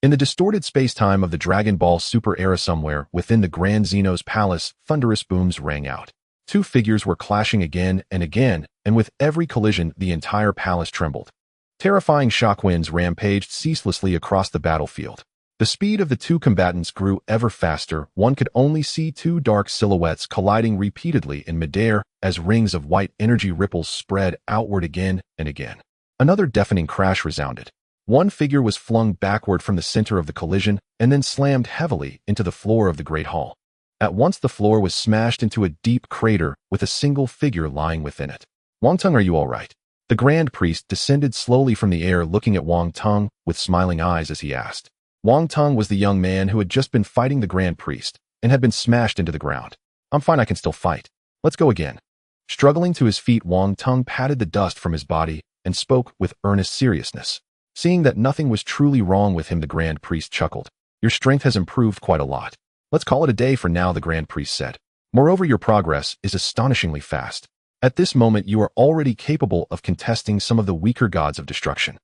In the distorted space-time of the Dragon Ball Super era somewhere within the Grand Zeno's palace, thunderous booms rang out. Two figures were clashing again, and with every collision the entire palace trembled. Terrifying shockwinds rampaged ceaselessly across the battlefield. The speed of the two combatants grew ever faster. One could only see two dark silhouettes colliding repeatedly in midair as rings of white energy ripples spread outward again and again. Another deafening crash resounded. One figure was flung backward from the center of the collision and then slammed heavily into the floor of the Great Hall. At once the floor was smashed into a deep crater with a single figure lying within it. "Wang Teng, are you all right?" The Grand Priest descended slowly from the air, looking at Wang Teng with smiling eyes as he asked. Wang Teng was the young man who had just been fighting the Grand Priest and had been smashed into the ground. "I'm fine, I can still fight. Let's go again." Struggling to his feet, Wang Teng patted the dust from his body and spoke with earnest seriousness. Seeing that nothing was truly wrong with him, the Grand Priest chuckled. "Your strength has improved quite a lot. Let's call it a day for now," the Grand Priest said. "Moreover, your progress is astonishingly fast. At this moment, you are already capable of contesting some of the weaker gods of destruction."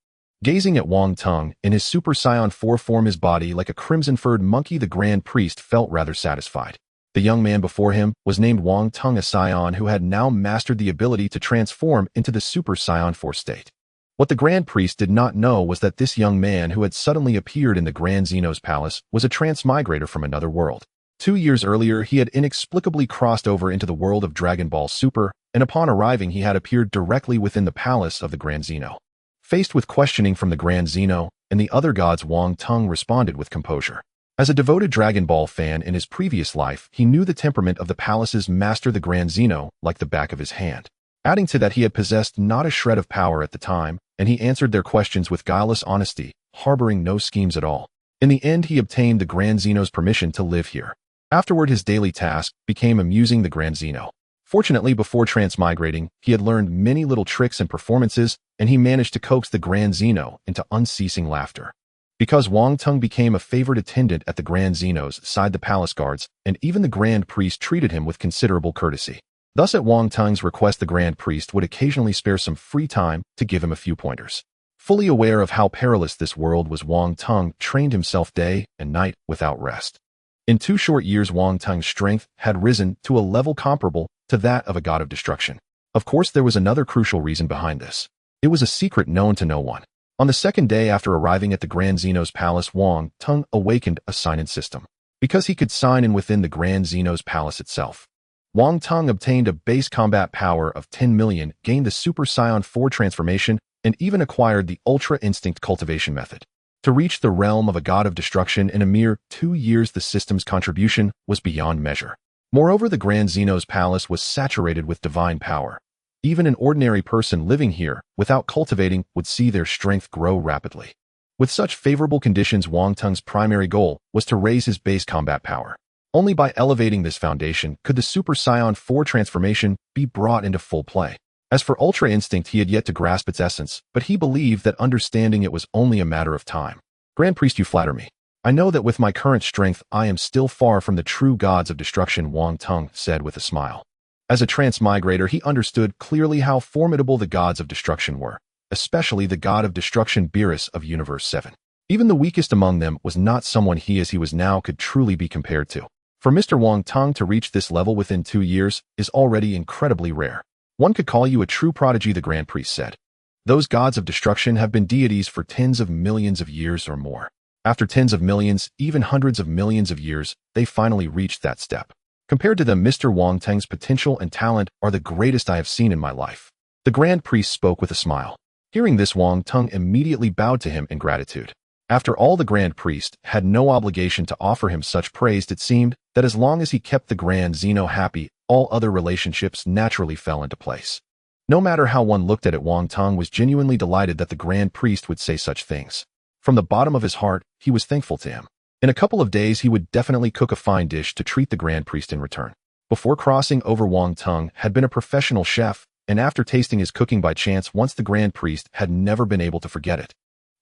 Gazing at Wang Teng in his Super Saiyan 4 form, his body like a crimson-furred monkey, the Grand Priest felt rather satisfied. The young man before him was named Wang Teng, a Saiyan who had now mastered the ability to transform into the Super Saiyan 4 state. What the Grand Priest did not know was that this young man who had suddenly appeared in the Grand Zeno's palace was a transmigrator from another world. 2 years earlier, he had inexplicably crossed over into the world of Dragon Ball Super, and upon arriving he had appeared directly within the palace of the Grand Zeno. Faced with questioning from the Grand Zeno and the other gods, Wang Teng responded with composure. As a devoted Dragon Ball fan in his previous life, he knew the temperament of the palace's master, the Grand Zeno, like the back of his hand. Adding to that, he had possessed not a shred of power at the time, and he answered their questions with guileless honesty, harboring no schemes at all. In the end, he obtained the Grand Zeno's permission to live here. Afterward, his daily task became amusing the Grand Zeno. Fortunately, before transmigrating, he had learned many little tricks and performances, and he managed to coax the Grand Zeno into unceasing laughter. Because Wang Teng became a favored attendant at the Grand Zeno's side, the palace guards, and even the Grand Priest treated him with considerable courtesy. Thus, at Wang Teng's request, the Grand Priest would occasionally spare some free time to give him a few pointers. Fully aware of how perilous this world was, Wang Teng trained himself day and night without rest. In 2 short years, Wang Teng's strength had risen to a level comparable to that of a god of destruction. Of course, there was another crucial reason behind this. It was a secret known to no one. On the second day after arriving at the Grand Zeno's palace, Wang Teng awakened a sign-in system. Because he could sign in within the Grand Zeno's palace itself, Wang Teng obtained a base combat power of 10 million, gained the Super Saiyan 4 transformation, and even acquired the Ultra Instinct cultivation method. To reach the realm of a god of destruction in a mere 2 years, the system's contribution was beyond measure. Moreover, the Grand Zeno's palace was saturated with divine power. Even an ordinary person living here, without cultivating, would see their strength grow rapidly. With such favorable conditions, Wang Teng's primary goal was to raise his base combat power. Only by elevating this foundation could the Super Saiyan 4 transformation be brought into full play. As for Ultra Instinct, he had yet to grasp its essence, but he believed that understanding it was only a matter of time. "Grand Priest, you flatter me. I know that with my current strength, I am still far from the true gods of destruction," Wang Teng said with a smile. As a transmigrator, he understood clearly how formidable the gods of destruction were, especially the god of destruction Beerus of Universe 7. Even the weakest among them was not someone he, as he was now, could truly be compared to. For Mr. Wang Teng to reach this level within 2 years is already incredibly rare. "One could call you a true prodigy," the Grand Priest said. "Those gods of destruction have been deities for tens of millions of years or more. After tens of millions, even hundreds of millions of years, they finally reached that step. Compared to them, Mr. Wang Teng's potential and talent are the greatest I have seen in my life." The Grand Priest spoke with a smile. Hearing this, Wang Teng immediately bowed to him in gratitude. After all, the Grand Priest had no obligation to offer him such praise. It seemed that as long as he kept the Grand Zeno happy, all other relationships naturally fell into place. No matter how one looked at it, Wang Teng was genuinely delighted that the Grand Priest would say such things. From the bottom of his heart, he was thankful to him. In a couple of days, he would definitely cook a fine dish to treat the Grand Priest in return. Before crossing over, Wang Teng had been a professional chef, and after tasting his cooking by chance once, the Grand Priest had never been able to forget it.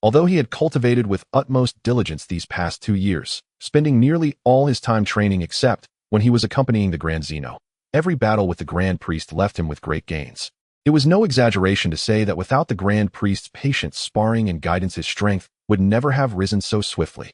Although he had cultivated with utmost diligence these past 2 years, spending nearly all his time training except when he was accompanying the Grand Zeno, every battle with the Grand Priest left him with great gains. It was no exaggeration to say that without the Grand Priest's patience, sparring, and guidance, his strength would never have risen so swiftly.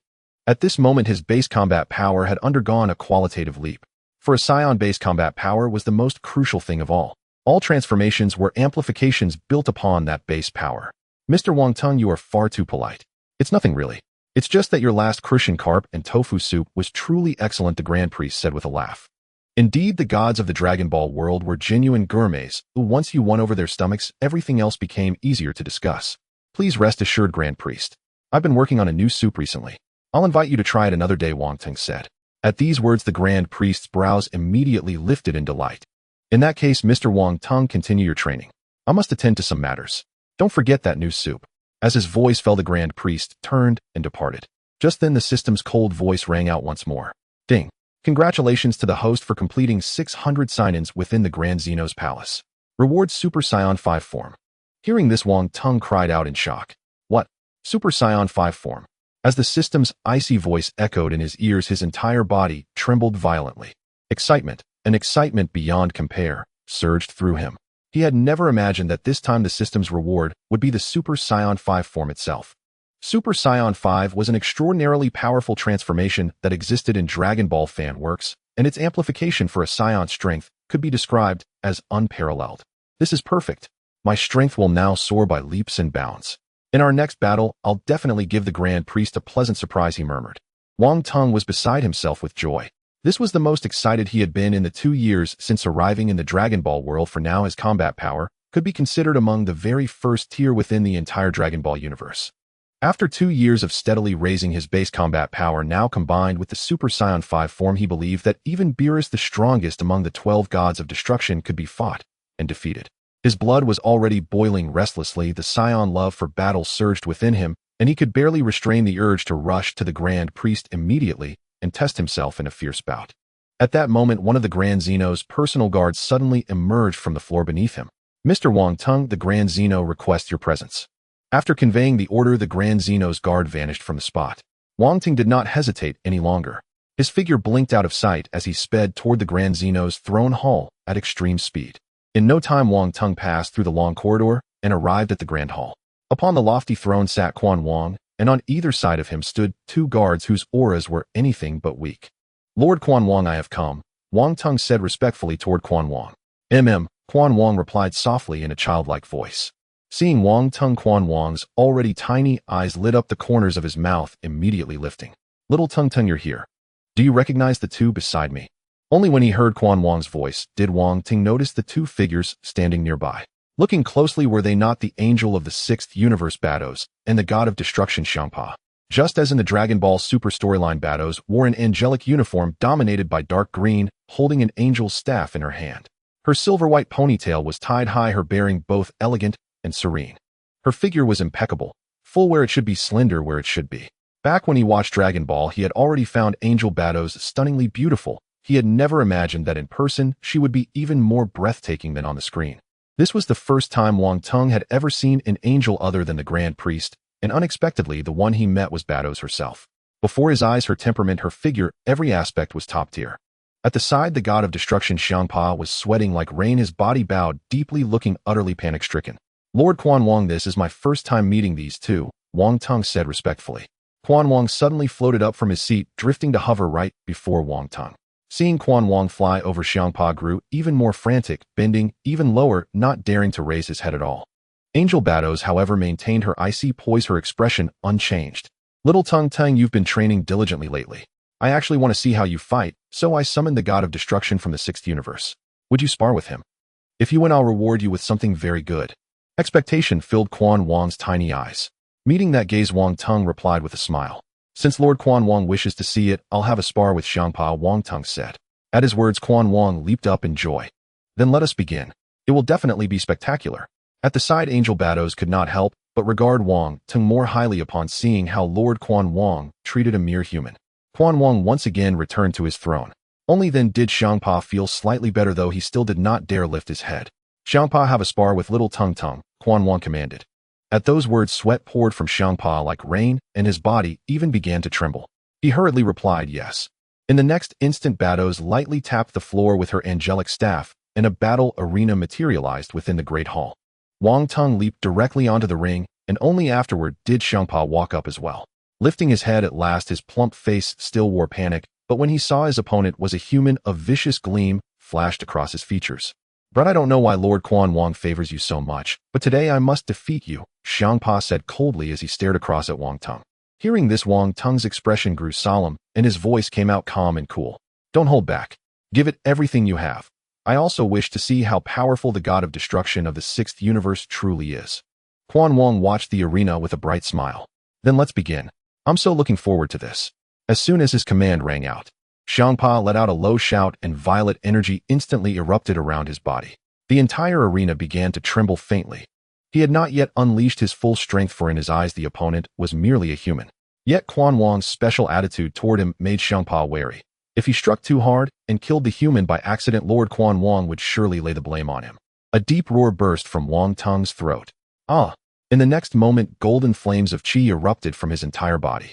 At this moment, his base combat power had undergone a qualitative leap. For a Scion, base combat power was the most crucial thing of all. All transformations were amplifications built upon that base power. Mr. Wang Teng, you are far too polite. It's nothing really. It's just that your last Crucian carp and tofu soup was truly excellent, the Grand Priest said with a laugh. Indeed, the gods of the Dragon Ball world were genuine gourmets, who once you won over their stomachs, everything else became easier to discuss. Please rest assured, Grand Priest. I've been working on a new soup recently. I'll invite you to try it another day, Wang Teng said. At these words, the Grand Priest's brows immediately lifted in delight. In that case, Mr. Wang Teng, continue your training. I must attend to some matters. Don't forget that new soup. As his voice fell, the Grand Priest turned and departed. Just then, the system's cold voice rang out once more. Ding. Congratulations to the host for completing 600 sign-ins within the Grand Zeno's palace. Reward Super Saiyan 5 form. Hearing this, Wang Teng cried out in shock. What? Super Saiyan 5 form? As the system's icy voice echoed in his ears, his entire body trembled violently. Excitement, an excitement beyond compare, surged through him. He had never imagined that this time the system's reward would be the Super Saiyan 5 form itself. Super Saiyan 5 was an extraordinarily powerful transformation that existed in Dragon Ball fan works, and its amplification for a Saiyan's strength could be described as unparalleled. This is perfect. My strength will now soar by leaps and bounds. In our next battle, I'll definitely give the Grand Priest a pleasant surprise, he murmured. Wang Teng was beside himself with joy. This was the most excited he had been in the 2 years since arriving in the Dragon Ball world, for now his combat power could be considered among the very first tier within the entire Dragon Ball universe. After 2 years of steadily raising his base combat power, now combined with the Super Saiyan 5 form, he believed that even Beerus, the strongest among the 12 gods of destruction, could be fought and defeated. His blood was already boiling restlessly, the Saiyan love for battle surged within him, and he could barely restrain the urge to rush to the Grand Priest immediately and test himself in a fierce bout. At that moment, one of the Grand Zeno's personal guards suddenly emerged from the floor beneath him. Mr. Wang Teng, the Grand Zeno requests your presence. After conveying the order, the Grand Zeno's guard vanished from the spot. Wang Teng did not hesitate any longer. His figure blinked out of sight as he sped toward the Grand Zeno's throne hall at extreme speed. In no time, Wang Teng passed through the long corridor and arrived at the Grand Hall. Upon the lofty throne sat Quan Wang, and on either side of him stood 2 guards whose auras were anything but weak. Lord Quan Wang, I have come, Wang Teng said respectfully toward Quan Wang. Quan Wang replied softly in a childlike voice. Seeing Wang Teng, Quan Wang's already tiny eyes lit up, the corners of his mouth immediately lifting. Little Teng, you're here. Do you recognize the 2 beside me? Only when he heard Quan Wang's voice did Wang Teng notice the 2 figures standing nearby. Looking closely, were they not the angel of the 6th universe Bados and the god of destruction Xiangpa? Just as in the Dragon Ball Super storyline, Bados wore an angelic uniform dominated by dark green, holding an angel's staff in her hand. Her silver-white ponytail was tied high, her bearing both elegant and serene. Her figure was impeccable, full where it should be, slender where it should be. Back when he watched Dragon Ball, he had already found Angel Bados stunningly beautiful. He had never imagined that in person she would be even more breathtaking than on the screen. This was the first time Wang Teng had ever seen an angel other than the Grand Priest, and unexpectedly the one he met was Bados herself. Before his eyes, her temperament, her figure, every aspect was top tier. At the side, the god of destruction Xiangpa was sweating like rain, his body bowed deeply, looking utterly panic-stricken. Lord Quan Wang, this is my first time meeting these 2, Wang Teng said respectfully. Quan Wang suddenly floated up from his seat, drifting to hover right before Wang Teng. Seeing Quan Wang fly over, Xiangpa grew even more frantic, bending even lower, not daring to raise his head at all. Angel Bados, however, maintained her icy poise, her expression unchanged. Little Teng, you've been training diligently lately. I actually want to see how you fight, so I summoned the god of destruction from the 6th universe. Would you spar with him? If you win, I'll reward you with something very good. Expectation filled Quan Wang's tiny eyes. Meeting that gaze, Wang Teng replied with a smile. Since Lord Quan Wang wishes to see it, I'll have a spar with Xiangpa, Wang Teng said. At his words, Quan Wang leaped up in joy. Then let us begin. It will definitely be spectacular. At the side, Angel Bados could not help but regard Wang Teng more highly upon seeing how Lord Quan Wang treated a mere human. Quan Wang once again returned to his throne. Only then did Xiangpa feel slightly better, though he still did not dare lift his head. Xiangpa, have a spar with little Teng, Quan Wang commanded. At those words, sweat poured from Xiangpa like rain, and his body even began to tremble. He hurriedly replied yes. In the next instant, Bados lightly tapped the floor with her angelic staff, and a battle arena materialized within the great hall. Wang Teng leaped directly onto the ring, and only afterward did Xiangpa walk up as well. Lifting his head at last, his plump face still wore panic, but when he saw his opponent was a human, a vicious gleam flashed across his features. "But I don't know why Lord Quan Wong favors you so much, but today I must defeat you," Xiangpa said coldly as he stared across at Wang Teng. Hearing this, Wang Teng's expression grew solemn, and his voice came out calm and cool. "Don't hold back. Give it everything you have. I also wish to see how powerful the god of destruction of the sixth universe truly is." Quan Wong watched the arena with a bright smile. "Then let's begin. I'm so looking forward to this." As soon as his command rang out, Xiangpa let out a low shout and violet energy instantly erupted around his body. The entire arena began to tremble faintly. He had not yet unleashed his full strength, for in his eyes the opponent was merely a human. Yet Quan Wong's special attitude toward him made Xiangpa wary. If he struck too hard and killed the human by accident, Lord Quan Wong would surely lay the blame on him. A deep roar burst from Wang Teng's throat. "Ah!" In the next moment, golden flames of qi erupted from his entire body.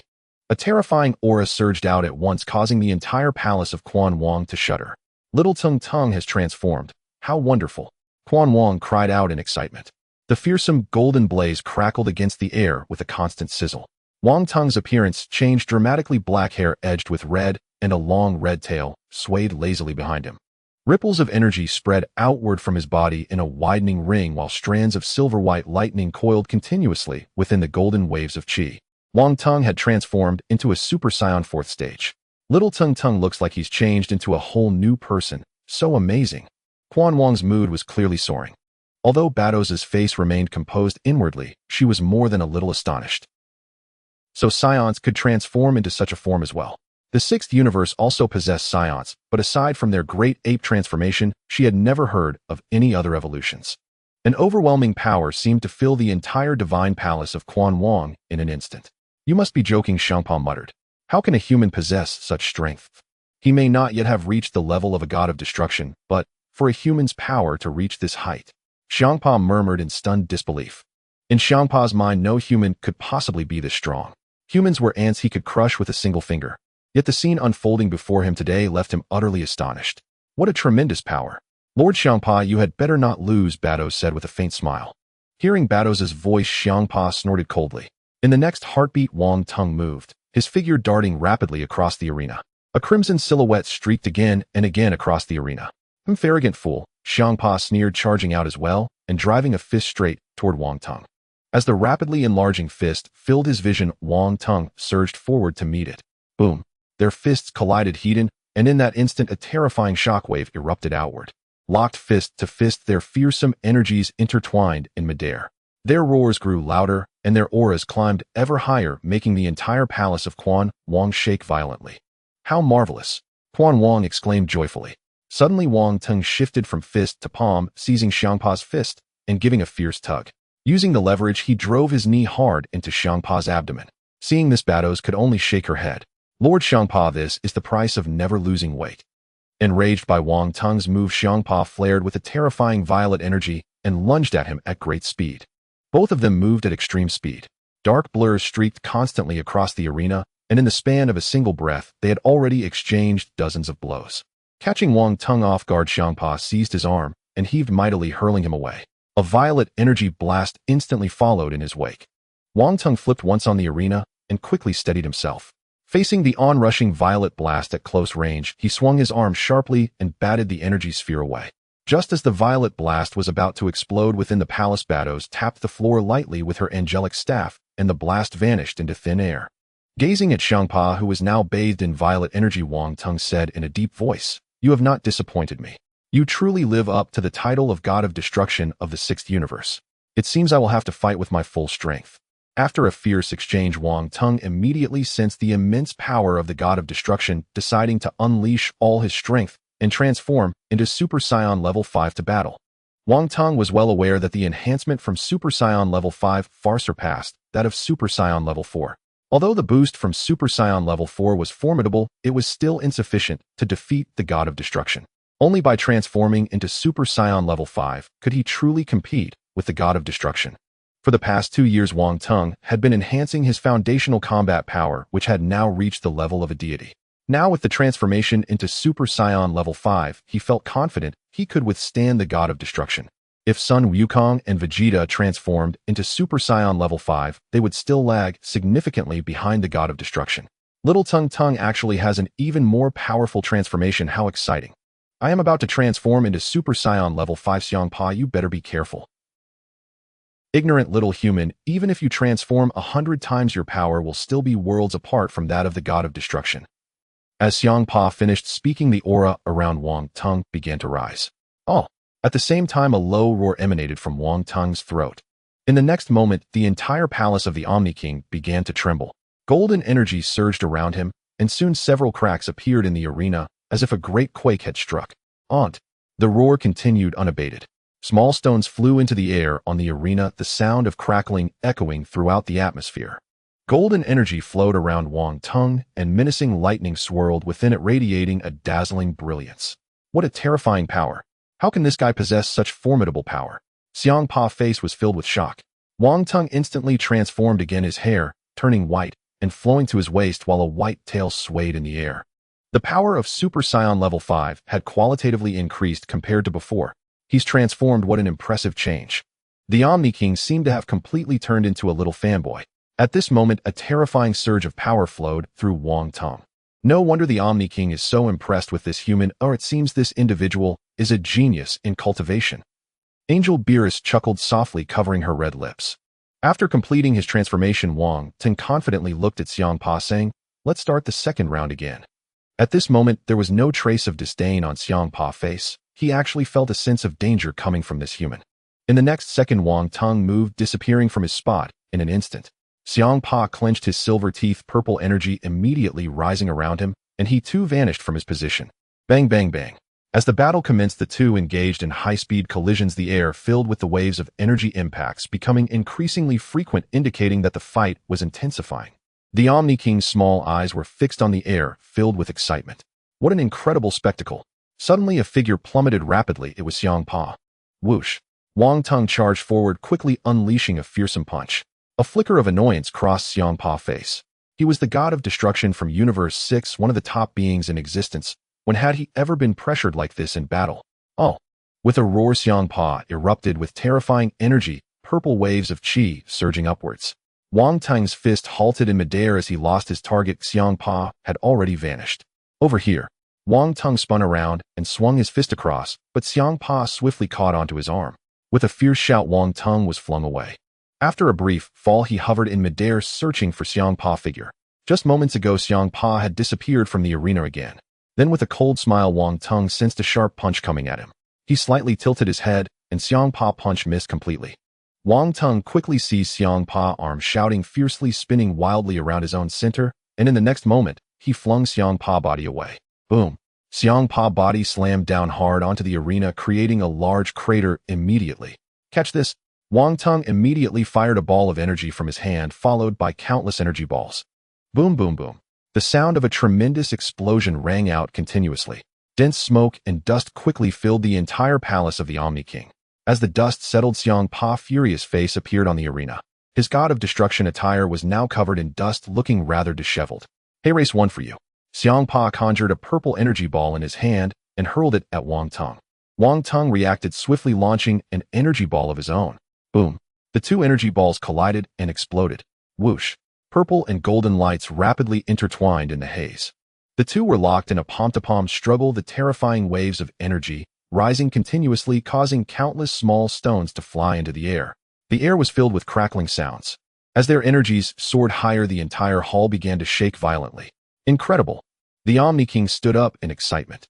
A terrifying aura surged out at once, causing the entire palace of Quan Wong to shudder. "Little Tung Tung has transformed. How wonderful!" Quan Wong cried out in excitement. The fearsome golden blaze crackled against the air with a constant sizzle. Wang Teng's appearance changed dramatically. Black hair edged with red and a long red tail swayed lazily behind him. Ripples of energy spread outward from his body in a widening ring, while strands of silver-white lightning coiled continuously within the golden waves of qi. Wang Teng had transformed into a Super Saiyan 4th stage. Little Tung Tung looks like he's changed into a whole new person. So amazing. Quan Wong's mood was clearly soaring. Although Batos's face remained composed inwardly, she was more than a little astonished. So Scions could transform into such a form as well. The sixth universe also possessed Scions, but aside from their great ape transformation, she had never heard of any other evolutions. An overwhelming power seemed to fill the entire divine palace of Quan Wong in an instant. "You must be joking," Xiangpa muttered. "How can a human possess such strength? He may not yet have reached the level of a god of destruction, but for a human's power to reach this height." Xiangpa murmured in stunned disbelief. In Xiangpa's mind, no human could possibly be this strong. Humans were ants he could crush with a single finger. Yet the scene unfolding before him today left him utterly astonished. What a tremendous power. "Lord Xiangpa, you had better not lose," Batos said with a faint smile. Hearing Batos's voice, Xiangpa snorted coldly. In the next heartbeat, Wang Teng moved, his figure darting rapidly across the arena. A crimson silhouette streaked again and again across the arena. "Arrogant fool," Xiangpa sneered, charging out as well and driving a fist straight toward Wang Teng. As the rapidly enlarging fist filled his vision, Wang Teng surged forward to meet it. Boom. Their fists collided heat, and in that instant a terrifying shockwave erupted outward. Locked fist to fist, their fearsome energies intertwined in midair. Their roars grew louder, and their auras climbed ever higher, making the entire palace of Quan Wong shake violently. "How marvelous!" Quan Wong exclaimed joyfully. Suddenly Wang Teng shifted from fist to palm, seizing Xiangpa's fist and giving a fierce tug. Using the leverage, he drove his knee hard into Xiangpa's abdomen. Seeing this, Batos could only shake her head. "Lord Xiangpa, this is the price of never losing weight." Enraged by Wang Teng's move, Xiangpa flared with a terrifying violet energy and lunged at him at great speed. Both of them moved at extreme speed. Dark blurs streaked constantly across the arena, and in the span of a single breath, they had already exchanged dozens of blows. Catching Wang Teng off guard, Xiangpa seized his arm and heaved mightily, hurling him away. A violet energy blast instantly followed in his wake. Wang Teng flipped once on the arena and quickly steadied himself. Facing the onrushing violet blast at close range, he swung his arm sharply and batted the energy sphere away. Just as the violet blast was about to explode within the palace, Batos tapped the floor lightly with her angelic staff, and the blast vanished into thin air. Gazing at Xiangpa, who was now bathed in violet energy, Wang Teng said in a deep voice, "You have not disappointed me. You truly live up to the title of God of Destruction of the Sixth Universe. It seems I will have to fight with my full strength." After a fierce exchange, Wang Teng immediately sensed the immense power of the God of Destruction, deciding to unleash all his strength and transform into Super Saiyan Level 5 to battle. Wang Teng was well aware that the enhancement from Super Saiyan Level 5 far surpassed that of Super Saiyan Level 4. Although the boost from Super Saiyan Level 4 was formidable, it was still insufficient to defeat the God of Destruction. Only by transforming into Super Saiyan Level 5 could he truly compete with the God of Destruction. For the past 2 years, Wang Teng had been enhancing his foundational combat power, which had now reached the level of a deity. Now, with the transformation into Super Saiyan Level 5, he felt confident he could withstand the God of Destruction. If Sun Wukong and Vegeta transformed into Super Saiyan level 5, they would still lag significantly behind the God of Destruction. Little Tung Tung actually has an even more powerful transformation. How exciting. I am about to transform into Super Saiyan level 5 Xiangpa, you better be careful. Ignorant little human, even if you transform 100 times your power will still be worlds apart from that of the God of Destruction. As Xiangpa finished speaking, the aura around Wang Tung began to rise. Oh! At the same time, a low roar emanated from Wang Tung's throat. In the next moment, the entire palace of the Omni King began to tremble. Golden energy surged around him, and soon several cracks appeared in the arena, as if a great quake had struck. Aunt! The roar continued unabated. Small stones flew into the air on the arena, the sound of crackling echoing throughout the atmosphere. Golden energy flowed around Wang Tung, and menacing lightning swirled within it, radiating a dazzling brilliance. What a terrifying power! How can this guy possess such formidable power? Xiangpa's face was filled with shock. Wang Tung instantly transformed again, his hair turning white and flowing to his waist while a white tail swayed in the air. The power of Super Saiyan level 5 had qualitatively increased compared to before. He's transformed. What an impressive change. The Omni King seemed to have completely turned into a little fanboy. At this moment, a terrifying surge of power flowed through Wang Tung. No wonder the Omni King is so impressed with this human, or it seems this individual is a genius in cultivation. Angel Beerus chuckled softly, covering her red lips. After completing his transformation, Wang Tung confidently looked at Xiangpa, saying, "Let's start the second round again." At this moment, there was no trace of disdain on Xiangpa's face. He actually felt a sense of danger coming from this human. In the next second, Wang Tung moved, disappearing from his spot in an instant. Xiangpa clenched his silver teeth, purple energy immediately rising around him, and he too vanished from his position. Bang, bang, bang. As the battle commenced, the two engaged in high-speed collisions, the air filled with the waves of energy impacts, becoming increasingly frequent, indicating that the fight was intensifying. The Omni King's small eyes were fixed on the air, filled with excitement. What an incredible spectacle. Suddenly, a figure plummeted rapidly. It was Xiangpa. Whoosh. Wang Tung charged forward, quickly unleashing a fearsome punch. A flicker of annoyance crossed Xiangpa's face. He was the God of Destruction from Universe 6, one of the top beings in existence. When had he ever been pressured like this in battle? Oh! With a roar, Xiangpa erupted with terrifying energy, purple waves of qi surging upwards. Wang Tung's fist halted in midair as he lost his target. Xiangpa had already vanished. Over here. Wang Tung spun around and swung his fist across, but Xiangpa swiftly caught onto his arm. With a fierce shout, Wang Tung was flung away. After a brief fall, he hovered in midair, searching for Xiangpa's figure. Just moments ago, Xiangpa had disappeared from the arena again. Then with a cold smile, Wang Tung sensed a sharp punch coming at him. He slightly tilted his head, and Xiangpa's punch missed completely. Wang Tung quickly seized Xiangpa's arm, shouting fiercely, spinning wildly around his own center, and in the next moment, he flung Xiangpa's body away. Boom! Xiangpa's body slammed down hard onto the arena, creating a large crater immediately. Catch this! Wang Tung immediately fired a ball of energy from his hand, followed by countless energy balls. Boom, boom, boom. The sound of a tremendous explosion rang out continuously. Dense smoke and dust quickly filled the entire palace of the Omni King. As the dust settled, Xiangpa's furious face appeared on the arena. His God of Destruction attire was now covered in dust, looking rather disheveled. Hey, race one for you. Xiangpa conjured a purple energy ball in his hand and hurled it at Wang Tung. Wang Tung reacted swiftly, launching an energy ball of his own. Boom. The two energy balls collided and exploded. Whoosh. Purple and golden lights rapidly intertwined in the haze. The two were locked in a palm-to-palm struggle, the terrifying waves of energy rising continuously, causing countless small stones to fly into the air. The air was filled with crackling sounds. As their energies soared higher, the entire hall began to shake violently. Incredible. The Omni King stood up in excitement.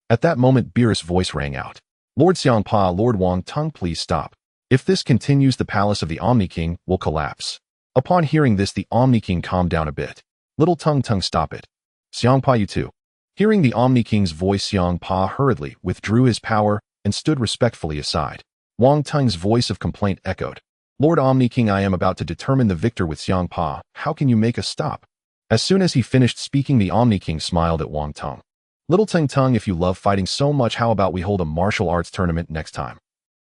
At that moment, Beerus' voice rang out. Lord Xiangpa, Lord Wang Tung, please stop. If this continues, the palace of the Omni King will collapse. Upon hearing this, the Omni King calmed down a bit. Little Tung Tung, stop it. Xiangpa, you too. Hearing the Omni King's voice, Xiangpa hurriedly withdrew his power and stood respectfully aside. Wang Tung's voice of complaint echoed. Lord Omni King, I am about to determine the victor with Xiangpa. How can you make us stop? As soon as he finished speaking, the Omni King smiled at Wang Tung. Little Tung Tung, if you love fighting so much, how about we hold a martial arts tournament next time?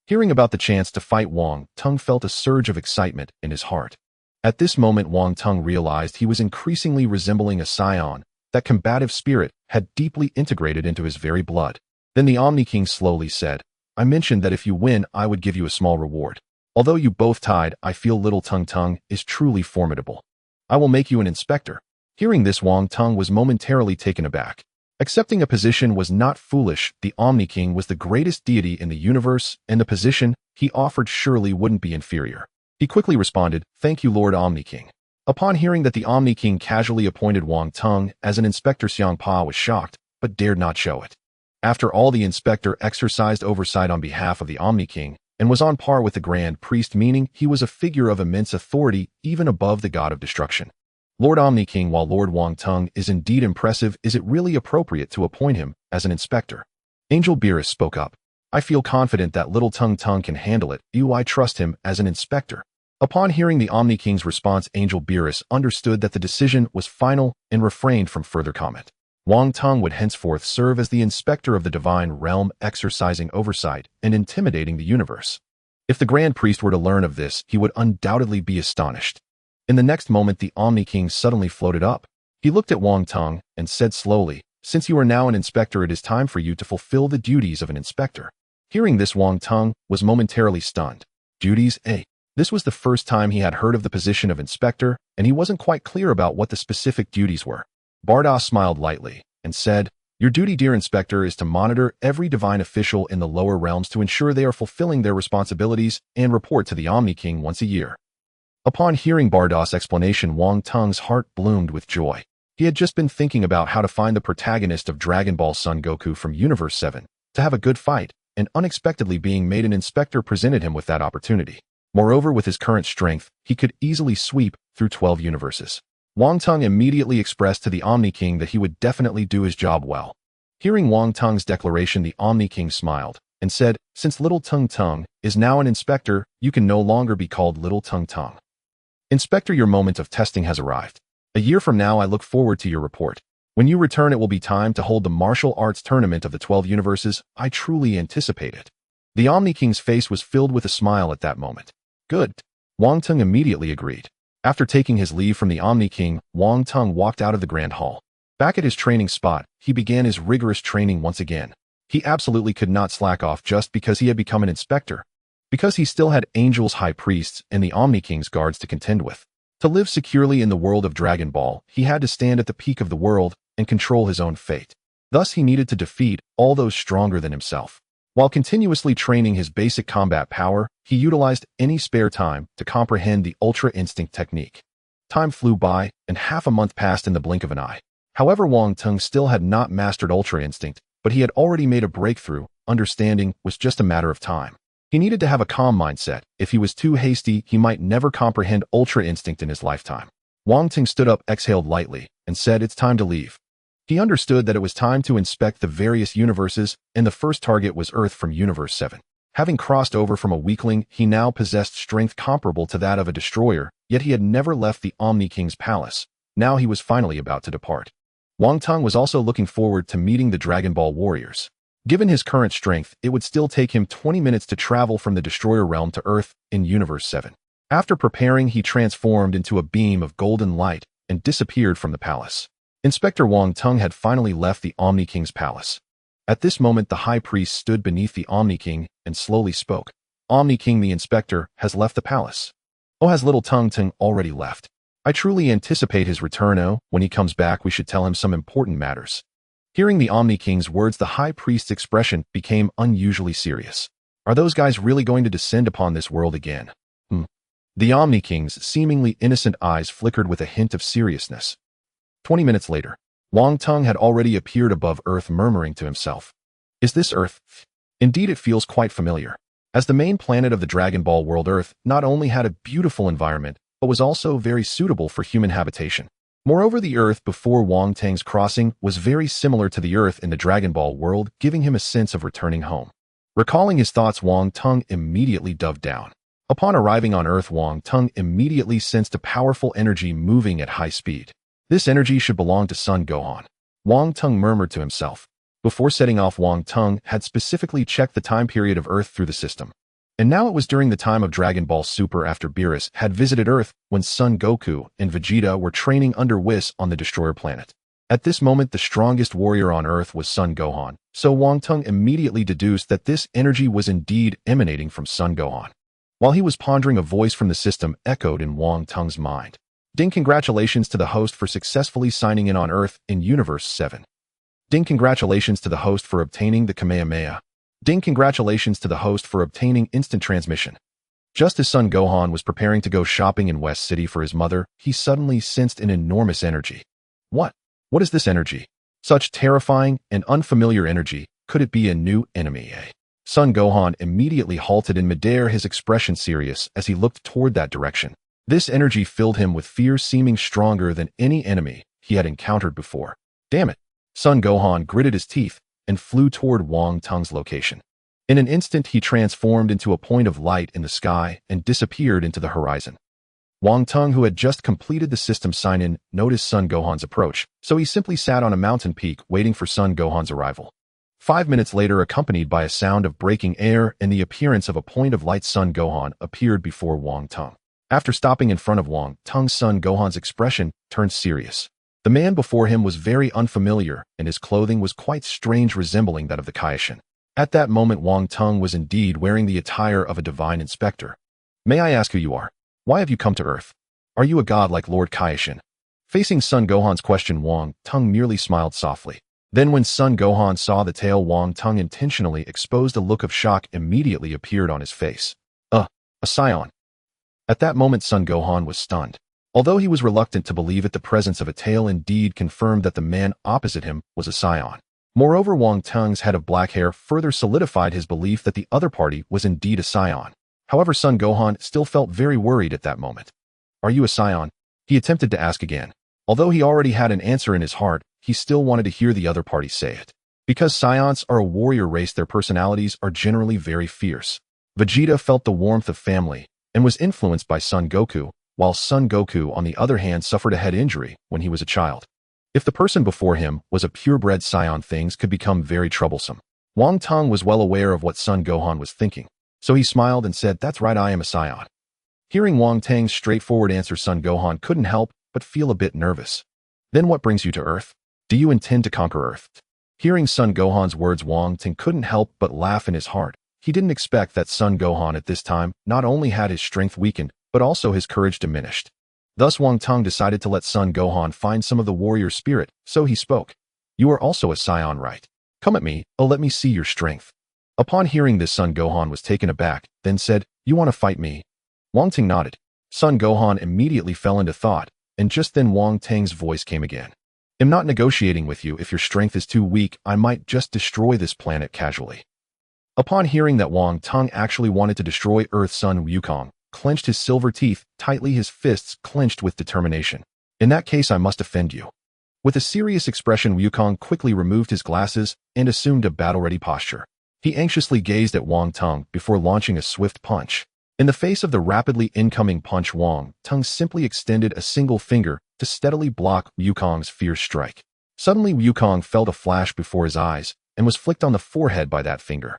Hearing about the chance to fight, Wang Tung felt a surge of excitement in his heart. At this moment, Wang Tung realized he was increasingly resembling a Saiyan. That combative spirit had deeply integrated into his very blood. Then the Omni King slowly said, I mentioned that if you win, I would give you a small reward. Although you both tied, I feel Little Tung Tung is truly formidable. I will make you an inspector." Hearing this, Wang Tung was momentarily taken aback. Accepting a position was not foolish. The Omni King was the greatest deity in the universe, and the position he offered surely wouldn't be inferior. He quickly responded, "Thank you, Lord Omni King." Upon hearing that the Omni King casually appointed Wang Tung as an inspector, Xiang Pa was shocked, but dared not show it. After all, the inspector exercised oversight on behalf of the Omni King and was on par with the Grand Priest, meaning he was a figure of immense authority, even above the God of Destruction. Lord Omni King, while Lord Wang Tung is indeed impressive, is it really appropriate to appoint him as an inspector? Angel Beerus spoke up. "I feel confident that Little Tung Tung can handle it. I trust him as an inspector." Upon hearing the Omni King's response, Angel Beerus understood that the decision was final and refrained from further comment. Wang Tung would henceforth serve as the inspector of the divine realm, exercising oversight and intimidating the universe. If the Grand Priest were to learn of this, he would undoubtedly be astonished. In the next moment, the Omni King suddenly floated up. He looked at Wang Tung and said slowly, "Since you are now an inspector, it is time for you to fulfill the duties of an inspector." Hearing this, Wang Tung was momentarily stunned. Duties, eh? This was the first time he had heard of the position of inspector, and he wasn't quite clear about what the specific duties were. Bardos smiled lightly and said, "Your duty, dear inspector, is to monitor every divine official in the lower realms to ensure they are fulfilling their responsibilities and report to the Omni King once a year." Upon hearing Bardos' explanation, Wang Tung's heart bloomed with joy. He had just been thinking about how to find the protagonist of Dragon Ball Son, Goku, from Universe 7, to have a good fight, and unexpectedly being made an inspector presented him with that opportunity. Moreover, with his current strength, he could easily sweep through 12 universes. Wang Tung immediately expressed to the Omni King that he would definitely do his job well. Hearing Wang Tung's declaration, the Omni King smiled and said, "Since Little Tung Tung is now an inspector, you can no longer be called Little Tung Tung. Inspector, your moment of testing has arrived. A year from now, I look forward to your report. When you return, it will be time to hold the martial arts tournament of the 12 universes. I truly anticipate it." The Omni King's face was filled with a smile at that moment. "Good." Wang Tung immediately agreed. After taking his leave from the Omni King, Wang Tung walked out of the Grand Hall. Back at his training spot, he began his rigorous training once again. He absolutely could not slack off just because he had become an inspector, because he still had Angel's High Priests and the Omni King's guards to contend with. To live securely in the world of Dragon Ball, he had to stand at the peak of the world and control his own fate. Thus, he needed to defeat all those stronger than himself. While continuously training his basic combat power, he utilized any spare time to comprehend the Ultra Instinct technique. Time flew by, and half a month passed in the blink of an eye. However, Wang Tung still had not mastered Ultra Instinct, but he had already made a breakthrough. Understanding was just a matter of time. He needed to have a calm mindset. If he was too hasty, he might never comprehend Ultra Instinct in his lifetime. Wang Tung stood up, exhaled lightly, and said, "It's time to leave." He understood that it was time to inspect the various universes, and the first target was Earth from Universe 7. Having crossed over from a weakling, he now possessed strength comparable to that of a destroyer, yet he had never left the Omni King's palace. Now he was finally about to depart. Wang Tung was also looking forward to meeting the Dragon Ball warriors. Given his current strength, it would still take him 20 minutes to travel from the Destroyer realm to Earth in Universe 7. After preparing, he transformed into a beam of golden light and disappeared from the palace. Inspector Wang Tung had finally left the Omni King's palace. At this moment, the High Priest stood beneath the Omni King and slowly spoke. "Omni King, the inspector has left the palace." "Oh, has Little Tung Tung already left?" "I truly anticipate his return. Oh, when he comes back, we should tell him some important matters." Hearing the Omni King's words, the High Priest's expression became unusually serious. Are those guys really going to descend upon this world again? The Omni King's seemingly innocent eyes flickered with a hint of seriousness. 20 minutes later, Wang Tung had already appeared above Earth, murmuring to himself, "Is this Earth? Indeed, it feels quite familiar." As the main planet of the Dragon Ball world, Earth not only had a beautiful environment, but was also very suitable for human habitation. Moreover, the Earth before Wang Tung's crossing was very similar to the Earth in the Dragon Ball world, giving him a sense of returning home. Recalling his thoughts, Wang Tung immediately dove down. Upon arriving on Earth, Wang Tung immediately sensed a powerful energy moving at high speed. This energy should belong to Son Gohan. Wang Tung murmured to himself. Before setting off, Wang Tung had specifically checked the time period of Earth through the system. And now it was during the time of Dragon Ball Super, after Beerus had visited Earth, when Son Goku and Vegeta were training under Whis on the Destroyer planet. At this moment, the strongest warrior on Earth was Sun Gohan, so Wang Teng immediately deduced that this energy was indeed emanating from Sun Gohan. While he was pondering, a voice from the system echoed in Wang Teng's mind. Ding, congratulations to the host for successfully signing in on Earth in Universe 7. Ding, congratulations to the host for obtaining the Kamehameha. Ding, congratulations to the host for obtaining instant transmission. Just as Sun Gohan was preparing to go shopping in West City for his mother, he suddenly sensed an enormous energy. What? What is this energy? Such terrifying and unfamiliar energy. Could it be a new enemy? Sun Gohan immediately halted in midair, his expression serious as he looked toward that direction. This energy filled him with fear, seeming stronger than any enemy he had encountered before. Damn it! Sun Gohan gritted his teeth and flew toward Wang Teng's location. In an instant, he transformed into a point of light in the sky and disappeared into the horizon. Wang Teng, who had just completed the system sign-in, noticed Sun Gohan's approach, so he simply sat on a mountain peak waiting for Sun Gohan's arrival. 5 minutes later, accompanied by a sound of breaking air and the appearance of a point of light, Sun Gohan appeared before Wang Teng. After stopping in front of Wang Teng, Sun Gohan's expression turned serious. The man before him was very unfamiliar, and his clothing was quite strange, resembling that of the Kaishin. At that moment, Wang Teng was indeed wearing the attire of a divine inspector. May I ask who you are? Why have you come to Earth? Are you a god like Lord Kaishin? Facing Sun Gohan's question, Wang Teng merely smiled softly. Then when Sun Gohan saw the tale Wang Teng intentionally exposed, a look of shock immediately appeared on his face. A scion. At that moment, Sun Gohan was stunned. Although he was reluctant to believe it, the presence of a tail indeed confirmed that the man opposite him was a scion. Moreover, Wang Teng's head of black hair further solidified his belief that the other party was indeed a scion. However, Sun Gohan still felt very worried at that moment. Are you a scion? He attempted to ask again. Although he already had an answer in his heart, he still wanted to hear the other party say it. Because scions are a warrior race, their personalities are generally very fierce. Vegeta felt the warmth of family and was influenced by Son Goku, while Son Goku, on the other hand, suffered a head injury when he was a child. If the person before him was a purebred scion, things could become very troublesome. Wang Teng was well aware of what Sun Gohan was thinking, so he smiled and said, "That's right, I am a scion." Hearing Wang Teng's straightforward answer, Sun Gohan couldn't help but feel a bit nervous. Then what brings you to Earth? Do you intend to conquer Earth? Hearing Sun Gohan's words, Wang Teng couldn't help but laugh in his heart. He didn't expect that Sun Gohan at this time not only had his strength weakened, but also his courage diminished. Thus Wang Teng decided to let Sun Gohan find some of the warrior spirit, so he spoke. You are also a scion, right? Come at me, let me see your strength. Upon hearing this, Sun Gohan was taken aback, then said, You want to fight me? Wang Teng nodded. Sun Gohan immediately fell into thought, and just then Wang Teng's voice came again. I'm not negotiating with you. If your strength is too weak, I might just destroy this planet casually. Upon hearing that Wang Teng actually wanted to destroy Earth, Sun Wukong clenched his silver teeth tightly, his fists clenched with determination. In that case, I must offend you. With a serious expression, Wukong quickly removed his glasses and assumed a battle-ready posture. He anxiously gazed at Wang Teng before launching a swift punch. In the face of the rapidly incoming punch, Wang Teng simply extended a single finger to steadily block Wukong's fierce strike. Suddenly, Wukong felt a flash before his eyes and was flicked on the forehead by that finger.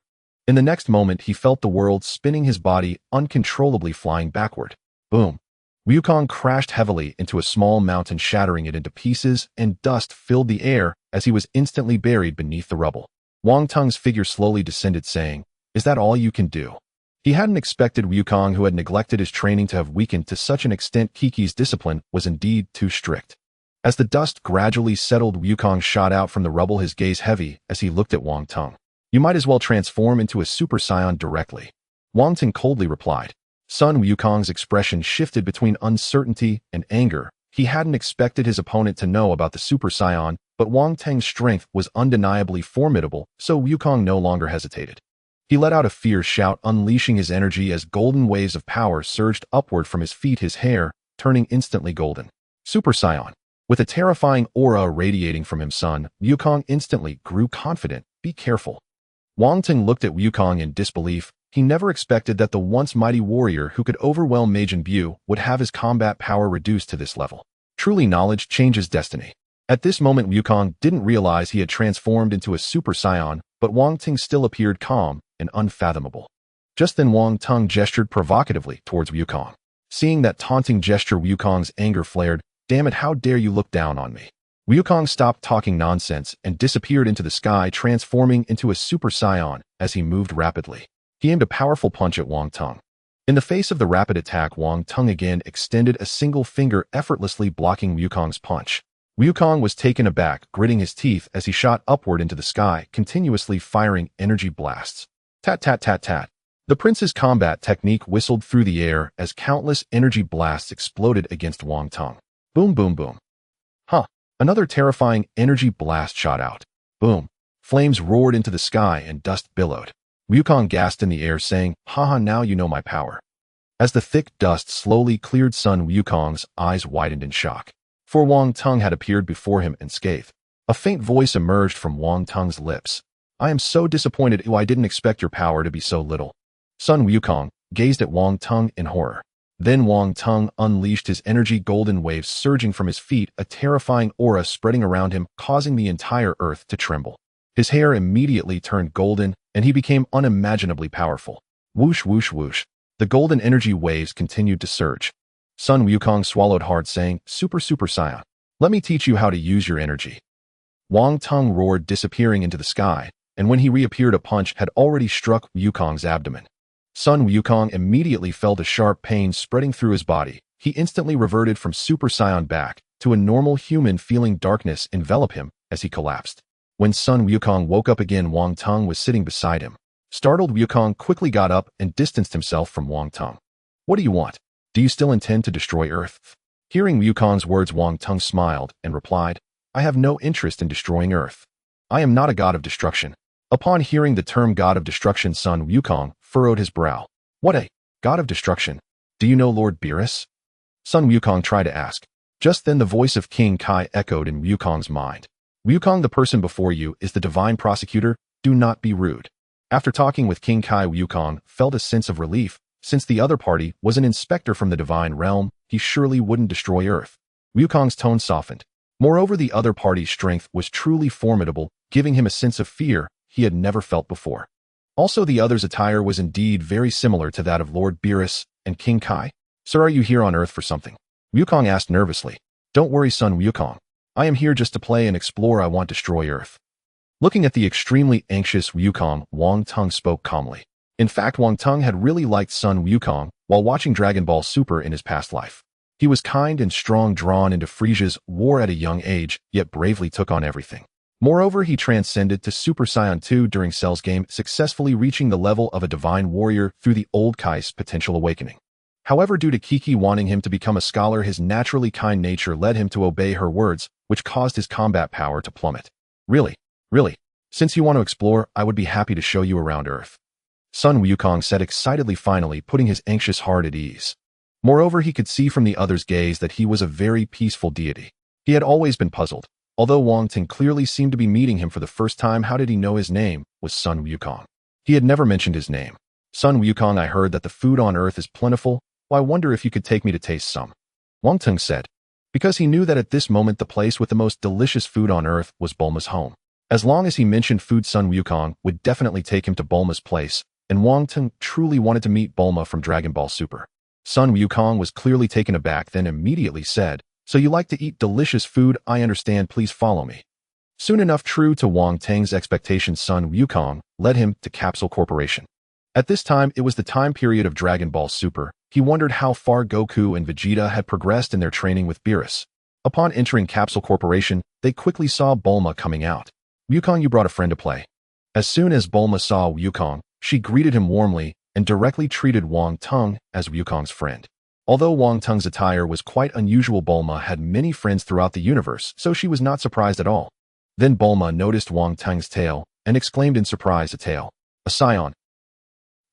In the next moment, he felt the world spinning, his body uncontrollably flying backward. Boom! Wukong crashed heavily into a small mountain, shattering it into pieces, and dust filled the air as he was instantly buried beneath the rubble. Wang Teng's figure slowly descended, saying, Is that all you can do? He hadn't expected Wukong, who had neglected his training, to have weakened to such an extent. Kiki's discipline was indeed too strict. As the dust gradually settled, Wukong shot out from the rubble, his gaze heavy as he looked at Wang Teng. You might as well transform into a Super Saiyan directly. Wang Teng coldly replied. Sun Wukong's expression shifted between uncertainty and anger. He hadn't expected his opponent to know about the Super Saiyan, but Wang Teng's strength was undeniably formidable, so Wukong no longer hesitated. He let out a fierce shout, unleashing his energy as golden waves of power surged upward from his feet, his hair turning instantly golden. Super Saiyan. With a terrifying aura radiating from him, Sun Wukong instantly grew confident. Be careful. Wang Teng looked at Wukong in disbelief. He never expected that the once mighty warrior who could overwhelm Majin Buu would have his combat power reduced to this level. Truly, knowledge changes destiny. At this moment, Wukong didn't realize he had transformed into a Super Saiyan, but Wang Teng still appeared calm and unfathomable. Just then, Wang Teng gestured provocatively towards Wukong. Seeing that taunting gesture, Wukong's anger flared. Damn it, how dare you look down on me? Wukong stopped talking nonsense and disappeared into the sky, transforming into a Super Saiyan as he moved rapidly. He aimed a powerful punch at Wang Tung. In the face of the rapid attack, Wang Tung again extended a single finger, effortlessly blocking Wukong's punch. Wukong was taken aback, gritting his teeth as he shot upward into the sky, continuously firing energy blasts. Tat tat tat tat. The prince's combat technique whistled through the air as countless energy blasts exploded against Wang Tung. Boom boom boom. Huh. Another terrifying energy blast shot out. Boom. Flames roared into the sky and dust billowed. Wukong gasped in the air, saying, "Haha, now you know my power." As the thick dust slowly cleared, Sun Wukong's eyes widened in shock. For Wang Tung had appeared before him unscathed. A faint voice emerged from Wang Tung's lips. "I am so disappointed. I didn't expect your power to be so little." Sun Wukong gazed at Wang Tung in horror. Then Wang Tung unleashed his energy, golden waves surging from his feet, a terrifying aura spreading around him, causing the entire earth to tremble. His hair immediately turned golden, and he became unimaginably powerful. Whoosh, whoosh, whoosh. The golden energy waves continued to surge. Sun Wukong swallowed hard, saying, Super Saiyan. Let me teach you how to use your energy." Wang Tung roared, disappearing into the sky, and when he reappeared, a punch had already struck Wukong's abdomen. Sun Wukong immediately felt a sharp pain spreading through his body. He instantly reverted from Super Saiyan back to a normal human, feeling darkness envelop him as he collapsed. When Sun Wukong woke up again, Wang Tung was sitting beside him. Startled, Wukong quickly got up and distanced himself from Wang Tung. "What do you want? Do you still intend to destroy Earth?" Hearing Wukong's words, Wang Tung smiled and replied, "I have no interest in destroying Earth. I am not a god of destruction." Upon hearing the term god of destruction, Sun Wukong furrowed his brow. "What a god of destruction? Do you know Lord Beerus?" Sun Wukong tried to ask. Just then the voice of King Kai echoed in Wukong's mind. "Wukong, the person before you is the divine prosecutor. Do not be rude." After talking with King Kai, Wukong felt a sense of relief. Since the other party was an inspector from the divine realm, he surely wouldn't destroy Earth. Wukong's tone softened. Moreover, the other party's strength was truly formidable, giving him a sense of fear he had never felt before. Also, the other's attire was indeed very similar to that of Lord Beerus and King Kai. "Sir, are you here on Earth for something?" Wukong asked nervously. "Don't worry, Sun Wukong. I am here just to play and explore. I want to destroy Earth." Looking at the extremely anxious Wukong, Wang Tung spoke calmly. In fact, Wang Tung had really liked Sun Wukong while watching Dragon Ball Super in his past life. He was kind and strong, drawn into Frisia's war at a young age, yet bravely took on everything. Moreover, he transcended to Super Saiyan 2 during Cell's game, successfully reaching the level of a divine warrior through the old Kai's potential awakening. However, due to Kiki wanting him to become a scholar, his naturally kind nature led him to obey her words, which caused his combat power to plummet. Really, since you want to explore, I would be happy to show you around Earth," Sun Wukong said excitedly, finally putting his anxious heart at ease. Moreover, he could see from the other's gaze that he was a very peaceful deity. He had always been puzzled. Although Wang Tung clearly seemed to be meeting him for the first time, how did he know his name was Sun Wukong? He had never mentioned his name. "Sun Wukong, I heard that the food on Earth is plentiful. Well, I wonder if you could take me to taste some," Wang Tung said, because he knew that at this moment the place with the most delicious food on Earth was Bulma's home. As long as he mentioned food, Sun Wukong would definitely take him to Bulma's place, and Wang Tung truly wanted to meet Bulma from Dragon Ball Super. Sun Wukong was clearly taken aback, then immediately said, "So you like to eat delicious food? I understand, please follow me." Soon enough, true to Wang Tung's expectations, Sun Wukong led him to Capsule Corporation. At this time, it was the time period of Dragon Ball Super. He wondered how far Goku and Vegeta had progressed in their training with Beerus. Upon entering Capsule Corporation, they quickly saw Bulma coming out. "Wukong, you brought a friend to play." As soon as Bulma saw Wukong, she greeted him warmly and directly treated Wang Tung as Wukong's friend. Although Wang Tung's attire was quite unusual, Bulma had many friends throughout the universe, so she was not surprised at all. Then Bulma noticed Wang Tung's tail and exclaimed in surprise, "A tail? A Saiyan?"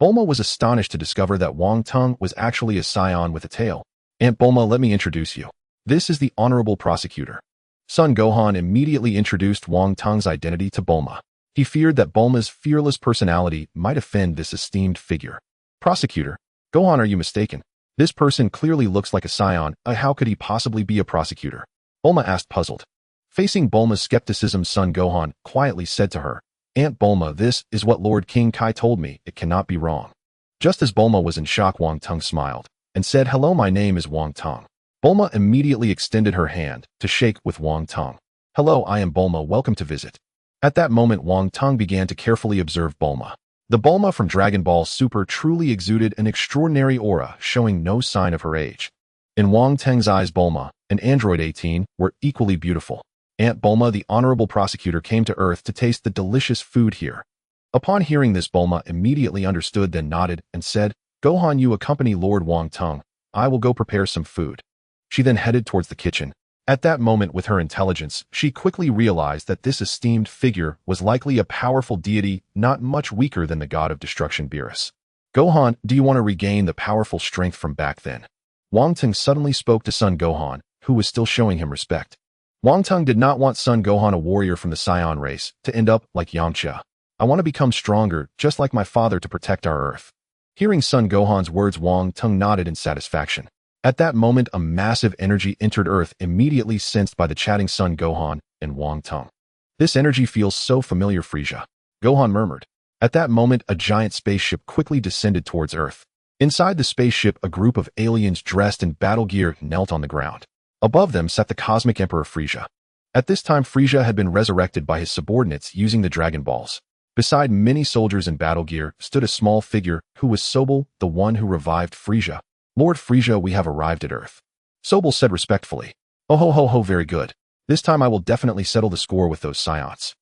Bulma was astonished to discover that Wang Tung was actually a Saiyan with a tail. "Aunt Bulma, let me introduce you. This is the Honorable Prosecutor." Son Gohan immediately introduced Wang Tung's identity to Bulma. He feared that Bulma's fearless personality might offend this esteemed figure. "Prosecutor? Gohan, are you mistaken? This person clearly looks like a Saiyan. How could he possibly be a prosecutor?" Bulma asked, puzzled. Facing Bulma's skepticism, Son Gohan quietly said to her, "Aunt Bulma, this is what Lord King Kai told me. It cannot be wrong." Just as Bulma was in shock, Wang Tung smiled and said, "Hello, my name is Wang Tung." Bulma immediately extended her hand to shake with Wang Tung. Hello, I am Bulma, welcome to visit. At that moment, Wang Teng began to carefully observe Bulma. The Bulma from Dragon Ball Super truly exuded an extraordinary aura, showing no sign of her age. In Wang Teng's eyes, Bulma and Android 18 were equally beautiful. Aunt Bulma, the honorable prosecutor, came to Earth to taste the delicious food here. Upon hearing this, Bulma immediately understood, then nodded and said, Gohan, you accompany Lord Wang Teng. I will go prepare some food. She then headed towards the kitchen. At that moment, with her intelligence, she quickly realized that this esteemed figure was likely a powerful deity not much weaker than the god of destruction Beerus. Gohan, do you want to regain the powerful strength from back then? Wang Teng suddenly spoke to Son Gohan, who was still showing him respect. Wang Teng did not want Son Gohan, a warrior from the Saiyan race, to end up like Yamcha. I want to become stronger, just like my father, to protect our Earth. Hearing Son Gohan's words, Wang Teng nodded in satisfaction. At that moment, a massive energy entered Earth, immediately sensed by the chatting Son Gohan and Wang Teng. This energy feels so familiar, Frieza. Gohan murmured. At that moment, a giant spaceship quickly descended towards Earth. Inside the spaceship, a group of aliens dressed in battle gear knelt on the ground. Above them sat the Cosmic Emperor Frieza. At this time, Frieza had been resurrected by his subordinates using the Dragon Balls. Beside many soldiers in battle gear stood a small figure who was Sobel, the one who revived Frieza. Lord Frieza, we have arrived at Earth. Sobel said respectfully. Oh ho ho ho, very good. This time I will definitely settle the score with those Saiyans.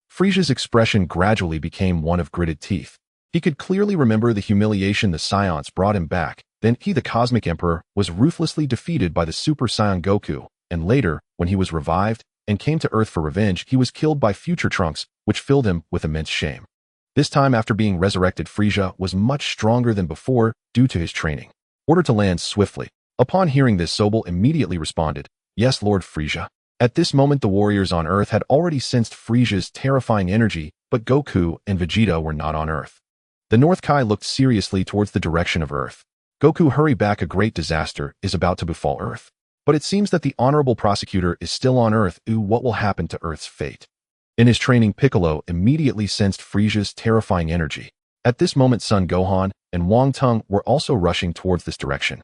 Frieza's expression gradually became one of gritted teeth. He could clearly remember the humiliation the Saiyans brought him back. Then he, the Cosmic Emperor, was ruthlessly defeated by the Super Saiyan Goku, and later, when he was revived and came to Earth for revenge, he was killed by Future Trunks, which filled him with immense shame. This time, after being resurrected, Frieza was much stronger than before due to his training. Order to land swiftly. Upon hearing this, Sobel immediately responded, Yes, Lord Frieza. At this moment, the warriors on Earth had already sensed Frieza's terrifying energy, but Goku and Vegeta were not on Earth. The North Kai looked seriously towards the direction of Earth. Goku, hurry back, a great disaster is about to befall Earth. But it seems that the honorable prosecutor is still on Earth. Ooh, what will happen to Earth's fate? In his training, Piccolo immediately sensed Frieza's terrifying energy. At this moment, Son Gohan and Wang Teng were also rushing towards this direction.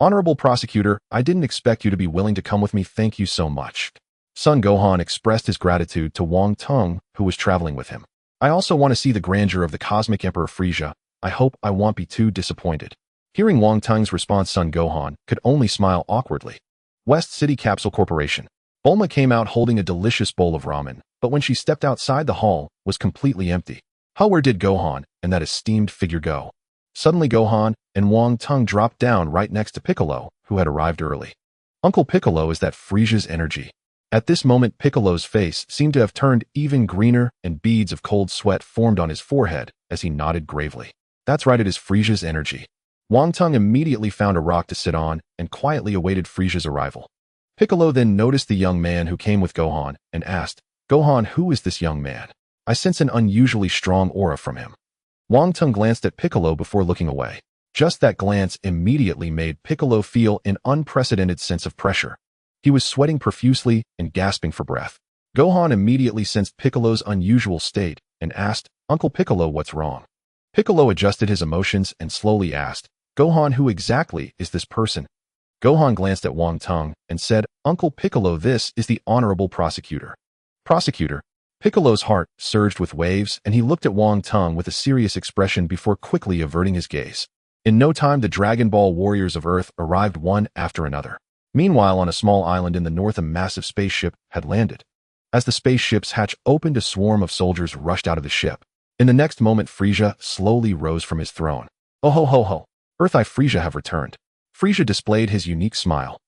Honorable prosecutor, I didn't expect you to be willing to come with me. Thank you so much. Son Gohan expressed his gratitude to Wang Teng, who was traveling with him. I also want to see the grandeur of the Cosmic Emperor Frieza. I hope I won't be too disappointed. Hearing Wang Teng's response, Son Gohan could only smile awkwardly. West City Capsule Corporation. Bulma came out holding a delicious bowl of ramen, but when she stepped outside, the hall was completely empty. How, where did Gohan and that esteemed figure go? Suddenly, Gohan and Wang Teng dropped down right next to Piccolo, who had arrived early. Uncle Piccolo, is that Frieza's energy? At this moment, Piccolo's face seemed to have turned even greener, and beads of cold sweat formed on his forehead as he nodded gravely. That's right, it is Frieza's energy. Wang Teng immediately found a rock to sit on and quietly awaited Frieza's arrival. Piccolo then noticed the young man who came with Gohan and asked, Gohan, who is this young man? I sense an unusually strong aura from him. Wang Teng glanced at Piccolo before looking away. Just that glance immediately made Piccolo feel an unprecedented sense of pressure. He was sweating profusely and gasping for breath. Gohan immediately sensed Piccolo's unusual state and asked, Uncle Piccolo, what's wrong? Piccolo adjusted his emotions and slowly asked, Gohan, who exactly is this person? Gohan glanced at Wang Teng and said, Uncle Piccolo, this is the honorable prosecutor. Prosecutor? Piccolo's heart surged with waves, and he looked at Wang Teng with a serious expression before quickly averting his gaze. In no time, the Dragon Ball warriors of Earth arrived one after another. Meanwhile, on a small island in the north, a massive spaceship had landed. As the spaceship's hatch opened, a swarm of soldiers rushed out of the ship. In the next moment, Frieza slowly rose from his throne. Oh ho ho ho! Earth, I Frieza have returned. Frieza displayed his unique smile.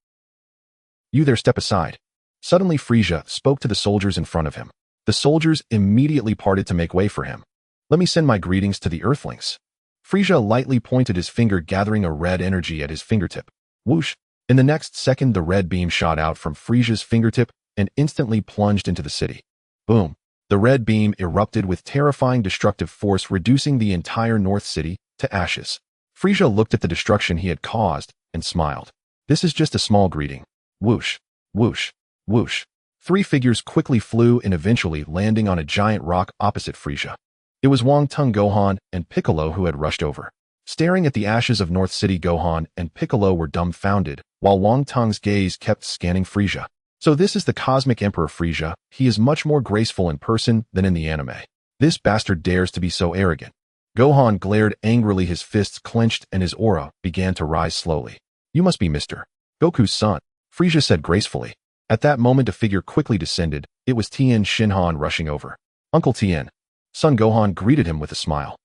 You there, step aside. Suddenly, Frieza spoke to the soldiers in front of him. The soldiers immediately parted to make way for him. Let me send my greetings to the Earthlings. Frieza lightly pointed his finger, gathering a red energy at his fingertip. Whoosh! In the next second, the red beam shot out from Frieza's fingertip and instantly plunged into the city. Boom! The red beam erupted with terrifying destructive force, reducing the entire North City to ashes. Frieza looked at the destruction he had caused and smiled. This is just a small greeting. Whoosh! Whoosh! Whoosh! 3 figures quickly flew and eventually landing on a giant rock opposite Frieza. It was Wang Teng, Gohan, and Piccolo who had rushed over. Staring at the ashes of North City, Gohan and Piccolo were dumbfounded, while Wang Teng's gaze kept scanning Frieza. So this is the Cosmic Emperor Frieza. He is much more graceful in person than in the anime. This bastard dares to be so arrogant. Gohan glared angrily, his fists clenched and his aura began to rise slowly. You must be Mr. Goku's son, Frieza said gracefully. At that moment a figure quickly descended. It was Tien Shinhan rushing over. Uncle Tien. Son Gohan greeted him with a smile.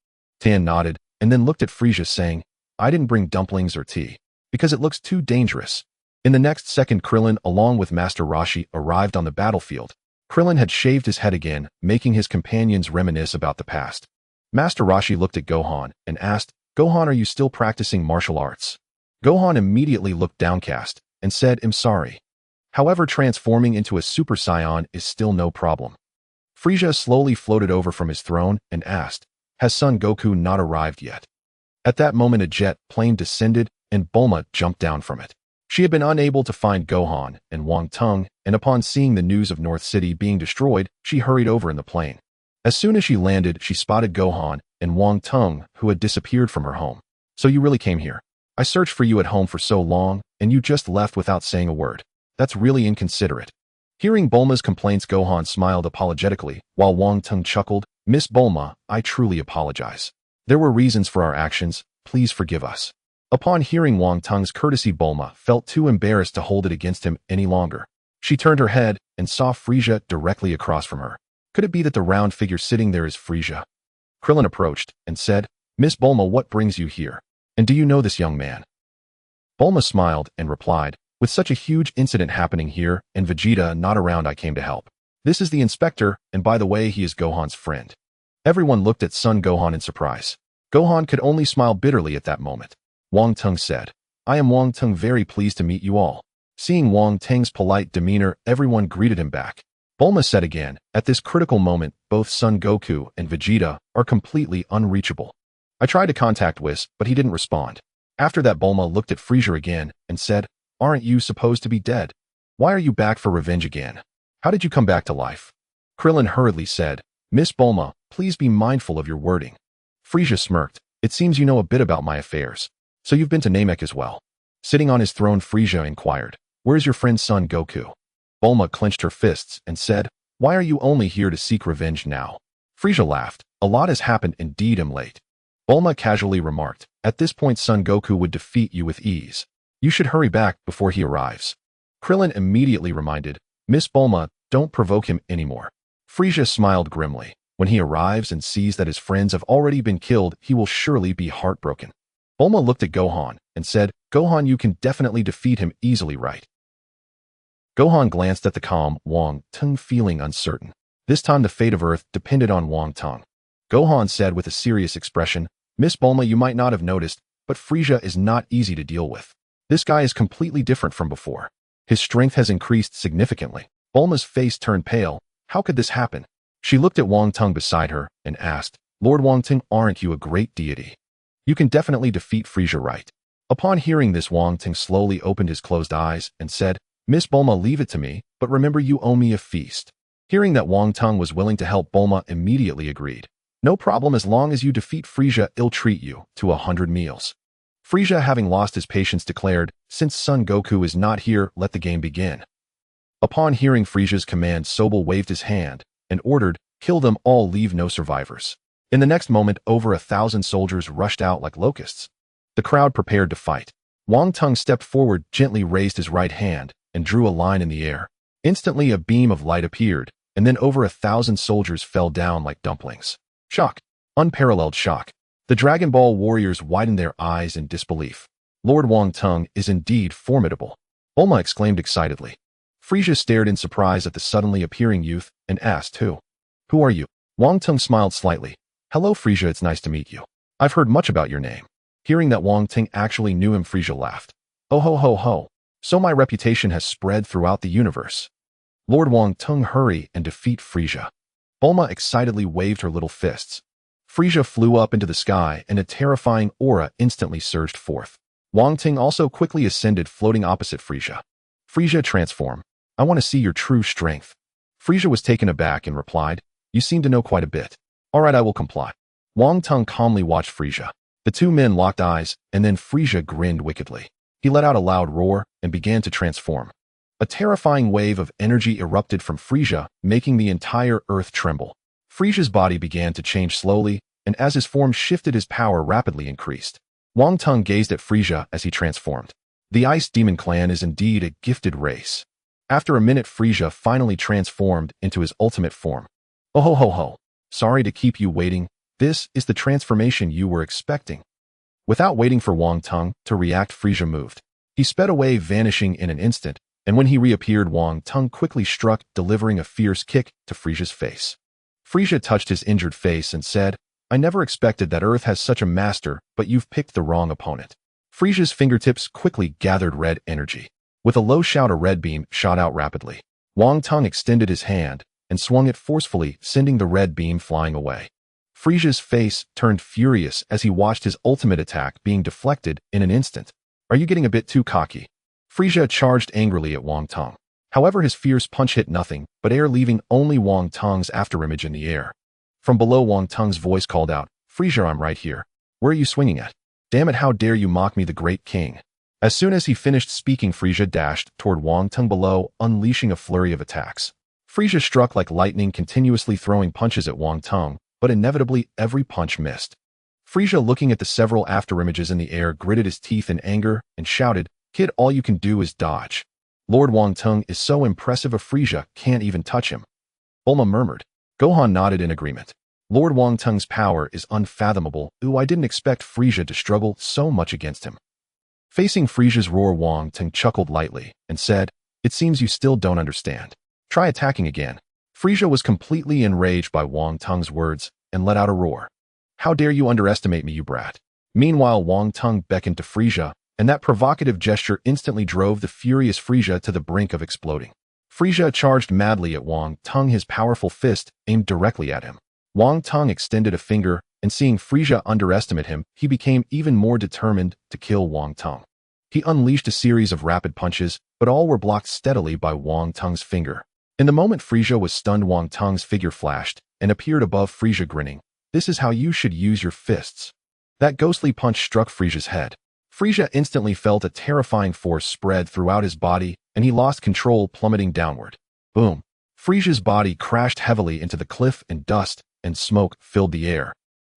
Tien nodded and then looked at Frieza saying, I didn't bring dumplings or tea, because it looks too dangerous. In the next second Krillin along with Master Roshi arrived on the battlefield. Krillin had shaved his head again, making his companions reminisce about the past. Master Roshi looked at Gohan and asked, Gohan, are you still practicing martial arts? Gohan immediately looked downcast and said, I'm sorry. However, transforming into a Super Saiyan is still no problem. Frieza slowly floated over from his throne and asked, has Son Goku not arrived yet? At that moment a jet plane descended and Bulma jumped down from it. She had been unable to find Gohan and Wang Tung, and upon seeing the news of North City being destroyed, she hurried over in the plane. As soon as she landed, she spotted Gohan and Wang Tung, who had disappeared from her home. So you really came here? I searched for you at home for so long, and you just left without saying a word. That's really inconsiderate. Hearing Bulma's complaints, Gohan smiled apologetically, while Wang Tung chuckled, Miss Bulma, I truly apologize. There were reasons for our actions, please forgive us. Upon hearing Wang Tung's courtesy, Bulma felt too embarrassed to hold it against him any longer. She turned her head and saw Frieza directly across from her. Could it be that the round figure sitting there is Frieza? Krillin approached and said, Miss Bulma, what brings you here? And do you know this young man? Bulma smiled and replied, with such a huge incident happening here and Vegeta not around, I came to help. This is the inspector, and by the way, he is Gohan's friend. Everyone looked at Son Gohan in surprise. Gohan could only smile bitterly at that moment. Wang Tung said, I am Wang Tung, very pleased to meet you all. Seeing Wang Tung's polite demeanor, everyone greeted him back. Bulma said again, at this critical moment, both Son Goku and Vegeta are completely unreachable. I tried to contact Whis, but he didn't respond. After that, Bulma looked at Frieza again and said, aren't you supposed to be dead? Why are you back for revenge again? How did you come back to life? Krillin hurriedly said, Miss Bulma, please be mindful of your wording. Frieza smirked, it seems you know a bit about my affairs. So you've been to Namek as well. Sitting on his throne, Frieza inquired, where's your friend Son Goku? Bulma clenched her fists and said, why are you only here to seek revenge now? Frieza laughed, a lot has happened indeed, I'm late. Bulma casually remarked, at this point Son Goku would defeat you with ease. You should hurry back before he arrives. Krillin immediately reminded, Miss Bulma, don't provoke him anymore. Frieza smiled grimly. When he arrives and sees that his friends have already been killed, he will surely be heartbroken. Bulma looked at Gohan and said, Gohan, you can definitely defeat him easily, right? Gohan glanced at the calm Wang Tung, feeling uncertain. This time the fate of Earth depended on Wang Tung. Gohan said with a serious expression, Miss Bulma, you might not have noticed, but Frieza is not easy to deal with. This guy is completely different from before. His strength has increased significantly. Bulma's face turned pale. How could this happen? She looked at Wang Tung beside her and asked, Lord Wang Tung, aren't you a great deity? You can definitely defeat Frieza, right? Upon hearing this, Wang Tung slowly opened his closed eyes and said, Miss Bulma, leave it to me, but remember you owe me a feast. Hearing that Wang Tung was willing to help, Bulma immediately agreed. No problem, as long as you defeat Frieza, I'll treat you to 100 meals. Frieza, having lost his patience, declared, since Son Goku is not here, let the game begin. Upon hearing Frieza's command, Sobel waved his hand and ordered, kill them all, leave no survivors. In the next moment, over 1,000 soldiers rushed out like locusts. The crowd prepared to fight. Wang Tung stepped forward, gently raised his right hand, and drew a line in the air. Instantly a beam of light appeared, and then over 1,000 soldiers fell down like dumplings. Shock. Unparalleled shock. The Dragon Ball warriors widened their eyes in disbelief. Lord Wang Tung is indeed formidable. Bulma exclaimed excitedly. Frieza stared in surprise at the suddenly appearing youth and asked, Who are you? Wang Tung smiled slightly. Hello Frieza, it's nice to meet you. I've heard much about your name. Hearing that Wang Tung actually knew him, Frieza laughed. Oh ho ho ho. So my reputation has spread throughout the universe. Lord Wang Tung, hurry and defeat Frieza. Bulma excitedly waved her little fists. Frieza flew up into the sky and a terrifying aura instantly surged forth. Wang Tung also quickly ascended, floating opposite Frieza. Frieza, transform. I want to see your true strength. Frieza was taken aback and replied, you seem to know quite a bit. All right, I will comply. Wang Tung calmly watched Frieza. The two men locked eyes, and then Frieza grinned wickedly. He let out a loud roar and began to transform. A terrifying wave of energy erupted from Frisia, making the entire earth tremble. Frisia's body began to change slowly, and as his form shifted, his power rapidly increased. Wang Tung gazed at Frisia as he transformed. The Ice Demon Clan is indeed a gifted race. After a minute, Frisia finally transformed into his ultimate form. Oh ho ho ho. Sorry to keep you waiting. This is the transformation you were expecting. Without waiting for Wang Tung to react, Frisia moved. He sped away, vanishing in an instant, and when he reappeared, Wang Tung quickly struck, delivering a fierce kick to Frisia's face. Frisia touched his injured face and said, I never expected that Earth has such a master, but you've picked the wrong opponent. Frisia's fingertips quickly gathered red energy. With a low shout, a red beam shot out rapidly. Wang Tung extended his hand and swung it forcefully, sending the red beam flying away. Frisia's face turned furious as he watched his ultimate attack being deflected in an instant. Are you getting a bit too cocky? Frisia charged angrily at Wang Tung. However, his fierce punch hit nothing but air, leaving only Wang Tung's afterimage in the air. From below, Wang Tung's voice called out, Frisia, I'm right here. Where are you swinging at? Damn it, how dare you mock me, the great king. As soon as he finished speaking, Frisia dashed toward Wang Tung below, unleashing a flurry of attacks. Frisia struck like lightning, continuously throwing punches at Wang Tung, but inevitably every punch missed. Frisia, looking at the several afterimages in the air, gritted his teeth in anger and shouted, Kid, all you can do is dodge. Lord Wang Tung is so impressive, a Frisia can't even touch him. Bulma murmured. Gohan nodded in agreement. Lord Wang Tung's power is unfathomable. Ooh, I didn't expect Frisia to struggle so much against him. Facing Frisia's roar, Wang Tung chuckled lightly and said, It seems you still don't understand. Try attacking again. Frisia was completely enraged by Wang Tung's words and let out a roar. How dare you underestimate me, you brat. Meanwhile, Wang Tung beckoned to Frisia, and that provocative gesture instantly drove the furious Frisia to the brink of exploding. Frisia charged madly at Wang Tung, his powerful fist aimed directly at him. Wang Tung extended a finger, and seeing Frisia underestimate him, he became even more determined to kill Wang Tung. He unleashed a series of rapid punches, but all were blocked steadily by Wang Tung's finger. In the moment Frisia was stunned, Wang Tung's figure flashed and appeared above Frisia, grinning. This is how you should use your fists. That ghostly punch struck Frisia's head. Frisia instantly felt a terrifying force spread throughout his body, and he lost control, plummeting downward. Boom! Frisia's body crashed heavily into the cliff, and dust and smoke filled the air.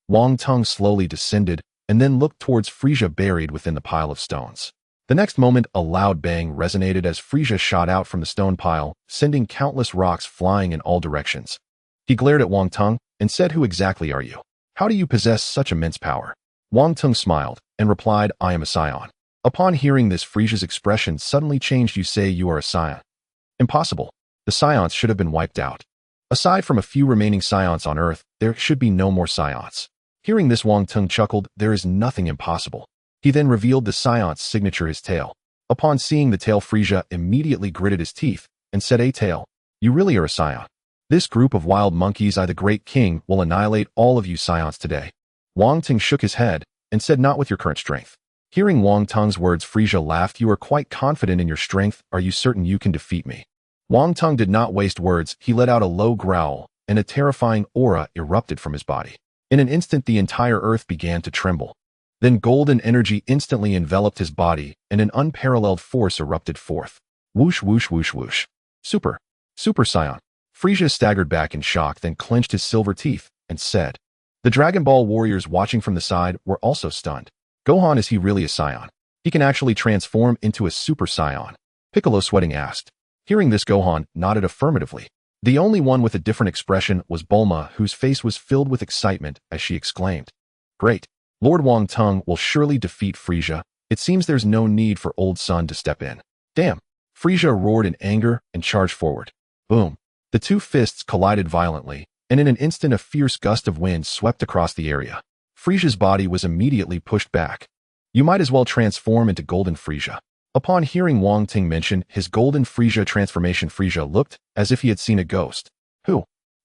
Wang Tung slowly descended and then looked towards Frisia, buried within the pile of stones. The next moment, a loud bang resonated as Frisia shot out from the stone pile, sending countless rocks flying in all directions. He glared at Wang Tung and said, Who exactly are you? How do you possess such immense power? Wang Tung smiled and replied, I am a scion. Upon hearing this, Frisia's expression suddenly changed. You say you are a scion? Impossible. The scions should have been wiped out. Aside from a few remaining scions on Earth, there should be no more scions. Hearing this, Wang Tung chuckled. There is nothing impossible. He then revealed the scion's signature, his tail. Upon seeing the tail, Frisia immediately gritted his teeth and said, A tail, you really are a scion. This group of wild monkeys, I the great king, will annihilate all of you scions today. Wang Tung shook his head and said, Not with your current strength. Hearing Wang Tung's words, Frisia laughed. You are quite confident in your strength. Are you certain you can defeat me? Wang Tung did not waste words. He let out a low growl, and a terrifying aura erupted from his body. In an instant, the entire earth began to tremble. Then golden energy instantly enveloped his body, and an unparalleled force erupted forth. Whoosh, whoosh, whoosh, whoosh. Super Scion. Frisia staggered back in shock, then clenched his silver teeth and said. The Dragon Ball warriors watching from the side were also stunned. Gohan, is he really a scion? He can actually transform into a Super Saiyan. Piccolo, sweating, asked. Hearing this, Gohan nodded affirmatively. The only one with a different expression was Bulma, whose face was filled with excitement as she exclaimed. Great. Lord Wang Tung will surely defeat Frisia. It seems there's no need for old Son to step in. Damn. Frisia roared in anger and charged forward. Boom. The two fists collided violently, and in an instant a fierce gust of wind swept across the area. Frisia's body was immediately pushed back. You might as well transform into Golden Frisia. Upon hearing Wang Tung mention his Golden Frisia transformation, Frisia looked as if he had seen a ghost.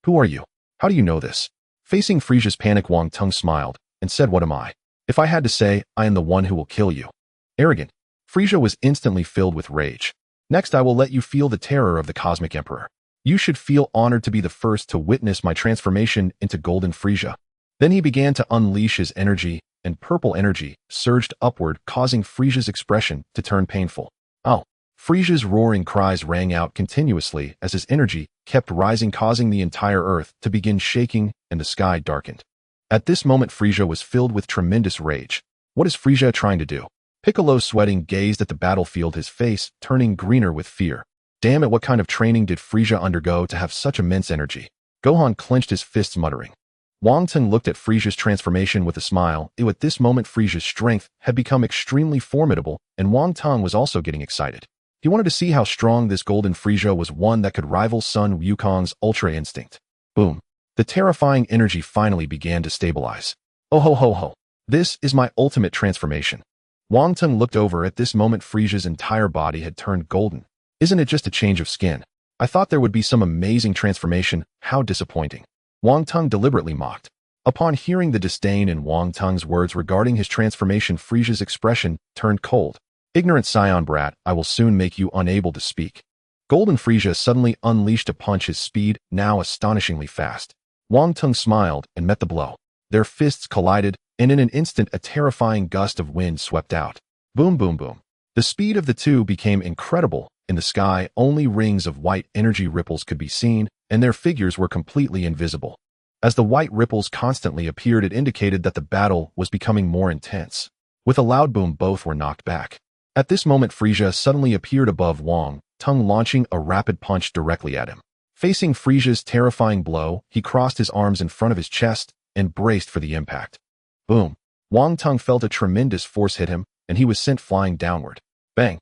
Who are you? How do you know this? Facing Frisia's panic, Wang Tung smiled and said, What am I? If I had to say, I am the one who will kill you. Arrogant. Frisia was instantly filled with rage. Next, I will let you feel the terror of the Cosmic Emperor. You should feel honored to be the first to witness my transformation into Golden Frisia. Then he began to unleash his energy, and purple energy surged upward, causing Frisia's expression to turn painful. Oh. Frisia's roaring cries rang out continuously as his energy kept rising, causing the entire earth to begin shaking and the sky darkened. At this moment, Frisia was filled with tremendous rage. What is Frisia trying to do? Piccolo, sweating, gazed at the battlefield, his face turning greener with fear. Damn it, what kind of training did Frisia undergo to have such immense energy? Gohan clenched his fists, muttering. Wang Tung looked at Frisia's transformation with a smile. At this moment, Frisia's strength had become extremely formidable, and Wang Tung was also getting excited. He wanted to see how strong this golden Frisia was, one that could rival Sun Wukong's Ultra Instinct. Boom. The terrifying energy finally began to stabilize. Oh ho ho ho. This is my ultimate transformation. Wang Tung looked over. At this moment, Frisia's entire body had turned golden. Isn't it just a change of skin? I thought there would be some amazing transformation. How disappointing. Wang Tung deliberately mocked. Upon hearing the disdain in Wang Tung's words regarding his transformation, Frisia's expression turned cold. Ignorant scion brat, I will soon make you unable to speak. Golden Frisia suddenly unleashed a punch, his speed now astonishingly fast. Wang Tung smiled and met the blow. Their fists collided, and in an instant a terrifying gust of wind swept out. Boom boom boom. The speed of the two became incredible. In the sky, only rings of white energy ripples could be seen, and their figures were completely invisible. As the white ripples constantly appeared, it indicated that the battle was becoming more intense. With a loud boom, both were knocked back. At this moment, Frisia suddenly appeared above Wang Tung, launching a rapid punch directly at him. Facing Frisia's terrifying blow, he crossed his arms in front of his chest and braced for the impact. Boom! Wang Tung felt a tremendous force hit him, and he was sent flying downward. Bang!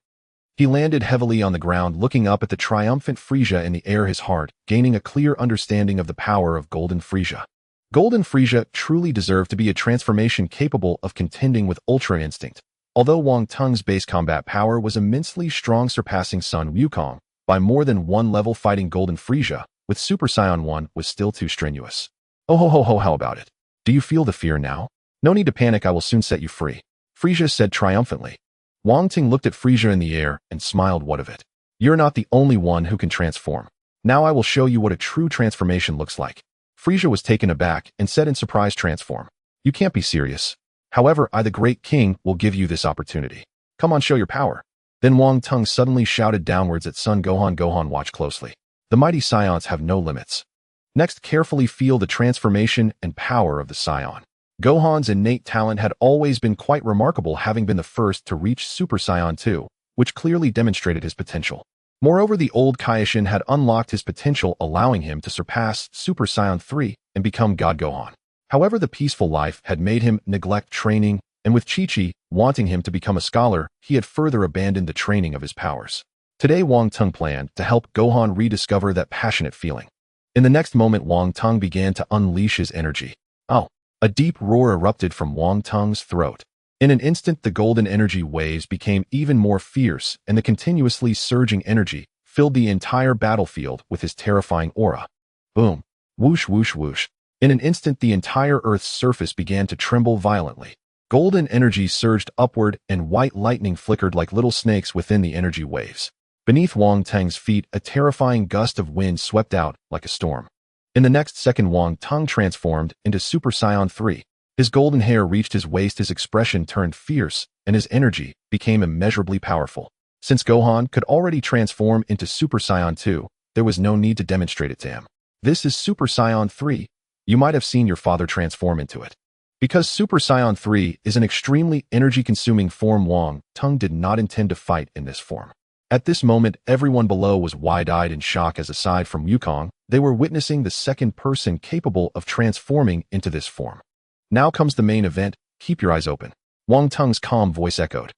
He landed heavily on the ground, looking up at the triumphant Frisia in the air, his heart gaining a clear understanding of the power of Golden Frisia. Golden Frisia truly deserved to be a transformation capable of contending with Ultra Instinct. Although Wang Tung's base combat power was immensely strong, surpassing Sun Wukong by more than one level, fighting Golden Frisia with Super Saiyan 1 was still too strenuous. Oh ho ho ho, how about it? Do you feel the fear now? No need to panic, I will soon set you free, Frisia said triumphantly. Wang Tung looked at Frisia in the air and smiled. What of it? You're not the only one who can transform. Now I will show you what a true transformation looks like. Frisia was taken aback and said in surprise, transform? You can't be serious. However, I, the Great King, will give you this opportunity. Come on, show your power. Then Wang Tung suddenly shouted downwards at Son Gohan. Gohan, watch closely. The mighty Scions have no limits. Next, carefully feel the transformation and power of the Scion. Gohan's innate talent had always been quite remarkable, having been the first to reach Super Saiyan 2, which clearly demonstrated his potential. Moreover, the old Kaioshin had unlocked his potential, allowing him to surpass Super Saiyan 3 and become God Gohan. However, the peaceful life had made him neglect training, and with Chi-Chi wanting him to become a scholar, he had further abandoned the training of his powers. Today, Wang Tung planned to help Gohan rediscover that passionate feeling. In the next moment, Wang Tung began to unleash his energy. Oh! A deep roar erupted from Wang Tung's throat. In an instant, the golden energy waves became even more fierce, and the continuously surging energy filled the entire battlefield with his terrifying aura. Boom! Whoosh whoosh whoosh. In an instant, the entire Earth's surface began to tremble violently. Golden energy surged upward, and white lightning flickered like little snakes within the energy waves. Beneath Wang Tung's feet, a terrifying gust of wind swept out like a storm. In the next second, Wang Tung transformed into Super Saiyan 3. His golden hair reached his waist, his expression turned fierce, and his energy became immeasurably powerful. Since Gohan could already transform into Super Saiyan 2, there was no need to demonstrate it to him. This is Super Saiyan 3. You might have seen your father transform into it. Because Super Saiyan 3 is an extremely energy-consuming form, Wang Tung did not intend to fight in this form. At this moment, everyone below was wide-eyed in shock, as aside from Wukong, they were witnessing the second person capable of transforming into this form. Now comes the main event, keep your eyes open. Wang Tung's calm voice echoed.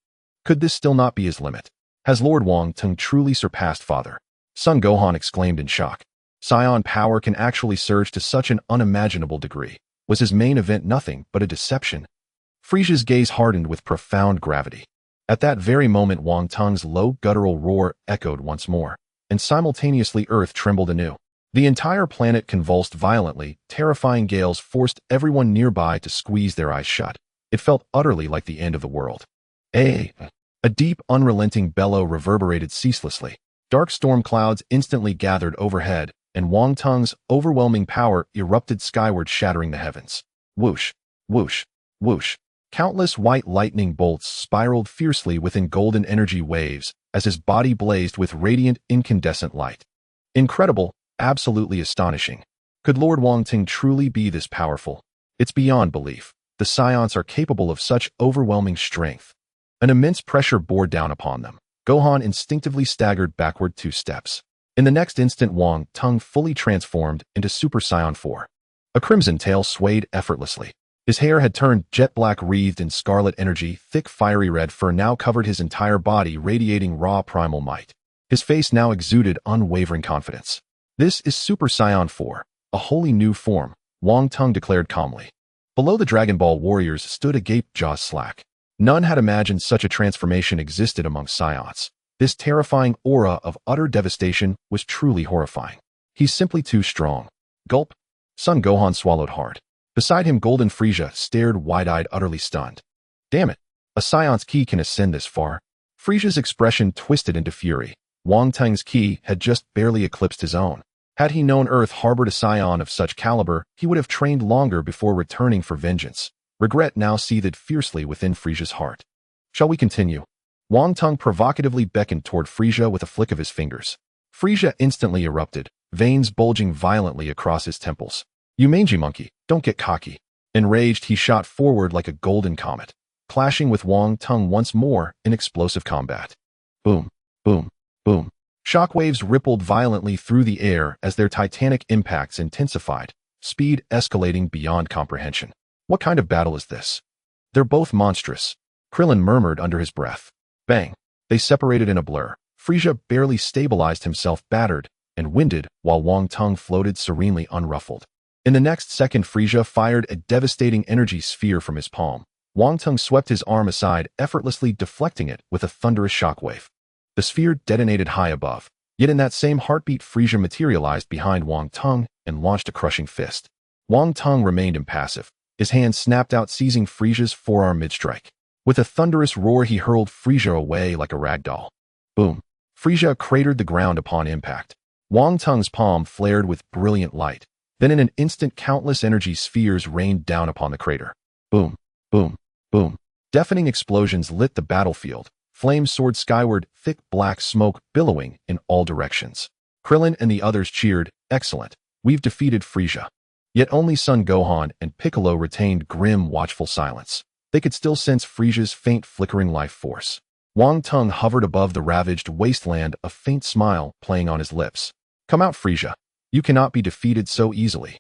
Could this still not be his limit? Has Lord Wang Tung truly surpassed Father? Son Gohan exclaimed in shock. Saiyan power can actually surge to such an unimaginable degree. Was his main event nothing but a deception? Frisia's gaze hardened with profound gravity. At that very moment, Wang Tung's low guttural roar echoed once more, and simultaneously Earth trembled anew. The entire planet convulsed violently, terrifying gales forced everyone nearby to squeeze their eyes shut. It felt utterly like the end of the world. A deep, unrelenting bellow reverberated ceaselessly. Dark storm clouds instantly gathered overhead, and Wang Tung's overwhelming power erupted skyward, shattering the heavens. Whoosh, whoosh, whoosh. Countless white lightning bolts spiraled fiercely within golden energy waves, as his body blazed with radiant, incandescent light. Incredible, absolutely astonishing. Could Lord Wangting truly be this powerful? It's beyond belief. The Scions are capable of such overwhelming strength. An immense pressure bore down upon them. Gohan instinctively staggered backward 2 steps. In the next instant, Wang Tung fully transformed into Super Saiyan 4. A crimson tail swayed effortlessly. His hair had turned jet black, wreathed in scarlet energy. Thick, fiery red fur now covered his entire body, radiating raw primal might. His face now exuded unwavering confidence. This is Super Saiyan 4, a wholly new form, Wang Tung declared calmly. Below, the Dragon Ball warriors stood agape, jaws slack. None had imagined such a transformation existed among Scions. This terrifying aura of utter devastation was truly horrifying. He's simply too strong. Gulp. Son Gohan swallowed hard. Beside him, Golden Frieza stared wide-eyed, utterly stunned. Damn it! A Scion's ki can ascend this far. Frieza's expression twisted into fury. Wang Tung's ki had just barely eclipsed his own. Had he known Earth harbored a Scion of such caliber, he would have trained longer before returning for vengeance. Regret now seethed fiercely within Frieza's heart. Shall we continue? Wang Tung provocatively beckoned toward Frieza with a flick of his fingers. Frieza instantly erupted, veins bulging violently across his temples. You mangy monkey, don't get cocky. Enraged, he shot forward like a golden comet, clashing with Wang Tung once more in explosive combat. Boom, boom, boom. Shockwaves rippled violently through the air as their titanic impacts intensified, speed escalating beyond comprehension. What kind of battle is this? They're both monstrous, Krillin murmured under his breath. Bang! They separated in a blur. Frieza barely stabilized himself, battered and winded, while Wang Tung floated serenely unruffled. In the next second, Frieza fired a devastating energy sphere from his palm. Wang Tung swept his arm aside, effortlessly deflecting it with a thunderous shockwave. The sphere detonated high above. Yet in that same heartbeat, Frieza materialized behind Wang Tung and launched a crushing fist. Wang Tung remained impassive. His hand snapped out, seizing Frieza's forearm mid-strike. With a thunderous roar, he hurled Frieza away like a rag doll. Boom! Frieza cratered the ground upon impact. Wang Tung's palm flared with brilliant light. Then in an instant, countless energy spheres rained down upon the crater. Boom, boom, boom. Deafening explosions lit the battlefield. Flames soared skyward, thick black smoke billowing in all directions. Krillin and the others cheered, excellent, we've defeated Frieza. Yet only Son Gohan and Piccolo retained grim, watchful silence. They could still sense Frieza's faint, flickering life force. Wang Tung hovered above the ravaged wasteland, a faint smile playing on his lips. Come out, Frieza. You cannot be defeated so easily.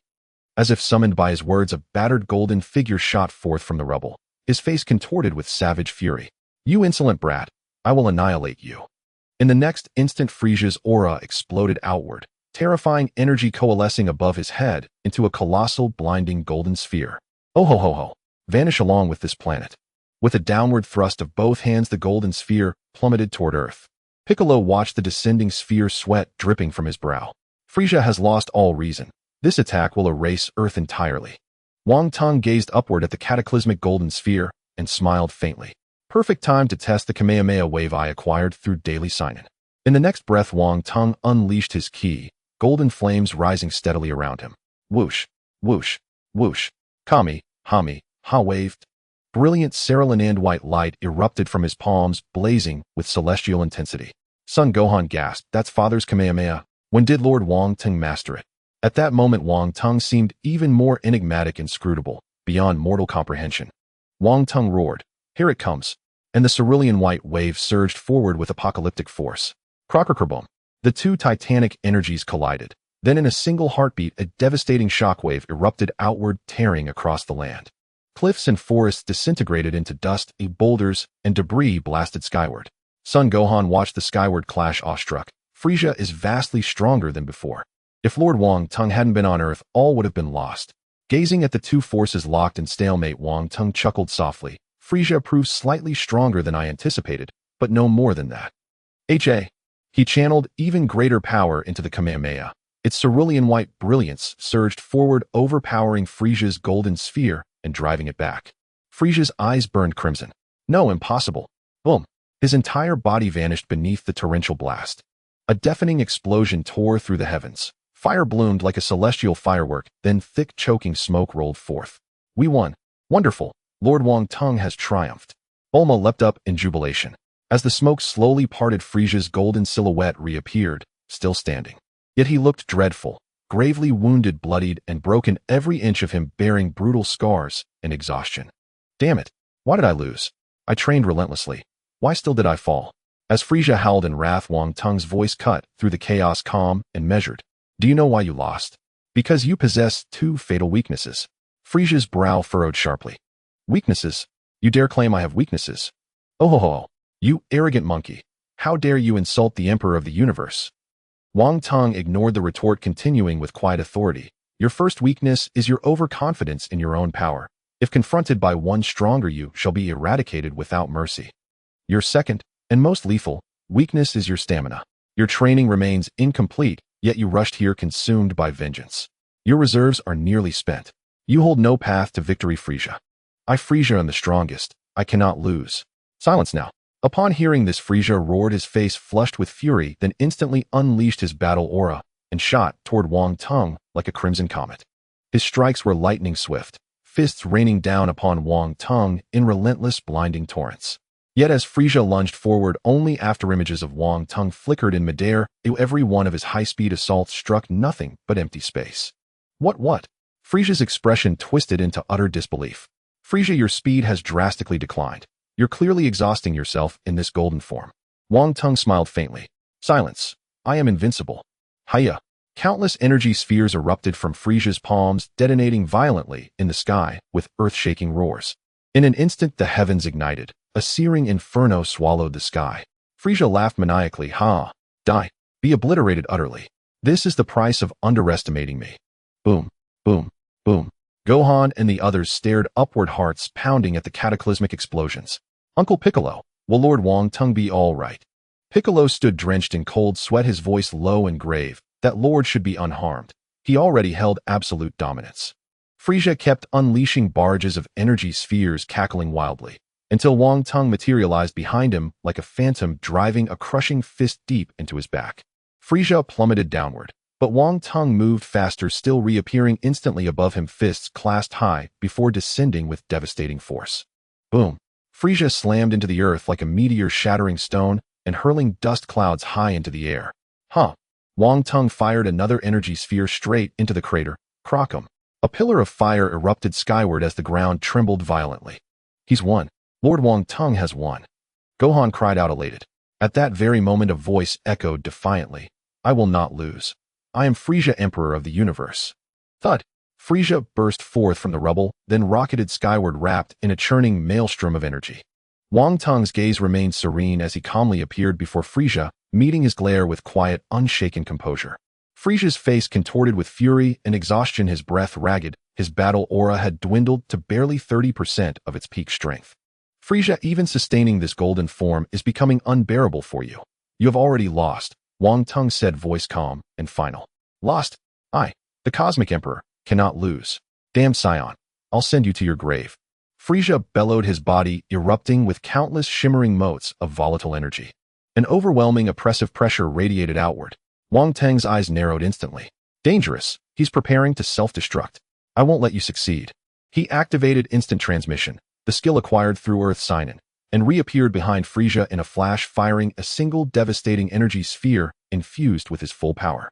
As if summoned by his words, a battered golden figure shot forth from the rubble, his face contorted with savage fury. You insolent brat, I will annihilate you. In the next instant, Frieza's aura exploded outward, terrifying energy coalescing above his head into a colossal, blinding golden sphere. Oh ho ho ho, vanish along with this planet. With a downward thrust of both hands, the golden sphere plummeted toward Earth. Piccolo watched the descending sphere, sweat dripping from his brow. Frieza has lost all reason. This attack will erase Earth entirely. Wang Tung gazed upward at the cataclysmic golden sphere and smiled faintly. Perfect time to test the Kamehameha wave I acquired through daily Seinen. In the next breath, Wang Tung unleashed his ki, golden flames rising steadily around him. Whoosh, whoosh, whoosh. Kami, Hami, Ha waved. Brilliant cerulean white light erupted from his palms, blazing with celestial intensity. Son Gohan gasped, that's Father's Kamehameha. When did Lord Wang Tung master it? At that moment, Wang Tung seemed even more enigmatic and inscrutable, beyond mortal comprehension. Wang Tung roared, here it comes. And the cerulean white wave surged forward with apocalyptic force. Crockerkerboom. The two titanic energies collided. Then in a single heartbeat, a devastating shockwave erupted outward, tearing across the land. Cliffs and forests disintegrated into dust, boulders and debris blasted skyward. Son Gohan watched the skyward clash awestruck. Frieza is vastly stronger than before. If Lord Wang Tung hadn't been on Earth, all would have been lost. Gazing at the two forces locked in stalemate, Wang Tung chuckled softly. Frieza proved slightly stronger than I anticipated, but no more than that. He channeled even greater power into the Kamehameha. Its cerulean white brilliance surged forward, overpowering Frieza's golden sphere and driving it back. Frieza's eyes burned crimson. No, impossible. Boom. His entire body vanished beneath the torrential blast. A deafening explosion tore through the heavens. Fire bloomed like a celestial firework, then thick choking smoke rolled forth. We won. Wonderful. Lord Wang Tung has triumphed. Bulma leapt up in jubilation. As the smoke slowly parted, Frisia's golden silhouette reappeared, still standing. Yet he looked dreadful, gravely wounded, bloodied, and broken, every inch of him bearing brutal scars and exhaustion. Damn it! Why did I lose? I trained relentlessly. Why still did I fall? As Frisia howled in wrath, Wang Tung's voice cut through the chaos, calm and measured. Do you know why you lost? Because you possess two fatal weaknesses. Frisia's brow furrowed sharply. Weaknesses? You dare claim I have weaknesses? Oh ho ho! You arrogant monkey! How dare you insult the Emperor of the Universe? Wang Tung ignored the retort, continuing with quiet authority. Your first weakness is your overconfidence in your own power. If confronted by one stronger, you shall be eradicated without mercy. Your second, and most lethal, weakness is your stamina. Your training remains incomplete, yet you rushed here consumed by vengeance. Your reserves are nearly spent. You hold no path to victory, Frisia. I, Frisia, am the strongest. I cannot lose. Silence now. Upon hearing this, Frisia roared, his face flushed with fury, then instantly unleashed his battle aura and shot toward Wang Tung like a crimson comet. His strikes were lightning swift, fists raining down upon Wang Tung in relentless, blinding torrents. Yet as Frisia lunged forward, only after images of Wang Tung flickered in midair, every one of his high-speed assaults struck nothing but empty space. What? Frisia's expression twisted into utter disbelief. Frisia, your speed has drastically declined. You're clearly exhausting yourself in this golden form. Wang Tung smiled faintly. Silence. I am invincible. Hiya. Countless energy spheres erupted from Frisia's palms, detonating violently in the sky with earth-shaking roars. In an instant, the heavens ignited. A searing inferno swallowed the sky. Frisia laughed maniacally. Ha! Die. Be obliterated utterly. This is the price of underestimating me. Boom. Boom. Boom. Gohan and the others stared upward, hearts pounding at the cataclysmic explosions. Uncle Piccolo, will Lord Wang Tung be all right? Piccolo stood drenched in cold sweat, his voice low and grave. That lord should be unharmed. He already held absolute dominance. Frisia kept unleashing barrages of energy spheres, cackling wildly, until Wang Tung materialized behind him like a phantom, driving a crushing fist deep into his back. Frisia plummeted downward, but Wang Tung moved faster, still reappearing instantly above him, fists clasped high before descending with devastating force. Boom! Frisia slammed into the earth like a meteor, shattering stone and hurling dust clouds high into the air. Huh! Wang Tung fired another energy sphere straight into the crater. Crockham! A pillar of fire erupted skyward as the ground trembled violently. He's won. Lord Wang Tung has won. Gohan cried out, elated. At that very moment, a voice echoed defiantly. I will not lose. I am Frisia, Emperor of the Universe. Thud! Frisia burst forth from the rubble, then rocketed skyward, wrapped in a churning maelstrom of energy. Wang Tung's gaze remained serene as he calmly appeared before Frisia, meeting his glare with quiet, unshaken composure. Frisia's face contorted with fury and exhaustion, his breath ragged, his battle aura had dwindled to barely 30% of its peak strength. Frisia, even sustaining this golden form is becoming unbearable for you. You have already lost, Wang Tung said, voice calm and final. Lost? I, the Cosmic Emperor, cannot lose. Damn Scion, I'll send you to your grave. Frisia bellowed, his body erupting with countless shimmering motes of volatile energy. An overwhelming, oppressive pressure radiated outward. Wang Tung's eyes narrowed instantly. Dangerous. He's preparing to self-destruct. I won't let you succeed. He activated instant transmission, the skill acquired through Earth Sign-In, and reappeared behind Frisia in a flash, firing a single devastating energy sphere infused with his full power.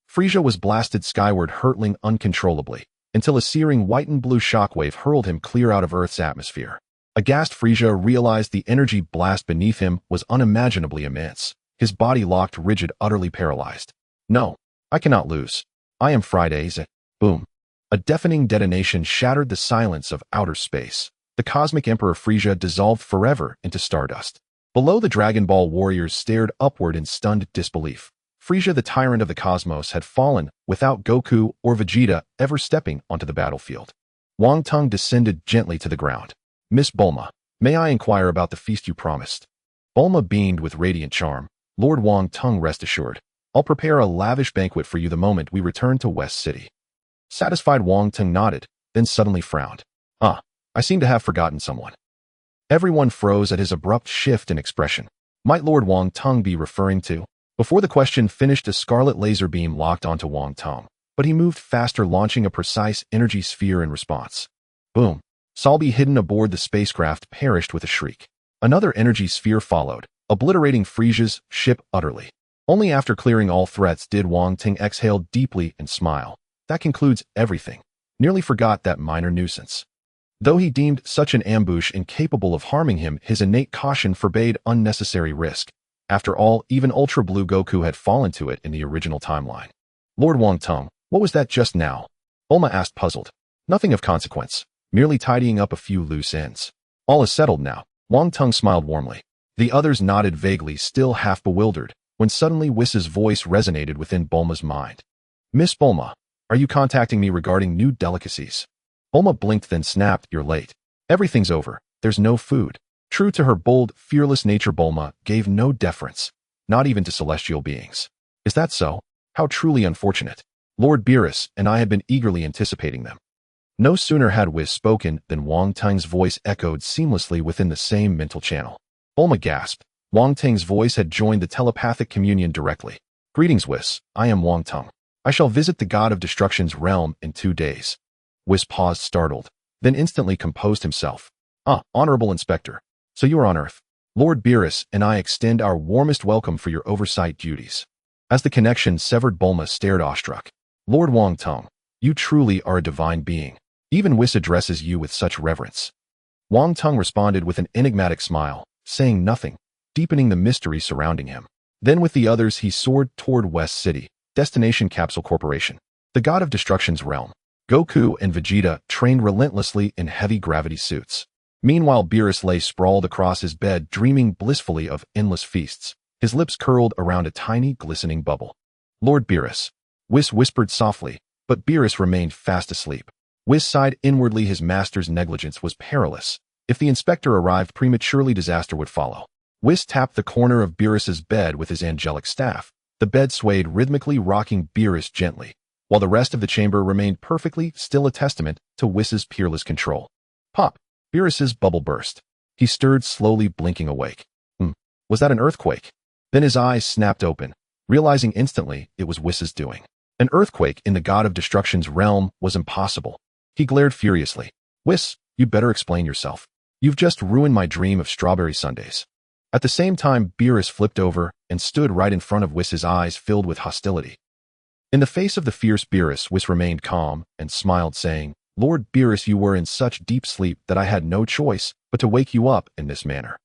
Frisia was blasted skyward, hurtling uncontrollably, until a searing white and blue shockwave hurled him clear out of Earth's atmosphere. Aghast, Frisia realized the energy blast beneath him was unimaginably immense. His body locked rigid, utterly paralyzed. No, I cannot lose. I am Friday's. Boom. A deafening detonation shattered the silence of outer space. The Cosmic Emperor Frisia dissolved forever into stardust. Below, the Dragon Ball warriors stared upward in stunned disbelief. Frisia, the tyrant of the cosmos, had fallen without Goku or Vegeta ever stepping onto the battlefield. Wang Tung descended gently to the ground. Miss Bulma, may I inquire about the feast you promised? Bulma beamed with radiant charm. Lord Wang Tung, rest assured. I'll prepare a lavish banquet for you the moment we return to West City. Satisfied, Wang Tung nodded, then suddenly frowned. I seem to have forgotten someone. Everyone froze at his abrupt shift in expression. Might Lord Wang Tung be referring to? Before the question finished, a scarlet laser beam locked onto Wang Tung, but he moved faster, launching a precise energy sphere in response. Boom! Salby, hidden aboard the spacecraft, perished with a shriek. Another energy sphere followed, obliterating Frisia's ship utterly. Only after clearing all threats did Wang Ting exhale deeply and smile. That concludes everything. Nearly forgot that minor nuisance. Though he deemed such an ambush incapable of harming him, his innate caution forbade unnecessary risk. After all, even Ultra Blue Goku had fallen to it in the original timeline. Lord Wang Tung, what was that just now? Bulma asked, puzzled. Nothing of consequence, merely tidying up a few loose ends. All is settled now. Wang Tung smiled warmly. The others nodded vaguely, still half bewildered, when suddenly Whis' voice resonated within Bulma's mind. Miss Bulma, are you contacting me regarding new delicacies? Bulma blinked, then snapped, you're late. Everything's over. There's no food. True to her bold, fearless nature, Bulma gave no deference, not even to celestial beings. Is that so? How truly unfortunate. Lord Beerus and I had been eagerly anticipating them. No sooner had Whis spoken than Wang Tung's voice echoed seamlessly within the same mental channel. Bulma gasped. Wang Tung's voice had joined the telepathic communion directly. Greetings, Whis. I am Wang Tung. I shall visit the God of Destruction's realm in 2 days. Whis paused, startled, then instantly composed himself. Honorable Inspector. So you are on Earth. Lord Beerus and I extend our warmest welcome for your oversight duties. As the connection severed, Bulma stared awestruck. Lord Wang Tung, you truly are a divine being. Even Whis addresses you with such reverence. Wang Tung responded with an enigmatic smile, saying nothing, deepening the mystery surrounding him. Then with the others he soared toward West City, Destination Capsule Corporation, the God of Destruction's realm. Goku and Vegeta trained relentlessly in heavy gravity suits. Meanwhile, Beerus lay sprawled across his bed, dreaming blissfully of endless feasts, his lips curled around a tiny, glistening bubble. Lord Beerus. Whis whispered softly, but Beerus remained fast asleep. Whis sighed inwardly. His master's negligence was perilous. If the inspector arrived prematurely, disaster would follow. Whis tapped the corner of Beerus's bed with his angelic staff. The bed swayed rhythmically, rocking Beerus gently, while the rest of the chamber remained perfectly still, a testament to Whis' peerless control. Pop! Beerus's bubble burst. He stirred slowly, blinking awake. Was that an earthquake? Then his eyes snapped open, realizing instantly it was Whis' doing. An earthquake in the God of Destruction's realm was impossible. He glared furiously. Whis, you'd better explain yourself. You've just ruined my dream of strawberry sundaes. At the same time, Beerus flipped over and stood right in front of Whis, his eyes filled with hostility. In the face of the fierce Beerus, Whis remained calm and smiled, saying, Lord Beerus, you were in such deep sleep that I had no choice but to wake you up in this manner.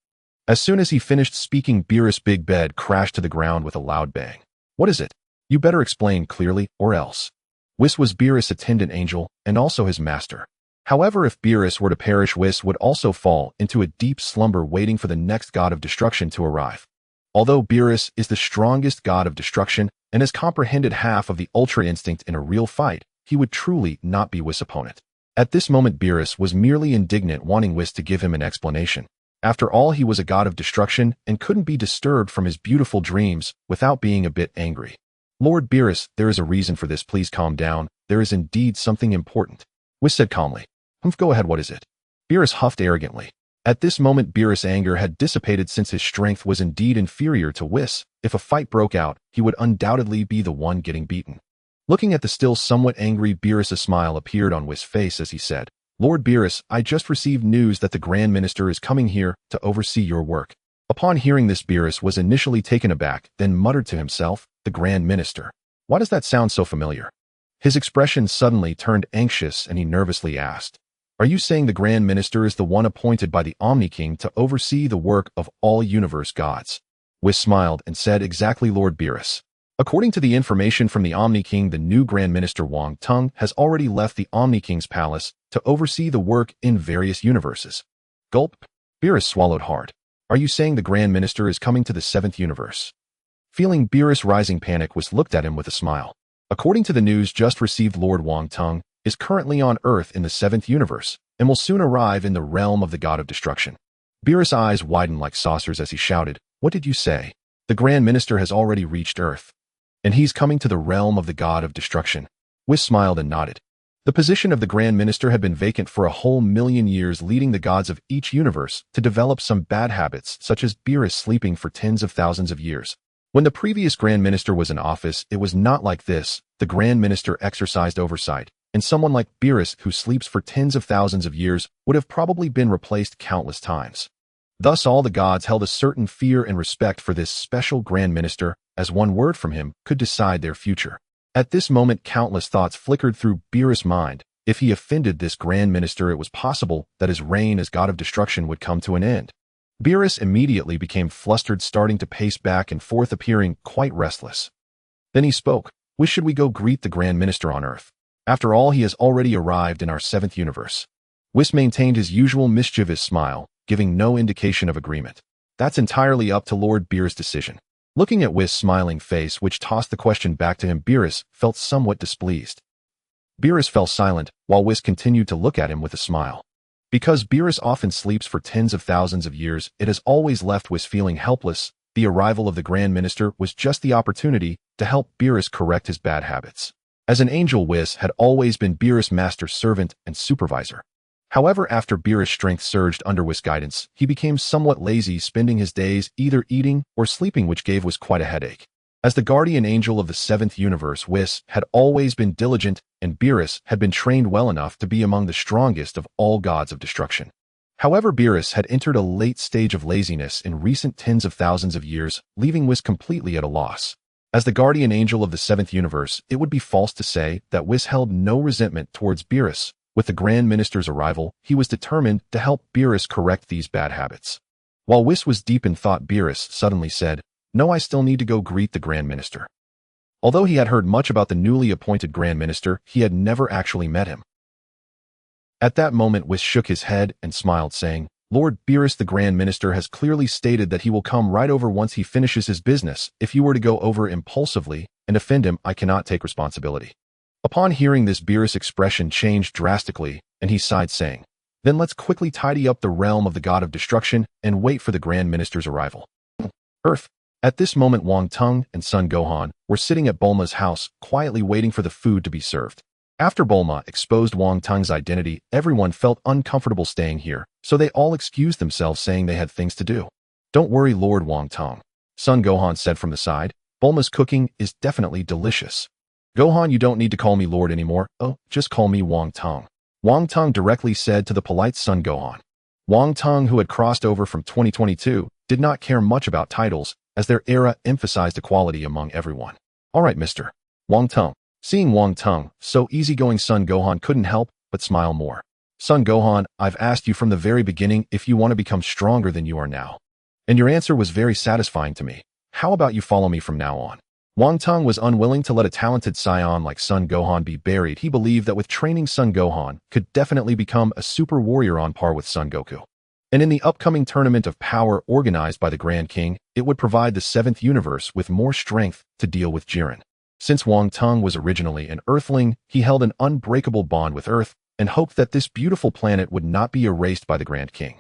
As soon as he finished speaking, Beerus' big bed crashed to the ground with a loud bang. What is it? You better explain clearly, or else. Whis was Beerus' attendant angel and also his master. However, if Beerus were to perish, Whis would also fall into a deep slumber, waiting for the next God of Destruction to arrive. Although Beerus is the strongest God of Destruction and has comprehended half of the Ultra Instinct in a real fight, he would truly not be Whis' opponent. At this moment, Beerus was merely indignant, wanting Whis to give him an explanation. After all, he was a God of Destruction and couldn't be disturbed from his beautiful dreams without being a bit angry. Lord Beerus, there is a reason for this. Please calm down. There is indeed something important. Whis said calmly. Go ahead, what is it? Beerus huffed arrogantly. At this moment, Beerus' anger had dissipated since his strength was indeed inferior to Whis. If a fight broke out, he would undoubtedly be the one getting beaten. Looking at the still somewhat angry Beerus, a smile appeared on Whis' face as he said, Lord Beerus, I just received news that the Grand Minister is coming here to oversee your work. Upon hearing this, Beerus was initially taken aback, then muttered to himself, the Grand Minister. Why does that sound so familiar? His expression suddenly turned anxious and he nervously asked, Are you saying the Grand Minister is the one appointed by the Omni King to oversee the work of all universe gods? Whis smiled and said, Exactly, Lord Beerus. According to the information from the Omni King, the new Grand Minister Wang Tung has already left the Omni King's palace to oversee the work in various universes. Gulp. Beerus swallowed hard. Are you saying the Grand Minister is coming to the 7th universe? Feeling Beerus' rising panic, Whis looked at him with a smile. According to the news just received, Lord Wang Tung is currently on Earth in the 7th universe and will soon arrive in the realm of the God of Destruction. Beerus' eyes widened like saucers as he shouted, What did you say? The Grand Minister has already reached Earth. And he's coming to the realm of the God of Destruction. Whis smiled and nodded. The position of the Grand Minister had been vacant for a whole million years, leading the gods of each universe to develop some bad habits, such as Beerus sleeping for tens of thousands of years. When the previous Grand Minister was in office, it was not like this. The Grand Minister exercised oversight, and someone like Beerus, who sleeps for tens of thousands of years, would have probably been replaced countless times. Thus all the gods held a certain fear and respect for this special Grand Minister, as one word from him could decide their future. At this moment countless thoughts flickered through Beerus' mind. If he offended this Grand Minister, it was possible that his reign as god of destruction would come to an end. Beerus immediately became flustered, starting to pace back and forth, appearing quite restless. Then he spoke. "When should we go greet the Grand Minister on Earth? After all, he has already arrived in our 7th universe." Whis maintained his usual mischievous smile, giving no indication of agreement. "That's entirely up to Lord Beerus' decision." Looking at Whis' smiling face, which tossed the question back to him, Beerus felt somewhat displeased. Beerus fell silent, while Whis continued to look at him with a smile. Because Beerus often sleeps for tens of thousands of years, it has always left Whis feeling helpless. The arrival of the Grand Minister was just the opportunity to help Beerus correct his bad habits. As an angel, Whis had always been Beerus' master servant and supervisor. However, after Beerus' strength surged under Whis' guidance, he became somewhat lazy, spending his days either eating or sleeping, which gave Whis quite a headache. As the guardian angel of the 7th universe, Whis had always been diligent, and Beerus had been trained well enough to be among the strongest of all gods of destruction. However, Beerus had entered a late stage of laziness in recent tens of thousands of years, leaving Whis completely at a loss. As the guardian angel of the 7th universe, it would be false to say that Whis held no resentment towards Beerus. With the Grand Minister's arrival, he was determined to help Beerus correct these bad habits. While Whis was deep in thought, Beerus suddenly said, "No, I still need to go greet the Grand Minister." Although he had heard much about the newly appointed Grand Minister, he had never actually met him. At that moment, Whis shook his head and smiled, saying, "Lord Beerus, the Grand Minister has clearly stated that he will come right over once he finishes his business. If you were to go over impulsively and offend him, I cannot take responsibility." Upon hearing this, Beerus' expression changed drastically, and he sighed, saying, "Then let's quickly tidy up the realm of the god of destruction and wait for the Grand Minister's arrival." Earth. At this moment, Wang Tung and Sun Gohan were sitting at Bulma's house, quietly waiting for the food to be served. After Bulma exposed Wang Tung's identity, everyone felt uncomfortable staying here, so they all excused themselves, saying they had things to do. "Don't worry, Lord Wang Tung," Sun Gohan said from the side. "Bulma's cooking is definitely delicious." "Gohan, you don't need to call me Lord anymore. Oh, just call me Wang Tung," Wang Tung directly said to the polite Sun Gohan. Wang Tung, who had crossed over from 2022, did not care much about titles, as their era emphasized equality among everyone. "All right, Mr. Wang Tung." Seeing Wang Tung so easygoing, Sun Gohan couldn't help but smile more. "Sun Gohan, I've asked you from the very beginning if you want to become stronger than you are now, and your answer was very satisfying to me. How about you follow me from now on?" Wang Tung was unwilling to let a talented scion like Sun Gohan be buried. He believed that with training, Sun Gohan could definitely become a super warrior on par with Son Goku. And in the upcoming tournament of power organized by the Grand King, it would provide the 7th universe with more strength to deal with Jiren. Since Wang Tung was originally an Earthling, he held an unbreakable bond with Earth and hoped that this beautiful planet would not be erased by the Grand King.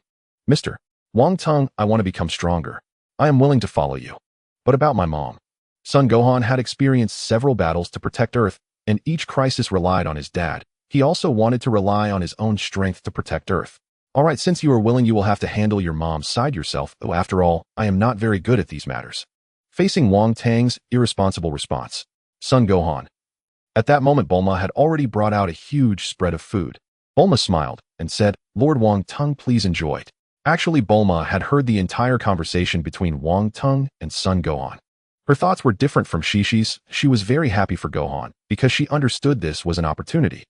"Mr. Wang Tung, I want to become stronger. I am willing to follow you. But about my mom." Sun Gohan had experienced several battles to protect Earth, and each crisis relied on his dad. He also wanted to rely on his own strength to protect Earth. "All right, since you are willing, you will have to handle your mom's side yourself, though after all, I am not very good at these matters." Facing Wang Tang's irresponsible response, Sun Gohan. At that moment, Bulma had already brought out a huge spread of food. Bulma smiled and said, "Lord Wang Tung, please enjoy it." Actually, Bulma had heard the entire conversation between Wang Tung and Sun Gohan. Her thoughts were different from Shishi's. She was very happy for Gohan, because she understood this was an opportunity.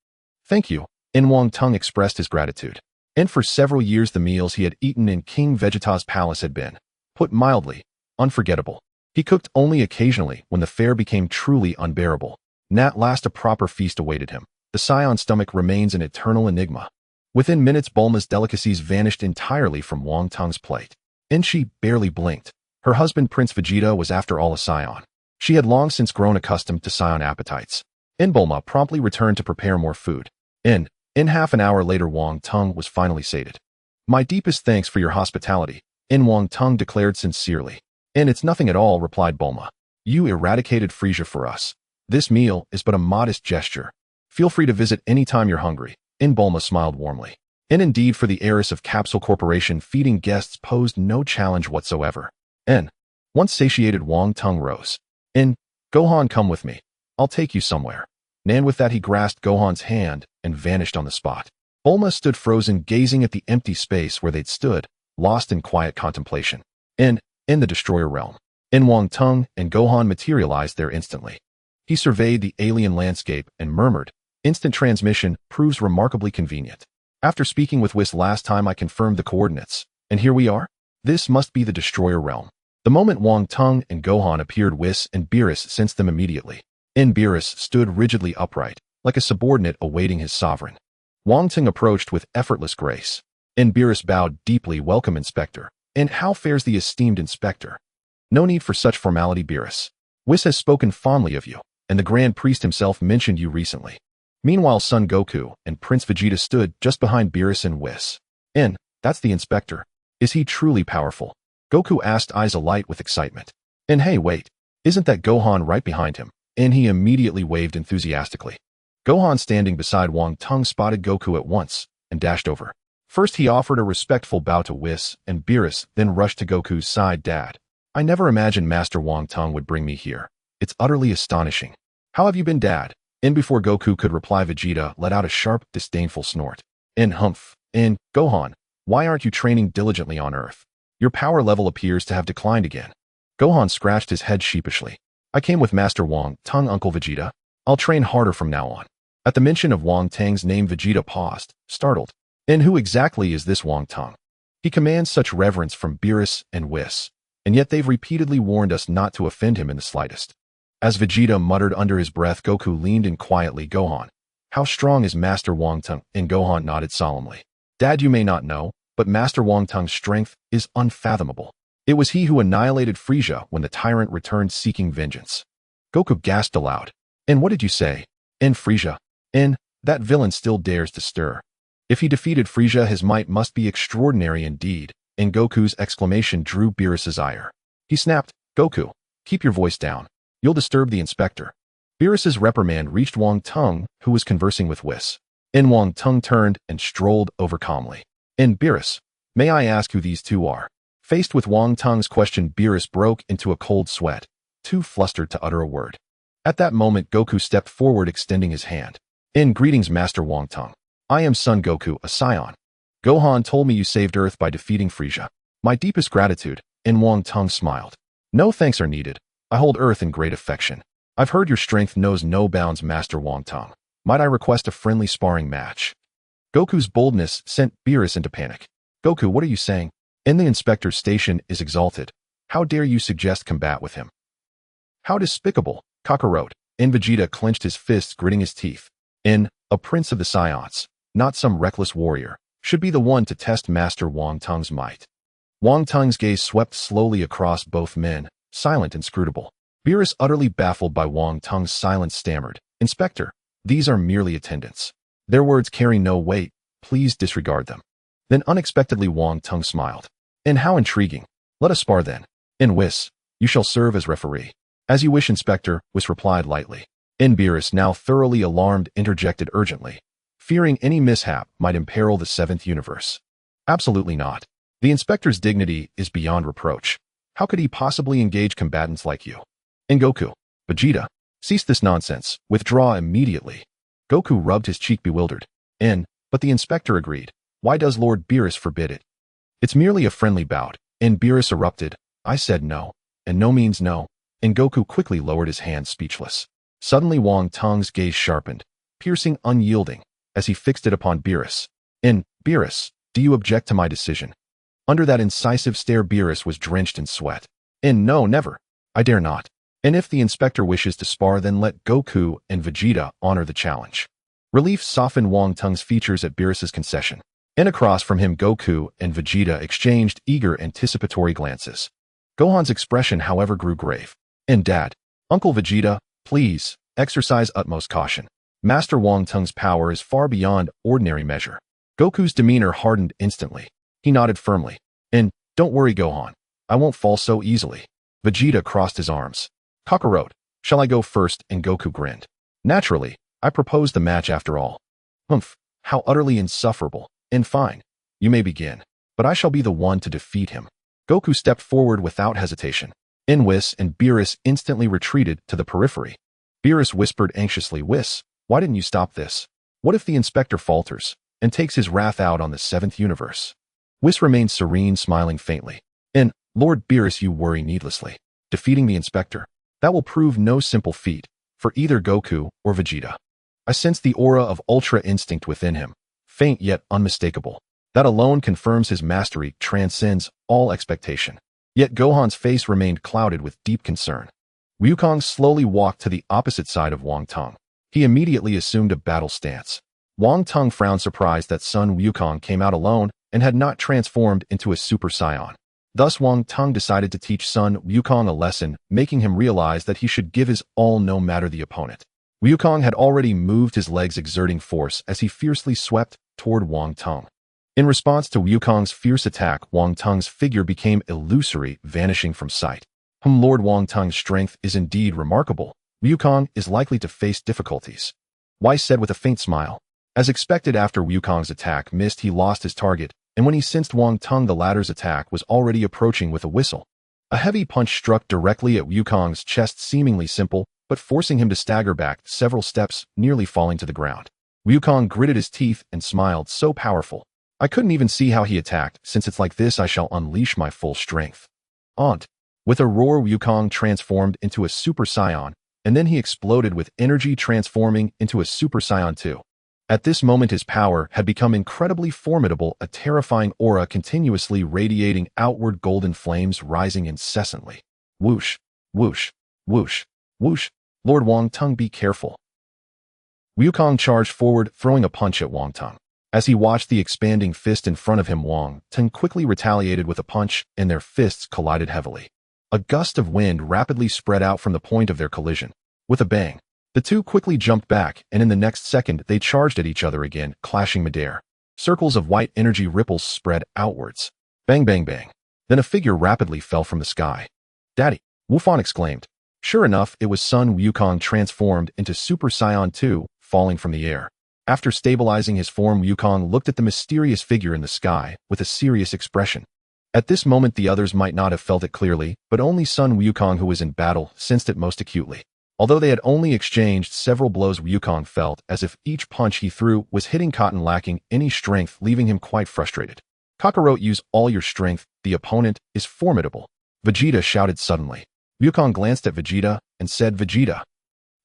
"Thank you," and Wang Tung expressed his gratitude. And for several years, the meals he had eaten in King Vegeta's palace had been, put mildly, unforgettable. He cooked only occasionally when the fare became truly unbearable. At last, a proper feast awaited him. The scion's stomach remains an eternal enigma. Within minutes, Bulma's delicacies vanished entirely from Wang Tung's plate. And she barely blinked. Her husband, Prince Vegeta, was after all a scion. She had long since grown accustomed to scion appetites. And Bulma promptly returned to prepare more food. In half an hour later, Wang Tung was finally sated. "My deepest thanks for your hospitality," Wang Tung declared sincerely. "And it's nothing at all," replied Bulma. "You eradicated Frieza for us. This meal is but a modest gesture. Feel free to visit anytime you're hungry." Bulma smiled warmly. And indeed, for the heiress of Capsule Corporation, feeding guests posed no challenge whatsoever. Once satiated, Wang Tung rose. "Gohan, come with me. I'll take you somewhere." And with that, he grasped Gohan's hand and vanished on the spot. Bulma stood frozen, gazing at the empty space where they'd stood. lost in quiet contemplation. In the Destroyer realm, In Wang Tung and Gohan materialized there instantly. He surveyed the alien landscape and murmured, "Instant transmission proves remarkably convenient. After speaking with Whis last time, I confirmed the coordinates, and here we are. This must be the Destroyer realm." The moment Wang Tung and Gohan appeared, Whis and Beerus sensed them immediately. Beerus stood rigidly upright, like a subordinate awaiting his sovereign. Wang Tung approached with effortless grace. Beerus bowed deeply. "Welcome, Inspector. And how fares the esteemed Inspector?" "No need for such formality, Beerus. Whis has spoken fondly of you, and the Grand Priest himself mentioned you recently." Meanwhile, Son Goku and Prince Vegeta stood just behind Beerus and Whis. That's the Inspector. Is he truly powerful?" Goku asked, eyes alight with excitement. Hey, wait. Isn't that Gohan right behind him?" He immediately waved enthusiastically. Gohan, standing beside Wang Tung, spotted Goku at once and dashed over. First, he offered a respectful bow to Whis and Beerus, then rushed to Goku's side. "Dad, I never imagined Master Wang Tung would bring me here. It's utterly astonishing. How have you been, Dad?" Before Goku could reply, Vegeta let out a sharp, disdainful snort. Humph. Gohan, why aren't you training diligently on Earth? Your power level appears to have declined again." Gohan scratched his head sheepishly. "I came with Master Wang Tung, Uncle Vegeta. I'll train harder from now on." At the mention of Wang Tung's name, Vegeta paused, startled. Who exactly is this Wang Tung? He commands such reverence from Beerus and Whis, and yet they've repeatedly warned us not to offend him in the slightest. As Vegeta muttered under his breath, Goku leaned in quietly. "Gohan, how strong is Master Wang Tung?" Gohan nodded solemnly. "Dad, you may not know, but Master Wang Tung's strength is unfathomable. It was he who annihilated Frieza when the tyrant returned seeking vengeance." Goku gasped aloud. What did you say?" Frieza. That villain still dares to stir. If he defeated Frieza, his might must be extraordinary indeed." Goku's exclamation drew Beerus's ire. He snapped, "Goku, keep your voice down. You'll disturb the Inspector." Beerus's reprimand reached Wang Tung, who was conversing with Whis. Wang Tung turned and strolled over calmly. "Beerus, may I ask who these two are?" Faced with Wang Tung's question, Beerus broke into a cold sweat, too flustered to utter a word. At that moment, Goku stepped forward, extending his hand. "Greetings, Master Wang Tung. I am Son Goku, a scion. Gohan told me you saved Earth by defeating Frieza. My deepest gratitude." Wang Tung smiled. "No thanks are needed. I hold Earth in great affection. I've heard your strength knows no bounds, Master Wang Tung. Might I request a friendly sparring match?" Goku's boldness sent Beerus into panic. "Goku, what are you saying? The Inspector's station is exalted. How dare you suggest combat with him?" "How despicable!" Kakarot. Vegeta clenched his fists, gritting his teeth. A prince of the Scions, not some reckless warrior, should be the one to test Master Wang Tung's might." Wang Tung's gaze swept slowly across both men, silent, inscrutable. Beerus, utterly baffled by Wang Tung's silence, stammered, "Inspector, these are merely attendants. Their words carry no weight. Please disregard them." Then unexpectedly Wang Tung smiled. How intriguing. Let us spar then." Whis, you shall serve as referee." "As you wish, Inspector," Whis replied lightly. Beerus, now thoroughly alarmed, interjected urgently, fearing any mishap might imperil the seventh universe. "Absolutely not. The Inspector's dignity is beyond reproach. How could he possibly engage combatants like you?" Goku, "Vegeta, cease this nonsense. Withdraw immediately." Goku rubbed his cheek, bewildered. But the Inspector agreed. "Why does Lord Beerus forbid it?" "It's merely a friendly bout." Beerus erupted. "I said no, and no means no." Goku quickly lowered his hand, speechless. Suddenly Wang Tung's gaze sharpened, piercing, unyielding, as he fixed it upon Beerus. "Beerus, do you object to my decision?" Under that incisive stare, Beerus was drenched in sweat. "No, never. I dare not. If the Inspector wishes to spar, then let Goku and Vegeta honor the challenge." Relief softened Wang Tung's features at Beerus's concession. Across from him, Goku and Vegeta exchanged eager, anticipatory glances. Gohan's expression, however, grew grave. "Dad, Uncle Vegeta, please, exercise utmost caution. Master Wang Tung's power is far beyond ordinary measure." Goku's demeanor hardened instantly. He nodded firmly. Don't worry, Gohan. I won't fall so easily." Vegeta crossed his arms. "Kakarot, shall I go first?" Goku grinned. "Naturally. I proposed the match after all." "Humph, how utterly insufferable. Fine. You may begin. But I shall be the one to defeat him." Goku stepped forward without hesitation. Whis and Beerus instantly retreated to the periphery. Beerus whispered anxiously, "Whis, why didn't you stop this? What if the Inspector falters and takes his wrath out on the seventh universe?" Whis remained serene, smiling faintly. And, Lord Beerus, you worry needlessly. Defeating the Inspector. That will prove no simple feat, for either Goku or Vegeta. I sense the aura of Ultra Instinct within him, faint yet unmistakable. That alone confirms his mastery transcends all expectation. Yet Gohan's face remained clouded with deep concern. Wukong slowly walked to the opposite side of Wang Teng. He immediately assumed a battle stance. Wang Teng frowned, surprised that Sun Wukong came out alone and had not transformed into a Super Saiyan. Thus Wang Teng decided to teach Sun Wukong a lesson, making him realize that he should give his all no matter the opponent. Wukong had already moved his legs, exerting force as he fiercely swept toward Wang Teng. In response to Wukong's fierce attack, Wang Teng's figure became illusory, vanishing from sight. Lord Wang Teng's strength is indeed remarkable. Wukong is likely to face difficulties. Weiss said with a faint smile. As expected, after Wukong's attack missed, he lost his target, and when he sensed Wang Teng, the latter's attack was already approaching with a whistle. A heavy punch struck directly at Wukong's chest, seemingly simple, but forcing him to stagger back several steps, nearly falling to the ground. Wukong gritted his teeth and smiled, so powerful. I couldn't even see how he attacked. Since it's like this, I shall unleash my full strength. Aunt. With a roar, Wukong transformed into a Super Saiyan, and then he exploded with energy, transforming into a Super Saiyan 2. At this moment, his power had become incredibly formidable, a terrifying aura continuously radiating outward, golden flames rising incessantly. Whoosh, whoosh, whoosh, whoosh. Lord Wang Teng, be careful. Wukong charged forward, throwing a punch at Wang Teng. As he watched the expanding fist in front of him, Wang Teng quickly retaliated with a punch, and their fists collided heavily. A gust of wind rapidly spread out from the point of their collision. With a bang, the two quickly jumped back, and in the next second they charged at each other again, clashing midair. Circles of white energy ripples spread outwards. Bang, bang, bang. Then a figure rapidly fell from the sky. Daddy! Wu Fan exclaimed. Sure enough, it was Sun Wukong transformed into Super Saiyan 2, falling from the air. After stabilizing his form, Wukong looked at the mysterious figure in the sky with a serious expression. At this moment, the others might not have felt it clearly, but only Sun Wukong, who was in battle, sensed it most acutely. Although they had only exchanged several blows, Wukong felt as if each punch he threw was hitting cotton, lacking any strength, leaving him quite frustrated. Kakarot, use all your strength, the opponent is formidable. Vegeta shouted suddenly. Wukong glanced at Vegeta and said, Vegeta,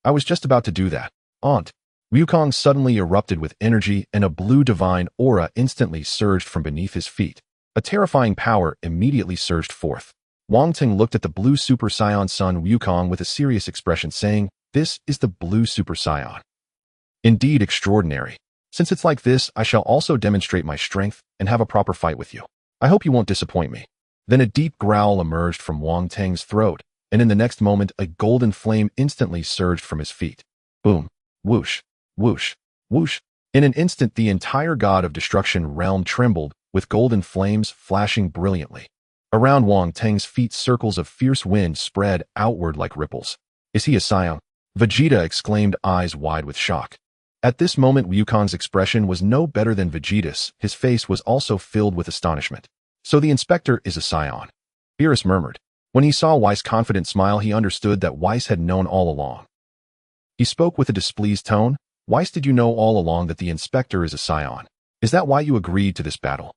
I was just about to do that. Aunt. Wukong suddenly erupted with energy, and a blue divine aura instantly surged from beneath his feet. A terrifying power immediately surged forth. Wang Teng looked at the blue Super Saiyan Sun Wukong with a serious expression, saying, This is the blue Super Saiyan. Indeed extraordinary. Since it's like this, I shall also demonstrate my strength and have a proper fight with you. I hope you won't disappoint me. Then a deep growl emerged from Wang Teng's throat, and in the next moment a golden flame instantly surged from his feet. Boom. Whoosh. Whoosh. Whoosh. In an instant, the entire God of Destruction realm trembled, with golden flames flashing brilliantly. Around Wang Teng's feet, circles of fierce wind spread outward like ripples. Is he a Saiyan? Vegeta exclaimed, eyes wide with shock. At this moment, Wukong's expression was no better than Vegeta's. His face was also filled with astonishment. So the Inspector is a Saiyan. Beerus murmured. When he saw Weiss' confident smile, he understood that Weiss had known all along. He spoke with a displeased tone. Weiss, did you know all along that the Inspector is a Saiyan? Is that why you agreed to this battle?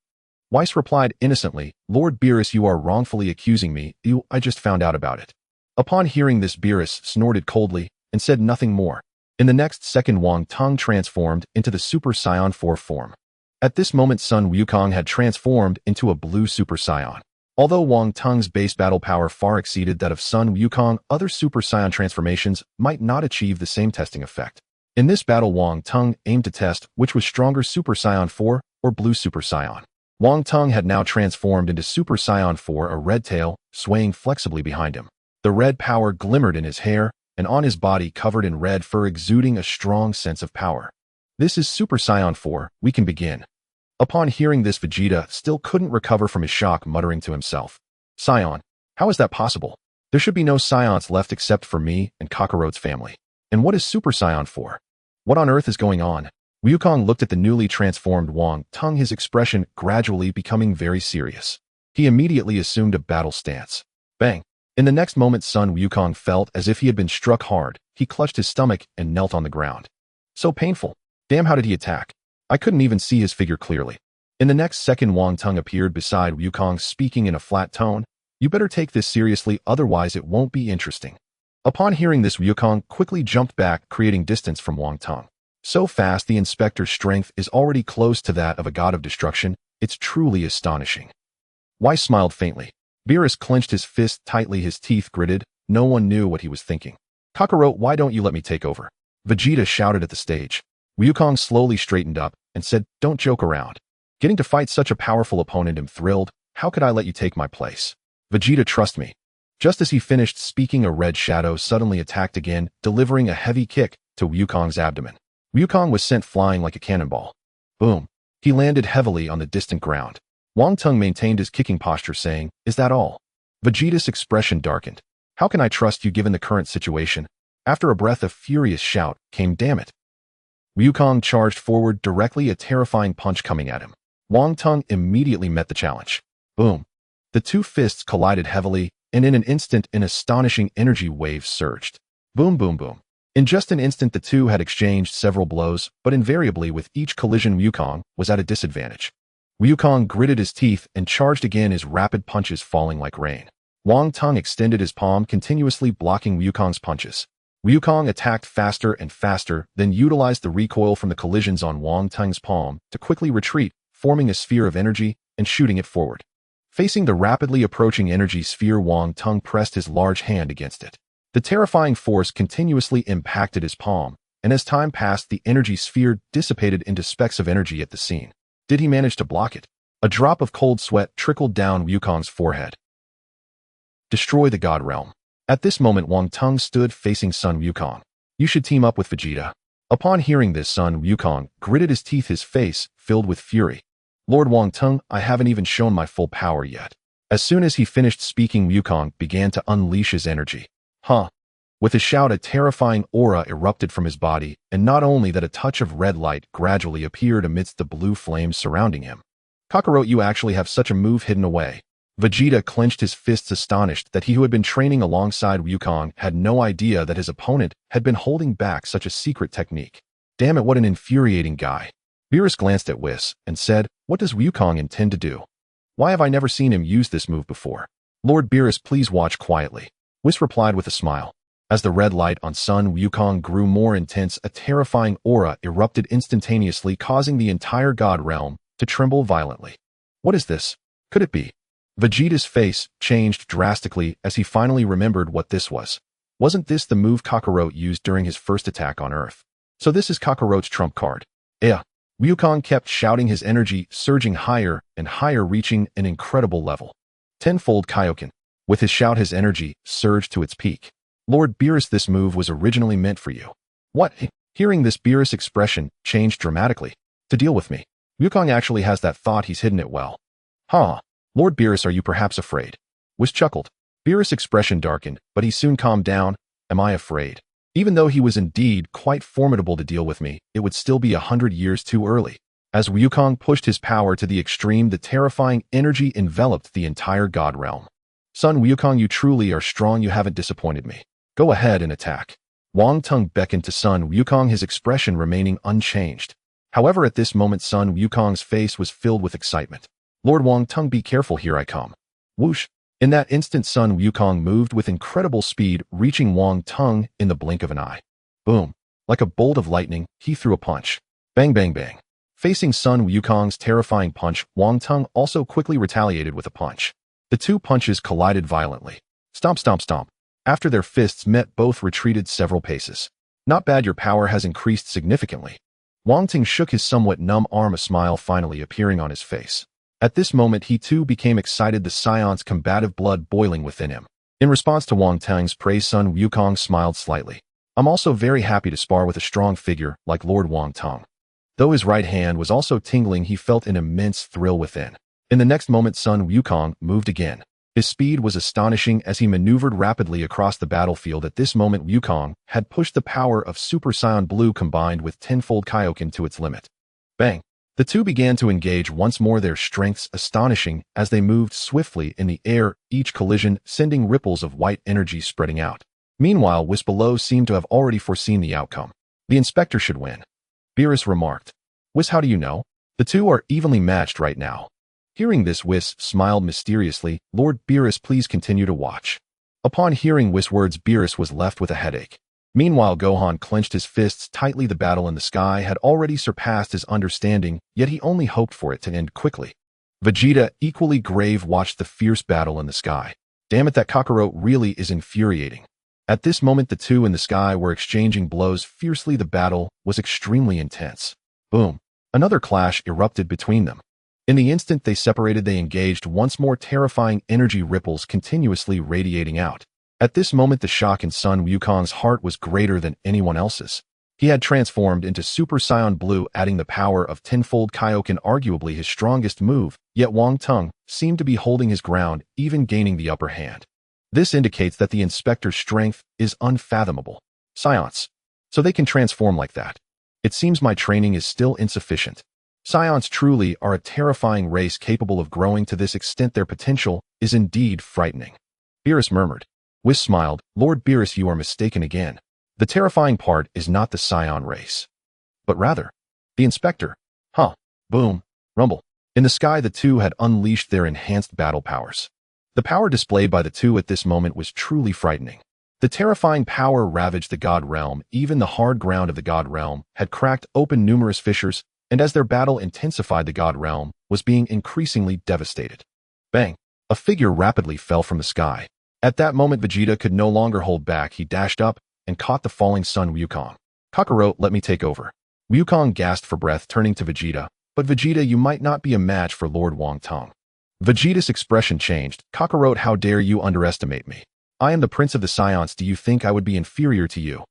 Weiss replied innocently, Lord Beerus, you are wrongfully accusing me. I just found out about it. Upon hearing this, Beerus snorted coldly and said nothing more. In the next second, Wang Teng transformed into the Super Saiyan 4 form. At this moment, Sun Wukong had transformed into a blue Super Saiyan. Although Wang Teng's base battle power far exceeded that of Sun Wukong, other Super Saiyan transformations might not achieve the same testing effect. In this battle, Wang Teng aimed to test which was stronger, Super Saiyan 4 or Blue Super Saiyan. Wang Teng had now transformed into Super Saiyan 4, a red tail, swaying flexibly behind him. The red power glimmered in his hair, and on his body covered in red fur, exuding a strong sense of power. This is Super Saiyan 4, we can begin. Upon hearing this, Vegeta still couldn't recover from his shock, muttering to himself, Saiyan, how is that possible? There should be no Saiyans left except for me and Kakarot's family. And what is Super Saiyan 4? What on earth is going on? Wukong looked at the newly transformed Wang Teng, his expression gradually becoming very serious. He immediately assumed a battle stance. Bang! In the next moment, Sun Wukong felt as if he had been struck hard. He clutched his stomach and knelt on the ground. So painful. Damn, how did he attack? I couldn't even see his figure clearly. In the next second, Wang Teng appeared beside Wukong, speaking in a flat tone. You better take this seriously, otherwise it won't be interesting. Upon hearing this, Wukong quickly jumped back, creating distance from Wang Teng. So fast, the inspector's strength is already close to that of a god of destruction. It's truly astonishing. Weiss smiled faintly. Beerus clenched his fist tightly, his teeth gritted. No one knew what he was thinking. Kakarot, why don't you let me take over? Vegeta shouted at the stage. Wukong slowly straightened up and said, don't joke around. Getting to fight such a powerful opponent, I'm thrilled. How could I let you take my place? Vegeta, trust me. Just as he finished speaking, a red shadow suddenly attacked again, delivering a heavy kick to Wukong's abdomen. Wukong was sent flying like a cannonball. Boom. He landed heavily on the distant ground. Wang Teng maintained his kicking posture, saying, is that all? Vegeta's expression darkened. How can I trust you given the current situation? After a breath, a furious shout came, damn it. Wukong charged forward directly, a terrifying punch coming at him. Wang Teng immediately met the challenge. Boom. The two fists collided heavily, and in an instant, an astonishing energy wave surged. Boom, boom, boom. In just an instant, the two had exchanged several blows, but invariably with each collision, Wukong was at a disadvantage. Wukong gritted his teeth and charged again, his rapid punches falling like rain. Wang Teng extended his palm, continuously blocking Wukong's punches. Wukong attacked faster and faster, then utilized the recoil from the collisions on Wang Teng's palm to quickly retreat, forming a sphere of energy and shooting it forward. Facing the rapidly approaching energy sphere, Wang Teng pressed his large hand against it. The terrifying force continuously impacted his palm, and as time passed, the energy sphere dissipated into specks of energy at the scene. Did he manage to block it? A drop of cold sweat trickled down Wukong's forehead. Destroy the God Realm. At this moment, Wang Teng stood facing Sun Wukong. You should team up with Vegeta. Upon hearing this, Sun Wukong gritted his teeth, his face filled with fury. Lord Wang Teng, I haven't even shown my full power yet. As soon as he finished speaking, Wukong began to unleash his energy. Huh. With a shout, a terrifying aura erupted from his body, and not only that, a touch of red light gradually appeared amidst the blue flames surrounding him. Kakarot, you actually have such a move hidden away. Vegeta clenched his fists, astonished that he who had been training alongside Wukong had no idea that his opponent had been holding back such a secret technique. Damn it, what an infuriating guy. Beerus glanced at Whis and said, what does Wukong intend to do? Why have I never seen him use this move before? Lord Beerus, please watch quietly. Whis replied with a smile. As the red light on Sun Wukong grew more intense, a terrifying aura erupted instantaneously, causing the entire God Realm to tremble violently. What is this? Could it be? Vegeta's face changed drastically as he finally remembered what this was. Wasn't this the move Kakarot used during his first attack on Earth? So this is Kakarot's trump card. Yeah. Wukong kept shouting, his energy surging higher and higher, reaching an incredible level. Tenfold Kaioken. With his shout, his energy surged to its peak. Lord Beerus, this move was originally meant for you. What? Hearing this, Beerus' expression changed dramatically. To deal with me. Wukong actually has that thought, he's hidden it well. Huh. Lord Beerus, are you perhaps afraid? Whis chuckled. Beerus' expression darkened, but he soon calmed down. Am I afraid? Even though he was indeed quite formidable to deal with me, it would still be 100 years too early. As Wukong pushed his power to the extreme, the terrifying energy enveloped the entire God Realm. Son Wukong, you truly are strong, you haven't disappointed me. Go ahead and attack. Wang Teng beckoned to Sun Wukong, his expression remaining unchanged. However, at this moment, Sun Wukong's face was filled with excitement. Lord Wang Teng, be careful, here I come. Whoosh. In that instant, Sun Wukong moved with incredible speed, reaching Wang Teng in the blink of an eye. Boom. Like a bolt of lightning, he threw a punch. Bang, bang, bang. Facing Sun Wukong's terrifying punch, Wang Teng also quickly retaliated with a punch. The two punches collided violently. Stomp, stomp, stomp. After their fists met, both retreated several paces. Not bad, your power has increased significantly. Wang Teng shook his somewhat numb arm, a smile finally appearing on his face. At this moment, he too became excited, the Scion's combative blood boiling within him. In response to Wang Teng's praise, Sun Wukong smiled slightly. I'm also very happy to spar with a strong figure like Lord Wang Teng. Though his right hand was also tingling, he felt an immense thrill within. In the next moment, Sun Wukong moved again. His speed was astonishing as he maneuvered rapidly across the battlefield. At this moment, Wukong had pushed the power of Super Saiyan Blue combined with tenfold Kaioken to its limit. Bang! The two began to engage once more, their strengths astonishing as they moved swiftly in the air, each collision sending ripples of white energy spreading out. Meanwhile, Whis below seemed to have already foreseen the outcome. The inspector should win. Beerus remarked. Whis, how do you know? The two are evenly matched right now. Hearing this, Whis smiled mysteriously. Lord Beerus, please continue to watch. Upon hearing Whis' words, Beerus was left with a headache. Meanwhile, Gohan clenched his fists tightly. The battle in the sky had already surpassed his understanding, yet he only hoped for it to end quickly. Vegeta, equally grave, watched the fierce battle in the sky. Damn it, that Kakarot really is infuriating. At this moment, the two in the sky were exchanging blows fiercely. The battle was extremely intense. Boom. Another clash erupted between them. In the instant they separated, they engaged once more, terrifying energy ripples continuously radiating out. At this moment, the shock in Sun Wukong's heart was greater than anyone else's. He had transformed into Super Saiyan Blue, adding the power of tenfold Kaioken, arguably his strongest move, yet Wang Tung seemed to be holding his ground, even gaining the upper hand. This indicates that the Inspector's strength is unfathomable. Science. So they can transform like that. It seems my training is still insufficient. Scions truly are a terrifying race, capable of growing to this extent. Their potential is indeed frightening. Beerus murmured. Whis smiled. Lord Beerus, you are mistaken again. The terrifying part is not the Scion race, but rather the Inspector. Huh. Boom. Rumble. In the sky, the two had unleashed their enhanced battle powers. The power displayed by the two at this moment was truly frightening. The terrifying power ravaged the God Realm. Even the hard ground of the God Realm had cracked open numerous fissures, and as their battle intensified, the God Realm was being increasingly devastated. Bang! A figure rapidly fell from the sky. At that moment, Vegeta could no longer hold back. He dashed up and caught the falling Sun Wukong. Kakarot, let me take over. Wukong gasped for breath, turning to Vegeta. But Vegeta, you might not be a match for Lord Wang Tung. Vegeta's expression changed. Kakarot, how dare you underestimate me? I am the Prince of the Scions. Do you think I would be inferior to you?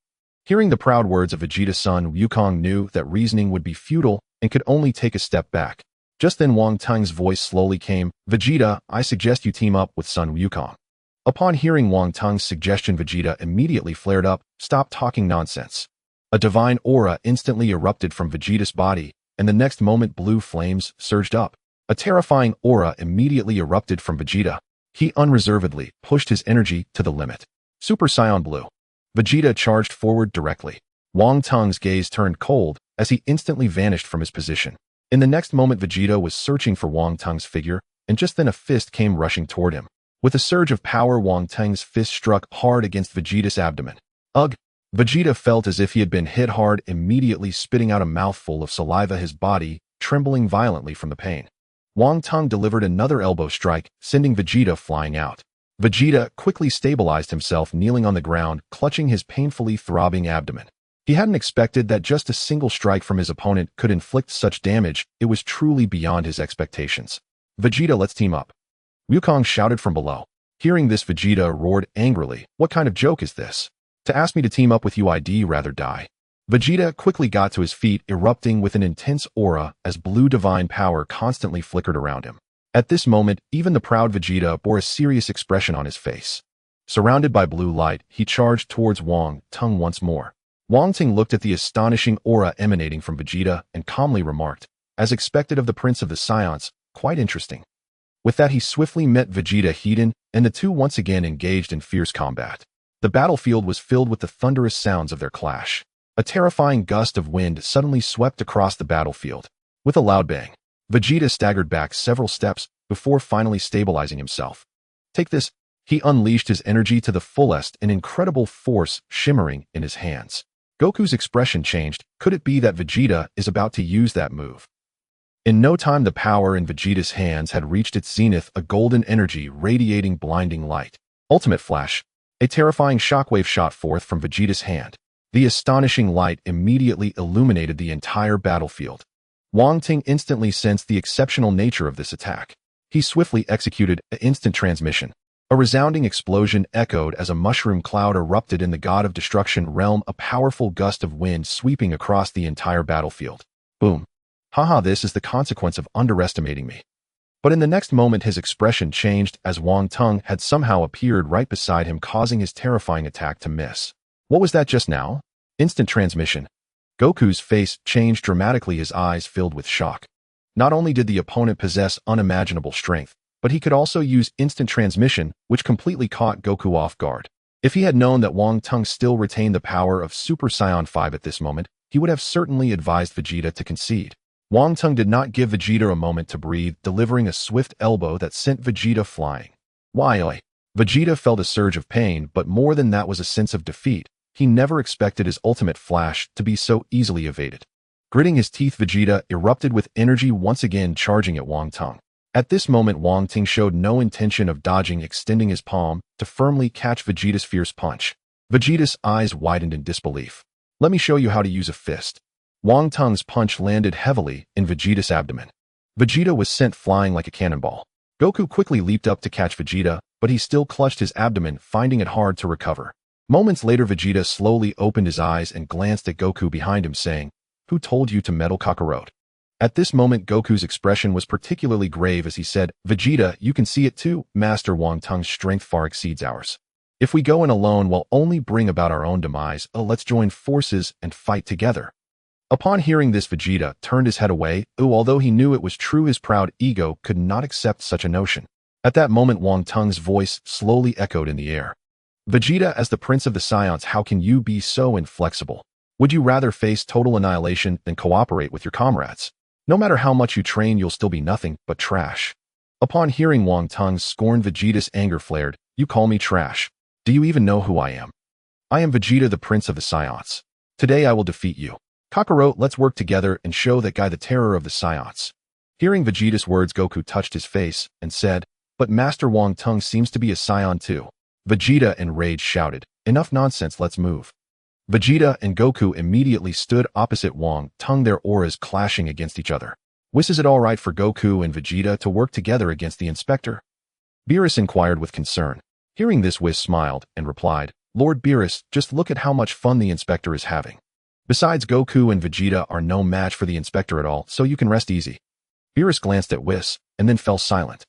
Hearing the proud words of Vegeta's son, Wukong knew that reasoning would be futile and could only take a step back. Just then Wang Tung's voice slowly came. Vegeta, I suggest you team up with Sun Wukong. Upon hearing Wang Tung's suggestion, Vegeta immediately flared up. Stop talking nonsense. A divine aura instantly erupted from Vegeta's body, and the next moment blue flames surged up. A terrifying aura immediately erupted from Vegeta. He unreservedly pushed his energy to the limit. Super Saiyan Blue. Vegeta charged forward directly. Wang Tung's gaze turned cold as he instantly vanished from his position. In the next moment, Vegeta was searching for Wang Tung's figure, and just then a fist came rushing toward him. With a surge of power, Wang Tung's fist struck hard against Vegeta's abdomen. Ugh! Vegeta felt as if he had been hit hard, immediately spitting out a mouthful of saliva, his body trembling violently from the pain. Wang Tung delivered another elbow strike, sending Vegeta flying out. Vegeta quickly stabilized himself, kneeling on the ground, clutching his painfully throbbing abdomen. He hadn't expected that just a single strike from his opponent could inflict such damage. It was truly beyond his expectations. Vegeta, let's team up. Wukong shouted from below. Hearing this, Vegeta roared angrily. What kind of joke is this? To ask me to team up with you, I'd rather die. Vegeta quickly got to his feet, erupting with an intense aura as blue divine power constantly flickered around him. At this moment, even the proud Vegeta bore a serious expression on his face. Surrounded by blue light, he charged towards Wang Tung once more. Wang Tung looked at the astonishing aura emanating from Vegeta and calmly remarked, as expected of the Prince of the Scions, quite interesting. With that, he swiftly met Vegeta head-on, and the two once again engaged in fierce combat. The battlefield was filled with the thunderous sounds of their clash. A terrifying gust of wind suddenly swept across the battlefield. With a loud bang, Vegeta staggered back several steps before finally stabilizing himself. Take this! He unleashed his energy to the fullest, an incredible force shimmering in his hands. Goku's expression changed. Could it be that Vegeta is about to use that move? In no time, the power in Vegeta's hands had reached its zenith, a golden energy radiating blinding light. Ultimate Flash. A terrifying shockwave shot forth from Vegeta's hand. The astonishing light immediately illuminated the entire battlefield. Wang Tung instantly sensed the exceptional nature of this attack. He swiftly executed an instant transmission. A resounding explosion echoed as a mushroom cloud erupted in the God of Destruction realm, a powerful gust of wind sweeping across the entire battlefield. Boom. Haha, this is the consequence of underestimating me. But in the next moment, his expression changed as Wang Tung had somehow appeared right beside him, causing his terrifying attack to miss. What was that just now? Instant transmission. Goku's face changed dramatically, his eyes filled with shock. Not only did the opponent possess unimaginable strength, but he could also use instant transmission, which completely caught Goku off guard. If he had known that Wang Tung still retained the power of Super Saiyan 5 at this moment, he would have certainly advised Vegeta to concede. Wang Tung did not give Vegeta a moment to breathe, delivering a swift elbow that sent Vegeta flying. Why? Vegeta felt a surge of pain, but more than that was a sense of defeat. He never expected his ultimate flash to be so easily evaded. Gritting his teeth, Vegeta erupted with energy, once again charging at Wang Tung. At this moment, Wang Tung showed no intention of dodging, extending his palm to firmly catch Vegeta's fierce punch. Vegeta's eyes widened in disbelief. Let me show you how to use a fist. Wang Tung's punch landed heavily in Vegeta's abdomen. Vegeta was sent flying like a cannonball. Goku quickly leaped up to catch Vegeta, but he still clutched his abdomen, finding it hard to recover. Moments later, Vegeta slowly opened his eyes and glanced at Goku behind him, saying, "Who told you to meddle, Kakarot?" At this moment, Goku's expression was particularly grave as he said, "Vegeta, you can see it too. Master Wang Tung's strength far exceeds ours. If we go in alone, we'll only bring about our own demise. Let's join forces and fight together." Upon hearing this, Vegeta turned his head away. Although he knew it was true, his proud ego could not accept such a notion. At that moment, Wang Tung's voice slowly echoed in the air. "Vegeta, as the Prince of the Saiyans, how can you be so inflexible? Would you rather face total annihilation than cooperate with your comrades? No matter how much you train, you'll still be nothing but trash." Upon hearing Wang Tung's scorn, Vegeta's anger flared. "You call me trash? Do you even know who I am? I am Vegeta, the Prince of the Saiyans. Today I will defeat you. Kakarot, let's work together and show that guy the terror of the Saiyans." Hearing Vegeta's words, Goku touched his face and said, "But Master Wang Tung seems to be a Saiyan too." Vegeta, enraged, shouted, "Enough nonsense, let's move." Vegeta and Goku immediately stood opposite Wang Tung, their auras clashing against each other. "Is it all right for Goku and Vegeta to work together against the Inspector?" Beerus inquired with concern. Hearing this, Whis smiled and replied, "Lord Beerus, just look at how much fun the Inspector is having. Besides, Goku and Vegeta are no match for the Inspector at all, so you can rest easy." Beerus glanced at Whis and then fell silent.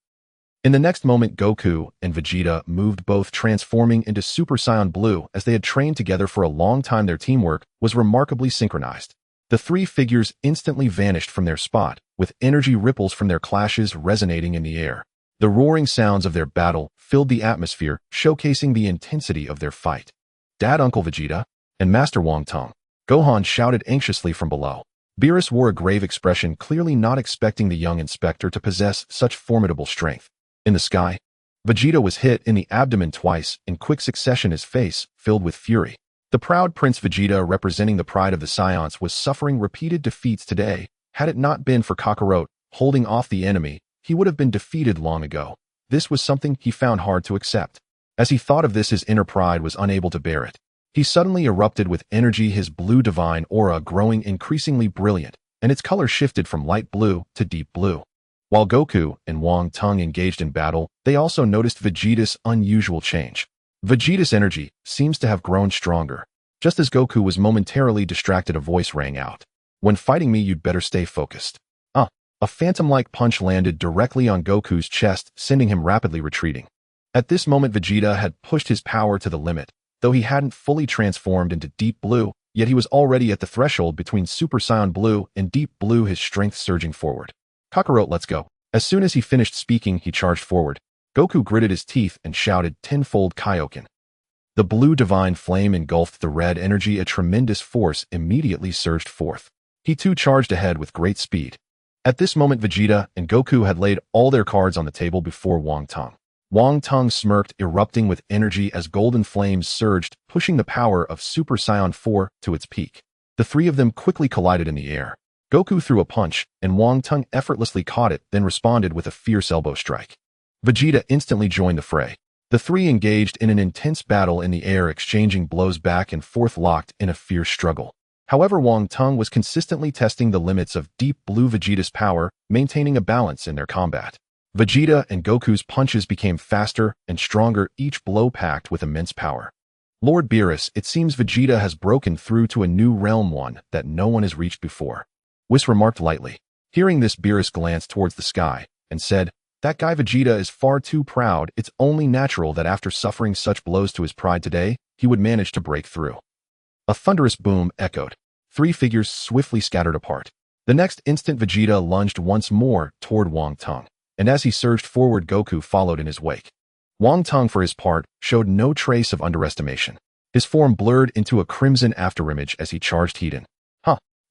In the next moment, Goku and Vegeta moved, both transforming into Super Saiyan Blue. As they had trained together for a long time, their teamwork was remarkably synchronized. The three figures instantly vanished from their spot, with energy ripples from their clashes resonating in the air. The roaring sounds of their battle filled the atmosphere, showcasing the intensity of their fight. "Dad, Uncle Vegeta, and Master Wang Tung," Gohan shouted anxiously from below. Beerus wore a grave expression, clearly not expecting the young inspector to possess such formidable strength. In the sky, Vegeta was hit in the abdomen twice in quick succession, his face filled with fury. The proud Prince Vegeta, representing the pride of the Saiyans, was suffering repeated defeats today. Had it not been for Kakarot holding off the enemy, he would have been defeated long ago. This was something he found hard to accept. As he thought of this, his inner pride was unable to bear it. He suddenly erupted with energy, his blue divine aura growing increasingly brilliant, and its color shifted from light blue to deep blue. While Goku and Wang Tung engaged in battle, they also noticed Vegeta's unusual change. Vegeta's energy seems to have grown stronger. Just as Goku was momentarily distracted, a voice rang out. "When fighting me, you'd better stay focused." A phantom-like punch landed directly on Goku's chest, sending him rapidly retreating. At this moment, Vegeta had pushed his power to the limit. Though he hadn't fully transformed into Deep Blue, yet he was already at the threshold between Super Saiyan Blue and Deep Blue, his strength surging forward. "Kakarot, let's go." As soon as he finished speaking, he charged forward. Goku gritted his teeth and shouted, "Tenfold Kaioken." The blue divine flame engulfed the red energy. A tremendous force immediately surged forth. He too charged ahead with great speed. At this moment, Vegeta and Goku had laid all their cards on the table before Wang Tung. Wang Tung smirked, erupting with energy as golden flames surged, pushing the power of Super Saiyan 4 to its peak. The three of them quickly collided in the air. Goku threw a punch, and Wang Tung effortlessly caught it, then responded with a fierce elbow strike. Vegeta instantly joined the fray. The three engaged in an intense battle in the air, exchanging blows back and forth, locked in a fierce struggle. However, Wang Tung was consistently testing the limits of Deep Blue Vegeta's power, maintaining a balance in their combat. Vegeta and Goku's punches became faster and stronger, each blow packed with immense power. "Lord Beerus, it seems Vegeta has broken through to a new realm, one that no one has reached before," Whis remarked lightly. Hearing this, Beerus glanced towards the sky and said, "That guy Vegeta is far too proud. It's only natural that after suffering such blows to his pride today, he would manage to break through." A thunderous boom echoed. Three figures swiftly scattered apart. The next instant, Vegeta lunged once more toward Wang Tung, and as he surged forward, Goku followed in his wake. Wang Tung, for his part, showed no trace of underestimation. His form blurred into a crimson afterimage as he charged Heaton.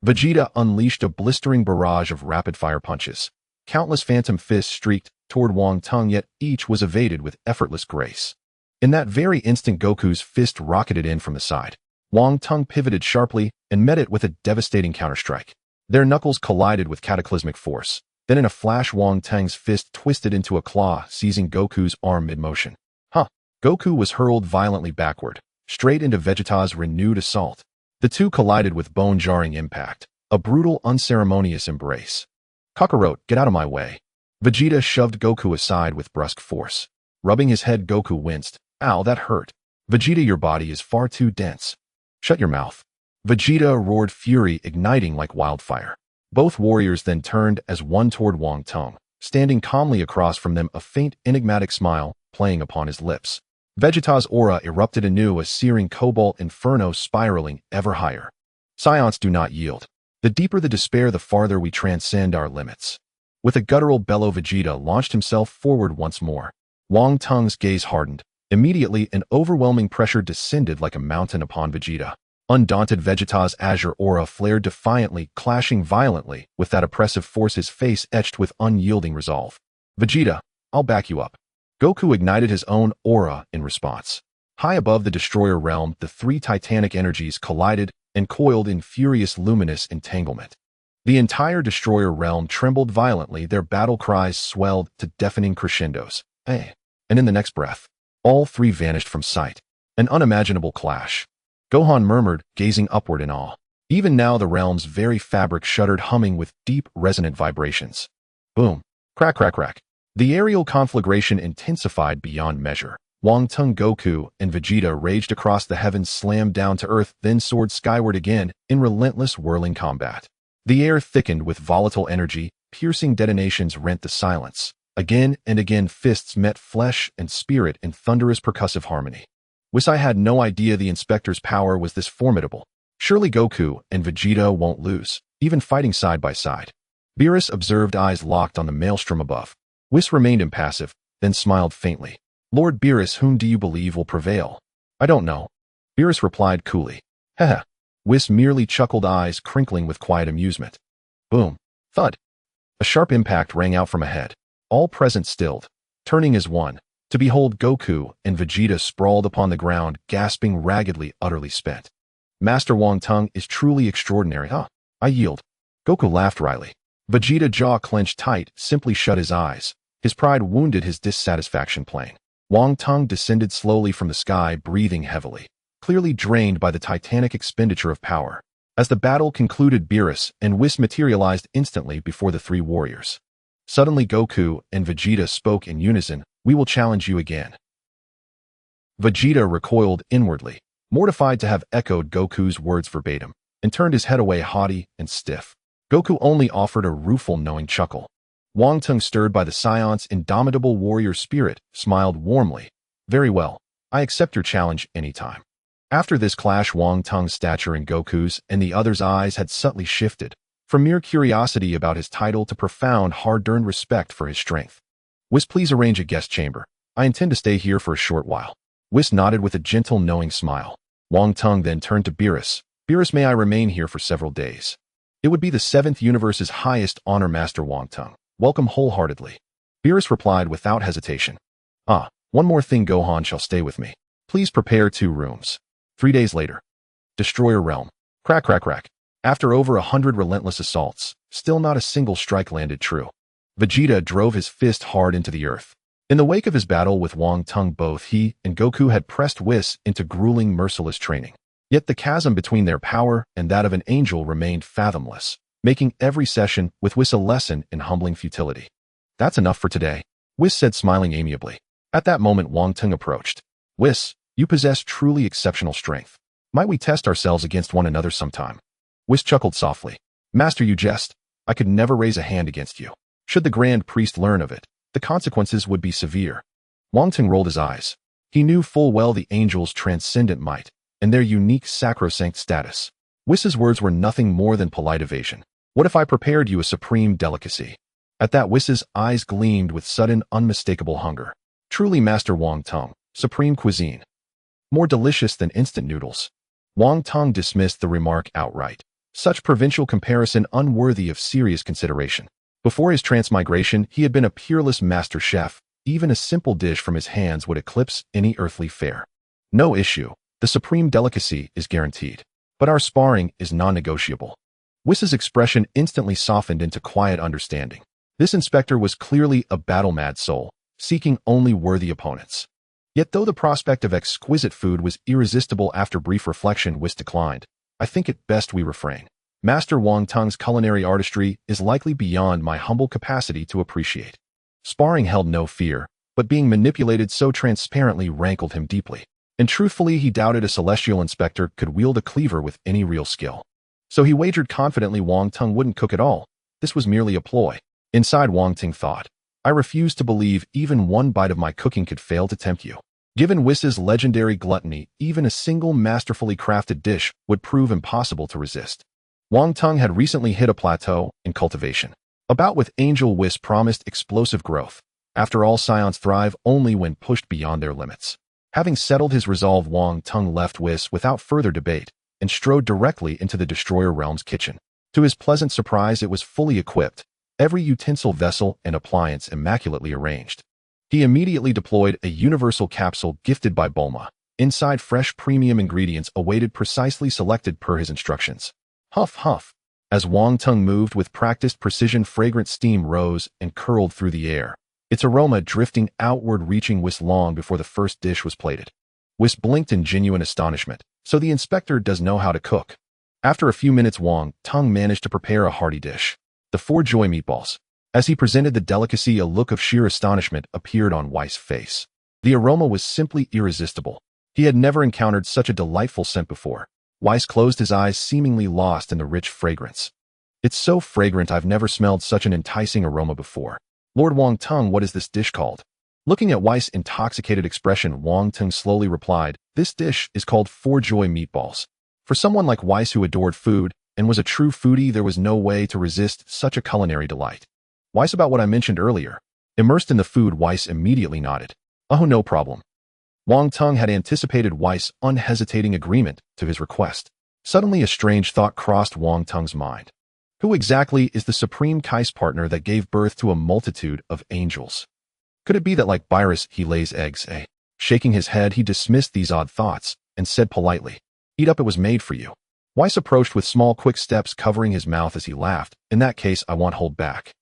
Vegeta unleashed a blistering barrage of rapid-fire punches. Countless phantom fists streaked toward Wang Tung, yet each was evaded with effortless grace. In that very instant, Goku's fist rocketed in from the side. Wang Tung pivoted sharply and met it with a devastating counterstrike. Their knuckles collided with cataclysmic force. Then in a flash, Wang Tung's fist twisted into a claw, seizing Goku's arm mid-motion. Goku was hurled violently backward, straight into Vegeta's renewed assault. The two collided with bone-jarring impact, a brutal, unceremonious embrace. Kakarot, get out of my way. Vegeta shoved Goku aside with brusque force. Rubbing his head, Goku winced. Ow, that hurt. Vegeta, your body is far too dense. Shut your mouth. Vegeta roared, fury igniting like wildfire. Both warriors then turned as one toward Wang Tung, standing calmly across from them, a faint, enigmatic smile playing upon his lips. Vegeta's aura erupted anew, a searing cobalt inferno spiraling ever higher. Scions do not yield. The deeper the despair, the farther we transcend our limits. With a guttural bellow, Vegeta launched himself forward once more. Wang Tung's gaze hardened. Immediately, an overwhelming pressure descended like a mountain upon Vegeta. Undaunted, Vegeta's azure aura flared defiantly, clashing violently with that oppressive force, his face etched with unyielding resolve. Vegeta, I'll back you up. Goku ignited his own aura in response. High above the Destroyer realm, the three titanic energies collided and coiled in furious luminous entanglement. The entire Destroyer realm trembled violently, their battle cries swelled to deafening crescendos. And in the next breath, all three vanished from sight. An unimaginable clash. Gohan murmured, gazing upward in awe. Even now the realm's very fabric shuddered, humming with deep, resonant vibrations. Boom. Crack, crack, crack. The aerial conflagration intensified beyond measure. Wang Tung, Goku, and Vegeta raged across the heavens, slammed down to earth, then soared skyward again in relentless whirling combat. The air thickened with volatile energy, piercing detonations rent the silence. Again and again, fists met flesh and spirit in thunderous percussive harmony. Whis, I had no idea the Inspector's power was this formidable. Surely Goku and Vegeta won't lose, even fighting side by side. Beerus observed, eyes locked on the maelstrom above. Whis remained impassive, then smiled faintly. Lord Beerus, whom do you believe will prevail? I don't know. Beerus replied coolly. Heh. Whis merely chuckled, eyes crinkling with quiet amusement. Boom. Thud. A sharp impact rang out from ahead. All present stilled, turning as one, to behold Goku and Vegeta sprawled upon the ground, gasping raggedly, utterly spent. Master Wang Tung is truly extraordinary, huh? I yield. Goku laughed wryly. Vegeta, jaw clenched tight, simply shut his eyes. His pride wounded, his dissatisfaction plain. Wang Tung descended slowly from the sky, breathing heavily, clearly drained by the titanic expenditure of power. As the battle concluded, Beerus and Whis materialized instantly before the three warriors. Suddenly Goku and Vegeta spoke in unison, we will challenge you again. Vegeta recoiled inwardly, mortified to have echoed Goku's words verbatim, and turned his head away, haughty and stiff. Goku only offered a rueful, knowing chuckle. Wang Tung, stirred by the Scion's indomitable warrior spirit, smiled warmly. Very well, I accept your challenge anytime. After this clash, Wang Tung's stature and Goku's and the others' eyes had subtly shifted, from mere curiosity about his title to profound, hard-earned respect for his strength. Whis, please arrange a guest chamber. I intend to stay here for a short while. Whis nodded with a gentle, knowing smile. Wang Tung then turned to Beerus. Beerus, may I remain here for several days? It would be the 7th universe's highest honor, Master Wang Tung. Welcome wholeheartedly. Beerus replied without hesitation. One more thing, Gohan shall stay with me. Please prepare 2 rooms. 3 days later. Destroyer realm. Crack, crack, crack. After over 100 relentless assaults, still not a single strike landed true. Vegeta drove his fist hard into the earth. In the wake of his battle with Wang Tung, both he and Goku had pressed Whis into grueling, merciless training. Yet the chasm between their power and that of an angel remained fathomless, making every session with Whis a lesson in humbling futility. That's enough for today, Whis said, smiling amiably. At that moment, Wang Tung approached. Whis, you possess truly exceptional strength. Might we test ourselves against one another sometime? Whis chuckled softly. Master, you jest. I could never raise a hand against you. Should the Grand Priest learn of it, the consequences would be severe. Wang Tung rolled his eyes. He knew full well the angels' transcendent might and their unique sacrosanct status. Whis's words were nothing more than polite evasion. What if I prepared you a supreme delicacy? At that, Whis's eyes gleamed with sudden, unmistakable hunger. Truly, Master Wang Tung, supreme cuisine. More delicious than instant noodles. Wang Tung dismissed the remark outright. Such provincial comparison unworthy of serious consideration. Before his transmigration, he had been a peerless master chef. Even a simple dish from his hands would eclipse any earthly fare. No issue. The supreme delicacy is guaranteed. But our sparring is non-negotiable. Wiss's expression instantly softened into quiet understanding. This inspector was clearly a battle-mad soul, seeking only worthy opponents. Yet though the prospect of exquisite food was irresistible after brief reflection, Wiss declined. I think it best we refrain. Master Wang Tung's culinary artistry is likely beyond my humble capacity to appreciate. Sparring held no fear, but being manipulated so transparently rankled him deeply. And truthfully, he doubted a celestial inspector could wield a cleaver with any real skill. So he wagered confidently Wang Tung wouldn't cook at all. This was merely a ploy. Inside, Wang Tung thought, I refuse to believe even one bite of my cooking could fail to tempt you. Given Wiss's legendary gluttony, even a single masterfully crafted dish would prove impossible to resist. Wang Tung had recently hit a plateau in cultivation. A bout with Angel Wiss promised explosive growth. After all, scions thrive only when pushed beyond their limits. Having settled his resolve, Wang Tung left Wiss without further debate and strode directly into the Destroyer Realm's kitchen. To his pleasant surprise, it was fully equipped, every utensil, vessel, and appliance immaculately arranged. He immediately deployed a universal capsule gifted by Bulma. Inside, fresh premium ingredients awaited, precisely selected per his instructions. Huff, huff. As Wang Tung moved with practiced precision, fragrant steam rose and curled through the air, its aroma drifting outward, reaching Wiss long before the first dish was plated. Wiss blinked in genuine astonishment. So the inspector does know how to cook. After a few minutes, Wang Tung managed to prepare a hearty dish, the Four Joy meatballs. As he presented the delicacy, a look of sheer astonishment appeared on Wiss's face. The aroma was simply irresistible. He had never encountered such a delightful scent before. Wiss closed his eyes, seemingly lost in the rich fragrance. It's so fragrant, I've never smelled such an enticing aroma before. Lord Wang Tung, what is this dish called? Looking at Wiss's intoxicated expression, Wang Tung slowly replied, this dish is called Four Joy meatballs. For someone like Wiss, who adored food and was a true foodie, there was no way to resist such a culinary delight. Wiss, about what I mentioned earlier. Immersed in the food, Wiss immediately nodded. Oh, no problem. Wang Tung had anticipated Wiss' unhesitating agreement to his request. Suddenly, a strange thought crossed Wang Tung's mind. Who exactly is the supreme Kai's partner that gave birth to a multitude of angels? Could it be that, like Beerus, he lays eggs, eh? Shaking his head, he dismissed these odd thoughts and said politely, eat up, it was made for you. Wiss approached with small, quick steps, covering his mouth as he laughed. In that case, I won't hold back.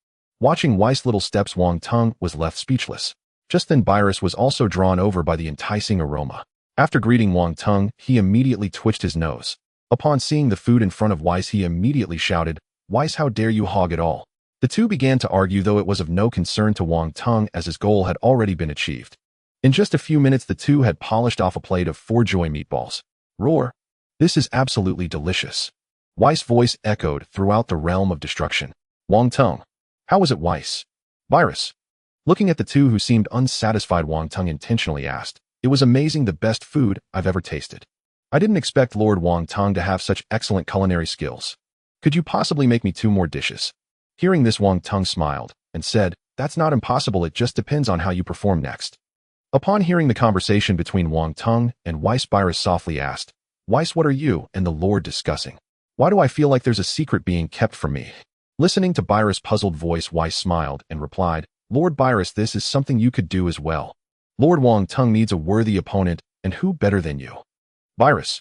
Watching Wiss' little steps, Wang Tung was left speechless. Just then, Beerus was also drawn over by the enticing aroma. After greeting Wang Tung, he immediately twitched his nose. Upon seeing the food in front of Wiss, he immediately shouted, Wiss, how dare you hog it all? The two began to argue, though it was of no concern to Wang Tung as his goal had already been achieved. In just a few minutes, the two had polished off a plate of Four Joy meatballs. Roar! This is absolutely delicious. Wiss' voice echoed throughout the realm of destruction. Wang Tung. How was it, Wiss? Beerus. Looking at the two, who seemed unsatisfied, Wang Tung intentionally asked, it was amazing, the best food I've ever tasted. I didn't expect Lord Wang Tung to have such excellent culinary skills. Could you possibly make me 2 more dishes? Hearing this, Wang Tung smiled and said, that's not impossible, it just depends on how you perform next. Upon hearing the conversation between Wang Tung and Wiss, Beerus softly asked, Wiss, what are you and the Lord discussing? Why do I feel like there's a secret being kept from me? Listening to Beerus' puzzled voice, Wiss smiled and replied, Lord Beerus, this is something you could do as well. Lord Wang Tung needs a worthy opponent, and who better than you? Beerus.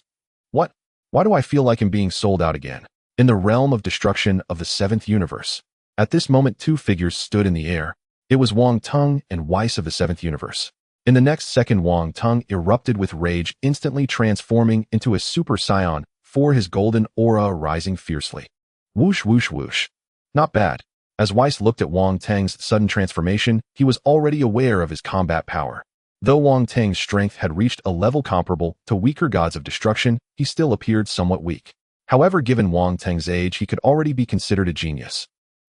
What? Why do I feel like I'm being sold out again? In the realm of destruction of the 7th universe. At this moment, 2 figures stood in the air. It was Wang Tung and Wiss of the 7th universe. In the next second, Wang Tung erupted with rage, instantly transforming into a super scion, for his golden aura rising fiercely. Whoosh, whoosh, whoosh. Not bad. As Wiss looked at Wang Tung's sudden transformation, he was already aware of his combat power. Though Wang Tung's strength had reached a level comparable to weaker gods of destruction, he still appeared somewhat weak. However, given Wang Tung's age, he could already be considered a genius.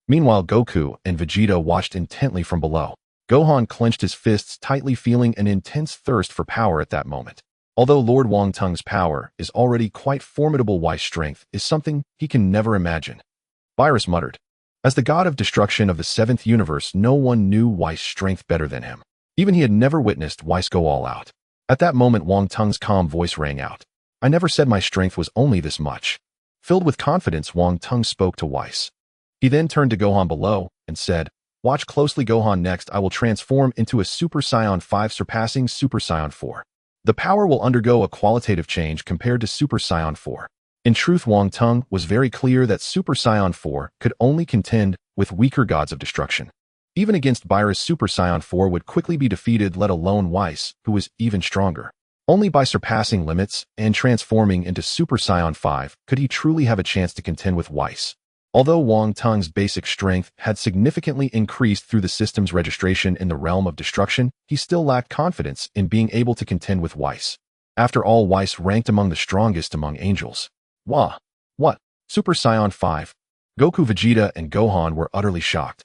Meanwhile, Goku and Vegeta watched intently from below. Gohan clenched his fists tightly, feeling an intense thirst for power at that moment. Although Lord Wang Tung's power is already quite formidable, Wiss' strength is something he can never imagine. Beerus muttered. As the god of destruction of the 7th universe, no one knew Wiss' strength better than him. Even he had never witnessed Wiss go all out. At that moment, Wang Tung's calm voice rang out. I never said my strength was only this much. Filled with confidence, Wang Tung spoke to Weiss. He then turned to Gohan below and said, "Watch closely, Gohan. Next, I will transform into a Super Saiyan 5 surpassing Super Saiyan 4. The power will undergo a qualitative change compared to Super Saiyan 4. In truth, Wang Tung was very clear that Super Saiyan 4 could only contend with weaker gods of destruction. Even against Beerus, Super Saiyan 4 would quickly be defeated, let alone Weiss, who was even stronger. Only by surpassing limits and transforming into Super Saiyan 5 could he truly have a chance to contend with Weiss. Although Wang Tung's basic strength had significantly increased through the system's registration in the realm of destruction, he still lacked confidence in being able to contend with Weiss. After all, Weiss ranked among the strongest among angels. Wah! What? Super Saiyan 5? Goku, Vegeta, and Gohan were utterly shocked.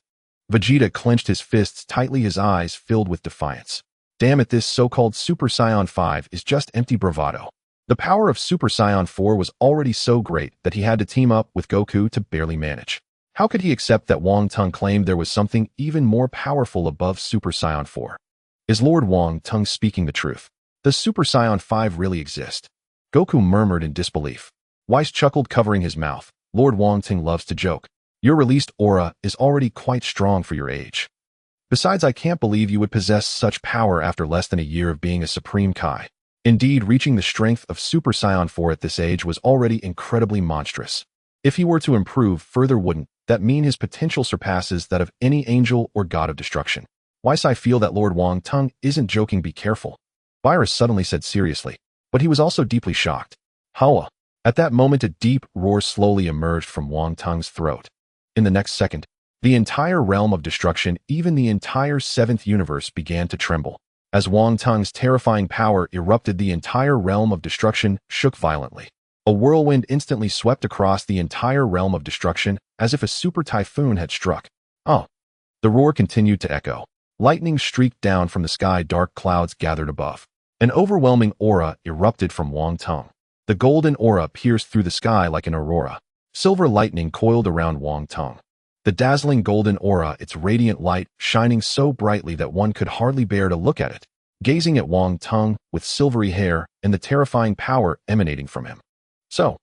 Vegeta clenched his fists tightly, his eyes filled with defiance. Damn it, this so-called Super Saiyan 5 is just empty bravado. The power of Super Saiyan 4 was already so great that he had to team up with Goku to barely manage. How could he accept that Wang Tung claimed there was something even more powerful above Super Saiyan 4? Is Lord Wang Tung speaking the truth? Does Super Saiyan 5 really exist? Goku murmured in disbelief. Weiss chuckled, covering his mouth. Lord Wang Tung loves to joke. Your released aura is already quite strong for your age. Besides, I can't believe you would possess such power after less than a year of being a Supreme Kai. Indeed, reaching the strength of Super Saiyan 4 at this age was already incredibly monstrous. If he were to improve further, wouldn't that mean his potential surpasses that of any angel or god of destruction? Weiss, I feel that Lord Wang Tung isn't joking, be careful. Beerus suddenly said seriously, but he was also deeply shocked. Howa! At that moment, a deep roar slowly emerged from Wang Tung's throat. In the next second, the entire realm of destruction, even the entire seventh universe, began to tremble. As Wang Tung's terrifying power erupted, the entire realm of destruction shook violently. A whirlwind instantly swept across the entire realm of destruction, as if a super typhoon had struck. Oh! The roar continued to echo. Lightning streaked down from the sky, dark clouds gathered above. An overwhelming aura erupted from Wang Tung. The golden aura pierced through the sky like an aurora. Silver lightning coiled around Wang Tung. The dazzling golden aura, its radiant light shining so brightly that one could hardly bear to look at it, gazing at Wang Tung with silvery hair and the terrifying power emanating from him. So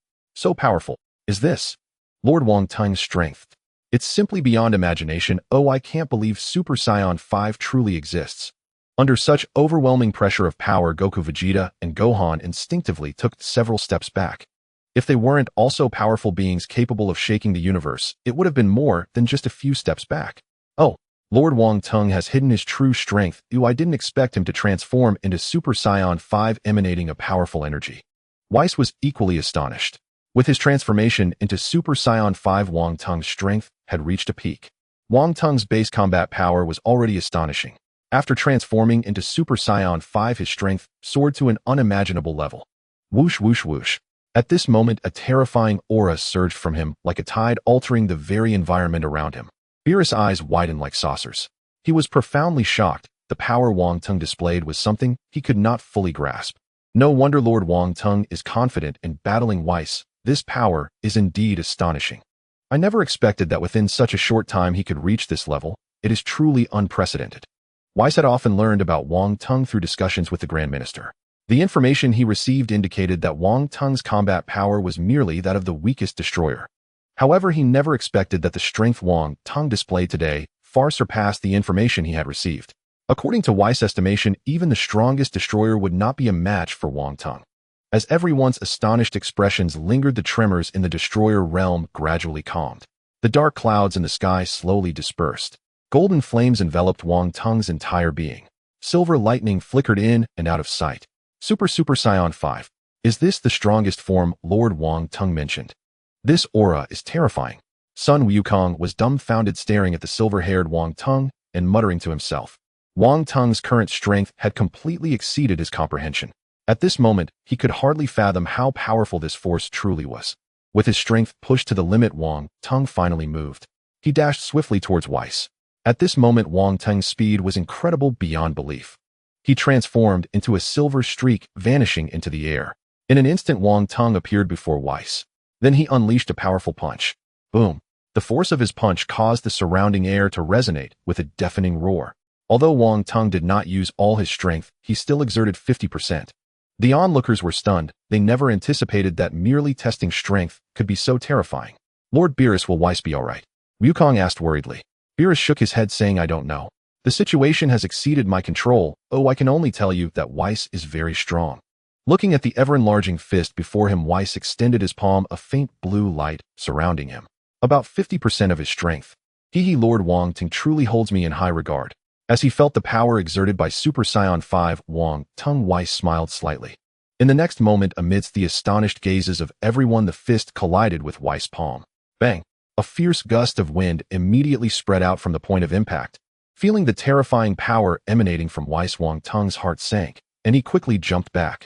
powerful is this? Lord Wang Tung's strength. It's simply beyond imagination. Oh, I can't believe Super Saiyan 5 truly exists. Under such overwhelming pressure of power, Goku, Vegeta, and Gohan instinctively took several steps back. If they weren't also powerful beings capable of shaking the universe, it would have been more than just a few steps back. Oh, Lord Wang Tung has hidden his true strength. I didn't expect him to transform into Super Saiyan 5 emanating a powerful energy. Weiss was equally astonished. With his transformation into Super Saiyan 5, Wang Tung's strength had reached a peak. Wang Tung's base combat power was already astonishing. After transforming into Super Saiyan 5, his strength soared to an unimaginable level. Whoosh, whoosh, whoosh. At this moment, a terrifying aura surged from him like a tide, altering the very environment around him. Beerus' eyes widened like saucers. He was profoundly shocked. The power Wang Tung displayed was something he could not fully grasp. No wonder Lord Wang Tung is confident in battling Weiss. This power is indeed astonishing. I never expected that within such a short time he could reach this level. It is truly unprecedented. Weiss had often learned about Wang Tung through discussions with the Grand Minister. The information he received indicated that Wang Tung's combat power was merely that of the weakest destroyer. However, he never expected that the strength Wang Tung displayed today far surpassed the information he had received. According to Weiss' estimation, even the strongest destroyer would not be a match for Wang Tung. As everyone's astonished expressions lingered, the tremors in the destroyer realm gradually calmed. The dark clouds in the sky slowly dispersed. Golden flames enveloped Wang Tung's entire being. Silver lightning flickered in and out of sight. Super Saiyan 5. Is this the strongest form Lord Wang Tung mentioned? This aura is terrifying. Sun Wukong was dumbfounded, staring at the silver-haired Wang Tung and muttering to himself. Wang Tung's current strength had completely exceeded his comprehension. At this moment, he could hardly fathom how powerful this force truly was. With his strength pushed to the limit, Wang Tung finally moved. He dashed swiftly towards Weiss. At this moment, Wang Tung's speed was incredible beyond belief. He transformed into a silver streak, vanishing into the air. In an instant, Wang Tung appeared before Weiss. Then he unleashed a powerful punch. Boom! The force of his punch caused the surrounding air to resonate with a deafening roar. Although Wang Tung did not use all his strength, he still exerted 50%. The onlookers were stunned. They never anticipated that merely testing strength could be so terrifying. Lord Beerus, will Weiss be alright? Wukong asked worriedly. Beerus shook his head saying, I don't know. The situation has exceeded my control. Oh, I can only tell you that Weiss is very strong. Looking at the ever-enlarging fist before him, Weiss extended his palm, a faint blue light surrounding him. About 50% of his strength. Lord Wong Ting truly holds me in high regard. As he felt the power exerted by Super Saiyan 5 Wong Tung, Weiss smiled slightly. In the next moment, amidst the astonished gazes of everyone, the fist collided with Weiss' palm. Bang! A fierce gust of wind immediately spread out from the point of impact. Feeling the terrifying power emanating from Weiss, Wong Tung's heart sank, and he quickly jumped back.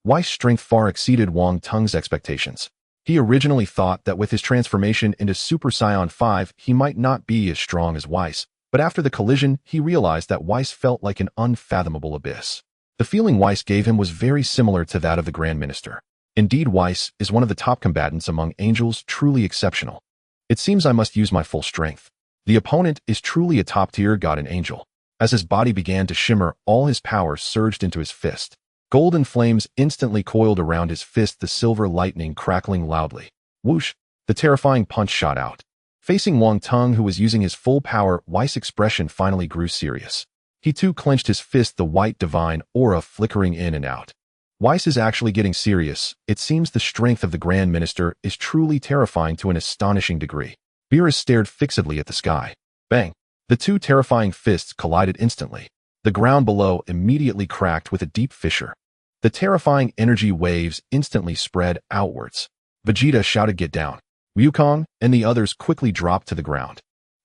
Weiss' strength far exceeded Wong Tung's expectations. He originally thought that with his transformation into Super Saiyan 5, he might not be as strong as Weiss, but after the collision, he realized that Weiss felt like an unfathomable abyss. The feeling Weiss gave him was very similar to that of the Grand Minister. Indeed, Weiss is one of the top combatants among angels, truly exceptional. It seems I must use my full strength. The opponent is truly a top-tier god and angel. As his body began to shimmer, all his power surged into his fist. Golden flames instantly coiled around his fist, the silver lightning crackling loudly. Whoosh! The terrifying punch shot out. Facing Wong Tung, who was using his full power, Weiss' expression finally grew serious. He too clenched his fist, the white divine aura flickering in and out. Weiss is actually getting serious. It seems the strength of the Grand Minister is truly terrifying to an astonishing degree. Beerus stared fixedly at the sky. Bang! The two terrifying fists collided instantly. The ground below immediately cracked with a deep fissure. The terrifying energy waves instantly spread outwards. Vegeta shouted, "Get down!" Wukong and the others quickly dropped to the ground.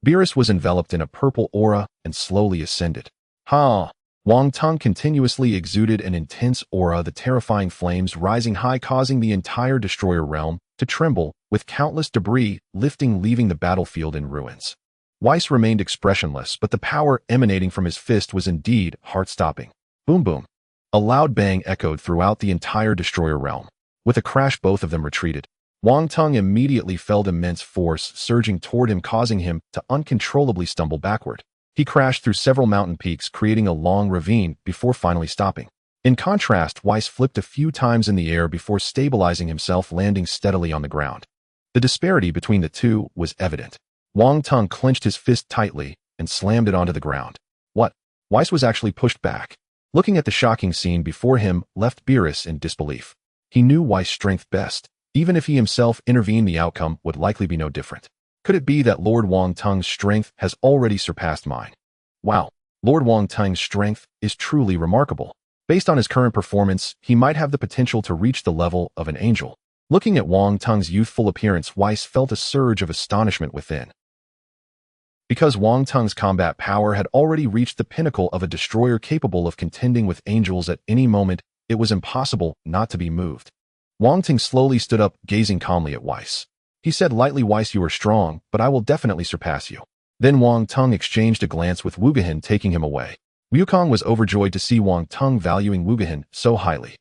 Beerus was enveloped in a purple aura and slowly ascended. Ha! Wong Tung continuously exuded an intense aura, the terrifying flames rising high, causing the entire Destroyer realm to tremble, with countless debris lifting, leaving the battlefield in ruins. Weiss remained expressionless, but the power emanating from his fist was indeed heart-stopping. Boom boom. A loud bang echoed throughout the entire Destroyer realm. With a crash, both of them retreated. Wong Tung immediately felt immense force surging toward him, causing him to uncontrollably stumble backward. He crashed through several mountain peaks, creating a long ravine before finally stopping. In contrast, Weiss flipped a few times in the air before stabilizing himself, landing steadily on the ground. The disparity between the two was evident. Wong Tung clenched his fist tightly and slammed it onto the ground. What? Weiss was actually pushed back. Looking at the shocking scene before him left Beerus in disbelief. He knew Weiss' strength best. Even if he himself intervened, the outcome would likely be no different. Could it be that Lord Wong Tung's strength has already surpassed mine? Wow, Lord Wong Tung's strength is truly remarkable. Based on his current performance, he might have the potential to reach the level of an angel. Looking at Wong Tung's youthful appearance, Weiss felt a surge of astonishment within. Because Wong Tung's combat power had already reached the pinnacle of a destroyer capable of contending with angels at any moment, it was impossible not to be moved. Wong Ting slowly stood up, gazing calmly at Weiss. He said lightly, "Weiss, you are strong, but I will definitely surpass you." Then Wong Tung exchanged a glance with Wugehin, taking him away. Wukong was overjoyed to see Wong Tung valuing Wugehin so highly.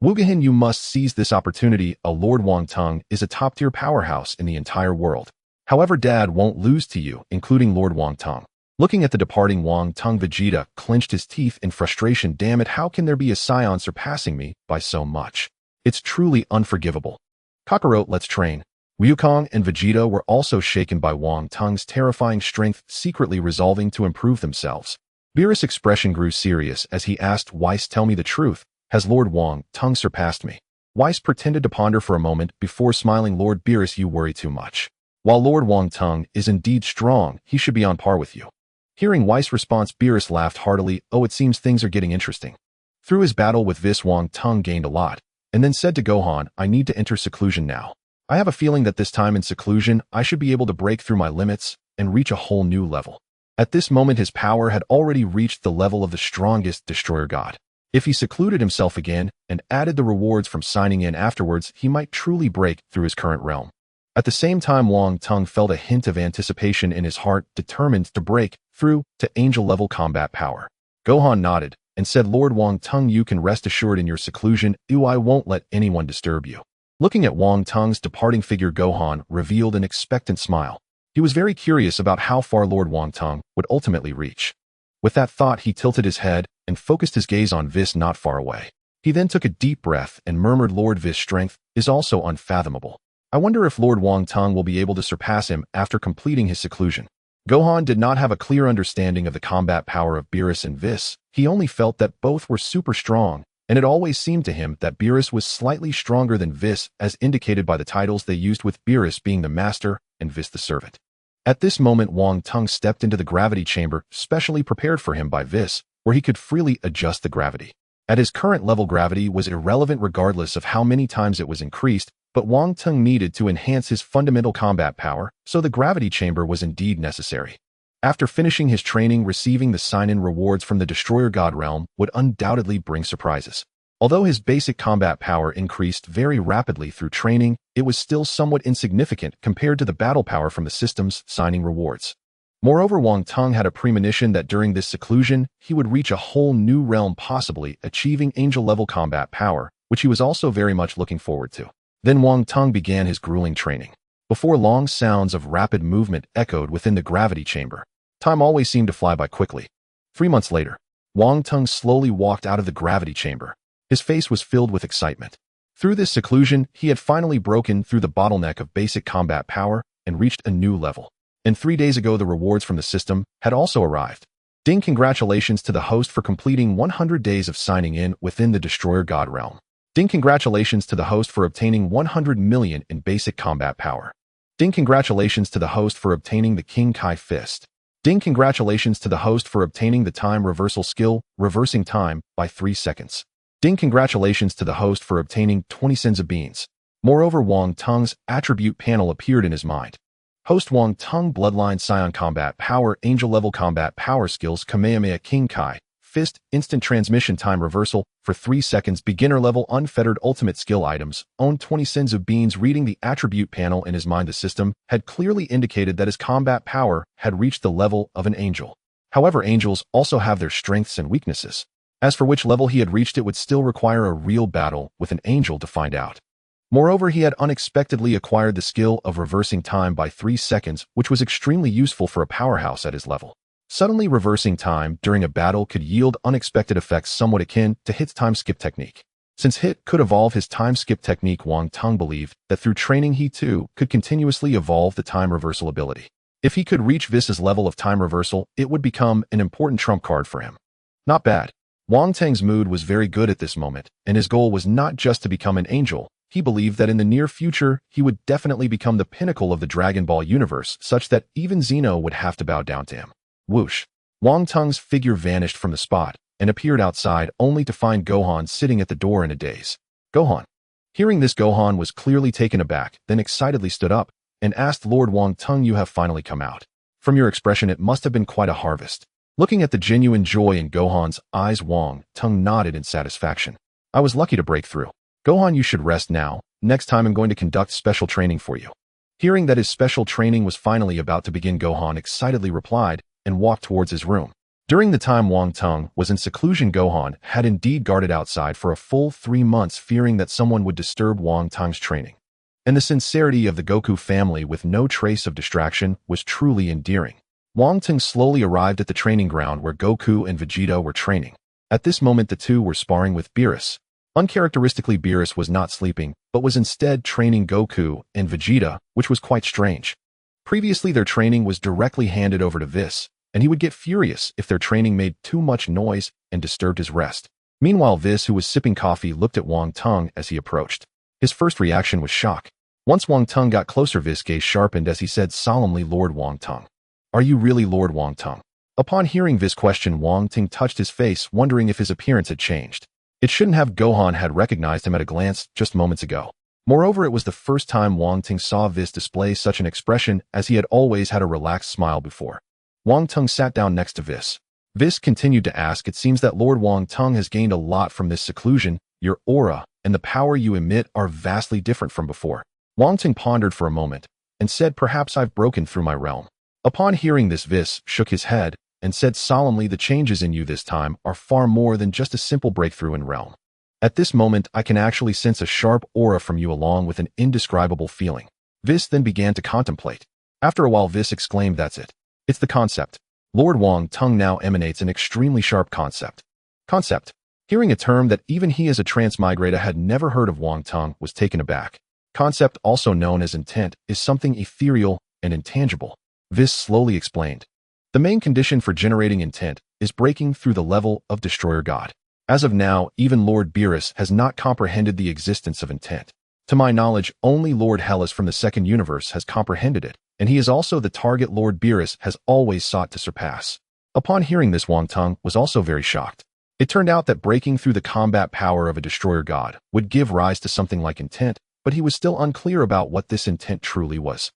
"Wugehin, you must seize this opportunity. Lord Wong Tung is a top-tier powerhouse in the entire world. However, Dad won't lose to you, including Lord Wong Tung." Looking at the departing Wong Tung, Vegeta clenched his teeth in frustration. Damn it, how can there be a Scion surpassing me by so much? It's truly unforgivable. Kakarot, let's train. Wukong and Vegeta were also shaken by Wong Tung's terrifying strength, secretly resolving to improve themselves. Beerus' expression grew serious as he asked Weiss, "Tell me the truth. Has Lord Wong Tung surpassed me?" Weiss pretended to ponder for a moment before smiling. "Lord Beerus, you worry too much. While Lord Wong Tung is indeed strong, he should be on par with you." Hearing Weiss' response, Beerus laughed heartily. "Oh, it seems things are getting interesting." Through his battle with Vis, Wong Tung gained a lot, and then said to Gohan, "I need to enter seclusion now. I have a feeling that this time in seclusion, I should be able to break through my limits and reach a whole new level." At this moment, his power had already reached the level of the strongest destroyer god. If he secluded himself again and added the rewards from signing in afterwards, he might truly break through his current realm. At the same time, Wong Tung felt a hint of anticipation in his heart, determined to break through to angel-level combat power. Gohan nodded and said, "Lord Wong Tung, you can rest assured in your seclusion. I won't let anyone disturb you." Looking at Wong Tung's departing figure, Gohan revealed an expectant smile. He was very curious about how far Lord Wong Tung would ultimately reach. With that thought, he tilted his head and focused his gaze on Vis not far away. He then took a deep breath and murmured, Lord Vis' strength is also unfathomable. I wonder if Lord Wang Tung will be able to surpass him after completing his seclusion. Gohan did not have a clear understanding of the combat power of Beerus and Vis. He only felt that both were super strong, and it always seemed to him that Beerus was slightly stronger than Vis, as indicated by the titles they used, with Beerus being the master and Vis the servant. At this moment, Wang Tung stepped into the gravity chamber, specially prepared for him by Vis, where he could freely adjust the gravity. At his current level, gravity was irrelevant regardless of how many times it was increased, but Wang Tung needed to enhance his fundamental combat power, so the gravity chamber was indeed necessary. After finishing his training, receiving the sign-in rewards from the Destroyer God Realm would undoubtedly bring surprises. Although his basic combat power increased very rapidly through training, it was still somewhat insignificant compared to the battle power from the system's signing rewards. Moreover, Wang Tung had a premonition that during this seclusion, he would reach a whole new realm, possibly achieving angel-level combat power, which he was also very much looking forward to. Then Wang Tung began his grueling training. Before long, sounds of rapid movement echoed within the gravity chamber. Time always seemed to fly by quickly. 3 months later, Wang Tung slowly walked out of the gravity chamber. His face was filled with excitement. Through this seclusion, he had finally broken through the bottleneck of basic combat power and reached a new level. And 3 days ago, the rewards from the system had also arrived. Ding! Congratulations to the host for completing 100 days of signing in within the Destroyer God Realm. Ding! Congratulations to the host for obtaining 100 million in basic combat power. Ding! Congratulations to the host for obtaining the King Kai Fist. Ding! Congratulations to the host for obtaining the time reversal skill, reversing time by 3 seconds. Ding! Congratulations to the host for obtaining 20 Senzu Beans. Moreover, Wang Tung's attribute panel appeared in his mind. Host Wang Tung Bloodline Scion Combat Power Angel Level Combat Power Skills Kamehameha King Kai Fist Instant Transmission Time Reversal for 3 seconds. Beginner Level Unfettered Ultimate Skill Items. Own 20 Senzu Beans. Reading the attribute panel in his mind, the system had clearly indicated that his combat power had reached the level of an angel. However, angels also have their strengths and weaknesses. As for which level he had reached, it would still require a real battle with an angel to find out. Moreover, he had unexpectedly acquired the skill of reversing time by 3 seconds, which was extremely useful for a powerhouse at his level. Suddenly reversing time during a battle could yield unexpected effects somewhat akin to Hit's time skip technique. Since Hit could evolve his time skip technique, Wang Tung believed that through training he too could continuously evolve the time reversal ability. If he could reach Vis's level of time reversal, it would become an important trump card for him. Not bad. Wang Tung's mood was very good at this moment, and his goal was not just to become an angel. He believed that in the near future, he would definitely become the pinnacle of the Dragon Ball universe, such that even Xeno would have to bow down to him. Whoosh! Wang Tung's figure vanished from the spot and appeared outside, only to find Gohan sitting at the door in a daze. Gohan. Hearing this, Gohan was clearly taken aback, then excitedly stood up and asked, Lord Wang Tung, you have finally come out. From your expression, it must have been quite a harvest. Looking at the genuine joy in Gohan's eyes, Wang Tung nodded in satisfaction. I was lucky to break through. Gohan, you should rest now. Next time I'm going to conduct special training for you. Hearing that his special training was finally about to begin, Gohan excitedly replied and walked towards his room. During the time Wang Tung was in seclusion, Gohan had indeed guarded outside for a full 3 months, fearing that someone would disturb Wang Tung's training. And the sincerity of the Goku family with no trace of distraction was truly endearing. Wang Tung slowly arrived at the training ground where Goku and Vegeta were training. At this moment, the two were sparring with Beerus. Uncharacteristically, Beerus was not sleeping, but was instead training Goku and Vegeta, which was quite strange. Previously, their training was directly handed over to Vis, and he would get furious if their training made too much noise and disturbed his rest. Meanwhile, Vis, who was sipping coffee, looked at Wang Tung as he approached. His first reaction was shock. Once Wang Tung got closer, Vis' gaze sharpened as he said solemnly, Lord Wang Tung. Are you really Lord Wang Tung? Upon hearing Vis' question, Wang Tung touched his face, wondering if his appearance had changed. It shouldn't have. Gohan had recognized him at a glance just moments ago. Moreover, it was the first time Wang Tung saw Vis display such an expression, as he had always had a relaxed smile before. Wang Tung sat down next to Vis. Vis continued to ask, it seems that Lord Wang Tung has gained a lot from this seclusion. Your aura and the power you emit are vastly different from before. Wang Tung pondered for a moment and said, perhaps I've broken through my realm. Upon hearing this, Vis shook his head and said solemnly, the changes in you this time are far more than just a simple breakthrough in realm. At this moment, I can actually sense a sharp aura from you along with an indescribable feeling. Vis then began to contemplate. After a while, Vis exclaimed, that's it. It's the concept. Lord Wang Tung now emanates an extremely sharp concept. Concept. Hearing a term that even he as a transmigrator had never heard of, Wang Tung was taken aback. Concept, also known as intent, is something ethereal and intangible. Vis slowly explained. The main condition for generating intent is breaking through the level of Destroyer God. As of now, even Lord Beerus has not comprehended the existence of intent. To my knowledge, only Lord Hellas from the second universe has comprehended it, and he is also the target Lord Beerus has always sought to surpass. Upon hearing this, Wang Tung was also very shocked. It turned out that breaking through the combat power of a Destroyer God would give rise to something like intent, but he was still unclear about what this intent truly was.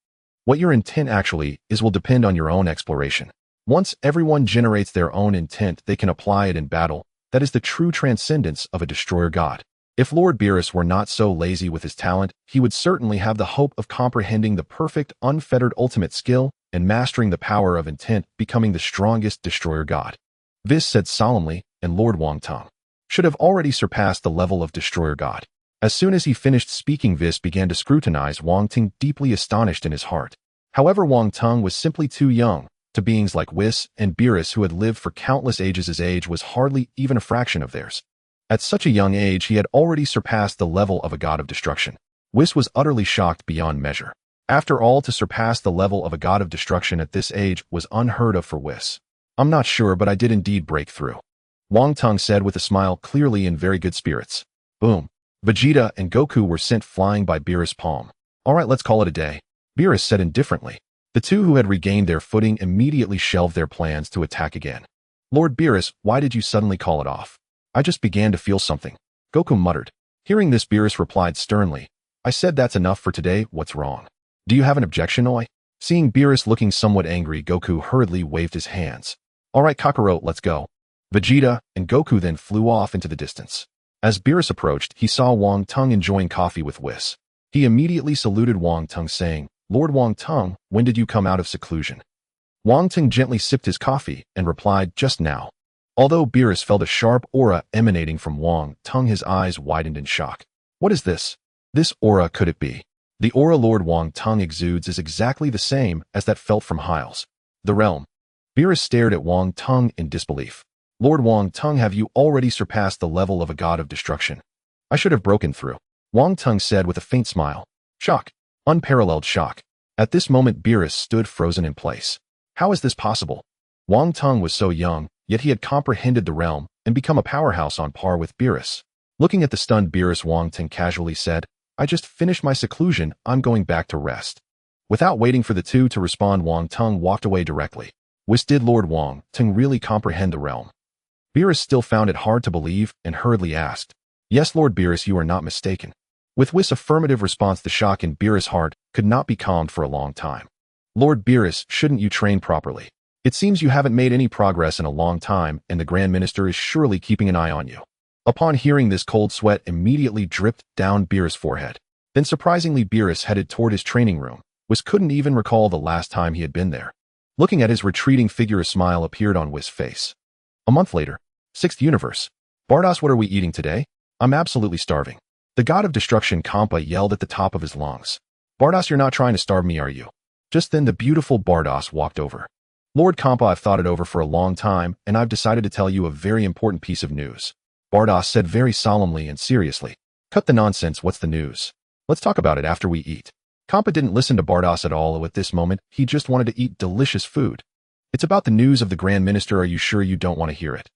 What your intent actually is will depend on your own exploration. Once everyone generates their own intent, they can apply it in battle. That is the true transcendence of a Destroyer God. If Lord Beerus were not so lazy with his talent, he would certainly have the hope of comprehending the perfect, unfettered ultimate skill and mastering the power of intent, becoming the strongest Destroyer God. Vis said solemnly, and Lord Wang Tung should have already surpassed the level of Destroyer God. As soon as he finished speaking, Vis began to scrutinize Wang Tung, deeply astonished in his heart. However, Wang Tung was simply too young. To beings like Whis and Beerus, who had lived for countless ages, his age was hardly even a fraction of theirs. At such a young age, he had already surpassed the level of a god of destruction. Whis was utterly shocked beyond measure. After all, to surpass the level of a god of destruction at this age was unheard of for Whis. I'm not sure, but I did indeed break through, Wang Tung said with a smile, clearly in very good spirits. Boom. Vegeta and Goku were sent flying by Beerus' palm. All right, let's call it a day, Beerus said indifferently. The two who had regained their footing immediately shelved their plans to attack again. Lord Beerus, why did you suddenly call it off? I just began to feel something, Goku muttered. Hearing this, Beerus replied sternly. I said that's enough for today, what's wrong? Do you have an objection, Oi? Seeing Beerus looking somewhat angry, Goku hurriedly waved his hands. All right, Kakarot, let's go. Vegeta and Goku then flew off into the distance. As Beerus approached, he saw Wang Tung enjoying coffee with Whis. He immediately saluted Wang Tung, saying, Lord Wang Tung, when did you come out of seclusion? Wang Tung gently sipped his coffee and replied, just now. Although Beerus felt a sharp aura emanating from Wang Tung, his eyes widened in shock. What is this? This aura, could it be? The aura Lord Wang Tung exudes is exactly the same as that felt from Hyles. The realm. Beerus stared at Wang Tung in disbelief. Lord Wang Tung, have you already surpassed the level of a god of destruction? I should have broken through, Wang Tung said with a faint smile. Shock. Unparalleled shock. At this moment, Beerus stood frozen in place. How is this possible? Wang Tung was so young, yet he had comprehended the realm and become a powerhouse on par with Beerus. Looking at the stunned Beerus, Wang Tung casually said, I just finished my seclusion, I'm going back to rest. Without waiting for the two to respond, Wang Tung walked away directly. Did Lord Wang Tung really comprehend the realm? Beerus still found it hard to believe and hurriedly asked, Yes, Lord Beerus, you are not mistaken. With Whis' affirmative response, the shock in Beerus' heart could not be calmed for a long time. Lord Beerus, shouldn't you train properly? It seems you haven't made any progress in a long time, and the Grand Minister is surely keeping an eye on you. Upon hearing this, cold sweat immediately dripped down Beerus' forehead. Then surprisingly, Beerus headed toward his training room. Whis couldn't even recall the last time he had been there. Looking at his retreating figure, a smile appeared on Whis' face. A month later, 6th Universe. Bardoss, what are we eating today? I'm absolutely starving. The god of destruction Kampa yelled at the top of his lungs. Bardoss, you're not trying to starve me, are you? Just then the beautiful Bardoss walked over. Lord Kampa, I've thought it over for a long time, and I've decided to tell you a very important piece of news. Bardoss said very solemnly and seriously. Cut the nonsense, what's the news? Let's talk about it after we eat. Kampa didn't listen to Bardoss at all at this moment, he just wanted to eat delicious food. It's about the news of the Grand Minister, are you sure you don't want to hear it?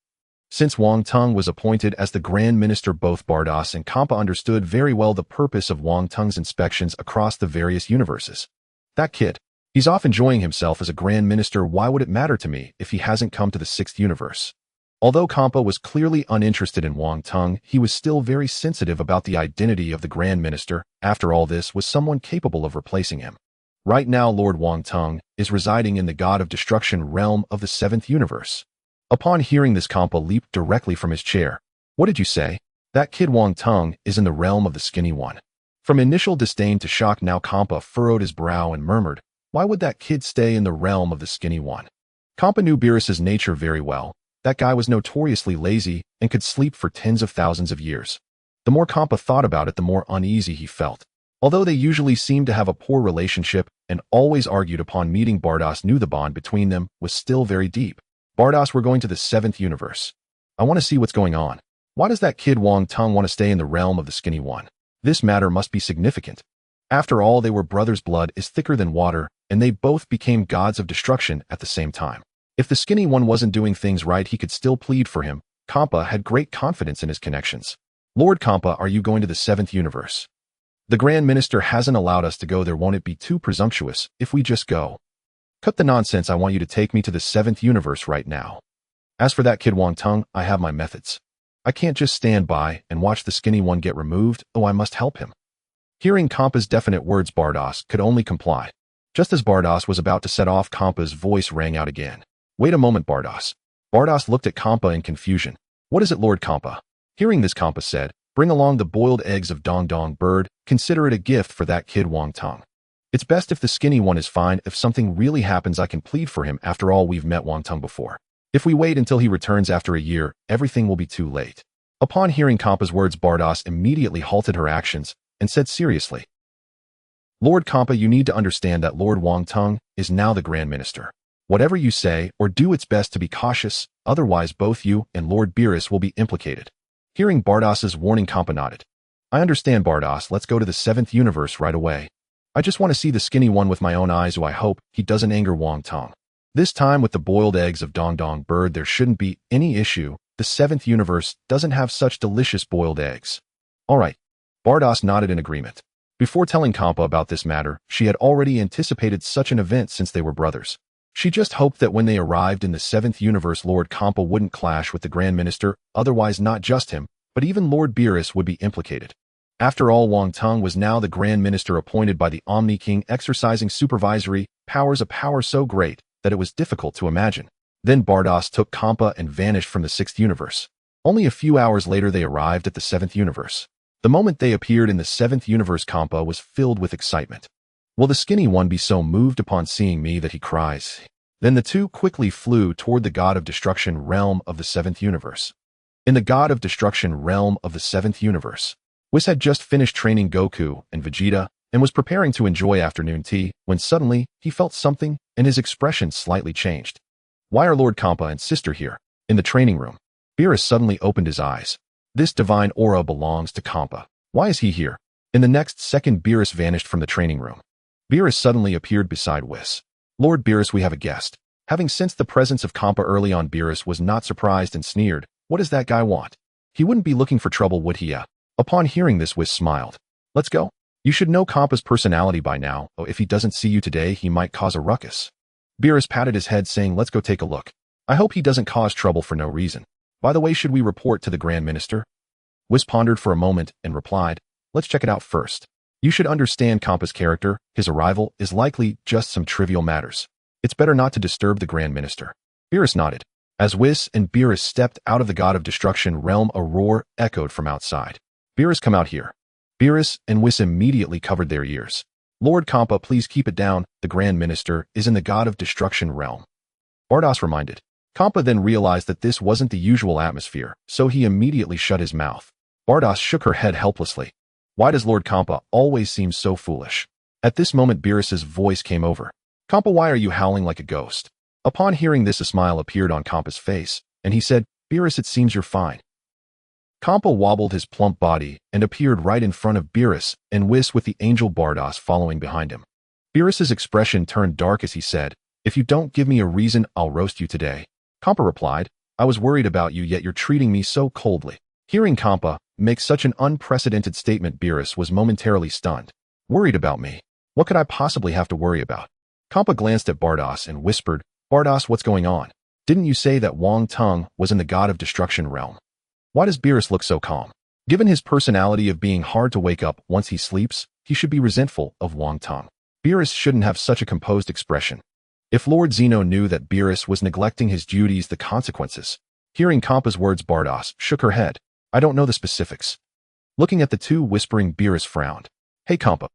Since Wang Tung was appointed as the Grand Minister, both Bardoss and Kampa understood very well the purpose of Wang Tung's inspections across the various universes. That kid, he's off enjoying himself as a Grand Minister, why would it matter to me if he hasn't come to the 6th universe? Although Kampa was clearly uninterested in Wang Tung, he was still very sensitive about the identity of the Grand Minister. After all, this was someone capable of replacing him. Right now, Lord Wang Tung is residing in the God of Destruction realm of the 7th universe. Upon hearing this, Kampa leaped directly from his chair. What did you say? That kid Wang Tung is in the realm of the Skinny One. From initial disdain to shock, now Kampa furrowed his brow and murmured, why would that kid stay in the realm of the Skinny One? Kampa knew Beerus's nature very well. That guy was notoriously lazy and could sleep for tens of thousands of years. The more Kampa thought about it, the more uneasy he felt. Although they usually seemed to have a poor relationship and always argued, upon meeting Bardoss knew the bond between them was still very deep. Bardoss, we're going to the 7th universe. I want to see what's going on. Why does that kid Wang Tong want to stay in the realm of the Skinny One? This matter must be significant. After all, they were brothers' blood is thicker than water, and they both became gods of destruction at the same time. If the Skinny One wasn't doing things right, he could still plead for him. Kampa had great confidence in his connections. Lord Kampa, are you going to the 7th universe? The Grand Minister hasn't allowed us to go there. Won't it be too presumptuous if we just go? Cut the nonsense. I want you to take me to the 7th universe right now. As for that kid Wang Tong, I have my methods. I can't just stand by and watch the Skinny One get removed. Oh, I must help him. Hearing Kampa's definite words, Bardos could only comply. Just as Bardos was about to set off, Kampa's voice rang out again. Wait a moment, Bardos. Bardos looked at Kampa in confusion. What is it, Lord Kampa? Hearing this, Kampa said, bring along the boiled eggs of Dong Dong Bird. Consider it a gift for that kid Wang Tong. It's best if the Skinny One is fine. If something really happens, I can plead for him. After all, we've met Wang Tong before. If we wait until he returns after a year, everything will be too late. Upon hearing Kampa's words, Bardos immediately halted her actions and said seriously, Lord Kampa, you need to understand that Lord Wang Tong is now the Grand Minister. Whatever you say or do, it's best to be cautious, otherwise both you and Lord Beerus will be implicated. Hearing Bardos's warning, Kampa nodded. I understand, Bardos. Let's go to the 7th universe right away. I just want to see the Skinny One with my own eyes. I hope he doesn't anger Wang Tong. This time with the boiled eggs of Dong Dong Bird, there shouldn't be any issue. The 7th universe doesn't have such delicious boiled eggs. All right. Bardos nodded in agreement. Before telling Kampa about this matter, she had already anticipated such an event since they were brothers. She just hoped that when they arrived in the 7th universe, Lord Kampa wouldn't clash with the Grand Minister, otherwise not just him, but even Lord Beerus would be implicated. After all, Wang Tong was now the Grand Minister appointed by the Omni King, exercising supervisory powers, a power so great that it was difficult to imagine. Then Bardos took Kampa and vanished from the 6th universe. Only a few hours later, they arrived at the 7th universe. The moment they appeared in the 7th universe, Kampa was filled with excitement. Will the Skinny One be so moved upon seeing me that he cries? Then the two quickly flew toward the God of Destruction realm of the 7th universe. In the God of Destruction realm of the 7th universe, Whis had just finished training Goku and Vegeta and was preparing to enjoy afternoon tea when suddenly he felt something and his expression slightly changed. Why are Lord Kampa and sister here? In the training room, Beerus suddenly opened his eyes. This divine aura belongs to Kampa. Why is he here? In the next second, Beerus vanished from the training room. Beerus suddenly appeared beside Whis. Lord Beerus, we have a guest. Having sensed the presence of Kampa early on, Beerus was not surprised and sneered. What does that guy want? He wouldn't be looking for trouble, would he? Upon hearing this, Whis smiled. Let's go. You should know Kampa's personality by now. Oh, if he doesn't see you today, he might cause a ruckus. Beerus patted his head, saying, let's go take a look. I hope he doesn't cause trouble for no reason. By the way, should we report to the Grand Minister? Whis pondered for a moment and replied, let's check it out first. You should understand Kampa's character. His arrival is likely just some trivial matters. It's better not to disturb the Grand Minister. Beerus nodded. As Whis and Beerus stepped out of the God of Destruction realm, a roar echoed from outside. Beerus, come out here. Beerus and Whis immediately covered their ears. Lord Kampa, please keep it down. The Grand Minister is in the God of Destruction realm. Bardos reminded. Kampa then realized that this wasn't the usual atmosphere, so he immediately shut his mouth. Bardos shook her head helplessly. Why does Lord Kampa always seem so foolish? At this moment, Beerus's voice came over. Kampa, why are you howling like a ghost? Upon hearing this, a smile appeared on Kampa's face, and he said, Beerus, it seems you're fine. Kampa wobbled his plump body and appeared right in front of Beerus and Whis, with the angel Bardos following behind him. Beerus's expression turned dark as he said, if you don't give me a reason, I'll roast you today. Kampa replied, I was worried about you, yet you're treating me so coldly. Hearing Kampa make such an unprecedented statement, Beerus was momentarily stunned. Worried about me? What could I possibly have to worry about? Kampa glanced at Bardos and whispered, Bardos, what's going on? Didn't you say that Wang Tong was in the God of Destruction realm? Why does Beerus look so calm? Given his personality of being hard to wake up once he sleeps, he should be resentful of Wang Tong. Beerus shouldn't have such a composed expression. If Lord Zeno knew that Beerus was neglecting his duties, the consequences. Hearing Kampa's words, Bardos shook her head. I don't know the specifics. Looking at the two whispering, Beerus frowned. Hey Kampa.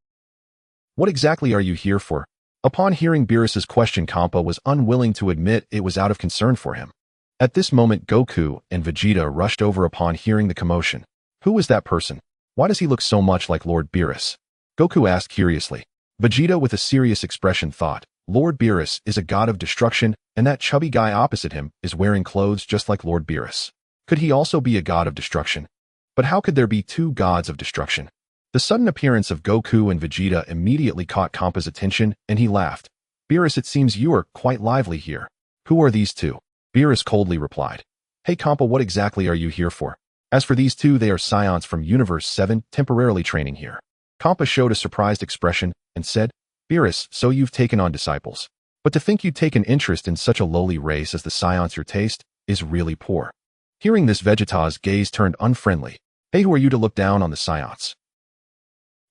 What exactly are you here for? Upon hearing Beerus's question, Kampa was unwilling to admit it was out of concern for him. At this moment, Goku and Vegeta rushed over upon hearing the commotion. Who was that person? Why does he look so much like Lord Beerus? Goku asked curiously. Vegeta, with a serious expression, thought, Lord Beerus is a god of destruction, and that chubby guy opposite him is wearing clothes just like Lord Beerus. Could he also be a god of destruction? But how could there be two gods of destruction? The sudden appearance of Goku and Vegeta immediately caught Kampa's attention, and he laughed. Beerus, it seems you are quite lively here. Who are these two? Beerus coldly replied. Hey Kampa, what exactly are you here for? As for these two, they are scions from Universe 7, temporarily training here. Kampa showed a surprised expression and said, Beerus, so you've taken on disciples. But to think you'd take an interest in such a lowly race as the scions your taste is really poor. Hearing this, Vegeta's gaze turned unfriendly. Hey, who are you to look down on the scions?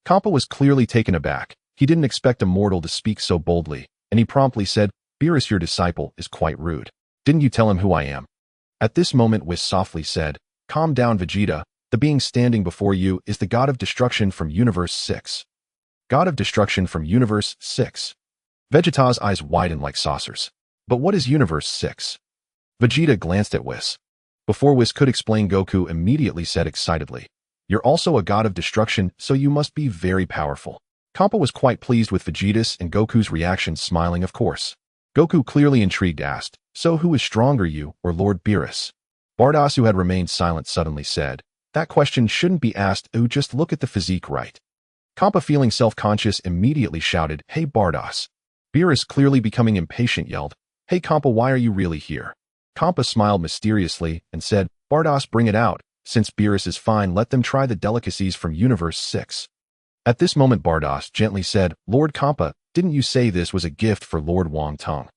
Kampa was clearly taken aback. He didn't expect a mortal to speak so boldly, and he promptly said, Beerus, your disciple is quite rude. Didn't you tell him who I am? At this moment, Whis softly said, Calm down, Vegeta. The being standing before you is the god of destruction from Universe 6. God of destruction from Universe 6. Vegeta's eyes widened like saucers. But what is Universe 6? Vegeta glanced at Whis. Before Whis could explain, Goku immediately said excitedly, You're also a god of destruction, so you must be very powerful. Kampa was quite pleased with Vegeta's and Goku's reaction, smiling of course. Goku, clearly intrigued, asked, So who is stronger, you or Lord Beerus? Bardoss, who had remained silent, suddenly said, That question shouldn't be asked, just look at the physique, right? Kampa, feeling self-conscious, immediately shouted, Hey Bardoss. Beerus, clearly becoming impatient, yelled, Hey Kampa, why are you really here? Kampa smiled mysteriously and said, Bardoss, bring it out. Since Beerus is fine, let them try the delicacies from Universe 6. At this moment, Bardoss gently said, Lord Kampa, didn't you say this was a gift for Lord Wong Tung?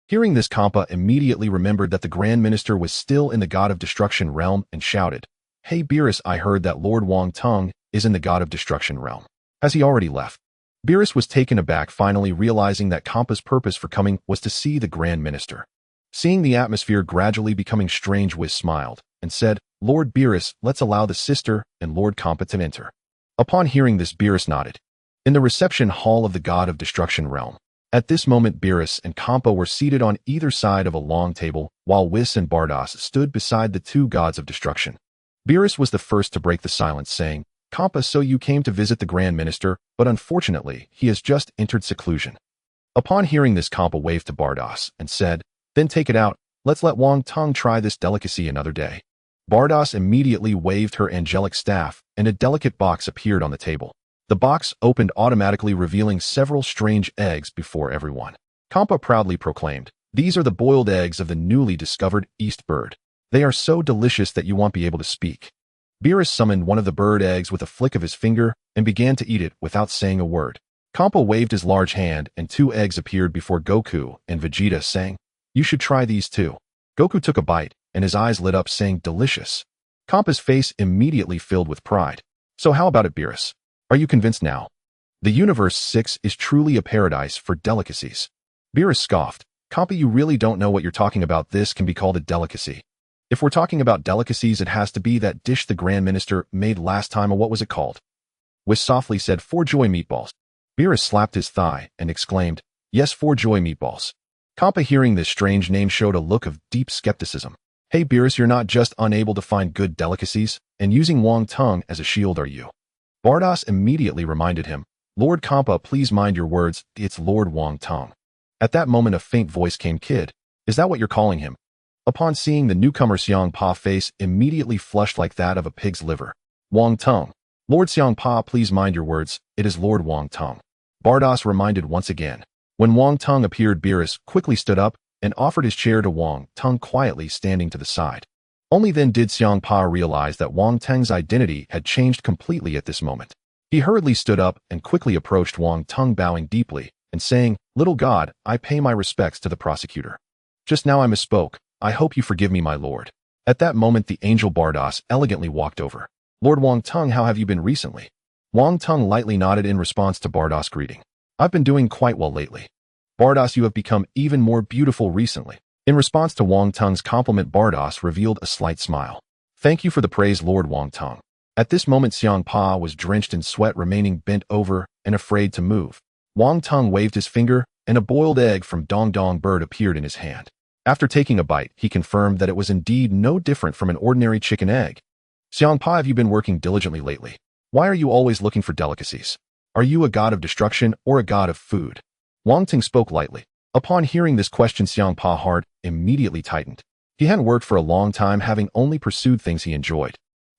Hearing this, Kampa immediately remembered that the Grand Minister was still in the God of Destruction realm and shouted, Hey Beerus, I heard that Lord Wong Tung is in the God of Destruction realm. Has he already left? Beerus was taken aback, finally realizing that Kampa's purpose for coming was to see the Grand Minister. Seeing the atmosphere gradually becoming strange, Whis smiled and said, Lord Beerus, let's allow the sister and Lord Kampa to enter. Upon hearing this, Beerus nodded. In the reception hall of the God of Destruction realm. At this moment, Beerus and Kampa were seated on either side of a long table, while Whis and Bardoss stood beside the two gods of destruction. Beerus was the first to break the silence, saying, Kampa, so you came to visit the Grand Minister, but unfortunately, he has just entered seclusion. Upon hearing this, Kampa waved to Bardoss and said, Then take it out, let's let Wong Tung try this delicacy another day. Bardoss immediately waved her angelic staff, and a delicate box appeared on the table. The box opened automatically, revealing several strange eggs before everyone. Kampa proudly proclaimed, These are the boiled eggs of the newly discovered East bird. They are so delicious that you won't be able to speak. Beerus summoned one of the bird eggs with a flick of his finger and began to eat it without saying a word. Kampa waved his large hand and two eggs appeared before Goku and Vegeta, saying, You should try these too. Goku took a bite and his eyes lit up, saying, Delicious. Kampa's face immediately filled with pride. So how about it, Beerus? Are you convinced now? The Universe 6 is truly a paradise for delicacies. Beerus scoffed. Kampa, you really don't know what you're talking about. This can be called a delicacy. If we're talking about delicacies, it has to be that dish the Grand Minister made last time. What was it called? Whis softly said, 4 joy meatballs. Beerus slapped his thigh and exclaimed, Yes, 4 joy meatballs. Kampa, hearing this strange name, showed a look of deep skepticism. Hey Beerus, you're not just unable to find good delicacies and using Wong Tung as a shield, are you? Bardoss immediately reminded him, Lord Kampa, please mind your words, it's Lord Wong Tung. At that moment, a faint voice came, Kid, is that what you're calling him? Upon seeing the newcomer, Xiang Pa's face immediately flushed like that of a pig's liver. Wong Tung. Lord Xiang Pa, please mind your words, it is Lord Wong Tung. Bardoss reminded once again. When Wong Tung appeared, Beerus quickly stood up and offered his chair to Wong Tung, quietly standing to the side. Only then did Xiang Pa realize that Wong Tung's identity had changed completely at this moment. He hurriedly stood up and quickly approached Wong Tung, bowing deeply and saying, Little God, I pay my respects to the prosecutor. Just now I misspoke. I hope you forgive me, my lord. At that moment, the angel Bardoss elegantly walked over. Lord Wong Tung, how have you been recently? Wong Tung lightly nodded in response to Bardoss' greeting. I've been doing quite well lately. Bardoss, you have become even more beautiful recently. In response to Wong Tung's compliment, Bardoss revealed a slight smile. Thank you for the praise, Lord Wong Tung. At this moment, Xiang Pa was drenched in sweat, remaining bent over and afraid to move. Wong Tung waved his finger, and a boiled egg from Dong Dong bird appeared in his hand. After taking a bite, he confirmed that it was indeed no different from an ordinary chicken egg. Xiang Pa, have you been working diligently lately? Why are you always looking for delicacies? Are you a god of destruction or a god of food? Wong Tung spoke lightly. Upon hearing this question, Xiang Pa's heart immediately tightened. He hadn't worked for a long time, having only pursued things he enjoyed.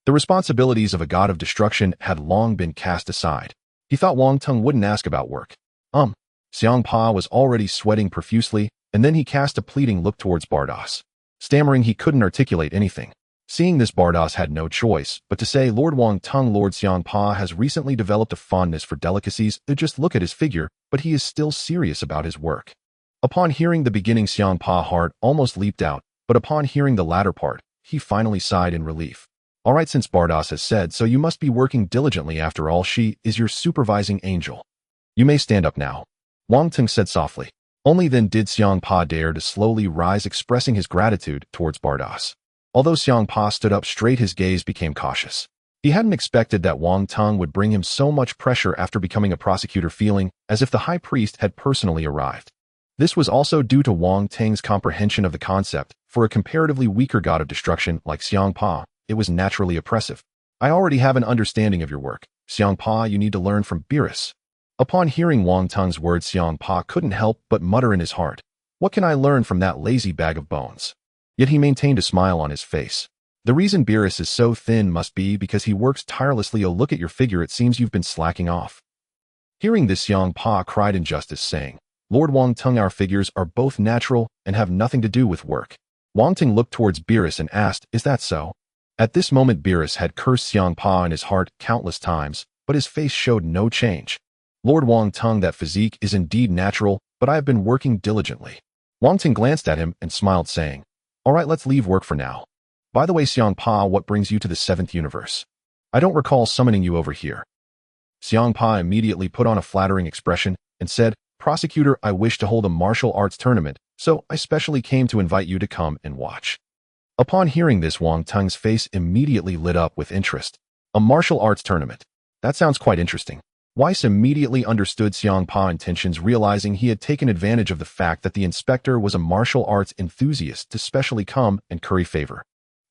The responsibilities of a god of destruction had long been cast aside. He thought Wang Teng wouldn't ask about work. Xiang Pa was already sweating profusely, and then he cast a pleading look towards Bardas. Stammering, he couldn't articulate anything. Seeing this, Bardas had no choice but to say, Lord Wang Teng, Lord Xiang Pa has recently developed a fondness for delicacies. Just look at his figure, but he is still serious about his work. Upon hearing the beginning, Xiang Pa's heart almost leaped out, but upon hearing the latter part, he finally sighed in relief. All right, since Bardas has said so, you must be working diligently. After all, she is your supervising angel. You may stand up now, Wang Teng said softly. Only then did Xiang Pa dare to slowly rise, expressing his gratitude towards Bardas. Although Xiang Pa stood up straight, his gaze became cautious. He hadn't expected that Wang Teng would bring him so much pressure after becoming a prosecutor, feeling as if the high priest had personally arrived. This was also due to Wang Teng's comprehension of the concept. For a comparatively weaker god of destruction like Xiang Pa, it was naturally oppressive. I already have an understanding of your work, Xiang Pa. You need to learn from Beerus. Upon hearing Wang Teng's words, Xiang Pa couldn't help but mutter in his heart, what can I learn from that lazy bag of bones? Yet he maintained a smile on his face. The reason Beerus is so thin must be because he works tirelessly. Oh, look at your figure, it seems you've been slacking off. Hearing this, Xiang Pa cried in justice, saying, Lord Wang Teng, our figures are both natural and have nothing to do with work. Wang Teng looked towards Beerus and asked, is that so? At this moment, Beerus had cursed Xiang Pa in his heart countless times, but his face showed no change. Lord Wang Teng, that physique is indeed natural, but I have been working diligently. Wang Teng glanced at him and smiled, saying, all right, let's leave work for now. By the way, Xiang Pa, what brings you to the 7th universe? I don't recall summoning you over here. Xiang Pa immediately put on a flattering expression and said, Prosecutor, I wish to hold a martial arts tournament, so I specially came to invite you to come and watch. Upon hearing this, Wang Teng's face immediately lit up with interest. A martial arts tournament. That sounds quite interesting. Weiss immediately understood Xiang Pa's intentions, realizing he had taken advantage of the fact that the inspector was a martial arts enthusiast to specially come and curry favor.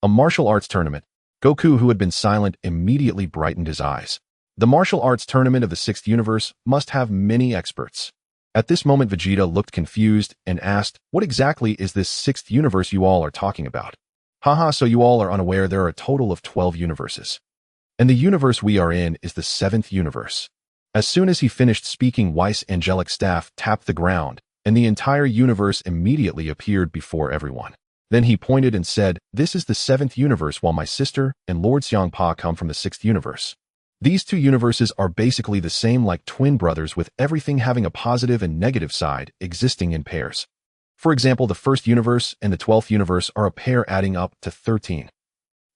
A martial arts tournament. Goku, who had been silent, immediately brightened his eyes. The martial arts tournament of the 6th universe must have many experts. At this moment, Vegeta looked confused and asked, what exactly is this 6th universe you all are talking about? Haha, so you all are unaware there are a total of 12 universes. And the universe we are in is the 7th universe. As soon as he finished speaking, Weiss' angelic staff tapped the ground, and the entire universe immediately appeared before everyone. Then he pointed and said, this is the 7th universe, while my sister and Lord Xiang Pa come from the 6th universe. These two universes are basically the same, like twin brothers, with everything having a positive and negative side, existing in pairs. For example, the 1st universe and the 12th universe are a pair, adding up to 13.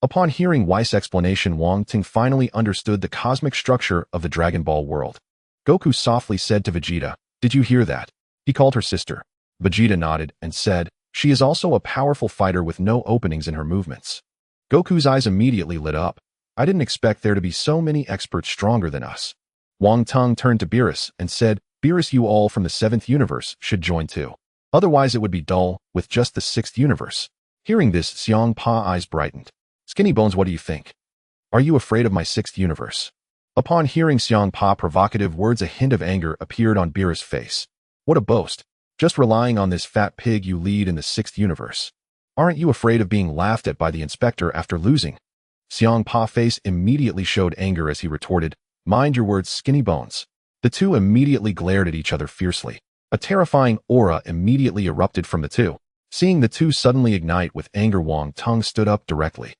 Upon hearing Weiss' explanation, Wang Teng finally understood the cosmic structure of the Dragon Ball world. Goku softly said to Vegeta, did you hear that? He called her sister. Vegeta nodded and said, she is also a powerful fighter with no openings in her movements. Goku's eyes immediately lit up. I didn't expect there to be so many experts stronger than us. Wang Teng turned to Beerus and said, Beerus, you all from the 7th universe should join too. Otherwise it would be dull with just the 6th universe. Hearing this, Xiang Pa's eyes brightened. Skinny Bones, what do you think? Are you afraid of my 6th universe? Upon hearing Xiang Pa's provocative words, a hint of anger appeared on Beerus' face. What a boast. Just relying on this fat pig you lead in the 6th universe. Aren't you afraid of being laughed at by the inspector after losing? Xiang Pa's face immediately showed anger as he retorted, mind your words, Skinny Bones. The two immediately glared at each other fiercely. A terrifying aura immediately erupted from the two. Seeing the two suddenly ignite with anger, Wang Teng stood up directly.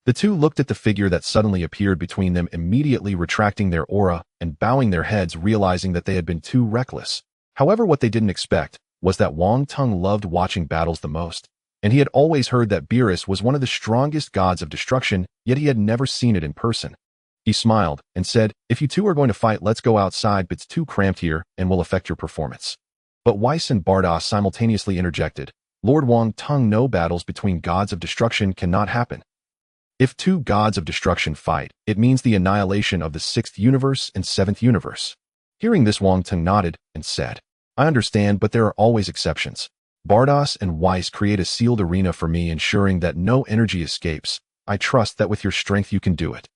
The two looked at the figure that suddenly appeared between them, immediately retracting their aura and bowing their heads, realizing that they had been too reckless. However, what they didn't expect was that Wang Teng loved watching battles the most, and he had always heard that Beerus was one of the strongest gods of destruction, yet he had never seen it in person. He smiled and said, if you two are going to fight, let's go outside, but it's too cramped here and will affect your performance. But Weiss and Bardas simultaneously interjected, Lord Wang Teng, no battles between gods of destruction cannot happen. If two gods of destruction fight, it means the annihilation of the 6th universe and 7th universe. Hearing this, Wang Teng nodded and said, I understand, but there are always exceptions. Bardas and Weiss create a sealed arena for me, ensuring that no energy escapes. I trust that with your strength you can do it.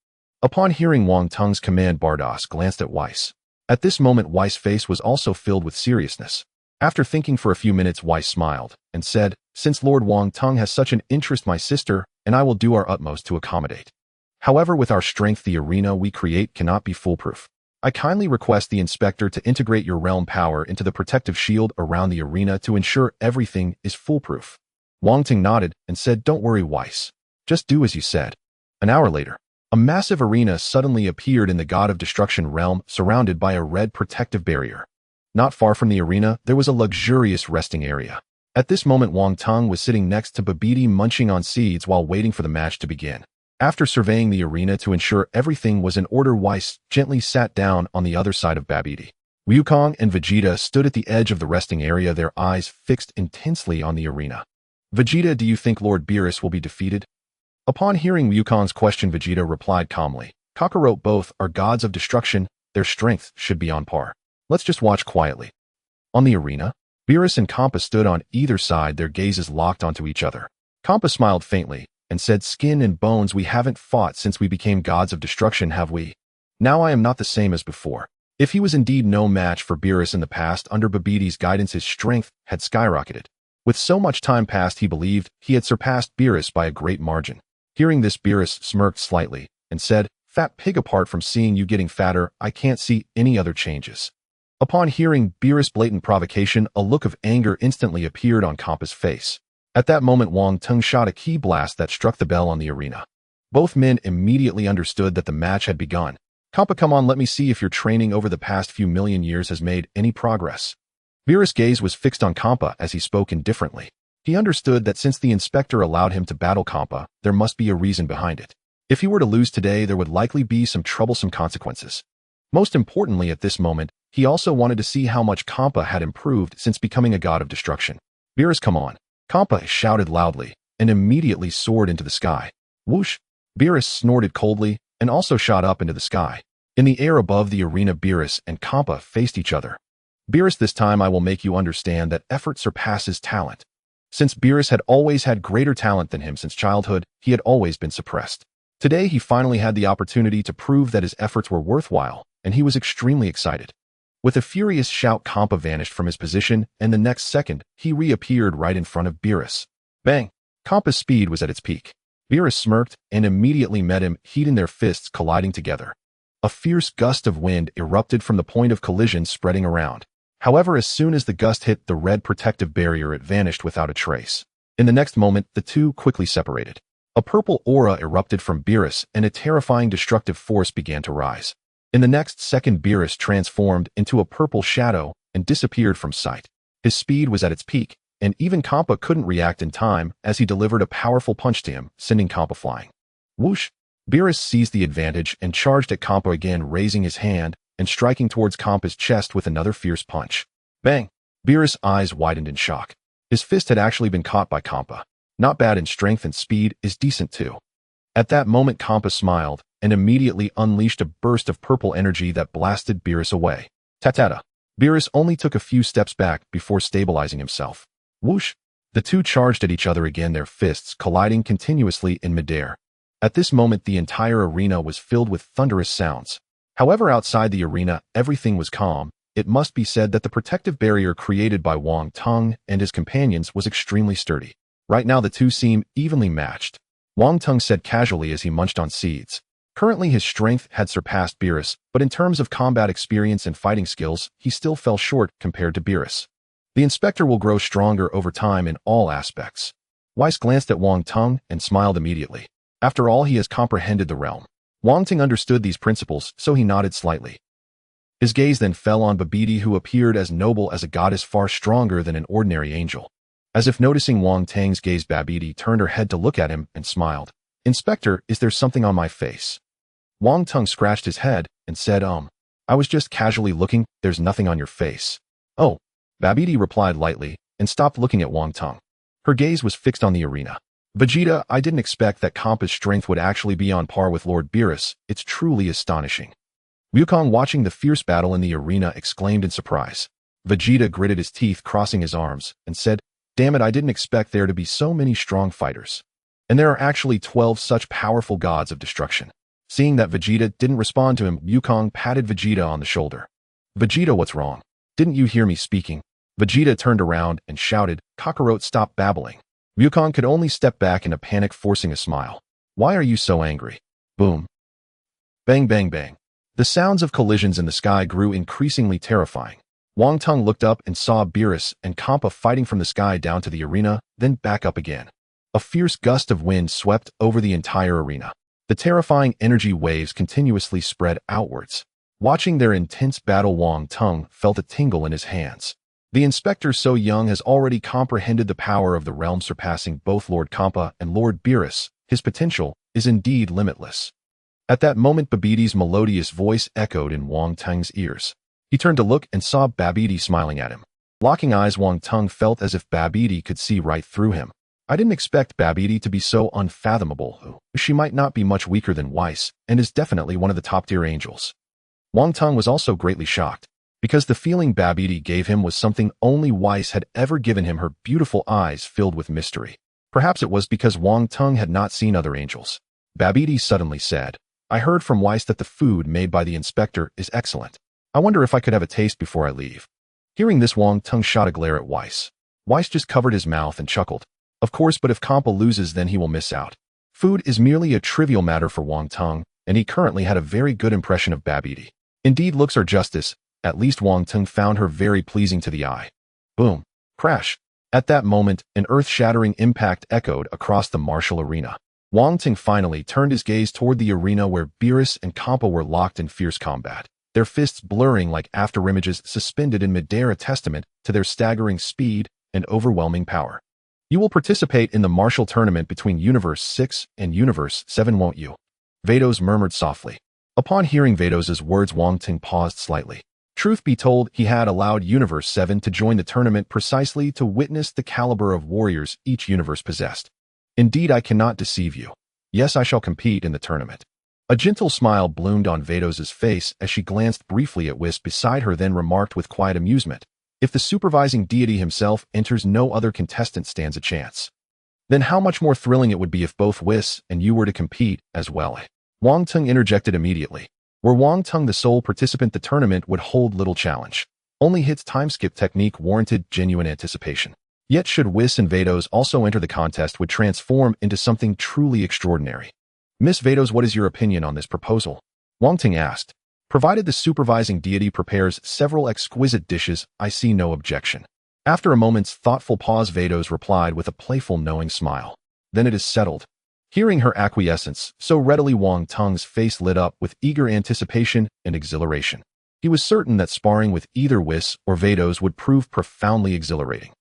Upon hearing Wang Teng's command, Bardas glanced at Weiss. At this moment, Weiss' face was also filled with seriousness. After thinking for a few minutes, Weiss smiled and said, Since Lord Wang Tung has such an interest my sister, and I will do our utmost to accommodate. However, with our strength the arena we create cannot be foolproof. I kindly request the inspector to integrate your realm power into the protective shield around the arena to ensure everything is foolproof. Wang Tung nodded and said, "Don't worry, Weiss. Just do as you said." An hour later, a massive arena suddenly appeared in the God of Destruction realm, surrounded by a red protective barrier. Not far from the arena, there was a luxurious resting area. At this moment, Wang Tung was sitting next to Babidi munching on seeds while waiting for the match to begin. After surveying the arena to ensure everything was in order, Weiss gently sat down on the other side of Babidi. Wukong and Vegeta stood at the edge of the resting area, their eyes fixed intensely on the arena. "Vegeta, do you think Lord Beerus will be defeated?" Upon hearing Wukong's question, Vegeta replied calmly, "Kakarot, both are gods of destruction. Their strength should be on par. Let's just watch quietly." On the arena, Beerus and Kampa stood on either side, their gazes locked onto each other. Kampa smiled faintly and said, "Skin and bones, we haven't fought since we became gods of destruction, have we? Now I am not the same as before." If he was indeed no match for Beerus in the past, under Babidi's guidance his strength had skyrocketed. With so much time passed, he believed he had surpassed Beerus by a great margin. Hearing this, Beerus smirked slightly and said, "Fat pig, apart from seeing you getting fatter, I can't see any other changes." Upon hearing Beerus' blatant provocation, a look of anger instantly appeared on Kampa's face. At that moment, Wang Tung shot a key blast that struck the bell on the arena. Both men immediately understood that the match had begun. "Kampa, come on, let me see if your training over the past few million years has made any progress." Beerus' gaze was fixed on Kampa as he spoke indifferently. He understood that since the inspector allowed him to battle Kampa, there must be a reason behind it. If he were to lose today, there would likely be some troublesome consequences. Most importantly, at this moment, he also wanted to see how much Kampa had improved since becoming a god of destruction. "Beerus, come on!" Kampa shouted loudly and immediately soared into the sky. Whoosh! Beerus snorted coldly and also shot up into the sky. In the air above the arena, Beerus and Kampa faced each other. "Beerus, this time I will make you understand that effort surpasses talent." Since Beerus had always had greater talent than him since childhood, he had always been suppressed. Today he finally had the opportunity to prove that his efforts were worthwhile, and he was extremely excited. With a furious shout, Kampa vanished from his position, and the next second, he reappeared right in front of Beerus. Bang! Kampa's speed was at its peak. Beerus smirked and immediately met him, heating their fists colliding together. A fierce gust of wind erupted from the point of collision, spreading around. However, as soon as the gust hit the red protective barrier, it vanished without a trace. In the next moment, the two quickly separated. A purple aura erupted from Beerus, and a terrifying destructive force began to rise. In the next second, Beerus transformed into a purple shadow and disappeared from sight. His speed was at its peak, and even Kampa couldn't react in time as he delivered a powerful punch to him, sending Kampa flying. Whoosh! Beerus seized the advantage and charged at Kampa again, raising his hand and striking towards Kampa's chest with another fierce punch. Bang! Beerus' eyes widened in shock. His fist had actually been caught by Kampa. Not bad in strength, and speed is decent too. At that moment, Kampa smiled and immediately unleashed a burst of purple energy that blasted Beerus away. Ta-ta-ta! Beerus only took a few steps back before stabilizing himself. Whoosh! The two charged at each other again, their fists colliding continuously in midair. At this moment, the entire arena was filled with thunderous sounds. However, outside the arena, everything was calm. It must be said that the protective barrier created by Wang Tung and his companions was extremely sturdy. Right now, the two seem evenly matched. Wang Tung said casually as he munched on seeds. Currently, his strength had surpassed Beerus, but in terms of combat experience and fighting skills, he still fell short compared to Beerus. The inspector will grow stronger over time in all aspects. Weiss glanced at Wang Tung and smiled immediately. After all, he has comprehended the realm. Wang Tung understood these principles, so he nodded slightly. His gaze then fell on Babidi, who appeared as noble as a goddess, far stronger than an ordinary angel. As if noticing Wang Tung's gaze, Babidi turned her head to look at him and smiled. "Inspector, is there something on my face?" Wang Tung scratched his head and said, I was just casually looking, there's nothing on your face." "Oh," Babidi replied lightly and stopped looking at Wang Tung. Her gaze was fixed on the arena. "Vegeta, I didn't expect that Kampa's strength would actually be on par with Lord Beerus. It's truly astonishing." Wukong, watching the fierce battle in the arena, exclaimed in surprise. Vegeta gritted his teeth, crossing his arms, and said, "Damn it, I didn't expect there to be so many strong fighters. And there are actually 12 such powerful gods of destruction." Seeing that Vegeta didn't respond to him, Wukong patted Vegeta on the shoulder. "Vegeta, what's wrong? Didn't you hear me speaking?" Vegeta turned around and shouted, "Kakarot, stop babbling." Wukong could only step back in a panic, forcing a smile. "Why are you so angry?" Boom. Bang, bang, bang. The sounds of collisions in the sky grew increasingly terrifying. Wang Tung looked up and saw Beerus and Kampa fighting from the sky down to the arena, then back up again. A fierce gust of wind swept over the entire arena. The terrifying energy waves continuously spread outwards. Watching their intense battle, Wang Tung felt a tingle in his hands. The inspector, so young, has already comprehended the power of the realm, surpassing both Lord Kampa and Lord Beerus. His potential is indeed limitless. At that moment, Babidi melodious voice echoed in Wang Tung's ears. He turned to look and saw Babidi smiling at him. Locking eyes, Wang Tung felt as if Babidi could see right through him. I didn't expect Babidi to be so unfathomable. She might not be much weaker than Whis, and is definitely one of the top-tier angels. Wang Tung was also greatly shocked, because the feeling Babidi gave him was something only Whis had ever given him, her beautiful eyes filled with mystery. Perhaps it was because Wang Tung had not seen other angels. Babidi suddenly said, "I heard from Whis that the food made by the inspector is excellent. I wonder if I could have a taste before I leave." Hearing this, Wang Tung shot a glare at Whis. Whis just covered his mouth and chuckled. Of course, but if Kampa loses, then he will miss out. Food is merely a trivial matter for Wang Tung, and he currently had a very good impression of Babidi. Indeed, looks are justice. At least Wang Tung found her very pleasing to the eye. Boom. Crash. At that moment, an earth-shattering impact echoed across the martial arena. Wang Tung finally turned his gaze toward the arena where Beerus and Kampa were locked in fierce combat, their fists blurring like afterimages suspended in midair, a testament to their staggering speed and overwhelming power. "You will participate in the martial tournament between Universe 6 and Universe 7, won't you?" Vados murmured softly. Upon hearing Vados's words, Wang Tung paused slightly. Truth be told, he had allowed Universe 7 to join the tournament precisely to witness the caliber of warriors each universe possessed. "Indeed, I cannot deceive you. Yes, I shall compete in the tournament." A gentle smile bloomed on Vados's face as she glanced briefly at Whis beside her, then remarked with quiet amusement, "If the supervising deity himself enters, no other contestant stands a chance. Then how much more thrilling it would be if both Whis and you were to compete as well." Wang Tung interjected immediately. Were Wang Tung the sole participant, the tournament would hold little challenge. Only his time-skip technique warranted genuine anticipation. Yet should Whis and Vados also enter, the contest would transform into something truly extraordinary. "Miss Vados, what is your opinion on this proposal?" Wang Tung asked. "Provided the supervising deity prepares several exquisite dishes, I see no objection." After a moment's thoughtful pause, Vados replied with a playful, knowing smile. "Then it is settled." Hearing her acquiescence so readily, Wang Tung's face lit up with eager anticipation and exhilaration. He was certain that sparring with either Whis or Vados would prove profoundly exhilarating.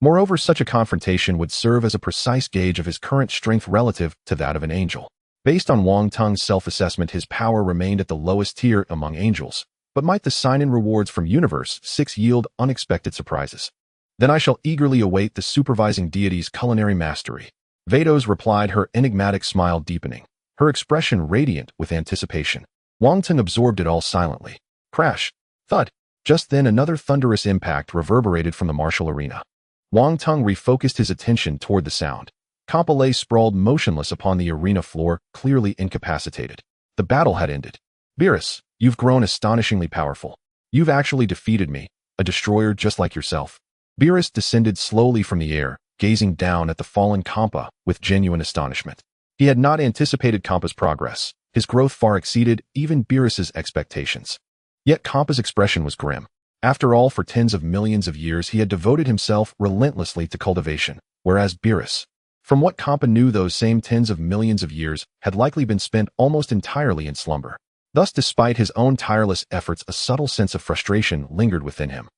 Moreover, such a confrontation would serve as a precise gauge of his current strength relative to that of an angel. Based on Wang Tung's self-assessment, his power remained at the lowest tier among angels, but might the sign-in rewards from Universe 6 yield unexpected surprises? Then I shall eagerly await the supervising deity's culinary mastery. Vados replied, her enigmatic smile deepening, her expression radiant with anticipation. Wang Tung absorbed it all silently. Crash! Thud! Just then another thunderous impact reverberated from the martial arena. Wang Tung refocused his attention toward the sound. Kampa lay sprawled motionless upon the arena floor, clearly incapacitated. The battle had ended. "Beerus, you've grown astonishingly powerful. You've actually defeated me, a destroyer just like yourself." Beerus descended slowly from the air, gazing down at the fallen Kampa with genuine astonishment. He had not anticipated Kampa's progress. His growth far exceeded even Beerus's expectations. Yet Kampa's expression was grim. After all, for tens of millions of years he had devoted himself relentlessly to cultivation, whereas Beerus, from what Kampa knew, those same tens of millions of years had likely been spent almost entirely in slumber. Thus, despite his own tireless efforts, a subtle sense of frustration lingered within him.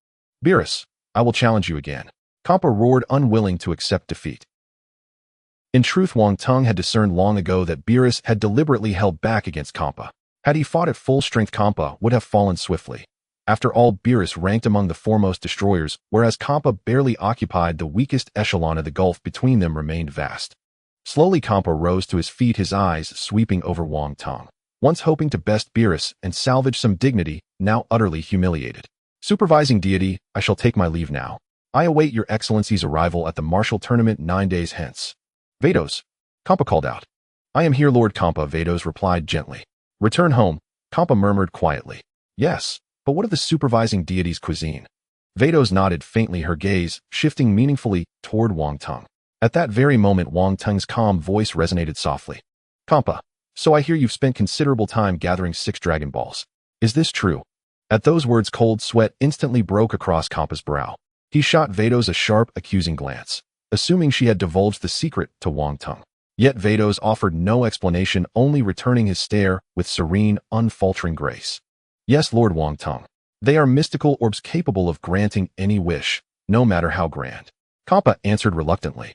"Beerus, I will challenge you again," Kampa roared, unwilling to accept defeat. In truth, Wang Tung had discerned long ago that Beerus had deliberately held back against Kampa. Had he fought at full strength, Kampa would have fallen swiftly. After all, Beerus ranked among the foremost destroyers, whereas Kampa barely occupied the weakest echelon. Of the gulf between them remained vast. Slowly Kampa rose to his feet, his eyes sweeping over Wang Tung. Once hoping to best Beerus and salvage some dignity, now utterly humiliated. "Supervising deity, I shall take my leave now. I await your excellency's arrival at the martial tournament 9 days hence." "Vados," Kampa called out. "I am here, Lord Kampa," Vados replied gently. "Return home," Kampa murmured quietly. "Yes, but what of the supervising deity's cuisine?" Vados nodded faintly, her gaze shifting meaningfully toward Wang Teng. At that very moment, Wang Teng's calm voice resonated softly. Kampa, so I hear you've spent considerable time gathering 6 Dragon Balls. Is this true? At those words, cold sweat instantly broke across Kampa's brow. He shot Vados a sharp, accusing glance, assuming she had divulged the secret to Wang Teng. Yet Vados offered no explanation, only returning his stare with serene, unfaltering grace. Yes, Lord Wang Teng. They are mystical orbs capable of granting any wish, no matter how grand. Kampa answered reluctantly.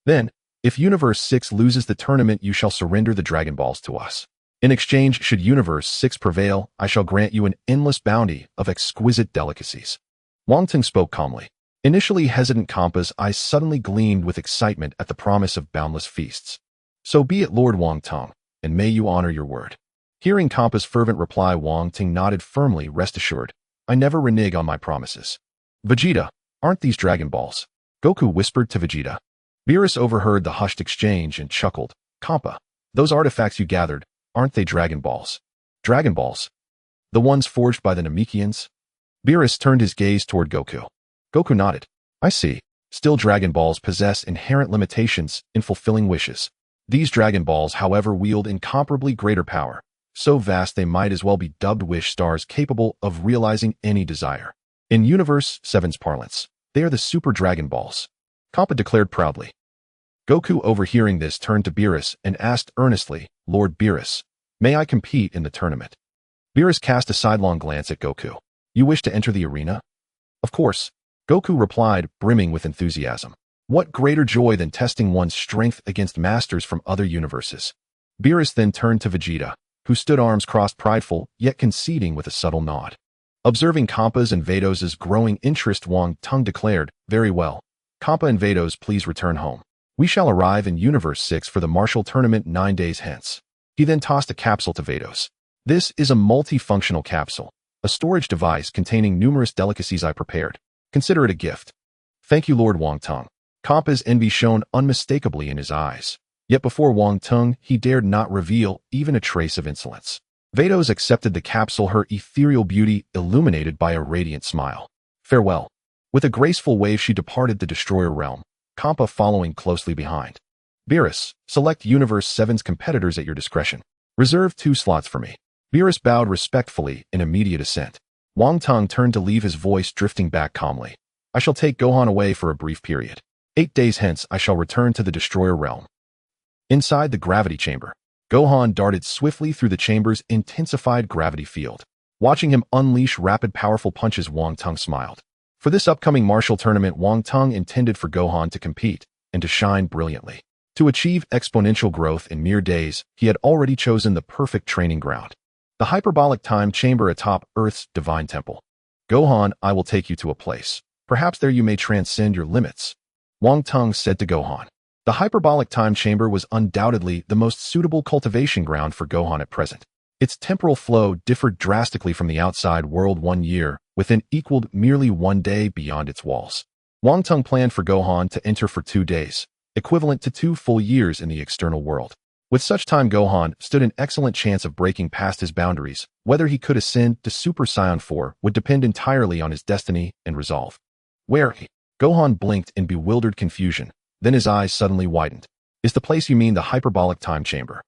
Then, if Universe 6 loses the tournament, you shall surrender the Dragon Balls to us. In exchange, should Universe 6 prevail, I shall grant you an endless bounty of exquisite delicacies. Wang Teng spoke calmly. Initially hesitant, Kampa's eyes suddenly gleamed with excitement at the promise of boundless feasts. So be it, Lord Wang Teng, and may you honor your word. Hearing Kampa's fervent reply, Wang Teng nodded firmly. Rest assured, I never renege on my promises. Vegeta, aren't these Dragon Balls? Goku whispered to Vegeta. Beerus overheard the hushed exchange and chuckled. Kampa, those artifacts you gathered, aren't they Dragon Balls? Dragon Balls? The ones forged by the Namekians? Beerus turned his gaze toward Goku. Goku nodded. I see. Still, Dragon Balls possess inherent limitations in fulfilling wishes. These Dragon Balls, however, wield incomparably greater power, so vast they might as well be dubbed wish stars capable of realizing any desire. In Universe 7's parlance, they are the Super Dragon Balls. Kampa declared proudly. Goku, overhearing this, turned to Beerus and asked earnestly, Lord Beerus, may I compete in the tournament? Beerus cast a sidelong glance at Goku. You wish to enter the arena? Of course, Goku replied, brimming with enthusiasm. What greater joy than testing one's strength against masters from other universes? Beerus then turned to Vegeta, who stood arms crossed, prideful, yet conceding with a subtle nod. Observing Kampa's and Vados' growing interest, Wang Teng declared, very well. Kampa and Vados, please return home. We shall arrive in Universe 6 for the martial tournament 9 days hence. He then tossed a capsule to Vados. This is a multifunctional capsule, a storage device containing numerous delicacies I prepared. Consider it a gift. Thank you, Lord Wang Teng. Kampa's envy shone unmistakably in his eyes. Yet before Wang Teng, he dared not reveal even a trace of insolence. Vados accepted the capsule, her ethereal beauty illuminated by a radiant smile. Farewell. With a graceful wave, she departed the Destroyer realm, Kampa following closely behind. Beerus, select Universe 7's competitors at your discretion. Reserve 2 slots for me. Beerus bowed respectfully in immediate assent. Wang Teng turned to leave, his voice drifting back calmly. I shall take Gohan away for a brief period. 8 days hence, I shall return to the Destroyer realm. Inside the gravity chamber, Gohan darted swiftly through the chamber's intensified gravity field. Watching him unleash rapid, powerful punches, Wang Teng smiled. For this upcoming martial tournament, Wang Teng intended for Gohan to compete and to shine brilliantly. To achieve exponential growth in mere days, he had already chosen the perfect training ground. The hyperbolic time chamber atop Earth's divine temple. Gohan, I will take you to a place. Perhaps there you may transcend your limits. Wang Teng said to Gohan. The hyperbolic time chamber was undoubtedly the most suitable cultivation ground for Gohan at present. Its temporal flow differed drastically from the outside world. 1 year within equaled merely 1 day beyond its walls. Wang Teng planned for Gohan to enter for 2 days, equivalent to 2 full years in the external world. With such time, Gohan stood an excellent chance of breaking past his boundaries. Whether he could ascend to Super Saiyan 4 would depend entirely on his destiny and resolve. Where? Gohan blinked in bewildered confusion, then his eyes suddenly widened. Is the place you mean the hyperbolic time chamber?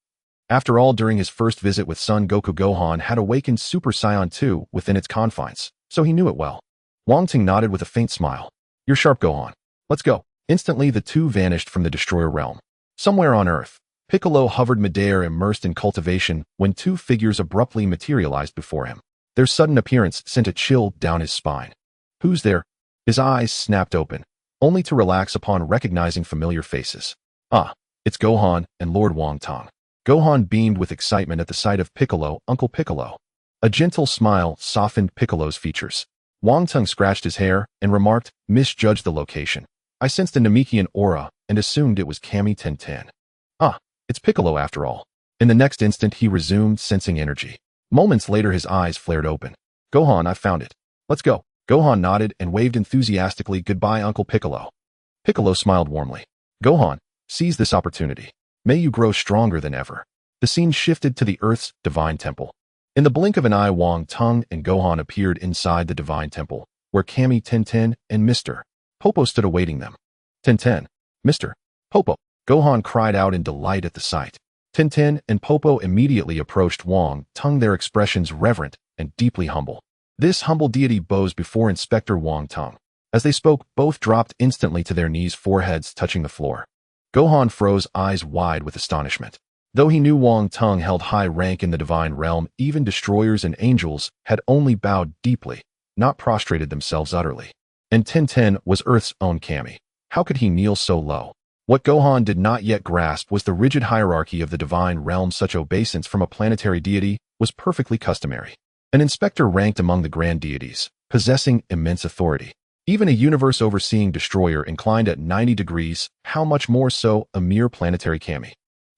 After all, during his first visit with Son Goku, Gohan had awakened Super Saiyan 2 within its confines, so he knew it well. Wang Teng nodded with a faint smile. You're sharp, Gohan. Let's go. Instantly, the two vanished from the Destroyer realm. Somewhere on Earth, Piccolo hovered midair, immersed in cultivation, when 2 figures abruptly materialized before him. Their sudden appearance sent a chill down his spine. Who's there? His eyes snapped open, only to relax upon recognizing familiar faces. Ah, it's Gohan and Lord Wang Teng. Gohan beamed with excitement at the sight of Piccolo, Uncle Piccolo. A gentle smile softened Piccolo's features. Wang Teng scratched his hair and remarked, misjudged the location. I sensed a Namekian aura and assumed it was Kami 1010. Ah, it's Piccolo after all. In the next instant, he resumed sensing energy. Moments later, his eyes flared open. Gohan, I found it. Let's go. Gohan nodded and waved enthusiastically. Goodbye, Uncle Piccolo. Piccolo smiled warmly. Gohan, seize this opportunity. May you grow stronger than ever. The scene shifted to the Earth's divine temple. In the blink of an eye, Wang Teng and Gohan appeared inside the divine temple, where Kami, Tenten, and Mr. Popo stood awaiting them. Tenten, Mr. Popo, Gohan cried out in delight at the sight. Tenten and Popo immediately approached Wang Tung, their expressions reverent and deeply humble. This humble deity bows before Inspector Wang Tung. As they spoke, both dropped instantly to their knees, foreheads touching the floor. Gohan froze, eyes wide with astonishment. Though he knew Wang Tung held high rank in the divine realm, even destroyers and angels had only bowed deeply, not prostrated themselves utterly. And Tenten was Earth's own Kami. How could he kneel so low? What Gohan did not yet grasp was the rigid hierarchy of the divine realm. Such obeisance from a planetary deity was perfectly customary. An inspector ranked among the grand deities, possessing immense authority. Even a universe-overseeing destroyer inclined at 90 degrees, how much more so a mere planetary Kami?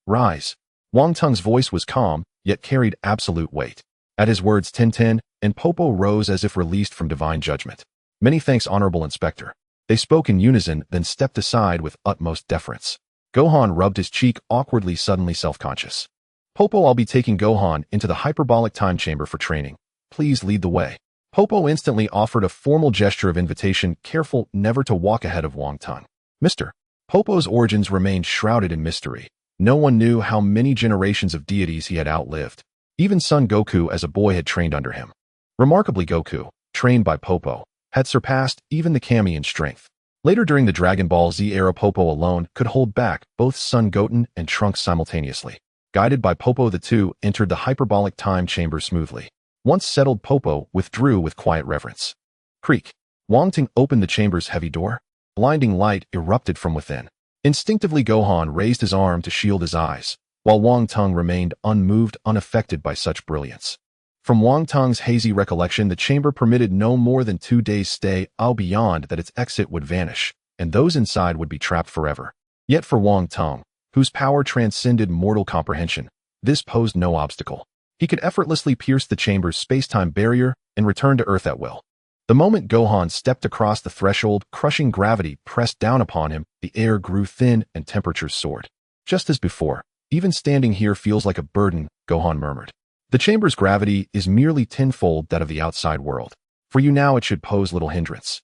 Rise. Wang Tung's voice was calm, yet carried absolute weight. At his words, Tenten and Popo rose as if released from divine judgment. Many thanks, Honorable Inspector. They spoke in unison, then stepped aside with utmost deference. Gohan rubbed his cheek awkwardly, suddenly self-conscious. Popo, I'll be taking Gohan into the hyperbolic time chamber for training. Please lead the way. Popo instantly offered a formal gesture of invitation, careful never to walk ahead of Wang Tung. Mr. Popo's origins remained shrouded in mystery. No one knew how many generations of deities he had outlived. Even Son Goku as a boy had trained under him. Remarkably, Goku, trained by Popo, had surpassed even the Kami in strength. Later during the Dragon Ball Z era, Popo alone could hold back both Son Goten and Trunks simultaneously. Guided by Popo, the two entered the hyperbolic time chamber smoothly. Once settled, Popo withdrew with quiet reverence. Creak. Wang Tung opened the chamber's heavy door. Blinding light erupted from within. Instinctively, Gohan raised his arm to shield his eyes, while Wang Tung remained unmoved, unaffected by such brilliance. From Wang Tung's hazy recollection, the chamber permitted no more than 2 days' stay, beyond that its exit would vanish, and those inside would be trapped forever. Yet for Wang Tung, whose power transcended mortal comprehension, this posed no obstacle. He could effortlessly pierce the chamber's space-time barrier and return to Earth at will. The moment Gohan stepped across the threshold, crushing gravity pressed down upon him, the air grew thin and temperatures soared. Just as before, even standing here feels like a burden, Gohan murmured. The chamber's gravity is merely tenfold that of the outside world. For you now it should pose little hindrance.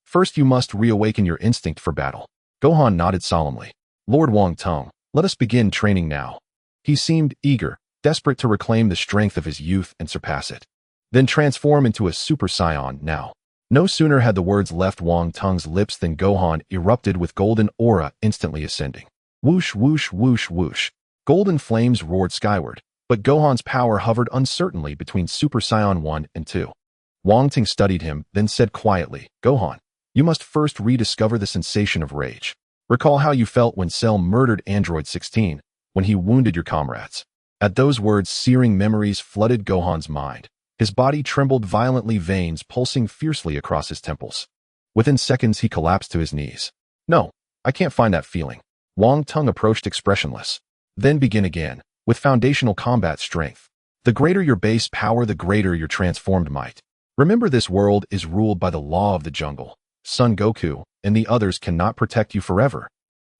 First you must reawaken your instinct for battle. Gohan nodded solemnly. Lord Wang Tung, let us begin training now. He seemed eager, desperate to reclaim the strength of his youth and surpass it. Then transform into a Super Saiyan now. No sooner had the words left Wang Tung's lips than Gohan erupted with golden aura, instantly ascending. Whoosh, whoosh, whoosh, whoosh. Golden flames roared skyward. But Gohan's power hovered uncertainly between Super Saiyan 1 and 2. Wang Tung studied him, then said quietly, Gohan, you must first rediscover the sensation of rage. Recall how you felt when Cell murdered Android 16, when he wounded your comrades. At those words, searing memories flooded Gohan's mind. His body trembled violently, veins pulsing fiercely across his temples. Within seconds, he collapsed to his knees. No, I can't find that feeling. Wang Tung approached expressionless. Then begin again. With foundational combat strength. The greater your base power, the greater your transformed might. Remember, this world is ruled by the law of the jungle. Son Goku and the others cannot protect you forever.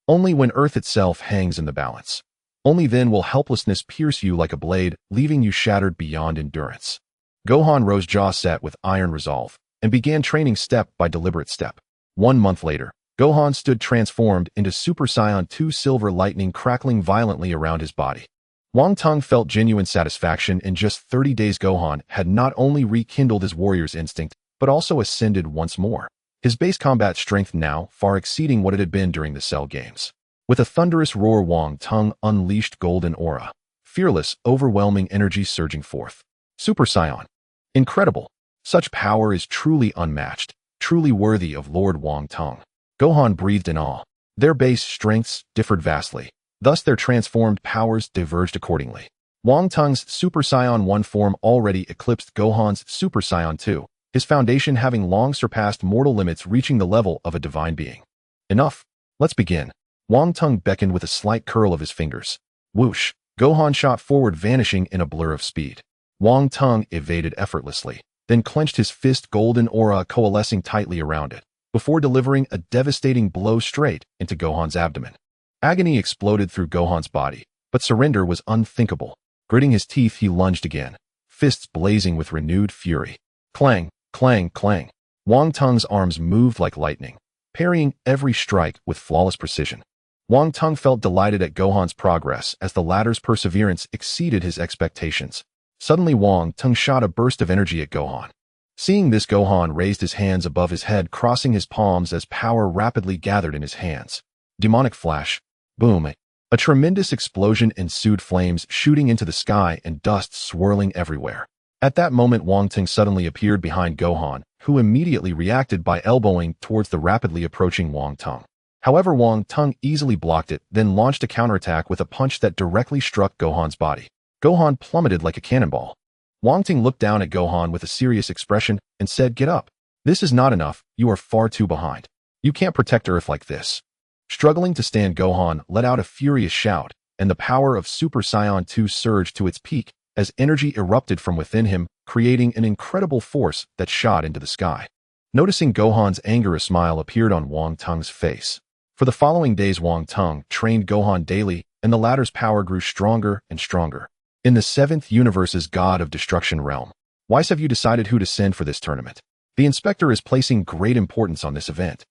Only when Earth itself hangs in the balance. Only then will helplessness pierce you like a blade, leaving you shattered beyond endurance. Gohan rose, jaw set with iron resolve, and began training step by deliberate step. 1 month later, Gohan stood transformed into Super Saiyan 2, silver lightning crackling violently around his body. Wang Tung felt genuine satisfaction. In just 30 days, Gohan had not only rekindled his warrior's instinct, but also ascended once more. His base combat strength now far exceeding what it had been during the Cell games. With a thunderous roar, Wang Tung unleashed golden aura. Fearless, overwhelming energy surging forth. Super Saiyan. Incredible. Such power is truly unmatched, truly worthy of Lord Wang Tung. Gohan breathed in awe. Their base strengths differed vastly. Thus their transformed powers diverged accordingly. Wang Tung's Super Saiyan 1 form already eclipsed Gohan's Super Saiyan 2, his foundation having long surpassed mortal limits, reaching the level of a divine being. Enough. Let's begin. Wang Tung beckoned with a slight curl of his fingers. Whoosh. Gohan shot forward, vanishing in a blur of speed. Wang Tung evaded effortlessly, then clenched his fist, golden aura coalescing tightly around it, before delivering a devastating blow straight into Gohan's abdomen. Agony exploded through Gohan's body, but surrender was unthinkable. Gritting his teeth, he lunged again, fists blazing with renewed fury. Clang, clang, clang. Wang Tung's arms moved like lightning, parrying every strike with flawless precision. Wang Tung felt delighted at Gohan's progress as the latter's perseverance exceeded his expectations. Suddenly Wang Tung shot a burst of energy at Gohan. Seeing this, Gohan raised his hands above his head, crossing his palms as power rapidly gathered in his hands. Demonic flash. Boom. A tremendous explosion ensued, flames shooting into the sky and dust swirling everywhere. At that moment, Wang Tung suddenly appeared behind Gohan, who immediately reacted by elbowing towards the rapidly approaching Wang Tung. However, Wang Tung easily blocked it, then launched a counterattack with a punch that directly struck Gohan's body. Gohan plummeted like a cannonball. Wang Tung looked down at Gohan with a serious expression and said, "Get up. This is not enough. You are far too behind. You can't protect Earth like this." Struggling to stand, Gohan let out a furious shout, and the power of Super Saiyan 2 surged to its peak as energy erupted from within him, creating an incredible force that shot into the sky. Noticing Gohan's anger, a smile appeared on Wang Tung's face. For the following days, Wang Tung trained Gohan daily, and the latter's power grew stronger and stronger. In the 7th universe's God of Destruction realm, Whis, have you decided who to send for this tournament? The inspector is placing great importance on this event.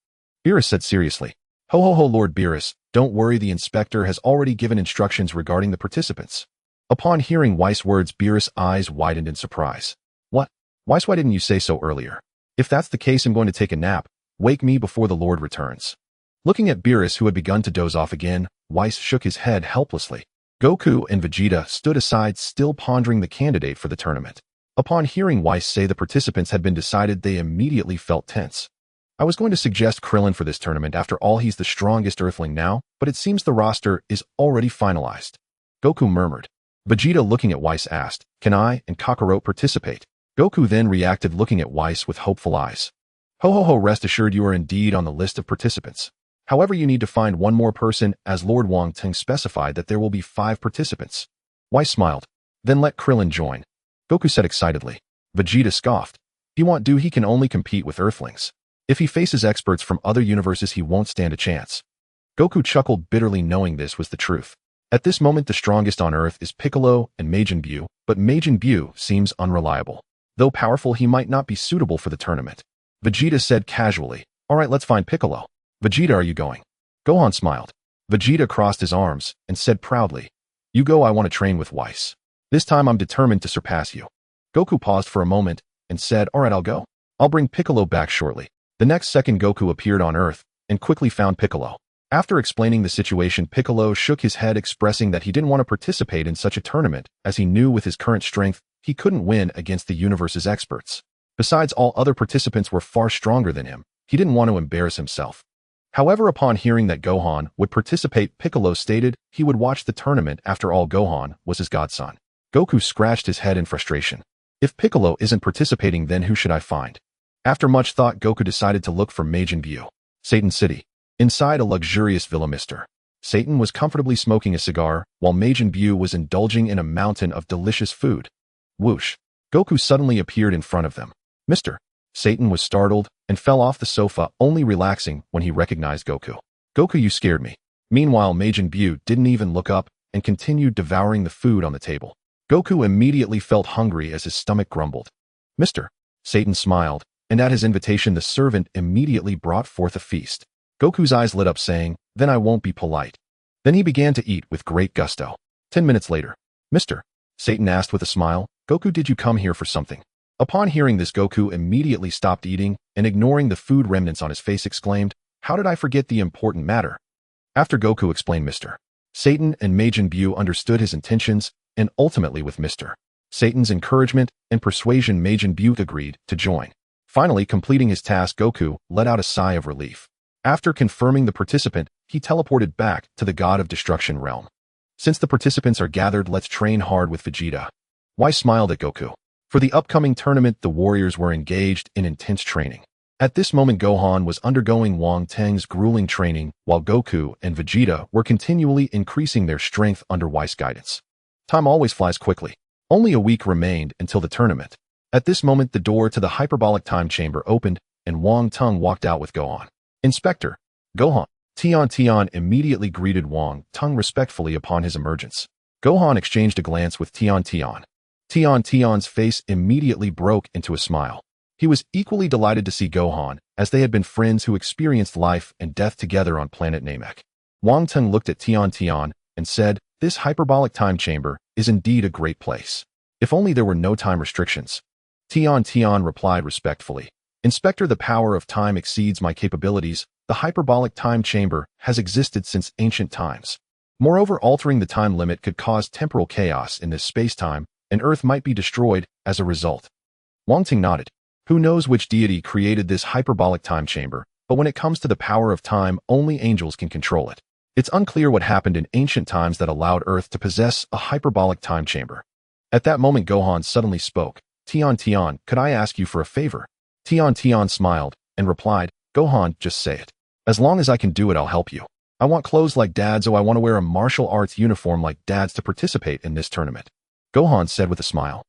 Beerus said seriously. Ho ho ho, Lord Beerus, don't worry, the inspector has already given instructions regarding the participants. Upon hearing Whis' words, Beerus' eyes widened in surprise. What? Whis, why didn't you say so earlier? If that's the case, I'm going to take a nap. Wake me before the Lord returns. Looking at Beerus, who had begun to doze off again, Whis shook his head helplessly. Goku and Vegeta stood aside, still pondering the candidate for the tournament. Upon hearing Whis say the participants had been decided, they immediately felt tense. I was going to suggest Krillin for this tournament. After all, he's the strongest Earthling now, but it seems the roster is already finalized. Goku murmured. Vegeta, looking at Whis, asked, "Can I and Kakarot participate?" Goku then reacted, looking at Whis with hopeful eyes. Ho ho ho, rest assured you are indeed on the list of participants. However, you need to find one more person, as Lord Wang Tung specified that there will be 5 participants. Whis smiled. Then let Krillin join. Goku said excitedly. Vegeta scoffed. He can only compete with Earthlings. If he faces experts from other universes, he won't stand a chance. Goku chuckled bitterly, knowing this was the truth. At this moment, the strongest on Earth is Piccolo and Majin Buu, but Majin Buu seems unreliable. Though powerful, he might not be suitable for the tournament. Vegeta said casually, "All right, let's find Piccolo." Vegeta, are you going? Gohan smiled. Vegeta crossed his arms and said proudly, "You go, I want to train with Whis. This time I'm determined to surpass you." Goku paused for a moment and said, "All right, I'll go. I'll bring Piccolo back shortly." The next second, Goku appeared on Earth and quickly found Piccolo. After explaining the situation, Piccolo shook his head, expressing that he didn't want to participate in such a tournament, as he knew with his current strength, he couldn't win against the universe's experts. Besides, all other participants were far stronger than him. He didn't want to embarrass himself. However, upon hearing that Gohan would participate, Piccolo stated he would watch the tournament. After all, Gohan was his godson. Goku scratched his head in frustration. If Piccolo isn't participating, then who should I find? After much thought, Goku decided to look for Majin Buu. Satan City. Inside a luxurious villa, Mr. Satan was comfortably smoking a cigar, while Majin Buu was indulging in a mountain of delicious food. Whoosh. Goku suddenly appeared in front of them. Mr. Satan was startled and fell off the sofa, only relaxing when he recognized Goku. Goku, you scared me. Meanwhile, Majin Buu didn't even look up and continued devouring the food on the table. Goku immediately felt hungry as his stomach grumbled. Mr. Satan smiled, and at his invitation, the servant immediately brought forth a feast. Goku's eyes lit up, saying, "Then I won't be polite." Then he began to eat with great gusto. 10 minutes later, Mr. Satan asked with a smile, "Goku, did you come here for something?" Upon hearing this, Goku immediately stopped eating and, ignoring the food remnants on his face, exclaimed, "How did I forget the important matter?" After Goku explained Mr. Satan and Majin Buu understood his intentions, and ultimately with Mr. Satan's encouragement and persuasion, Majin Buu agreed to join. Finally, completing his task, Goku let out a sigh of relief. After confirming the participant, he teleported back to the God of Destruction realm. Since the participants are gathered, let's train hard with Vegeta. Whis smiled at Goku. For the upcoming tournament, the warriors were engaged in intense training. At this moment, Gohan was undergoing Wang Teng's grueling training, while Goku and Vegeta were continually increasing their strength under Whis' guidance. Time always flies quickly. Only a week remained until the tournament. At this moment, the door to the hyperbolic time chamber opened, and Wang Tung walked out with Gohan. "Inspector, Gohan." Tian immediately greeted Wang Tung respectfully upon his emergence. Gohan exchanged a glance with Tian's face immediately broke into a smile. He was equally delighted to see Gohan, as they had been friends who experienced life and death together on planet Namek. Wang Teng looked at Tian Tian and said, "This hyperbolic time chamber is indeed a great place. If only there were no time restrictions." Tian Tian replied respectfully, "Inspector, the power of time exceeds my capabilities. The hyperbolic time chamber has existed since ancient times. Moreover, altering the time limit could cause temporal chaos in this space-time, and Earth might be destroyed as a result." Wang Ting nodded. Who knows which deity created this hyperbolic time chamber, but when it comes to the power of time, only angels can control it. It's unclear what happened in ancient times that allowed Earth to possess a hyperbolic time chamber. At that moment, Gohan suddenly spoke. "Tian Tian, could I ask you for a favor?" Tian Tian smiled and replied, "Gohan, just say it. As long as I can do it, I'll help you. I want clothes like Dad's, so I want to wear a martial arts uniform like Dad's to participate in this tournament," Gohan said with a smile.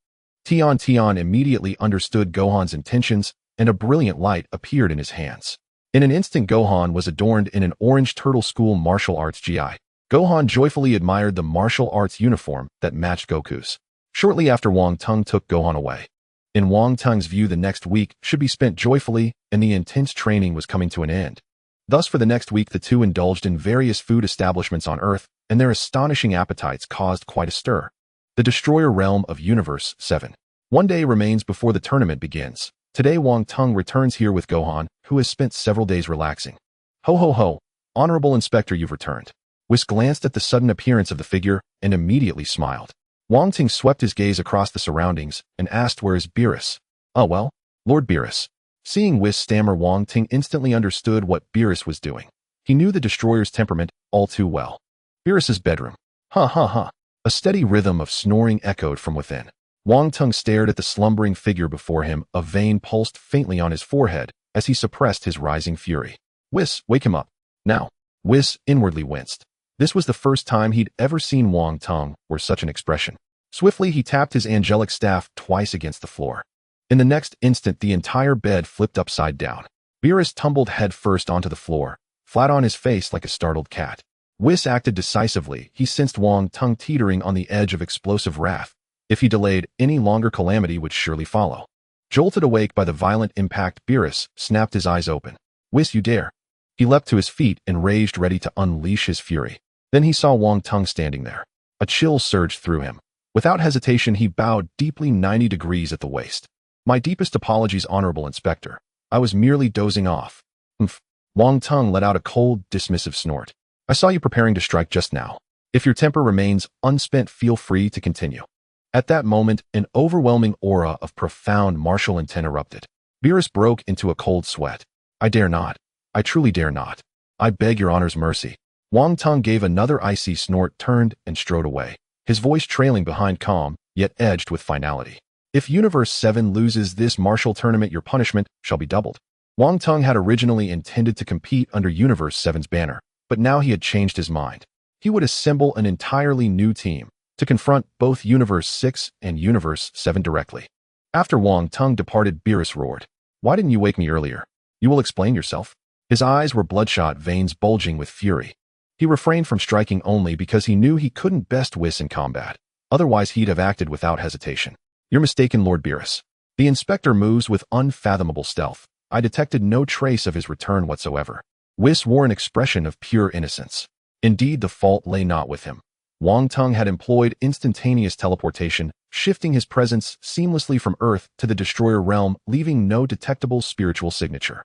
Tian Tian immediately understood Gohan's intentions, and a brilliant light appeared in his hands. In an instant, Gohan was adorned in an orange turtle school martial arts gi. Gohan joyfully admired the martial arts uniform that matched Goku's. Shortly after, Wang Teng took Gohan away. In Wang Teng's view, the next week should be spent joyfully, and the intense training was coming to an end. Thus, for the next week, the two indulged in various food establishments on Earth, and their astonishing appetites caused quite a stir. The Destroyer Realm of Universe 7. One day remains before the tournament begins. Today, Wang Teng returns here with Gohan, who has spent several days relaxing. "Ho ho ho, Honorable Inspector, you've returned." Whis glanced at the sudden appearance of the figure and immediately smiled. Wang Ting swept his gaze across the surroundings and asked, "Where is Beerus?" "Oh well, Lord Beerus." Seeing Whis stammer, Wang Ting instantly understood what Beerus was doing. He knew the Destroyer's temperament all too well. Beerus's bedroom. Ha ha ha. A steady rhythm of snoring echoed from within. Wang Teng stared at the slumbering figure before him. A vein pulsed faintly on his forehead as he suppressed his rising fury. "Whis, wake him up. Now." Whis inwardly winced. This was the first time he'd ever seen Wang Teng wear such an expression. Swiftly, he tapped his angelic staff twice against the floor. In the next instant, the entire bed flipped upside down. Beerus tumbled headfirst onto the floor, flat on his face like a startled cat. Whis acted decisively. He sensed Wang Teng teetering on the edge of explosive wrath. If he delayed, any longer calamity would surely follow. Jolted awake by the violent impact, Beerus snapped his eyes open. "Whis, you dare." He leapt to his feet and raged, ready to unleash his fury. Then he saw Wang Teng standing there. A chill surged through him. Without hesitation, he bowed deeply 90 degrees at the waist. "My deepest apologies, Honorable Inspector. I was merely dozing off." "Humph." Wang Teng let out a cold, dismissive snort. "I saw you preparing to strike just now. If your temper remains unspent, feel free to continue." At that moment, an overwhelming aura of profound martial intent erupted. Beerus broke into a cold sweat. "I dare not. I truly dare not. I beg your honor's mercy." Wang Teng gave another icy snort, turned, and strode away, his voice trailing behind, calm, yet edged with finality. "If Universe 7 loses this martial tournament, your punishment shall be doubled." Wang Teng had originally intended to compete under Universe 7's banner, but now he had changed his mind. He would assemble an entirely new team to confront both Universe 6 and Universe 7 directly. After Wang Teng departed, Beerus roared, "Why didn't you wake me earlier? You will explain yourself." His eyes were bloodshot, veins bulging with fury. He refrained from striking only because he knew he couldn't best Whis in combat. Otherwise, he'd have acted without hesitation. "You're mistaken, Lord Beerus. The inspector moves with unfathomable stealth. I detected no trace of his return whatsoever." Whis wore an expression of pure innocence. Indeed, the fault lay not with him. Wang Teng had employed instantaneous teleportation, shifting his presence seamlessly from Earth to the Destroyer Realm, leaving no detectable spiritual signature.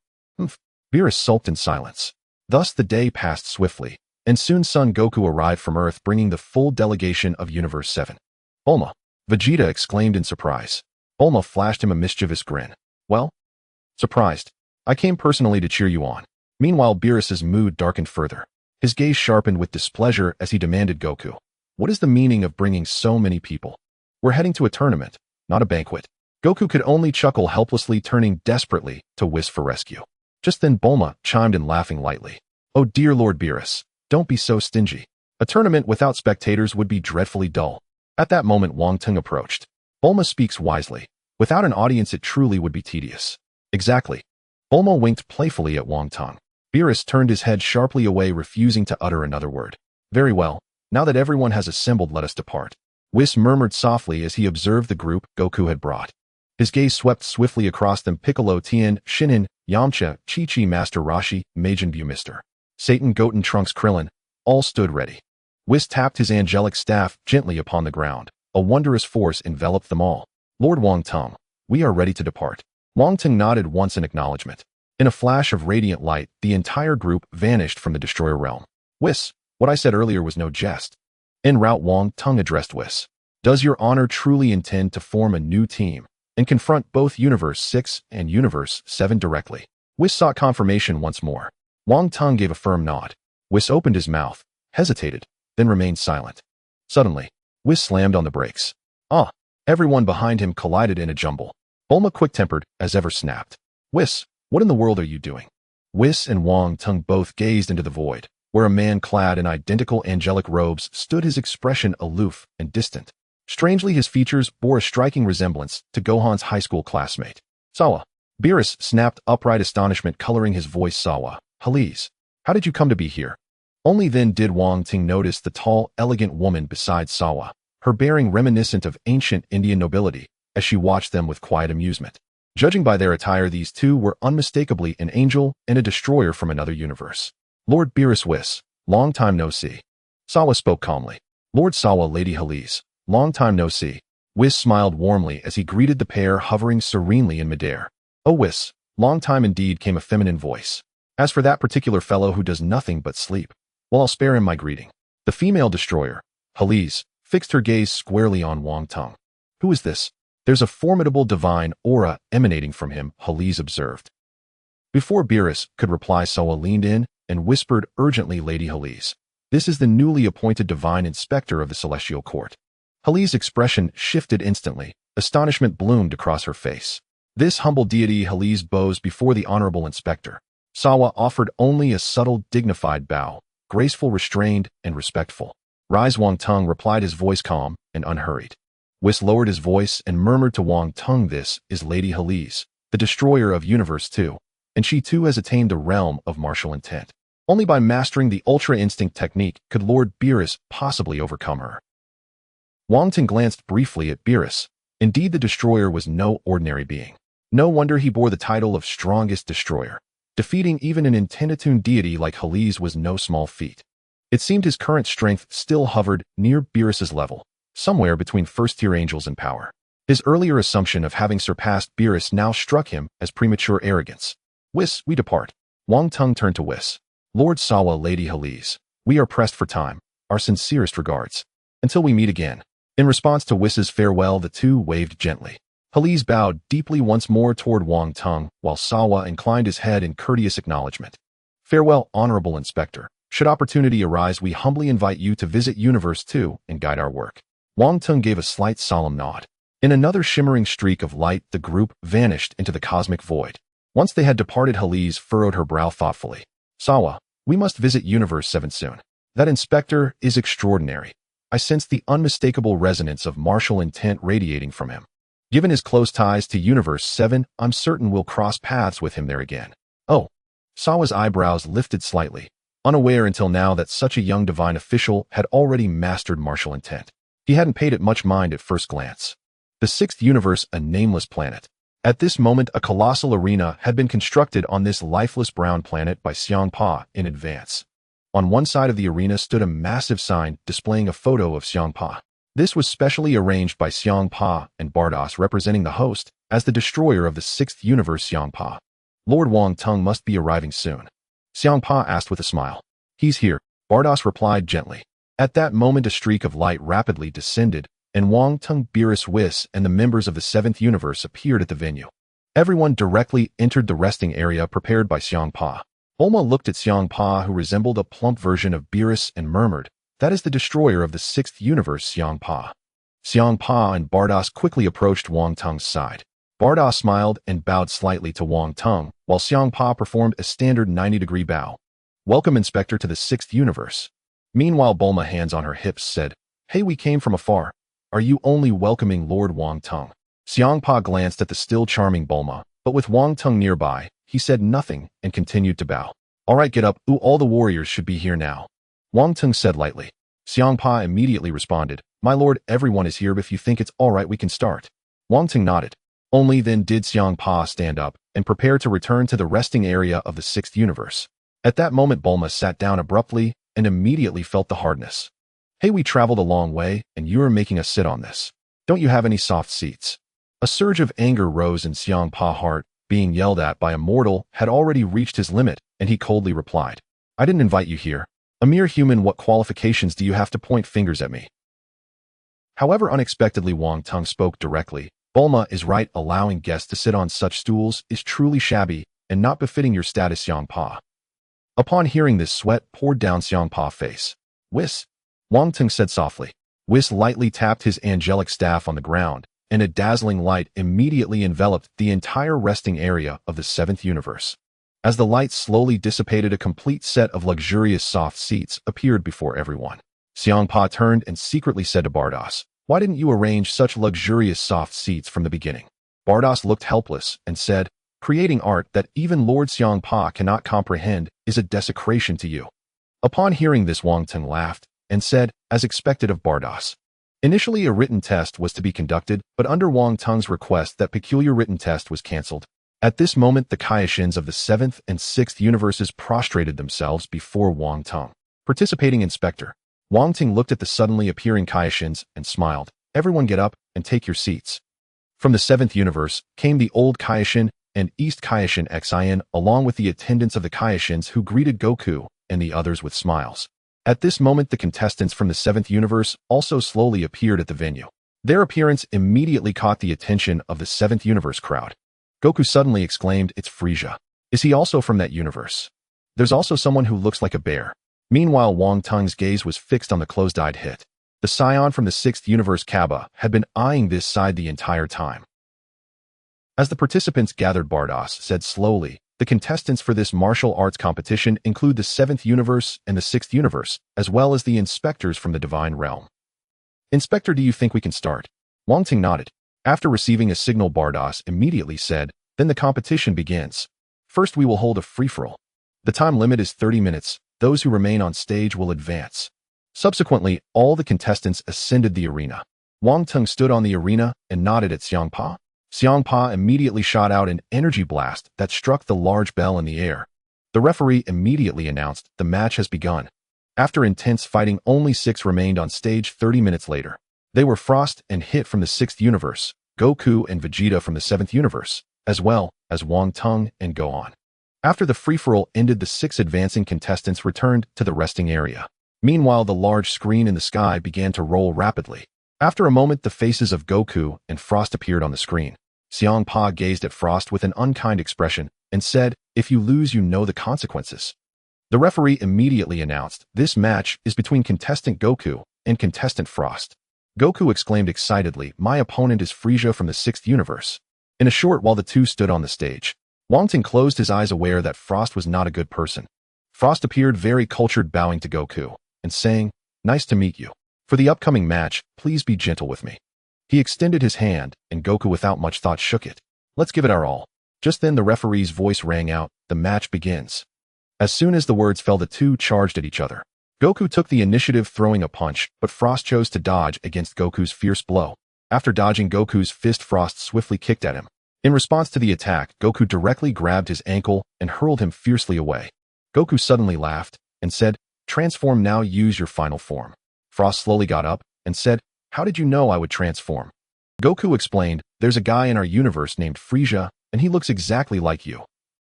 Beerus sulked in silence. Thus the day passed swiftly, and soon Son Goku arrived from Earth, bringing the full delegation of Universe 7. "Bulma!" Vegeta exclaimed in surprise. Bulma flashed him a mischievous grin. "Well?" "Surprised. I came personally to cheer you on." Meanwhile, Beerus's mood darkened further. His gaze sharpened with displeasure as he demanded, "Goku, what is the meaning of bringing so many people? We're heading to a tournament, not a banquet." Goku could only chuckle helplessly, turning desperately to Whis for rescue. Just then Bulma chimed in, laughing lightly. "Oh dear Lord Beerus, don't be so stingy. A tournament without spectators would be dreadfully dull." At that moment, Wang Teng approached. "Bulma speaks wisely. Without an audience, it truly would be tedious." "Exactly." Bulma winked playfully at Wang Teng. Beerus turned his head sharply away, refusing to utter another word. "Very well. Now that everyone has assembled, let us depart." Whis murmured softly as he observed the group Goku had brought. His gaze swept swiftly across them. Piccolo, Tien, Shinin, Yamcha, Chi-Chi, Master Roshi, Majin Buu, Mr. Satan, Goten, Trunks, Krillin, all stood ready. Whis tapped his angelic staff gently upon the ground. A wondrous force enveloped them all. Lord Wong Tung, we are ready to depart. Wong Tung nodded once in acknowledgement. In a flash of radiant light, the entire group vanished from the Destroyer realm. Whis, what I said earlier was no jest. En route, Wong Tung addressed Whis. Does your honor truly intend to form a new team and confront both Universe 6 and Universe 7 directly? Whis sought confirmation once more. Wong Tung gave a firm nod. Whis opened his mouth, hesitated, then remained silent. Suddenly, Whis slammed on the brakes. Everyone behind him collided in a jumble. Bulma, quick-tempered as ever, snapped. Whis, what in the world are you doing? Whis and Wong Tung both gazed into the void, where a man clad in identical angelic robes stood, his expression aloof and distant. Strangely, his features bore a striking resemblance to Gohan's high school classmate. Sawa. Beerus snapped, upright astonishment coloring his voice. Sawa, Heliz, how did you come to be here? Only then did Wong Tung notice the tall, elegant woman beside Sawa, her bearing reminiscent of ancient Indian nobility, as she watched them with quiet amusement. Judging by their attire, these two were unmistakably an angel and a destroyer from another universe. Lord Beerus, Whis, long time no see. Sawa spoke calmly. Lord Sawa, Lady Heliz, long time no see. Whis smiled warmly as he greeted the pair, hovering serenely in midair. Oh, Whis, long time indeed, came a feminine voice. As for that particular fellow who does nothing but sleep, well, I'll spare him my greeting. The female destroyer, Heliz, fixed her gaze squarely on Wong Tung. Who is this? There's a formidable divine aura emanating from him, Heliz observed. Before Beerus could reply, Sawa leaned in and whispered urgently, Lady Heliz, this is the newly appointed divine inspector of the Celestial Court. Heliz's expression shifted instantly. Astonishment bloomed across her face. This humble deity, Heliz, bows before the honorable inspector. Sawa offered only a subtle, dignified bow, graceful, restrained, and respectful. Rise, Wong Tung replied, his voice calm and unhurried. Whis lowered his voice and murmured to Wong Tung, this is Lady Heliz, the destroyer of Universe 2, and she too has attained the realm of martial intent. Only by mastering the Ultra Instinct technique could Lord Beerus possibly overcome her. Wong Tung glanced briefly at Beerus. Indeed, the destroyer was no ordinary being. No wonder he bore the title of strongest destroyer. Defeating even an Intenatune deity like Heliz was no small feat. It seemed his current strength still hovered near Beerus's level, somewhere between first-tier angels in power. His earlier assumption of having surpassed Beerus now struck him as premature arrogance. Whis, we depart. Wong Tung turned to Whis. Lord Sawa, Lady Heliz, we are pressed for time. Our sincerest regards. Until we meet again. In response to Whis's farewell, the two waved gently. Heliz bowed deeply once more toward Wong Tung, while Sawa inclined his head in courteous acknowledgement. Farewell, Honorable Inspector. Should opportunity arise, we humbly invite you to visit Universe 2 and guide our work. Wong Tung gave a slight solemn nod. In another shimmering streak of light, the group vanished into the cosmic void. Once they had departed, Heliz furrowed her brow thoughtfully. Sawa, we must visit Universe 7 soon. That inspector is extraordinary. I sense the unmistakable resonance of martial intent radiating from him. Given his close ties to Universe 7, I'm certain we'll cross paths with him there again. Oh. Sawa's eyebrows lifted slightly, unaware until now that such a young divine official had already mastered martial intent. He hadn't paid it much mind at first glance. The sixth universe, a nameless planet. At this moment, a colossal arena had been constructed on this lifeless brown planet by Xiang Pa in advance. On one side of the arena stood a massive sign displaying a photo of Xiang Pa. This was specially arranged by Xiang Pa and Bardos, representing the host as the destroyer of the sixth universe, Xiang Pa. Lord Wong Tung must be arriving soon. Xiang Pa asked with a smile. He's here, Bardos replied gently. At that moment, a streak of light rapidly descended, and Wong Tung, Beerus, Whis, and the members of the seventh universe appeared at the venue. Everyone directly entered the resting area prepared by Xiang Pa. Bulma looked at Xiang Pa, who resembled a plump version of Beerus, and murmured, "That is the destroyer of the sixth universe, Xiang Pa." Xiang Pa and Bardos quickly approached Wong Tung's side. Bardos smiled and bowed slightly to Wong Tung, while Xiang Pa performed a standard 90-degree bow. "Welcome, Inspector, to the sixth universe." Meanwhile, Bulma, hands on her hips, said, "Hey, we came from afar. Are you only welcoming Lord Wong Tung?" Xiang Pa glanced at the still charming Bulma, but with Wong Tung nearby, he said nothing and continued to bow. "All right, get up. All the warriors should be here now," Wong Tung said lightly. Xiang Pa immediately responded, "My lord, everyone is here. If you think it's all right, we can start." Wong Tung nodded. Only then did Xiangpa stand up and prepare to return to the resting area of the sixth universe. At that moment, Bulma sat down abruptly and immediately felt the hardness. Hey, we traveled a long way, and you are making us sit on this. Don't you have any soft seats? A surge of anger rose in Xiangpa's heart. Being yelled at by a mortal had already reached his limit, and he coldly replied, I didn't invite you here. A mere human, what qualifications do you have to point fingers at me? However, unexpectedly, Wang Tung spoke directly. Bulma is right, allowing guests to sit on such stools is truly shabby and not befitting your status, Xiangpa. Upon hearing this, sweat poured down Xiangpa's face. Whis, Wang Tung said softly. Whis lightly tapped his angelic staff on the ground, and a dazzling light immediately enveloped the entire resting area of the seventh universe. As the light slowly dissipated, a complete set of luxurious soft seats appeared before everyone. Xiangpa turned and secretly said to Bardos, why didn't you arrange such luxurious soft seats from the beginning? Bardos looked helpless and said, creating art that even Lord Xiangpa cannot comprehend is a desecration to you. Upon hearing this, Wang Tung laughed and said, as expected of Bardos. Initially, a written test was to be conducted, but under Wang Tung's request, that peculiar written test was cancelled. At this moment, the Kaishins of the 7th and 6th universes prostrated themselves before Wang Tung. Participating inspector. Wang Tung looked at the suddenly appearing Kaishins and smiled. Everyone get up and take your seats. From the 7th universe came the Old Kaishin and East Kaishin Xin, along with the attendants of the Kaishins who greeted Goku and the others with smiles. At this moment, the contestants from the 7th universe also slowly appeared at the venue. Their appearance immediately caught the attention of the 7th universe crowd. Goku suddenly exclaimed, it's Frieza. Is he also from that universe? There's also someone who looks like a bear. Meanwhile, Wang Tung's gaze was fixed on the closed-eyed Hit. The scion from the 6th universe, Kaba, had been eyeing this side the entire time. As the participants gathered, Bardos said slowly, the contestants for this martial arts competition include the 7th universe and the 6th universe, as well as the inspectors from the divine realm. Inspector, do you think we can start? Wang Tung nodded. After receiving a signal, Bardos immediately said, then the competition begins. First, we will hold a free-for-all. The time limit is 30 minutes. Those who remain on stage will advance. Subsequently, all the contestants ascended the arena. Wang Tung stood on the arena and nodded at Xiangpa. Xiangpa immediately shot out an energy blast that struck the large bell in the air. The referee immediately announced the match has begun. After intense fighting, only 6 remained on stage 30 minutes later. They were Frost and Hit from the 6th universe, Goku and Vegeta from the 7th universe, as well as Wang Tung and Gohan. After the free-for-all ended, the 6 advancing contestants returned to the resting area. Meanwhile, the large screen in the sky began to roll rapidly. After a moment, the faces of Goku and Frost appeared on the screen. Xiangpa gazed at Frost with an unkind expression and said, if you lose, you know the consequences. The referee immediately announced, this match is between contestant Goku and contestant Frost. Goku exclaimed excitedly, my opponent is Frieza from the 6th universe. In a short while, the two stood on the stage. Wang Tung closed his eyes, aware that Frost was not a good person. Frost appeared very cultured, bowing to Goku and saying, nice to meet you. For the upcoming match, please be gentle with me. He extended his hand, and Goku without much thought shook it. Let's give it our all. Just then the referee's voice rang out, the match begins. As soon as the words fell, the two charged at each other. Goku took the initiative, throwing a punch, but Frost chose to dodge against Goku's fierce blow. After dodging Goku's fist, Frost swiftly kicked at him. In response to the attack, Goku directly grabbed his ankle and hurled him fiercely away. Goku suddenly laughed and said, transform now, use your final form. Frost slowly got up and said, how did you know I would transform? Goku explained, there's a guy in our universe named Frieza, and he looks exactly like you.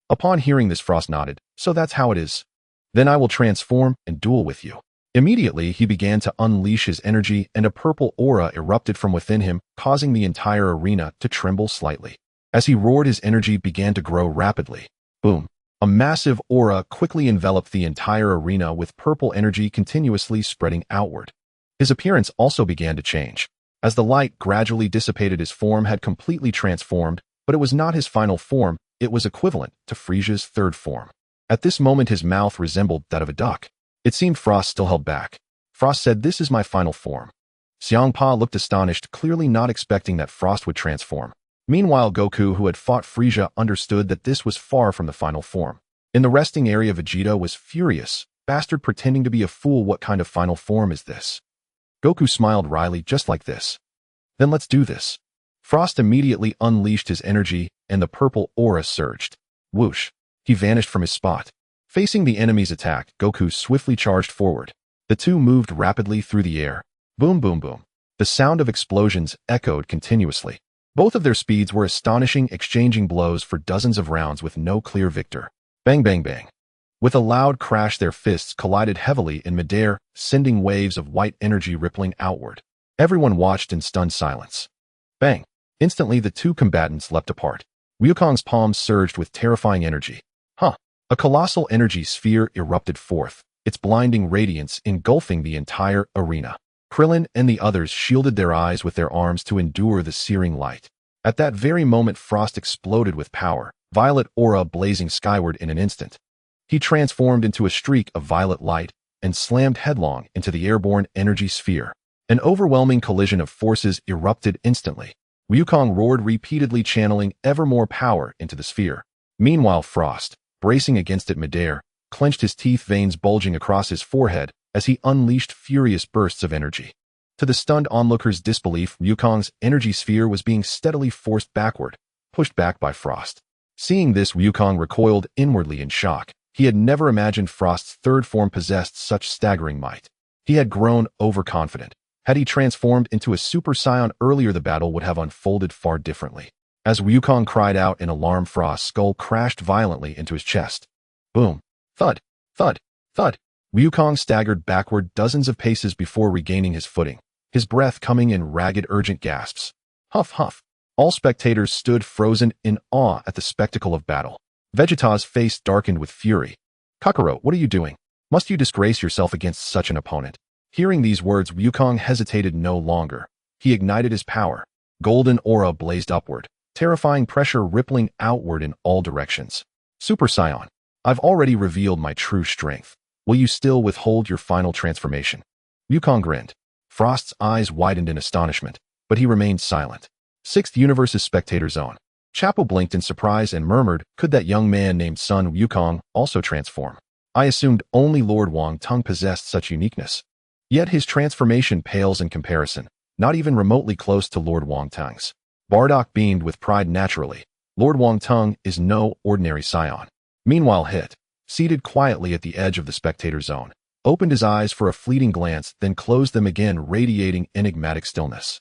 Upon hearing this, Frost nodded, so that's how it is. Then I will transform and duel with you. Immediately, he began to unleash his energy, and a purple aura erupted from within him, causing the entire arena to tremble slightly. As he roared, his energy began to grow rapidly. Boom! A massive aura quickly enveloped the entire arena, with purple energy continuously spreading outward. His appearance also began to change. As the light gradually dissipated, his form had completely transformed, but it was not his final form, it was equivalent to Frieza's third form. At this moment, his mouth resembled that of a duck. It seemed Frost still held back. Frost said, this is my final form. Xiangpa looked astonished, clearly not expecting that Frost would transform. Meanwhile, Goku, who had fought Frieza, understood that this was far from the final form. In the resting area, Vegeta was furious. Bastard, pretending to be a fool, what kind of final form is this? Goku smiled wryly, just like this. Then let's do this. Frost immediately unleashed his energy, and the purple aura surged. Whoosh! He vanished from his spot. Facing the enemy's attack, Goku swiftly charged forward. The two moved rapidly through the air. Boom, boom, boom. The sound of explosions echoed continuously. Both of their speeds were astonishing, exchanging blows for dozens of rounds with no clear victor. Bang, bang, bang. With a loud crash, their fists collided heavily in midair, sending waves of white energy rippling outward. Everyone watched in stunned silence. Bang! Instantly, the two combatants leapt apart. Wukong's palms surged with terrifying energy. A colossal energy sphere erupted forth, its blinding radiance engulfing the entire arena. Krillin and the others shielded their eyes with their arms to endure the searing light. At that very moment, Frost exploded with power, violet aura blazing skyward in an instant. He transformed into a streak of violet light and slammed headlong into the airborne energy sphere. An overwhelming collision of forces erupted instantly. Wukong roared repeatedly, channeling ever more power into the sphere. Meanwhile, Frost, bracing against it midair, clenched his teeth, veins bulging across his forehead as he unleashed furious bursts of energy. To the stunned onlookers' disbelief, Wukong's energy sphere was being steadily forced backward, pushed back by Frost. Seeing this, Wukong recoiled inwardly in shock. He had never imagined Frost's third form possessed such staggering might. He had grown overconfident. Had he transformed into a Super Saiyan earlier, the battle would have unfolded far differently. As Wukong cried out in alarm, Frost's skull crashed violently into his chest. Boom! Thud! Thud! Thud! Wukong staggered backward dozens of paces before regaining his footing, his breath coming in ragged, urgent gasps. Huff, huff. All spectators stood frozen in awe at the spectacle of battle. Vegeta's face darkened with fury. Kakarot, what are you doing? Must you disgrace yourself against such an opponent? Hearing these words, Wukong hesitated no longer. He ignited his power. Golden aura blazed upward, terrifying pressure rippling outward in all directions. Super Saiyan, I've already revealed my true strength. Will you still withhold your final transformation? Wukong grinned. Frost's eyes widened in astonishment, but he remained silent. Sixth Universe's spectator zone. Chapo blinked in surprise and murmured, could that young man named Sun Wukong also transform? I assumed only Lord Wang Tung possessed such uniqueness. Yet his transformation pales in comparison, not even remotely close to Lord Wang Tung's. Bardock beamed with pride naturally. Lord Wang Tung is no ordinary Saiyan. Meanwhile, Hit, seated quietly at the edge of the spectator zone, opened his eyes for a fleeting glance, then closed them again, radiating enigmatic stillness.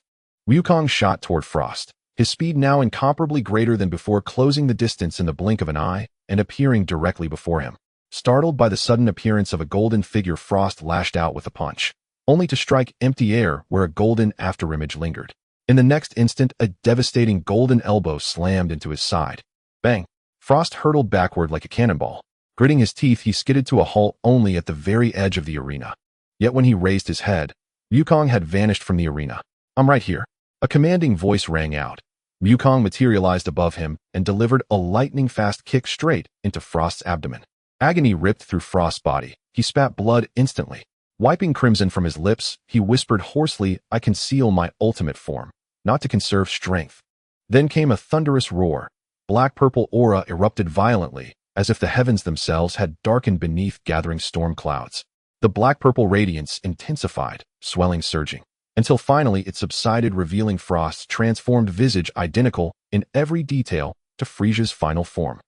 Wukong shot toward Frost, his speed now incomparably greater than before, closing the distance in the blink of an eye and appearing directly before him. Startled by the sudden appearance of a golden figure, Frost lashed out with a punch, only to strike empty air where a golden afterimage lingered. In the next instant, a devastating golden elbow slammed into his side. Bang! Frost hurtled backward like a cannonball. Gritting his teeth, he skidded to a halt only at the very edge of the arena. Yet when he raised his head, Wukong had vanished from the arena. I'm right here. A commanding voice rang out. Wukong materialized above him and delivered a lightning-fast kick straight into Frost's abdomen. Agony ripped through Frost's body. He spat blood instantly. Wiping crimson from his lips, he whispered hoarsely, I conceal my ultimate form, not to conserve strength. Then came a thunderous roar. Black-purple aura erupted violently, as if the heavens themselves had darkened beneath gathering storm clouds. The black-purple radiance intensified, swelling, surging, until finally it subsided, revealing Frost's transformed visage identical in every detail to Frisia's final form.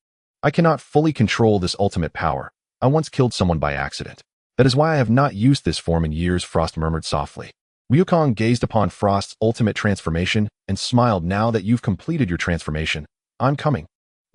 I cannot fully control this ultimate power. I once killed someone by accident. That is why I have not used this form in years, Frost murmured softly. Wukong gazed upon Frost's ultimate transformation and smiled. Now that you've completed your transformation, I'm coming.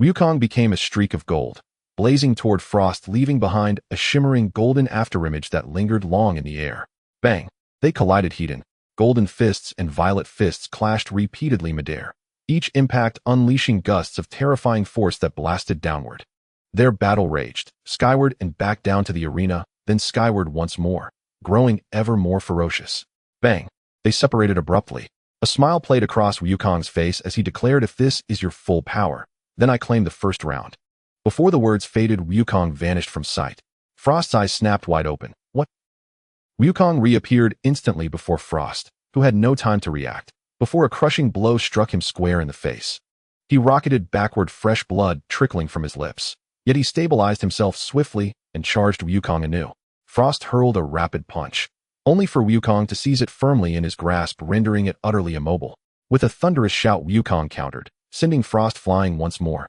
Wukong became a streak of gold, blazing toward Frost, leaving behind a shimmering golden afterimage that lingered long in the air. Bang! They collided. Heated golden fists and violet fists clashed repeatedly midair, each impact unleashing gusts of terrifying force that blasted downward. Their battle raged, skyward and back down to the arena, then skyward once more, growing ever more ferocious. Bang! They separated abruptly. A smile played across Wukong's face as he declared, if this is your full power, then I claim the first round. Before the words faded, Wukong vanished from sight. Frost's eyes snapped wide open. What? Wukong reappeared instantly before Frost, who had no time to react, before a crushing blow struck him square in the face. He rocketed backward, fresh blood trickling from his lips. Yet he stabilized himself swiftly and charged Wukong anew. Frost hurled a rapid punch, only for Wukong to seize it firmly in his grasp, rendering it utterly immobile. With a thunderous shout, Wukong countered, sending Frost flying once more.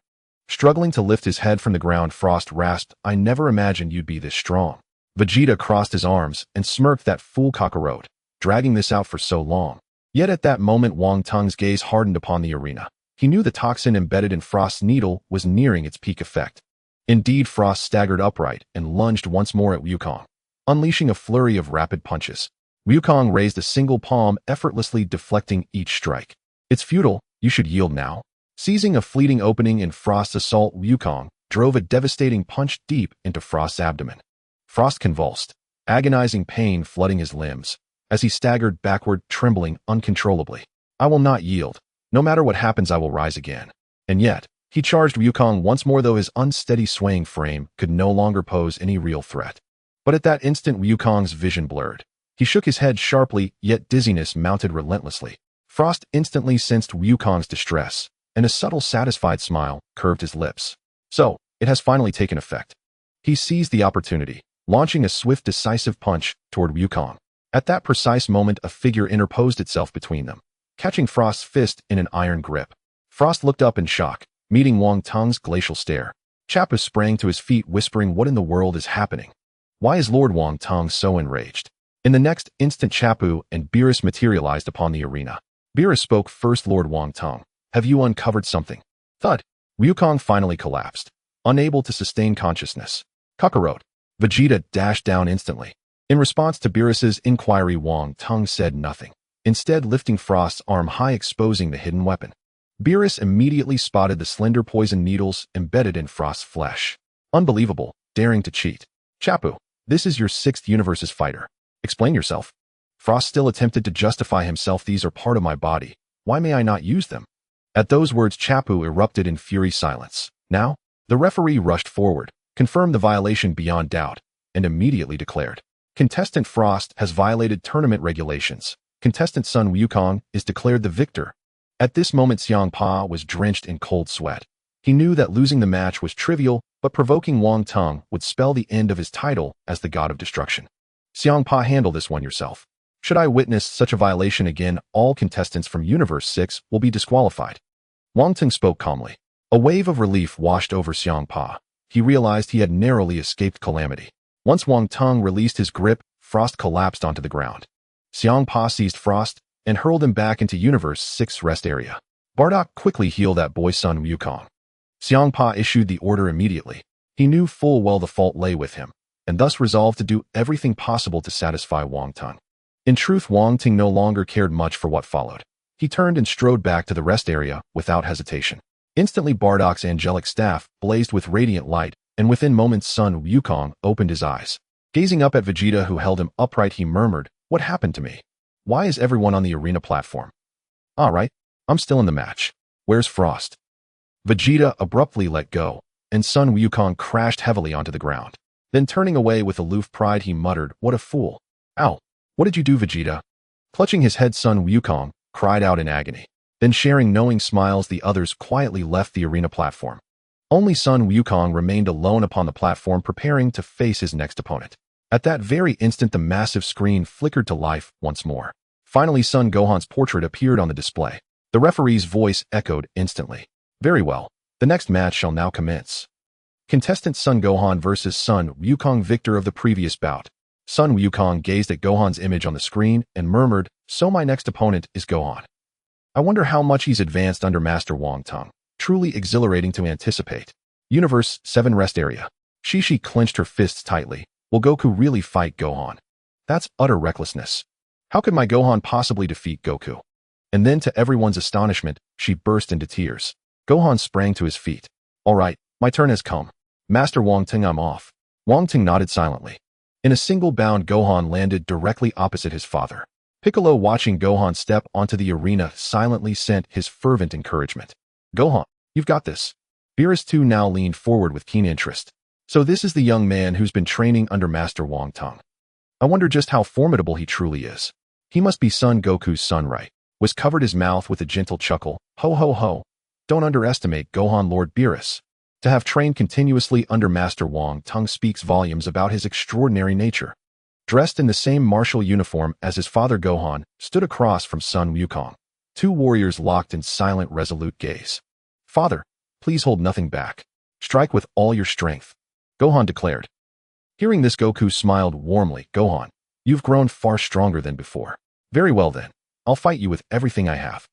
Struggling to lift his head from the ground, Frost rasped, "I never imagined you'd be this strong." Vegeta crossed his arms and smirked, "That fool Kakarot, dragging this out for so long." Yet at that moment, Wang Tung's gaze hardened upon the arena. He knew the toxin embedded in Frost's needle was nearing its peak effect. Indeed, Frost staggered upright and lunged once more at Wukong, unleashing a flurry of rapid punches. Wukong raised a single palm, effortlessly deflecting each strike. "It's futile, you should yield now." Seizing a fleeting opening in Frost's assault, Wukong drove a devastating punch deep into Frost's abdomen. Frost convulsed, agonizing pain flooding his limbs, as he staggered backward, trembling uncontrollably. "I will not yield. No matter what happens, I will rise again." And yet, he charged Wukong once more, though his unsteady swaying frame could no longer pose any real threat. But at that instant, Wukong's vision blurred. He shook his head sharply, yet dizziness mounted relentlessly. Frost instantly sensed Wukong's distress, and a subtle, satisfied smile curved his lips. "So, it has finally taken effect." He seized the opportunity, launching a swift, decisive punch toward Wukong. At that precise moment, a figure interposed itself between them, catching Frost's fist in an iron grip. Frost looked up in shock, meeting Wang Tung's glacial stare. Chapu sprang to his feet, whispering, "What in the world is happening? Why is Lord Wang Tung so enraged?" In the next instant, Chapu and Beerus materialized upon the arena. Beerus spoke first. "Lord Wang Tung, have you uncovered something?" Thud. Wukong finally collapsed, unable to sustain consciousness. "Kakarot." Vegeta dashed down instantly. In response to Beerus's inquiry, Wang Tung said nothing, instead lifting Frost's arm high, exposing the hidden weapon. Beerus immediately spotted the slender poison needles embedded in Frost's flesh. "Unbelievable, daring to cheat. Chapu, this is your 6th universe's fighter. Explain yourself." Frost still attempted to justify himself. "These are part of my body. Why may I not use them?" At those words, Chapu erupted in fury. "Silence. Now?" The referee rushed forward, confirmed the violation beyond doubt, and immediately declared, "Contestant Frost has violated tournament regulations. Contestant Sun Wukong is declared the victor." At this moment, Xiang Pa was drenched in cold sweat. He knew that losing the match was trivial, but provoking Wang Tung would spell the end of his title as the god of destruction. "Xiang Pa, handle this one yourself. Should I witness such a violation again, all contestants from Universe 6 will be disqualified." Wang Tung spoke calmly. A wave of relief washed over Xiang Pa. He realized he had narrowly escaped calamity. Once Wang Tung released his grip, Frost collapsed onto the ground. Xiang Pa seized Frost and hurled him back into Universe 6's rest area. "Bardock, quickly heal that boy Sun Wukong." Xiang Pa issued the order immediately. He knew full well the fault lay with him, and thus resolved to do everything possible to satisfy Wang Tung. In truth, Wang Tung no longer cared much for what followed. He turned and strode back to the rest area without hesitation. Instantly, Bardock's angelic staff blazed with radiant light, and within moments, Sun Wukong opened his eyes. Gazing up at Vegeta, who held him upright, he murmured, "What happened to me? Why is everyone on the arena platform?" "All right, I'm still in the match. Where's Frost?" Vegeta abruptly let go, and Sun Wukong crashed heavily onto the ground. Then, turning away with aloof pride, he muttered, "What a fool. Ow, what did you do, Vegeta?" Clutching his head, Sun Wukong cried out in agony. Then, sharing knowing smiles, the others quietly left the arena platform. Only Sun Wukong remained alone upon the platform, preparing to face his next opponent. At that very instant, the massive screen flickered to life once more. Finally, Son Gohan's portrait appeared on the display. The referee's voice echoed instantly. "Very well. The next match shall now commence. Contestant Son Gohan versus Sun Wukong, victor of the previous bout." Sun Wukong gazed at Gohan's image on the screen and murmured, "So my next opponent is Gohan. I wonder how much he's advanced under Master Wang Tung. Truly exhilarating to anticipate." Universe 7 rest area. Shishi clenched her fists tightly. Will Goku really fight Gohan? That's utter recklessness. How could my Gohan possibly defeat Goku? And then, to everyone's astonishment, she burst into tears. Gohan sprang to his feet. "All right, my turn has come. Master Wang Tung, I'm off." Wang Tung nodded silently. In a single bound, Gohan landed directly opposite his father. Piccolo, watching Gohan step onto the arena, silently sent his fervent encouragement. "Gohan, you've got this." Beerus too now leaned forward with keen interest. "So this is the young man who's been training under Master Wang Tung. I wonder just how formidable he truly is. He must be Son Goku's son, right?" Was covered his mouth with a gentle chuckle. "Ho ho ho. Don't underestimate Gohan, Lord Beerus. To have trained continuously under Master Wang Tung speaks volumes about his extraordinary nature." Dressed in the same martial uniform as his father, Gohan stood across from Sun Wukong. Two warriors locked in silent, resolute gaze. Father, please hold nothing back. Strike with all your strength, Gohan declared. Hearing this, Goku smiled warmly. Gohan, you've grown far stronger than before. Very well then, I'll fight you with everything I have.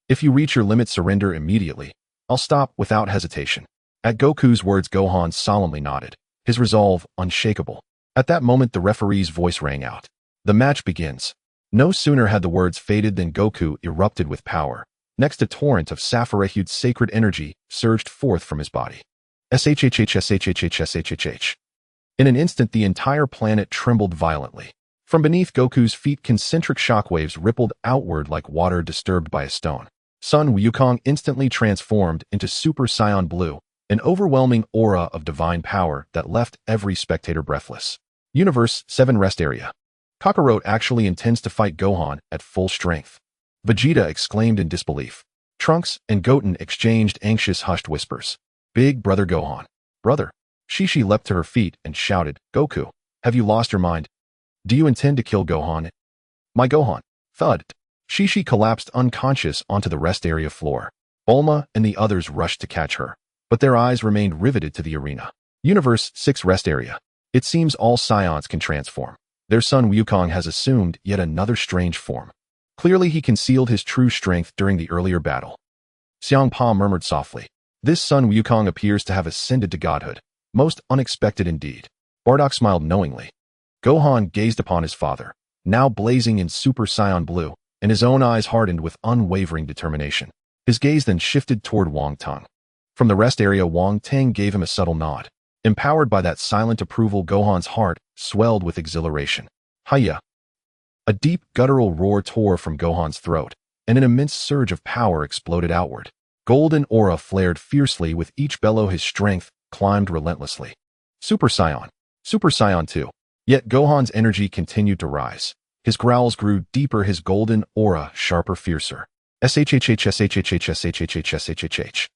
If you reach your limit, surrender immediately. I'll stop without hesitation. At Goku's words, Gohan solemnly nodded, his resolve unshakable. At that moment, the referee's voice rang out. The match begins. No sooner had the words faded than Goku erupted with power. Next, a torrent of sapphire-hued sacred energy surged forth from his body. SHHHSHHHSHHH. In an instant, the entire planet trembled violently. From beneath Goku's feet, concentric shockwaves rippled outward like water disturbed by a stone. Sun Wukong instantly transformed into Super Saiyan Blue, an overwhelming aura of divine power that left every spectator breathless. Universe 7 Rest Area. Kakarot actually intends to fight Gohan at full strength. Vegeta exclaimed in disbelief. Trunks and Goten exchanged anxious, hushed whispers. Big brother Gohan. Brother. Shishi leapt to her feet and shouted, Goku, have you lost your mind? Do you intend to kill Gohan? My Gohan. Thud. Shishi collapsed unconscious onto the rest area floor. Bulma and the others rushed to catch her, but their eyes remained riveted to the arena. Universe 6 Rest Area. It seems all Saiyans can transform. Their son Wukong has assumed yet another strange form. Clearly he concealed his true strength during the earlier battle. Xiang Pa murmured softly. This son Wukong appears to have ascended to godhood. Most unexpected indeed. Bardock smiled knowingly. Gohan gazed upon his father, now blazing in Super Saiyan Blue, and his own eyes hardened with unwavering determination. His gaze then shifted toward Wang Tang. From the rest area, Wang Tang gave him a subtle nod. Empowered by that silent approval, Gohan's heart swelled with exhilaration. Hiya! A deep guttural roar tore from Gohan's throat, and an immense surge of power exploded outward. Golden aura flared fiercely with each bellow. His strength climbed relentlessly. Super Saiyan. Super Saiyan 2. Yet Gohan's energy continued to rise. His growls grew deeper, his golden aura sharper, fiercer. SHHHSHHHSHHHSHHH.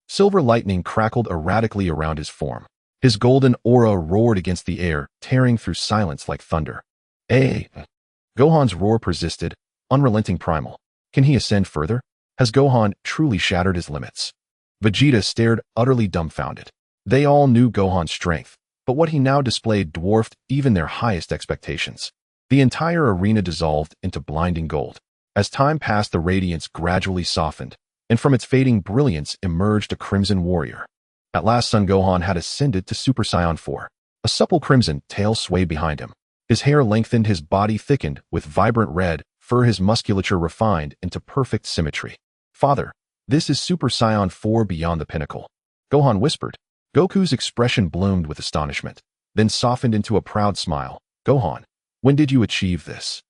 Silver lightning crackled erratically around his form. His golden aura roared against the air, tearing through silence like thunder. Gohan's roar persisted, unrelenting, primal. Can he ascend further? Has Gohan truly shattered his limits? Vegeta stared, utterly dumbfounded. They all knew Gohan's strength, but what he now displayed dwarfed even their highest expectations. The entire arena dissolved into blinding gold. As time passed, the radiance gradually softened, and from its fading brilliance emerged a crimson warrior. At last, Son Gohan had ascended to Super Saiyan 4. A supple crimson tail swayed behind him. His hair lengthened, his body thickened with vibrant red fur, his musculature refined into perfect symmetry. Father, this is Super Saiyan 4 beyond the pinnacle, Gohan whispered. Goku's expression bloomed with astonishment, then softened into a proud smile. Gohan, when did you achieve this?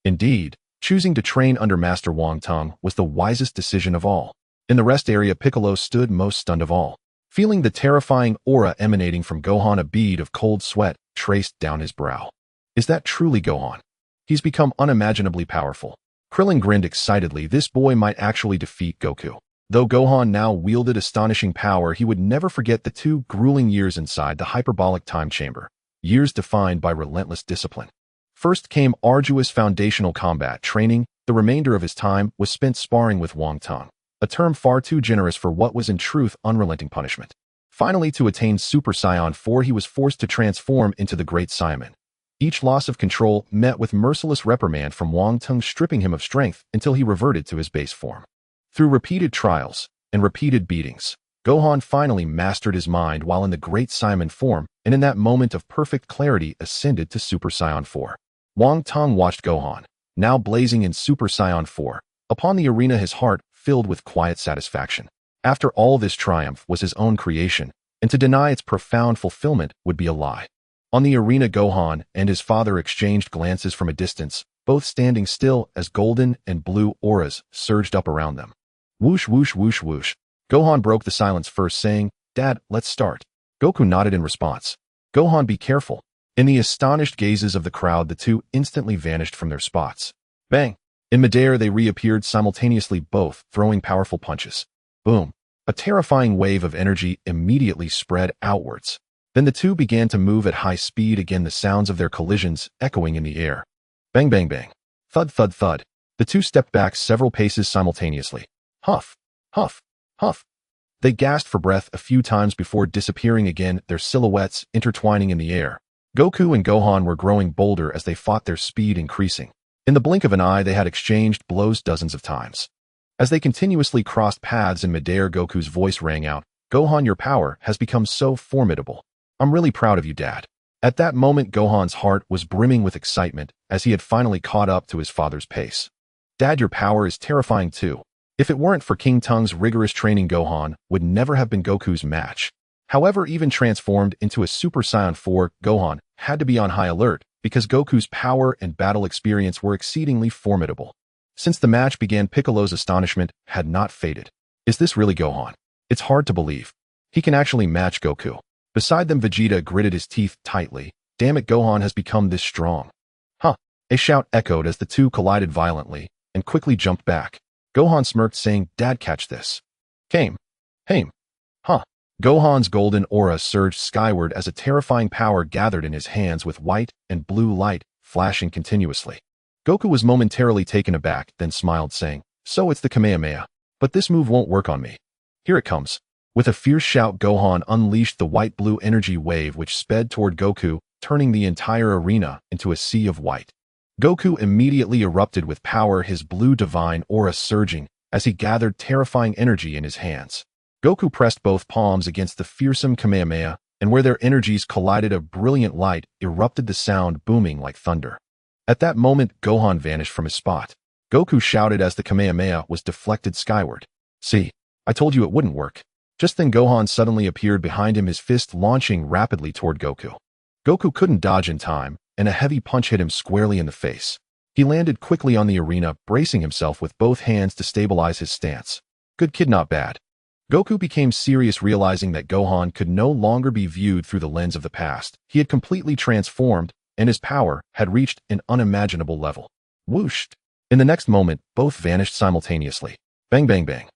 Indeed, choosing to train under Master Wang Tang was the wisest decision of all. In the rest area, Piccolo stood most stunned of all. Feeling the terrifying aura emanating from Gohan, a bead of cold sweat traced down his brow. Is that truly Gohan? He's become unimaginably powerful. Krillin grinned excitedly. This boy might actually defeat Goku. Though Gohan now wielded astonishing power, he would never forget the 2 grueling years inside the hyperbolic time chamber, years defined by relentless discipline. First came arduous foundational combat training. The remainder of his time was spent sparring with Wang Tang, a term far too generous for what was in truth unrelenting punishment. Finally, to attain Super Saiyan 4, he was forced to transform into the Great Saiyaman. Each loss of control met with merciless reprimand from Wang Tang, stripping him of strength until he reverted to his base form. Through repeated trials and repeated beatings, Gohan finally mastered his mind while in the Great Saiyaman form, and in that moment of perfect clarity ascended to Super Saiyan 4. Wang Tang watched Gohan, now blazing in Super Saiyan 4, upon the arena, his heart filled with quiet satisfaction. After all, this triumph was his own creation, and to deny its profound fulfillment would be a lie. On the arena, Gohan and his father exchanged glances from a distance, both standing still as golden and blue auras surged up around them. Whoosh, whoosh, whoosh, whoosh. Gohan broke the silence first, saying, Dad, let's start. Goku nodded in response. Gohan, be careful. In the astonished gazes of the crowd, the two instantly vanished from their spots. Bang! In midair, they reappeared simultaneously, both throwing powerful punches. Boom! A terrifying wave of energy immediately spread outwards. Then the two began to move at high speed again, the sounds of their collisions echoing in the air. Bang, bang, bang. Thud, thud, thud. The two stepped back several paces simultaneously. Huff, huff, huff. They gasped for breath a few times before disappearing again, their silhouettes intertwining in the air. Goku and Gohan were growing bolder as they fought, their speed increasing. In the blink of an eye, they had exchanged blows dozens of times. As they continuously crossed paths in midair, Goku's voice rang out, "Gohan, your power has become so formidable. I'm really proud of you, Dad." At that moment, Gohan's heart was brimming with excitement as he had finally caught up to his father's pace. "Dad, your power is terrifying too. If it weren't for King Tung's rigorous training, Gohan would never have been Goku's match." However, even transformed into a Super Saiyan 4, Gohan had to be on high alert because Goku's power and battle experience were exceedingly formidable. Since the match began, Piccolo's astonishment had not faded. Is this really Gohan? It's hard to believe. He can actually match Goku. Beside them, Vegeta gritted his teeth tightly. Damn it, Gohan has become this strong. Huh. A shout echoed as the two collided violently and quickly jumped back. Gohan smirked, saying, "Dad, catch this." Came. Hame. Huh. Gohan's golden aura surged skyward as a terrifying power gathered in his hands, with white and blue light flashing continuously. Goku was momentarily taken aback, then smiled, saying, "So it's the Kamehameha. But this move won't work on me. Here it comes." With a fierce shout, Gohan unleashed the white-blue energy wave which sped toward Goku, turning the entire arena into a sea of white. Goku immediately erupted with power, his blue divine aura surging as he gathered terrifying energy in his hands. Goku pressed both palms against the fearsome Kamehameha, and where their energies collided, a brilliant light erupted, the sound booming like thunder. At that moment, Gohan vanished from his spot. Goku shouted as the Kamehameha was deflected skyward. "See, I told you it wouldn't work." Just then, Gohan suddenly appeared behind him, his fist launching rapidly toward Goku. Goku couldn't dodge in time, and a heavy punch hit him squarely in the face. He landed quickly on the arena, bracing himself with both hands to stabilize his stance. Good kid, not bad. Goku became serious, realizing that Gohan could no longer be viewed through the lens of the past. He had completely transformed, and his power had reached an unimaginable level. Whoosh! In the next moment, both vanished simultaneously. Bang, bang, bang.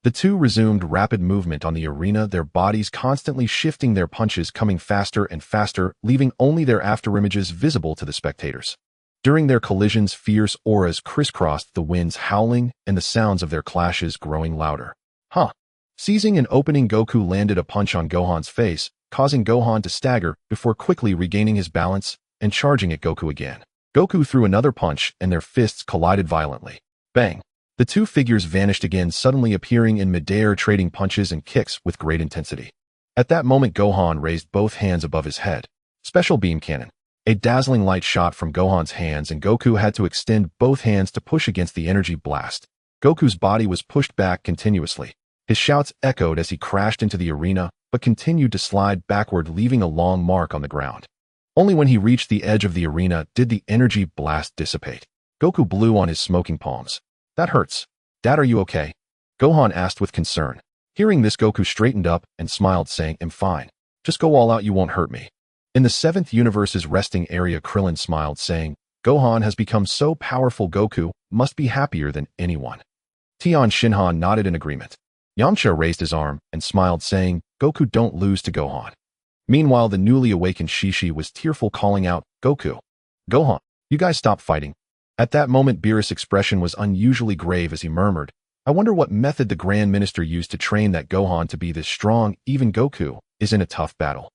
The two resumed rapid movement on the arena, their bodies constantly shifting, their punches coming faster and faster, leaving only their afterimages visible to the spectators. During their collisions, fierce auras crisscrossed, the winds howling and the sounds of their clashes growing louder. Huh. Seizing an opening, Goku landed a punch on Gohan's face, causing Gohan to stagger before quickly regaining his balance and charging at Goku again. Goku threw another punch and their fists collided violently. Bang. The two figures vanished again, suddenly appearing in midair, trading punches and kicks with great intensity. At that moment, Gohan raised both hands above his head. Special Beam Cannon. A dazzling light shot from Gohan's hands, and Goku had to extend both hands to push against the energy blast. Goku's body was pushed back continuously. His shouts echoed as he crashed into the arena, but continued to slide backward, leaving a long mark on the ground. Only when he reached the edge of the arena did the energy blast dissipate. Goku blew on his smoking palms. "That hurts. Dad, are you okay?" Gohan asked with concern. Hearing this, Goku straightened up and smiled, saying, "I'm fine. Just go all out, you won't hurt me." In the 7th universe's resting area, Krillin smiled, saying, "Gohan has become so powerful, Goku must be happier than anyone." Tian Shinhan nodded in agreement. Yamcha raised his arm and smiled, saying, "Goku, don't lose to Gohan." Meanwhile, the newly awakened Shishi was tearful, calling out, "Goku, Gohan, you guys stop fighting." At that moment, Beerus' expression was unusually grave as he murmured, "I wonder what method the Grand Minister used to train that Gohan to be this strong. Even Goku is in a tough battle."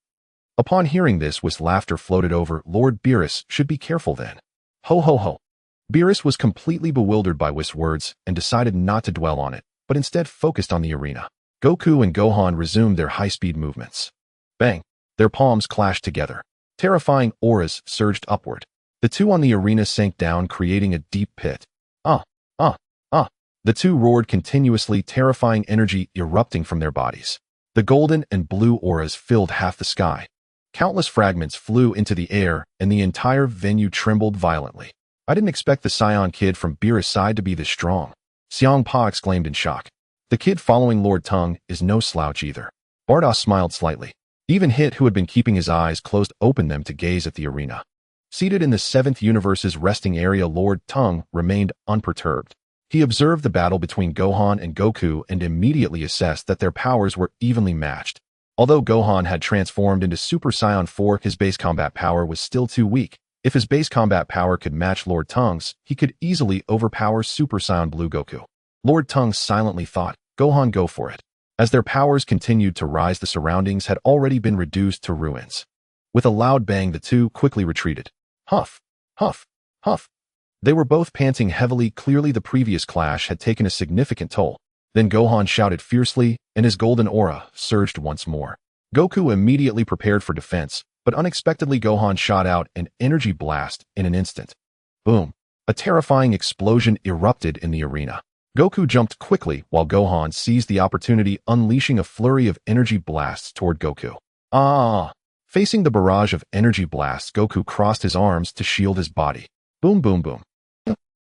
Upon hearing this, Whis laughter floated over. Lord Beerus should be careful then. Ho ho ho. Beerus was completely bewildered by Whis' words and decided not to dwell on it, but instead focused on the arena. Goku and Gohan resumed their high-speed movements. Bang! Their palms clashed together. Terrifying auras surged upward. The two on the arena sank down, creating a deep pit. The two roared continuously, terrifying energy erupting from their bodies. The golden and blue auras filled half the sky. Countless fragments flew into the air, and the entire venue trembled violently. "I didn't expect the Saiyan kid from Beerus' side to be this strong," Xiang Pa exclaimed in shock. "The kid following Lord Tung is no slouch either." Bardoss smiled slightly. Even Hit, who had been keeping his eyes closed, opened them to gaze at the arena. Seated in the 7th universe's resting area, Lord Tung remained unperturbed. He observed the battle between Gohan and Goku and immediately assessed that their powers were evenly matched. Although Gohan had transformed into Super Saiyan 4, his base combat power was still too weak, If his base combat power could match Lord Tung's, he could easily overpower Super Saiyan Blue Goku. Lord Tung silently thought, Gohan, go for it. As their powers continued to rise, the surroundings had already been reduced to ruins. With a loud bang, the two quickly retreated. Huff, huff, huff. They were both panting heavily. Clearly the previous clash had taken a significant toll. Then Gohan shouted fiercely, and his golden aura surged once more. Goku immediately prepared for defense, but unexpectedly Gohan shot out an energy blast in an instant. Boom! A terrifying explosion erupted in the arena. Goku jumped quickly while Gohan seized the opportunity, unleashing a flurry of energy blasts toward Goku. Ah! Facing the barrage of energy blasts, Goku crossed his arms to shield his body. Boom, boom, boom.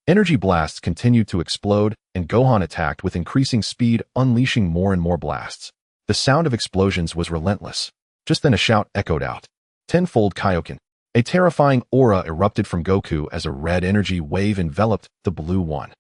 Energy blasts continued to explode, and Gohan attacked with increasing speed, unleashing more and more blasts. The sound of explosions was relentless. Just then a shout echoed out. Tenfold Kaioken. A terrifying aura erupted from Goku as a red energy wave enveloped the blue one.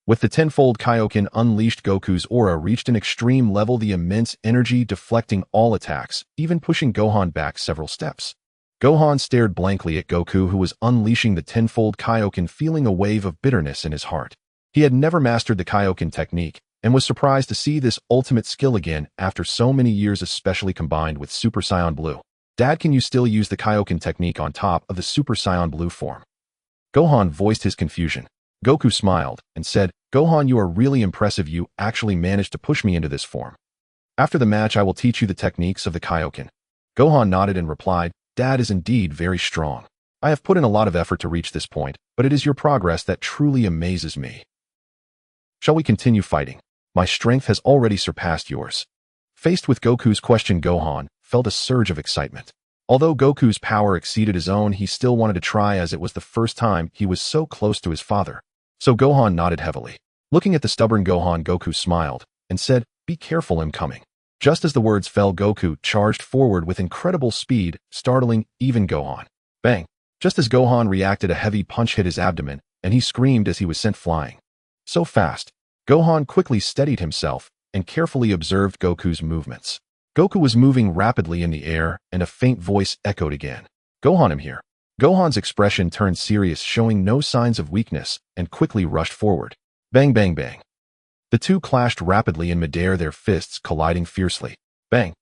With the tenfold Kaioken unleashed, Goku's aura reached an extreme level, the immense energy deflecting all attacks, even pushing Gohan back several steps. Gohan stared blankly at Goku, who was unleashing the tenfold Kaioken, feeling a wave of bitterness in his heart. He had never mastered the Kaioken technique, and was surprised to see this ultimate skill again after so many years, especially combined with Super Saiyan Blue. Dad, can you still use the Kaioken technique on top of the Super Saiyan Blue form? Gohan voiced his confusion. Goku smiled and said, Gohan, you are really impressive. You actually managed to push me into this form. After the match, I will teach you the techniques of the Kaioken. Gohan nodded and replied, Dad is indeed very strong. I have put in a lot of effort to reach this point, but it is your progress that truly amazes me. Shall we continue fighting? My strength has already surpassed yours. Faced with Goku's question, Gohan felt a surge of excitement. Although Goku's power exceeded his own, he still wanted to try, as it was the first time he was so close to his father. So Gohan nodded heavily. Looking at the stubborn Gohan, Goku smiled and said, Be careful, I'm coming. Just as the words fell, Goku charged forward with incredible speed, startling even Gohan. Bang! Just as Gohan reacted, a heavy punch hit his abdomen, and he screamed as he was sent flying. So fast. Gohan quickly steadied himself and carefully observed Goku's movements. Goku was moving rapidly in the air, and a faint voice echoed again. Gohan, I'm here. Gohan's expression turned serious, showing no signs of weakness, and quickly rushed forward. Bang, bang, bang. The two clashed rapidly in midair, their fists colliding fiercely. Bang.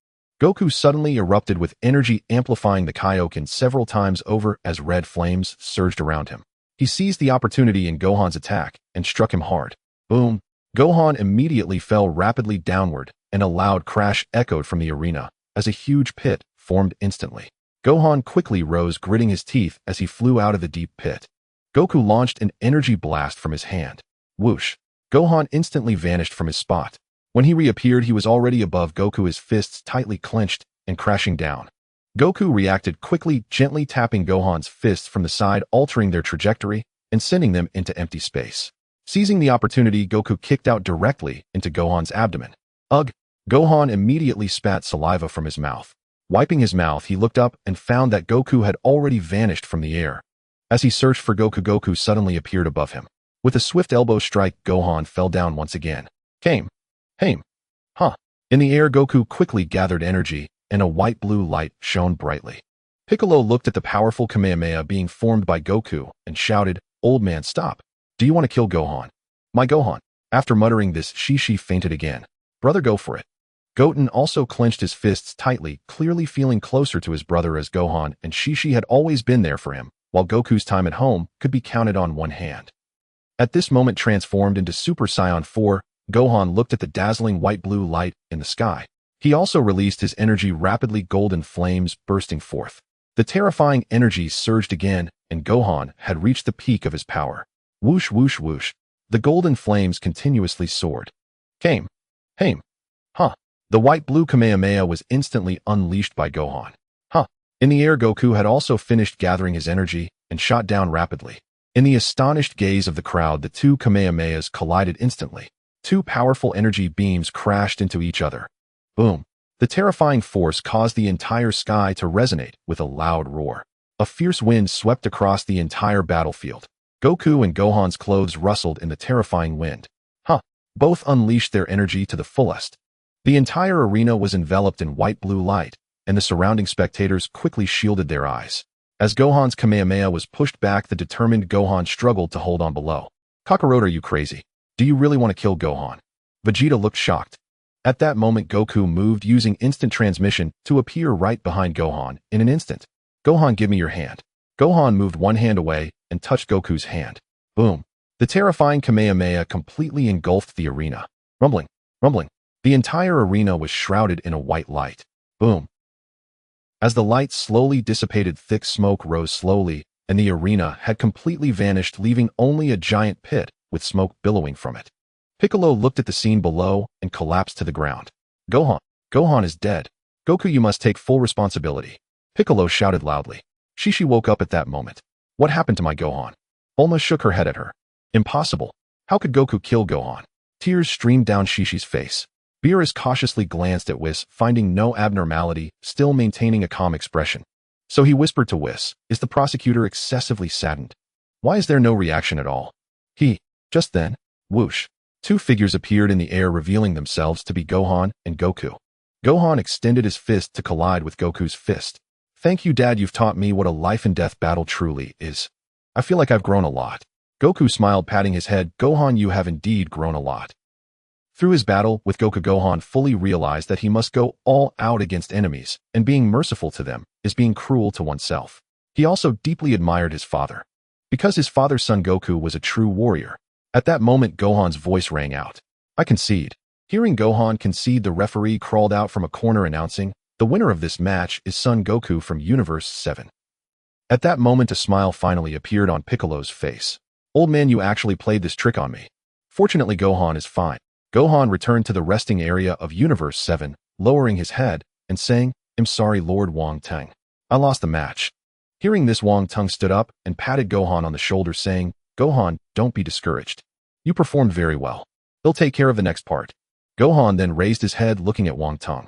Goku suddenly erupted with energy, amplifying the Kaioken several times over as red flames surged around him. He seized the opportunity in Gohan's attack and struck him hard. Boom. Gohan immediately fell rapidly downward, and a loud crash echoed from the arena as a huge pit formed instantly. Gohan quickly rose, gritting his teeth as he flew out of the deep pit. Goku launched an energy blast from his hand. Whoosh! Gohan instantly vanished from his spot. When he reappeared, he was already above Goku, his fists tightly clenched and crashing down. Goku reacted quickly, gently tapping Gohan's fists from the side, altering their trajectory and sending them into empty space. Seizing the opportunity, Goku kicked out directly into Gohan's abdomen. Ugh! Gohan immediately spat saliva from his mouth. Wiping his mouth, he looked up and found that Goku had already vanished from the air. As he searched for Goku, Goku suddenly appeared above him. With a swift elbow strike, Gohan fell down once again. Came. Hame. Huh. In the air, Goku quickly gathered energy, and a white-blue light shone brightly. Piccolo looked at the powerful Kamehameha being formed by Goku and shouted, Old man, stop. Do you want to kill Gohan? My Gohan. After muttering this, Shishi fainted again. Brother, go for it. Goten also clenched his fists tightly, clearly feeling closer to his brother, as Gohan and Shishi had always been there for him, while Goku's time at home could be counted on one hand. At this moment, transformed into Super Saiyan 4, Gohan looked at the dazzling white-blue light in the sky. He also released his energy rapidly, golden flames bursting forth. The terrifying energy surged again, and Gohan had reached the peak of his power. Whoosh, whoosh, whoosh. The golden flames continuously soared. Came. Hame. Huh. The white-blue Kamehameha was instantly unleashed by Gohan. Huh. In the air, Goku had also finished gathering his energy and shot down rapidly. In the astonished gaze of the crowd, the two Kamehamehas collided instantly. Two powerful energy beams crashed into each other. Boom. The terrifying force caused the entire sky to resonate with a loud roar. A fierce wind swept across the entire battlefield. Goku and Gohan's clothes rustled in the terrifying wind. Huh. Both unleashed their energy to the fullest. The entire arena was enveloped in white-blue light, and the surrounding spectators quickly shielded their eyes. As Gohan's Kamehameha was pushed back, the determined Gohan struggled to hold on below. Kakarot, are you crazy? Do you really want to kill Gohan? Vegeta looked shocked. At that moment, Goku moved using instant transmission to appear right behind Gohan in an instant. Gohan, give me your hand. Gohan moved one hand away and touched Goku's hand. Boom. The terrifying Kamehameha completely engulfed the arena. Rumbling, rumbling. The entire arena was shrouded in a white light. Boom. As the light slowly dissipated, thick smoke rose slowly, and the arena had completely vanished, leaving only a giant pit with smoke billowing from it. Piccolo looked at the scene below and collapsed to the ground. Gohan is dead. Goku, you must take full responsibility. Piccolo shouted loudly. Shishi woke up at that moment. What happened to my Gohan? Bulma shook her head at her. Impossible. How could Goku kill Gohan? Tears streamed down Shishi's face. Beerus cautiously glanced at Whis, finding no abnormality, still maintaining a calm expression. So he whispered to Whis, is the prosecutor excessively saddened? Why is there no reaction at all? Just then, whoosh. Two figures appeared in the air, revealing themselves to be Gohan and Goku. Gohan extended his fist to collide with Goku's fist. Thank you, Dad, you've taught me what a life-and-death battle truly is. I feel like I've grown a lot. Goku smiled, patting his head. Gohan, you have indeed grown a lot. Through his battle with Goku, Gohan fully realized that he must go all out against enemies, and being merciful to them is being cruel to oneself. He also deeply admired his father. Because his father's son Goku was a true warrior. At that moment, Gohan's voice rang out. I concede. Hearing Gohan concede, the referee crawled out from a corner announcing, the winner of this match is Son Goku from Universe 7. At that moment, a smile finally appeared on Piccolo's face. Old man, you actually played this trick on me. Fortunately, Gohan is fine. Gohan returned to the resting area of Universe 7, lowering his head and saying, I'm sorry, Lord Wang Tang. I lost the match. Hearing this, Wang Tang stood up and patted Gohan on the shoulder, saying, Gohan, don't be discouraged. You performed very well. They'll take care of the next part. Gohan then raised his head, looking at Wang Tang.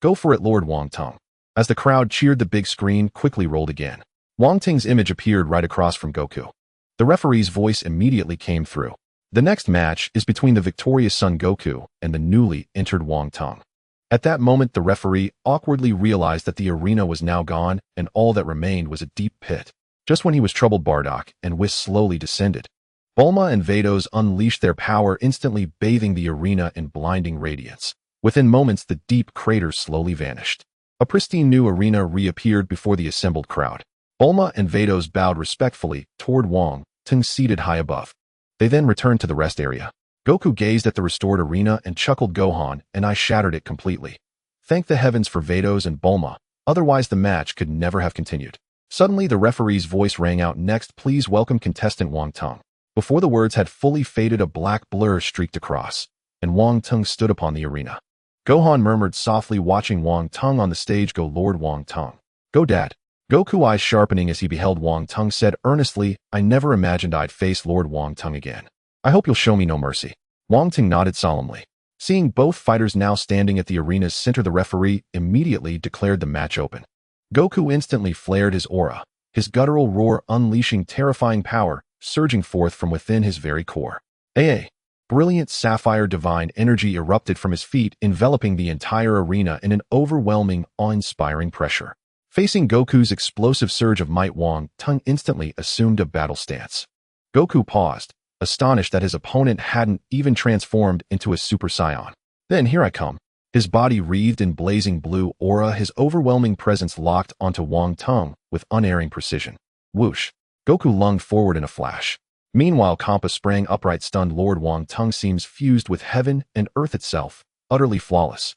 Go for it, Lord Wang Tang. As the crowd cheered, the big screen quickly rolled again. Wang Tang's image appeared right across from Goku. The referee's voice immediately came through. The next match is between the victorious Son Goku and the newly entered Wang Tang. At that moment, the referee awkwardly realized that the arena was now gone and all that remained was a deep pit. Just when he was troubled, Bardock and Whis slowly descended. Bulma and Vados unleashed their power, instantly bathing the arena in blinding radiance. Within moments, the deep crater slowly vanished. A pristine new arena reappeared before the assembled crowd. Bulma and Vados bowed respectfully toward Wang Tang seated high above. They then returned to the rest area. Goku gazed at the restored arena and chuckled, Gohan and I shattered it completely. Thank the heavens for Vados and Bulma, otherwise the match could never have continued. Suddenly, the referee's voice rang out, next please welcome contestant Wang Tang. Before the words had fully faded, a black blur streaked across, and Wang Tang stood upon the arena. Gohan murmured softly, watching Wang Tang on the stage. Go, Lord Wang Tang. Go, Dad. Goku, eyes sharpening as he beheld Wang Tang, said earnestly, I never imagined I'd face Lord Wang Tang again. I hope you'll show me no mercy. Wang Tang nodded solemnly. Seeing both fighters now standing at the arena's center, the referee immediately declared the match open. Goku instantly flared his aura, his guttural roar unleashing terrifying power, surging forth from within his very core. Brilliant sapphire divine energy erupted from his feet, enveloping the entire arena in an overwhelming, awe-inspiring pressure. Facing Goku's explosive surge of might, Wang Tang instantly assumed a battle stance. Goku paused, astonished that his opponent hadn't even transformed into a Super Saiyan. Then, here I come. His body wreathed in blazing blue aura, his overwhelming presence locked onto Wang Tang with unerring precision. Whoosh! Goku lunged forward in a flash. Meanwhile, Champa sprang upright, stunned. Lord Wang Tang seems fused with heaven and earth itself, utterly flawless.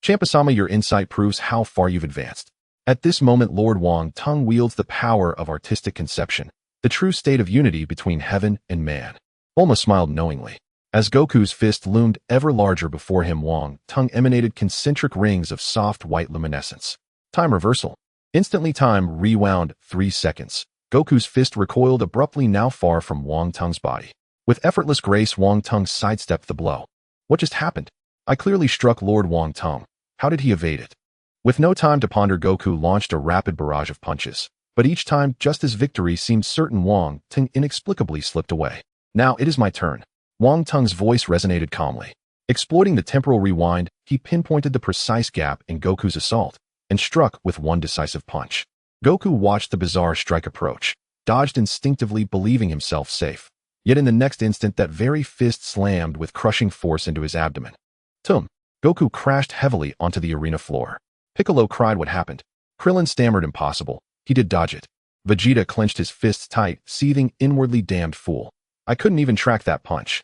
Champa-sama, your insight proves how far you've advanced. At this moment, Lord Wang Tang wields the power of artistic conception, the true state of unity between heaven and man. Bulma smiled knowingly. As Goku's fist loomed ever larger before him, Wang Tang emanated concentric rings of soft white luminescence. Time reversal. Instantly, time rewound 3 seconds. Goku's fist recoiled abruptly, now far from Wang Tang's body. With effortless grace, Wang Tang sidestepped the blow. What just happened? I clearly struck Lord Wang Tang. How did he evade it? With no time to ponder, Goku launched a rapid barrage of punches. But each time, just as victory seemed certain, Wang Tang inexplicably slipped away. Now it is my turn. Wang Tang's voice resonated calmly. Exploiting the temporal rewind, he pinpointed the precise gap in Goku's assault and struck with one decisive punch. Goku watched the bizarre strike approach, dodged instinctively believing himself safe. Yet in the next instant that very fist slammed with crushing force into his abdomen. Tum! Goku crashed heavily onto the arena floor. Piccolo cried what happened. Krillin stammered impossible. He did dodge it. Vegeta clenched his fists tight, seething inwardly damned fool. I couldn't even track that punch.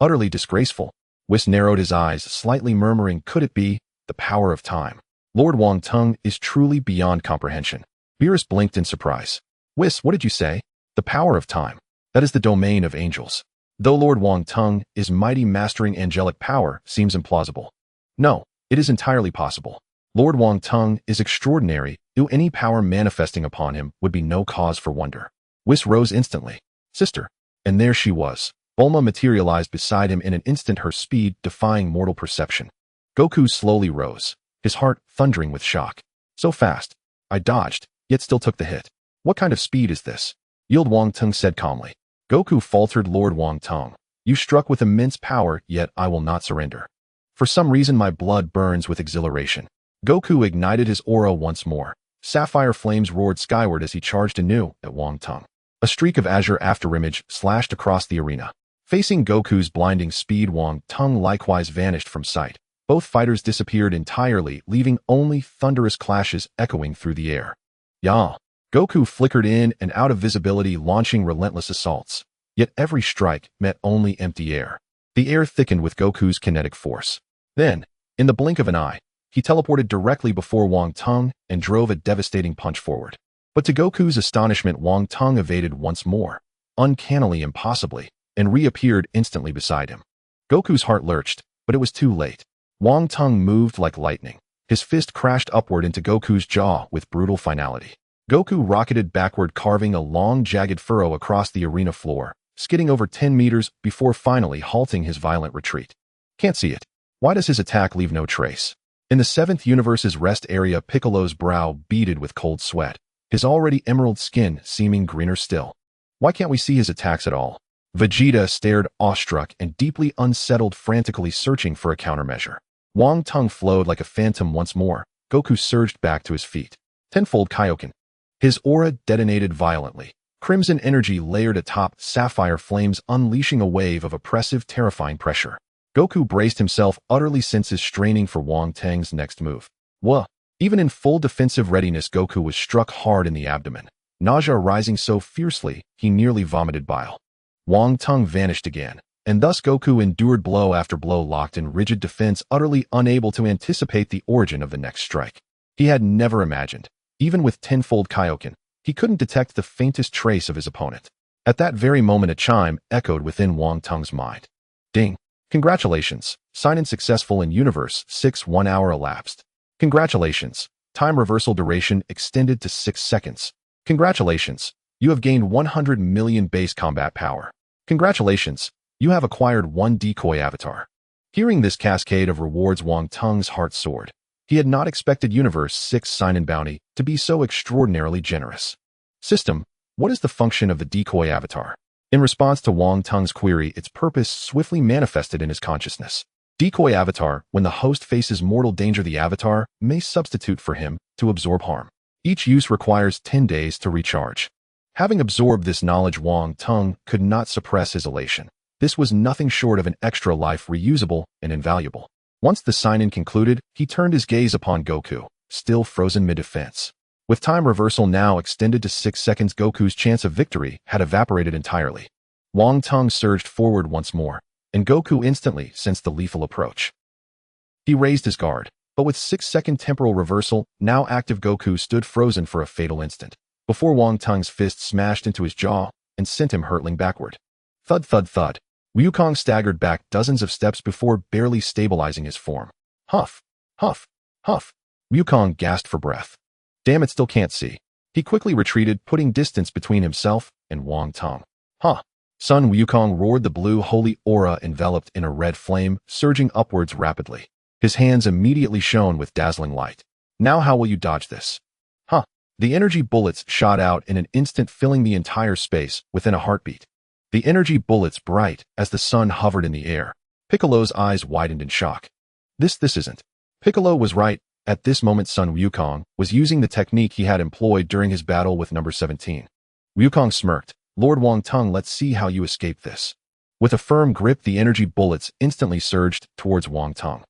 Utterly disgraceful. Whis narrowed his eyes, slightly murmuring, could it be the power of time? Lord Wong Tung is truly beyond comprehension. Beerus blinked in surprise. Whis, what did you say? The power of time. That is the domain of angels. Though Lord Wong Tung is mighty mastering angelic power seems implausible. No, it is entirely possible. Lord Wong Tung is extraordinary, though any power manifesting upon him would be no cause for wonder. Whis rose instantly. Sister. And there she was. Bulma materialized beside him in an instant, her speed defying mortal perception. Goku slowly rose, his heart thundering with shock. So fast. I dodged, yet still took the hit. What kind of speed is this? Yield Wong Tung said calmly. Goku faltered. Lord Wong Tung, you struck with immense power, yet I will not surrender. For some reason my blood burns with exhilaration. Goku ignited his aura once more. Sapphire flames roared skyward as he charged anew at Wong Tung. A streak of azure afterimage slashed across the arena. Facing Goku's blinding speed, Wong Tung likewise vanished from sight. Both fighters disappeared entirely, leaving only thunderous clashes echoing through the air. Yah! Goku flickered in and out of visibility, launching relentless assaults. Yet every strike met only empty air. The air thickened with Goku's kinetic force. Then, in the blink of an eye, he teleported directly before Wong Tung and drove a devastating punch forward. But to Goku's astonishment, Wong Tung evaded once more, uncannily impossibly, and reappeared instantly beside him. Goku's heart lurched, but it was too late. Wong Tung moved like lightning. His fist crashed upward into Goku's jaw with brutal finality. Goku rocketed backward, carving a long, jagged furrow across the arena floor, skidding over 10 meters before finally halting his violent retreat. Can't see it. Why does his attack leave no trace? In the 7th universe's rest area, Piccolo's brow beaded with cold sweat, his already emerald skin seeming greener still. Why can't we see his attacks at all? Vegeta stared awestruck and deeply unsettled, frantically searching for a countermeasure. Wong Tung flowed like a phantom once more. Goku surged back to his feet. Tenfold Kaioken. His aura detonated violently. Crimson energy layered atop sapphire flames, unleashing a wave of oppressive, terrifying pressure. Goku braced himself, utterly senses straining for Wong Tung's next move. Wah! Even in full defensive readiness, Goku was struck hard in the abdomen. Nausea rising so fiercely, he nearly vomited bile. Wong Tung vanished again, and thus Goku endured blow after blow, locked in rigid defense, utterly unable to anticipate the origin of the next strike. He had never imagined, even with tenfold Kaioken, he couldn't detect the faintest trace of his opponent. At that very moment, a chime echoed within Wong Tung's mind. Ding! Congratulations! Sign-in successful. In Universe 6, 1 hour elapsed. Congratulations! Time reversal duration extended to 6 seconds. Congratulations! You have gained 100 million base combat power. Congratulations! You have acquired 1 decoy avatar. Hearing this cascade of rewards, Wong Tung's heart soared. He had not expected Universe 6 sign-in bounty to be so extraordinarily generous. System, what is the function of the decoy avatar? In response to Wong Tung's query, its purpose swiftly manifested in his consciousness. Decoy avatar, when the host faces mortal danger, the avatar may substitute for him to absorb harm. Each use requires 10 days to recharge. Having absorbed this knowledge, Wong Tung could not suppress his elation. This was nothing short of an extra life, reusable and invaluable. Once the sign-in concluded, he turned his gaze upon Goku, still frozen mid-defense. With time reversal now extended to 6 seconds, Goku's chance of victory had evaporated entirely. Wong Tung surged forward once more, and Goku instantly sensed the lethal approach. He raised his guard, but with 6-second temporal reversal now active, Goku stood frozen for a fatal instant, before Wong Tung's fist smashed into his jaw and sent him hurtling backward. Thud, thud, thud. Wukong staggered back dozens of steps before barely stabilizing his form. Huff, huff, huff. Wukong gasped for breath. Damn it, still can't see. He quickly retreated, putting distance between himself and Wong Tung. Huh. Sun Wukong roared, the blue holy aura enveloped in a red flame, surging upwards rapidly. His hands immediately shone with dazzling light. Now how will you dodge this? Huh. The energy bullets shot out in an instant, filling the entire space within a heartbeat. The energy bullets bright as the sun hovered in the air. Piccolo's eyes widened in shock. This isn't. Piccolo was right. At this moment Sun Wukong was using the technique he had employed during his battle with number 17. Wukong smirked. Lord Wangtung, let's see how you escape this. With a firm grip, the energy bullets instantly surged towards Wangtung.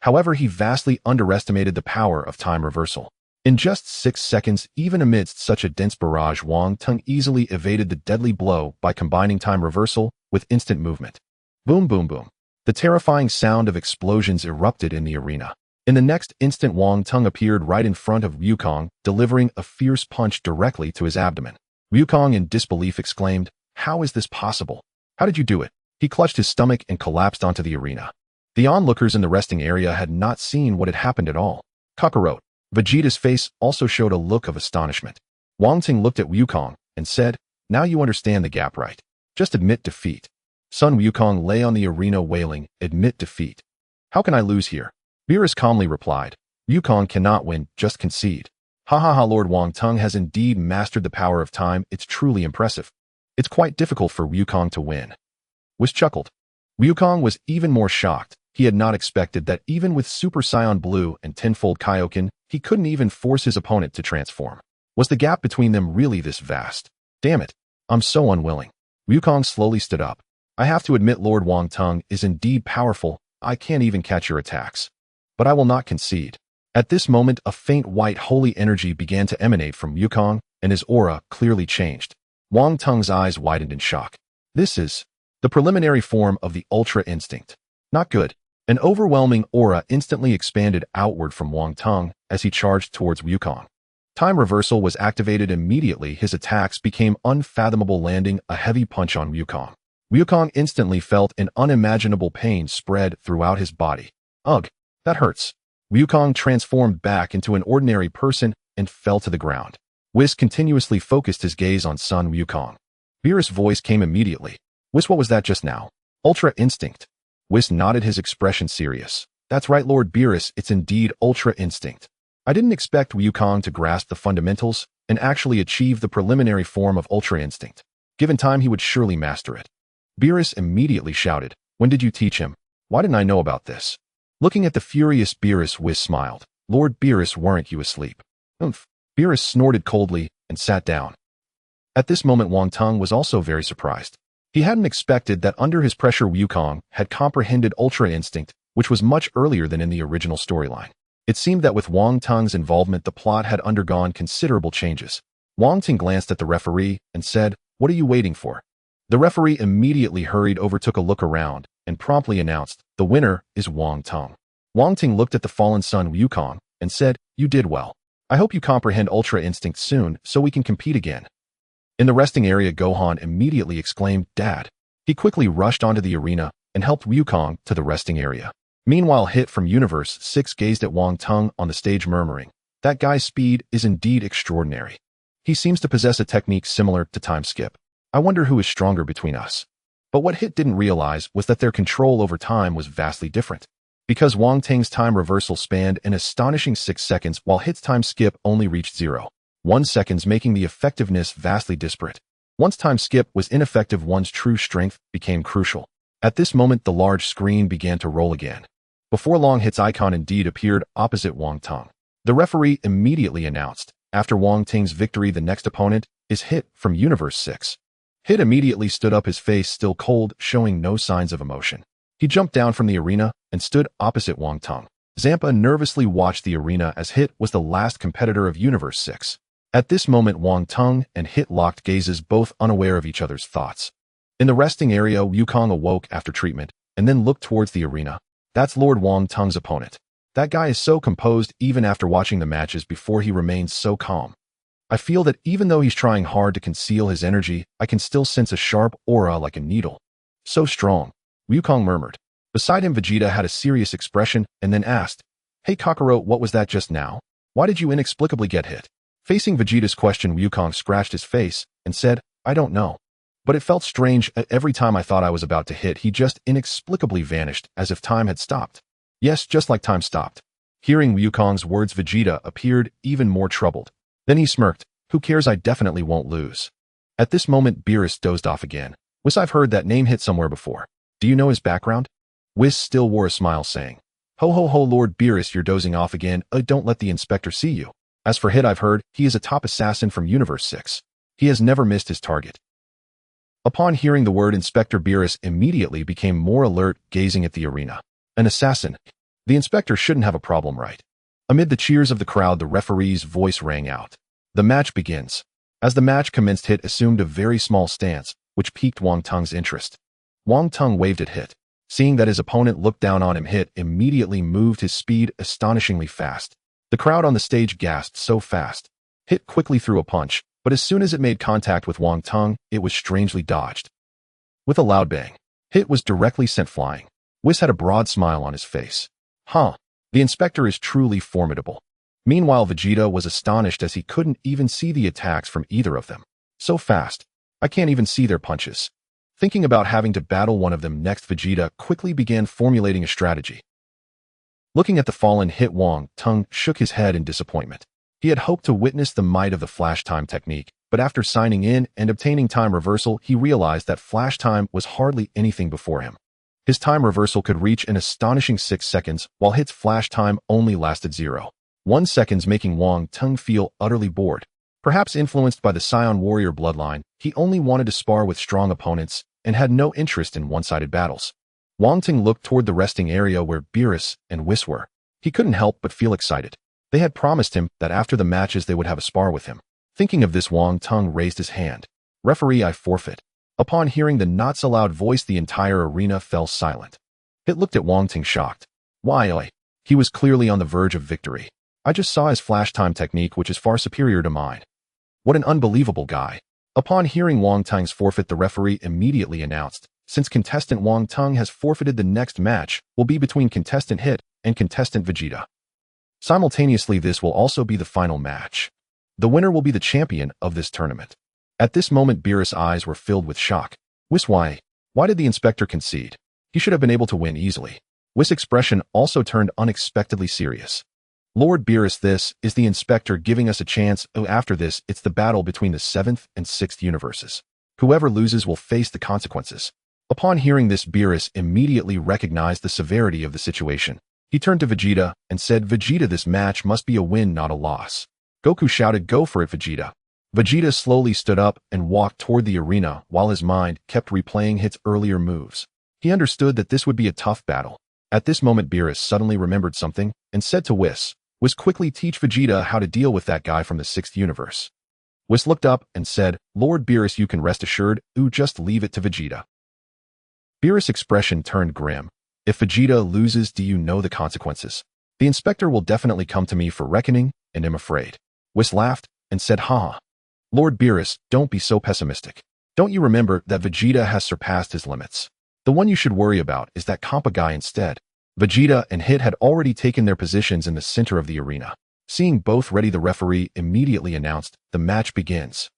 However, he vastly underestimated the power of time reversal. In just 6 seconds, even amidst such a dense barrage, Wangtung easily evaded the deadly blow by combining time reversal with instant movement. Boom, boom, boom. The terrifying sound of explosions erupted in the arena. In the next instant, Wangtung appeared right in front of Wukong, delivering a fierce punch directly to his abdomen. Wukong in disbelief exclaimed, "How is this possible? How did you do it?" He clutched his stomach and collapsed onto the arena. The onlookers in the resting area had not seen what had happened at all. Kakarot. Vegeta's face also showed a look of astonishment. Wangtung looked at Wukong and said, "Now you understand the gap, right? Just admit defeat." Sun Wukong lay on the arena wailing, "Admit defeat. How can I lose here?" Beerus calmly replied, "Wukong cannot win, just concede." Ha ha ha, Lord Wangtung has indeed mastered the power of time. It's truly impressive. It's quite difficult for Wukong to win. Whis chuckled. Wukong was even more shocked. He had not expected that even with Super Saiyan Blue and Tenfold Kaioken, he couldn't even force his opponent to transform. Was the gap between them really this vast? Damn it, I'm so unwilling. Wukong slowly stood up. I have to admit Lord Wangtung is indeed powerful. I can't even catch your attacks. But I will not concede. At this moment, a faint white holy energy began to emanate from Wukong, and his aura clearly changed. Wangtung's eyes widened in shock. This is the preliminary form of the Ultra Instinct. Not good. An overwhelming aura instantly expanded outward from Wangtung as he charged towards Wukong. Time reversal was activated immediately. His attacks became unfathomable, landing a heavy punch on Wukong. Wukong instantly felt an unimaginable pain spread throughout his body. Ugh, that hurts. Wukong transformed back into an ordinary person and fell to the ground. Whis continuously focused his gaze on Sun Wukong. Beerus' voice came immediately. Whis, what was that just now? Ultra Instinct. Whis nodded, his expression serious. That's right, Lord Beerus, it's indeed Ultra Instinct. I didn't expect Wukong to grasp the fundamentals and actually achieve the preliminary form of Ultra Instinct. Given time, he would surely master it. Beerus immediately shouted, "When did you teach him? Why didn't I know about this?" Looking at the furious Beerus, Whis smiled. Lord Beerus, weren't you asleep? Oomph. Beerus snorted coldly and sat down. At this moment, Wangtung was also very surprised. He hadn't expected that under his pressure Wukong had comprehended Ultra Instinct, which was much earlier than in the original storyline. It seemed that with Wangtung's involvement, the plot had undergone considerable changes. Wangtung glanced at the referee and said, "What are you waiting for?" The referee immediately hurried over, took a look around, and promptly announced, "The winner is Wangtung." Wangtung looked at the fallen Sun Wukong and said, "You did well. I hope you comprehend Ultra Instinct soon so we can compete again." In the resting area, Gohan immediately exclaimed, "Dad." He quickly rushed onto the arena and helped Wukong to the resting area. Meanwhile, Hit from Universe 6 gazed at Wangtung on the stage, murmuring, "That guy's speed is indeed extraordinary. He seems to possess a technique similar to time skip. I wonder who is stronger between us." But what Hit didn't realize was that their control over time was vastly different. Because Wangtung's time reversal spanned an astonishing 6 seconds, while Hit's time skip only reached 0.1 seconds, making the effectiveness vastly disparate. Once time skip was ineffective, one's true strength became crucial. At this moment, the large screen began to roll again. Before long, Hit's icon indeed appeared opposite Wangtung. The referee immediately announced, after Wangtung's victory, the next opponent is Hit from Universe 6. Hit immediately stood up, his face still cold, showing no signs of emotion. He jumped down from the arena and stood opposite Wangtung. Zampa nervously watched the arena as Hit was the last competitor of Universe 6. At this moment, Wangtung and Hit locked gazes, both unaware of each other's thoughts. In the resting area, Wukong awoke after treatment and then looked towards the arena. That's Lord Wangtung's opponent. That guy is so composed. Even after watching the matches before, he remains so calm. I feel that even though he's trying hard to conceal his energy, I can still sense a sharp aura like a needle. So strong. Wukong murmured. Beside him, Vegeta had a serious expression and then asked, "Hey Kakarot, what was that just now? Why did you inexplicably get hit?" Facing Vegeta's question, Wukong scratched his face and said, "I don't know. But it felt strange. Every time I thought I was about to hit, he just inexplicably vanished, as if time had stopped." Yes, just like time stopped. Hearing Wukong's words, Vegeta appeared even more troubled. Then he smirked. "Who cares? I definitely won't lose." At this moment, Beerus dozed off again. "Whis, I've heard that name hit somewhere before. Do you know his background?" Whis still wore a smile, saying, Ho ho ho, Lord Beerus, you're dozing off again. Don't let the inspector see you. As for Hit, I've heard, he is a top assassin from Universe 6. He has never missed his target. Upon hearing the word, Inspector Beerus immediately became more alert, gazing at the arena. An assassin. The inspector shouldn't have a problem, right? Amid the cheers of the crowd, the referee's voice rang out. The match begins. As the match commenced, Hit assumed a very small stance, which piqued Wang Tung's interest. Wang Tung waved at Hit. Seeing that his opponent looked down on him, Hit immediately moved his speed astonishingly fast. The crowd on the stage gasped so fast. Hit quickly threw a punch, but as soon as it made contact with Wang Tung, it was strangely dodged. With a loud bang, Hit was directly sent flying. Whis had a broad smile on his face. Huh, the inspector is truly formidable. Meanwhile, Vegeta was astonished as he couldn't even see the attacks from either of them. So fast, I can't even see their punches. Thinking about having to battle one of them next, Vegeta quickly began formulating a strategy. Looking at the fallen Hit, Wang Tung shook his head in disappointment. He had hoped to witness the might of the flash time technique, but after signing in and obtaining time reversal, he realized that flash time was hardly anything before him. His time reversal could reach an astonishing 6 seconds, while Hit's flash time only lasted 0.1 seconds, making Wang Tung feel utterly bored. Perhaps influenced by the Scion Warrior bloodline, he only wanted to spar with strong opponents and had no interest in one-sided battles. Wang Tung looked toward the resting area where Beerus and Whis were. He couldn't help but feel excited. They had promised him that after the matches they would have a spar with him. Thinking of this, Wang Tung raised his hand. Referee, I forfeit. Upon hearing the not-so-loud voice, the entire arena fell silent. Hit looked at Wang Tung shocked. Why? He was clearly on the verge of victory. I just saw his flash time technique, which is far superior to mine. What an unbelievable guy. Upon hearing Wang Tung's forfeit, the referee immediately announced, since contestant Wang Tung has forfeited, the next match will be between contestant Hit and contestant Vegeta. Simultaneously, this will also be the final match. The winner will be the champion of this tournament. At this moment, Beerus' eyes were filled with shock. Whis, why did the inspector concede? He should have been able to win easily. Whis' expression also turned unexpectedly serious. Lord Beerus, this is the inspector giving us a chance. After this, it's the battle between the 7th and 6th universes. Whoever loses will face the consequences. Upon hearing this, Beerus immediately recognized the severity of the situation. He turned to Vegeta and said, Vegeta, this match must be a win, not a loss. Goku shouted, go for it, Vegeta. Vegeta slowly stood up and walked toward the arena while his mind kept replaying Hit's earlier moves. He understood that this would be a tough battle. At this moment, Beerus suddenly remembered something and said to Whis quickly teach Vegeta how to deal with that guy from the 6th universe. Whis looked up and said, Lord Beerus, you can rest assured, just leave it to Vegeta. Beerus' expression turned grim. If Vegeta loses, do you know the consequences? The inspector will definitely come to me for reckoning, and I'm afraid. Whis laughed and said, haha. Lord Beerus, don't be so pessimistic. Don't you remember that Vegeta has surpassed his limits? The one you should worry about is that Kappa guy instead. Vegeta and Hit had already taken their positions in the center of the arena. Seeing both ready, the referee immediately announced, the match begins.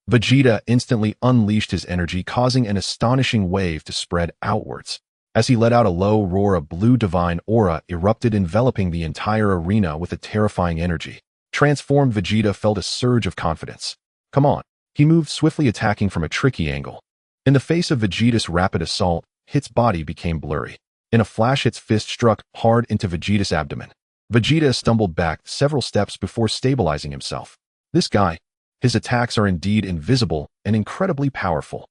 Vegeta instantly unleashed his energy, causing an astonishing wave to spread outwards. As he let out a low roar, a blue divine aura erupted, enveloping the entire arena with a terrifying energy. Transformed Vegeta felt a surge of confidence. Come on. He moved swiftly, attacking from a tricky angle. In the face of Vegeta's rapid assault, Hit's body became blurry. In a flash, Hit's fist struck hard into Vegeta's abdomen. Vegeta stumbled back several steps before stabilizing himself. This guy, his attacks are indeed invisible and incredibly powerful.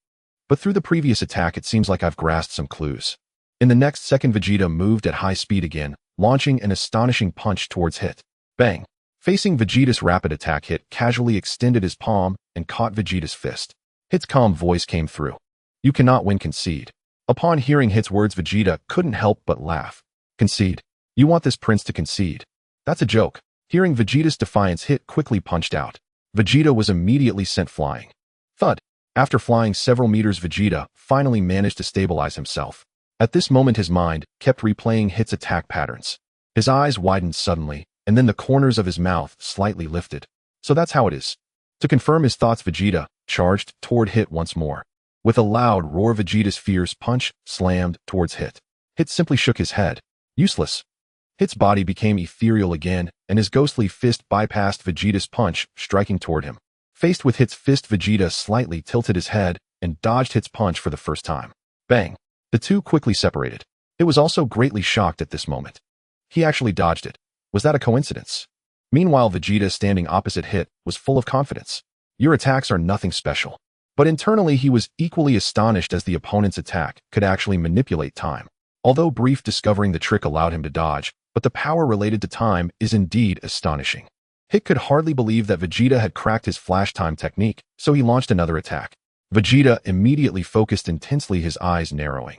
But through the previous attack, it seems like I've grasped some clues. In the next second, Vegeta moved at high speed again, launching an astonishing punch towards Hit. Bang! Facing Vegeta's rapid attack, Hit casually extended his palm and caught Vegeta's fist. Hit's calm voice came through. You cannot win, concede. Upon hearing Hit's words, Vegeta couldn't help but laugh. Concede? You want this prince to concede? That's a joke. Hearing Vegeta's defiance, Hit quickly punched out. Vegeta was immediately sent flying. Thud! After flying several meters, Vegeta finally managed to stabilize himself. At this moment, his mind kept replaying Hit's attack patterns. His eyes widened suddenly, and then the corners of his mouth slightly lifted. So that's how it is. To confirm his thoughts, Vegeta charged toward Hit once more. With a loud roar, Vegeta's fierce punch slammed towards Hit. Hit simply shook his head. Useless. Hit's body became ethereal again, and his ghostly fist bypassed Vegeta's punch, striking toward him. Faced with Hit's fist, Vegeta slightly tilted his head and dodged Hit's punch for the first time. Bang! The two quickly separated. It was also greatly shocked at this moment. He actually dodged it. Was that a coincidence? Meanwhile, Vegeta, standing opposite Hit, was full of confidence. Your attacks are nothing special. But internally, he was equally astonished as the opponent's attack could actually manipulate time. Although brief, discovering the trick allowed him to dodge, but the power related to time is indeed astonishing. Hit could hardly believe that Vegeta had cracked his flash time technique, so he launched another attack. Vegeta immediately focused intensely, his eyes narrowing.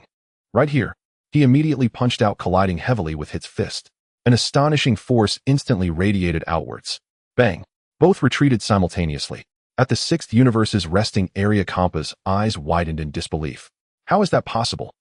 Right here, he immediately punched out, colliding heavily with Hit's fist. An astonishing force instantly radiated outwards. Bang! Both retreated simultaneously. At the 6th universe's resting area, Campa's eyes widened in disbelief. How is that possible?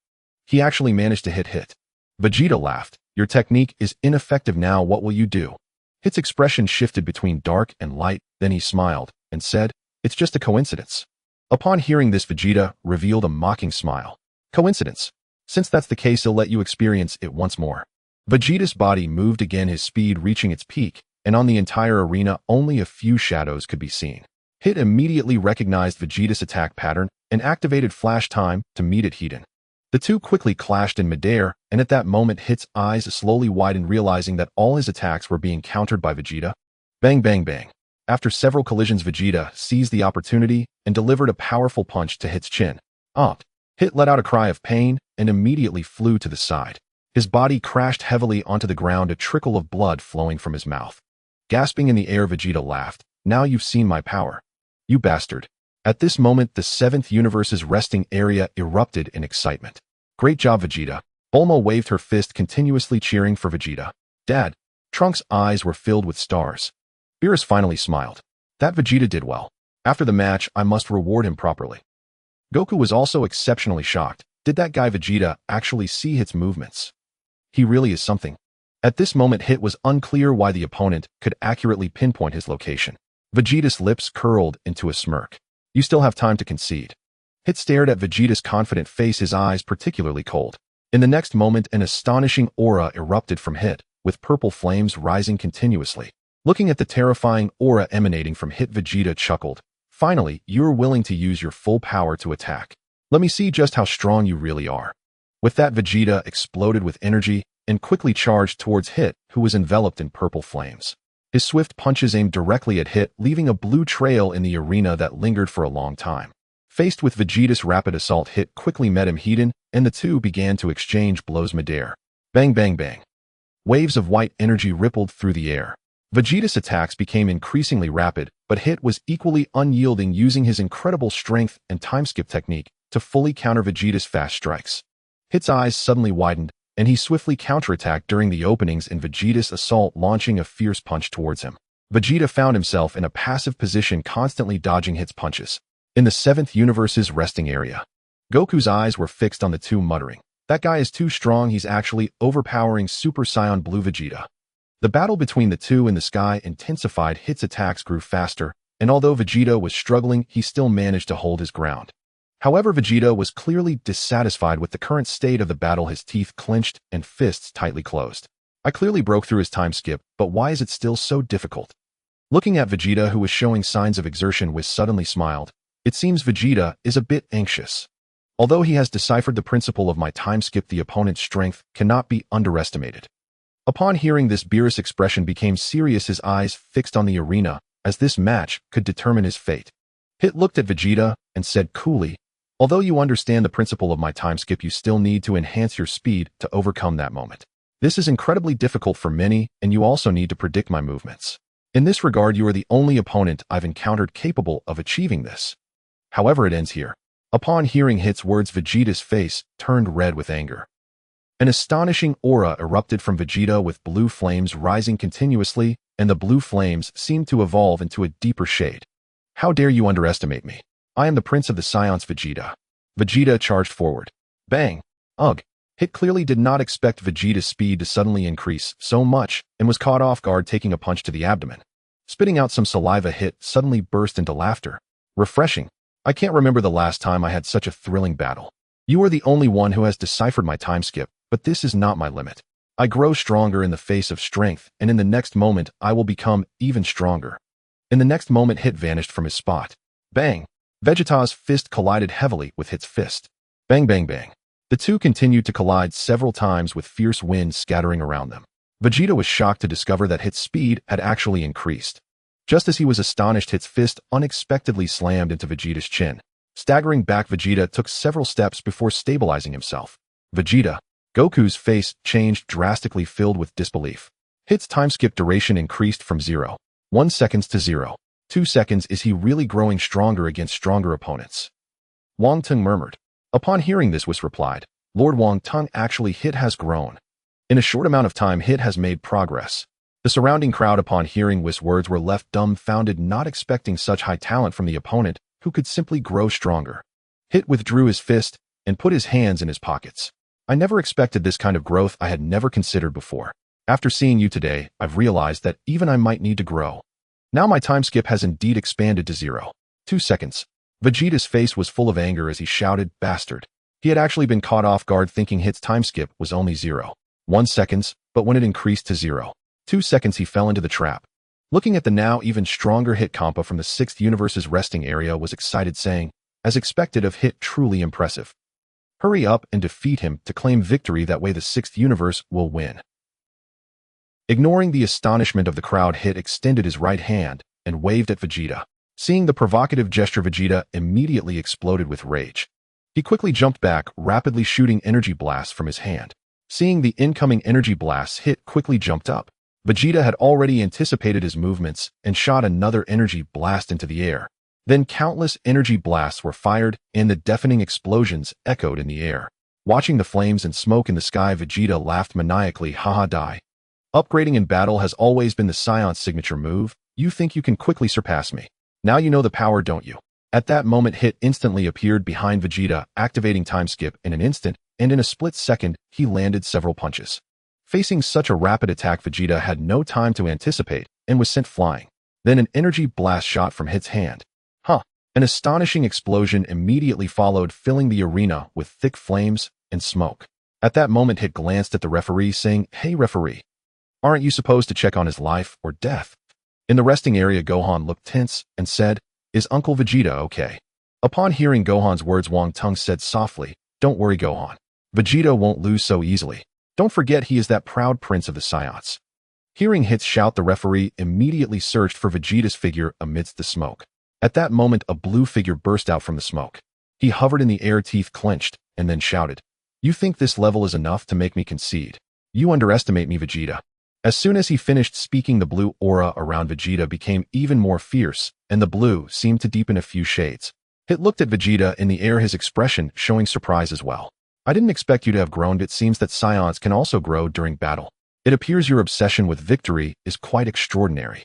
He actually managed to hit Hit. Vegeta laughed. Your technique is ineffective now, what will you do? Hit's expression shifted between dark and light, then he smiled and said, it's just a coincidence. Upon hearing this, Vegeta revealed a mocking smile. Coincidence? Since that's the case, he'll let you experience it once more. Vegeta's body moved again, his speed reaching its peak, and on the entire arena only a few shadows could be seen. Hit immediately recognized Vegeta's attack pattern and activated flash time to meet it head-on. The two quickly clashed in midair, and at that moment Hit's eyes slowly widened, realizing that all his attacks were being countered by Vegeta. Bang, bang, bang. After several collisions, Vegeta seized the opportunity and delivered a powerful punch to Hit's chin. Hit let out a cry of pain and immediately flew to the side. His body crashed heavily onto the ground, a trickle of blood flowing from his mouth. Gasping in the air, Vegeta laughed. Now you've seen my power. You bastard. At this moment, the 7th universe's resting area erupted in excitement. Great job, Vegeta. Bulma waved her fist, continuously cheering for Vegeta. Dad. Trunks' eyes were filled with stars. Beerus finally smiled. That Vegeta did well. After the match, I must reward him properly. Goku was also exceptionally shocked. Did that guy Vegeta actually see Hit's movements? He really is something. At this moment, Hit was unclear why the opponent could accurately pinpoint his location. Vegeta's lips curled into a smirk. You still have time to concede. Hit stared at Vegeta's confident face, his eyes particularly cold. In the next moment, an astonishing aura erupted from Hit, with purple flames rising continuously. Looking at the terrifying aura emanating from Hit, Vegeta chuckled. Finally, you're willing to use your full power to attack. Let me see just how strong you really are. With that, Vegeta exploded with energy and quickly charged towards Hit, who was enveloped in purple flames. His swift punches aimed directly at Hit, leaving a blue trail in the arena that lingered for a long time. Faced with Vegeta's rapid assault, Hit quickly met him head-on, and the two began to exchange blows midair. Bang, bang, bang. Waves of white energy rippled through the air. Vegeta's attacks became increasingly rapid, but Hit was equally unyielding, using his incredible strength and time-skip technique to fully counter Vegeta's fast strikes. Hit's eyes suddenly widened, and he swiftly counterattacked during the openings in Vegeta's assault, launching a fierce punch towards him. Vegeta found himself in a passive position, constantly dodging Hit's punches. In the 7th universe's resting area, Goku's eyes were fixed on the two, muttering, that guy is too strong, he's actually overpowering Super Saiyan Blue Vegeta. The battle between the two in the sky intensified. Hit's attacks grew faster, and although Vegeta was struggling, he still managed to hold his ground. However, Vegeta was clearly dissatisfied with the current state of the battle, his teeth clenched and fists tightly closed. I clearly broke through his time skip, but why is it still so difficult? Looking at Vegeta, who was showing signs of exertion, Whis suddenly smiled. It seems Vegeta is a bit anxious. Although he has deciphered the principle of my time skip, the opponent's strength cannot be underestimated. Upon hearing this, Beerus' expression became serious, his eyes fixed on the arena, as this match could determine his fate. Hit looked at Vegeta and said coolly, although you understand the principle of my time skip, you still need to enhance your speed to overcome that moment. This is incredibly difficult for many, and you also need to predict my movements. In this regard, you are the only opponent I've encountered capable of achieving this. However, it ends here. Upon hearing Hit's words, Vegeta's face turned red with anger. An astonishing aura erupted from Vegeta, with blue flames rising continuously, and the blue flames seemed to evolve into a deeper shade. How dare you underestimate me? I am the Prince of the Saiyans, Vegeta. Vegeta charged forward. Bang! Ugh! Hit clearly did not expect Vegeta's speed to suddenly increase so much and was caught off guard, taking a punch to the abdomen. Spitting out some saliva, Hit suddenly burst into laughter. Refreshing. I can't remember the last time I had such a thrilling battle. You are the only one who has deciphered my time skip, but this is not my limit. I grow stronger in the face of strength, and in the next moment I will become even stronger. In the next moment, Hit vanished from his spot. Bang! Vegeta's fist collided heavily with Hit's fist. Bang, bang, bang. The two continued to collide several times, with fierce winds scattering around them. Vegeta was shocked to discover that Hit's speed had actually increased. Just as he was astonished, Hit's fist unexpectedly slammed into Vegeta's chin. Staggering back, Vegeta took several steps before stabilizing himself. Vegeta. Goku's face changed drastically, filled with disbelief. Hit's time skip duration increased from 0.1 seconds to 0.2 seconds. Is he really growing stronger against stronger opponents? Wang Tung murmured. Upon hearing this, Whis replied, Lord Wang Tung, actually Hit has grown. In a short amount of time, Hit has made progress. The surrounding crowd, upon hearing Whis' words, were left dumbfounded, not expecting such high talent from the opponent who could simply grow stronger. Hit withdrew his fist and put his hands in his pockets. I never expected this kind of growth. I had never considered before. After seeing you today, I've realized that even I might need to grow. Now my time skip has indeed expanded to 0.2 seconds. Vegeta's face was full of anger as he shouted, bastard. He had actually been caught off guard, thinking Hit's time skip was only 0.1 seconds, but when it increased to 0.2 seconds, he fell into the trap. Looking at the now even stronger Hit, Kampa from the 6th Universe's resting area was excited, saying, as expected of Hit, truly impressive. Hurry up and defeat him to claim victory, that way the 6th Universe will win. Ignoring the astonishment of the crowd, Hit extended his right hand and waved at Vegeta. Seeing the provocative gesture, Vegeta immediately exploded with rage. He quickly jumped back, rapidly shooting energy blasts from his hand. Seeing the incoming energy blasts, Hit quickly jumped up. Vegeta had already anticipated his movements and shot another energy blast into the air. Then countless energy blasts were fired, and the deafening explosions echoed in the air. Watching the flames and smoke in the sky, Vegeta laughed maniacally, haha, die. Upgrading in battle has always been the Scion's signature move. You think you can quickly surpass me? Now you know the power, don't you? At that moment, Hit instantly appeared behind Vegeta, activating time skip in an instant, and in a split second, he landed several punches. Facing such a rapid attack, Vegeta had no time to anticipate and was sent flying. Then an energy blast shot from Hit's hand. An astonishing explosion immediately followed, filling the arena with thick flames and smoke. At that moment, Hit glanced at the referee, saying, hey referee, aren't you supposed to check on his life or death? In the resting area, Gohan looked tense and said, is Uncle Vegeta okay? Upon hearing Gohan's words, Wang Tung said softly, don't worry Gohan. Vegeta won't lose so easily. Don't forget he is that proud prince of the Scions. Hearing Hit's shout, the referee immediately searched for Vegeta's figure amidst the smoke. At that moment, a blue figure burst out from the smoke. He hovered in the air, teeth clenched, and then shouted, you think this level is enough to make me concede? You underestimate me, Vegeta. As soon as he finished speaking, the blue aura around Vegeta became even more fierce, and the blue seemed to deepen a few shades. Hit looked at Vegeta in the air, his expression showing surprise as well. I didn't expect you to have grown. It seems that Scions can also grow during battle. It appears your obsession with victory is quite extraordinary.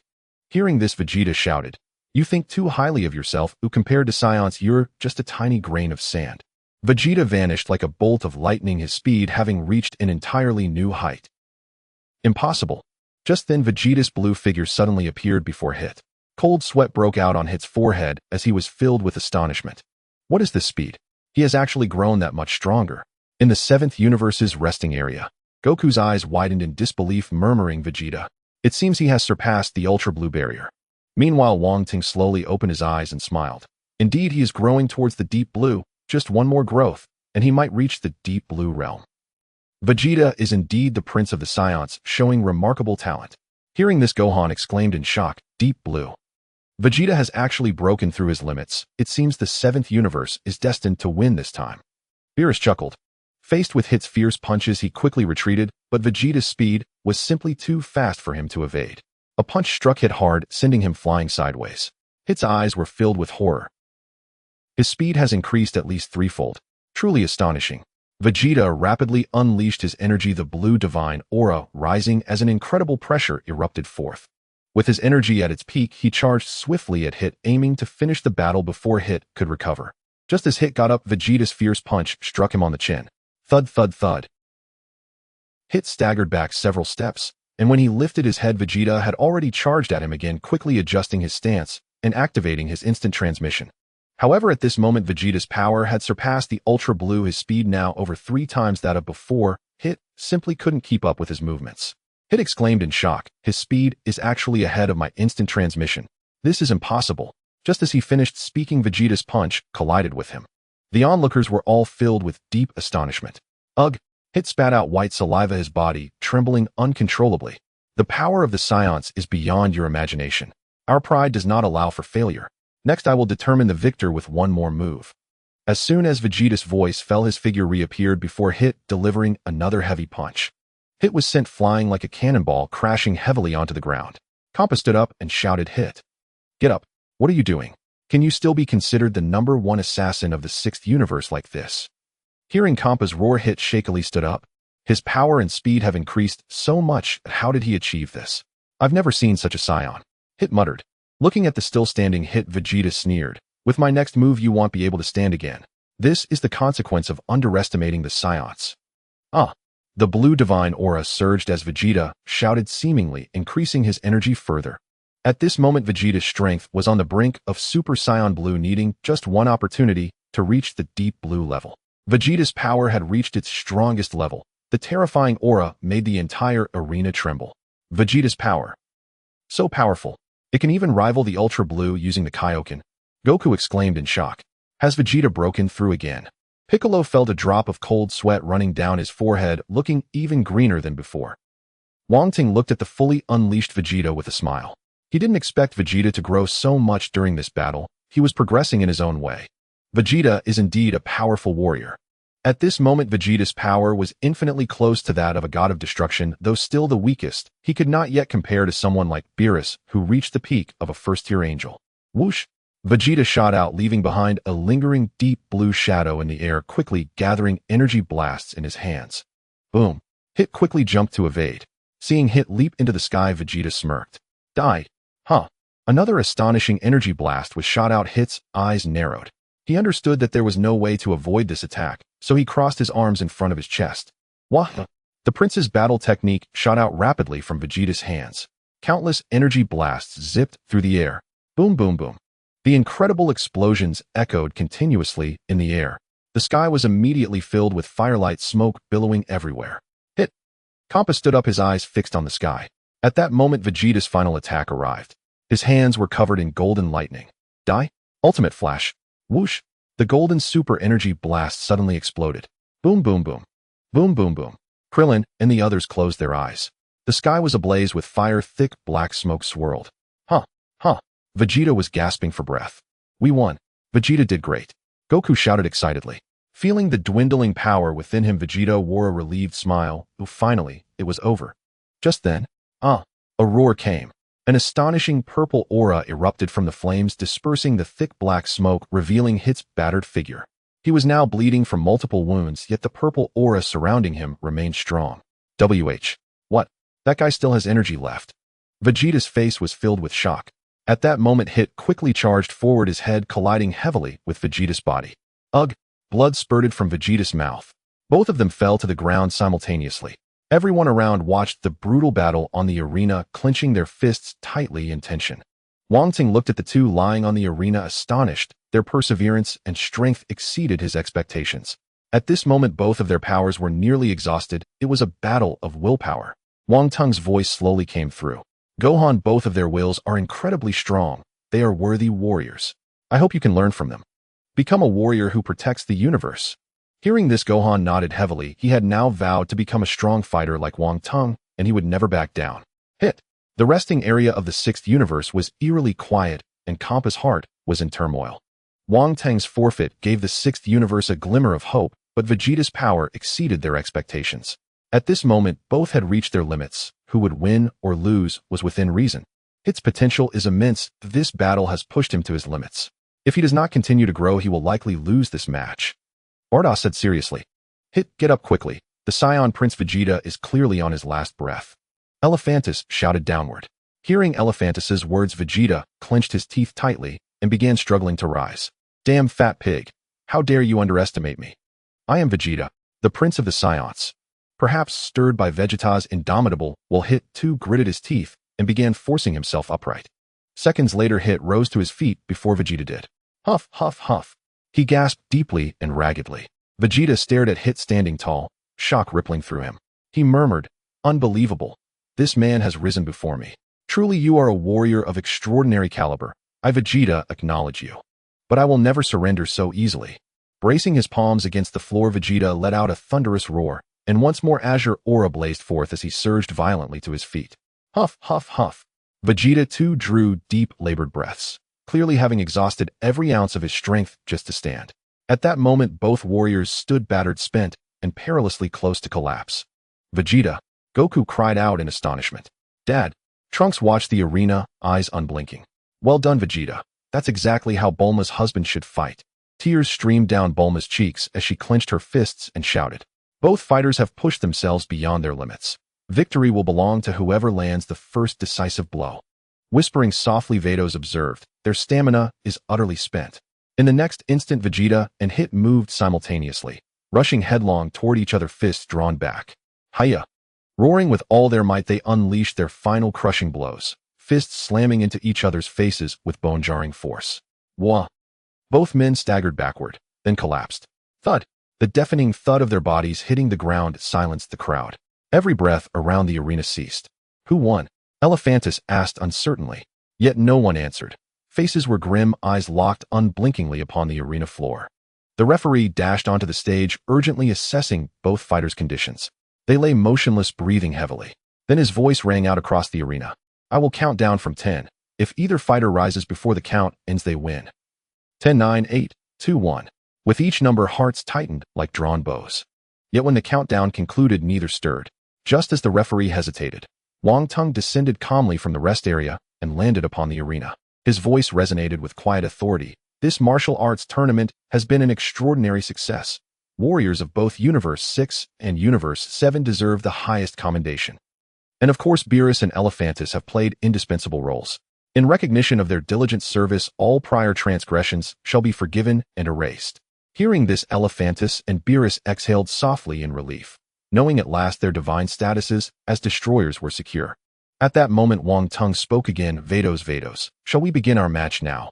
Hearing this, Vegeta shouted, you think too highly of yourself, who compared to Scions you're just a tiny grain of sand. Vegeta vanished like a bolt of lightning, his speed having reached an entirely new height. Impossible. Just then, Vegeta's blue figure suddenly appeared before Hit. Cold sweat broke out on Hit's forehead as he was filled with astonishment. What is this speed? He has actually grown that much stronger. In the 7th Universe's resting area, Goku's eyes widened in disbelief, murmuring, Vegeta, it seems he has surpassed the Ultra Blue barrier. Meanwhile, Wang Tung slowly opened his eyes and smiled. Indeed, he is growing towards the deep blue, just one more growth, and he might reach the deep blue realm. Vegeta is indeed the prince of the Scions, showing remarkable talent. Hearing this, Gohan exclaimed in shock, deep blue. Vegeta has actually broken through his limits. It seems the 7th Universe is destined to win this time. Beerus chuckled. Faced with Hit's fierce punches, he quickly retreated, but Vegeta's speed was simply too fast for him to evade. A punch struck Hit hard, sending him flying sideways. Hit's eyes were filled with horror. His speed has increased at least threefold. Truly astonishing. Vegeta rapidly unleashed his energy, the blue divine aura rising as an incredible pressure erupted forth. With his energy at its peak, he charged swiftly at Hit, aiming to finish the battle before Hit could recover. Just as Hit got up, Vegeta's fierce punch struck him on the chin. Thud, thud, thud. Hit staggered back several steps, and when he lifted his head, Vegeta had already charged at him again, quickly adjusting his stance and activating his instant transmission. However, at this moment, Vegeta's power had surpassed the Ultra Blue, his speed now over 3 times that of before. Hit simply couldn't keep up with his movements. Hit exclaimed in shock, his speed is actually ahead of my instant transmission. This is impossible. Just as he finished speaking, Vegeta's punch collided with him. The onlookers were all filled with deep astonishment. Ugh! Hit Hit spat out white saliva, his body trembling uncontrollably. The power of the Science is beyond your imagination. Our pride does not allow for failure. Next, I will determine the victor with one more move. As soon as Vegeta's voice fell, his figure reappeared before Hit, delivering another heavy punch. Hit was sent flying like a cannonball, crashing heavily onto the ground. Kappa stood up and shouted, "Hit! Get up! What are you doing? Can you still be considered the #1 assassin of the 6th universe like this?" Hearing Kappa's roar, Hit shakily stood up. His power and speed have increased so much. How did he achieve this? I've never seen such a scion. Hit muttered. Looking at the still standing Hit, Vegeta sneered. With my next move you won't be able to stand again. This is the consequence of underestimating the Science. Ah! The blue divine aura surged as Vegeta shouted, seemingly increasing his energy further. At this moment Vegeta's strength was on the brink of Super Saiyan Blue, needing just one opportunity to reach the deep blue level. Vegeta's power had reached its strongest level. The terrifying aura made the entire arena tremble. Vegeta's power. So powerful. It can even rival the Ultra Blue using the Kaioken. Goku exclaimed in shock. Has Vegeta broken through again? Piccolo felt a drop of cold sweat running down his forehead, looking even greener than before. Wang Ting looked at the fully unleashed Vegeta with a smile. He didn't expect Vegeta to grow so much during this battle. He was progressing in his own way. Vegeta is indeed a powerful warrior. At this moment Vegeta's power was infinitely close to that of a god of destruction, though still the weakest. He could not yet compare to someone like Beerus, who reached the peak of a first-tier angel. Whoosh! Vegeta shot out, leaving behind a lingering deep blue shadow in the air, quickly gathering energy blasts in his hands. Boom! Hit quickly jumped to evade. Seeing Hit leap into the sky, Vegeta smirked. Die! Huh! Another astonishing energy blast was shot out. Hit's eyes narrowed. He understood that there was no way to avoid this attack, so he crossed his arms in front of his chest. Wah! The prince's battle technique shot out rapidly from Vegeta's hands. Countless energy blasts zipped through the air. Boom, boom, boom. The incredible explosions echoed continuously in the air. The sky was immediately filled with firelight, smoke billowing everywhere. Hit! Kappa stood up, his eyes fixed on the sky. At that moment Vegeta's final attack arrived. His hands were covered in golden lightning. Die! Ultimate flash! Whoosh! The golden super energy blast suddenly exploded. Boom, boom, boom. Boom, boom, boom. Krillin and the others closed their eyes. The sky was ablaze with fire, thick black smoke swirled. Huh! Vegeta was gasping for breath. We won. Vegeta did great. Goku shouted excitedly. Feeling the dwindling power within him, Vegeta wore a relieved smile. Oh, finally, it was over. Just then, a roar came. An astonishing purple aura erupted from the flames, dispersing the thick black smoke, revealing Hit's battered figure. He was now bleeding from multiple wounds, yet the purple aura surrounding him remained strong. What? That guy still has energy left. Vegeta's face was filled with shock. At that moment Hit quickly charged forward, his head colliding heavily with Vegeta's body. Ugh! Blood spurted from Vegeta's mouth. Both of them fell to the ground simultaneously. Everyone around watched the brutal battle on the arena, clenching their fists tightly in tension. Wang Ting looked at the two lying on the arena, astonished. Their perseverance and strength exceeded his expectations. At this moment both of their powers were nearly exhausted. It was a battle of willpower. Wang Tung's voice slowly came through. Gohan, both of their wills are incredibly strong. They are worthy warriors. I hope you can learn from them. Become a warrior who protects the universe. Hearing this, Gohan nodded heavily. He had now vowed to become a strong fighter like Wang Tung, and he would never back down. Hit! The resting area of the 6th universe was eerily quiet, and Kampa's heart was in turmoil. Wang Tang's forfeit gave the 6th universe a glimmer of hope, but Vegeta's power exceeded their expectations. At this moment, both had reached their limits. Who would win or lose was within reason. Hit's potential is immense. This battle has pushed him to his limits. If he does not continue to grow, he will likely lose this match. Bardoss said seriously. Hit, get up quickly. The Saiyan Prince Vegeta is clearly on his last breath. Elephantus shouted downward. Hearing Elephantus's words, Vegeta clenched his teeth tightly and began struggling to rise. Damn fat pig. How dare you underestimate me? I am Vegeta, the Prince of the Saiyans. Perhaps stirred by Vegeta's indomitable will, Hit too gritted his teeth and began forcing himself upright. Seconds later, Hit rose to his feet before Vegeta did. Huff, huff, huff. He gasped deeply and raggedly. Vegeta stared at Hit standing tall, shock rippling through him. He murmured, Unbelievable. This man has risen before me. Truly you are a warrior of extraordinary caliber. I, Vegeta, acknowledge you. But I will never surrender so easily. Bracing his palms against the floor, Vegeta let out a thunderous roar. and once more azure aura blazed forth as he surged violently to his feet. Huff, huff, huff. Vegeta too drew deep, labored breaths, clearly having exhausted every ounce of his strength just to stand. At that moment, both warriors stood battered, spent, and perilously close to collapse. Vegeta, Goku cried out in astonishment. Dad. Trunks watched the arena, eyes unblinking. Well done, Vegeta. That's exactly how Bulma's husband should fight. Tears streamed down Bulma's cheeks as she clenched her fists and shouted. Both fighters have pushed themselves beyond their limits. Victory will belong to whoever lands the first decisive blow. Whispering softly, Vados observed, their stamina is utterly spent. In the next instant, Vegeta and Hit moved simultaneously, rushing headlong toward each other, fists drawn back. Hiya! Roaring with all their might, they unleashed their final crushing blows, fists slamming into each other's faces with bone-jarring force. Wah! Both men staggered backward, then collapsed. Thud! The deafening thud of their bodies hitting the ground silenced the crowd. Every breath around the arena ceased. Who won? Elephantis asked uncertainly. Yet no one answered. Faces were grim, eyes locked unblinkingly upon the arena floor. The referee dashed onto the stage, urgently assessing both fighters' conditions. They lay motionless, breathing heavily. Then his voice rang out across the arena. I will count down from 10. If either fighter rises before the count ends, they win. 10, 9, 8, 2, 1. With each number, hearts tightened like drawn bows. Yet when the countdown concluded, neither stirred. Just as the referee hesitated, Wang Tung descended calmly from the rest area and landed upon the arena. His voice resonated with quiet authority. This martial arts tournament has been an extraordinary success. Warriors of both Universe 6 and Universe 7 deserve the highest commendation. And of course, Beerus and Elephantis have played indispensable roles. In recognition of their diligent service, all prior transgressions shall be forgiven and erased. Hearing this, Elephantis and Beerus exhaled softly in relief, knowing at last their divine statuses as destroyers were secure. At that moment, Wang Tung spoke again. Vados, shall we begin our match now?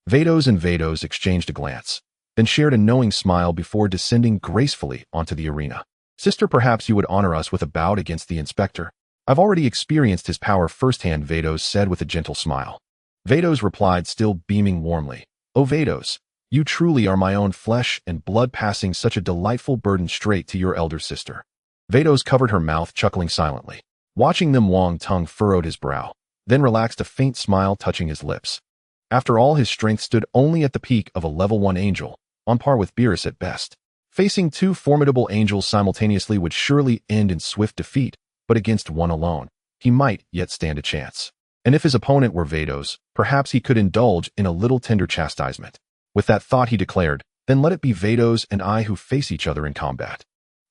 Vados and Vados exchanged a glance, then shared a knowing smile before descending gracefully onto the arena. Sister, perhaps you would honor us with a bout against the inspector. I've already experienced his power firsthand, Vados said with a gentle smile. Vados replied, still beaming warmly. Oh Vados, you truly are my own flesh and blood, passing such a delightful burden straight to your elder sister. Vados covered her mouth, chuckling silently. Watching them, Wang Tung furrowed his brow, then relaxed, a faint smile touching his lips. After all, his strength stood only at the peak of a level 1 angel, on par with Beerus at best. Facing two formidable angels simultaneously would surely end in swift defeat, but against one alone, he might yet stand a chance. And if his opponent were Vados, perhaps he could indulge in a little tender chastisement. With that thought, he declared, then let it be Vados and I who face each other in combat.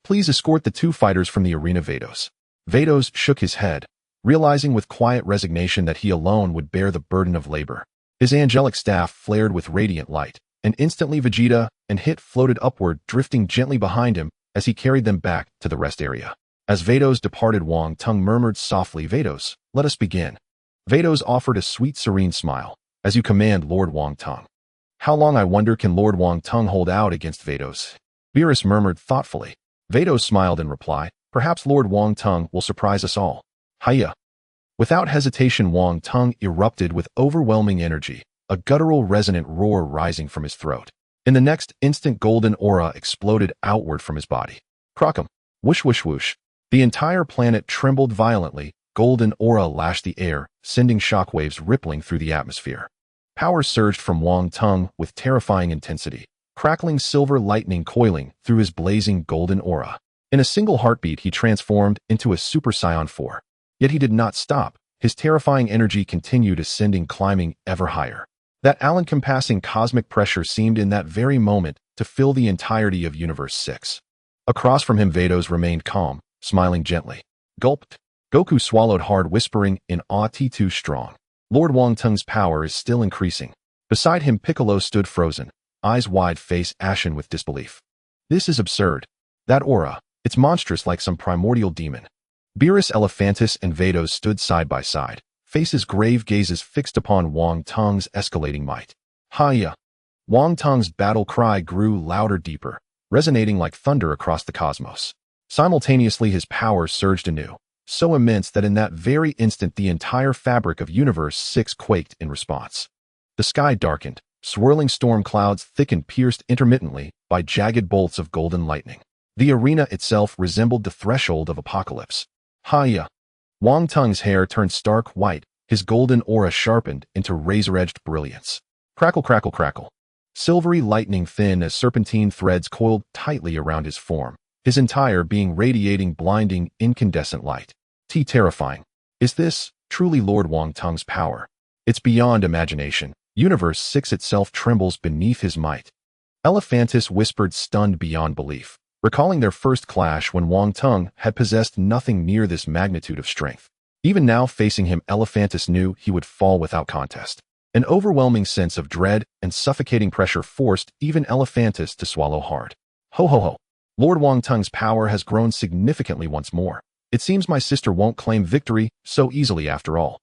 Please escort the two fighters from the arena, Vados. Vados shook his head, realizing with quiet resignation that he alone would bear the burden of labor. His angelic staff flared with radiant light, and instantly Vegeta and Hit floated upward, drifting gently behind him as he carried them back to the rest area. As Vados departed, Wang Tung murmured softly, Vados, let us begin. Vados offered a sweet, serene smile. As you command, Lord Wang Tung. How long, I wonder, can Lord Wang Tung hold out against Vados? Beerus murmured thoughtfully. Vados smiled in reply. Perhaps Lord Wang Tung will surprise us all. Hiya! Without hesitation, Wang Tung erupted with overwhelming energy, a guttural resonant roar rising from his throat. In the next instant, golden aura exploded outward from his body. Crockum! Whoosh whoosh whoosh. The entire planet trembled violently. Golden aura lashed the air, sending shockwaves rippling through the atmosphere. Power surged from Wang Tung with terrifying intensity, crackling silver lightning coiling through his blazing golden aura. In a single heartbeat, he transformed into a Super Saiyan 4. Yet he did not stop. His terrifying energy continued ascending, climbing ever higher. That all-encompassing cosmic pressure seemed in that very moment to fill the entirety of Universe 6. Across from him, Vados remained calm, smiling gently. Gulped. Goku swallowed hard, whispering in awe, T2 strong. Lord Wang Tung's power is still increasing. Beside him, Piccolo stood frozen, eyes wide, face ashen with disbelief. This is absurd. That aura, it's monstrous, like some primordial demon. Beerus, Elephantis, and Vados stood side by side, faces grave, gazes fixed upon Wang Tung's escalating might. Hiya! Wang Tung's battle cry grew louder, deeper, resonating like thunder across the cosmos. Simultaneously, his power surged anew, so immense that in that very instant the entire fabric of Universe 6 quaked in response. The sky darkened, swirling storm clouds thickened, pierced intermittently by jagged bolts of golden lightning. The arena itself resembled the threshold of apocalypse. Ha-ya! Wang Tung's hair turned stark white, his golden aura sharpened into razor-edged brilliance. Crackle, crackle, crackle. Silvery lightning thin as serpentine threads coiled tightly around his form, his entire being radiating blinding, incandescent light. Terrifying. Is this truly Lord Wang Tung's power? It's beyond imagination. Universe 6 itself trembles beneath his might. Elephantis whispered, stunned beyond belief, recalling their first clash when Wang Tung had possessed nothing near this magnitude of strength. Even now facing him, Elephantis knew he would fall without contest. An overwhelming sense of dread and suffocating pressure forced even Elephantis to swallow hard. Ho ho ho. Lord Wang Tung's power has grown significantly once more. It seems my sister won't claim victory so easily after all.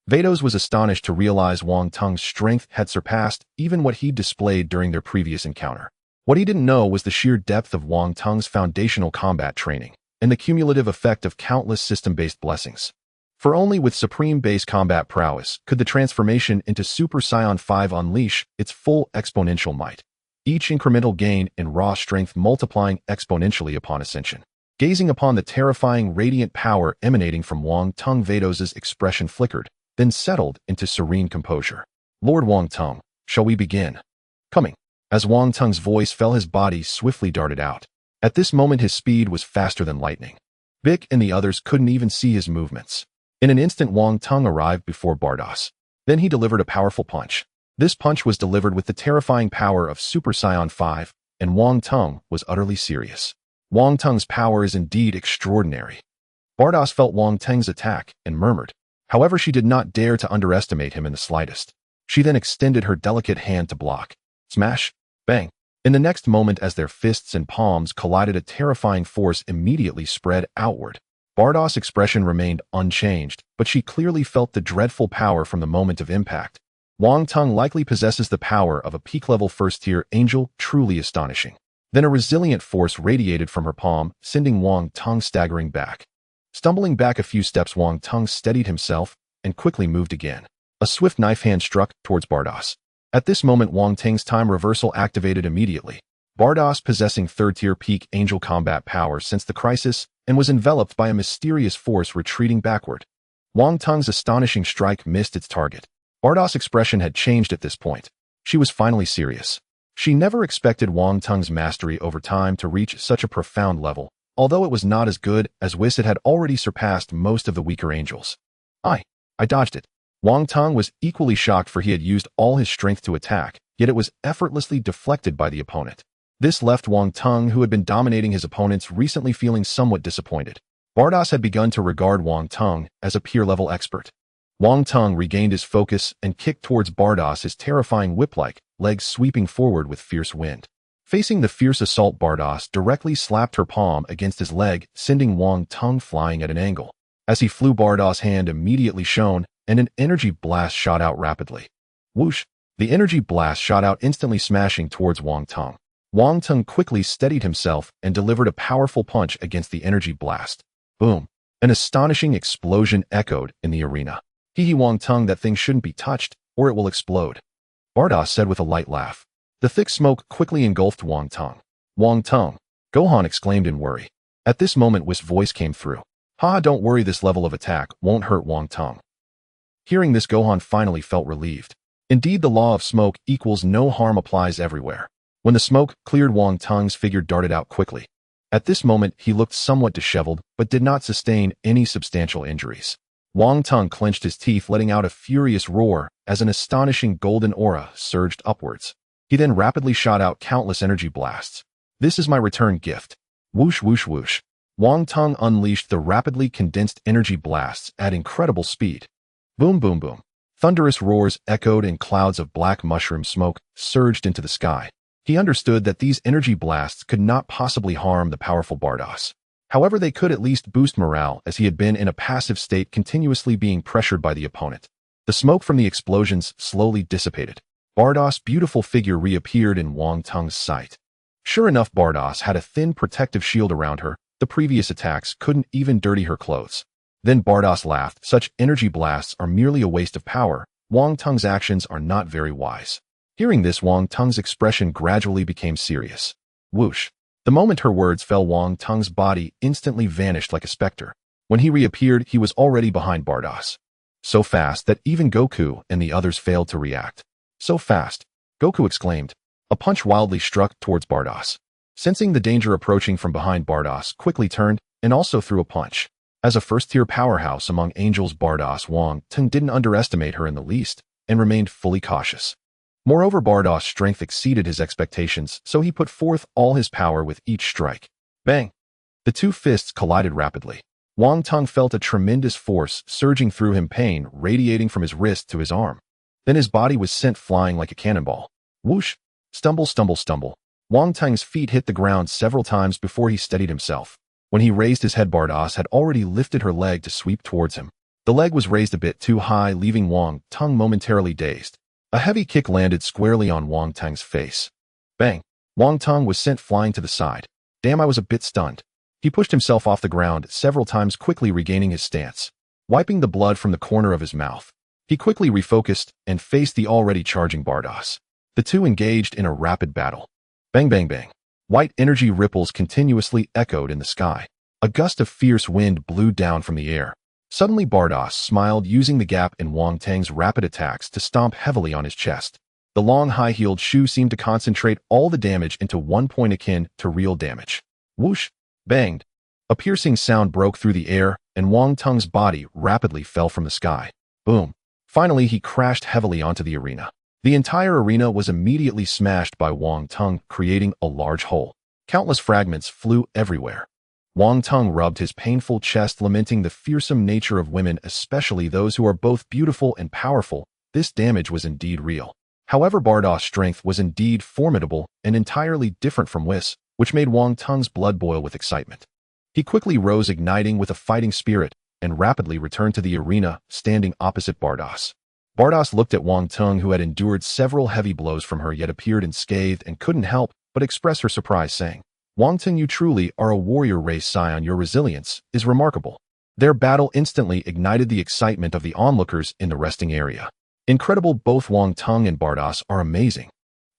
Vados was astonished to realize Wang Tung's strength had surpassed even what he'd displayed during their previous encounter. What he didn't know was the sheer depth of Wang Tung's foundational combat training and the cumulative effect of countless system-based blessings. For only with supreme base combat prowess could the transformation into Super Saiyan 5 unleash its full exponential might, each incremental gain in raw strength multiplying exponentially upon ascension. Gazing upon the terrifying radiant power emanating from Wang Tung, Vados's expression flickered, then settled into serene composure. Lord Wang Tung, shall we begin? Coming. As Wang Tung's voice fell, his body swiftly darted out. At this moment his speed was faster than lightning. Bic and the others couldn't even see his movements. In an instant Wang Tung arrived before Bardos. Then he delivered a powerful punch. This punch was delivered with the terrifying power of Super Saiyan 5, and Wang Tung was utterly serious. Wang Tung's power is indeed extraordinary. Bardos felt Wang Tung's attack and murmured. However, she did not dare to underestimate him in the slightest. She then extended her delicate hand to block. Smash! Bang! In the next moment, as their fists and palms collided, a terrifying force immediately spread outward. Bardos' expression remained unchanged, but she clearly felt the dreadful power from the moment of impact. Wang Tung likely possesses the power of a peak-level first-tier angel, truly astonishing. Then a resilient force radiated from her palm, sending Wang Tung staggering back. Stumbling back a few steps, Wang Tung steadied himself and quickly moved again. A swift knife hand struck towards Bardos. At this moment, Wang Tung's time reversal activated immediately. Bardos, possessing third-tier peak angel combat power, sensed the crisis and was enveloped by a mysterious force retreating backward. Wang Tung's astonishing strike missed its target. Bardos' expression had changed at this point. She was finally serious. She never expected Wang Tung's mastery over time to reach such a profound level. Although it was not as good as Whis, it had already surpassed most of the weaker angels. I dodged it. Wang Tung was equally shocked, for he had used all his strength to attack, yet it was effortlessly deflected by the opponent. This left Wang Tung, who had been dominating his opponents recently, feeling somewhat disappointed. Bardos had begun to regard Wang Tung as a peer-level expert. Wang Tung regained his focus and kicked towards Bardos, his terrifying whip-like legs sweeping forward with fierce wind. Facing the fierce assault, Bardos directly slapped her palm against his leg, sending Wang Tung flying at an angle. As he flew, Bardos' hand immediately shone, and an energy blast shot out rapidly. Whoosh! The energy blast shot out, instantly smashing towards Wang Tung. Wang Tung quickly steadied himself and delivered a powerful punch against the energy blast. Boom! An astonishing explosion echoed in the arena. Hee Wang Tung, that thing shouldn't be touched, or it will explode. Bardos said with a light laugh. The thick smoke quickly engulfed Wang Tung. Wang Tung! Gohan exclaimed in worry. At this moment, Whis' voice came through. Ha, don't worry, this level of attack won't hurt Wang Tung. Hearing this, Gohan finally felt relieved. Indeed, the law of smoke equals no harm applies everywhere. When the smoke cleared, Wang Tung's figure darted out quickly. At this moment, he looked somewhat disheveled, but did not sustain any substantial injuries. Wang Tung clenched his teeth, letting out a furious roar as an astonishing golden aura surged upwards. He then rapidly shot out countless energy blasts. This is my return gift. Whoosh, whoosh, whoosh. Wang Tung unleashed the rapidly condensed energy blasts at incredible speed. Boom, boom, boom. Thunderous roars echoed, and clouds of black mushroom smoke surged into the sky. He understood that these energy blasts could not possibly harm the powerful Bardos. However, they could at least boost morale, as he had been in a passive state, continuously being pressured by the opponent. The smoke from the explosions slowly dissipated. Bardos' beautiful figure reappeared in Wang Tung's sight. Sure enough, Bardos had a thin protective shield around her. The previous attacks couldn't even dirty her clothes. Then Bardos laughed. Such energy blasts are merely a waste of power. Wang Tung's actions are not very wise. Hearing this, Wang Tung's expression gradually became serious. Whoosh! The moment her words fell, Wang Tung's body instantly vanished like a specter. When he reappeared, he was already behind Bardos. So fast that even Goku and the others failed to react. So fast, Goku exclaimed. A punch wildly struck towards Bardos. Sensing the danger approaching from behind, Bardos quickly turned and also threw a punch. As a first-tier powerhouse among angels, Bardos, Wang Tung didn't underestimate her in the least and remained fully cautious. Moreover, Bardos' strength exceeded his expectations, so he put forth all his power with each strike. Bang! The two fists collided rapidly. Wang Tung felt a tremendous force surging through him, pain radiating from his wrist to his arm. Then his body was sent flying like a cannonball. Whoosh! Stumble, stumble, stumble. Wang Tung's feet hit the ground several times before he steadied himself. When he raised his head, Bardos had already lifted her leg to sweep towards him. The leg was raised a bit too high, leaving Wang Tung momentarily dazed. A heavy kick landed squarely on Wang Tung's face. Bang! Wang Tung was sent flying to the side. Damn, I was a bit stunned. He pushed himself off the ground several times, quickly regaining his stance. Wiping the blood from the corner of his mouth, he quickly refocused and faced the already charging Bardos. The two engaged in a rapid battle. Bang, bang, bang. White energy ripples continuously echoed in the sky. A gust of fierce wind blew down from the air. Suddenly, Bardos smiled, using the gap in Wang Tung's rapid attacks to stomp heavily on his chest. The long, high-heeled shoe seemed to concentrate all the damage into one point, akin to real damage. Whoosh! Banged. A piercing sound broke through the air, and Wang Tung's body rapidly fell from the sky. Boom! Finally, he crashed heavily onto the arena. The entire arena was immediately smashed by Wang Tung, creating a large hole. Countless fragments flew everywhere. Wang Tung rubbed his painful chest, lamenting the fearsome nature of women, especially those who are both beautiful and powerful. This damage was indeed real. However, Bardos' strength was indeed formidable and entirely different from Whis, which made Wang Tung's blood boil with excitement. He quickly rose, igniting with a fighting spirit, and rapidly returned to the arena, standing opposite Bardos. Bardos looked at Wang Tung, who had endured several heavy blows from her yet appeared unscathed, and couldn't help but express her surprise, saying, Wang Tung, you truly are a warrior race scion. Your resilience is remarkable. Their battle instantly ignited the excitement of the onlookers in the resting area. Incredible, both Wang Tung and Bardos are amazing.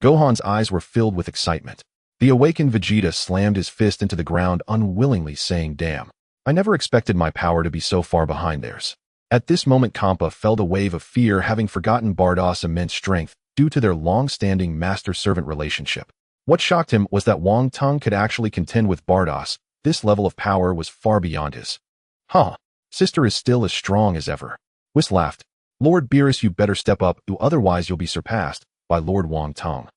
Gohan's eyes were filled with excitement. The awakened Vegeta slammed his fist into the ground unwillingly, saying, damn, I never expected my power to be so far behind theirs. At this moment, Champa felt a wave of fear, having forgotten Bardos' immense strength due to their long-standing master-servant relationship. What shocked him was that Wang Tung could actually contend with Bardos. This level of power was far beyond his. Huh, sister is still as strong as ever. Whis laughed. Lord Beerus, you better step up, otherwise you'll be surpassed by Lord Wang Tung.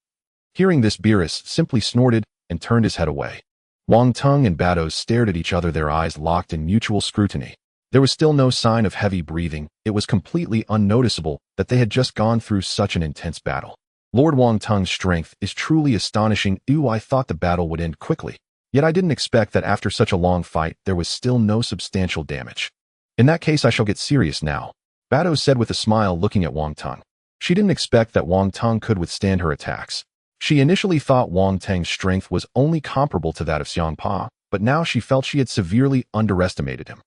Hearing this, Beerus simply snorted and turned his head away. Wang Tung and Bardos stared at each other, their eyes locked in mutual scrutiny. There was still no sign of heavy breathing. It was completely unnoticeable that they had just gone through such an intense battle. Lord Wang Tung's strength is truly astonishing. I thought the battle would end quickly. Yet I didn't expect that after such a long fight, there was still no substantial damage. In that case, I shall get serious now, Bardos said with a smile, looking at Wang Tung. She didn't expect that Wang Tung could withstand her attacks. She initially thought Wang Tung's strength was only comparable to that of Xiang Pa, but now she felt she had severely underestimated him.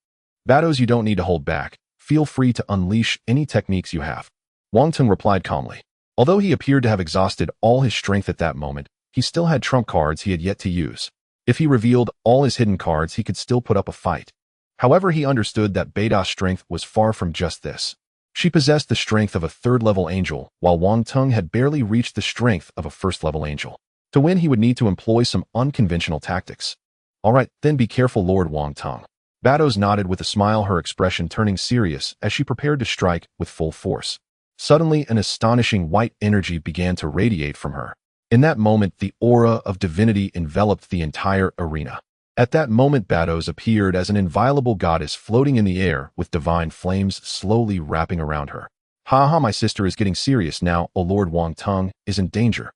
Bardos, you don't need to hold back. Feel free to unleash any techniques you have. Wang Tung replied calmly. Although he appeared to have exhausted all his strength at that moment, he still had trump cards he had yet to use. If he revealed all his hidden cards, he could still put up a fight. However, he understood that Bardos' strength was far from just this. She possessed the strength of a third-level angel, while Wang Tung had barely reached the strength of a first-level angel. To win, he would need to employ some unconventional tactics. All right, then be careful, Lord Wang Tung. Bardos nodded with a smile, her expression turning serious as she prepared to strike with full force. Suddenly, an astonishing white energy began to radiate from her. In that moment, the aura of divinity enveloped the entire arena. At that moment, Bardos appeared as an inviolable goddess floating in the air with divine flames slowly wrapping around her. Ha, my sister is getting serious now. Lord Wang Tung is in danger.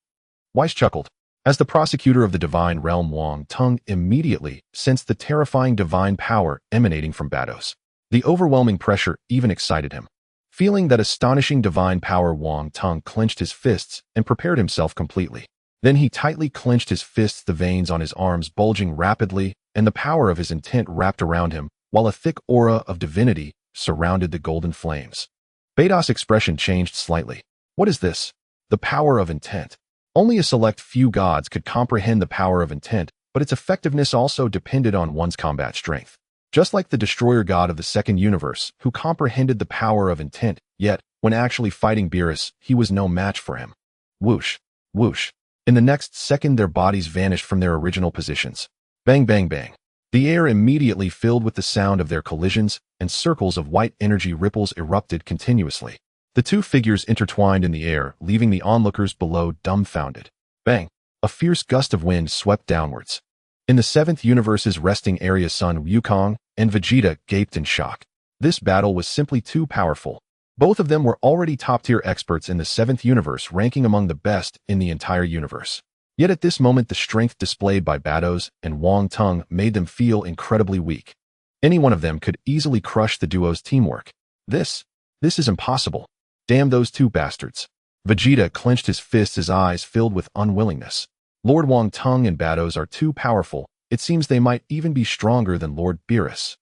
Weiss chuckled. As the prosecutor of the divine realm, Wang Tung immediately sensed the terrifying divine power emanating from Bardos. The overwhelming pressure even excited him. Feeling that astonishing divine power, Wang Tung clenched his fists and prepared himself completely. Then he tightly clenched his fists, the veins on his arms bulging rapidly, and the power of his intent wrapped around him, while a thick aura of divinity surrounded the golden flames. Bardos' expression changed slightly. What is this? The power of intent. Only a select few gods could comprehend the power of intent, but its effectiveness also depended on one's combat strength. Just like the destroyer god of the second universe, who comprehended the power of intent, yet, when actually fighting Beerus, he was no match for him. Whoosh, whoosh. In the next second, their bodies vanished from their original positions. Bang, bang, bang. The air immediately filled with the sound of their collisions, and circles of white energy ripples erupted continuously. The two figures intertwined in the air, leaving the onlookers below dumbfounded. Bang! A fierce gust of wind swept downwards. In the seventh universe's resting area, Son Wukong and Vegeta gaped in shock. This battle was simply too powerful. Both of them were already top-tier experts in the seventh universe, ranking among the best in the entire universe. Yet at this moment, the strength displayed by Battles and Wang Tung made them feel incredibly weak. Any one of them could easily crush the duo's teamwork. This is impossible. Damn those two bastards. Vegeta clenched his fists, his eyes filled with unwillingness. Lord Wang Tung and Battles are too powerful. It seems they might even be stronger than Lord Beerus.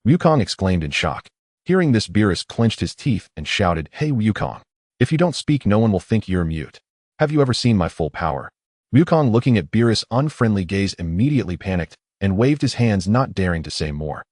Wukong exclaimed in shock. Hearing this, Beerus clenched his teeth and shouted, "Hey Wukong, if you don't speak, no one will think you're mute. Have you ever seen my full power?" Wukong, looking at Beerus' unfriendly gaze, immediately panicked and waved his hands, not daring to say more.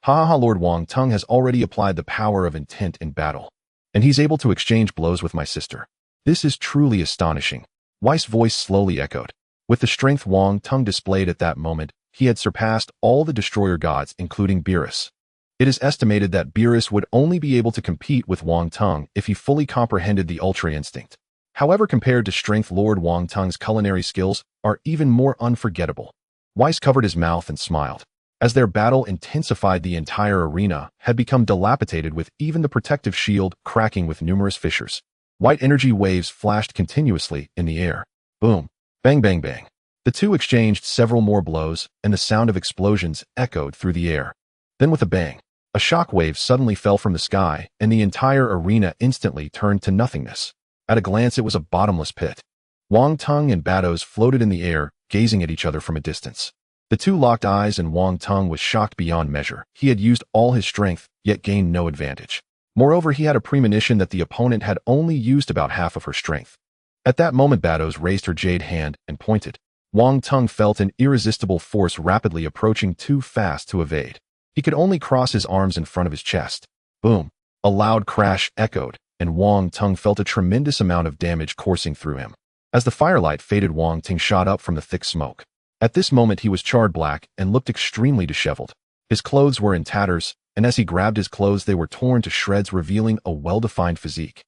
Ha ha, Lord Wang Tung has already applied the power of intent in battle, and he's able to exchange blows with my sister. This is truly astonishing. Weiss' voice slowly echoed. With the strength Wang Tung displayed at that moment, he had surpassed all the destroyer gods, including Beerus. It is estimated that Beerus would only be able to compete with Wang Tung if he fully comprehended the Ultra Instinct. However, compared to strength, Lord Wang Tung's culinary skills are even more unforgettable. Weiss covered his mouth and smiled. As their battle intensified, the entire arena had become dilapidated, with even the protective shield cracking with numerous fissures. White energy waves flashed continuously in the air. Boom. Bang, bang, bang. The two exchanged several more blows, and the sound of explosions echoed through the air. Then with a bang, a shock wave suddenly fell from the sky, and the entire arena instantly turned to nothingness. At a glance, it was a bottomless pit. Wang Tung and Battles floated in the air, gazing at each other from a distance. The two locked eyes, and Wang Tung was shocked beyond measure. He had used all his strength, yet gained no advantage. Moreover, he had a premonition that the opponent had only used about half of her strength. At that moment, Battles raised her jade hand and pointed. Wang Tung felt an irresistible force rapidly approaching, too fast to evade. He could only cross his arms in front of his chest. Boom! A loud crash echoed, and Wang Tung felt a tremendous amount of damage coursing through him. As the firelight faded, Wang Tung shot up from the thick smoke. At this moment, he was charred black and looked extremely disheveled. His clothes were in tatters, and as he grabbed his clothes, they were torn to shreds, revealing a well-defined physique.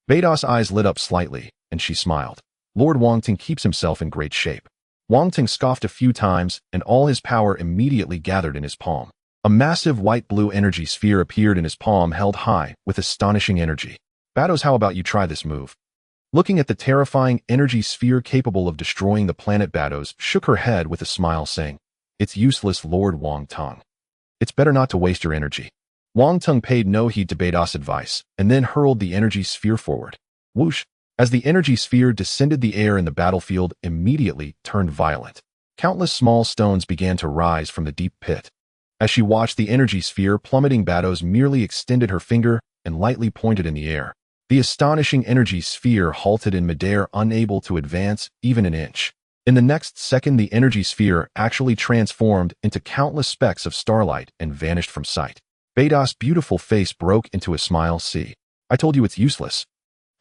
Beidou's eyes lit up slightly, and she smiled. Lord Wang Tung keeps himself in great shape. Wang Tung scoffed a few times, and all his power immediately gathered in his palm. A massive white-blue energy sphere appeared in his palm, held high with astonishing energy. Battles, how about you try this move? Looking at the terrifying energy sphere capable of destroying the planet, Battles shook her head with a smile, saying, "It's useless, Lord Wang Tung. It's better not to waste your energy." Wang Tung paid no heed to Beidou's advice, and then hurled the energy sphere forward. Whoosh! As the energy sphere descended, the air in the battlefield immediately turned violent. Countless small stones began to rise from the deep pit. As she watched the energy sphere plummeting, Battles merely extended her finger and lightly pointed in the air. The astonishing energy sphere halted in midair, unable to advance even an inch. In the next second, the energy sphere actually transformed into countless specks of starlight and vanished from sight. Beidou's beautiful face broke into a smile. "See, I told you it's useless."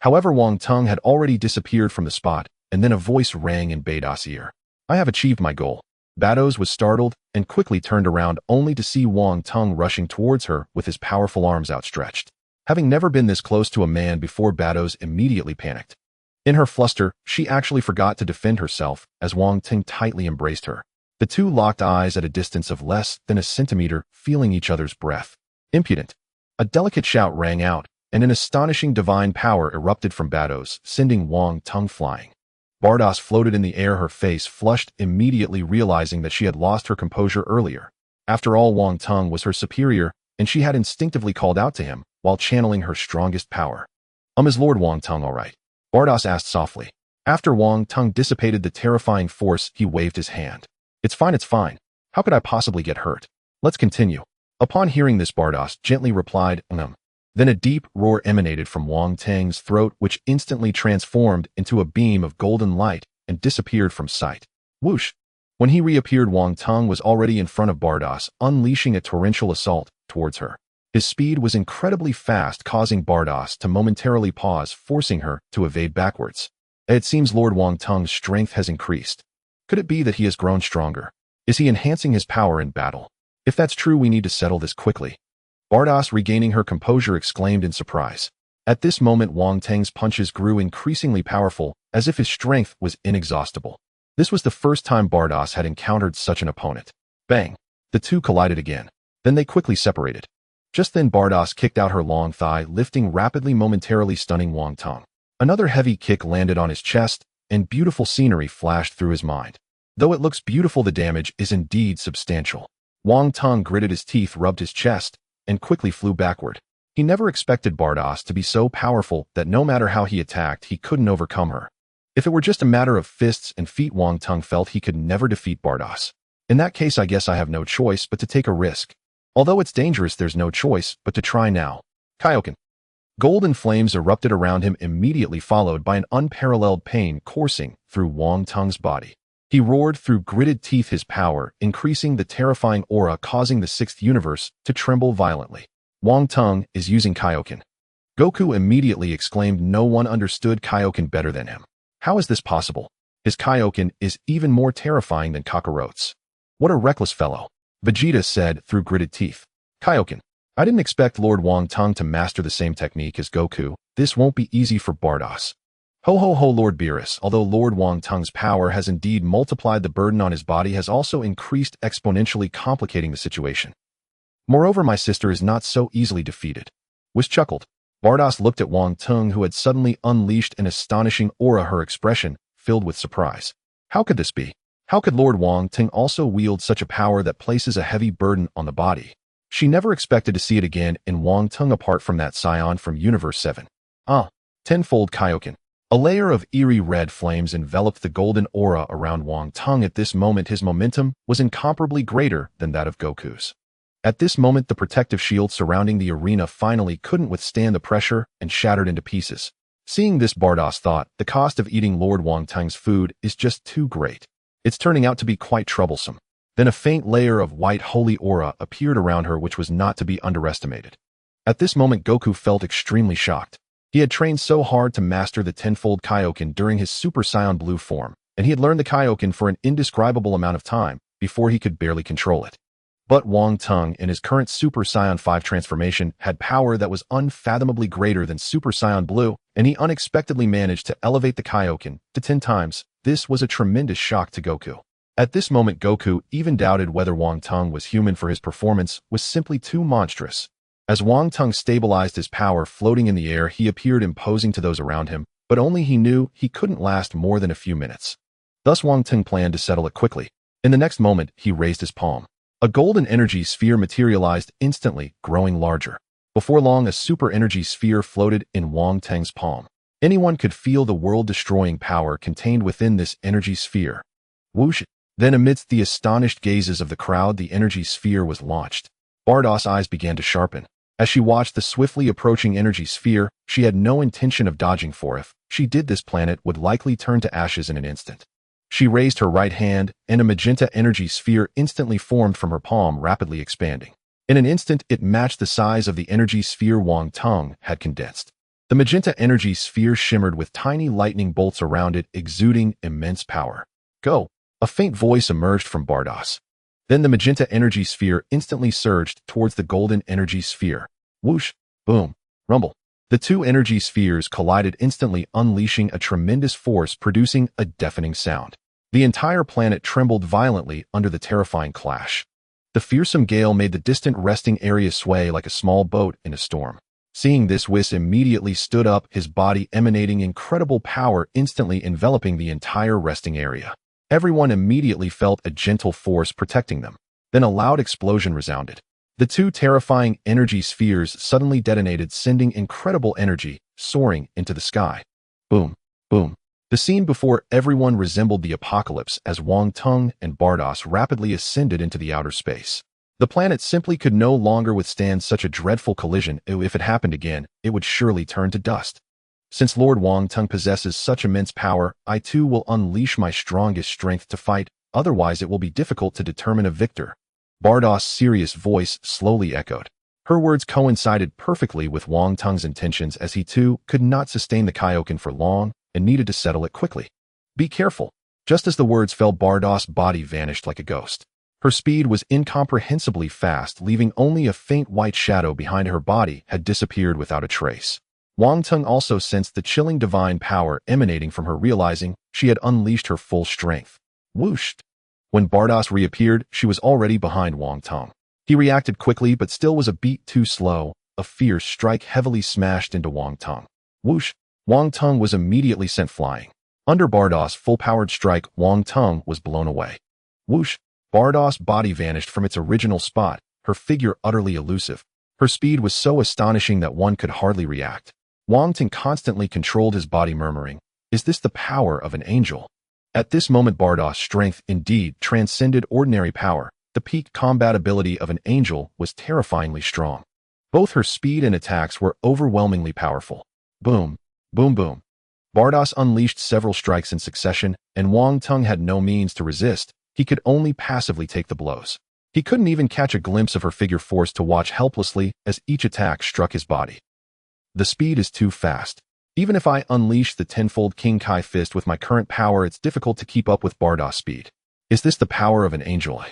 However, Wang Tung had already disappeared from the spot, and then a voice rang in Beidou's ear. "I have achieved my goal." Battles was startled and quickly turned around, only to see Wang Tung rushing towards her with his powerful arms outstretched. Having never been this close to a man before, Battles immediately panicked. In her fluster, she actually forgot to defend herself as Wang Tung tightly embraced her. The two locked eyes at a distance of less than a centimeter, feeling each other's breath. "Impudent!" A delicate shout rang out, and an astonishing divine power erupted from Battles, sending Wang Tung flying. Bardos floated in the air, her face flushed, immediately realizing that she had lost her composure earlier. After all, Wang Tung was her superior, and she had instinctively called out to him while channeling her strongest power. Is Lord Wang Tung all right?" Bardos asked softly. After Wang Tung dissipated the terrifying force, he waved his hand. It's fine, it's fine. How could I possibly get hurt? Let's continue." Upon hearing this, Bardos gently replied, Then a deep roar emanated from Wang Tung's throat, which instantly transformed into a beam of golden light and disappeared from sight. Whoosh! When he reappeared, Wang Teng was already in front of Bardos, unleashing a torrential assault towards her. His speed was incredibly fast, causing Bardos to momentarily pause, forcing her to evade backwards. It seems Lord Wang Teng's strength has increased. Could it be that he has grown stronger? Is he enhancing his power in battle? If that's true, we need to settle this quickly. Bardos, regaining her composure, exclaimed in surprise. At this moment, Wang Teng's punches grew increasingly powerful, as if his strength was inexhaustible. This was the first time Bardos had encountered such an opponent. Bang! The two collided again. Then they quickly separated. Just then, Bardos kicked out her long thigh, lifting rapidly, momentarily stunning Wang Teng. Another heavy kick landed on his chest, and beautiful scenery flashed through his mind. Though it looks beautiful, the damage is indeed substantial. Wang Teng gritted his teeth, rubbed his chest, and quickly flew backward. He never expected Bardos to be so powerful that no matter how he attacked, he couldn't overcome her. If it were just a matter of fists and feet, Wang Teng felt he could never defeat Bardos. In that case, I guess I have no choice but to take a risk. Although it's dangerous, there's no choice but to try now. Kaioken. Golden flames erupted around him, immediately followed by an unparalleled pain coursing through Wang Teng's body. He roared through gritted teeth, his power increasing the terrifying aura, causing the sixth universe to tremble violently. Wang Teng is using Kaioken. Goku immediately exclaimed. No one understood Kaioken better than him. How is this possible? His Kaioken is even more terrifying than Kakaroto's. What a reckless fellow. Vegeta said through gritted teeth. Kaioken. I didn't expect Lord Wang Teng to master the same technique as Goku. This won't be easy for Bardos. Ho ho ho, Lord Beerus. Although Lord Wang Teng's power has indeed multiplied, the burden on his body has also increased exponentially, complicating the situation. Moreover, my sister is not so easily defeated. Whis chuckled. Bardos looked at Wang Teng, who had suddenly unleashed an astonishing aura, her expression filled with surprise. How could this be? How could Lord Wang Teng also wield such a power that places a heavy burden on the body? She never expected to see it again in Wang Teng, apart from that scion from Universe 7. Tenfold Kaioken. A layer of eerie red flames enveloped the golden aura around Wang Teng. At this moment, his momentum was incomparably greater than that of Goku's. At this moment, the protective shield surrounding the arena finally couldn't withstand the pressure and shattered into pieces. Seeing this, Bardos thought, the cost of eating Lord Wang Teng's food is just too great. It's turning out to be quite troublesome. Then a faint layer of white holy aura appeared around her, which was not to be underestimated. At this moment, Goku felt extremely shocked. He had trained so hard to master the tenfold Kaioken during his Super Saiyan Blue form, and he had learned the Kaioken for an indescribable amount of time before he could barely control it. But Wang Teng, in his current Super Saiyan 5 transformation, had power that was unfathomably greater than Super Saiyan Blue, and he unexpectedly managed to elevate the Kaioken to 10 times. This was a tremendous shock to Goku. At this moment, Goku even doubted whether Wang Teng was human, for his performance was simply too monstrous. As Wang Teng stabilized his power floating in the air, he appeared imposing to those around him, but only he knew he couldn't last more than a few minutes. Thus Wang Teng planned to settle it quickly. In the next moment, he raised his palm. A golden energy sphere materialized instantly, growing larger. Before long, a super energy sphere floated in Wang Teng's palm. Anyone could feel the world-destroying power contained within this energy sphere. Whoosh! Then, amidst the astonished gazes of the crowd, the energy sphere was launched. Bardos' eyes began to sharpen. As she watched the swiftly approaching energy sphere, she had no intention of dodging, for if she did, this planet would likely turn to ashes in an instant. She raised her right hand, and a magenta energy sphere instantly formed from her palm, rapidly expanding. In an instant, it matched the size of the energy sphere Wang Teng had condensed. The magenta energy sphere shimmered with tiny lightning bolts around it, exuding immense power. Go! A faint voice emerged from Bardos. Then the magenta energy sphere instantly surged towards the golden energy sphere. Whoosh! Boom! Rumble! The two energy spheres collided instantly, unleashing a tremendous force, producing a deafening sound. The entire planet trembled violently under the terrifying clash. The fearsome gale made the distant resting area sway like a small boat in a storm. Seeing this, Whis immediately stood up, his body emanating incredible power, instantly enveloping the entire resting area. Everyone immediately felt a gentle force protecting them. Then a loud explosion resounded. The two terrifying energy spheres suddenly detonated, sending incredible energy soaring into the sky. Boom! Boom! The scene before everyone resembled the apocalypse as Wang Teng and Bardos rapidly ascended into the outer space. The planet simply could no longer withstand such a dreadful collision. If it happened again, it would surely turn to dust. Since Lord Wang Teng possesses such immense power, I too will unleash my strongest strength to fight otherwise it will be difficult to determine a victor. Bardos's serious voice slowly echoed. Her words coincided perfectly with Wang Tung's intentions, as he too could not sustain the Kaioken for long and needed to settle it quickly. Be careful. Just as the words fell, Bardos's body vanished like a ghost. Her speed was incomprehensibly fast, leaving only a faint white shadow behind her body had disappeared without a trace. Wang Tung also sensed the chilling divine power emanating from her, realizing she had unleashed her full strength. Whoosh! When Bardos reappeared, she was already behind Wang Tung. He reacted quickly but still was a beat too slow. A fierce strike heavily smashed into Wang Tung. Whoosh! Wang Tung was immediately sent flying. Under Bardos's full-powered strike, Wang Tung was blown away. Whoosh! Bardos's body vanished from its original spot, her figure utterly elusive. Her speed was so astonishing that one could hardly react. Wang Tung constantly controlled his body, murmuring, "Is this the power of an angel?" At this moment, Bardos's strength indeed transcended ordinary power. The peak combat ability of an angel was terrifyingly strong. Both her speed and attacks were overwhelmingly powerful. Boom, boom, boom. Bardos unleashed several strikes in succession, and Wang Tung had no means to resist. He could only passively take the blows. He couldn't even catch a glimpse of her figure, forced to watch helplessly as each attack struck his body. The speed is too fast. Even if I unleash the tenfold King Kai fist with my current power, it's difficult to keep up with Bardos's speed. Is this the power of an angel?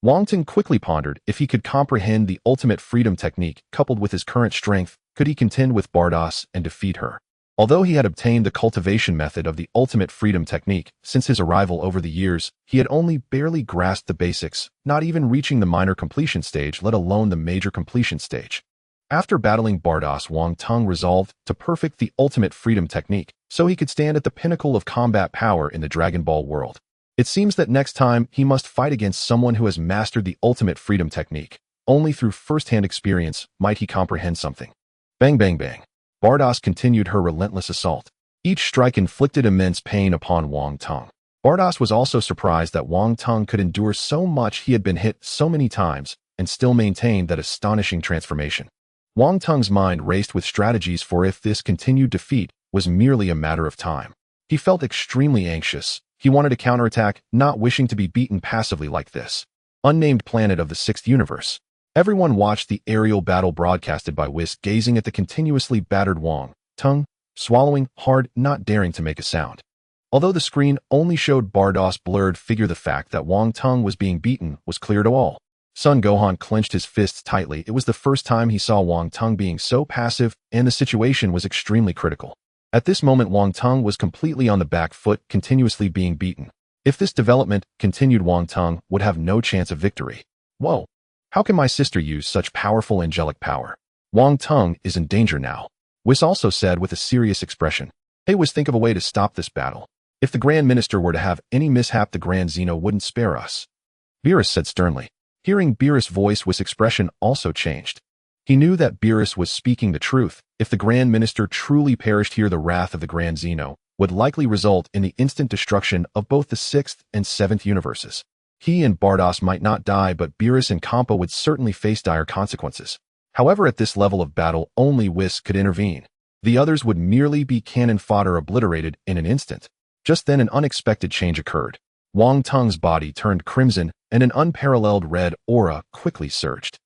Wang Tung quickly pondered. If he could comprehend the ultimate freedom technique coupled with his current strength, could he contend with Bardos and defeat her? Although he had obtained the cultivation method of the ultimate freedom technique since his arrival over the years, he had only barely grasped the basics, not even reaching the minor completion stage, let alone the major completion stage. After battling Bardos, Wang Tung resolved to perfect the ultimate freedom technique so he could stand at the pinnacle of combat power in the Dragon Ball world. It seems that next time he must fight against someone who has mastered the ultimate freedom technique. Only through first-hand experience might he comprehend something. Bang, bang, bang. Bardos continued her relentless assault. Each strike inflicted immense pain upon Wang Tung. Bardos was also surprised that Wang Tung could endure so much. He had been hit so many times and still maintained that astonishing transformation. Wang Tung's mind raced with strategies for if this continued defeat was merely a matter of time. He felt extremely anxious. He wanted to counterattack, not wishing to be beaten passively like this. Unnamed planet of the 6th universe. Everyone watched the aerial battle broadcasted by Whisk, gazing at the continuously battered Wang Tung, swallowing hard, not daring to make a sound. Although the screen only showed Bardos's blurred figure, the fact that Wang Tung was being beaten was clear to all. Son Gohan clenched his fists tightly. It was the first time he saw Wang Tung being so passive, and the situation was extremely critical. At this moment, Wang Tung was completely on the back foot, continuously being beaten. If this development continued, Wang Tung would have no chance of victory. Whoa! How can my sister use such powerful angelic power? Wang Tung is in danger now. Whis also said with a serious expression. Hey Whis, think of a way to stop this battle. If the Grand Minister were to have any mishap, the Grand Zeno wouldn't spare us. Beerus said sternly. Hearing Beerus' voice, Whis' expression also changed. He knew that Beerus was speaking the truth. If the Grand Minister truly perished here, the wrath of the Grand Zeno would likely result in the instant destruction of both the 6th and 7th universes. He and Bardos might not die, but Beerus and Kampa would certainly face dire consequences. However, at this level of battle, only Whis could intervene. The others would merely be cannon fodder, obliterated in an instant. Just then, an unexpected change occurred. Wang Tung's body turned crimson, and an unparalleled red aura quickly surged.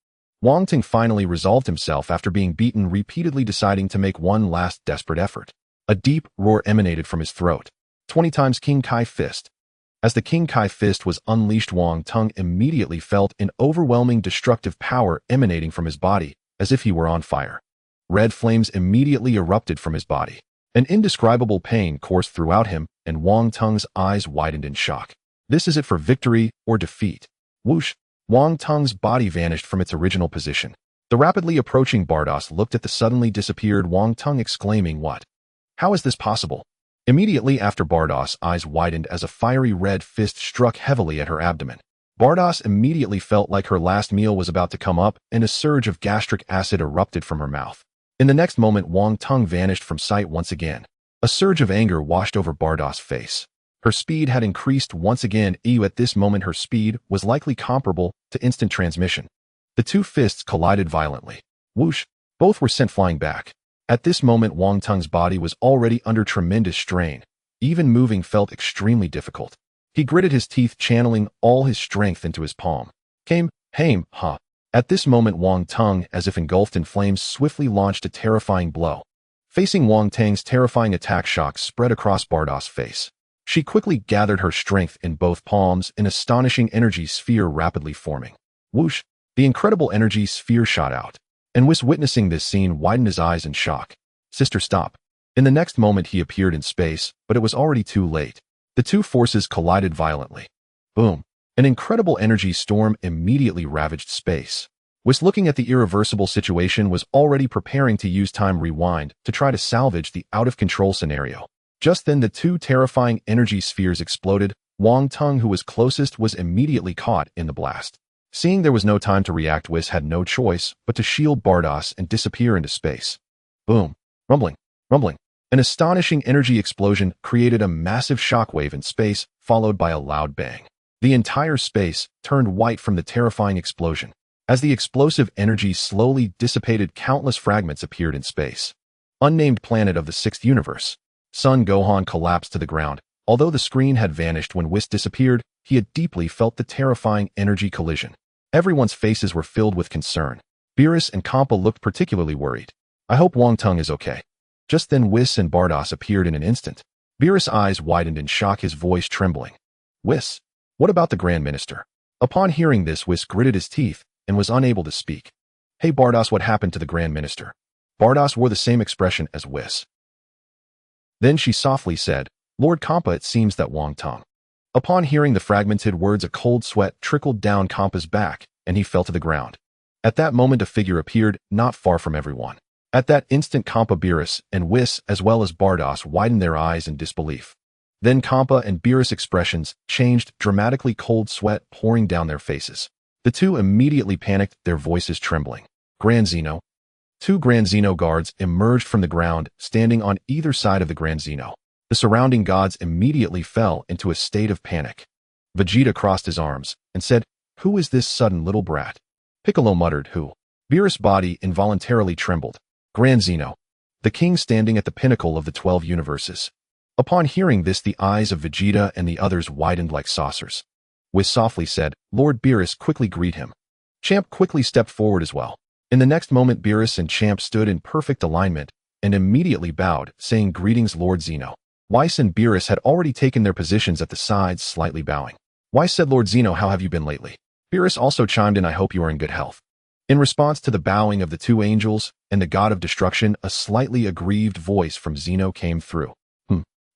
Wang Tung finally resolved himself after being beaten repeatedly, deciding to make one last desperate effort. A deep roar emanated from his throat. 20 times King Kai Fist. As the King Kai Fist was unleashed, Wang Tung immediately felt an overwhelming destructive power emanating from his body, as if he were on fire. Red flames immediately erupted from his body. An indescribable pain coursed throughout him, and Wang Tung's eyes widened in shock. This is it for victory or defeat. Whoosh! Wang Tung's body vanished from its original position. The rapidly approaching Bardos looked at the suddenly disappeared Wang Tung, exclaiming, "What? How is this possible?" Immediately after, Bardos' eyes widened as a fiery red fist struck heavily at her abdomen. Bardos immediately felt like her last meal was about to come up, and a surge of gastric acid erupted from her mouth. In the next moment, Wang Tung vanished from sight once again. A surge of anger washed over Bardos' face. Her speed had increased once again. At this moment, her speed was likely comparable to instant transmission. The two fists collided violently. Whoosh! Both were sent flying back. At this moment, Wang Tung's body was already under tremendous strain. Even moving felt extremely difficult. He gritted his teeth, channeling all his strength into his palm. Haim, ha. At this moment, Wang Teng, as if engulfed in flames, swiftly launched a terrifying blow. Facing Wang Teng's terrifying attack, shock spread across Bardos' face. She quickly gathered her strength in both palms, an astonishing energy sphere rapidly forming. Whoosh! The incredible energy sphere shot out. And Whis, witnessing this scene, widened his eyes in shock. Sister, stop. In the next moment he appeared in space, but it was already too late. The two forces collided violently. Boom! An incredible energy storm immediately ravaged space. Whis, looking at the irreversible situation, was already preparing to use time rewind to try to salvage the out-of-control scenario. Just then the two terrifying energy spheres exploded. Wang Teng, who was closest, was immediately caught in the blast. Seeing there was no time to react, Whis had no choice but to shield Bardos and disappear into space. Boom! Rumbling! An astonishing energy explosion created a massive shockwave in space, followed by a loud bang. The entire space turned white from the terrifying explosion. As the explosive energy slowly dissipated, countless fragments appeared in space. Unnamed planet of the 6th universe. Son Gohan collapsed to the ground. Although the screen had vanished when Whis disappeared, he had deeply felt the terrifying energy collision. Everyone's faces were filled with concern. Beerus and Kampa looked particularly worried. I hope Wang Teng is okay. Just then Whis and Bardos appeared in an instant. Beerus' eyes widened in shock, his voice trembling. Whis, what about the Grand Minister? Upon hearing this, Whis gritted his teeth and was unable to speak. Hey Bardos, what happened to the Grand Minister? Bardos wore the same expression as Whis. Then she softly said, Lord Kampa, it seems that Wang Teng. Upon hearing the fragmented words, a cold sweat trickled down Kampa's back, and he fell to the ground. At that moment a figure appeared, not far from everyone. At that instant Kampa, Beerus, and Whis, as well as Bardos, widened their eyes in disbelief. Then Kampa and Beerus' expressions changed dramatically, cold sweat pouring down their faces. The two immediately panicked, their voices trembling. Grand Zeno. Two Grand Zeno guards emerged from the ground, standing on either side of the Grand Zeno. The surrounding gods immediately fell into a state of panic. Vegeta crossed his arms and said, Who is this sudden little brat? Piccolo muttered, Who? Beerus' body involuntarily trembled. Grand Zeno, the king standing at the pinnacle of the 12 universes. Upon hearing this, the eyes of Vegeta and the others widened like saucers. Whis softly said, Lord Beerus, quickly greet him. Champ quickly stepped forward as well. In the next moment, Beerus and Champ stood in perfect alignment and immediately bowed, saying, Greetings, Lord Zeno. Whis and Beerus had already taken their positions at the sides, slightly bowing. Whis said, Lord Zeno, how have you been lately? Beerus also chimed in, I hope you are in good health. In response to the bowing of the two angels and the god of destruction, a slightly aggrieved voice from Zeno came through.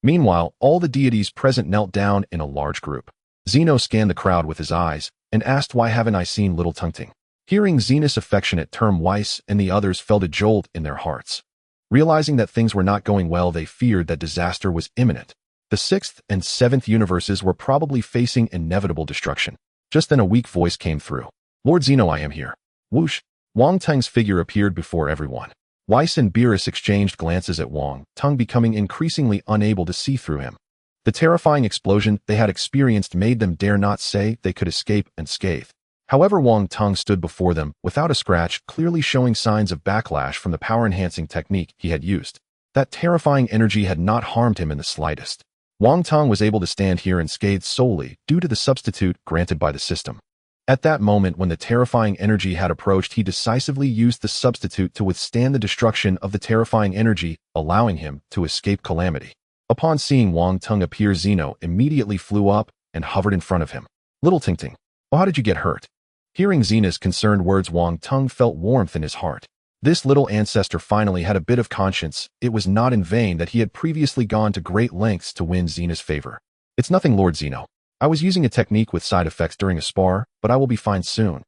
Meanwhile, all the deities present knelt down in a large group. Zeno scanned the crowd with his eyes and asked, Why haven't I seen little Tungting? Hearing Zena's affectionate term, Whis and the others felt a jolt in their hearts. Realizing that things were not going well, they feared that disaster was imminent. The 6th and 7th universes were probably facing inevitable destruction. Just then a weak voice came through. Lord Zeno, I am here. Whoosh! Wang Teng's figure appeared before everyone. Whis and Beerus exchanged glances at Wang Teng, becoming increasingly unable to see through him. The terrifying explosion they had experienced made them dare not say they could escape unscathed. However, Wang Teng stood before them without a scratch, clearly showing signs of backlash from the power-enhancing technique he had used. That terrifying energy had not harmed him in the slightest. Wang Teng was able to stand here unscathed solely due to the substitute granted by the system. At that moment, when the terrifying energy had approached, he decisively used the substitute to withstand the destruction of the terrifying energy, allowing him to escape calamity. Upon seeing Wang Teng appear, Zeno immediately flew up and hovered in front of him. Little Tingting, oh, how did you get hurt? Hearing Zena's concerned words, Wang Teng felt warmth in his heart. This little ancestor finally had a bit of conscience. It was not in vain that he had previously gone to great lengths to win Zena's favor. It's nothing, Lord Zeno. I was using a technique with side effects during a spar, but I will be fine soon.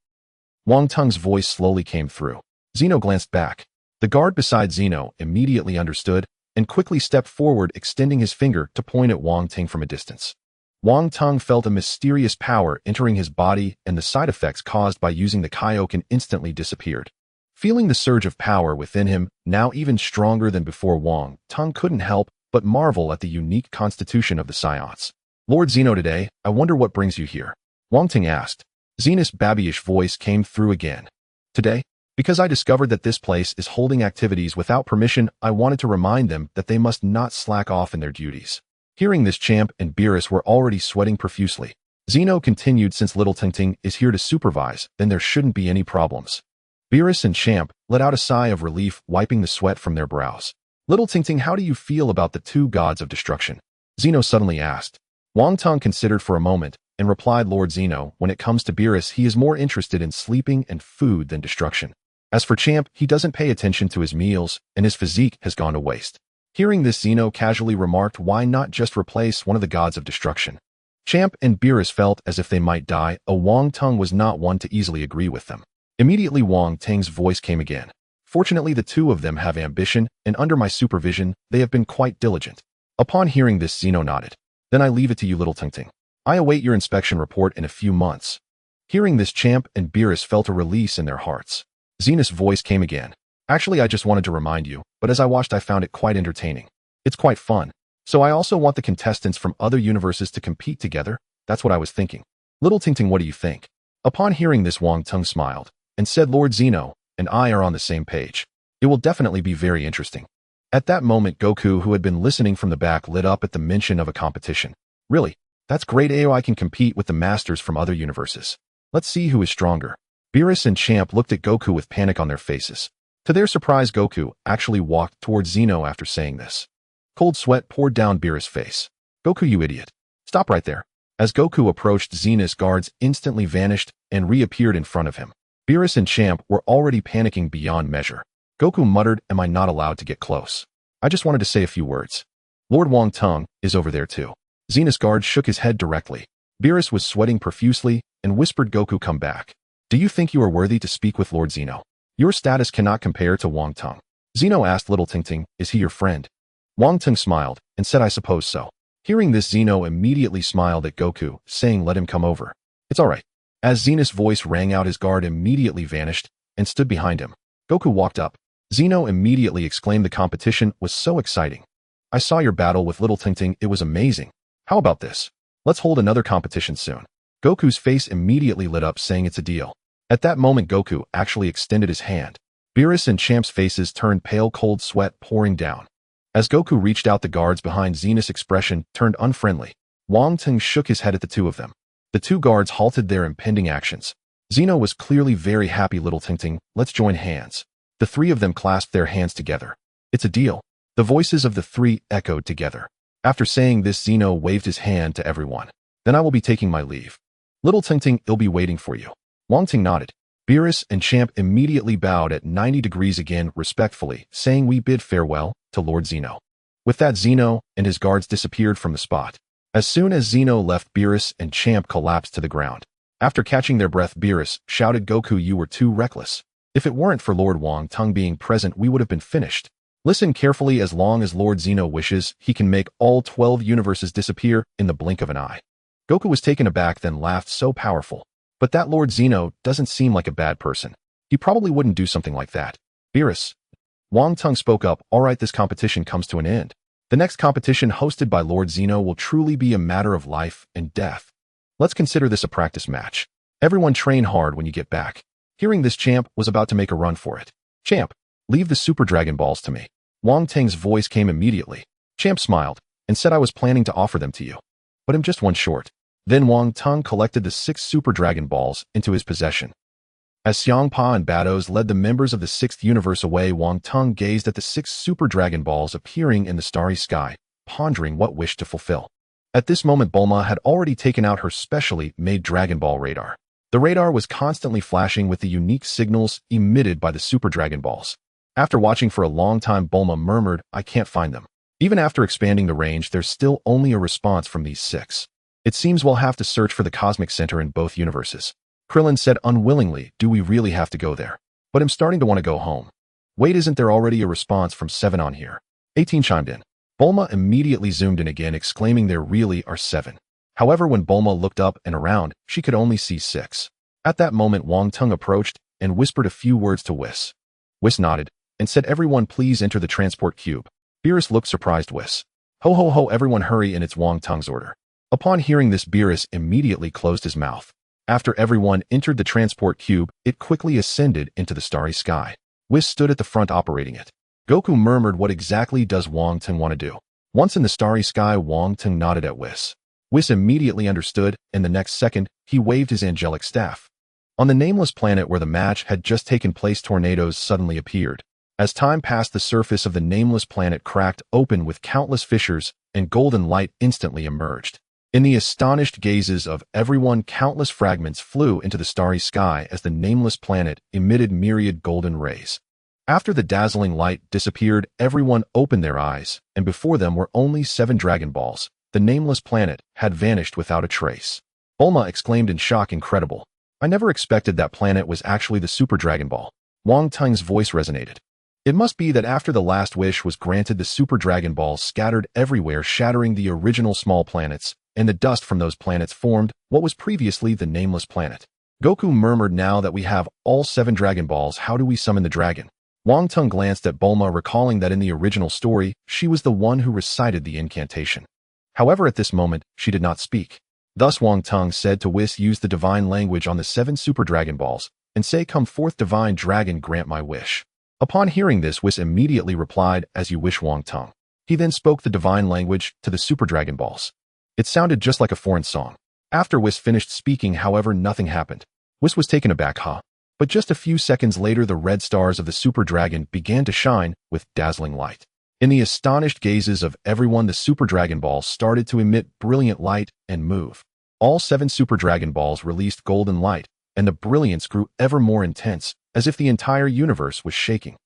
Wang Teng's voice slowly came through. Zeno glanced back. The guard beside Zeno immediately understood and quickly stepped forward, extending his finger to point at Wang Teng from a distance. Wang Teng felt a mysterious power entering his body, and the side effects caused by using the Kaioken instantly disappeared. Feeling the surge of power within him, now even stronger than before, Wang Teng couldn't help but marvel at the unique constitution of the Scions. Lord Zeno, today, I wonder what brings you here? Wang Teng asked. Zena's babyish voice came through again. Today, because I discovered that this place is holding activities without permission, I wanted to remind them that they must not slack off in their duties. Hearing this, Champ and Beerus were already sweating profusely. Zeno continued, since Little Tingting is here to supervise, then there shouldn't be any problems. Beerus and Champ let out a sigh of relief, wiping the sweat from their brows. Little Tingting, how do you feel about the two gods of destruction? Zeno suddenly asked. Wang Tung considered for a moment and replied, Lord Zeno, when it comes to Beerus, he is more interested in sleeping and food than destruction. As for Champ, he doesn't pay attention to his meals, and his physique has gone to waste. Hearing this, Zeno casually remarked, why not just replace one of the gods of destruction? Champ and Beerus felt as if they might die. Wang Tung was not one to easily agree with them. Immediately, Wang Tung's voice came again. Fortunately, the two of them have ambition, and under my supervision, they have been quite diligent. Upon hearing this, Zeno nodded. Then I leave it to you, Little Tingting. I await your inspection report in a few months. Hearing this, Champ and Beerus felt a release in their hearts. Zena's voice came again. Actually, I just wanted to remind you, but as I watched, I found it quite entertaining. It's quite fun. So I also want the contestants from other universes to compete together. That's what I was thinking. Little Tingting, what do you think? Upon hearing this, Wang Tung smiled and said, Lord Zeno and I are on the same page. It will definitely be very interesting. At that moment, Goku, who had been listening from the back, lit up at the mention of a competition. Really? That's great. I can compete with the masters from other universes. Let's see who is stronger. Beerus and Champ looked at Goku with panic on their faces. To their surprise, Goku actually walked towards Zeno after saying this. Cold sweat poured down Beerus' face. Goku, you idiot. Stop right there. As Goku approached, Zena's guards instantly vanished and reappeared in front of him. Beerus and Champ were already panicking beyond measure. Goku muttered, am I not allowed to get close? I just wanted to say a few words. Lord Wang Tung is over there too. Zena's guard shook his head directly. Beerus was sweating profusely and whispered, Goku, come back. Do you think you are worthy to speak with Lord Zeno? Your status cannot compare to Wang Tung. Zeno asked Little Tingting, is he your friend? Wang Tung smiled and said, I suppose so. Hearing this, Zeno immediately smiled at Goku, saying, let him come over. It's all right. As Zena's voice rang out, his guard immediately vanished and stood behind him. Goku walked up. Zeno immediately exclaimed, the competition was so exciting. I saw your battle with Little Tingting. It was amazing. How about this? Let's hold another competition soon. Goku's face immediately lit up, saying it's a deal. At that moment, Goku actually extended his hand. Beerus and Champ's faces turned pale, cold sweat pouring down. As Goku reached out, the guards behind Zena's expression turned unfriendly. Wang Tung shook his head at the two of them. The two guards halted their impending actions. Zeno was clearly very happy. Little Tingting, let's join hands. The three of them clasped their hands together. It's a deal. The voices of the three echoed together. After saying this, Zeno waved his hand to everyone. Then I will be taking my leave. Little Tingting, I'll be waiting for you. Wang Tung nodded. Beerus and Champ immediately bowed at 90 degrees again, respectfully, saying, we bid farewell to Lord Zeno. With that, Zeno and his guards disappeared from the spot. As soon as Zeno left, Beerus and Champ collapsed to the ground. After catching their breath, Beerus shouted, Goku, you were too reckless. If it weren't for Lord Wang Tung being present, we would have been finished. Listen carefully. As long as Lord Zeno wishes, he can make all 12 universes disappear in the blink of an eye. Goku was taken aback, then laughed, so powerful. But that Lord Zeno doesn't seem like a bad person. He probably wouldn't do something like that. Beerus. Wang Tung spoke up, all right, this competition comes to an end. The next competition, hosted by Lord Zeno, will truly be a matter of life and death. Let's consider this a practice match. Everyone train hard when you get back. Hearing this, Champ was about to make a run for it. Champ, leave the Super Dragon Balls to me. Wang Tung's voice came immediately. Champ smiled and said, I was planning to offer them to you, but I'm just one short. Then Wang Tung collected the 6 Super Dragon Balls into his possession. As Xiangpa and Bados led the members of the 6th universe away, Wang Tung gazed at the 6 Super Dragon Balls appearing in the starry sky, pondering what wish to fulfill. At this moment, Bulma had already taken out her specially made Dragon Ball radar. The radar was constantly flashing with the unique signals emitted by the Super Dragon Balls. After watching for a long time, Bulma murmured, I can't find them. Even after expanding the range, there's still only a response from these 6. It seems we'll have to search for the Cosmic Center in both universes. Krillin said unwillingly, do we really have to go there? But I'm starting to want to go home. Wait, isn't there already a response from 7 on here? 18 chimed in. Bulma immediately zoomed in again, exclaiming, there really are 7. However, when Bulma looked up and around, she could only see 6. At that moment, Wang Tung approached and whispered a few words to Whis. Whis nodded and said, everyone please enter the transport cube. Beerus looked surprised. Whis. Ho ho ho, everyone hurry, and it's Wang Tung's order. Upon hearing this, Beerus immediately closed his mouth. After everyone entered the transport cube, it quickly ascended into the starry sky. Whis stood at the front operating it. Goku murmured, what exactly does Wang Tung want to do? Once in the starry sky, Wang Teng nodded at Whis. Whis immediately understood, and the next second, he waved his angelic staff. On the nameless planet where the match had just taken place, tornadoes suddenly appeared. As time passed, the surface of the nameless planet cracked open with countless fissures, and golden light instantly emerged. In the astonished gazes of everyone, countless fragments flew into the starry sky as the nameless planet emitted myriad golden rays. After the dazzling light disappeared, everyone opened their eyes, and before them were only 7 Dragon Balls. The nameless planet had vanished without a trace. Bulma exclaimed in shock, "Incredible. I never expected that planet was actually the Super Dragon Ball." Wang Teng's voice resonated. It must be that after the last wish was granted, the Super Dragon Balls scattered everywhere, shattering the original small planets, and the dust from those planets formed what was previously the nameless planet. Goku murmured, "Now that we have all 7 Dragon Balls, how do we summon the dragon?" Wang Teng glanced at Bulma, recalling that in the original story, she was the one who recited the incantation. However, at this moment, she did not speak. Thus Wang Teng said to Whis, "Use the divine language on the 7 Super Dragon Balls, and say, 'Come forth, divine dragon, grant my wish.'" Upon hearing this, Whis immediately replied, "As you wish, Wang Teng." He then spoke the divine language to the Super Dragon Balls. It sounded just like a foreign song. After Whis finished speaking, however, nothing happened. Whis was taken aback, But just a few seconds later, the red stars of the Super Dragon began to shine with dazzling light. In the astonished gazes of everyone, the Super Dragon Balls started to emit brilliant light and move. All 7 Super Dragon Balls released golden light, and the brilliance grew ever more intense, as if the entire universe was shaking.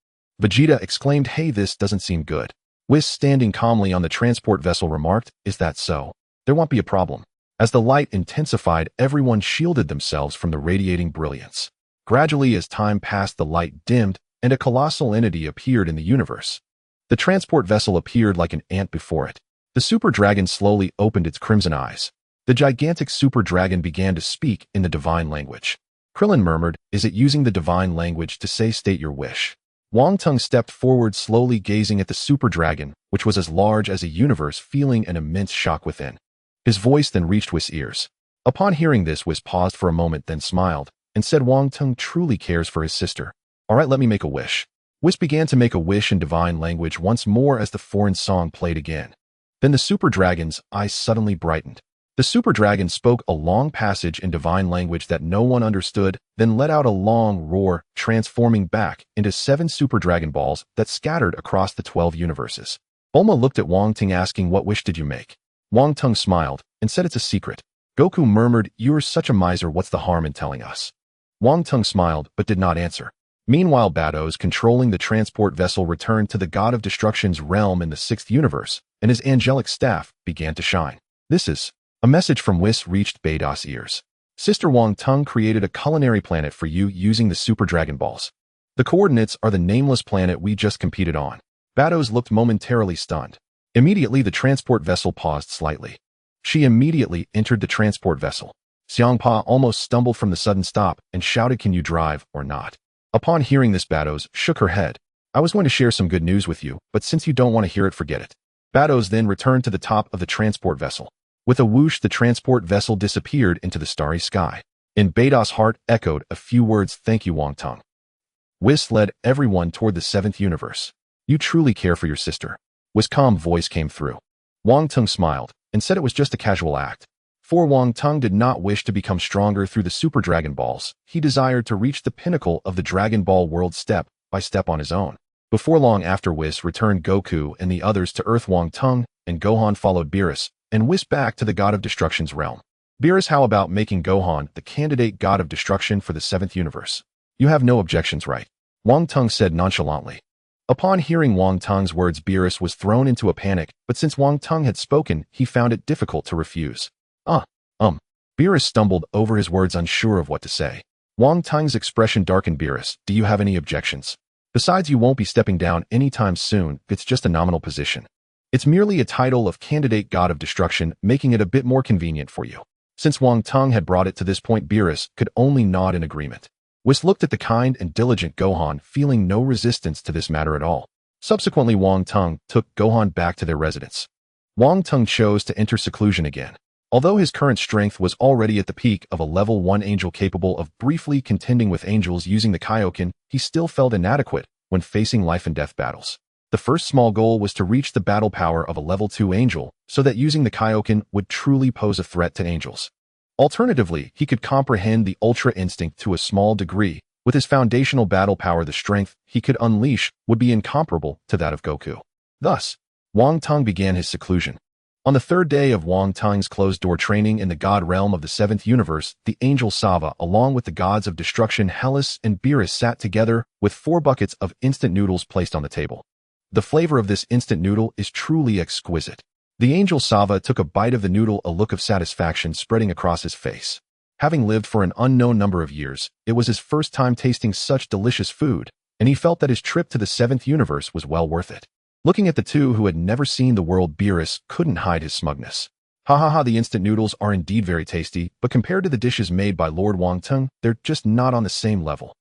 Vegeta exclaimed, "Hey, this doesn't seem good." Whis, standing calmly on the transport vessel, remarked, "Is that so? There won't be a problem." As the light intensified, everyone shielded themselves from the radiating brilliance. Gradually, as time passed, the light dimmed, and a colossal entity appeared in the universe. The transport vessel appeared like an ant before it. The Super Dragon slowly opened its crimson eyes. The gigantic Super Dragon began to speak in the divine language. Krillin murmured, "Is it using the divine language to say, 'State your wish'?" Wang Teng stepped forward, slowly gazing at the Super Dragon, which was as large as a universe, feeling an immense shock within. His voice then reached Whis' ears. Upon hearing this, Whis paused for a moment, then smiled, and said, "Wang Teng truly cares for his sister. All right, let me make a wish." Whis began to make a wish in divine language once more as the foreign song played again. Then the Super Dragon's eyes suddenly brightened. The Super Dragon spoke a long passage in divine language that no one understood, then let out a long roar, transforming back into 7 Super Dragon Balls that scattered across the 12 universes. Bulma looked at Wang Teng, asking, "What wish did you make?" Wang Teng smiled and said, "It's a secret." Goku murmured, "You're such a miser, what's the harm in telling us?" Wang Teng smiled but did not answer. Meanwhile, Bados, controlling the transport vessel, returned to the God of Destruction's realm in the 6th universe, and his angelic staff began to shine. "This is..." A message from Whis reached Bados' ears. "Sister Wang Teng created a culinary planet for you using the Super Dragon Balls. The coordinates are the nameless planet we just competed on." Bados looked momentarily stunned. Immediately, the transport vessel paused slightly. She immediately entered the transport vessel. Xiangpa almost stumbled from the sudden stop and shouted, "Can you drive or not?" Upon hearing this, Bados shook her head. "I was going to share some good news with you, but since you don't want to hear it, forget it." Bados then returned to the top of the transport vessel. With a whoosh, the transport vessel disappeared into the starry sky. In Bados' heart echoed a few words, "Thank you, Wang Teng." Whis led everyone toward the 7th universe. "You truly care for your sister." Whis' calm voice came through. Wang Teng smiled and said it was just a casual act. For Wang Teng did not wish to become stronger through the Super Dragon Balls. He desired to reach the pinnacle of the Dragon Ball world step by step on his own. Before long after Whis returned Goku and the others to Earth, Wang Teng and Gohan followed Beerus and Whis back to the God of Destruction's realm. "Beerus, how about making Gohan the candidate God of Destruction for the 7th universe? You have no objections, right?" Wang Teng said nonchalantly. Upon hearing Wang Teng's words, Beerus was thrown into a panic, but since Wang Teng had spoken, he found it difficult to refuse. Beerus stumbled over his words, unsure of what to say. Wang Teng's expression darkened. "Beerus, do you have any objections? Besides, you won't be stepping down anytime soon. It's just a nominal position. It's merely a title of candidate God of Destruction, making it a bit more convenient for you." Since Wang Teng had brought it to this point, Beerus could only nod in agreement. Whis looked at the kind and diligent Gohan, feeling no resistance to this matter at all. Subsequently, Wang Teng took Gohan back to their residence. Wang Teng chose to enter seclusion again. Although his current strength was already at the peak of a level 1 angel capable of briefly contending with angels using the Kaioken, he still felt inadequate when facing life and death battles. The first small goal was to reach the battle power of a level 2 angel, so that using the Kaioken would truly pose a threat to angels. Alternatively, he could comprehend the Ultra Instinct to a small degree. With his foundational battle power, the strength he could unleash would be incomparable to that of Goku. Thus, Wang Teng began his seclusion. On the third day of Wang Teng's closed-door training in the god realm of the 7th universe, the angel Sava, along with the gods of destruction Hellas and Beerus, sat together with 4 buckets of instant noodles placed on the table. The flavor of this instant noodle is truly exquisite. The angel Sava took a bite of the noodle, a look of satisfaction spreading across his face. Having lived for an unknown number of years, it was his first time tasting such delicious food, and he felt that his trip to the 7th universe was well worth it. Looking at the two who had never seen the world, Beerus couldn't hide his smugness. Ha ha ha, the instant noodles are indeed very tasty, but compared to the dishes made by Lord Wang Teng, they're just not on the same level.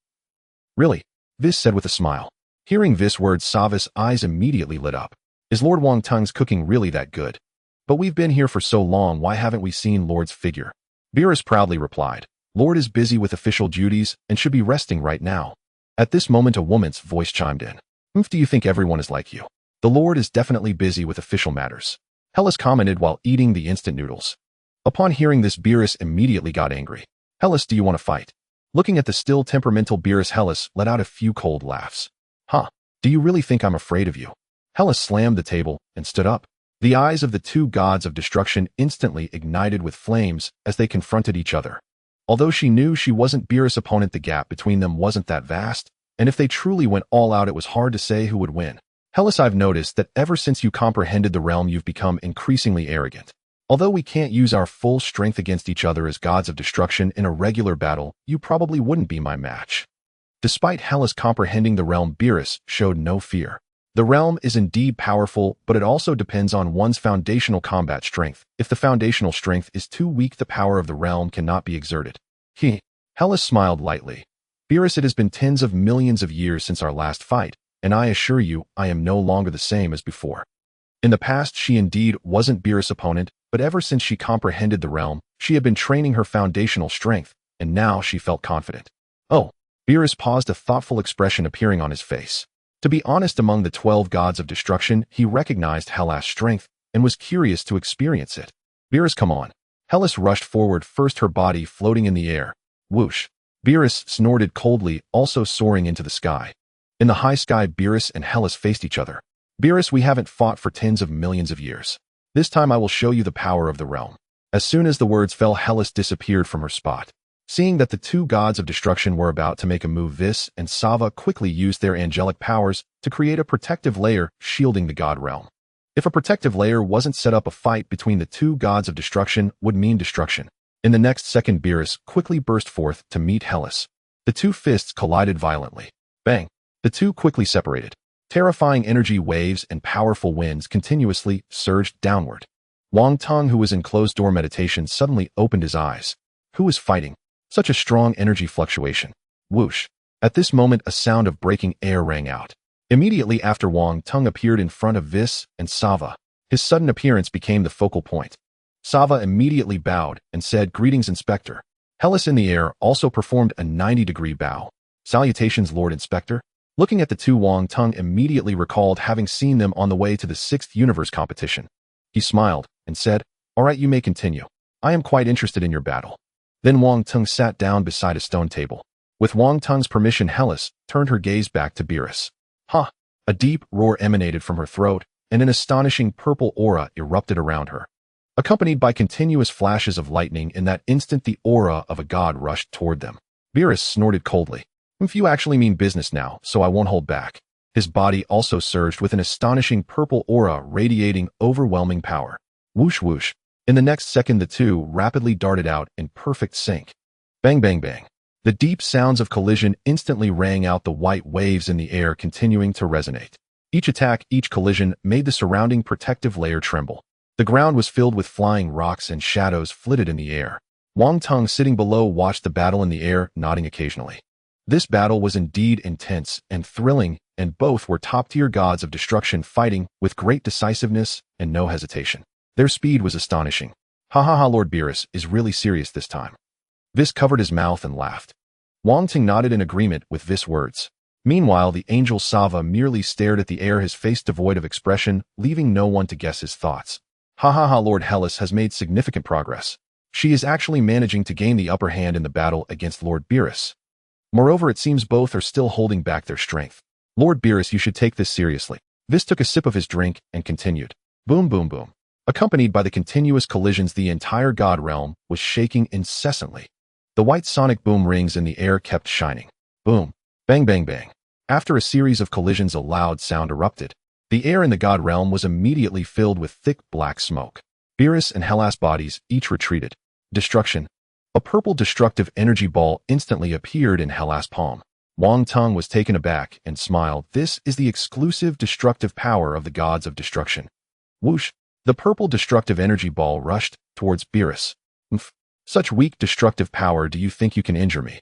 Really? Vis said with a smile. Hearing Vis' words, Sava's eyes immediately lit up. Is Lord Wang Teng's cooking really that good? But we've been here for so long, why haven't we seen Lord's figure? Beerus proudly replied. Lord is busy with official duties and should be resting right now. At this moment, a woman's voice chimed in. Do you think everyone is like you? The Lord is definitely busy with official matters. Hellas commented while eating the instant noodles. Upon hearing this, Beerus immediately got angry. Hellas, do you want to fight? Looking at the still temperamental Beerus, Hellas let out a few cold laughs. Huh? Do you really think I'm afraid of you? Hellas slammed the table and stood up. The eyes of the 2 gods of destruction instantly ignited with flames as they confronted each other. Although she knew she wasn't Beerus' opponent, the gap between them wasn't that vast, and if they truly went all out, it was hard to say who would win. Hellas, I've noticed that ever since you comprehended the realm, you've become increasingly arrogant. Although we can't use our full strength against each other as gods of destruction in a regular battle, you probably wouldn't be my match. Despite Hellas comprehending the realm, Beerus showed no fear. The realm is indeed powerful, but it also depends on one's foundational combat strength. If the foundational strength is too weak, the power of the realm cannot be exerted. Hellas smiled lightly. Beerus, it has been tens of millions of years since our last fight, and I assure you, I am no longer the same as before. In the past, she indeed wasn't Beerus' opponent, but ever since she comprehended the realm, she had been training her foundational strength, and now she felt confident. Oh, Beerus paused, a thoughtful expression appearing on his face. To be honest, among the 12 gods of destruction, he recognized Hellas' strength and was curious to experience it. Beerus, come on. Hellas rushed forward, first her body floating in the air. Whoosh. Beerus snorted coldly, also soaring into the sky. In the high sky, Beerus and Hellas faced each other. Beerus, we haven't fought for tens of millions of years. This time I will show you the power of the realm. As soon as the words fell, Hellas disappeared from her spot. Seeing that the 2 gods of destruction were about to make a move, Vis and Sava quickly used their angelic powers to create a protective layer shielding the god realm. If a protective layer wasn't set up, a fight between the 2 gods of destruction would mean destruction. In the next second, Beerus quickly burst forth to meet Hellas. The 2 fists collided violently. Bang! The 2 quickly separated. Terrifying energy waves and powerful winds continuously surged downward. Wang Teng, who was in closed-door meditation, suddenly opened his eyes. Who was fighting? Such a strong energy fluctuation. Whoosh. At this moment, a sound of breaking air rang out. Immediately after, Wang Teng appeared in front of Vis and Sava. His sudden appearance became the focal point. Sava immediately bowed and said, Greetings, Inspector. Hellas in the air also performed a 90-degree bow. Salutations, Lord Inspector. Looking at the 2, Wang Teng immediately recalled having seen them on the way to the 6th universe competition. He smiled and said, All right, you may continue. I am quite interested in your battle. Then Wang Teng sat down beside a stone table. With Wang Teng's permission, Hellas turned her gaze back to Beerus. Ha! A deep roar emanated from her throat, and an astonishing purple aura erupted around her. Accompanied by continuous flashes of lightning, in that instant the aura of a god rushed toward them. Beerus snorted coldly. If you actually mean business now, so I won't hold back. His body also surged with an astonishing purple aura radiating overwhelming power. Whoosh whoosh. In the next second, the 2 rapidly darted out in perfect sync. Bang bang bang. The deep sounds of collision instantly rang out, the white waves in the air continuing to resonate. Each attack, each collision made the surrounding protective layer tremble. The ground was filled with flying rocks and shadows flitted in the air. Wang Teng, sitting below, watched the battle in the air, nodding occasionally. This battle was indeed intense and thrilling, and both were top-tier gods of destruction fighting with great decisiveness and no hesitation. Their speed was astonishing. Ha ha ha, Lord Beerus is really serious this time. Vis covered his mouth and laughed. Wang Teng nodded in agreement with Vis' words. Meanwhile, the angel Sava merely stared at the air, his face devoid of expression, leaving no one to guess his thoughts. Ha ha ha, Lord Hellas has made significant progress. She is actually managing to gain the upper hand in the battle against Lord Beerus. Moreover, it seems both are still holding back their strength. Lord Beerus, you should take this seriously. Vis took a sip of his drink and continued. Boom, boom, boom. Accompanied by the continuous collisions, the entire god realm was shaking incessantly. The white sonic boom rings in the air kept shining. Boom. Bang, bang, bang. After a series of collisions, a loud sound erupted. The air in the god realm was immediately filled with thick black smoke. Beerus and Hellas' bodies each retreated. Destruction. A purple destructive energy ball instantly appeared in Hellas' palm. Wang Tung was taken aback and smiled. This is the exclusive destructive power of the gods of destruction. Whoosh! The purple destructive energy ball rushed towards Beerus. Mph! Such weak destructive power, do you think you can injure me?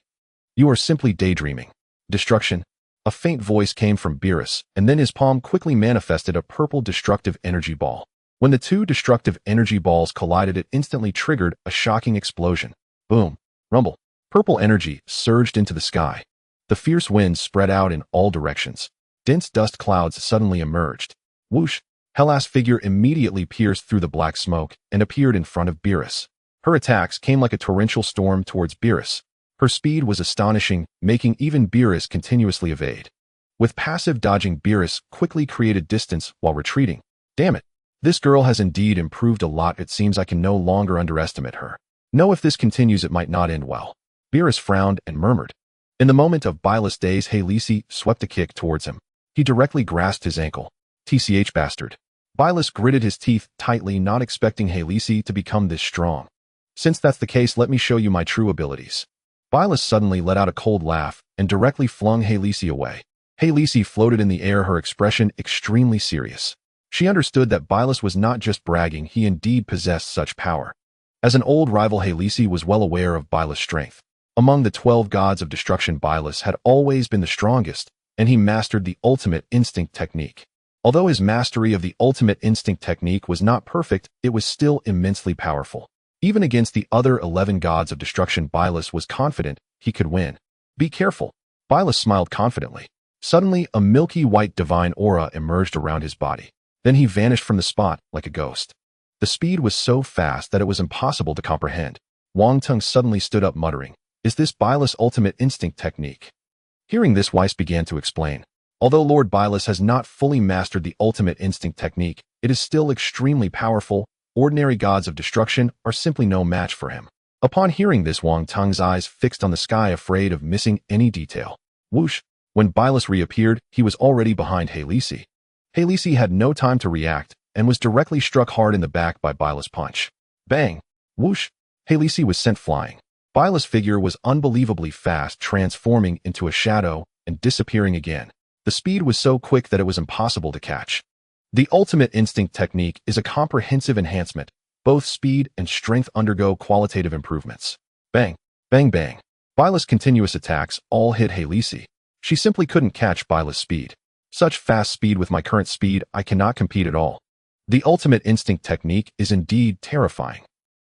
You are simply daydreaming. Destruction. A faint voice came from Beerus, and then his palm quickly manifested a purple destructive energy ball. When the two destructive energy balls collided, it instantly triggered a shocking explosion. Boom. Rumble. Purple energy surged into the sky. The fierce wind spread out in all directions. Dense dust clouds suddenly emerged. Whoosh! Hellas' figure immediately pierced through the black smoke and appeared in front of Beerus. Her attacks came like a torrential storm towards Beerus. Her speed was astonishing, making even Beerus continuously evade. With passive dodging, Beerus quickly created distance while retreating. Damn it! This girl has indeed improved a lot. It seems I can no longer underestimate her. No, if this continues, it might not end well. Beerus frowned and murmured. In the moment of Bylus days, Halisi swept a kick towards him. He directly grasped his ankle. TCH bastard. Bylus gritted his teeth tightly, not expecting Halisi to become this strong. Since that's the case, let me show you my true abilities. Bylus suddenly let out a cold laugh and directly flung Halisi away. Halisi floated in the air, her expression extremely serious. She understood that Bylus was not just bragging, he indeed possessed such power. As an old rival, Halisi was well aware of Bylus' strength. Among the 12 gods of destruction, Bylus had always been the strongest, and he mastered the ultimate instinct technique. Although his mastery of the ultimate instinct technique was not perfect, it was still immensely powerful. Even against the other 11 gods of destruction, Bylus was confident he could win. Be careful. Bylus smiled confidently. Suddenly, a milky white divine aura emerged around his body. Then he vanished from the spot like a ghost. The speed was so fast that it was impossible to comprehend. Wang Tung suddenly stood up, muttering, "Is this Bylus' ultimate instinct technique?" Hearing this, Weiss began to explain. Although Lord Bylus has not fully mastered the ultimate instinct technique, it is still extremely powerful. Ordinary gods of destruction are simply no match for him. Upon hearing this, Wang Tung's eyes fixed on the sky, afraid of missing any detail. Whoosh! When Bylus reappeared, he was already behind Halisi. Halisi had no time to react and was directly struck hard in the back by Bylus' punch. Bang! Whoosh! Halisi was sent flying. Bylus' figure was unbelievably fast, transforming into a shadow and disappearing again. The speed was so quick that it was impossible to catch. The ultimate instinct technique is a comprehensive enhancement. Both speed and strength undergo qualitative improvements. Bang! Bang, bang! Bylus' continuous attacks all hit Halisi. She simply couldn't catch Bylus' speed. Such fast speed with my current speed, I cannot compete at all. The ultimate instinct technique is indeed terrifying.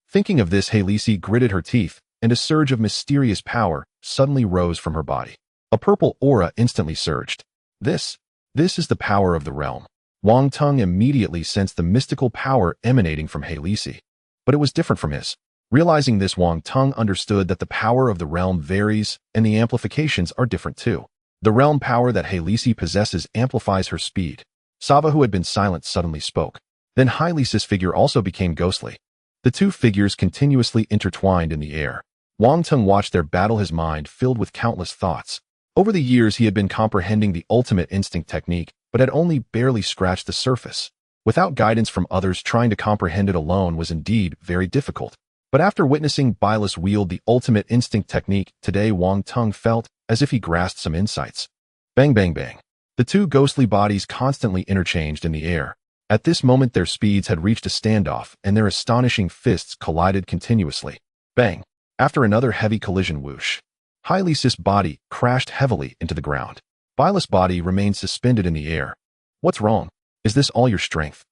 Thinking of this, Halisi gritted her teeth, and a surge of mysterious power suddenly rose from her body. A purple aura instantly surged. This is the power of the realm. Wang Tung immediately sensed the mystical power emanating from Halisi. But it was different from his. Realizing this, Wang Tung understood that the power of the realm varies, and the amplifications are different too. The realm power that Halisi possesses amplifies her speed. Sava, who had been silent, suddenly spoke. Then Hylisis' figure also became ghostly. The two figures continuously intertwined in the air. Wang Tung watched their battle, his mind filled with countless thoughts. Over the years, he had been comprehending the ultimate instinct technique, but had only barely scratched the surface. Without guidance from others, trying to comprehend it alone was indeed very difficult. But after witnessing Bylus wield the ultimate instinct technique, today Wang Tung felt as if he grasped some insights. Bang, bang, bang. The two ghostly bodies constantly interchanged in the air. At this moment, their speeds had reached a standoff, and their astonishing fists collided continuously. Bang! After another heavy collision, whoosh! Hylisis' body crashed heavily into the ground. Bylus' body remained suspended in the air. What's wrong? Is this all your strength?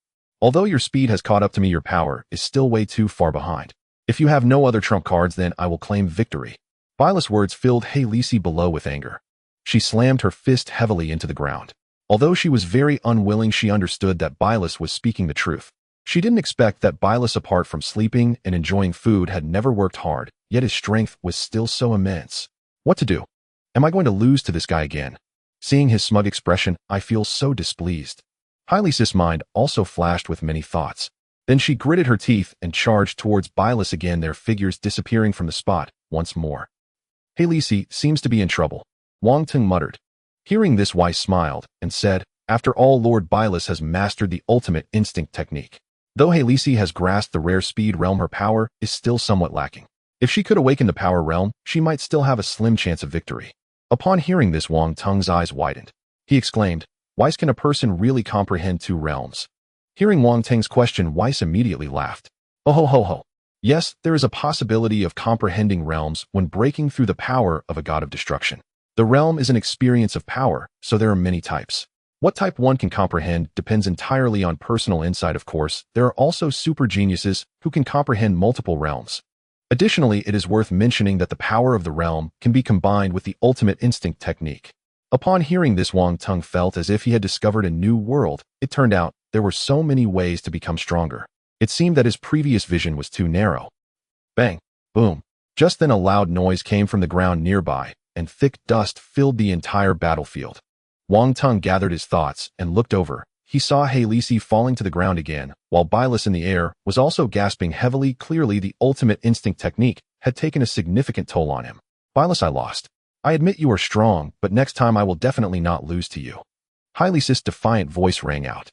Although your speed has caught up to me, your power is still way too far behind. If you have no other trump cards, then I will claim victory. Bylus' words filled Halisi below with anger. She slammed her fist heavily into the ground. Although she was very unwilling, she understood that Byleth was speaking the truth. She didn't expect that Byleth, apart from sleeping and enjoying food, had never worked hard, yet his strength was still so immense. What to do? Am I going to lose to this guy again? Seeing his smug expression, I feel so displeased. Hylice's mind also flashed with many thoughts. Then she gritted her teeth and charged towards Byleth again, their figures disappearing from the spot once more. Hylice seems to be in trouble, Wang Teng muttered. Hearing this, Weiss smiled and said, after all, Lord Byleth has mastered the ultimate instinct technique. Though Hylice has grasped the rare speed realm, her power is still somewhat lacking. If she could awaken the power realm, she might still have a slim chance of victory. Upon hearing this, Wang Teng's eyes widened. He exclaimed, Weiss, can a person really comprehend two realms? Hearing Wang Teng's question, Weiss immediately laughed. Oh ho ho ho. Yes, there is a possibility of comprehending realms when breaking through the power of a god of destruction. The realm is an experience of power, so there are many types. What type one can comprehend depends entirely on personal insight, of course. There are also super geniuses who can comprehend multiple realms. Additionally, it is worth mentioning that the power of the realm can be combined with the ultimate instinct technique. Upon hearing this, Wang Teng felt as if he had discovered a new world. It turned out there were so many ways to become stronger. It seemed that his previous vision was too narrow. Bang! Boom! Just then a loud noise came from the ground nearby, and thick dust filled the entire battlefield. Wang Teng gathered his thoughts and looked over. He saw Hylice falling to the ground again, while Byleth in the air was also gasping heavily. Clearly, the ultimate instinct technique had taken a significant toll on him. Byleth, I lost. I admit you are strong, but next time I will definitely not lose to you. Hylice's defiant voice rang out.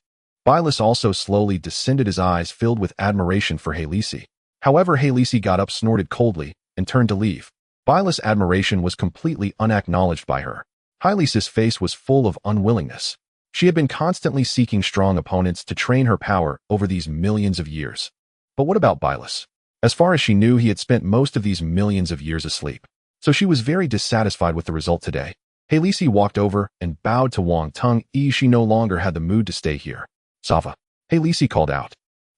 Byleth also slowly descended, his eyes filled with admiration for Hylice. However, Hylice got up, snorted coldly, and turned to leave. Byleth's admiration was completely unacknowledged by her. Hylice's face was full of unwillingness. She had been constantly seeking strong opponents to train her power over these millions of years. But what about Byleth? As far as she knew, he had spent most of these millions of years asleep. So she was very dissatisfied with the result today. Hylice walked over and bowed to Wang Teng. She no longer had the mood to stay here. Sava. Hylice called out.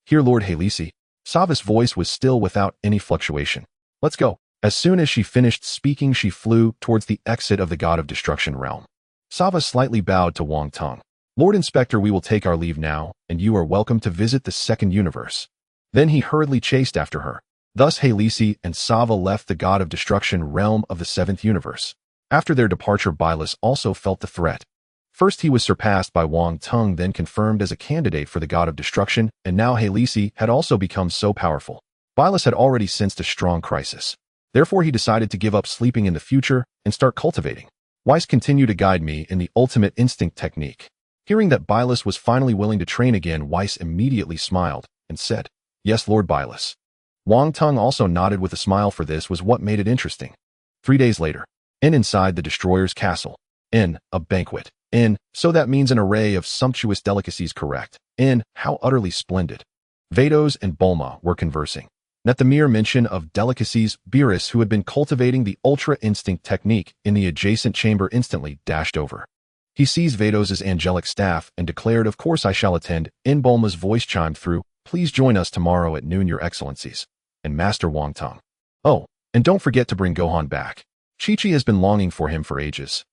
Here, Lord Hylice. Sava's voice was still without any fluctuation. Let's go. As soon as she finished speaking, she flew towards the exit of the God of Destruction realm. Sava slightly bowed to Wang Teng. Lord Inspector, we will take our leave now, and you are welcome to visit the second universe. Then he hurriedly chased after her. Thus Hylice and Sava left the God of Destruction realm of the seventh universe. After their departure, Byleth also felt the threat. First he was surpassed by Wang Teng, then confirmed as a candidate for the God of Destruction, and now Hylice had also become so powerful. Byleth had already sensed a strong crisis. Therefore he decided to give up sleeping in the future and start cultivating. Weiss, continue to guide me in the ultimate instinct technique. Hearing that Byleth was finally willing to train again, Weiss immediately smiled and said, Yes, Lord Byleth. Wang Teng also nodded with a smile, for this was what made it interesting. 3 days later, inside the Destroyer's castle. A banquet. So that means an array of sumptuous delicacies, correct? How utterly splendid. Vados and Bulma were conversing. At the mere mention of delicacies, Beerus, who had been cultivating the Ultra Instinct technique in the adjacent chamber, instantly dashed over. He seized Vados' angelic staff and declared, Of course I shall attend. Bulma's voice chimed through, Please join us tomorrow at noon, Your Excellencies. And Master Wang Teng. Oh, and don't forget to bring Gohan back. Chi-Chi has been longing for him for ages.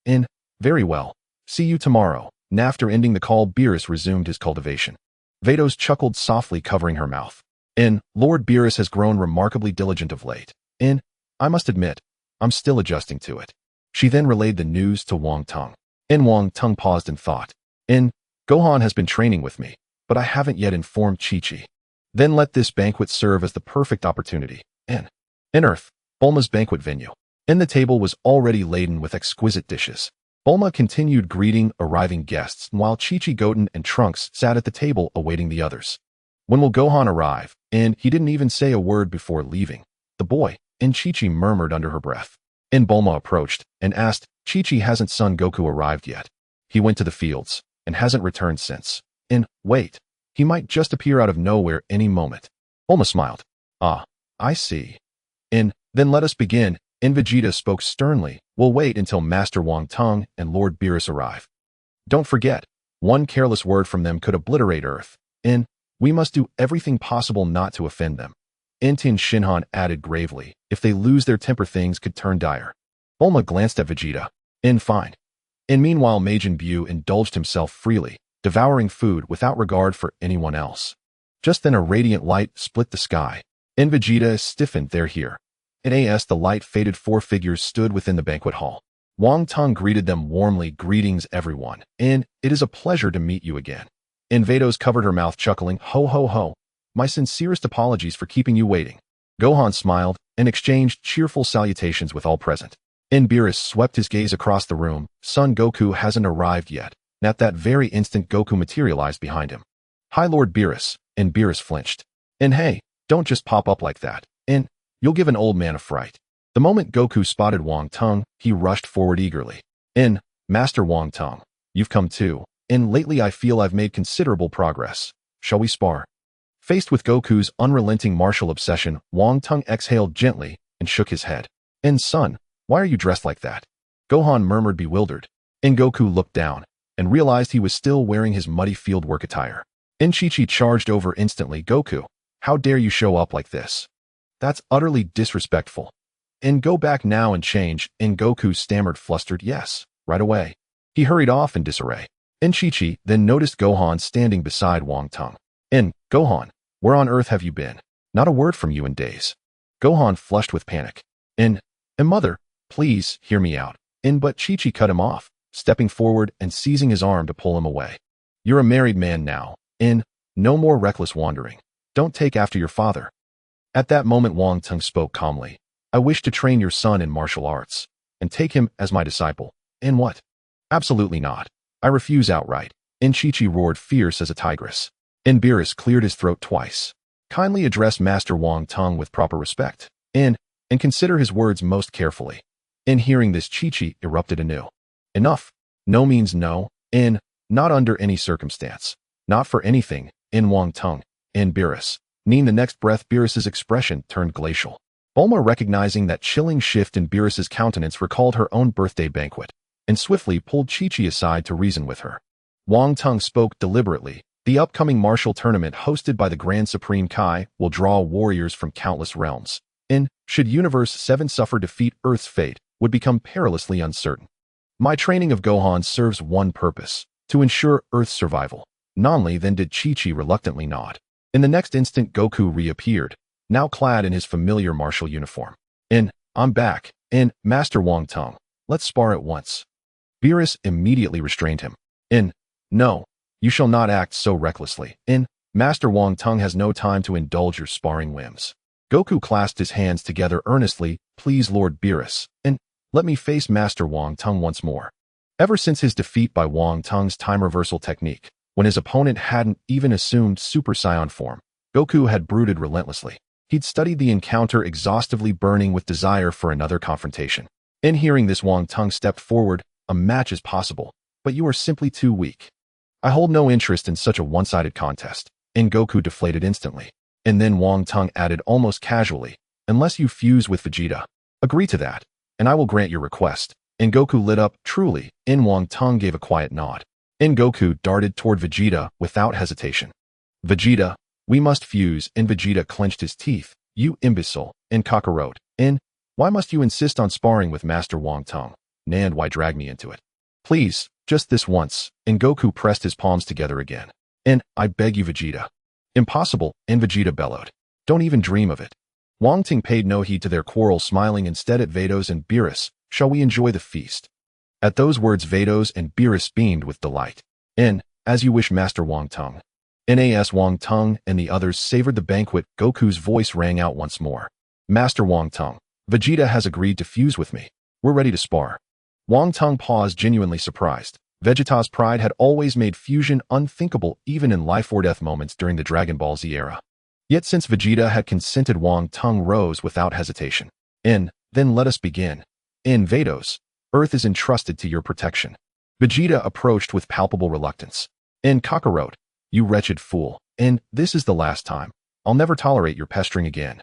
Very well. See you tomorrow. After ending the call, Beerus resumed his cultivation. Vados chuckled softly, covering her mouth. Lord Beerus has grown remarkably diligent of late. I must admit, I'm still adjusting to it. She then relayed the news to Wang Teng. Wang Teng paused and thought. Gohan has been training with me, but I haven't yet informed Chi-Chi. Then let this banquet serve as the perfect opportunity. Earth, Bulma's banquet venue. The table was already laden with exquisite dishes. Bulma continued greeting arriving guests, while Chi-Chi, Goten, and Trunks sat at the table awaiting the others. When will Gohan arrive? He didn't even say a word before leaving. The boy, Chi-Chi murmured under her breath. Bulma approached and asked, Chi-Chi, hasn't Son Goku arrived yet? He went to the fields and hasn't returned since. Wait, he might just appear out of nowhere any moment. Bulma smiled. Ah, I see. Then let us begin. Vegeta spoke sternly. We'll wait until Master Wang Teng and Lord Beerus arrive. Don't forget, one careless word from them could obliterate Earth. We must do everything possible not to offend them. Tien Shinhan added gravely, if they lose their temper, things could turn dire. Bulma glanced at Vegeta. Fine. And meanwhile, Majin Buu indulged himself freely, devouring food without regard for anyone else. Just then a radiant light split the sky, and Vegeta stiffened there here. And as the light faded, 4 figures stood within the banquet hall. Wang Tung greeted them warmly. Greetings, everyone, and it is a pleasure to meet you again. And Vados covered her mouth, chuckling, ho ho ho. My sincerest apologies for keeping you waiting. Gohan smiled and exchanged cheerful salutations with all present. And Beerus swept his gaze across the room. Son Goku hasn't arrived yet. And at that very instant, Goku materialized behind him. Hi, Lord Beerus. And Beerus flinched. And hey, don't just pop up like that. And you'll give an old man a fright. The moment Goku spotted Wang Tung, he rushed forward eagerly. And, Master Wang Tung, you've come too. And lately I feel I've made considerable progress. Shall we spar? Faced with Goku's unrelenting martial obsession, Wang Tung exhaled gently and shook his head. And son, why are you dressed like that? Gohan murmured, bewildered. And Goku looked down and realized he was still wearing his muddy fieldwork attire. And Chi-Chi charged over instantly. Goku, how dare you show up like this? That's utterly disrespectful. And go back now and change. And Goku stammered, flustered, yes, right away. He hurried off in disarray. And Chi-Chi then noticed Gohan standing beside Wang Tung. And, Gohan, where on earth have you been? Not a word from you in days. Gohan flushed with panic. And mother, please hear me out. But Chi-Chi cut him off, stepping forward and seizing his arm to pull him away. You're a married man now. No more reckless wandering. Don't take after your father. At that moment, Wang Tung spoke calmly. I wish to train your son in martial arts and take him as my disciple. And what? Absolutely not. I refuse outright. And Chi-Chi roared, fierce as a tigress. And Beerus cleared his throat twice. Kindly address Master Wang Tung with proper respect. And consider his words most carefully. And hearing this, Chi-Chi erupted anew. Enough. No means no. And not under any circumstance. Not for anything. In Wang Tung. And Beerus. The next breath, Beerus's expression turned glacial. Bulma, recognizing that chilling shift in Beerus's countenance, recalled her own birthday banquet and swiftly pulled Chi-Chi aside to reason with her. Wang Tung spoke deliberately. The upcoming martial tournament hosted by the Grand Supreme Kai will draw warriors from countless realms. And, should Universe 7 suffer defeat, Earth's fate would become perilously uncertain. My training of Gohan serves one purpose, to ensure Earth's survival. Nonly then did Chi-Chi reluctantly nod. In the next instant, Goku reappeared, now clad in his familiar martial uniform. And, I'm back. And, Master Wang Tung, let's spar at once. Beerus immediately restrained him. And, no, you shall not act so recklessly. And, Master Wang Tung has no time to indulge your sparring whims. Goku clasped his hands together earnestly. Please, Lord Beerus, and let me face Master Wang Tung once more. Ever since his defeat by Wang Tung's time reversal technique, when his opponent hadn't even assumed Super Saiyan form, Goku had brooded relentlessly. He'd studied the encounter exhaustively, burning with desire for another confrontation. In hearing this, Wang Tung stepped forward. A match is possible, but you are simply too weak. I hold no interest in such a one-sided contest. And Goku deflated instantly. And then Wang Tung added almost casually, unless you fuse with Vegeta. Agree to that, and I will grant your request. And Goku lit up, truly. And Wang Tung gave a quiet nod. And Goku darted toward Vegeta without hesitation. Vegeta, we must fuse. And Vegeta clenched his teeth. You imbecile. And Kakarot. And why must you insist on sparring with Master Wang Tung? And why drag me into it? Please, just this once. And Goku pressed his palms together again. And I beg you, Vegeta. Impossible. And Vegeta bellowed. Don't even dream of it. Wang Tung paid no heed to their quarrel, smiling instead at Vados and Beerus. Shall we enjoy the feast? At those words, Vados and Beerus beamed with delight. And, as you wish, Master Wang Tung. Nas Wang Tung and the others savored the banquet. Goku's voice rang out once more. Master Wang Tung, Vegeta has agreed to fuse with me. We're ready to spar. Wang Tung paused, genuinely surprised. Vegeta's pride had always made fusion unthinkable, even in life-or-death moments during the Dragon Ball Z era. Yet since Vegeta had consented, Wang Tung rose without hesitation. Then let us begin. Vados, Earth is entrusted to your protection. Vegeta approached with palpable reluctance. Kakarot, you wretched fool. This is the last time. I'll never tolerate your pestering again.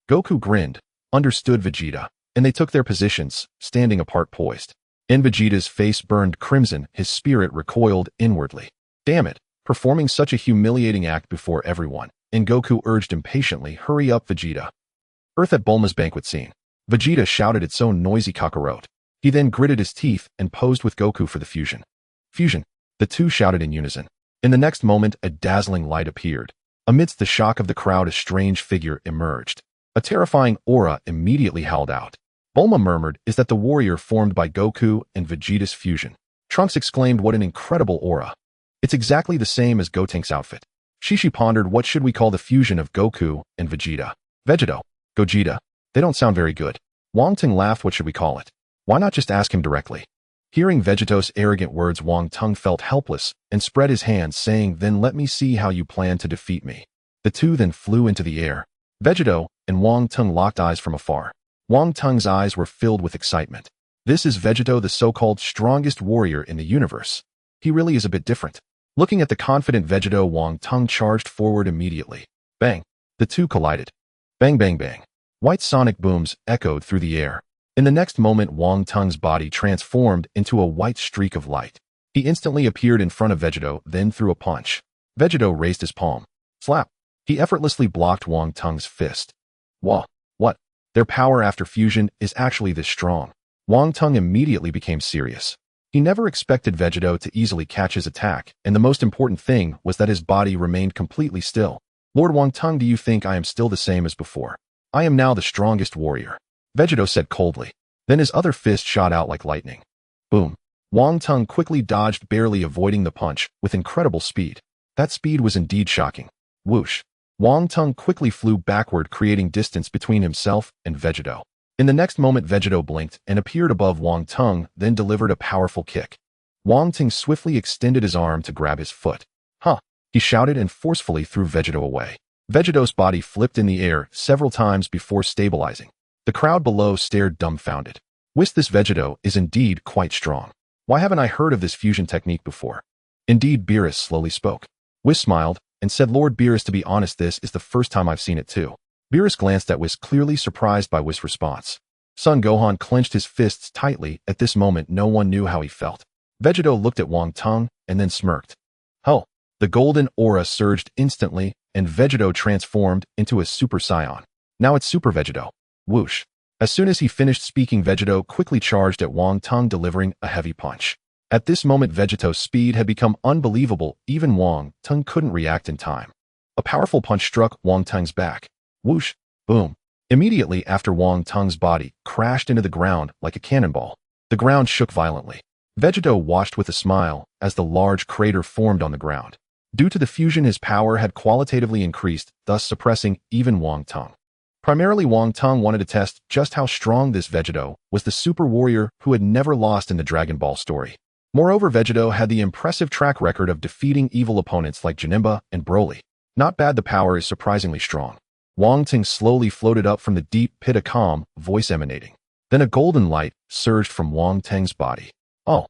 Goku grinned, understood Vegeta, and they took their positions, standing apart, poised. Vegeta's face burned crimson, his spirit recoiled inwardly. Damn it, performing such a humiliating act before everyone. Goku urged impatiently, hurry up, Vegeta. Earth at Bulma's banquet scene. Vegeta shouted, it's so noisy, Kakarot. He then gritted his teeth and posed with Goku for the fusion. Fusion, the two shouted in unison. In the next moment, a dazzling light appeared. Amidst the shock of the crowd, a strange figure emerged. A terrifying aura immediately howled out. Bulma murmured, "Is that the warrior formed by Goku and Vegeta's fusion?" Trunks exclaimed, "What an incredible aura. It's exactly the same as Gotenks' outfit." Shishi pondered, "What should we call the fusion of Goku and Vegeta?" Vegeto. Gogeta. They don't sound very good. Wang Tung laughed, "What should we call it? Why not just ask him directly?" Hearing Vegeto's arrogant words, Wang Tung felt helpless and spread his hands, saying, "Then let me see how you plan to defeat me." The two then flew into the air. Vegeto and Wang Tung locked eyes from afar. Wang Tung's eyes were filled with excitement. This is Vegeto, the so-called strongest warrior in the universe. He really is a bit different. Looking at the confident Vegeto, Wang Tung charged forward immediately. Bang! The two collided. Bang, bang, bang. White sonic booms echoed through the air. In the next moment, Wang Tung's body transformed into a white streak of light. He instantly appeared in front of Vegeto, then threw a punch. Vegeto raised his palm. Slap! He effortlessly blocked Wang Tung's fist. Whoa! What? Their power after fusion is actually this strong. Wang Tung immediately became serious. He never expected Vegeto to easily catch his attack, and the most important thing was that his body remained completely still. "Lord Wang Tung, do you think I am still the same as before? I am now the strongest warrior," Vegeto said coldly. Then his other fist shot out like lightning. Boom. Wang Tung quickly dodged, barely avoiding the punch, with incredible speed. That speed was indeed shocking. Whoosh. Wang Tung quickly flew backward, creating distance between himself and Vegeto. In the next moment, Vegeto blinked and appeared above Wang Tung, then delivered a powerful kick. Wang Tung swiftly extended his arm to grab his foot. "Huh!" he shouted and forcefully threw Vegeto away. Vegeto's body flipped in the air several times before stabilizing. The crowd below stared dumbfounded. "Whis, this Vegeto is indeed quite strong. Why haven't I heard of this fusion technique before?" Indeed, Beerus slowly spoke. Whis smiled and said, "Lord Beerus, to be honest, this is the first time I've seen it too." Beerus glanced at Whis, clearly surprised by Whis' response. Son Gohan clenched his fists tightly. At this moment, no one knew how he felt. Vegeto looked at Wang Tung and then smirked. "Oh!" The golden aura surged instantly, and Vegeto transformed into a Super Saiyan. "Now it's Super Vegeto." Whoosh. As soon as he finished speaking, Vegeto quickly charged at Wang Tung, delivering a heavy punch. At this moment, Vegeto's speed had become unbelievable. Even Wang Tung couldn't react in time. A powerful punch struck Wang Tung's back. Whoosh. Boom. Immediately after, Wang Tung's body crashed into the ground like a cannonball. The ground shook violently. Vegeto watched with a smile as the large crater formed on the ground. Due to the fusion, his power had qualitatively increased, thus suppressing even Wang Tung. Primarily, Wang Tung wanted to test just how strong this Vegeto was, the super warrior who had never lost in the Dragon Ball story. Moreover, Vegeto had the impressive track record of defeating evil opponents like Janemba and Broly. Not bad, the power is surprisingly strong. Wang Tung slowly floated up from the deep pit, a calm voice emanating. Then a golden light surged from Wang Tung's body. Oh!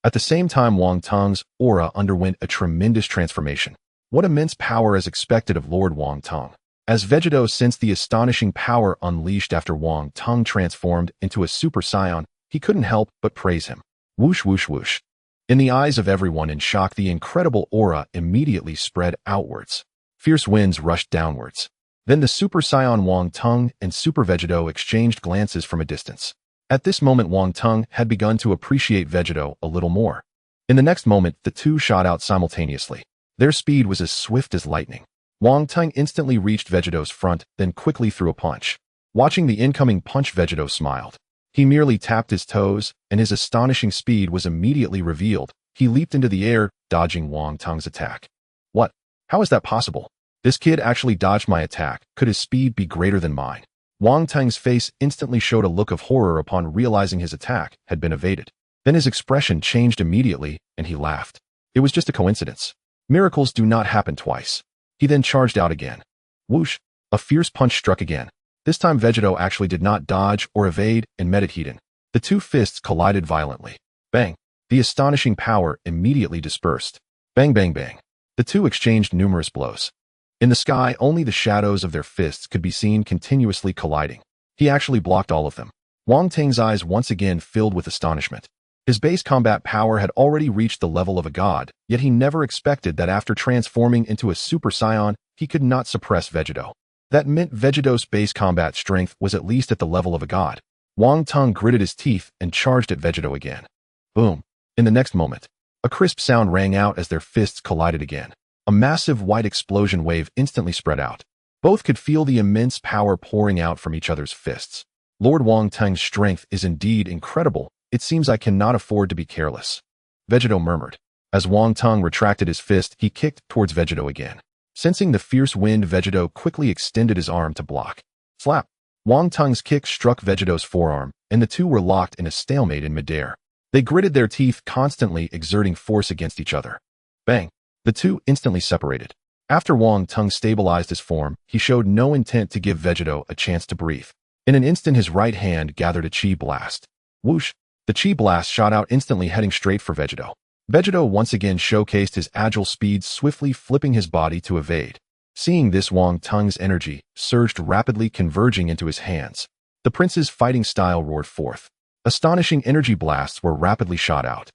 At the same time, Wang Tung's aura underwent a tremendous transformation. What immense power is expected of Lord Wang Tung. As Vegeto sensed the astonishing power unleashed after Wang Tung transformed into a Super Saiyan, he couldn't help but praise him. Whoosh, whoosh, whoosh. In the eyes of everyone in shock, the incredible aura immediately spread outwards. Fierce winds rushed downwards. Then the Super Saiyan Wang Tung and Super Vegeto exchanged glances from a distance. At this moment, Wang Tung had begun to appreciate Vegeto a little more. In the next moment, the two shot out simultaneously. Their speed was as swift as lightning. Wang Tung instantly reached Vegeto's front, then quickly threw a punch. Watching the incoming punch, Vegeto smiled. He merely tapped his toes, and his astonishing speed was immediately revealed. He leaped into the air, dodging Wang Tung's attack. What? How is that possible? This kid actually dodged my attack. Could his speed be greater than mine? Wang Tung's face instantly showed a look of horror upon realizing his attack had been evaded. Then his expression changed immediately, and he laughed. It was just a coincidence. Miracles do not happen twice. He then charged out again. Whoosh! A fierce punch struck again. This time, Vegeto actually did not dodge or evade and met it head-on. The two fists collided violently. Bang! The astonishing power immediately dispersed. Bang, bang, bang. The two exchanged numerous blows. In the sky, only the shadows of their fists could be seen continuously colliding. He actually blocked all of them. Wang Tung's eyes once again filled with astonishment. His base combat power had already reached the level of a god, yet he never expected that after transforming into a Super Saiyan, he could not suppress Vegeto. That meant Vegeto's base combat strength was at least at the level of a god. Wang Tung gritted his teeth and charged at Vegito again. Boom. In the next moment, a crisp sound rang out as their fists collided again. A massive white explosion wave instantly spread out. Both could feel the immense power pouring out from each other's fists. Lord Wang Tung's strength is indeed incredible. It seems I cannot afford to be careless. Vegito murmured. As Wang Tung retracted his fist, he kicked towards Vegito again. Sensing the fierce wind, Vegito quickly extended his arm to block. Slap! Wang Tung's kick struck Vegito's forearm, and the two were locked in a stalemate in midair. They gritted their teeth, constantly exerting force against each other. Bang! The two instantly separated. After Wang Tung stabilized his form, he showed no intent to give Vegito a chance to breathe. In an instant, his right hand gathered a chi blast. Whoosh! The chi blast shot out instantly, heading straight for Vegito. Vegito once again showcased his agile speed, swiftly flipping his body to evade. Seeing this, Wang Tung's energy surged rapidly, converging into his hands. The prince's fighting style roared forth. Astonishing energy blasts were rapidly shot out.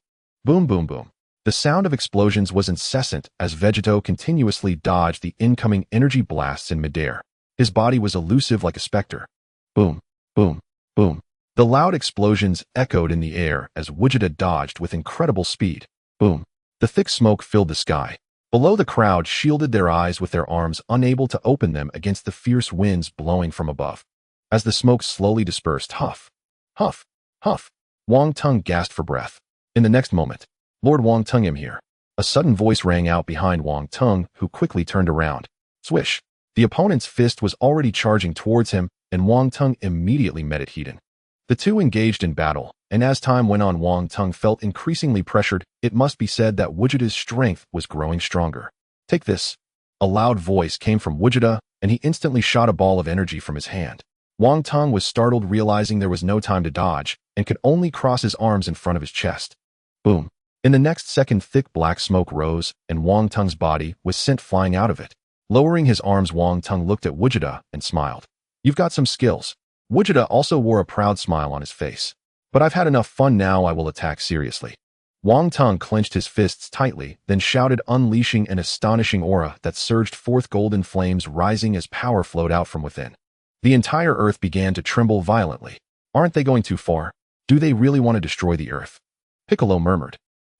Boom, boom, boom. The sound of explosions was incessant as Vegito continuously dodged the incoming energy blasts in midair. His body was elusive like a specter. Boom, boom, boom. The loud explosions echoed in the air as Vegito dodged with incredible speed. Boom. The thick smoke filled the sky. Below, the crowd shielded their eyes with their arms, unable to open them against the fierce winds blowing from above. As the smoke slowly dispersed, huff, huff, huff, Wang Tung gasped for breath. In the next moment, Lord Wang Tung, am here. A sudden voice rang out behind Wang Tung, who quickly turned around. Swish! The opponent's fist was already charging towards him, and Wang Tung immediately met it head-on. The two engaged in battle, and as time went on, Wang Tung felt increasingly pressured. It must be said that Vegito's strength was growing stronger. Take this! A loud voice came from Vegito, and he instantly shot a ball of energy from his hand. Wang Tung was startled, realizing there was no time to dodge, and could only cross his arms in front of his chest. Boom! In the next second, thick black smoke rose, and Wang Tung's body was sent flying out of it. Lowering his arms, Wang Tung looked at Vegito and smiled. You've got some skills. Vegito also wore a proud smile on his face. But I've had enough fun now, I will attack seriously. Wang Tung clenched his fists tightly, then shouted, unleashing an astonishing aura that surged forth, golden flames rising as power flowed out from within. The entire earth began to tremble violently. Aren't they going too far? Do they really want to destroy the earth? Piccolo murmured.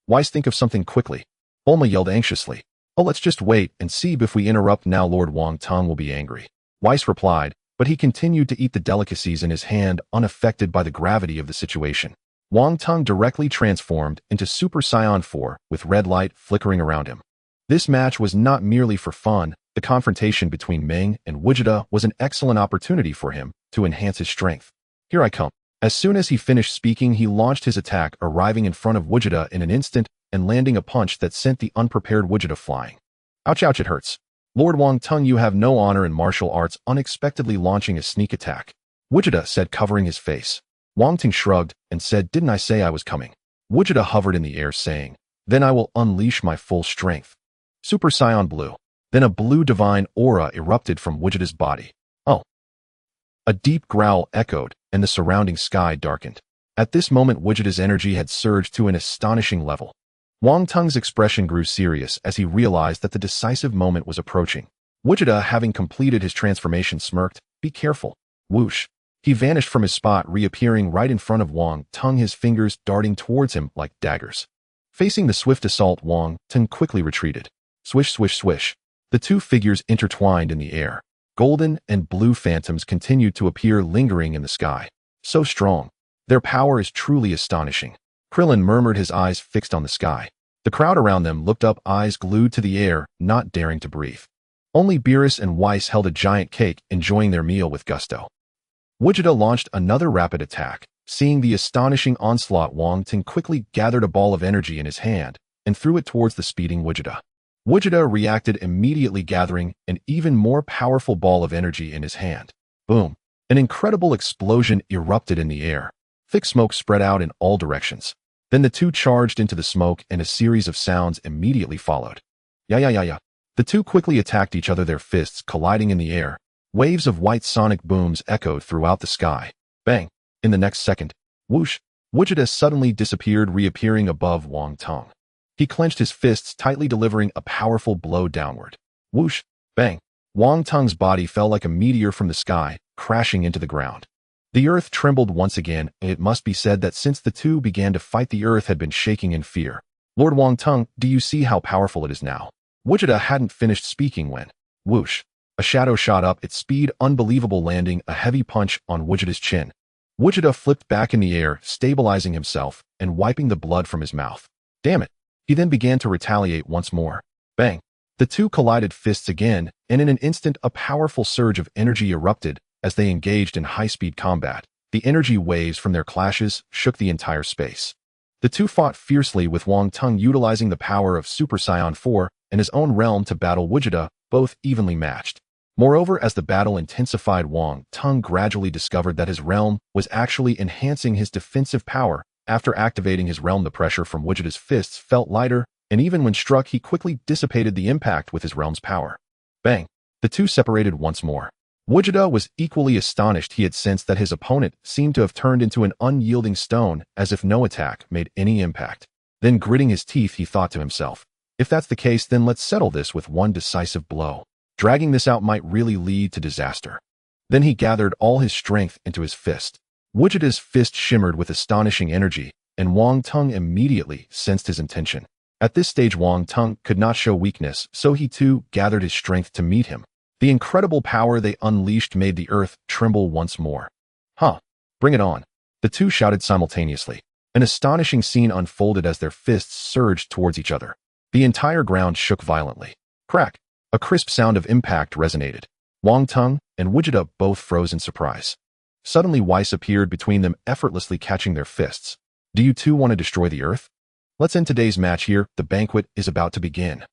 Weiss, think of something quickly. Bulma yelled anxiously. Oh, let's just wait and see. If we interrupt now, Lord Wang Tung will be angry. Weiss replied, but he continued to eat the delicacies in his hand, unaffected by the gravity of the situation. Wang Tung directly transformed into Super Saiyan 4, with red light flickering around him. This match was not merely for fun. The confrontation between Meng and Vegito was an excellent opportunity for him to enhance his strength. Here I come. As soon as he finished speaking, he launched his attack, arriving in front of Vegito in an instant and landing a punch that sent the unprepared Vegito flying. Ouch, ouch, it hurts. Lord Wang Tung, you have no honor in martial arts, unexpectedly launching a sneak attack. Vegito said, covering his face. Wang Tung shrugged and said, didn't I say I was coming? Vegito hovered in the air, saying, then I will unleash my full strength. Super Saiyan Blue. Then a blue divine aura erupted from Vegito's body. Oh. A deep growl echoed, and the surrounding sky darkened. At this moment, Vegito's energy had surged to an astonishing level. Wang Tung's expression grew serious as he realized that the decisive moment was approaching. Vegito, having completed his transformation, smirked. Be careful. Whoosh. He vanished from his spot, reappearing right in front of Wang Tung, his fingers darting towards him like daggers. Facing the swift assault, Wang Tung quickly retreated. Swish, swish, swish. The two figures intertwined in the air. Golden and blue phantoms continued to appear, lingering in the sky. So strong. Their power is truly astonishing. Krillin murmured, his eyes fixed on the sky. The crowd around them looked up, eyes glued to the air, not daring to breathe. Only Beerus and Weiss held a giant cake, enjoying their meal with gusto. Vegito launched another rapid attack. Seeing the astonishing onslaught, Wang Tung quickly gathered a ball of energy in his hand and threw it towards the speeding Vegito. Vegito reacted immediately, gathering an even more powerful ball of energy in his hand. Boom! An incredible explosion erupted in the air. Thick smoke spread out in all directions. Then the two charged into the smoke, and a series of sounds immediately followed. Ya. The two quickly attacked each other, their fists colliding in the air. Waves of white sonic booms echoed throughout the sky. Bang! In the next second, whoosh! Vegito suddenly disappeared, reappearing above Wang Tung. He clenched his fists tightly, delivering a powerful blow downward. Whoosh! Bang! Wang Tung's body fell like a meteor from the sky, crashing into the ground. The earth trembled once again, and it must be said that since the two began to fight the earth had been shaking in fear. Lord Wangtung, do you see how powerful it is now? Wichita hadn't finished speaking when, whoosh, a shadow shot up its speed, unbelievable, landing a heavy punch on Wichita's chin. Wichita flipped back in the air, stabilizing himself and wiping the blood from his mouth. Damn it. He then began to retaliate once more. Bang. The two collided fists again, and in an instant a powerful surge of energy erupted as they engaged in high-speed combat. The energy waves from their clashes shook the entire space. The two fought fiercely, with Wangtung utilizing the power of Super Saiyan 4 and his own realm to battle Wichita, both evenly matched. Moreover, as the battle intensified, Wangtung gradually discovered that his realm was actually enhancing his defensive power. After activating his realm, the pressure from Wichita's fists felt lighter, and even when struck, he quickly dissipated the impact with his realm's power. Bang! The two separated once more. Wichita was equally astonished. He had sensed that his opponent seemed to have turned into an unyielding stone, as if no attack made any impact. Then, gritting his teeth, he thought to himself, if that's the case, then let's settle this with one decisive blow. Dragging this out might really lead to disaster. Then he gathered all his strength into his fist. Wichita's fist shimmered with astonishing energy, and Wangtung immediately sensed his intention. At this stage, Wangtung could not show weakness, so he too gathered his strength to meet him. The incredible power they unleashed made the earth tremble once more. Huh. Bring it on. The two shouted simultaneously. An astonishing scene unfolded as their fists surged towards each other. The entire ground shook violently. Crack. A crisp sound of impact resonated. Wangtung and Wichita both froze in surprise. Suddenly, Weiss appeared between them, effortlessly catching their fists. Do you two want to destroy the earth? Let's end today's match here. The banquet is about to begin.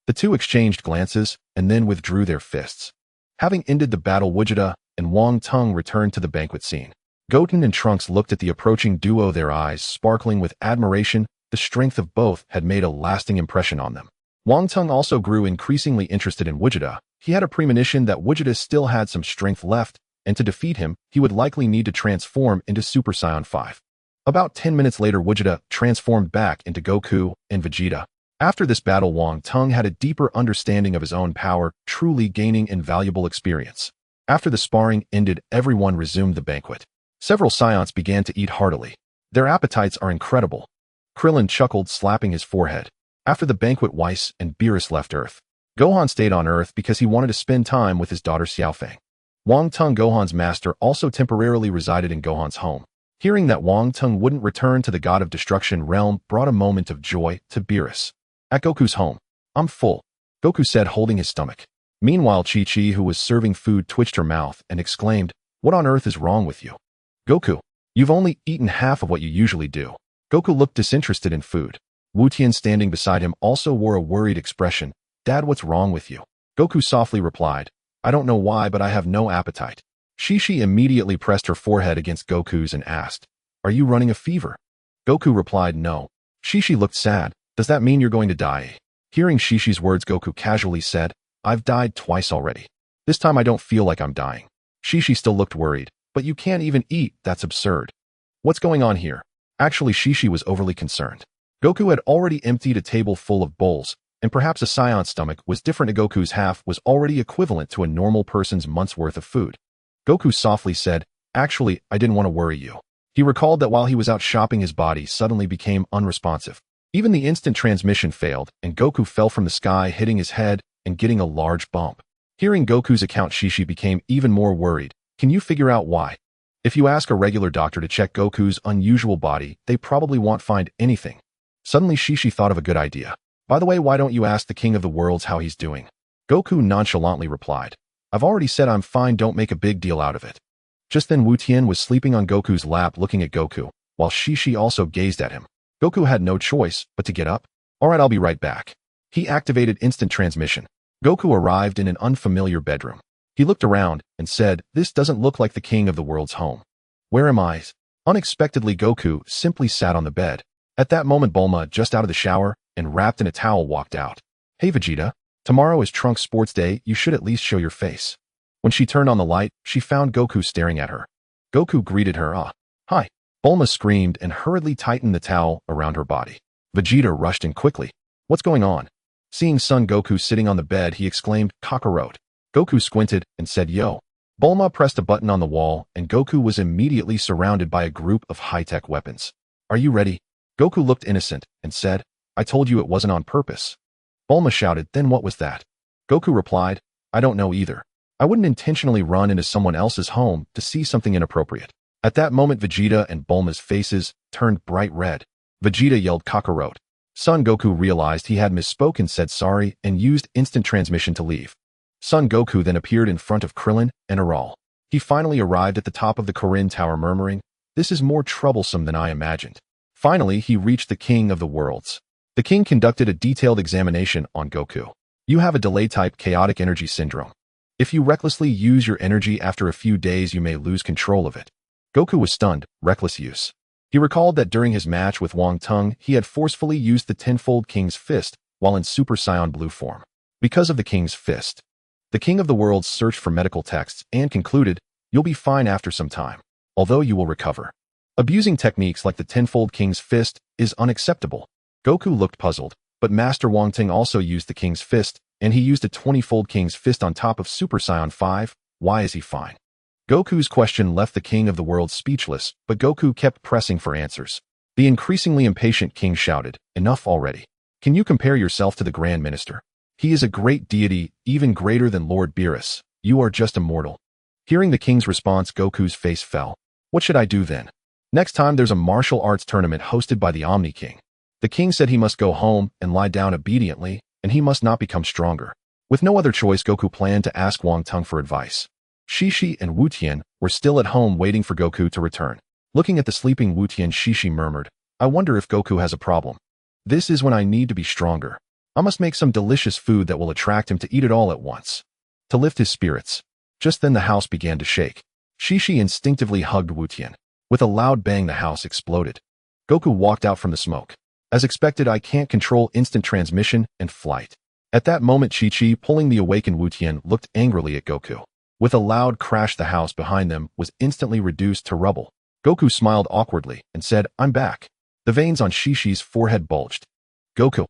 The two exchanged glances and then withdrew their fists. Having ended the battle, Wichita and Wangtung returned to the banquet scene. Goten and Trunks looked at the approaching duo, their eyes sparkling with admiration. The strength of both had made a lasting impression on them. Wangtung also grew increasingly interested in Wichita. He had a premonition that Wichita still had some strength left, and to defeat him, he would likely need to transform into Super Saiyan 5. About 10 minutes later, Wichita transformed back into Goku and Vegeta. After this battle, Wangtung had a deeper understanding of his own power, truly gaining invaluable experience. After the sparring ended, everyone resumed the banquet. Several Saiyans began to eat heartily. Their appetites are incredible. Krillin chuckled, slapping his forehead. After the banquet, Whis and Beerus left Earth. Gohan stayed on Earth because he wanted to spend time with his daughter Xiaofeng. Wangtung, Gohan's master, also temporarily resided in Gohan's home. Hearing that Wangtung wouldn't return to the God of Destruction realm brought a moment of joy to Beerus. At Goku's home. I'm full, Goku said, holding his stomach. Meanwhile, Chi-Chi, who was serving food, twitched her mouth and exclaimed, "What on earth is wrong with you? Goku, you've only eaten half of what you usually do." Goku looked disinterested in food. Wu Tian, standing beside him, also wore a worried expression. "Dad, what's wrong with you?" Goku softly replied, "I don't know why, but I have no appetite." Chi-Chi immediately pressed her forehead against Goku's and asked, "Are you running a fever?" Goku replied, "No." Chi-Chi looked sad. "Does that mean you're going to die?" Hearing Chi-Chi's words, Goku casually said, "I've died twice already. This time I don't feel like I'm dying." Chi-Chi still looked worried. "But you can't even eat, that's absurd. What's going on here?" Actually, Chi-Chi was overly concerned. Goku had already emptied a table full of bowls, and perhaps a Saiyan's stomach was different. Goku's half was already equivalent to a normal person's month's worth of food. Goku softly said, "Actually, I didn't want to worry you." He recalled that while he was out shopping, his body suddenly became unresponsive. Even the instant transmission failed, and Goku fell from the sky, hitting his head and getting a large bump. Hearing Goku's account, Chi-Chi became even more worried. "Can you figure out why? If you ask a regular doctor to check Goku's unusual body, they probably won't find anything." Suddenly, Chi-Chi thought of a good idea. "By the way, why don't you ask the King of the Worlds how he's doing?" Goku nonchalantly replied, "I've already said I'm fine, don't make a big deal out of it." Just then, Wu Tian was sleeping on Goku's lap, looking at Goku, while Chi-Chi also gazed at him. Goku had no choice but to get up. "Alright, I'll be right back." He activated instant transmission. Goku arrived in an unfamiliar bedroom. He looked around and said, "This doesn't look like the King of the World's home. Where am I?" Unexpectedly, Goku simply sat on the bed. At that moment, Bulma, just out of the shower and wrapped in a towel, walked out. "Hey Vegeta, tomorrow is Trunks' sports day, you should at least show your face." When she turned on the light, she found Goku staring at her. Goku greeted her. "Hi." Bulma screamed and hurriedly tightened the towel around her body. Vegeta rushed in quickly. "What's going on?" Seeing Son Goku sitting on the bed, he exclaimed, "Kakarot." Goku squinted and said, "Yo." Bulma pressed a button on the wall, and Goku was immediately surrounded by a group of high-tech weapons. Are you ready? Goku looked innocent and said, I told you it wasn't on purpose. Bulma shouted, then what was that? Goku replied, I don't know either. I wouldn't intentionally run into someone else's home to see something inappropriate. At that moment, Vegeta and Bulma's faces turned bright red. Vegeta yelled Kakarot. Son Goku realized he had misspoken, said sorry, and used instant transmission to leave. Son Goku then appeared in front of Krillin and Aral. He finally arrived at the top of the Korin Tower murmuring, this is more troublesome than I imagined. Finally, he reached the King of the Worlds. The king conducted a detailed examination on Goku. You have a delay-type chaotic energy syndrome. If you recklessly use your energy after a few days, you may lose control of it. Goku was stunned, reckless use. He recalled that during his match with Wang Tung, he had forcefully used the tenfold King's Fist while in Super Saiyan Blue form. Because of the King's Fist, the King of the Worlds searched for medical texts and concluded, you'll be fine after some time, although you will recover. Abusing techniques like the tenfold King's Fist is unacceptable. Goku looked puzzled, but Master Wang Tung also used the King's Fist, and he used a 20-fold King's Fist on top of Super Saiyan 5. Why is he fine? Goku's question left the King of the World speechless, but Goku kept pressing for answers. The increasingly impatient king shouted, enough already. Can you compare yourself to the Grand Minister? He is a great deity, even greater than Lord Beerus. You are just a mortal. Hearing the king's response, Goku's face fell. What should I do then? Next time there's a martial arts tournament hosted by the Omni King. The king said he must go home and lie down obediently, and he must not become stronger. With no other choice, Goku planned to ask Wang Tung for advice. Shishi and Wu Tian were still at home waiting for Goku to return. Looking at the sleeping Wu Tian, Shishi murmured, I wonder if Goku has a problem. This is when I need to be stronger. I must make some delicious food that will attract him to eat it all at once. To lift his spirits. Just then the house began to shake. Shishi instinctively hugged Wu Tian. With a loud bang, the house exploded. Goku walked out from the smoke. As expected, I can't control instant transmission and flight. At that moment, Chi-Chi, pulling the awakened Wu Tian, looked angrily at Goku. With a loud crash, the house behind them was instantly reduced to rubble. Goku smiled awkwardly and said, I'm back. The veins on Shishi's forehead bulged. Goku.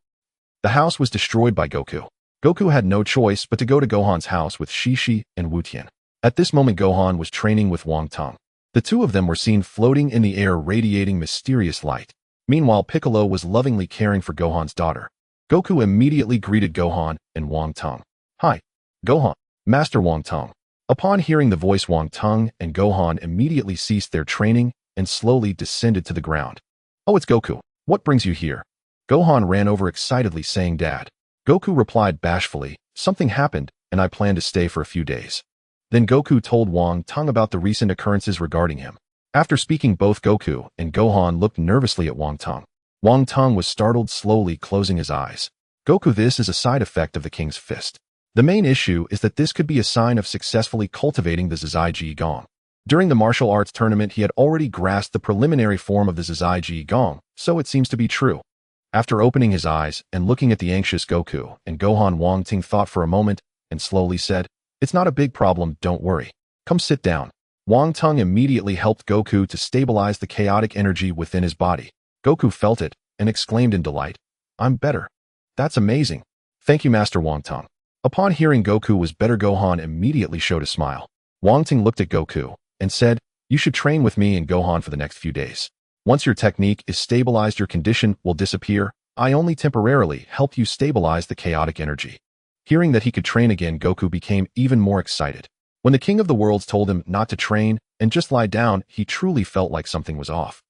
The house was destroyed by Goku. Goku had no choice but to go to Gohan's house with Shishi and Wu Tian. At this moment, Gohan was training with Wang Tung. The two of them were seen floating in the air, radiating mysterious light. Meanwhile, Piccolo was lovingly caring for Gohan's daughter. Goku immediately greeted Gohan and Wang Tung. Hi, Gohan, Master Wang Tung. Upon hearing the voice, Wang Tung and Gohan immediately ceased their training and slowly descended to the ground. Oh, it's Goku. What brings you here? Gohan ran over excitedly, saying, Dad. Goku replied bashfully, something happened, and I plan to stay for a few days. Then Goku told Wang Tung about the recent occurrences regarding him. After speaking, both Goku and Gohan looked nervously at Wang Tung. Wang Tung was startled, slowly closing his eyes. Goku, this is a side effect of the King's Fist. The main issue is that this could be a sign of successfully cultivating the Zizai Ji Gong. During the martial arts tournament, he had already grasped the preliminary form of the Zizai Ji Gong, so it seems to be true. After opening his eyes and looking at the anxious Goku and Gohan, Wang Tung thought for a moment and slowly said, It's not a big problem, don't worry. Come sit down. Wang Tung immediately helped Goku to stabilize the chaotic energy within his body. Goku felt it and exclaimed in delight, I'm better. That's amazing. Thank you, Master Wang Tung. Upon hearing Goku was better, Gohan immediately showed a smile. Wang Tung looked at Goku and said, You should train with me and Gohan for the next few days. Once your technique is stabilized, your condition will disappear. I only temporarily help you stabilize the chaotic energy. Hearing that he could train again, Goku became even more excited. When the King of the Worlds told him not to train and just lie down, he truly felt like something was off.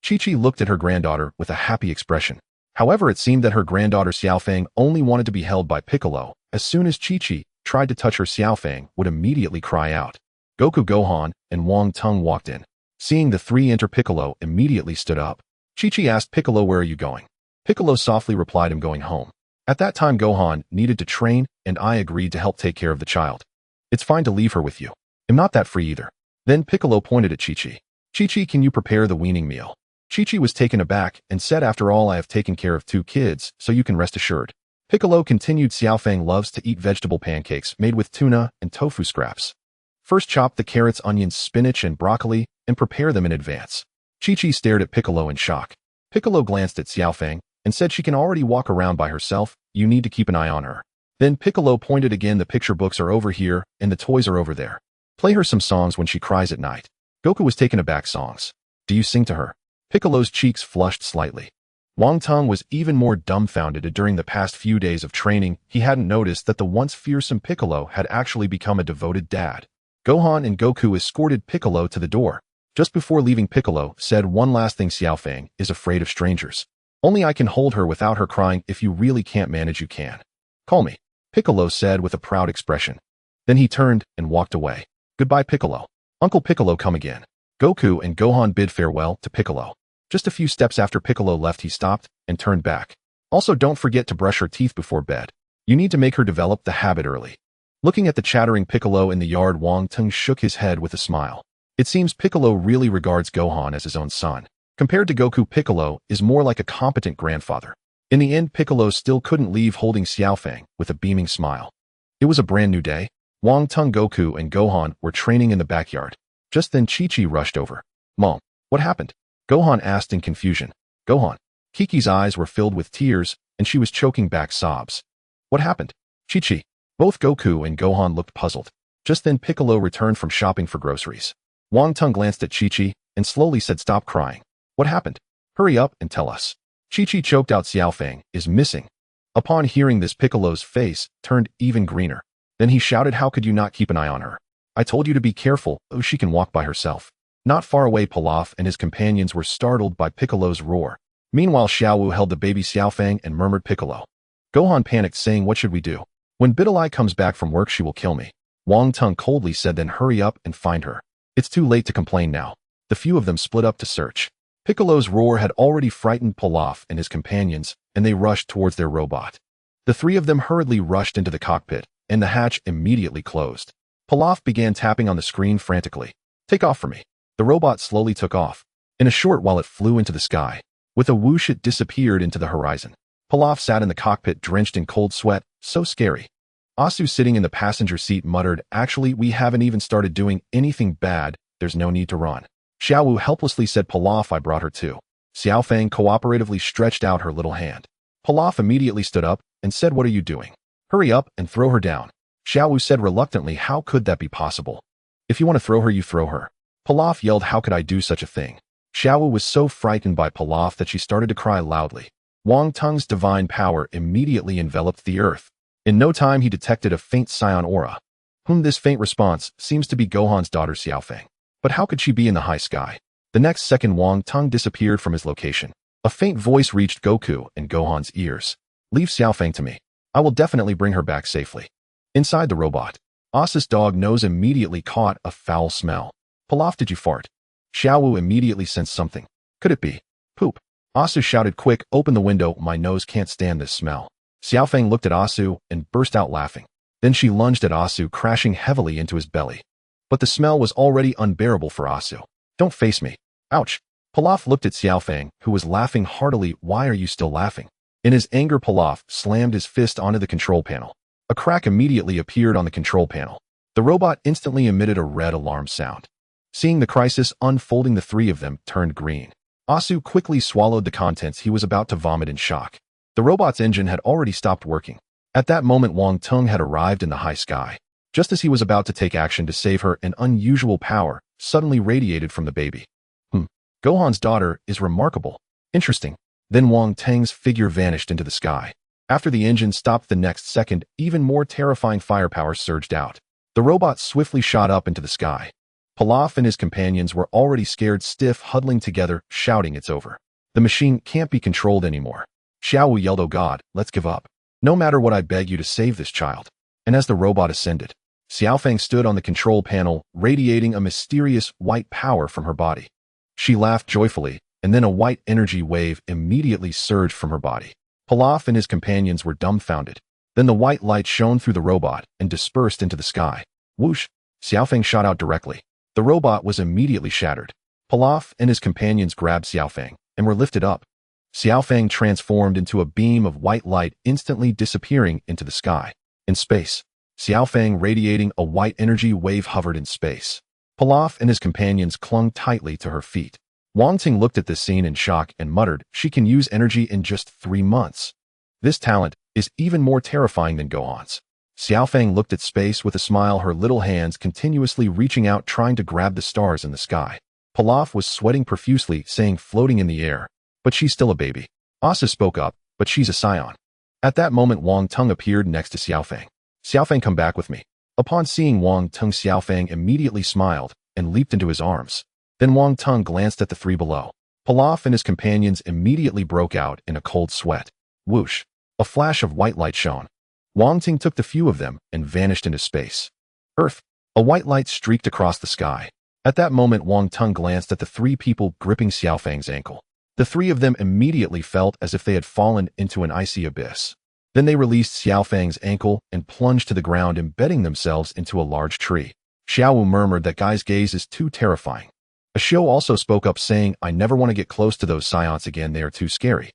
Chi-Chi looked at her granddaughter with a happy expression. However, it seemed that her granddaughter Xiaofang only wanted to be held by Piccolo. As soon as Chi-Chi tried to touch her, Xiaofang would immediately cry out. Goku, Gohan, and Wang Tung walked in. Seeing the three enter, Piccolo immediately stood up. Chi-Chi asked Piccolo, Where are you going? Piccolo softly replied, I'm going home. At that time, Gohan needed to train, and I agreed to help take care of the child. It's fine to leave her with you. I'm not that free either. Then Piccolo pointed at Chi-Chi. Chi-Chi, can you prepare the weaning meal? Chi-Chi was taken aback and said, After all, I have taken care of 2 kids, so you can rest assured. Piccolo continued, Xiaofang loves to eat vegetable pancakes made with tuna and tofu scraps. First, chop the carrots, onions, spinach, and broccoli, and prepare them in advance. Chi-Chi stared at Piccolo in shock. Piccolo glanced at Xiaofang and said, She can already walk around by herself. You need to keep an eye on her. Then Piccolo pointed again, The picture books are over here, and the toys are over there. Play her some songs when she cries at night. Goku was taken aback. Songs. Do you sing to her? Piccolo's cheeks flushed slightly. Wang Teng was even more dumbfounded. During the past few days of training, he hadn't noticed that the once fearsome Piccolo had actually become a devoted dad. Gohan and Goku escorted Piccolo to the door. Just before leaving, Piccolo said one last thing: Xiaofang is afraid of strangers. Only I can hold her without her crying. If you really can't manage, you can call me, Piccolo said with a proud expression. Then he turned and walked away. Goodbye, Piccolo. Uncle Piccolo, come again. Goku and Gohan bid farewell to Piccolo. Just a few steps after Piccolo left, he stopped and turned back. Also, don't forget to brush her teeth before bed. You need to make her develop the habit early. Looking at the chattering Piccolo in the yard, Wang Teng shook his head with a smile. It seems Piccolo really regards Gohan as his own son. Compared to Goku, Piccolo is more like a competent grandfather. In the end, Piccolo still couldn't leave holding Xiaofang with a beaming smile. It was a brand new day. Wang Teng, Goku, and Gohan were training in the backyard. Just then, Chi-Chi rushed over. Mom, what happened? Gohan asked in confusion. Gohan. Kiki's eyes were filled with tears, and she was choking back sobs. What happened? Chi-Chi. Both Goku and Gohan looked puzzled. Just then, Piccolo returned from shopping for groceries. Wang Teng glanced at Chi-Chi and slowly said, Stop crying. What happened? Hurry up and tell us. Chi-Chi choked out, Xiaofang is missing. Upon hearing this, Piccolo's face turned even greener. Then he shouted, How could you not keep an eye on her? I told you to be careful. Oh, she can walk by herself. Not far away, Pilaf and his companions were startled by Piccolo's roar. Meanwhile, Xiaowu held the baby Xiaofang and murmured, Piccolo. Gohan panicked, saying, What should we do? When Bidalai comes back from work, she will kill me. Wang Teng coldly said, Then hurry up and find her. It's too late to complain now. The few of them split up to search. Piccolo's roar had already frightened Pilaf and his companions, and they rushed towards their robot. The three of them hurriedly rushed into the cockpit, and the hatch immediately closed. Pilaf began tapping on the screen frantically. Take off for me. The robot slowly took off. In a short while, it flew into the sky. With a whoosh, it disappeared into the horizon. Pilaf sat in the cockpit drenched in cold sweat. So scary. Asu, sitting in the passenger seat, muttered, Actually, we haven't even started doing anything bad. There's no need to run. Xiaowu helplessly said, Pilaf, I brought her too. Xiaofang cooperatively stretched out her little hand. Pilaf immediately stood up and said, What are you doing? Hurry up and throw her down. Xiaowu said reluctantly, How could that be possible? If you want to throw her, you throw her. Pilaf yelled, How could I do such a thing? Xiaowu was so frightened by Pilaf that she started to cry loudly. Wang Teng's divine power immediately enveloped the earth. In no time, he detected a faint scion aura. This faint response seems to be Gohan's daughter Xiaofang. But how could she be in the high sky? The next second, Wang Teng disappeared from his location. A faint voice reached Goku and Gohan's ears. Leave Xiaofang to me. I will definitely bring her back safely. Inside the robot, Asu's dog nose immediately caught a foul smell. Pilaf, did you fart? Xiaowu immediately sensed something. Could it be poop? Asu shouted, Quick, open the window. My nose can't stand this smell. Xiaofang looked at Asu and burst out laughing. Then she lunged at Asu, crashing heavily into his belly. But the smell was already unbearable for Asu. Don't face me. Ouch. Pilaf looked at Xiaofang, who was laughing heartily. Why are you still laughing? In his anger, Pilaf slammed his fist onto the control panel. A crack immediately appeared on the control panel. The robot instantly emitted a red alarm sound. Seeing the crisis unfolding, the three of them turned green. Asu quickly swallowed the contents. He was about to vomit in shock. The robot's engine had already stopped working. At that moment, Wang Teng had arrived in the high sky. Just as he was about to take action to save her, an unusual power suddenly radiated from the baby. Gohan's daughter is remarkable. Interesting. Then Wang Teng's figure vanished into the sky. After the engine stopped the next second, even more terrifying firepower surged out. The robot swiftly shot up into the sky. Pilaf and his companions were already scared stiff, huddling together, shouting, It's over. The machine can't be controlled anymore. Xiaowu yelled, Oh God, let's give up. No matter what, I beg you to save this child. And as the robot ascended, Xiaofang stood on the control panel, radiating a mysterious white power from her body. She laughed joyfully, and then a white energy wave immediately surged from her body. Pilaf and his companions were dumbfounded. Then the white light shone through the robot and dispersed into the sky. Whoosh! Xiaofang shot out directly. The robot was immediately shattered. Pilaf and his companions grabbed Xiaofang and were lifted up. Xiaofang transformed into a beam of white light, instantly disappearing into the sky. In space, Xiaofang, radiating a white energy wave, hovered in space. Pilaf and his companions clung tightly to her feet. Wang Teng looked at this scene in shock and muttered, She can use energy in just 3 months. This talent is even more terrifying than Gohan's. Xiaofang looked at space with a smile, her little hands continuously reaching out trying to grab the stars in the sky. Pilaf was sweating profusely, saying floating in the air. But she's still a baby. Asa spoke up, but she's a scion. At that moment Wang Tung appeared next to Xiaofang. Xiaofang, come back with me. Upon seeing Wang Tung, Xiaofang immediately smiled and leaped into his arms. Then Wang Tung glanced at the three below. Pilaf and his companions immediately broke out in a cold sweat. Whoosh! A flash of white light shone. Wang Tung took the few of them and vanished into space. Earth! A white light streaked across the sky. At that moment Wang Tung glanced at the three people gripping Xiaofang's ankle. The three of them immediately felt as if they had fallen into an icy abyss. Then they released Xiaofang's ankle and plunged to the ground, embedding themselves into a large tree. Xiaowu murmured that guy's gaze is too terrifying. Ashio also spoke up saying, I never want to get close to those scions again, they are too scary.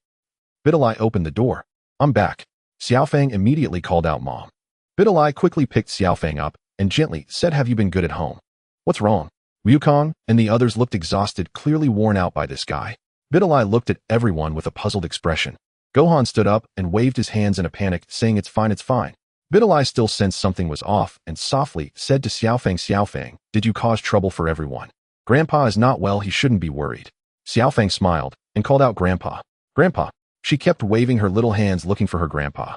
Bidalai opened the door. I'm back. Xiaofang immediately called out Mom. Bidalai quickly picked Xiaofang up and gently said, have you been good at home? What's wrong? Ryukong and the others looked exhausted, clearly worn out by this guy. Bidalai looked at everyone with a puzzled expression. Gohan stood up and waved his hands in a panic, saying it's fine, it's fine. Bidalai still sensed something was off and softly said to Xiaofang, Xiaofang, did you cause trouble for everyone? Grandpa is not well, he shouldn't be worried. Xiaofang smiled and called out Grandpa. Grandpa. She kept waving her little hands looking for her grandpa.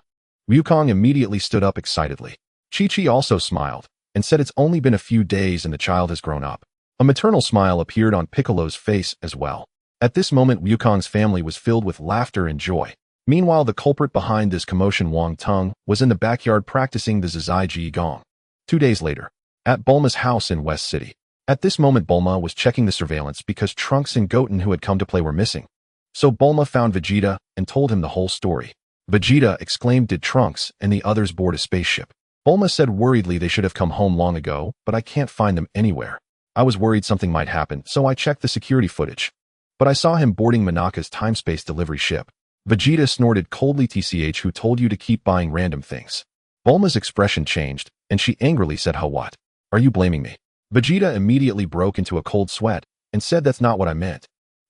Ryukong immediately stood up excitedly. Chi-Chi also smiled and said it's only been a few days and the child has grown up. A maternal smile appeared on Piccolo's face as well. At this moment Ryukong's family was filled with laughter and joy. Meanwhile, the culprit behind this commotion, Wang Tung, was in the backyard practicing the Zizai Ji Gong. 2 days later, at Bulma's house in West City. At this moment Bulma was checking the surveillance because Trunks and Goten, who had come to play, were missing. So Bulma found Vegeta and told him the whole story. Vegeta exclaimed, did Trunks and the others board a spaceship? Bulma said worriedly, they should have come home long ago, but I can't find them anywhere. I was worried something might happen, so I checked the security footage. But I saw him boarding Monaka's time-space delivery ship. Vegeta snorted coldly, TCH, who told you to keep buying random things? Bulma's expression changed, and she angrily said, how what? Are you blaming me? Vegeta immediately broke into a cold sweat and said, that's not what I meant.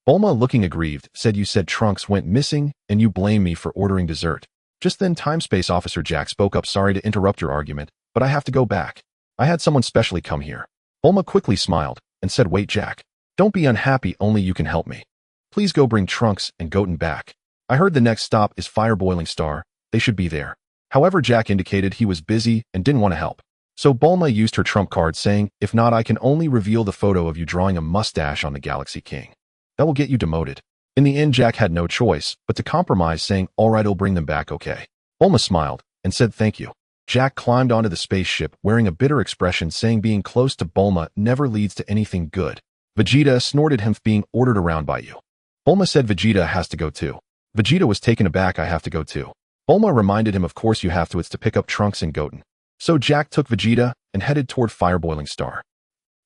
Bulma, looking aggrieved, said, you said Trunks went missing and you blame me for ordering dessert. Just then Timespace Officer Jack spoke up, sorry to interrupt your argument, but I have to go back. I had someone specially come here. Bulma quickly smiled and said, wait Jack. Don't be unhappy, only you can help me. Please go bring Trunks and Goten back. I heard the next stop is Fire Boiling Star. They should be there. However, Jack indicated he was busy and didn't want to help. So Bulma used her trump card saying, if not, I can only reveal the photo of you drawing a mustache on the Galaxy King. That will get you demoted. In the end, Jack had no choice but to compromise, saying, alright, I'll bring them back, okay. Bulma smiled and said thank you. Jack climbed onto the spaceship wearing a bitter expression, saying being close to Bulma never leads to anything good. Vegeta snorted, him being ordered around by you. Bulma said Vegeta has to go too. Vegeta was taken aback, I have to go too. Bulma reminded him, of course you have to, it's to pick up Trunks and Goten. So Jack took Vegeta and headed toward Fire Boiling Star.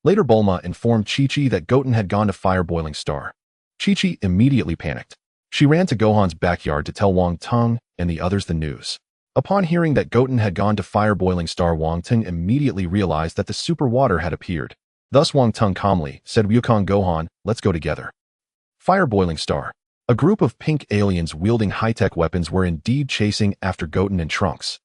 Later Bulma informed Chi-Chi that Goten had gone to Fire Boiling Star. Chi-Chi immediately panicked. She ran to Gohan's backyard to tell Wang Tung and the others the news. Upon hearing that Goten had gone to Fire Boiling Star, Wang Tung immediately realized that the super water had appeared. Thus Wang Tung calmly said, Ryukong, Gohan, let's go together. Fire Boiling Star. A group of pink aliens wielding high-tech weapons were indeed chasing after Goten and Trunks.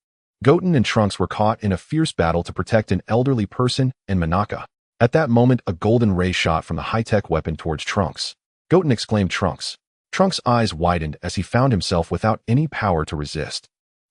Goten and Trunks were caught in a fierce battle to protect an elderly person and Monaka. At that moment, a golden ray shot from the high-tech weapon towards Trunks. Goten exclaimed, Trunks. Trunks' eyes widened as he found himself without any power to resist.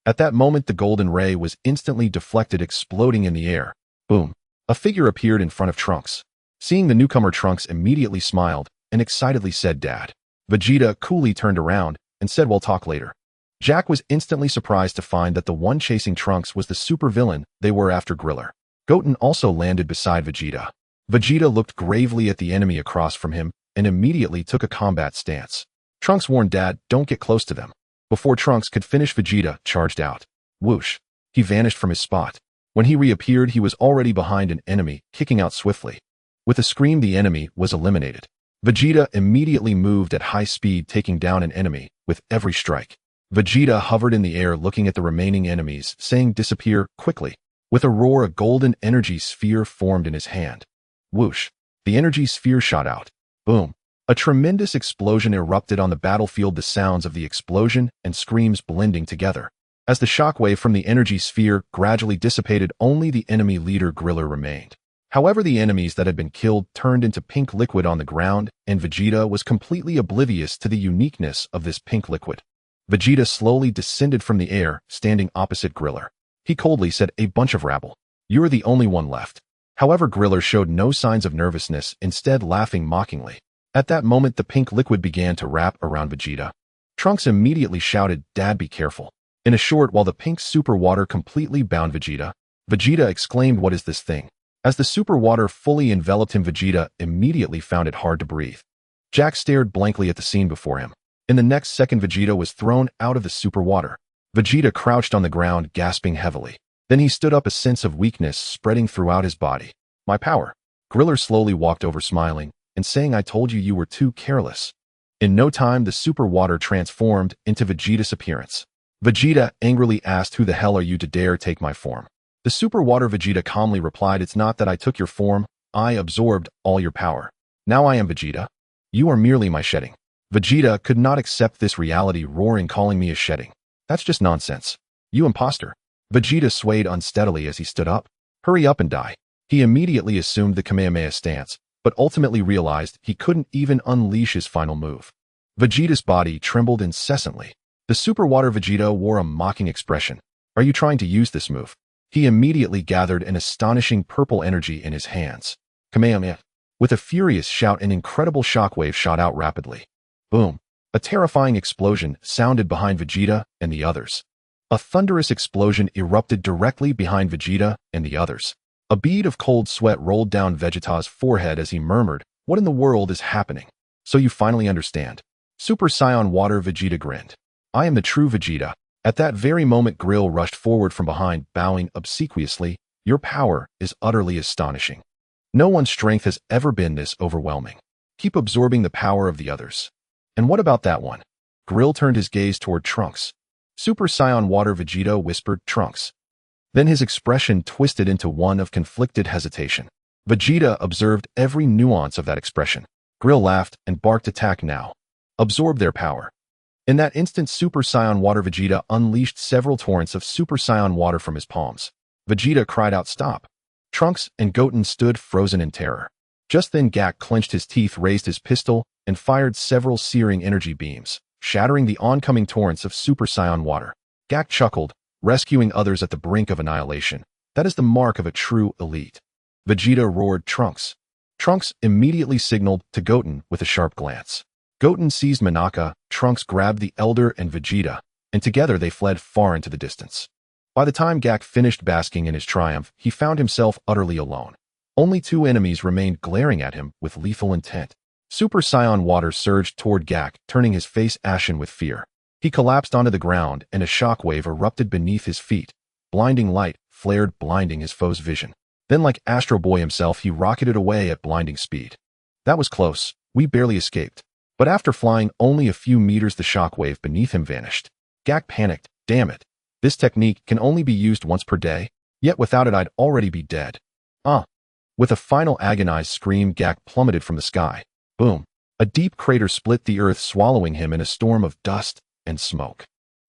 At that moment, the golden ray was instantly deflected, exploding in the air. Boom. A figure appeared in front of Trunks. Seeing the newcomer, Trunks immediately smiled and excitedly said, Dad. Vegeta coolly turned around and said, we'll talk later. Jack was instantly surprised to find that the one chasing Trunks was the supervillain they were after, Griller. Goten also landed beside Vegeta. Vegeta looked gravely at the enemy across from him and immediately took a combat stance. Trunks warned Dad, don't get close to them. Before Trunks could finish, Vegeta charged out. Whoosh. He vanished from his spot. When he reappeared, he was already behind an enemy, kicking out swiftly. With a scream, the enemy was eliminated. Vegeta immediately moved at high speed, taking down an enemy with every strike. Vegeta hovered in the air looking at the remaining enemies, saying, disappear quickly. With a roar, a golden energy sphere formed in his hand. Whoosh. The energy sphere shot out. Boom. A tremendous explosion erupted on the battlefield, the sounds of the explosion and screams blending together. As the shockwave from the energy sphere gradually dissipated, only the enemy leader Griller remained. However, the enemies that had been killed turned into pink liquid on the ground, and Vegeta was completely oblivious to the uniqueness of this pink liquid. Vegeta slowly descended from the air, standing opposite Griller. He coldly said, "A bunch of rabble. You're the only one left." However, Griller showed no signs of nervousness, instead laughing mockingly. At that moment, the pink liquid began to wrap around Vegeta. Trunks immediately shouted, "Dad, be careful." In a short while, the pink super water completely bound Vegeta. Vegeta exclaimed, "What is this thing?" As the super water fully enveloped him, Vegeta immediately found it hard to breathe. Jack stared blankly at the scene before him. In the next second, Vegeta was thrown out of the super water. Vegeta crouched on the ground, gasping heavily. Then he stood up, a sense of weakness spreading throughout his body. "My power." Griller slowly walked over, smiling, and saying, "I told you were too careless." In no time, the super water transformed into Vegeta's appearance. Vegeta angrily asked, "Who the hell are you to dare take my form?" The super water Vegeta calmly replied, "It's not that I took your form, I absorbed all your power. Now I am Vegeta. You are merely my shedding." Vegeta could not accept this reality, roaring, "Calling me a shedding? That's just nonsense. You imposter." Vegeta swayed unsteadily as he stood up. "Hurry up and die." He immediately assumed the Kamehameha stance, but ultimately realized he couldn't even unleash his final move. Vegeta's body trembled incessantly. The super water Vegeta wore a mocking expression. "Are you trying to use this move?" He immediately gathered an astonishing purple energy in his hands. Kamehameha. With a furious shout, an incredible shockwave shot out rapidly. Boom! A terrifying explosion sounded behind Vegeta and the others. A thunderous explosion erupted directly behind Vegeta and the others. A bead of cold sweat rolled down Vegeta's forehead as he murmured, "What in the world is happening?" "So you finally understand." Super Saiyan Water Vegeta grinned. "I am the true Vegeta." At that very moment, Grill rushed forward from behind, bowing obsequiously. "Your power is utterly astonishing. No one's strength has ever been this overwhelming. Keep absorbing the power of the others." "And what about that one?" Grill turned his gaze toward Trunks. Super Saiyan Water Vegeta whispered, "Trunks." Then his expression twisted into one of conflicted hesitation. Vegeta observed every nuance of that expression. Grill laughed and barked, "Attack now. Absorb their power." In that instant, Super Saiyan Water Vegeta unleashed several torrents of Super Saiyan water from his palms. Vegeta cried out, "Stop!" Trunks and Goten stood frozen in terror. Just then, Gak clenched his teeth, raised his pistol, and fired several searing energy beams, shattering the oncoming torrents of Super Saiyan water. Gak chuckled, rescuing others at the brink of annihilation. "That is the mark of a true elite." Vegeta roared, "Trunks." Trunks immediately signaled to Goten with a sharp glance. Goten seized Monaka, Trunks grabbed the Elder and Vegeta, and together they fled far into the distance. By the time Gak finished basking in his triumph, he found himself utterly alone. Only two enemies remained, glaring at him with lethal intent. Super Saiyan Water surged toward Gak, turning his face ashen with fear. He collapsed onto the ground, and a shockwave erupted beneath his feet. Blinding light flared, blinding his foe's vision. Then, like Astro Boy himself, he rocketed away at blinding speed. "That was close. We barely escaped." But after flying only a few meters, the shockwave beneath him vanished. Gak panicked. "Damn it. This technique can only be used once per day, yet without it I'd already be dead." With a final agonized scream, Gak plummeted from the sky. Boom! A deep crater split the earth, swallowing him in a storm of dust and smoke.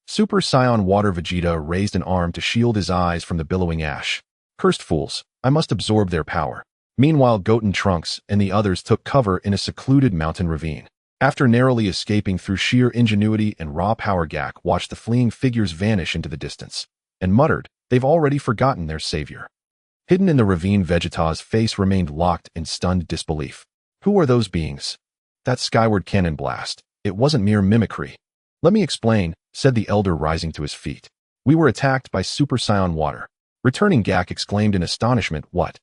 Super Saiyan Water Vegeta raised an arm to shield his eyes from the billowing ash. "Cursed fools, I must absorb their power." Meanwhile, Goten, Trunks, and the others took cover in a secluded mountain ravine. After narrowly escaping through sheer ingenuity and raw power, Gak watched the fleeing figures vanish into the distance, and muttered, "They've already forgotten their savior." Hidden in the ravine, Vegeta's face remained locked in stunned disbelief. Who are those beings? That skyward cannon blast. It wasn't mere mimicry. "Let me explain," said the Elder, rising to his feet. "We were attacked by Super Saiyan Water." Returning, Gak exclaimed in astonishment, "What?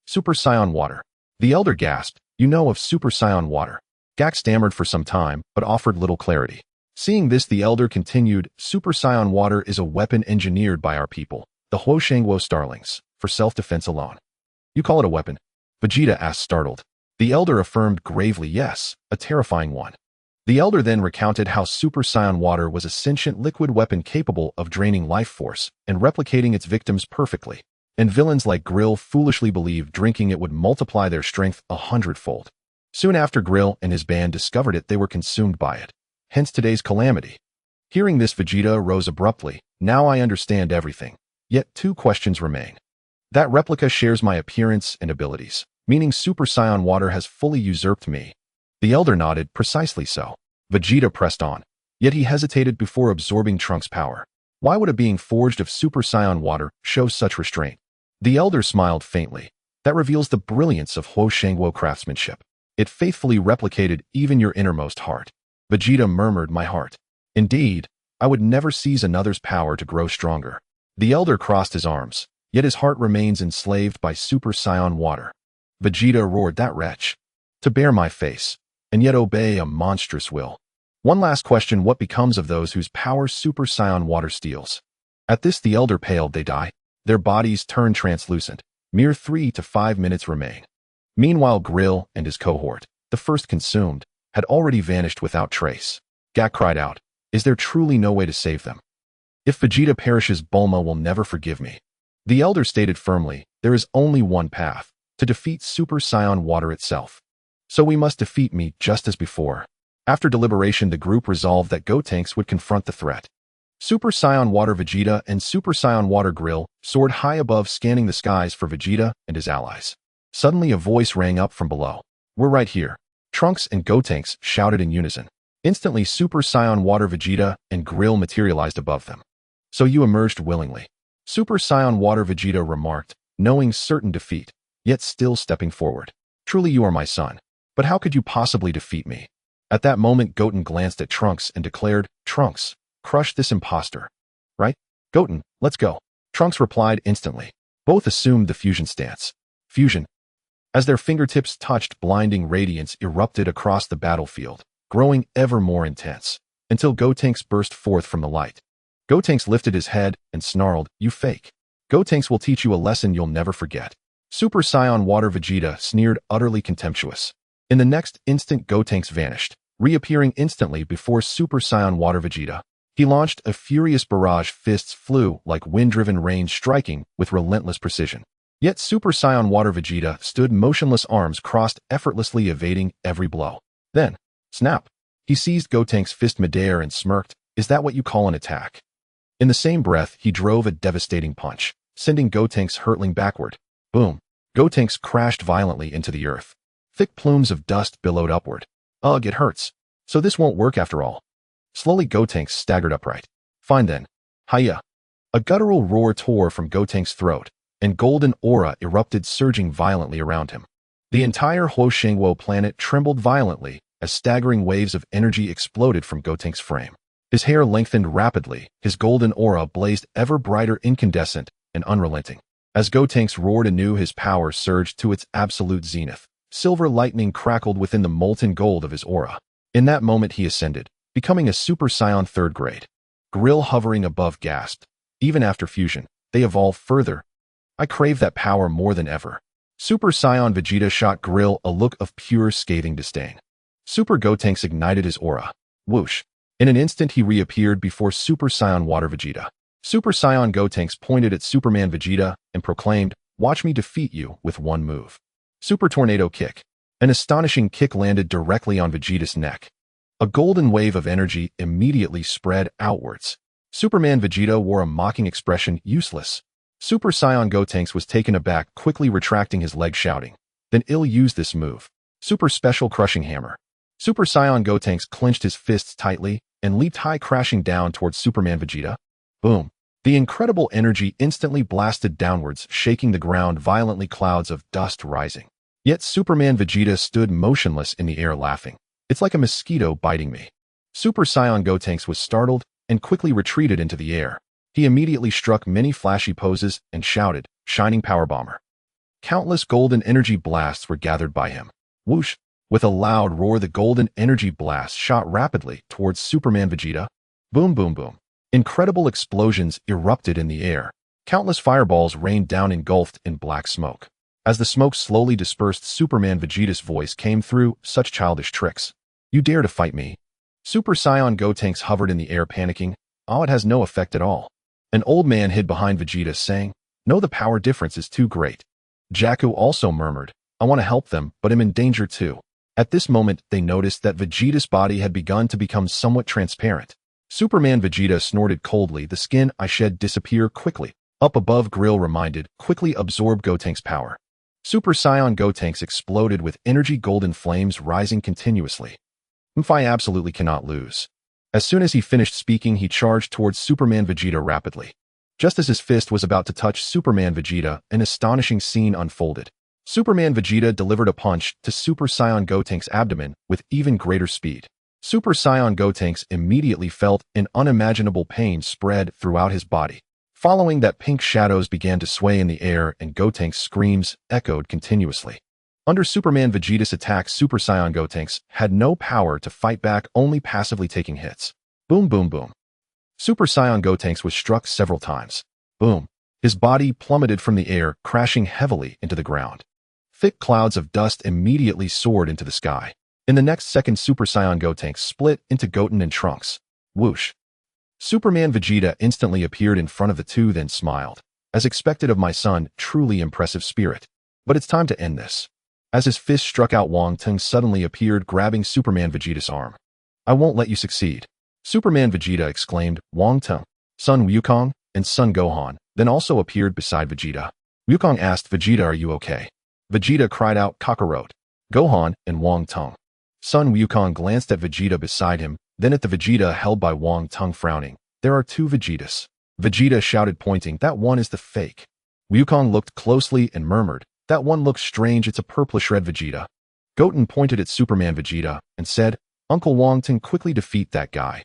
Super Saiyan Water?" The Elder gasped, "You know of Super Saiyan Water?" Gak stammered for some time, but offered little clarity. Seeing this, the Elder continued, "Super Saiyan Water is a weapon engineered by our people, the Huoshengwo Starlings, for self-defense alone." "You call it a weapon?" Vegeta asked, startled. The Elder affirmed gravely, "Yes, a terrifying one." The Elder then recounted how Super Saiyan Water was a sentient liquid weapon capable of draining life force and replicating its victims perfectly, and villains like Grill foolishly believed drinking it would multiply their strength 100-fold. Soon after Grill and his band discovered it, they were consumed by it. Hence today's calamity. Hearing this, Vegeta rose abruptly, Now I understand everything. Yet 2 questions remain. That replica shares my appearance and abilities, meaning Super Saiyan Water has fully usurped me. The elder nodded, precisely so. Vegeta pressed on, yet he hesitated before absorbing Trunks' power. Why would a being forged of Super Saiyan Water show such restraint? The elder smiled faintly. That reveals the brilliance of Huo Shangguo craftsmanship. It faithfully replicated even your innermost heart. Vegeta murmured, my heart. Indeed, I would never seize another's power to grow stronger. The elder crossed his arms, yet his heart remains enslaved by Super Saiyan Water. Vegeta roared, that wretch. To bear my face, and yet obey a monstrous will. One last question, what becomes of those whose power Super Saiyan Water steals? At this the elder paled, they die. Their bodies turn translucent. Mere 3 to 5 minutes remain. Meanwhile Grill and his cohort, the first consumed, had already vanished without trace. Gak cried out, is there truly no way to save them? If Vegeta perishes, Bulma will never forgive me. The elder stated firmly, there is only one path, to defeat Super Saiyan Water itself. So we must defeat me just as before. After deliberation, the group resolved that Gotenks would confront the threat. Super Saiyan Water Vegeta and Super Saiyan Water Grill soared high above, scanning the skies for Vegeta and his allies. Suddenly a voice rang up from below. We're right here. Trunks and Gotenks shouted in unison. Instantly Super Saiyan Water Vegeta and Grill materialized above them. So you emerged willingly. Super Saiyan Water Vegeta remarked, knowing certain defeat, yet still stepping forward. Truly you are my son. But how could you possibly defeat me? At that moment Goten glanced at Trunks and declared, Trunks, crush this impostor. Right? Goten, let's go. Trunks replied instantly. Both assumed the fusion stance. Fusion. As their fingertips touched, blinding radiance erupted across the battlefield, growing ever more intense, until Gotenks burst forth from the light. Gotenks lifted his head and snarled, you fake. Gotenks will teach you a lesson you'll never forget. Super Saiyan Water Vegeta sneered, utterly contemptuous. In the next instant Gotenks vanished, reappearing instantly before Super Saiyan Water Vegeta. He launched a furious barrage, fists flew like wind-driven rain, striking with relentless precision. Yet Super Saiyan Water Vegeta stood motionless, arms crossed, effortlessly evading every blow. Then, snap! He seized Gotenks' fist midair and smirked, is that what you call an attack? In the same breath, he drove a devastating punch, sending Gotenks hurtling backward. Boom! Gotenks crashed violently into the earth. Thick plumes of dust billowed upward. Ugh, it hurts. So this won't work after all. Slowly Gotenks staggered upright. Fine then. Hiya! A guttural roar tore from Gotenks' throat, and golden aura erupted, surging violently around him. The entire Huo Shangguo planet trembled violently as staggering waves of energy exploded from Gotenks' frame. His hair lengthened rapidly, his golden aura blazed ever brighter, incandescent and unrelenting. As Gotenks roared anew, his power surged to its absolute zenith. Silver lightning crackled within the molten gold of his aura. In that moment he ascended, becoming a Super Saiyan 3rd grade. Grill, hovering above, gasped. Even after fusion, they evolved further. I crave that power more than ever. Super Saiyan Vegeta shot Grill a look of pure scathing disdain. Super Gotenks ignited his aura. Whoosh! In an instant he reappeared before Super Saiyan Water Vegeta. Super Saiyan Gotenks pointed at Superman Vegeta and proclaimed, watch me defeat you with one move. Super Tornado Kick. An astonishing kick landed directly on Vegeta's neck. A golden wave of energy immediately spread outwards. Superman Vegeta wore a mocking expression, useless. Super Saiyan Gotenks was taken aback, quickly retracting his leg, shouting, then ill use this move. Super Special Crushing Hammer. Super Saiyan Gotenks clenched his fists tightly and leaped high, crashing down towards Superman Vegeta. Boom! The incredible energy instantly blasted downwards, shaking the ground violently, clouds of dust rising. Yet Superman Vegeta stood motionless in the air, laughing. It's like a mosquito biting me. Super Saiyan Gotenks was startled and quickly retreated into the air. He immediately struck many flashy poses and shouted, Shining Power Bomber. Countless golden energy blasts were gathered by him. Whoosh! With a loud roar, the golden energy blast shot rapidly towards Superman Vegeta. Boom, boom, boom. Incredible explosions erupted in the air. Countless fireballs rained down, engulfed in black smoke. As the smoke slowly dispersed, Superman Vegeta's voice came through, such childish tricks. You dare to fight me? Super Saiyan Gotenks hovered in the air, panicking. Oh, it has no effect at all. An old man hid behind Vegeta, saying, no, the power difference is too great. Jakku also murmured, I want to help them, but am in danger too. At this moment, they noticed that Vegeta's body had begun to become somewhat transparent. Superman Vegeta snorted coldly. The skin I shed disappear quickly. Up above, Grill reminded, quickly absorb Gotenks' power. Super Saiyan Gotenks exploded with energy golden flames rising continuously. I absolutely cannot lose. As soon as he finished speaking, he charged towards Superman Vegeta rapidly. Just as his fist was about to touch Superman Vegeta, an astonishing scene unfolded. Superman Vegeta delivered a punch to Super Saiyan Gotenks' abdomen with even greater speed. Super Saiyan Gotenks immediately felt an unimaginable pain spread throughout his body. Following that, pink shadows began to sway in the air and Gotenks' screams echoed continuously. Under Superman Vegeta's attack, Super Saiyan Gotenks had no power to fight back, only passively taking hits. Boom, boom, boom. Super Saiyan Gotenks was struck several times. Boom. His body plummeted from the air, crashing heavily into the ground. Thick clouds of dust immediately soared into the sky. In the next second, Super Saiyan Gotenks split into Goten and Trunks. Whoosh. Superman Vegeta instantly appeared in front of the two, then smiled. As expected of my son, truly impressive spirit. But it's time to end this. As his fist struck out, Wong Tung suddenly appeared, grabbing Superman Vegeta's arm. I won't let you succeed. Superman Vegeta exclaimed. Wong Tung, Son Wukong, and Son Gohan then also appeared beside Vegeta. Wukong asked Vegeta, are you okay? Vegeta cried out, Kakarot. Gohan and Wong Tung. Son Wukong glanced at Vegeta beside him, then at the Vegeta held by Wong Tung, frowning. There are two Vegetas. Vegeta shouted, pointing. That one is the fake. Wukong looked closely and murmured. That one looks strange, it's a purplish red Vegeta. Goten pointed at Superman Vegeta and said, Uncle Wong Tung, quickly defeat that guy.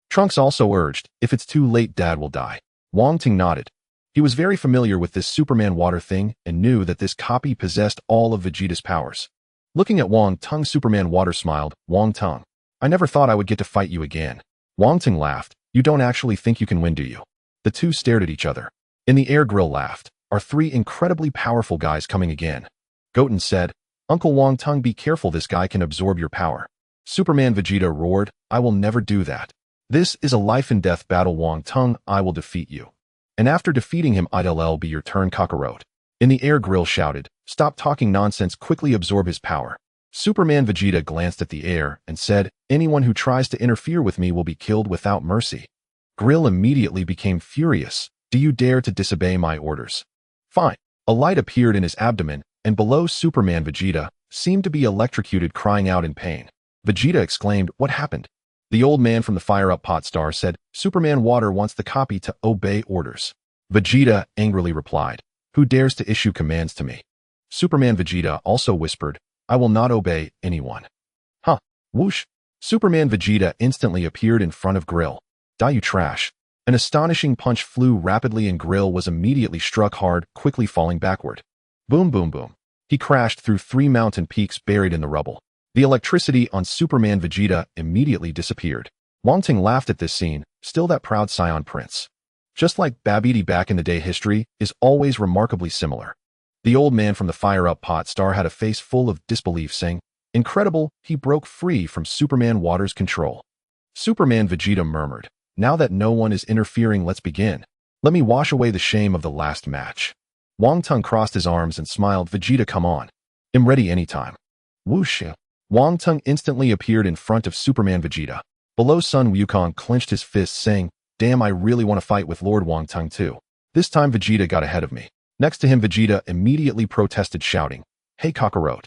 Trunks also urged, if it's too late, Dad will die. Wong Tung nodded. He was very familiar with this Superman water thing and knew that this copy possessed all of Vegeta's powers. Looking at Wong Tung, Superman Water smiled. Wong Tung, I never thought I would get to fight you again. Wong Tung laughed. You don't actually think you can win, do you? The two stared at each other. In the air, Grill laughed. Are three incredibly powerful guys coming again? Goten said, Uncle Wong Tung, be careful, this guy can absorb your power. Superman Vegeta roared, I will never do that. This is a life and death battle, Wong Tung, I will defeat you. And after defeating him, it'll be your turn, Kakarot. In the air, Grill shouted, stop talking nonsense, quickly absorb his power. Superman Vegeta glanced at the air and said, anyone who tries to interfere with me will be killed without mercy. Grill immediately became furious. Do you dare to disobey my orders? Fine. A light appeared in his abdomen, and below Superman Vegeta seemed to be electrocuted, crying out in pain. Vegeta exclaimed, what happened? The old man from the Fire Up Pot Star said, Superman Water wants the copy to obey orders. Vegeta angrily replied, who dares to issue commands to me? Superman Vegeta also whispered, I will not obey anyone. Huh. Whoosh. Superman Vegeta instantly appeared in front of Grill. Die, you trash. An astonishing punch flew rapidly and Grill was immediately struck hard, quickly falling backward. Boom, boom, boom. He crashed through 3 mountain peaks buried in the rubble. The electricity on Superman Vegeta immediately disappeared. Wong Tung laughed at this scene, still that proud Saiyan prince. Just like Babidi back in the day, history is always remarkably similar. The old man from the Fire Up Pot Star had a face full of disbelief, saying, incredible, he broke free from Superman Water's control. Superman Vegeta murmured, now that no one is interfering, let's begin. Let me wash away the shame of the last match. Wong Tung crossed his arms and smiled, Vegeta, come on. I'm ready anytime. Whoosh. Wong Tung instantly appeared in front of Superman Vegeta. Below, Son Wukong clenched his fists, saying, damn, I really want to fight with Lord Wong Tung too. This time Vegeta got ahead of me. Next to him, Vegeta immediately protested, shouting, hey Kakarot.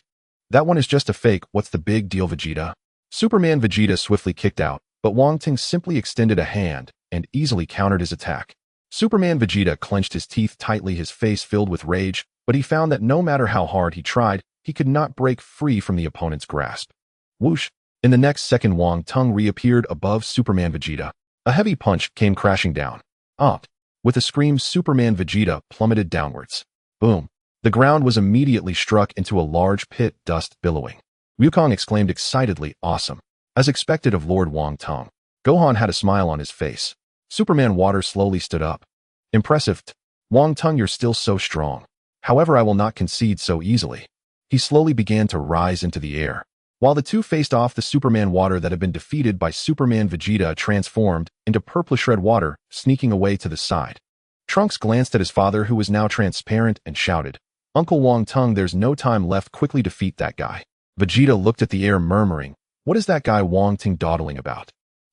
That one is just a fake, what's the big deal, Vegeta? Superman Vegeta swiftly kicked out, but Wong Tung simply extended a hand and easily countered his attack. Superman Vegeta clenched his teeth tightly, his face filled with rage, but he found that no matter how hard he tried, he could not break free from the opponent's grasp. Whoosh! In the next second, Wong Tung reappeared above Superman Vegeta. A heavy punch came crashing down. Opt! With a scream, Superman Vegeta plummeted downwards. Boom! The ground was immediately struck into a large pit, dust billowing. Wukong exclaimed excitedly, awesome. As expected of Lord Wong Tung. Gohan had a smile on his face. Superman Water slowly stood up. Impressive. Wong Tung, you're still so strong. However, I will not concede so easily. He slowly began to rise into the air. While the two faced off, the Superman Water that had been defeated by Superman Vegeta transformed into purplish red water, sneaking away to the side. Trunks glanced at his father, who was now transparent, and shouted, Uncle Wong Tung, there's no time left, quickly defeat that guy. Vegeta looked at the air, murmuring, what is that guy Wong Tung dawdling about?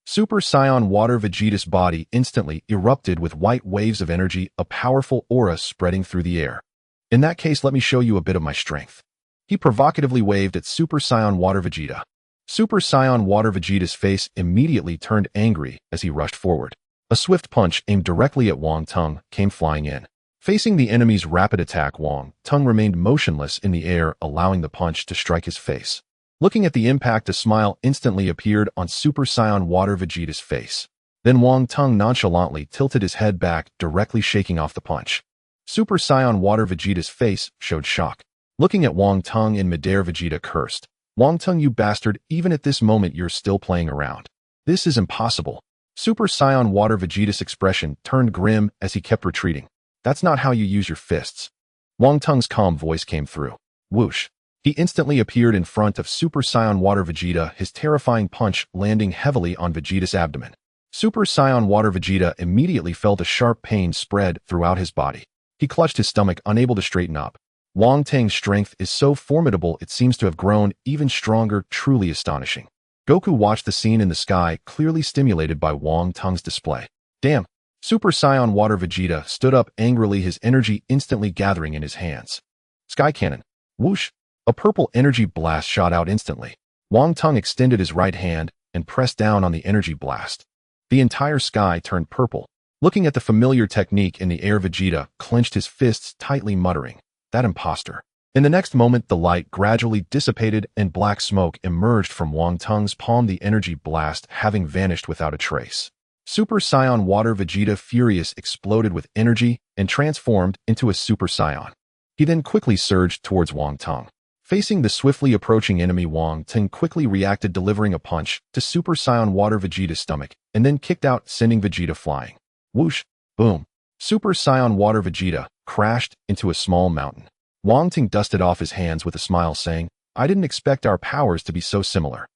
Super Saiyan Water Vegeta's body instantly erupted with white waves of energy, a powerful aura spreading through the air. In that case, let me show you a bit of my strength. He provocatively waved at Super Saiyan Water Vegeta. Super Saiyan Water Vegeta's face immediately turned angry as he rushed forward. A swift punch aimed directly at Wang Tung came flying in. Facing the enemy's rapid attack, Wang Tung remained motionless in the air, allowing the punch to strike his face. Looking at the impact, a smile instantly appeared on Super Saiyan Water Vegeta's face. Then Wang Tung nonchalantly tilted his head back, directly shaking off the punch. Super Saiyan Water Vegeta's face showed shock. Looking at Wang Tung in midair, Vegeta cursed. Wang Tung, you bastard, even at this moment you're still playing around. This is impossible. Super Saiyan Water Vegeta's expression turned grim as he kept retreating. That's not how you use your fists. Wang Tung's calm voice came through. Whoosh. He instantly appeared in front of Super Saiyan Water Vegeta, his terrifying punch landing heavily on Vegeta's abdomen. Super Saiyan Water Vegeta immediately felt a sharp pain spread throughout his body. He clutched his stomach, unable to straighten up. Wang Tang's strength is so formidable it seems to have grown even stronger, truly astonishing. Goku watched the scene in the sky, clearly stimulated by Wang Tung's display. Damn! Super Saiyan Water Vegeta stood up angrily, his energy instantly gathering in his hands. Sky Cannon. Whoosh! A purple energy blast shot out instantly. Wang Tung extended his right hand and pressed down on the energy blast. The entire sky turned purple. Looking at the familiar technique in the air, Vegeta clenched his fists tightly, muttering, "That imposter." In the next moment, the light gradually dissipated and black smoke emerged from Wang Tung's palm, the energy blast having vanished without a trace. Super Saiyan Water Vegeta, furious, exploded with energy and transformed into a Super Saiyan. He then quickly surged towards Wang Tung. Facing the swiftly approaching enemy, Wang Tung quickly reacted, delivering a punch to Super Saiyan Water Vegeta's stomach, and then kicked out, sending Vegeta flying. Whoosh! Boom! Super Saiyan Water Vegeta crashed into a small mountain. Wang Tung dusted off his hands with a smile, saying, "I didn't expect our powers to be so similar.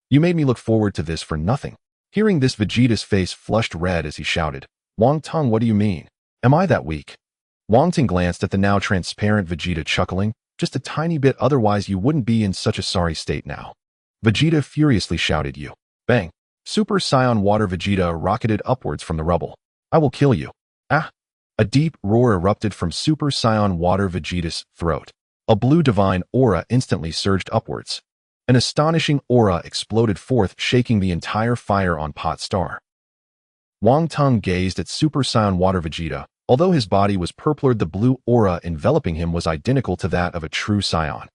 You made me look forward to this for nothing." Hearing this, Vegeta's face flushed red as he shouted, "Wang Tung, what do you mean? Am I that weak?" Wang Tung glanced at the now transparent Vegeta, chuckling, "Just a tiny bit, otherwise you wouldn't be in such a sorry state now." Vegeta furiously shouted, "You!" Bang! Super Saiyan Water Vegeta rocketed upwards from the rubble. "I will kill you." Ah! A deep roar erupted from Super Saiyan Water Vegeta's throat. A blue divine aura instantly surged upwards. An astonishing aura exploded forth, shaking the entire Fire on Pot star. Wang Tung gazed at Super Saiyan Water Vegeta. Although his body was purpler, the blue aura enveloping him was identical to that of a true Saiyan.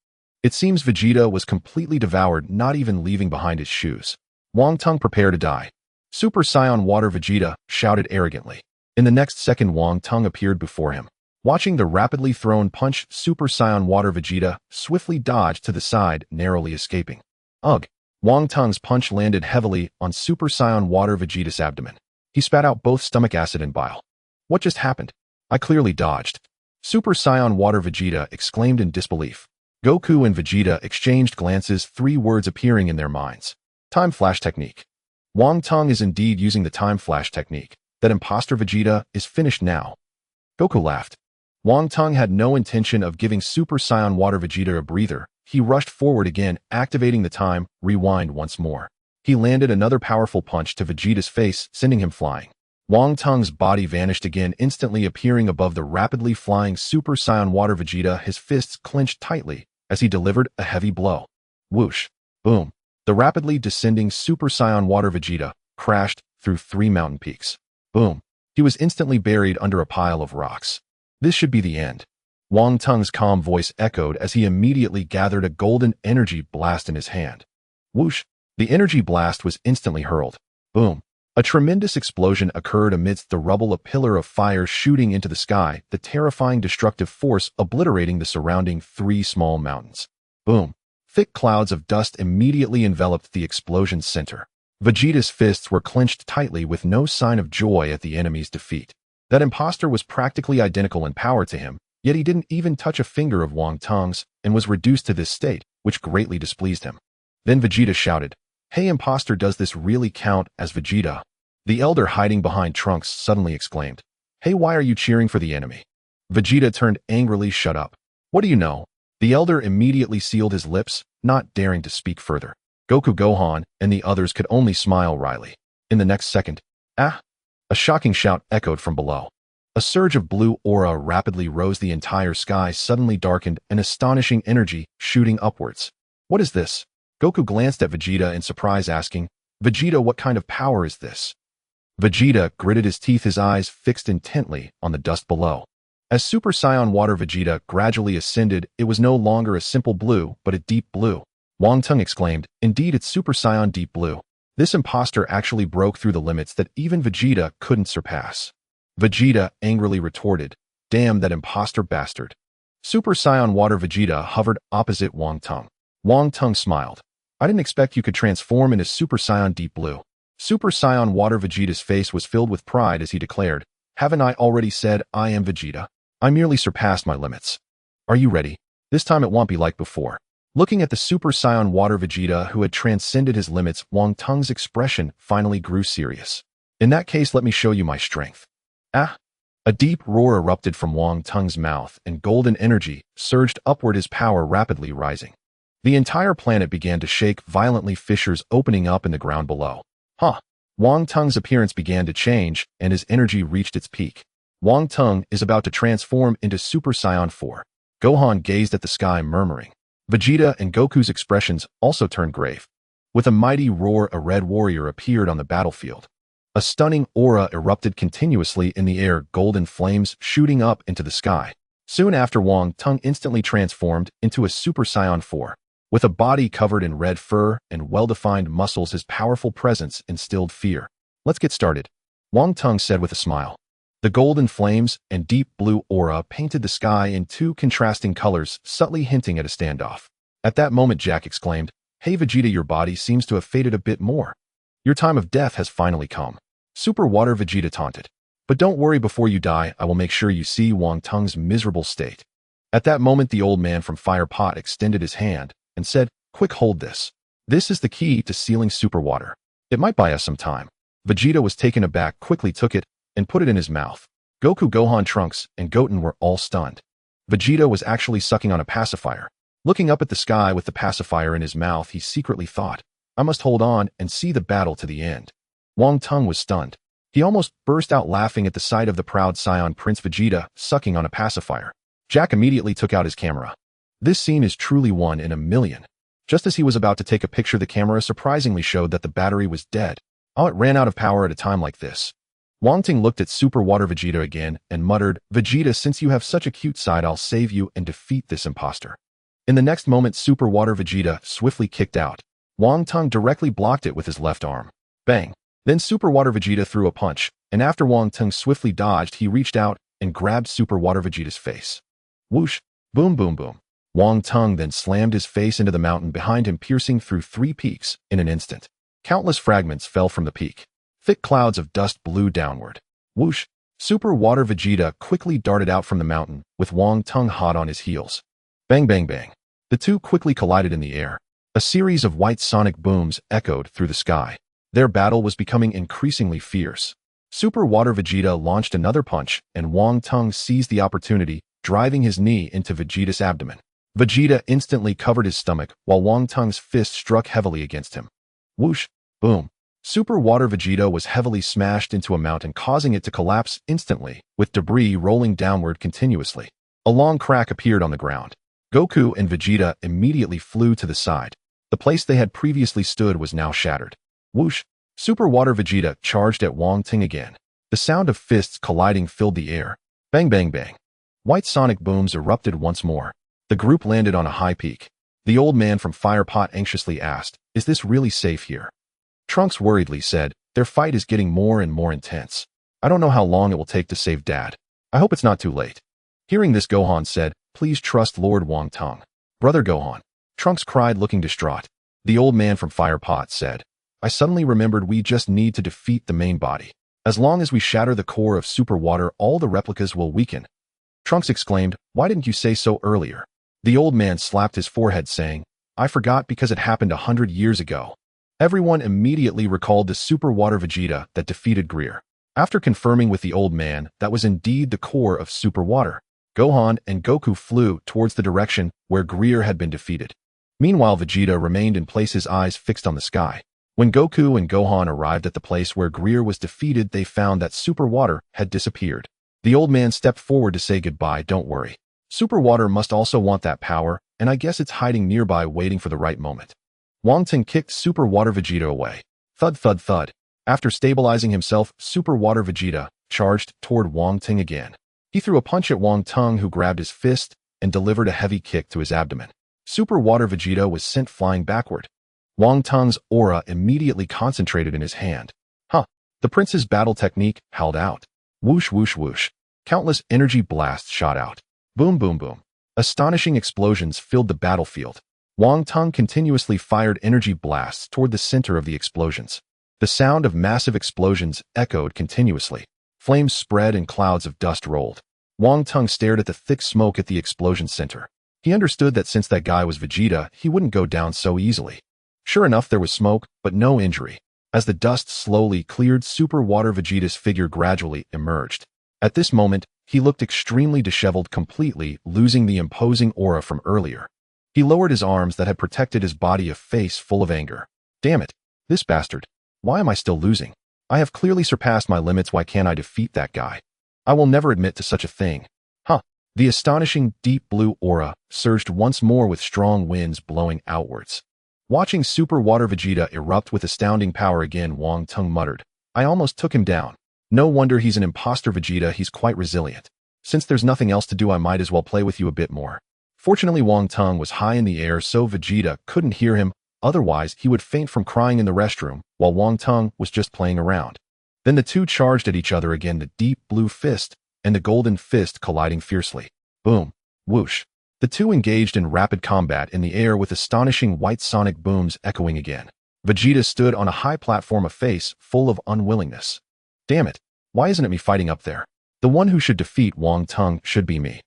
It seems Vegeta was completely devoured, not even leaving behind his shoes. Wang Tung, prepare to die. Super Saiyan Water Vegeta shouted arrogantly. In the next second, Wang Tung appeared before him. Watching the rapidly thrown punch, Super Saiyan Water Vegeta swiftly dodged to the side, narrowly escaping. Ugh! Wang Tung's punch landed heavily on Super Saiyan Water Vegeta's abdomen. He spat out both stomach acid and bile. What just happened? I clearly dodged. Super Saiyan Water Vegeta exclaimed in disbelief. Goku and Vegeta exchanged glances, 3 words appearing in their minds. Time Flash Technique. Wang Tung is indeed using the Time Flash Technique. That imposter Vegeta is finished now. Goku laughed. Wang Tung had no intention of giving Super Saiyan Water Vegeta a breather. He rushed forward again, activating the Time Rewind once more. He landed another powerful punch to Vegeta's face, sending him flying. Wang Tung's body vanished again, instantly appearing above the rapidly flying Super Saiyan Water Vegeta, his fists clenched tightly as he delivered a heavy blow. Whoosh! Boom! The rapidly descending Super Saiyan Water Vegeta crashed through 3 mountain peaks. Boom! He was instantly buried under a pile of rocks. This should be the end. Wang Tung's calm voice echoed as he immediately gathered a golden energy blast in his hand. Whoosh! The energy blast was instantly hurled. Boom! A tremendous explosion occurred amidst the rubble, a pillar of fire shooting into the sky, the terrifying destructive force obliterating the surrounding 3 small mountains. Boom! Thick clouds of dust immediately enveloped the explosion's center. Vegeta's fists were clenched tightly with no sign of joy at the enemy's defeat. That imposter was practically identical in power to him, yet he didn't even touch a finger of Wang Tung's and was reduced to this state, which greatly displeased him. Then Vegeta shouted, "Hey imposter, does this really count as Vegeta?" The elder hiding behind Trunks suddenly exclaimed, "Hey, why are you cheering for the enemy?" Vegeta turned angrily, "Shut up. What do you know?" The elder immediately sealed his lips, not daring to speak further. Goku, Gohan, and the others could only smile wryly. In the next second, ah! A shocking shout echoed from below. A surge of blue aura rapidly rose, the entire sky suddenly darkened, an astonishing energy shooting upwards. What is this? Goku glanced at Vegeta in surprise, asking, Vegeta, what kind of power is this? Vegeta gritted his teeth, his eyes fixed intently on the dust below. As Super Saiyan Water Vegeta gradually ascended, it was no longer a simple blue, but a deep blue. Wang Tung exclaimed, indeed, it's Super Saiyan Deep Blue. This imposter actually broke through the limits that even Vegeta couldn't surpass. Vegeta angrily retorted, damn that imposter bastard. Super Saiyan Water Vegeta hovered opposite Wang Tung. Wang Tung smiled. I didn't expect you could transform into Super Saiyan Deep Blue. Super Saiyan Water Vegeta's face was filled with pride as he declared, haven't I already said I am Vegeta? I merely surpassed my limits. Are you ready? This time it won't be like before. Looking at the Super Saiyan Water Vegeta who had transcended his limits, Wang Tung's expression finally grew serious. In that case, let me show you my strength. Ah! A deep roar erupted from Wang Tung's mouth, and golden energy surged upward, his power rapidly rising. The entire planet began to shake violently, fissures opening up in the ground below. Huh! Wang Tung's appearance began to change, and his energy reached its peak. Wang Tung is about to transform into Super Saiyan 4. Gohan gazed at the sky, murmuring. Vegeta and Goku's expressions also turned grave. With a mighty roar, a red warrior appeared on the battlefield. A stunning aura erupted continuously in the air, golden flames shooting up into the sky. Soon after, Wang Tung instantly transformed into a Super Saiyan 4. With a body covered in red fur and well-defined muscles, his powerful presence instilled fear. Let's get started, Wang Tung said with a smile. The golden flames and deep blue aura painted the sky in two contrasting colors, subtly hinting at a standoff. At that moment, Jack exclaimed, Hey Vegeta, your body seems to have faded a bit more. Your time of death has finally come. Super Water Vegeta taunted. But don't worry, before you die, I will make sure you see Wang Tung's miserable state. At that moment, the old man from Fire Pot extended his hand and said, Quick, hold this. This is the key to sealing Super Water. It might buy us some time. Vegeta was taken aback, quickly took it, and put it in his mouth. Goku, Gohan, Trunks, and Goten were all stunned. Vegeta was actually sucking on a pacifier. Looking up at the sky with the pacifier in his mouth, he secretly thought, I must hold on and see the battle to the end. Wang Tung was stunned. He almost burst out laughing at the sight of the proud Saiyan Prince Vegeta sucking on a pacifier. Jack immediately took out his camera. This scene is truly one in a million. Just as he was about to take a picture, the camera surprisingly showed that the battery was dead. Oh, it ran out of power at a time like this. Wang Tung looked at Super Water Vegeta again and muttered, Vegeta, since you have such a cute side, I'll save you and defeat this imposter. In the next moment, Super Water Vegeta swiftly kicked out. Wang Tung directly blocked it with his left arm. Bang! Then Super Water Vegeta threw a punch, and after Wang Tung swiftly dodged, he reached out and grabbed Super Water Vegeta's face. Whoosh! Boom, boom, boom. Wang Tung then slammed his face into the mountain behind him, piercing through 3 peaks in an instant. Countless fragments fell from the peak. Thick clouds of dust blew downward. Whoosh! Super Water Vegeta quickly darted out from the mountain, with Wang Tung hot on his heels. Bang, bang, bang. The two quickly collided in the air. A series of white sonic booms echoed through the sky. Their battle was becoming increasingly fierce. Super Water Vegeta launched another punch, and Wang Tung seized the opportunity, driving his knee into Vegeta's abdomen. Vegeta instantly covered his stomach, while Wang Tung's fist struck heavily against him. Whoosh! Boom! Super Water Vegeta was heavily smashed into a mountain, causing it to collapse instantly, with debris rolling downward continuously. A long crack appeared on the ground. Goku and Vegeta immediately flew to the side. The place they had previously stood was now shattered. Whoosh! Super Water Vegeta charged at Wang Tung again. The sound of fists colliding filled the air. Bang, bang, bang. White sonic booms erupted once more. The group landed on a high peak. The old man from Fire Pot anxiously asked, Is this really safe here? Trunks worriedly said, Their fight is getting more and more intense. I don't know how long it will take to save Dad. I hope it's not too late. Hearing this, Gohan said, Please trust Lord Wang Tung. Brother Gohan. Trunks cried, looking distraught. The old man from Fire Pot said, I suddenly remembered we just need to defeat the main body. As long as we shatter the core of Super Water, all the replicas will weaken. Trunks exclaimed, Why didn't you say so earlier? The old man slapped his forehead, saying, I forgot because it happened 100 years ago. Everyone immediately recalled the Super Water Vegeta that defeated Greer. After confirming with the old man that was indeed the core of Super Water, Gohan and Goku flew towards the direction where Greer had been defeated. Meanwhile, Vegeta remained in place, his eyes fixed on the sky. When Goku and Gohan arrived at the place where Greer was defeated, they found that Super Water had disappeared. The old man stepped forward to say goodbye. Don't worry. Super Water must also want that power, and I guess it's hiding nearby waiting for the right moment. Wang Ting kicked Super Water Vegeta away. Thud thud thud. After stabilizing himself, Super Water Vegeta charged toward Wang Ting again. He threw a punch at Wang Tung, who grabbed his fist and delivered a heavy kick to his abdomen. Super Water Vegeta was sent flying backward. Wang Tung's aura immediately concentrated in his hand. The prince's battle technique held out. Whoosh whoosh whoosh. Countless energy blasts shot out. Boom boom boom. Astonishing explosions filled the battlefield. Wang Tung continuously fired energy blasts toward the center of the explosions. The sound of massive explosions echoed continuously. Flames spread and clouds of dust rolled. Wang Tung stared at the thick smoke at the explosion center. He understood that since that guy was Vegeta, he wouldn't go down so easily. Sure enough, there was smoke, but no injury. As the dust slowly cleared, Super Water Vegeta's figure gradually emerged. At this moment, he looked extremely disheveled, completely losing the imposing aura from earlier. He lowered his arms that had protected his body, a face full of anger. Damn it, this bastard. Why am I still losing? I have clearly surpassed my limits. Why can't I defeat that guy? I will never admit to such a thing. The astonishing deep blue aura surged once more with strong winds blowing outwards. Watching Super Water Vegeta erupt with astounding power again, Wang Tung muttered, I almost took him down. No wonder he's an imposter Vegeta, he's quite resilient. Since there's nothing else to do, I might as well play with you a bit more. Fortunately, Wang Tung was high in the air so Vegeta couldn't hear him, otherwise he would faint from crying in the restroom while Wang Tung was just playing around. Then the two charged at each other again, the deep blue fist and the golden fist colliding fiercely. Boom, whoosh. The two engaged in rapid combat in the air with astonishing white sonic booms echoing again. Vegeta stood on a high platform, a face full of unwillingness. Damn it, why isn't it me fighting up there? The one who should defeat Wang Tung should be me.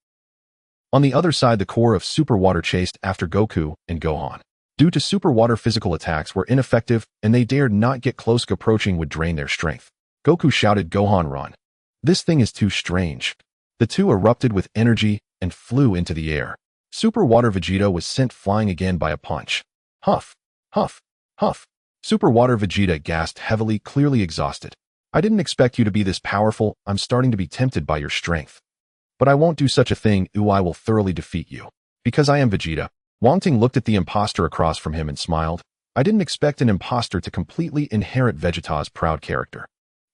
On the other side, the core of Super Water chased after Goku and Gohan. Due to Super Water, physical attacks were ineffective and they dared not get close. Approaching would drain their strength. Goku shouted, Gohan, run. This thing is too strange. The two erupted with energy and flew into the air. Super Water Vegeta was sent flying again by a punch. Huff, huff, huff. Super Water Vegeta gasped heavily, clearly exhausted. I didn't expect you to be this powerful. I'm starting to be tempted by your strength. But I won't do such a thing. I will thoroughly defeat you. Because I am Vegeta. Wang Ting looked at the imposter across from him and smiled. I didn't expect an imposter to completely inherit Vegeta's proud character.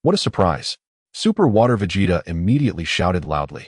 What a surprise. Super Water Vegeta immediately shouted loudly.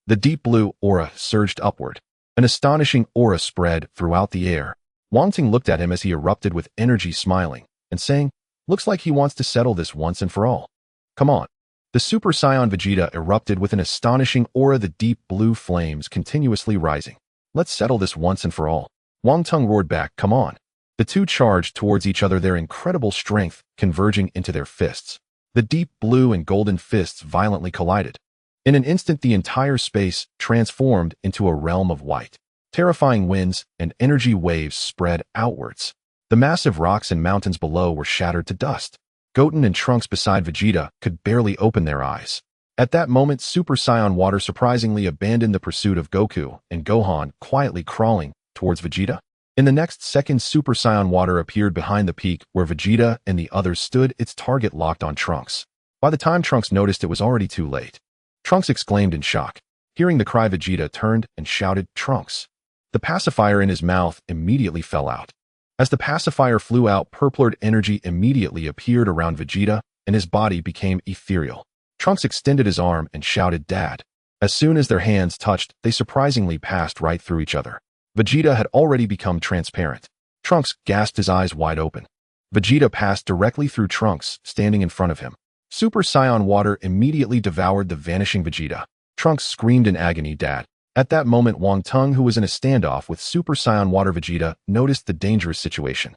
The deep blue aura surged upward. An astonishing aura spread throughout the air. Wang Ting looked at him as he erupted with energy, smiling and saying, looks like he wants to settle this once and for all. Come on. The Super Saiyan Vegeta erupted with an astonishing aura, the deep blue flames continuously rising. Let's settle this once and for all. Wang Tung roared back, come on. The two charged towards each other, their incredible strength converging into their fists. The deep blue and golden fists violently collided. In an instant, the entire space transformed into a realm of white. Terrifying winds and energy waves spread outwards. The massive rocks and mountains below were shattered to dust. Goten and Trunks beside Vegeta could barely open their eyes. At that moment, Super Saiyan Water surprisingly abandoned the pursuit of Goku and Gohan, quietly crawling towards Vegeta. In the next second, Super Saiyan Water appeared behind the peak where Vegeta and the others stood, its target locked on Trunks. By the time Trunks noticed, it was already too late. Trunks exclaimed in shock. Hearing the cry, Vegeta turned and shouted, Trunks. The pacifier in his mouth immediately fell out. As the pacifier flew out, purplured energy immediately appeared around Vegeta, and his body became ethereal. Trunks extended his arm and shouted, Dad. As soon as their hands touched, they surprisingly passed right through each other. Vegeta had already become transparent. Trunks gasped, his eyes wide open. Vegeta passed directly through Trunks, standing in front of him. Super Saiyan Water immediately devoured the vanishing Vegeta. Trunks screamed in agony, Dad. At that moment, Wang Tung, who was in a standoff with Super Saiyan Water Vegeta, noticed the dangerous situation.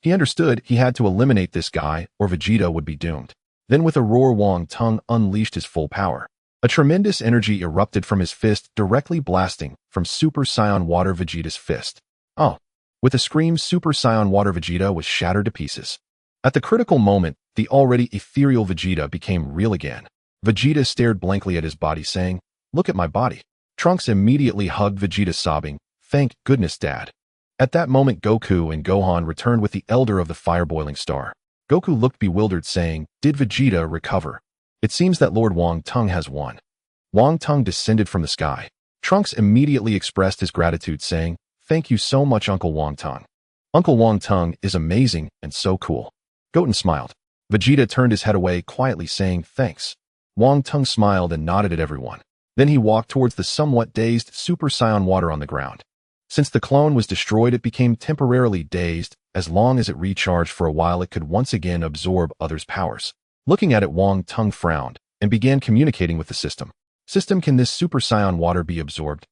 He understood he had to eliminate this guy or Vegeta would be doomed. Then with a roar, Wang Tung unleashed his full power. A tremendous energy erupted from his fist, directly blasting from Super Saiyan Water Vegeta's fist. With a scream, Super Saiyan Water Vegeta was shattered to pieces. At the critical moment, the already ethereal Vegeta became real again. Vegeta stared blankly at his body, saying, Look at my body. Trunks immediately hugged Vegeta, sobbing, Thank goodness, Dad. At that moment, Goku and Gohan returned with the Elder of the Fire-Boiling Star. Goku looked bewildered, saying, "Did Vegeta recover? It seems that Lord Wang Tung has won." Wang Tung descended from the sky. Trunks immediately expressed his gratitude, saying, "Thank you so much, Uncle Wang Tung. Uncle Wang Tung is amazing and so cool." Goten smiled. Vegeta turned his head away, quietly saying, "Thanks." Wang Tung smiled and nodded at everyone. Then he walked towards the somewhat dazed Super Saiyan water on the ground. Since the clone was destroyed, it became temporarily dazed. As long as it recharged for a while, it could once again absorb others' powers. Looking at it, Wang Tung frowned and began communicating with the system. "System, can this Super Saiyan water be absorbed?"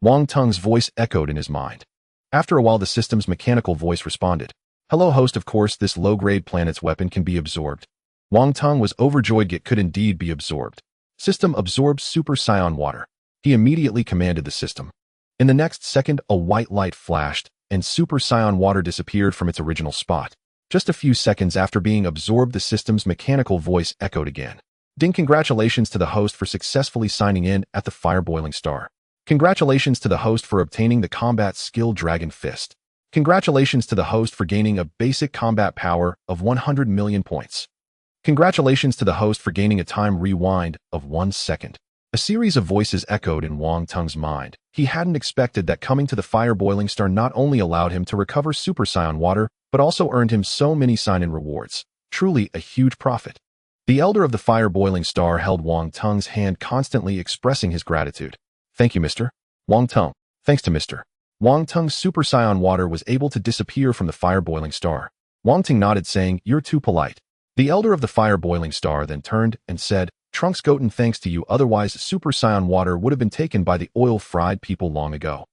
Wang Tung's voice echoed in his mind. After a while, the system's mechanical voice responded. "Hello, host. Of course, this low-grade planet's weapon can be absorbed." Wang Tung was overjoyed. It could indeed be absorbed. System, absorbs Super Saiyan water. He immediately commanded the system. In the next second, a white light flashed, and Super Saiyan water disappeared from its original spot. Just a few seconds after being absorbed, the system's mechanical voice echoed again. "Ding, congratulations to the host for successfully signing in at the Fire-Boiling Star. Congratulations to the host for obtaining the combat skill Dragon Fist. Congratulations to the host for gaining a basic combat power of 100 million points. Congratulations to the host for gaining a time rewind of 1 second." A series of voices echoed in Wang Tung's mind. He hadn't expected that coming to the Fire-Boiling Star not only allowed him to recover Super Saiyan water, but also earned him so many sign-in rewards. Truly a huge profit. The Elder of the Fire-Boiling Star held Wang Tung's hand, constantly expressing his gratitude. "Thank you, Mr. Wang Tung." Thanks to Mr. Wang Tung's Super Saiyan water was able to disappear from the Fire-Boiling Star. Wang Tung nodded, saying, "You're too polite." The Elder of the Fire-Boiling Star then turned and said, "Trunks, Goten, thanks to you, otherwise Super Saiyan water would have been taken by the oil-fried people long ago.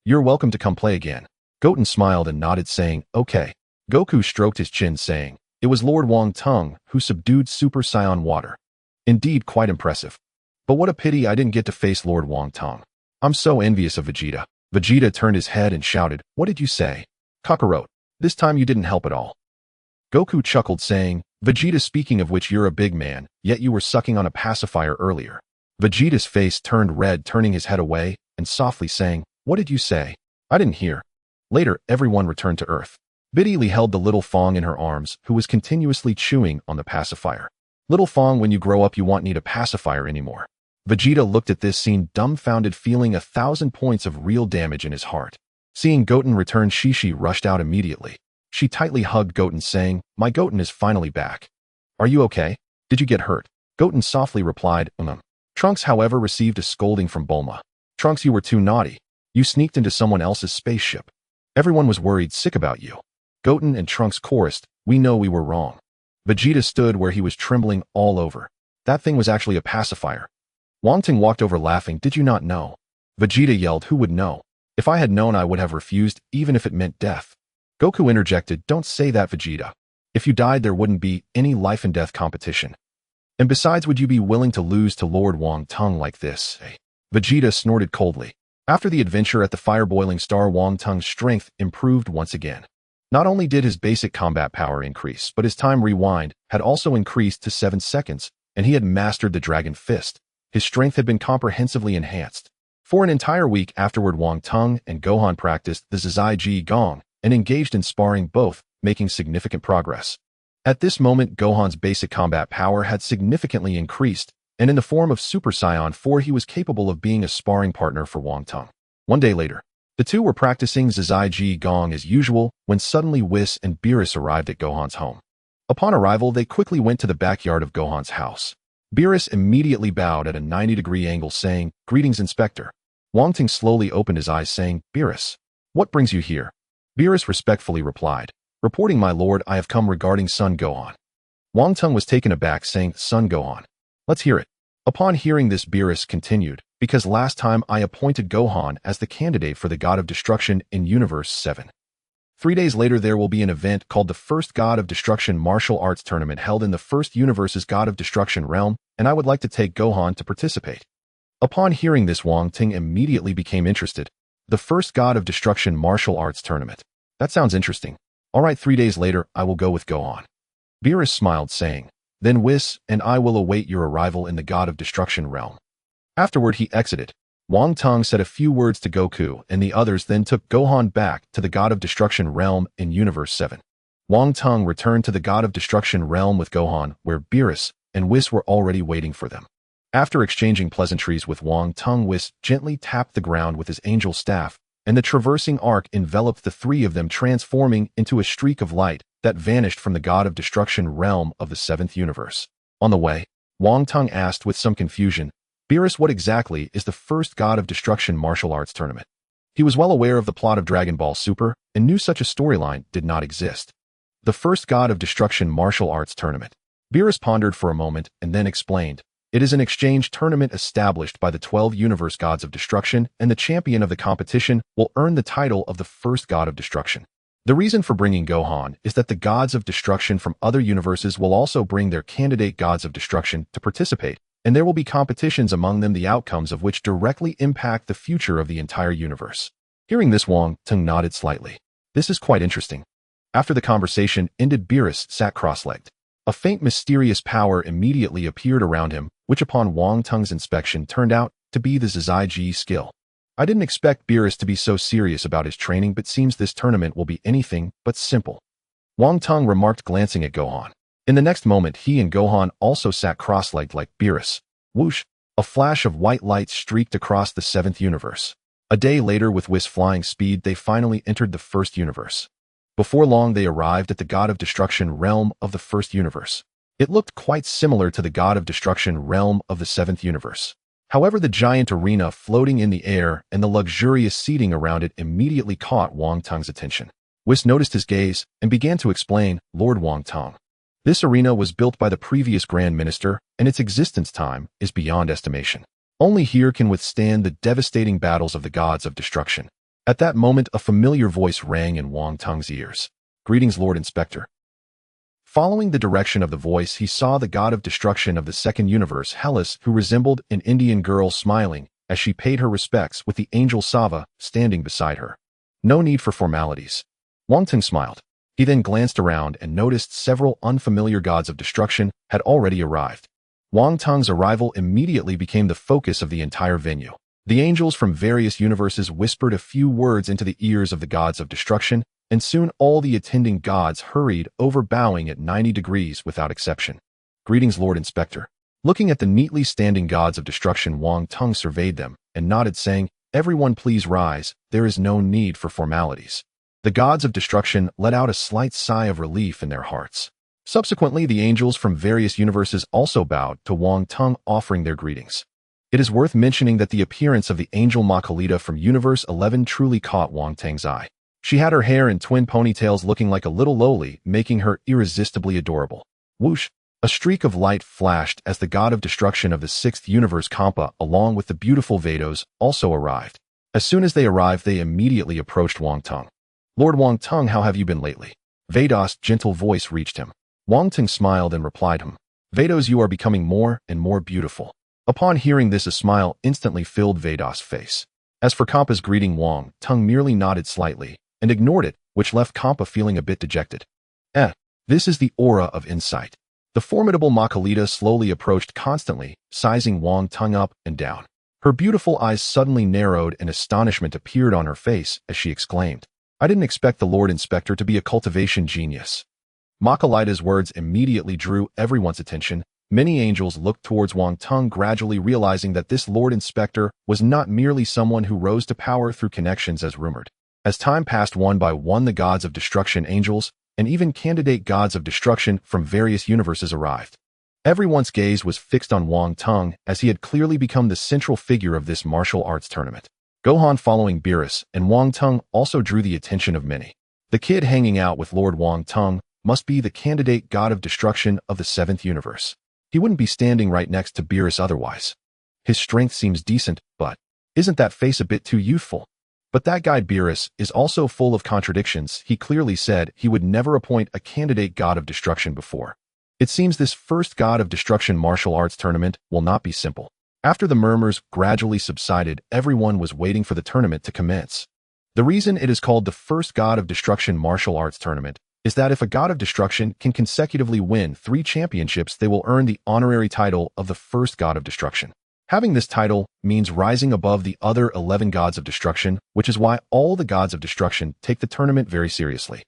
You're welcome to come play again." Goten smiled and nodded, saying, "Okay." Goku stroked his chin, saying, "It was Lord Wang Tung who subdued Super Saiyan water. Indeed, quite impressive. But what a pity I didn't get to face Lord Wang Tung. I'm so envious of Vegeta." Vegeta turned his head and shouted, "What did you say? Kakarot, this time you didn't help at all." Goku chuckled, saying, "Vegeta, speaking of which, you're a big man, yet you were sucking on a pacifier earlier." Vegeta's face turned red, turning his head away and softly saying, "What did you say? I didn't hear." Later, everyone returned to Earth. Biddy Lee held the little Fong in her arms, who was continuously chewing on the pacifier. "Little Fong, when you grow up, you won't need a pacifier anymore." Vegeta looked at this scene, dumbfounded, feeling 1,000 points of real damage in his heart. Seeing Goten return, Shishi rushed out immediately. She tightly hugged Goten, saying, "My Goten is finally back. Are you okay? Did you get hurt?" Goten softly replied, Trunks, however, received a scolding from Bulma. "Trunks, you were too naughty. You sneaked into someone else's spaceship. Everyone was worried sick about you." Goten and Trunks chorused, "We know we were wrong." Vegeta stood where he was, trembling all over. That thing was actually a pacifier. Wang Tung walked over, laughing. "Did you not know?" Vegeta yelled, "Who would know? If I had known, I would have refused, even if it meant death." Goku interjected, "Don't say that, Vegeta. If you died, there wouldn't be any life and death competition. And besides, would you be willing to lose to Lord Wang Tung like this?" Vegeta snorted coldly. After the adventure at the Fire-Boiling Star, Wang Tung's strength improved once again. Not only did his basic combat power increase, but his time rewind had also increased to 7 seconds, and he had mastered the Dragon Fist. His strength had been comprehensively enhanced. For an entire week afterward, Wang Tung and Gohan practiced the Zizai Ji Gong and engaged in sparring, both making significant progress. At this moment, Gohan's basic combat power had significantly increased, and in the form of Super Saiyan 4, he was capable of being a sparring partner for Wang Tung. One day later, the two were practicing Zizai Ji Gong as usual when suddenly Whis and Beerus arrived at Gohan's home. Upon arrival, they quickly went to the backyard of Gohan's house. Beerus immediately bowed at a 90-degree angle, saying, "Greetings, Inspector." Wang Tung slowly opened his eyes, saying, "Beerus, what brings you here?" Beerus respectfully replied, "Reporting, my lord, I have come regarding Son Gohan." Wang Tung was taken aback, saying, "Son Gohan? Let's hear it." Upon hearing this, Beerus continued, "Because last time I appointed Gohan as the candidate for the God of Destruction in Universe 7. 3 days later, there will be an event called the First God of Destruction Martial Arts Tournament held in the First Universe's God of Destruction realm, and I would like to take Gohan to participate." Upon hearing this, Wang Tung immediately became interested. The First God of Destruction Martial Arts Tournament. That sounds interesting. All right, 3 days later, I will go with Gohan. Beerus smiled, saying, "Then Whis and I will await your arrival in the God of Destruction realm." Afterward, he exited. Wang Tong said a few words to Goku, and the others then took Gohan back to the God of Destruction realm in Universe 7. Wang Tong returned to the God of Destruction realm with Gohan, where Beerus and Whis were already waiting for them. After exchanging pleasantries with Wang Tong, Whis gently tapped the ground with his angel staff, and the traversing arc enveloped the three of them, transforming into a streak of light that vanished from the God of Destruction realm of the 7th universe. On the way, Wang Tong asked with some confusion, "Beerus, what exactly is the first God of Destruction martial arts tournament?" He was well aware of the plot of Dragon Ball Super and knew such a storyline did not exist. The first God of Destruction martial arts tournament. Beerus pondered for a moment and then explained, "It is an exchange tournament established by the 12 universe gods of destruction, and the champion of the competition will earn the title of the first God of destruction." The reason for bringing Gohan is that the gods of destruction from other universes will also bring their candidate gods of destruction to participate, and there will be competitions among them, the outcomes of which directly impact the future of the entire universe. Hearing this, Wang Tong nodded slightly. This is quite interesting. After the conversation ended, Beerus sat cross-legged. A faint mysterious power immediately appeared around him, which upon Wang Tong's inspection turned out to be the Zizai Ji skill. I didn't expect Beerus to be so serious about his training, but seems this tournament will be anything but simple. Wang Tong remarked, glancing at Gohan. In the next moment, he and Gohan also sat cross-legged like Beerus. Whoosh! A flash of white light streaked across the 7th universe. A day later, with Whis flying speed, they finally entered the 1st universe. Before long, they arrived at the God of Destruction realm of the 1st universe. It looked quite similar to the God of Destruction realm of the 7th universe. However, the giant arena floating in the air and the luxurious seating around it immediately caught Wang Tong's attention. Whis noticed his gaze and began to explain, "Lord Wang Tong, this arena was built by the previous Grand Minister, and its existence time is beyond estimation. Only here can withstand the devastating battles of the gods of destruction." At that moment, a familiar voice rang in Wang Tong's ears. "Greetings, Lord Inspector." Following the direction of the voice, he saw the God of Destruction of the 2nd universe, Hellas, who resembled an Indian girl, smiling as she paid her respects, with the angel Sava standing beside her. "No need for formalities." Wang Tong smiled. He then glanced around and noticed several unfamiliar gods of destruction had already arrived. Wang Tong's arrival immediately became the focus of the entire venue. The angels from various universes whispered a few words into the ears of the gods of destruction, and soon all the attending gods hurried over, bowing at 90 degrees without exception. "Greetings, Lord Inspector." Looking at the neatly standing gods of destruction, Wang Tong surveyed them and nodded, saying, "Everyone please rise, there is no need for formalities." The gods of destruction let out a slight sigh of relief in their hearts. Subsequently, the angels from various universes also bowed to Wang Tong, offering their greetings. It is worth mentioning that the appearance of the angel Makalita from Universe 11 truly caught Wang Tong's eye. She had her hair in twin ponytails, looking like a little loli, making her irresistibly adorable. Whoosh! A streak of light flashed as the God of Destruction of the 6th universe, Kampa, along with the beautiful Vados, also arrived. As soon as they arrived, they immediately approached Wang Tong. "Lord Wang Tong, how have you been lately?" Vados' gentle voice reached him. Wang Tong smiled and replied him, "Vados, you are becoming more and more beautiful." Upon hearing this, a smile instantly filled Vados' face. As for Kampa's greeting, Wang Tong merely nodded slightly and ignored it, which left Kampa feeling a bit dejected. This is the aura of insight. The formidable Makalita slowly approached, constantly sizing Wang Tong up and down. Her beautiful eyes suddenly narrowed and astonishment appeared on her face as she exclaimed, "I didn't expect the Lord Inspector to be a cultivation genius." Makalita's words immediately drew everyone's attention. Many angels looked towards Wang Tong, gradually realizing that this Lord Inspector was not merely someone who rose to power through connections as rumored. As time passed, one by one, the gods of destruction, angels, and even candidate gods of destruction from various universes arrived. Everyone's gaze was fixed on Wang Tong, as he had clearly become the central figure of this martial arts tournament. Gohan, following Beerus and Wang Tong, also drew the attention of many. The kid hanging out with Lord Wang Tong must be the candidate god of destruction of the 7th universe. He wouldn't be standing right next to Beerus otherwise. His strength seems decent, but isn't that face a bit too youthful? But that guy Beerus is also full of contradictions. He clearly said he would never appoint a candidate god of destruction before. It seems this first God of Destruction martial arts tournament will not be simple. After the murmurs gradually subsided, everyone was waiting for the tournament to commence. The reason it is called the first God of Destruction martial arts tournament is that if a God of Destruction can consecutively win 3 championships, they will earn the honorary title of the first God of Destruction. Having this title means rising above the other 11 gods of destruction, which is why all the gods of destruction take the tournament very seriously.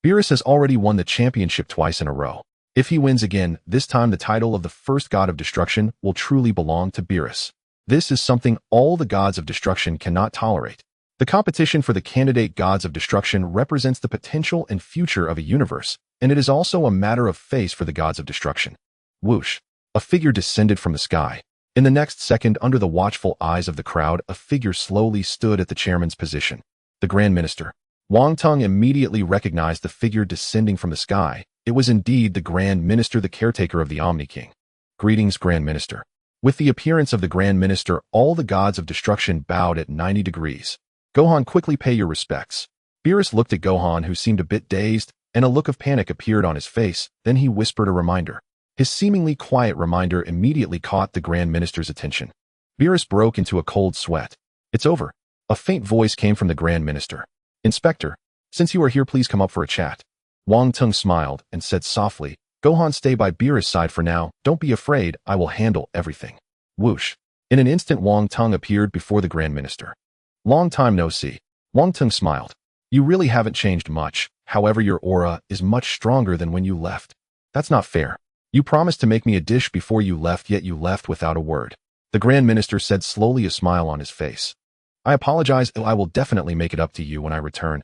Beerus has already won the championship twice in a row. If he wins again, this time the title of the first god of destruction will truly belong to Beerus. This is something all the gods of destruction cannot tolerate. The competition for the candidate gods of destruction represents the potential and future of a universe, and it is also a matter of face for the gods of destruction. Whoosh! A figure descended from the sky. In the next second, under the watchful eyes of the crowd, a figure slowly stood at the chairman's position. The Grand Minister. Wang Tung immediately recognized the figure descending from the sky. It was indeed the Grand Minister, the caretaker of the Omni King. Greetings, Grand Minister. With the appearance of the Grand Minister, all the gods of destruction bowed at 90 degrees. Gohan, quickly pay your respects. Beerus looked at Gohan, who seemed a bit dazed, and a look of panic appeared on his face. Then he whispered a reminder. His seemingly quiet reminder immediately caught the Grand Minister's attention. Beerus broke into a cold sweat. It's over. A faint voice came from the Grand Minister. Inspector, since you are here, please come up for a chat. Wang Tung smiled and said softly, Gohan, stay by Beerus' side for now. Don't be afraid, I will handle everything. Whoosh. In an instant, Wang Tung appeared before the Grand Minister. Long time no see. Wang Tung smiled. You really haven't changed much. However, your aura is much stronger than when you left. That's not fair. You promised to make me a dish before you left, yet you left without a word. The Grand Minister said, slowly, a smile on his face. I apologize, I will definitely make it up to you when I return.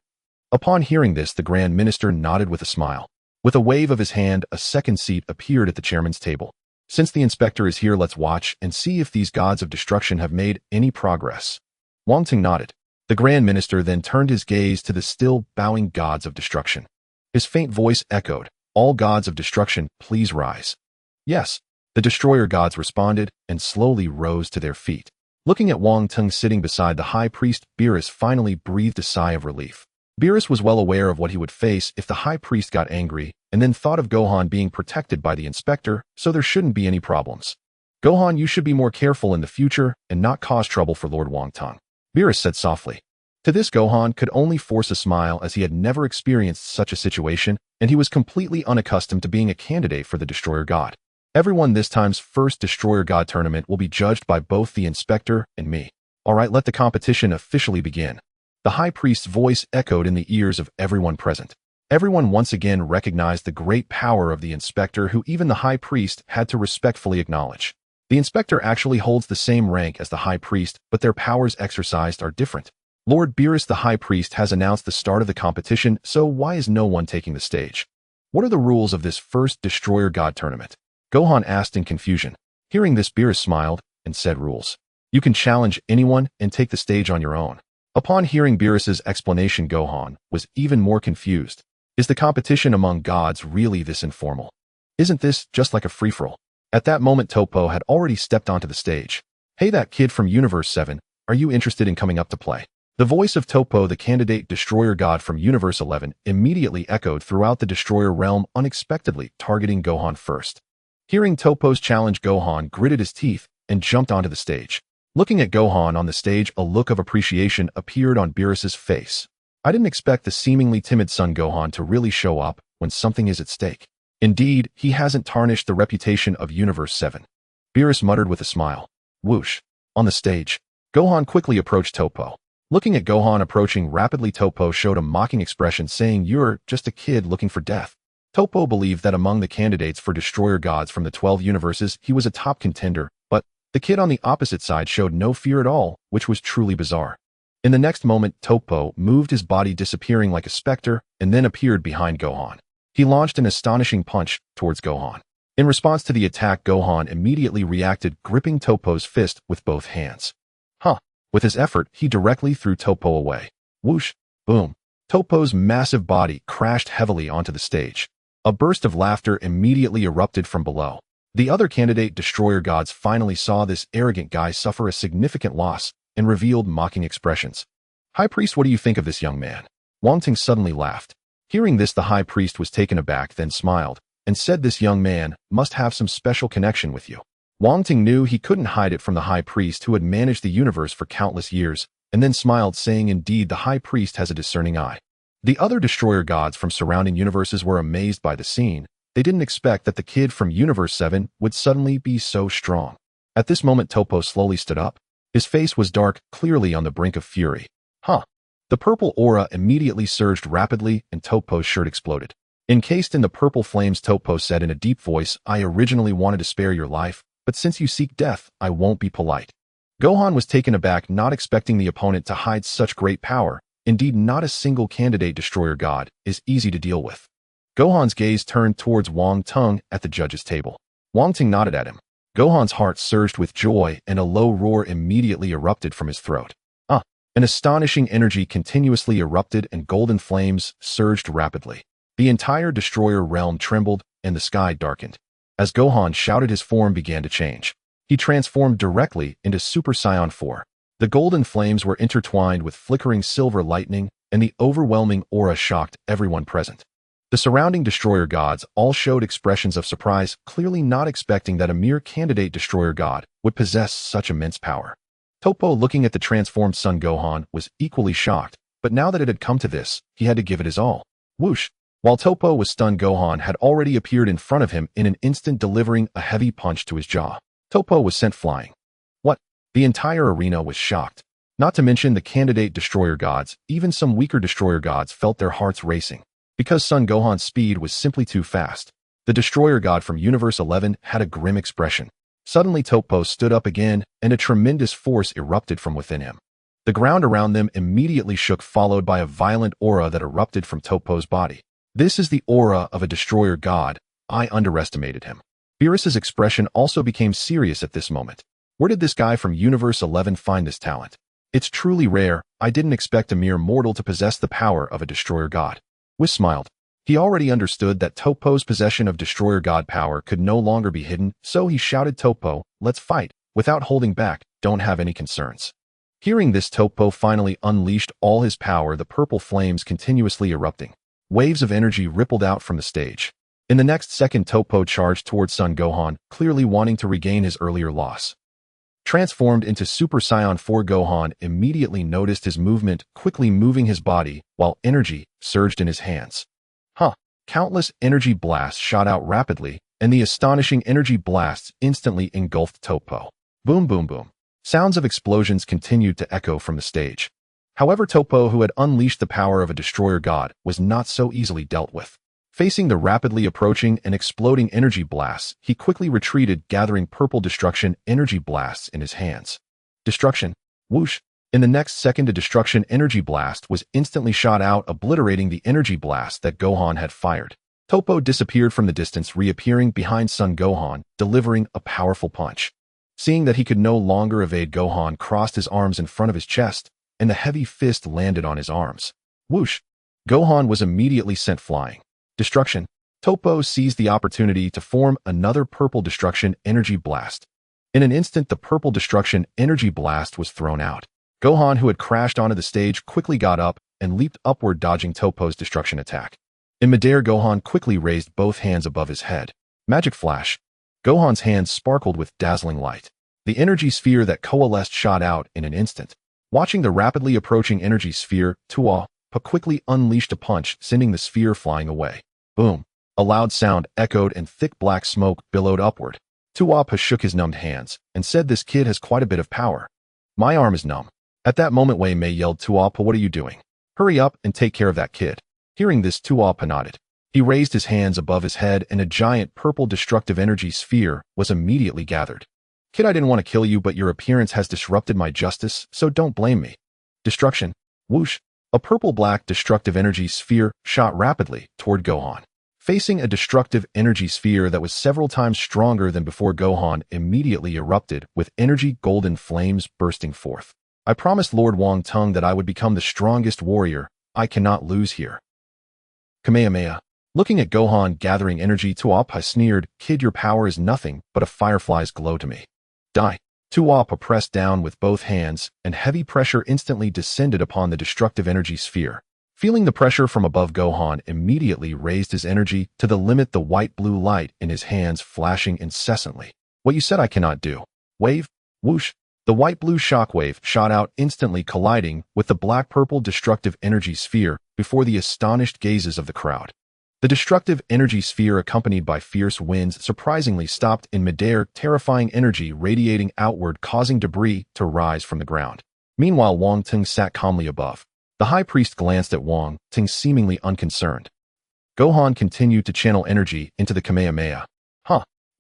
Upon hearing this, the Grand Minister nodded with a smile. With a wave of his hand, a second seat appeared at the chairman's table. Since the inspector is here, let's watch and see if these gods of destruction have made any progress. Wang Tung nodded. The Grand Minister then turned his gaze to the still bowing gods of destruction. His faint voice echoed, all gods of destruction, please rise. Yes, the destroyer gods responded and slowly rose to their feet. Looking at Wang Tung sitting beside the high priest, Beerus finally breathed a sigh of relief. Beerus was well aware of what he would face if the high priest got angry, and then thought of Gohan being protected by the inspector, so there shouldn't be any problems. Gohan, you should be more careful in the future and not cause trouble for Lord Wang Tung. Beerus said softly. To this, Gohan could only force a smile, as he had never experienced such a situation, and he was completely unaccustomed to being a candidate for the Destroyer God. Everyone, this time's first Destroyer God tournament will be judged by both the inspector and me. Alright, let the competition officially begin. The high priest's voice echoed in the ears of everyone present. Everyone once again recognized the great power of the inspector, who even the high priest had to respectfully acknowledge. The inspector actually holds the same rank as the high priest, but their powers exercised are different. Lord Beerus, the high priest, has announced the start of the competition, so why is no one taking the stage? What are the rules of this first Destroyer God tournament? Gohan asked in confusion. Hearing this, Beerus smiled and said, rules. You can challenge anyone and take the stage on your own. Upon hearing Beerus's explanation, Gohan was even more confused. Is the competition among gods really this informal? Isn't this just like a free-for-all? At that moment, Topo had already stepped onto the stage. Hey, that kid from Universe 7, are you interested in coming up to play? The voice of Topo, the candidate Destroyer God from Universe 11, immediately echoed throughout the Destroyer realm, unexpectedly targeting Gohan first. Hearing Topo's challenge, Gohan gritted his teeth and jumped onto the stage. Looking at Gohan on the stage, a look of appreciation appeared on Beerus's face. I didn't expect the seemingly timid son Gohan to really show up when something is at stake. Indeed, he hasn't tarnished the reputation of Universe 7. Beerus muttered with a smile. Whoosh. On the stage, Gohan quickly approached Topo. Looking at Gohan approaching rapidly, Topo showed a mocking expression, saying, "You're just a kid looking for death." Topo believed that among the candidates for Destroyer Gods from the 12 universes, he was a top contender, but the kid on the opposite side showed no fear at all, which was truly bizarre. In the next moment, Topo moved his body, disappearing like a specter, and then appeared behind Gohan. He launched an astonishing punch towards Gohan. In response to the attack, Gohan immediately reacted, gripping Topo's fist with both hands. With his effort, he directly threw Topo away. Whoosh! Boom! Topo's massive body crashed heavily onto the stage. A burst of laughter immediately erupted from below. The other candidate Destroyer Gods finally saw this arrogant guy suffer a significant loss and revealed mocking expressions. High Priest, what do you think of this young man? Wang Tung suddenly laughed. Hearing this, the High Priest was taken aback, then smiled, and said, this young man must have some special connection with you. Wang Tung knew he couldn't hide it from the High Priest, who had managed the universe for countless years, and then smiled, saying, indeed, the High Priest has a discerning eye. The other Destroyer Gods from surrounding universes were amazed by the scene. They didn't expect that the kid from Universe 7 would suddenly be so strong. At this moment, Topo slowly stood up. His face was dark, clearly on the brink of fury. Huh. The purple aura immediately surged rapidly and Topo's shirt exploded. Encased in the purple flames, Topo said in a deep voice, I originally wanted to spare your life, but since you seek death, I won't be polite. Gohan was taken aback, not expecting the opponent to hide such great power. Indeed, not a single candidate destroyer god is easy to deal with. Gohan's gaze turned towards Wang Tung at the judge's table. Wang Tung nodded at him. Gohan's heart surged with joy and a low roar immediately erupted from his throat. An astonishing energy continuously erupted and golden flames surged rapidly. The entire destroyer realm trembled and the sky darkened. As Gohan shouted, his form began to change. He transformed directly into Super Saiyan 4. The golden flames were intertwined with flickering silver lightning, and the overwhelming aura shocked everyone present. The surrounding destroyer gods all showed expressions of surprise, clearly not expecting that a mere candidate destroyer god would possess such immense power. Topo, looking at the transformed Son Gohan, was equally shocked, but now that it had come to this, he had to give it his all. Whoosh! While Topo was stunned, Gohan had already appeared in front of him in an instant, delivering a heavy punch to his jaw. Topo was sent flying. What? The entire arena was shocked. Not to mention the candidate destroyer gods, even some weaker destroyer gods felt their hearts racing. Because Son Gohan's speed was simply too fast. The destroyer god from Universe 11 had a grim expression. Suddenly Topo stood up again, and a tremendous force erupted from within him. The ground around them immediately shook, followed by a violent aura that erupted from Topo's body. This is the aura of a destroyer god. I underestimated him. Beerus's expression also became serious at this moment. Where did this guy from Universe 11 find this talent? It's truly rare. I didn't expect a mere mortal to possess the power of a destroyer god. Whis smiled. He already understood that Topo's possession of destroyer god power could no longer be hidden, so he shouted, Topo, let's fight. Without holding back, don't have any concerns. Hearing this, Topo finally unleashed all his power, the purple flames continuously erupting. Waves of energy rippled out from the stage. In the next second, Topo charged towards Son Gohan, clearly wanting to regain his earlier loss. Transformed into Super Saiyan 4, Gohan immediately noticed his movement, quickly moving his body, while energy surged in his hands. Countless energy blasts shot out rapidly, and the astonishing energy blasts instantly engulfed Topo. Boom, boom, boom. Sounds of explosions continued to echo from the stage. However, Topo, who had unleashed the power of a destroyer god, was not so easily dealt with. Facing the rapidly approaching and exploding energy blasts, he quickly retreated, gathering purple destruction energy blasts in his hands. Destruction. Whoosh. In the next second, a destruction energy blast was instantly shot out, obliterating the energy blast that Gohan had fired. Topo disappeared from the distance, reappearing behind Son Gohan, delivering a powerful punch. Seeing that he could no longer evade, Gohan crossed his arms in front of his chest, and the heavy fist landed on his arms. Whoosh! Gohan was immediately sent flying. Destruction. Topo seized the opportunity to form another purple destruction energy blast. In an instant, the purple destruction energy blast was thrown out. Gohan, who had crashed onto the stage, quickly got up and leaped upward, dodging Topo's destruction attack. In midair, Gohan quickly raised both hands above his head. Magic flash. Gohan's hands sparkled with dazzling light. The energy sphere that coalesced shot out in an instant. Watching the rapidly approaching energy sphere, Tuapa quickly unleashed a punch, sending the sphere flying away. Boom! A loud sound echoed and thick black smoke billowed upward. Tuapa shook his numbed hands and said, this kid has quite a bit of power. My arm is numb. At that moment, Wei Mei yelled, Tuapa, what are you doing? Hurry up and take care of that kid. Hearing this, Tuapa nodded. He raised his hands above his head and a giant purple destructive energy sphere was immediately gathered. Kid, I didn't want to kill you, but your appearance has disrupted my justice, so don't blame me. Destruction. Whoosh. A purple-black destructive energy sphere shot rapidly toward Gohan. Facing a destructive energy sphere that was several times stronger than before, Gohan immediately erupted with energy golden flames bursting forth. I promised Lord Wang Tung that I would become the strongest warrior. I cannot lose here. Kamehameha. Looking at Gohan gathering energy, Tuapa sneered, kid, your power is nothing but a firefly's glow to me. Die. Tuapa pressed down with both hands, and heavy pressure instantly descended upon the destructive energy sphere. Feeling the pressure from above, Gohan immediately raised his energy to the limit, the white-blue light in his hands flashing incessantly. What you said I cannot do. Wave. Whoosh. The white-blue shockwave shot out, instantly colliding with the black-purple destructive energy sphere before the astonished gazes of the crowd. The destructive energy sphere, accompanied by fierce winds, surprisingly stopped in midair, terrifying energy radiating outward, causing debris to rise from the ground. Meanwhile, Wang Ting sat calmly above. The high priest glanced at Wang Ting, seemingly unconcerned. Gohan continued to channel energy into the Kamehameha.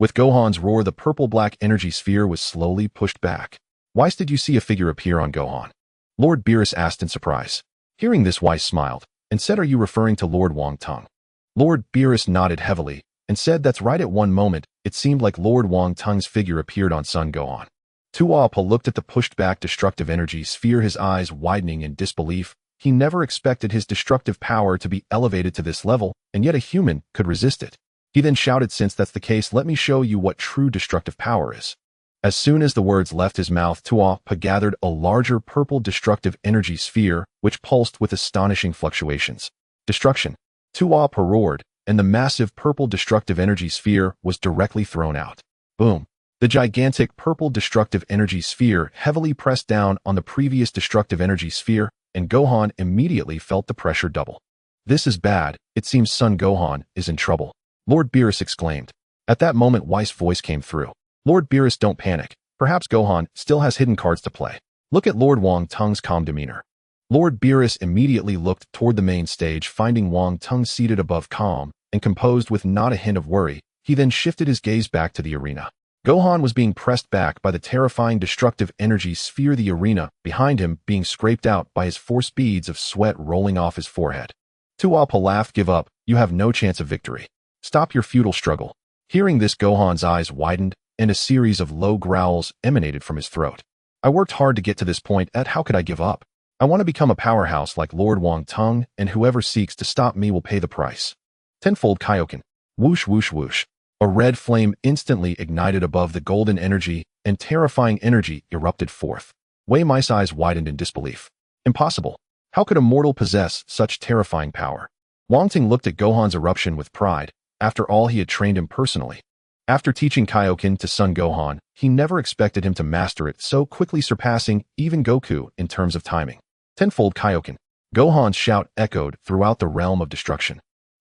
With Gohan's roar, the purple-black energy sphere was slowly pushed back. Weiss, did you see a figure appear on Gohan? Lord Beerus asked in surprise. Hearing this, Weiss smiled and said, are you referring to Lord Wang Tung? Lord Beerus nodded heavily and said, that's right. At one moment, it seemed like Lord Wang Tung's figure appeared on Son Gohan. Tuapa looked at the pushed-back destructive energy sphere, his eyes widening in disbelief. He never expected his destructive power to be elevated to this level, and yet a human could resist it. He then shouted, since that's the case, let me show you what true destructive power is. As soon as the words left his mouth, Tuapa gathered a larger purple destructive energy sphere, which pulsed with astonishing fluctuations. Destruction! Tuapa roared, and the massive purple destructive energy sphere was directly thrown out. Boom! The gigantic purple destructive energy sphere heavily pressed down on the previous destructive energy sphere, and Gohan immediately felt the pressure double. This is bad. It seems Son Gohan is in trouble. Lord Beerus exclaimed. At that moment, Weiss' voice came through. Lord Beerus, don't panic. Perhaps Gohan still has hidden cards to play. Look at Lord Wang Tung's calm demeanor. Lord Beerus immediately looked toward the main stage, finding Wang Tung seated above, calm and composed with not a hint of worry. He then shifted his gaze back to the arena. Gohan was being pressed back by the terrifying destructive energy sphere, the arena behind him being scraped out by his force, beads of sweat rolling off his forehead. Tuapa laughed. Give up. You have no chance of victory. Stop your futile struggle. Hearing this, Gohan's eyes widened, and a series of low growls emanated from his throat. I worked hard to get to this point. How could I give up? I want to become a powerhouse like Lord Wang Tung, and whoever seeks to stop me will pay the price. Tenfold Kaioken. Whoosh, whoosh, whoosh. A red flame instantly ignited above the golden energy, and terrifying energy erupted forth. Wei Mai's eyes widened in disbelief. Impossible. How could a mortal possess such terrifying power? Wang Ting looked at Gohan's eruption with pride. After all, he had trained him personally. After teaching Kaioken to Son Gohan, he never expected him to master it so quickly, surpassing even Goku in terms of timing. Tenfold Kaioken. Gohan's shout echoed throughout the realm of destruction.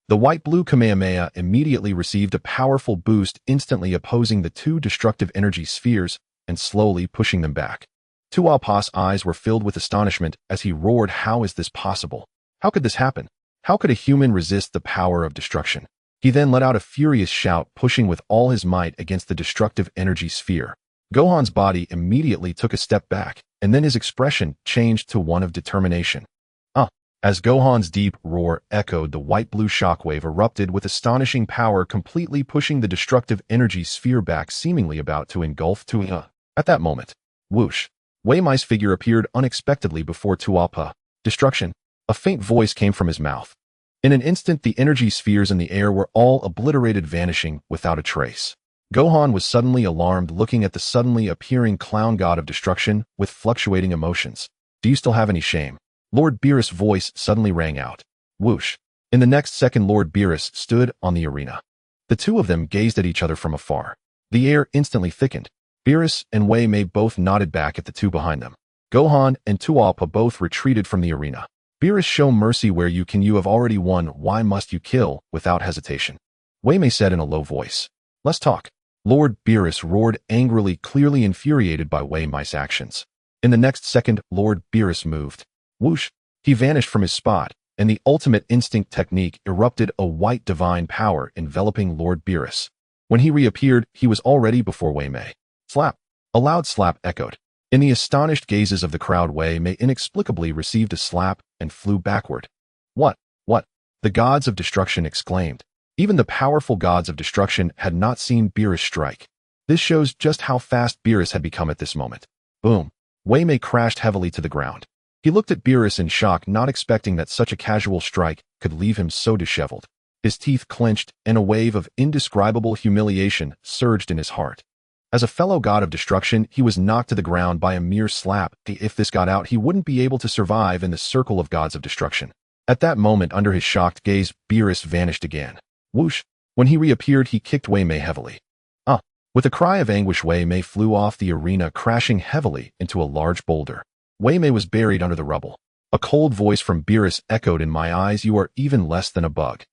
The white-blue Kamehameha immediately received a powerful boost, instantly opposing the two destructive energy spheres and slowly pushing them back. Tuapa's eyes were filled with astonishment as he roared, how is this possible? How could this happen? How could a human resist the power of destruction? He then let out a furious shout, pushing with all his might against the destructive energy sphere. Gohan's body immediately took a step back, and then his expression changed to one of determination. As Gohan's deep roar echoed, the white-blue shockwave erupted with astonishing power, completely pushing the destructive energy sphere back, seemingly about to engulf Tuapa. At that moment, whoosh, Wei Mai's figure appeared unexpectedly before Tuapa. Destruction. A faint voice came from his mouth. In an instant, the energy spheres in the air were all obliterated, vanishing without a trace. Gohan was suddenly alarmed, looking at the suddenly appearing clown god of destruction with fluctuating emotions. Do you still have any shame? Lord Beerus' voice suddenly rang out. Whoosh. In the next second, Lord Beerus stood on the arena. The two of them gazed at each other from afar. The air instantly thickened. Beerus and Wei Mei both nodded back at the two behind them. Gohan and Tuapa both retreated from the arena. Beerus, show mercy where you can. You have already won. Why must you kill without hesitation? Wei Mei said in a low voice. Let's talk. Lord Beerus roared angrily, clearly infuriated by Wei Mai's actions. In the next second, Lord Beerus moved. Whoosh! He vanished from his spot, and the ultimate instinct technique erupted, a white divine power enveloping Lord Beerus. When he reappeared, he was already before Wei Mei. Slap! A loud slap echoed. In the astonished gazes of the crowd, Wei Mei inexplicably received a slap and flew backward. What? The gods of destruction exclaimed. Even the powerful gods of destruction had not seen Beerus strike. This shows just how fast Beerus had become at this moment. Boom! Wei Mei crashed heavily to the ground. He looked at Beerus in shock, not expecting that such a casual strike could leave him so disheveled. His teeth clenched, and a wave of indescribable humiliation surged in his heart. As a fellow god of destruction, he was knocked to the ground by a mere slap. If this got out, he wouldn't be able to survive in the circle of gods of destruction. At that moment, under his shocked gaze, Beerus vanished again. Whoosh! When he reappeared, he kicked Wei Mei heavily. With a cry of anguish, Wei Mei flew off the arena, crashing heavily into a large boulder. Wei Mei was buried under the rubble. A cold voice from Beerus echoed, in my eyes, you are even less than a bug.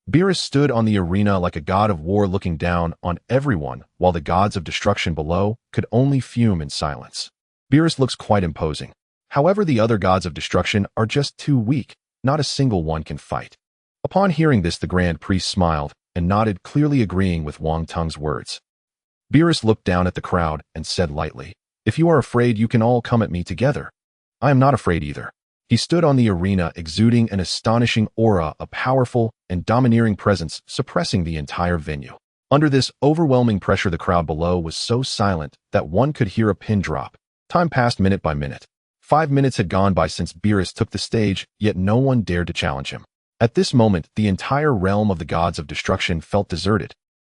Beerus stood on the arena like a god of war looking down on everyone, while the gods of destruction below could only fume in silence. Beerus looks quite imposing. However, the other gods of destruction are just too weak, not a single one can fight. Upon hearing this, the Grand Priest smiled and nodded, clearly agreeing with Wang Tung's words. Beerus looked down at the crowd and said lightly, "If you are afraid, you can all come at me together. I am not afraid either." He stood on the arena exuding an astonishing aura, a powerful and domineering presence suppressing the entire venue. Under this overwhelming pressure, the crowd below was so silent that one could hear a pin drop. Time passed minute by minute. 5 minutes had gone by since Beerus took the stage, yet no one dared to challenge him. At this moment, the entire realm of the gods of destruction felt deserted.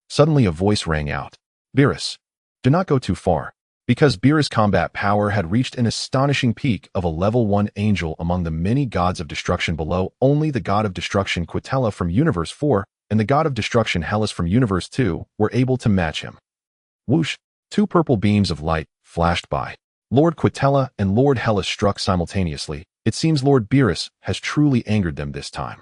Suddenly a voice rang out. "Beerus, do not go too far." Because Beerus' combat power had reached an astonishing peak of a level 1 angel among the many gods of destruction below, only the god of destruction Quitella from Universe 4 and the god of destruction Hellas from Universe 2 were able to match him. Whoosh! 2 purple beams of light flashed by. Lord Quitella and Lord Hellas struck simultaneously. It seems Lord Beerus has truly angered them this time.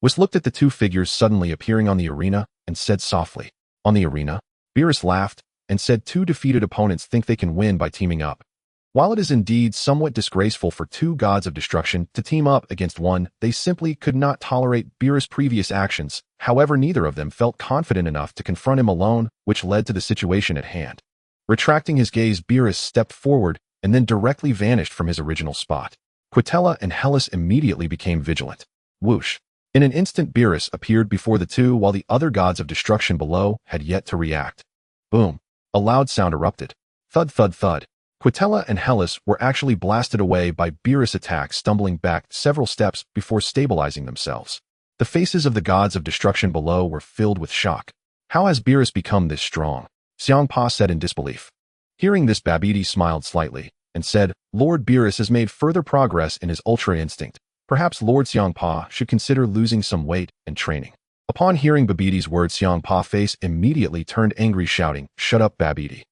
Wis looked at the 2 figures suddenly appearing on the arena and said softly, "On the arena?" Beerus laughed and said, "2 defeated opponents think they can win by teaming up. While it is indeed somewhat disgraceful for 2 gods of destruction to team up against one, they simply could not tolerate Beerus' previous actions. However, neither of them felt confident enough to confront him alone, which led to the situation at hand." Retracting his gaze, Beerus stepped forward and then directly vanished from his original spot. Quitella and Hellas immediately became vigilant. Whoosh! In an instant, Beerus appeared before the 2 while the other gods of destruction below had yet to react. Boom! A loud sound erupted. Thud, thud, thud. Quitella and Hellas were actually blasted away by Beerus' attack, stumbling back several steps before stabilizing themselves. The faces of the gods of destruction below were filled with shock. How has Beerus become this strong? Xiangpa said in disbelief. Hearing this, Babidi smiled slightly and said, "Lord Beerus has made further progress in his Ultra Instinct. Perhaps Lord Xiangpa should consider losing some weight and training." Upon hearing Babidi's words, Xiangpa's face immediately turned angry, shouting, "Shut up, Babidi."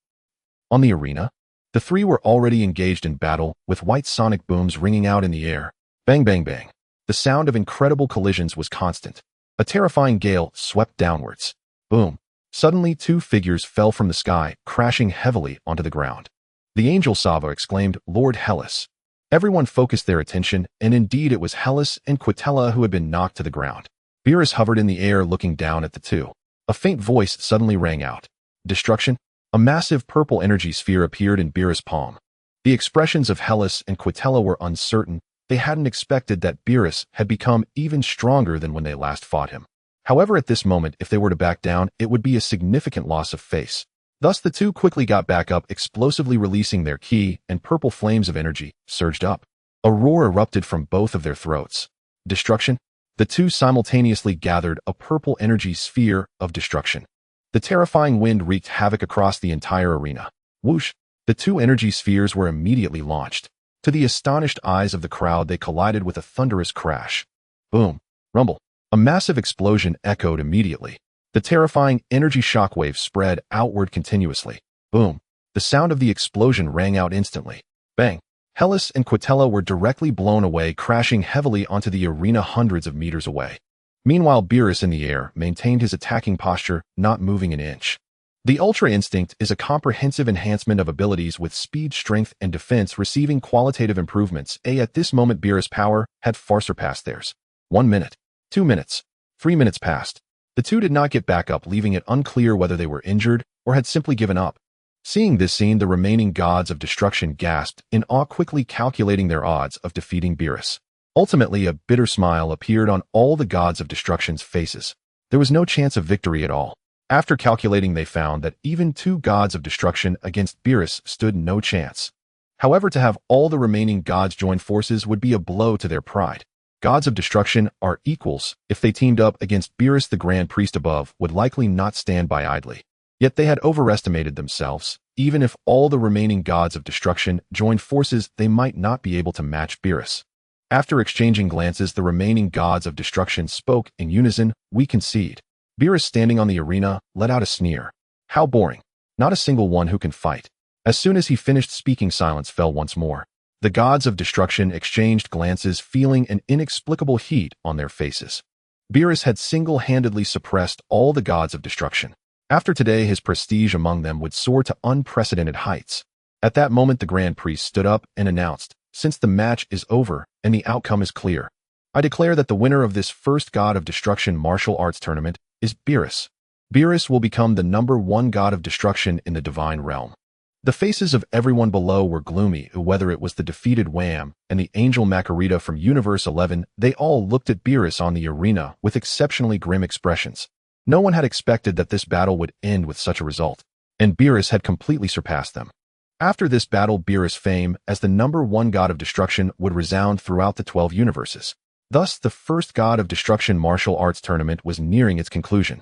On the arena, the 3 were already engaged in battle, with white sonic booms ringing out in the air. Bang, bang, bang. The sound of incredible collisions was constant. A terrifying gale swept downwards. Boom. Suddenly 2 figures fell from the sky, crashing heavily onto the ground. The angel Sava exclaimed, "Lord Hellas." Everyone focused their attention, and indeed it was Hellas and Quitella who had been knocked to the ground. Beerus hovered in the air looking down at the 2. A faint voice suddenly rang out. "Destruction?" A massive purple energy sphere appeared in Beerus' palm. The expressions of Hellas and Quitella were uncertain. They hadn't expected that Beerus had become even stronger than when they last fought him. However, at this moment, if they were to back down, it would be a significant loss of face. Thus the 2 quickly got back up, explosively releasing their ki, and purple flames of energy surged up. A roar erupted from both of their throats. Destruction? The 2 simultaneously gathered a purple energy sphere of destruction. The terrifying wind wreaked havoc across the entire arena. Whoosh! The 2 energy spheres were immediately launched. To the astonished eyes of the crowd, they collided with a thunderous crash. Boom! Rumble! A massive explosion echoed immediately. The terrifying energy shockwave spread outward continuously. Boom! The sound of the explosion rang out instantly. Bang! Hellas and Quitella were directly blown away, crashing heavily onto the arena hundreds of meters away. Meanwhile, Beerus in the air maintained his attacking posture, not moving an inch. The Ultra Instinct is a comprehensive enhancement of abilities with speed, strength, and defense, receiving qualitative improvements. At this moment, Beerus' power had far surpassed theirs. 1 minute, 2 minutes, 3 minutes passed. The 2 did not get back up, leaving it unclear whether they were injured or had simply given up. Seeing this scene, the remaining gods of destruction gasped in awe, quickly calculating their odds of defeating Beerus. Ultimately, a bitter smile appeared on all the gods of destruction's faces. There was no chance of victory at all. After calculating, they found that even 2 gods of destruction against Beerus stood no chance. However, to have all the remaining gods join forces would be a blow to their pride. Gods of destruction are equals. If they teamed up against Beerus, the Grand Priest above would likely not stand by idly. Yet they had overestimated themselves. Even if all the remaining gods of destruction joined forces, they might not be able to match Beerus. After exchanging glances, the remaining gods of destruction spoke in unison, "We concede." Beerus, standing on the arena, let out a sneer. "How boring. Not a single one who can fight." As soon as he finished speaking, silence fell once more. The gods of destruction exchanged glances, feeling an inexplicable heat on their faces. Beerus had single-handedly suppressed all the gods of destruction. After today, his prestige among them would soar to unprecedented heights. At that moment, the Grand Priest stood up and announced, "Since the match is over and the outcome is clear, I declare that the winner of this first God of Destruction martial arts tournament is Beerus. Beerus will become the #1 God of Destruction in the Divine Realm." The faces of everyone below were gloomy, whether it was the defeated Wham and the angel Makarita from Universe 11, they all looked at Beerus on the arena with exceptionally grim expressions. No one had expected that this battle would end with such a result, and Beerus had completely surpassed them. After this battle, Beerus' fame as the #1 God of Destruction would resound throughout the 12 universes. Thus, the first God of Destruction martial arts tournament was nearing its conclusion.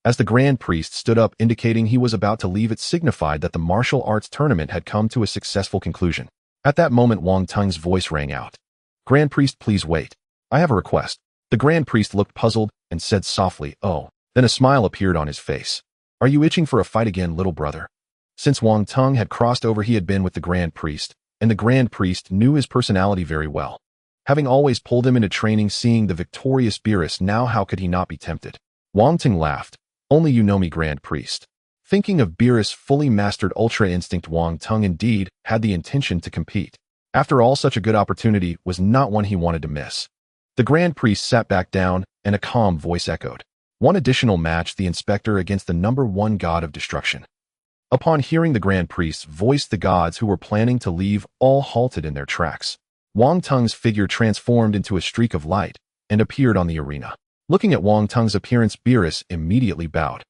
As the Grand Priest stood up indicating he was about to leave, it signified that the martial arts tournament had come to a successful conclusion. At that moment, Wang Tung's voice rang out. "Grand Priest, please wait. I have a request." The Grand Priest looked puzzled and said softly, "Oh." Then a smile appeared on his face. "Are you itching for a fight again, little brother?" Since Wang Tung had crossed over, he had been with the Grand Priest, and the Grand Priest knew his personality very well. Having always pulled him into training, seeing the victorious Beerus, now how could he not be tempted? Wang Tung laughed. "Only you know me, Grand Priest." Thinking of Beerus' fully mastered Ultra Instinct, Wang Tung indeed had the intention to compete. After all, such a good opportunity was not one he wanted to miss. The Grand Priest sat back down, and a calm voice echoed, "One additional match, the Inspector against the #1 God of Destruction." Upon hearing the Grand Priest's voice, the gods who were planning to leave all halted in their tracks. Wang Tung's figure transformed into a streak of light and appeared on the arena. Looking at Wang Tung's appearance, Beerus immediately bowed.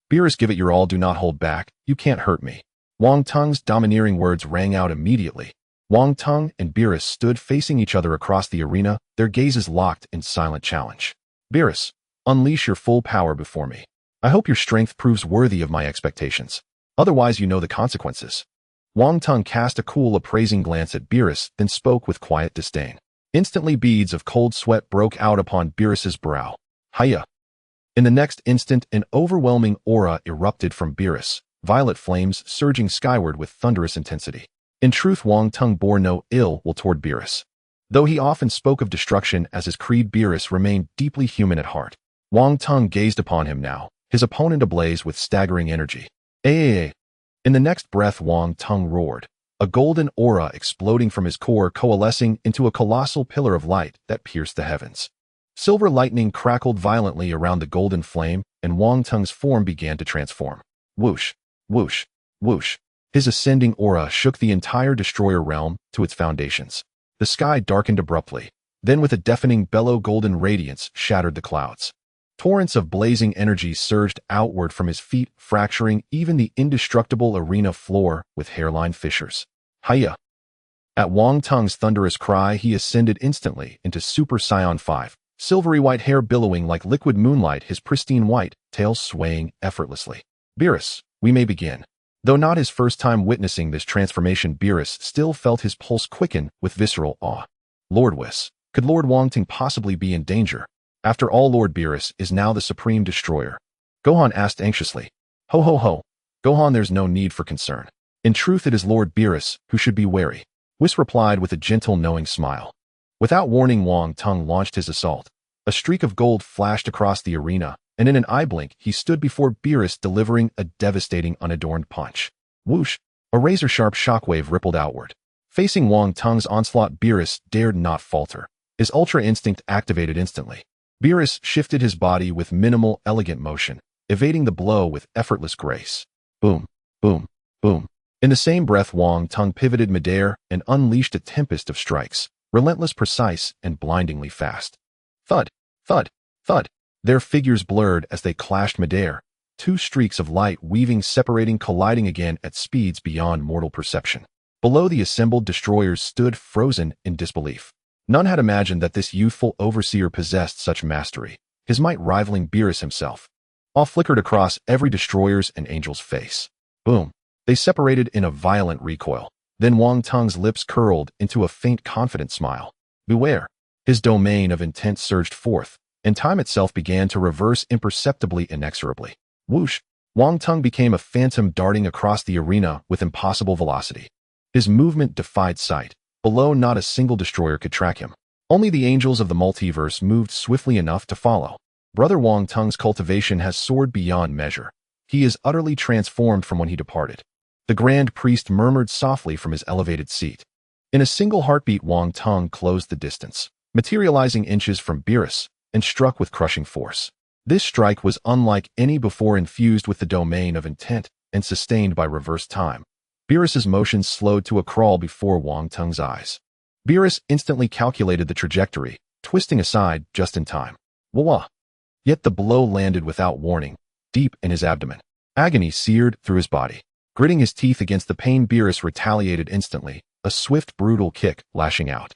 "Beerus, give it your all, do not hold back, you can't hurt me." Wang Tung's domineering words rang out immediately. Wang Tung and Beerus stood facing each other across the arena, their gazes locked in silent challenge. "Beerus, unleash your full power before me. I hope your strength proves worthy of my expectations. Otherwise, you know the consequences." Wang Tung cast a cool, appraising glance at Beerus, then spoke with quiet disdain. Instantly, beads of cold sweat broke out upon Beerus's brow. "Hiya!" In the next instant, an overwhelming aura erupted from Beerus, violet flames surging skyward with thunderous intensity. In truth, Wang Tung bore no ill will toward Beerus. Though he often spoke of destruction as his creed, Beerus remained deeply human at heart. Wang Tung gazed upon him now, his opponent ablaze with staggering energy. "Ay!" In the next breath, Wang Tung roared, a golden aura exploding from his core, coalescing into a colossal pillar of light that pierced the heavens. Silver lightning crackled violently around the golden flame, and Wang Tung's form began to transform. Whoosh, whoosh, whoosh. His ascending aura shook the entire destroyer realm to its foundations. The sky darkened abruptly. Then with a deafening bellow, golden radiance shattered the clouds. Torrents of blazing energy surged outward from his feet, fracturing even the indestructible arena floor with hairline fissures. "Hiya!" At Wang Tung's thunderous cry, he ascended instantly into Super Saiyan 5. Silvery white hair billowing like liquid moonlight, his pristine white tail swaying effortlessly. "Beerus, we may begin." Though not his first time witnessing this transformation, Beerus still felt his pulse quicken with visceral awe. Lord Whis, could Lord Wang Tung possibly be in danger? After all, Lord Beerus is now the supreme destroyer. Gohan asked anxiously. "Ho ho ho. Gohan, there's no need for concern. In truth, it is Lord Beerus who should be wary." Whis replied with a gentle, knowing smile. Without warning, Wang Tung launched his assault. A streak of gold flashed across the arena, and in an eye blink, he stood before Beerus, delivering a devastating, unadorned punch. Whoosh! A razor-sharp shockwave rippled outward. Facing Wang Tung's onslaught, Beerus dared not falter. His Ultra Instinct activated instantly. Beerus shifted his body with minimal, elegant motion, evading the blow with effortless grace. Boom, boom, boom. In the same breath, Wang Tung pivoted midair and unleashed a tempest of strikes, relentless, precise, and blindingly fast. Thud, thud, thud. Their figures blurred as they clashed midair, two streaks of light weaving, separating, colliding again at speeds beyond mortal perception. Below, the assembled destroyers stood frozen in disbelief. None had imagined that this youthful overseer possessed such mastery, his might rivaling Beerus himself. Awe flickered across every destroyer's and angel's face. Boom! They separated in a violent recoil. Then Wang Tung's lips curled into a faint, confident smile. Beware! His domain of intent surged forth, and time itself began to reverse imperceptibly, inexorably. Whoosh! Wang Tung became a phantom darting across the arena with impossible velocity. His movement defied sight. Below, not a single destroyer could track him. Only the angels of the multiverse moved swiftly enough to follow. Brother Wang Tung's cultivation has soared beyond measure. He is utterly transformed from when he departed. The Grand Priest murmured softly from his elevated seat. In a single heartbeat, Wang Tung closed the distance, materializing inches from Beerus, and struck with crushing force. This strike was unlike any before, infused with the domain of intent and sustained by reverse time. Beerus's motion slowed to a crawl before Wang Tung's eyes. Beerus instantly calculated the trajectory, twisting aside just in time. Wah! Yet the blow landed without warning, deep in his abdomen. Agony seared through his body. Gritting his teeth against the pain, Beerus retaliated instantly, a swift, brutal kick lashing out.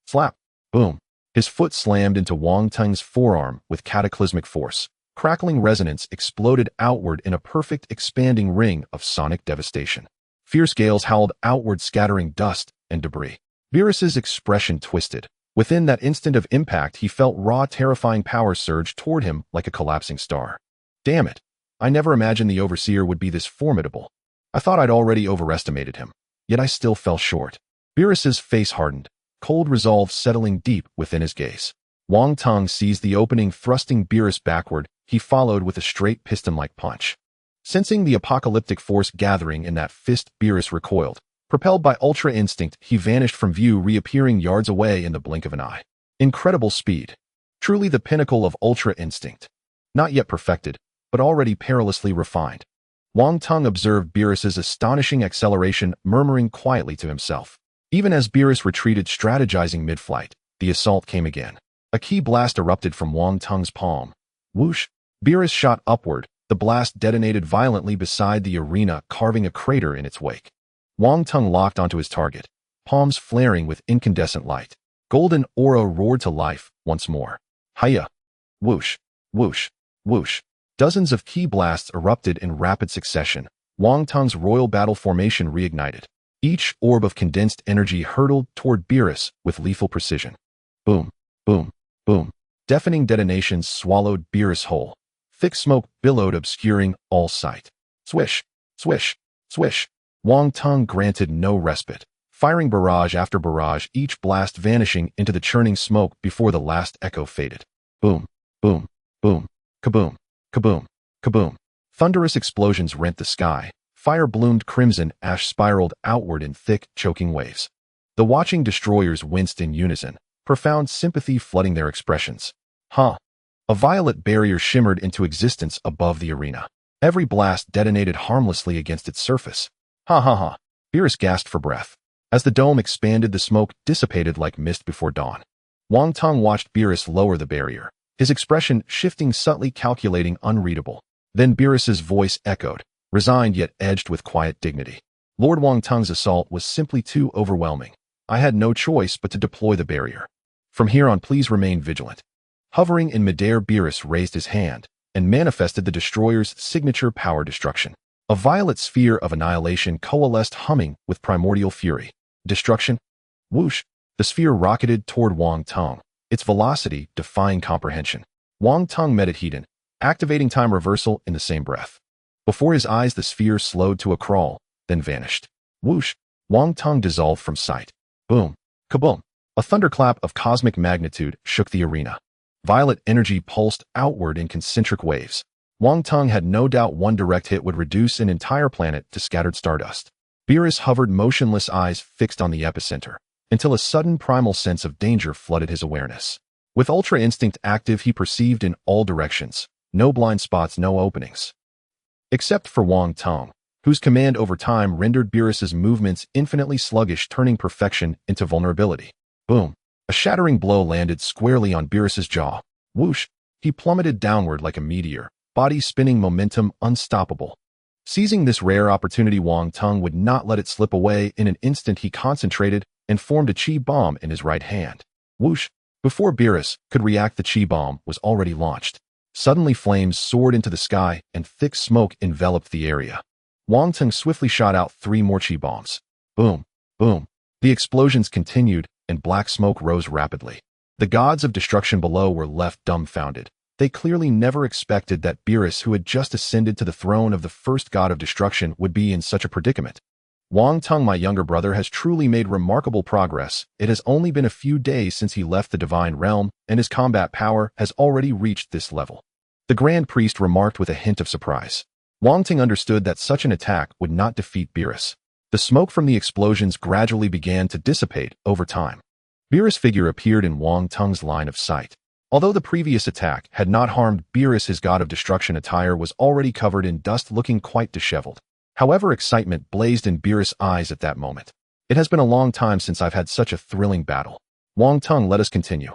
Slap! Boom! His foot slammed into Wang Tung's forearm with cataclysmic force. Crackling resonance exploded outward in a perfect expanding ring of sonic devastation. Fierce gales howled outward, scattering dust and debris. Beerus's expression twisted. Within that instant of impact, he felt raw, terrifying power surge toward him like a collapsing star. Damn it! I never imagined the Overseer would be this formidable. I thought I'd already overestimated him, yet I still fell short. Beerus's face hardened, cold resolve settling deep within his gaze. Wang Tung seized the opening, thrusting Beerus backward. He followed with a straight piston-like punch. Sensing the apocalyptic force gathering in that fist, Beerus recoiled. Propelled by ultra instinct, he vanished from view, reappearing yards away in the blink of an eye. Incredible speed. Truly the pinnacle of ultra instinct. Not yet perfected, but already perilously refined. Wang Tung observed Beerus's astonishing acceleration, murmuring quietly to himself. Even as Beerus retreated, strategizing mid-flight, the assault came again. A ki blast erupted from Wang Tung's palm. Whoosh! Beerus shot upward. The blast detonated violently beside the arena, carving a crater in its wake. Wang Tung locked onto his target, palms flaring with incandescent light. Golden aura roared to life once more. Hiya! Whoosh! Whoosh! Whoosh! Dozens of ki blasts erupted in rapid succession. Wang Tung's royal battle formation reignited. Each orb of condensed energy hurtled toward Beerus with lethal precision. Boom! Boom! Boom! Deafening detonations swallowed Beerus whole. Thick smoke billowed, obscuring all sight. Swish! Swish! Swish! Wang Tung granted no respite, firing barrage after barrage, each blast vanishing into the churning smoke before the last echo faded. Boom! Boom! Boom! Kaboom! Kaboom! Kaboom! Thunderous explosions rent the sky. Fire bloomed crimson, ash spiraled outward in thick, choking waves. The watching destroyers winced in unison, profound sympathy flooding their expressions. Huh! A violet barrier shimmered into existence above the arena. Every blast detonated harmlessly against its surface. Ha ha ha! Beerus gasped for breath. As the dome expanded, the smoke dissipated like mist before dawn. Wang Tung watched Beerus lower the barrier, his expression shifting subtly, calculating, unreadable. Then Beerus's voice echoed, resigned yet edged with quiet dignity. Lord Wang Tung's assault was simply too overwhelming. I had no choice but to deploy the barrier. From here on, please remain vigilant. Hovering in midair, Beerus raised his hand and manifested the destroyer's signature power destruction. A violet sphere of annihilation coalesced, humming with primordial fury. Destruction? Whoosh! The sphere rocketed toward Wang Tung, its velocity defying comprehension. Wang Tung met it heat-in, activating time reversal in the same breath. Before his eyes, the sphere slowed to a crawl, then vanished. Whoosh! Wang Tung dissolved from sight. Boom! Kaboom! A thunderclap of cosmic magnitude shook the arena. Violet energy pulsed outward in concentric waves. Wang Tung had no doubt one direct hit would reduce an entire planet to scattered stardust. Beerus hovered motionless, eyes fixed on the epicenter, until a sudden primal sense of danger flooded his awareness. With ultra instinct active, he perceived in all directions. No blind spots, no openings. Except for Wang Tung, whose command over time rendered Beerus's movements infinitely sluggish, turning perfection into vulnerability. Boom! A shattering blow landed squarely on Beerus's jaw. Whoosh! He plummeted downward like a meteor, body spinning, momentum unstoppable. Seizing this rare opportunity, Wang Tung would not let it slip away. In an instant, he concentrated and formed a chi bomb in his right hand. Whoosh! Before Beerus could react, the chi bomb was already launched. Suddenly, flames soared into the sky and thick smoke enveloped the area. Wang Tung swiftly shot out 3 more chi bombs. Boom! Boom! The explosions continued, and black smoke rose rapidly. The gods of destruction below were left dumbfounded. They clearly never expected that Beerus, who had just ascended to the throne of the first god of destruction, would be in such a predicament. Wang Tung, my younger brother, has truly made remarkable progress. It has only been a few days since he left the Divine Realm, and his combat power has already reached this level. The Grand Priest remarked with a hint of surprise. Wang Tung understood that such an attack would not defeat Beerus. The smoke from the explosions gradually began to dissipate over time. Beerus' figure appeared in Wang Tung's line of sight. Although the previous attack had not harmed Beerus, his God of Destruction attire was already covered in dust, looking quite disheveled. However, excitement blazed in Beerus' eyes at that moment. It has been a long time since I've had such a thrilling battle. Wang Tung, let us continue.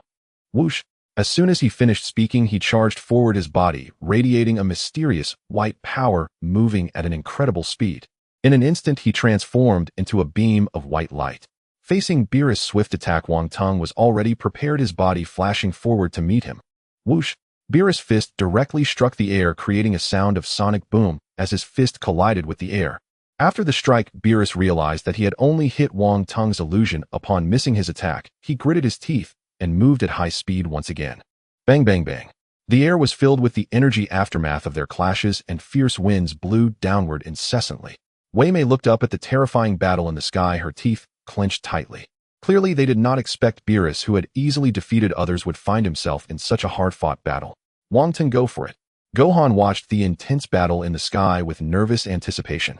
Whoosh! As soon as he finished speaking, he charged forward, his body radiating a mysterious white power, moving at an incredible speed. In an instant, he transformed into a beam of white light. Facing Beerus' swift attack, Wang Tung was already prepared, his body flashing forward to meet him. Whoosh! Beerus' fist directly struck the air, creating a sound of sonic boom as his fist collided with the air. After the strike, Beerus realized that he had only hit Wang Tung's illusion. Upon missing his attack, he gritted his teeth and moved at high speed once again. Bang, bang, bang. The air was filled with the energy aftermath of their clashes, and fierce winds blew downward incessantly. Wei Mei looked up at the terrifying battle in the sky, her teeth clenched tightly. Clearly, they did not expect Beerus, who had easily defeated others, would find himself in such a hard-fought battle. Wang Tung, go for it. Gohan watched the intense battle in the sky with nervous anticipation.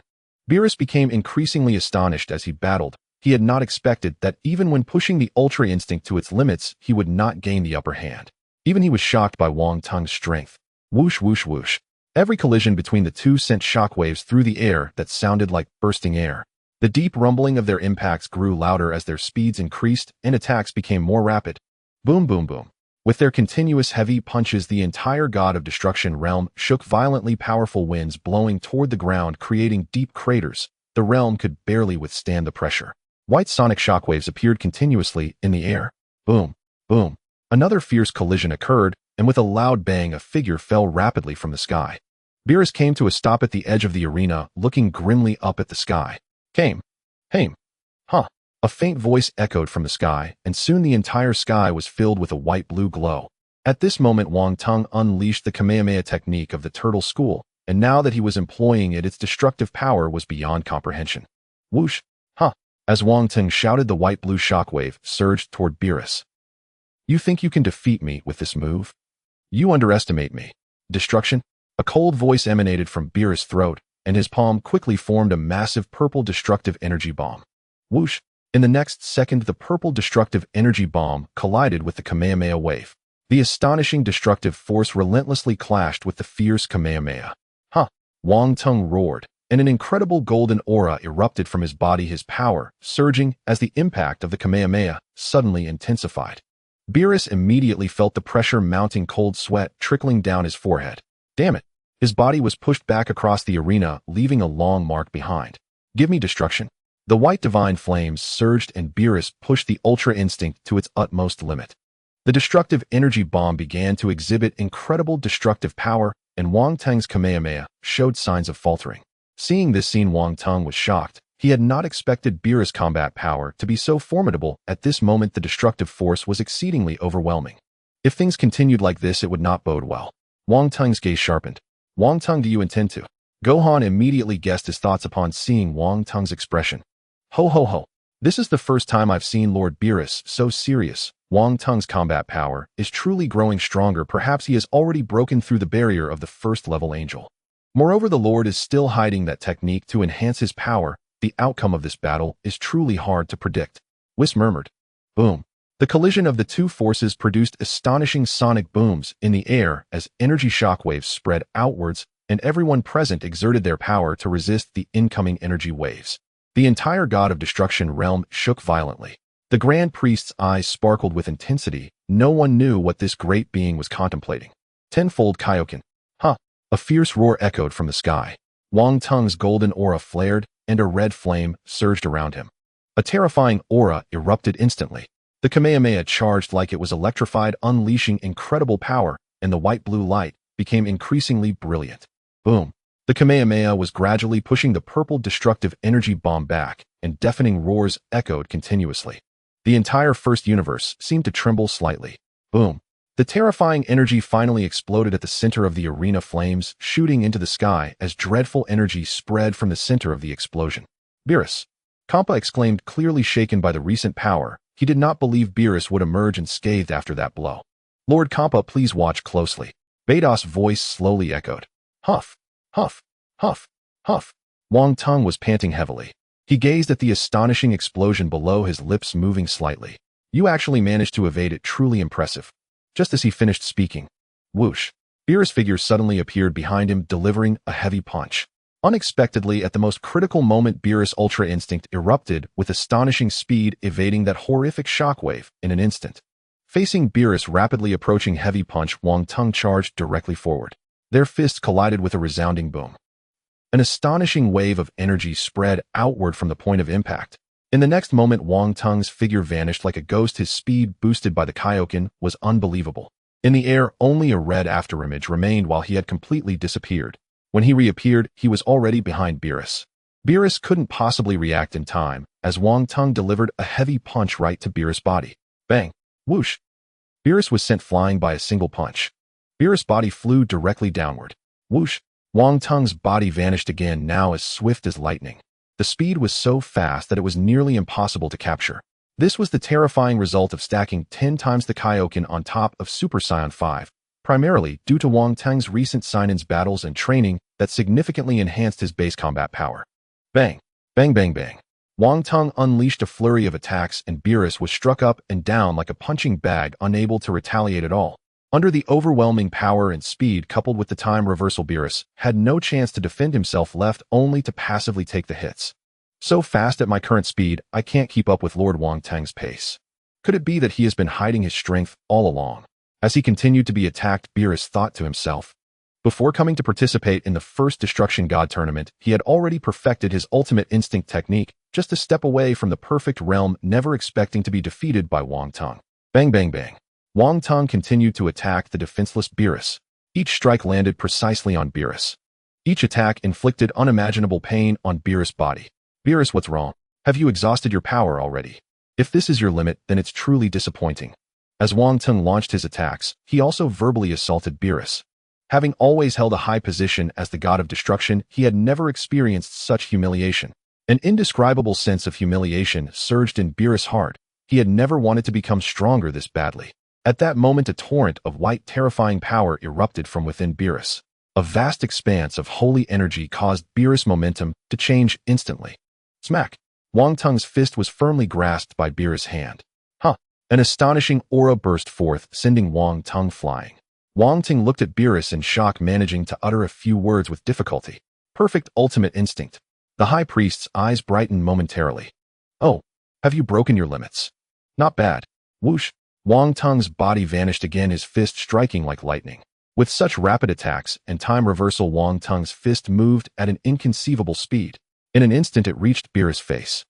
Beerus became increasingly astonished as he battled. He had not expected that even when pushing the Ultra Instinct to its limits, he would not gain the upper hand. Even he was shocked by Wang Tung's strength. Whoosh, whoosh, whoosh. Every collision between the two sent shockwaves through the air that sounded like bursting air. The deep rumbling of their impacts grew louder as their speeds increased and attacks became more rapid. Boom, boom, boom. With their continuous heavy punches, the entire God of Destruction realm shook violently, powerful winds blowing toward the ground, creating deep craters. The realm could barely withstand the pressure. White sonic shockwaves appeared continuously in the air. Boom, boom. Another fierce collision occurred, and with a loud bang, a figure fell rapidly from the sky. Beerus came to a stop at the edge of the arena, looking grimly up at the sky. Came. Haim. Huh. A faint voice echoed from the sky, and soon the entire sky was filled with a white-blue glow. At this moment, Wang Tung unleashed the Kamehameha technique of the Turtle School, and now that he was employing it, its destructive power was beyond comprehension. Whoosh! Huh! As Wang Tung shouted, the white-blue shockwave surged toward Beerus. You think you can defeat me with this move? You underestimate me. Destruction? A cold voice emanated from Beerus' throat, and his palm quickly formed a massive purple destructive energy bomb. Whoosh! In the next second, the purple destructive energy bomb collided with the Kamehameha wave. The astonishing destructive force relentlessly clashed with the fierce Kamehameha. Huh! Wang Tung roared, and an incredible golden aura erupted from his body, his power surging as the impact of the Kamehameha suddenly intensified. Beerus immediately felt the pressure mounting, cold sweat trickling down his forehead. Damn it! His body was pushed back across the arena, leaving a long mark behind. Give me destruction. The white divine flames surged, and Beerus pushed the Ultra Instinct to its utmost limit. The destructive energy bomb began to exhibit incredible destructive power, and Wang Tung's Kamehameha showed signs of faltering. Seeing this scene, Wang Tung was shocked. He had not expected Beerus' combat power to be so formidable. At this moment, the destructive force was exceedingly overwhelming. If things continued like this, it would not bode well. Wang Tung's gaze sharpened. Wang Tung, do you intend to? Gohan immediately guessed his thoughts upon seeing Wang Tung's expression. Ho ho ho. This is the first time I've seen Lord Beerus so serious. Wang Tung's combat power is truly growing stronger. Perhaps he has already broken through the barrier of the first-level angel. Moreover, the Lord is still hiding that technique to enhance his power. The outcome of this battle is truly hard to predict. Whis murmured. Boom. The collision of the two forces produced astonishing sonic booms in the air as energy shockwaves spread outwards, and everyone present exerted their power to resist the incoming energy waves. The entire God of Destruction realm shook violently. The Grand Priest's eyes sparkled with intensity. No one knew what this great being was contemplating. Tenfold Kaioken. Huh! A fierce roar echoed from the sky. Wang Tung's golden aura flared, and a red flame surged around him. A terrifying aura erupted instantly. The Kamehameha charged like it was electrified, unleashing incredible power, and the white-blue light became increasingly brilliant. Boom! The Kamehameha was gradually pushing the purple destructive energy bomb back, and deafening roars echoed continuously. The entire first universe seemed to tremble slightly. Boom! The terrifying energy finally exploded at the center of the arena, flames shooting into the sky as dreadful energy spread from the center of the explosion. Beerus, Kampa exclaimed, clearly shaken by the recent power. He did not believe Beerus would emerge unscathed after that blow. Lord Kampa, please watch closely. Beidou's voice slowly echoed. Huff, huff, huff, huff. Wang Tung was panting heavily. He gazed at the astonishing explosion below, his lips moving slightly. You actually managed to evade it, truly impressive. Just as he finished speaking, whoosh, Beerus' figure suddenly appeared behind him, delivering a heavy punch. Unexpectedly, at the most critical moment, Beerus' Ultra Instinct erupted with astonishing speed, evading that horrific shockwave in an instant. Facing Beerus' rapidly approaching heavy punch, Wang Tung charged directly forward. Their fists collided with a resounding boom. An astonishing wave of energy spread outward from the point of impact. In the next moment, Wang Tung's figure vanished like a ghost. His speed, boosted by the Kaioken, was unbelievable. In the air, only a red afterimage remained while he had completely disappeared. When he reappeared, he was already behind Beerus. Beerus couldn't possibly react in time, as Wang Tung delivered a heavy punch right to Beerus' body. Bang! Whoosh! Beerus was sent flying by a single punch. Beerus' body flew directly downward. Whoosh! Wang Tung's body vanished again, now as swift as lightning. The speed was so fast that it was nearly impossible to capture. This was the terrifying result of stacking 10 times the Kaioken on top of Super Saiyan 5, primarily due to Wang Tung's recent Saiyans battles and training that significantly enhanced his base combat power. Bang! Bang bang bang! Wang Tung unleashed a flurry of attacks and Beerus was struck up and down like a punching bag, unable to retaliate at all. Under the overwhelming power and speed coupled with the time reversal, Beerus had no chance to defend himself, left only to passively take the hits. So fast at my current speed, I can't keep up with Lord Wang Tung's pace. Could it be that he has been hiding his strength all along? As he continued to be attacked, Beerus thought to himself. Before coming to participate in the first Destruction God tournament, he had already perfected his Ultimate Instinct technique, just a step away from the perfect realm, never expecting to be defeated by Wang Tung. Bang bang bang! Wang Tung continued to attack the defenseless Beerus. Each strike landed precisely on Beerus. Each attack inflicted unimaginable pain on Beerus' body. Beerus, what's wrong? Have you exhausted your power already? If this is your limit, then it's truly disappointing. As Wang Tung launched his attacks, he also verbally assaulted Beerus. Having always held a high position as the god of destruction, he had never experienced such humiliation. An indescribable sense of humiliation surged in Beerus' heart. He had never wanted to become stronger this badly. At that moment, a torrent of white, terrifying power erupted from within Beerus. A vast expanse of holy energy caused Beerus' momentum to change instantly. Smack! Wang Tung's fist was firmly grasped by Beerus' hand. Huh! An astonishing aura burst forth, sending Wang Tung flying. Wang Tung looked at Beerus in shock, managing to utter a few words with difficulty. Perfect Ultimate Instinct. The High Priest's eyes brightened momentarily. Oh, have you broken your limits? Not bad. Whoosh! Wang Tung's body vanished again, his fist striking like lightning. With such rapid attacks and time reversal, Wang Tung's fist moved at an inconceivable speed. In an instant, it reached Beerus' face.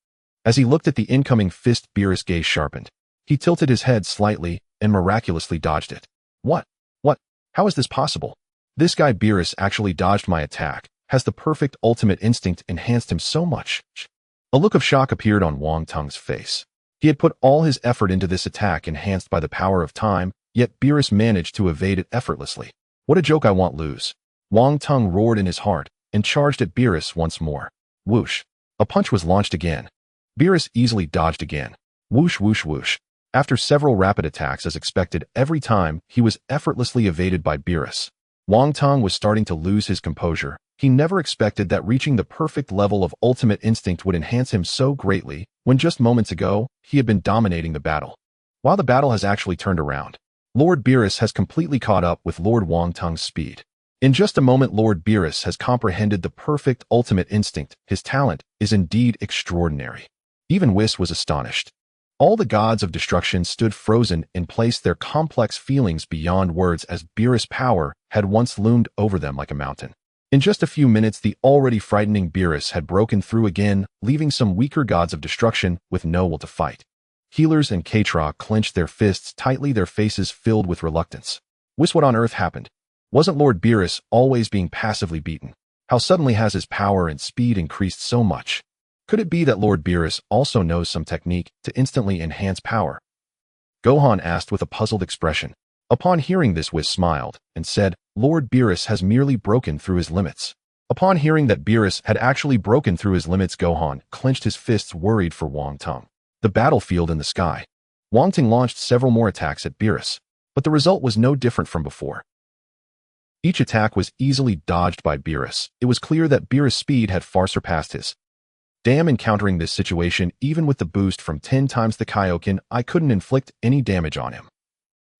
As he looked at the incoming fist, Beerus' gaze sharpened. He tilted his head slightly and miraculously dodged it. What? How is this possible? This guy Beerus actually dodged my attack. Has the perfect Ultimate Instinct enhanced him so much? A look of shock appeared on Wang Tung's face. He had put all his effort into this attack enhanced by the power of time, yet Beerus managed to evade it effortlessly. What a joke, I won't lose. Wang Tung roared in his heart and charged at Beerus once more. Whoosh! A punch was launched again. Beerus easily dodged again. Whoosh whoosh whoosh. After several rapid attacks, as expected, every time he was effortlessly evaded by Beerus. Wang Tung was starting to lose his composure. He never expected that reaching the perfect level of Ultimate Instinct would enhance him so greatly, when just moments ago, he had been dominating the battle. While the battle has actually turned around, Lord Beerus has completely caught up with Lord Wang Tung's speed. In just a moment, Lord Beerus has comprehended the perfect Ultimate Instinct. His talent is indeed extraordinary. Even Whis was astonished. All the gods of destruction stood frozen in place, their complex feelings beyond words, as Beerus' power had once loomed over them like a mountain. In just a few minutes, the already frightening Beerus had broken through again, leaving some weaker gods of destruction with no will to fight. Healers and Katra clenched their fists tightly, their faces filled with reluctance. Whis, what on earth happened? Wasn't Lord Beerus always being passively beaten? How suddenly has his power and speed increased so much? Could it be that Lord Beerus also knows some technique to instantly enhance power? Gohan asked with a puzzled expression. Upon hearing this, Whis smiled and said, Lord Beerus has merely broken through his limits. Upon hearing that Beerus had actually broken through his limits, Gohan clenched his fists, worried for Wang Tung. The battlefield in the sky. Wang Tung launched several more attacks at Beerus, but the result was no different from before. Each attack was easily dodged by Beerus. It was clear that Beerus' speed had far surpassed his. Damn, encountering this situation, even with the boost from 10 times the Kaioken, I couldn't inflict any damage on him.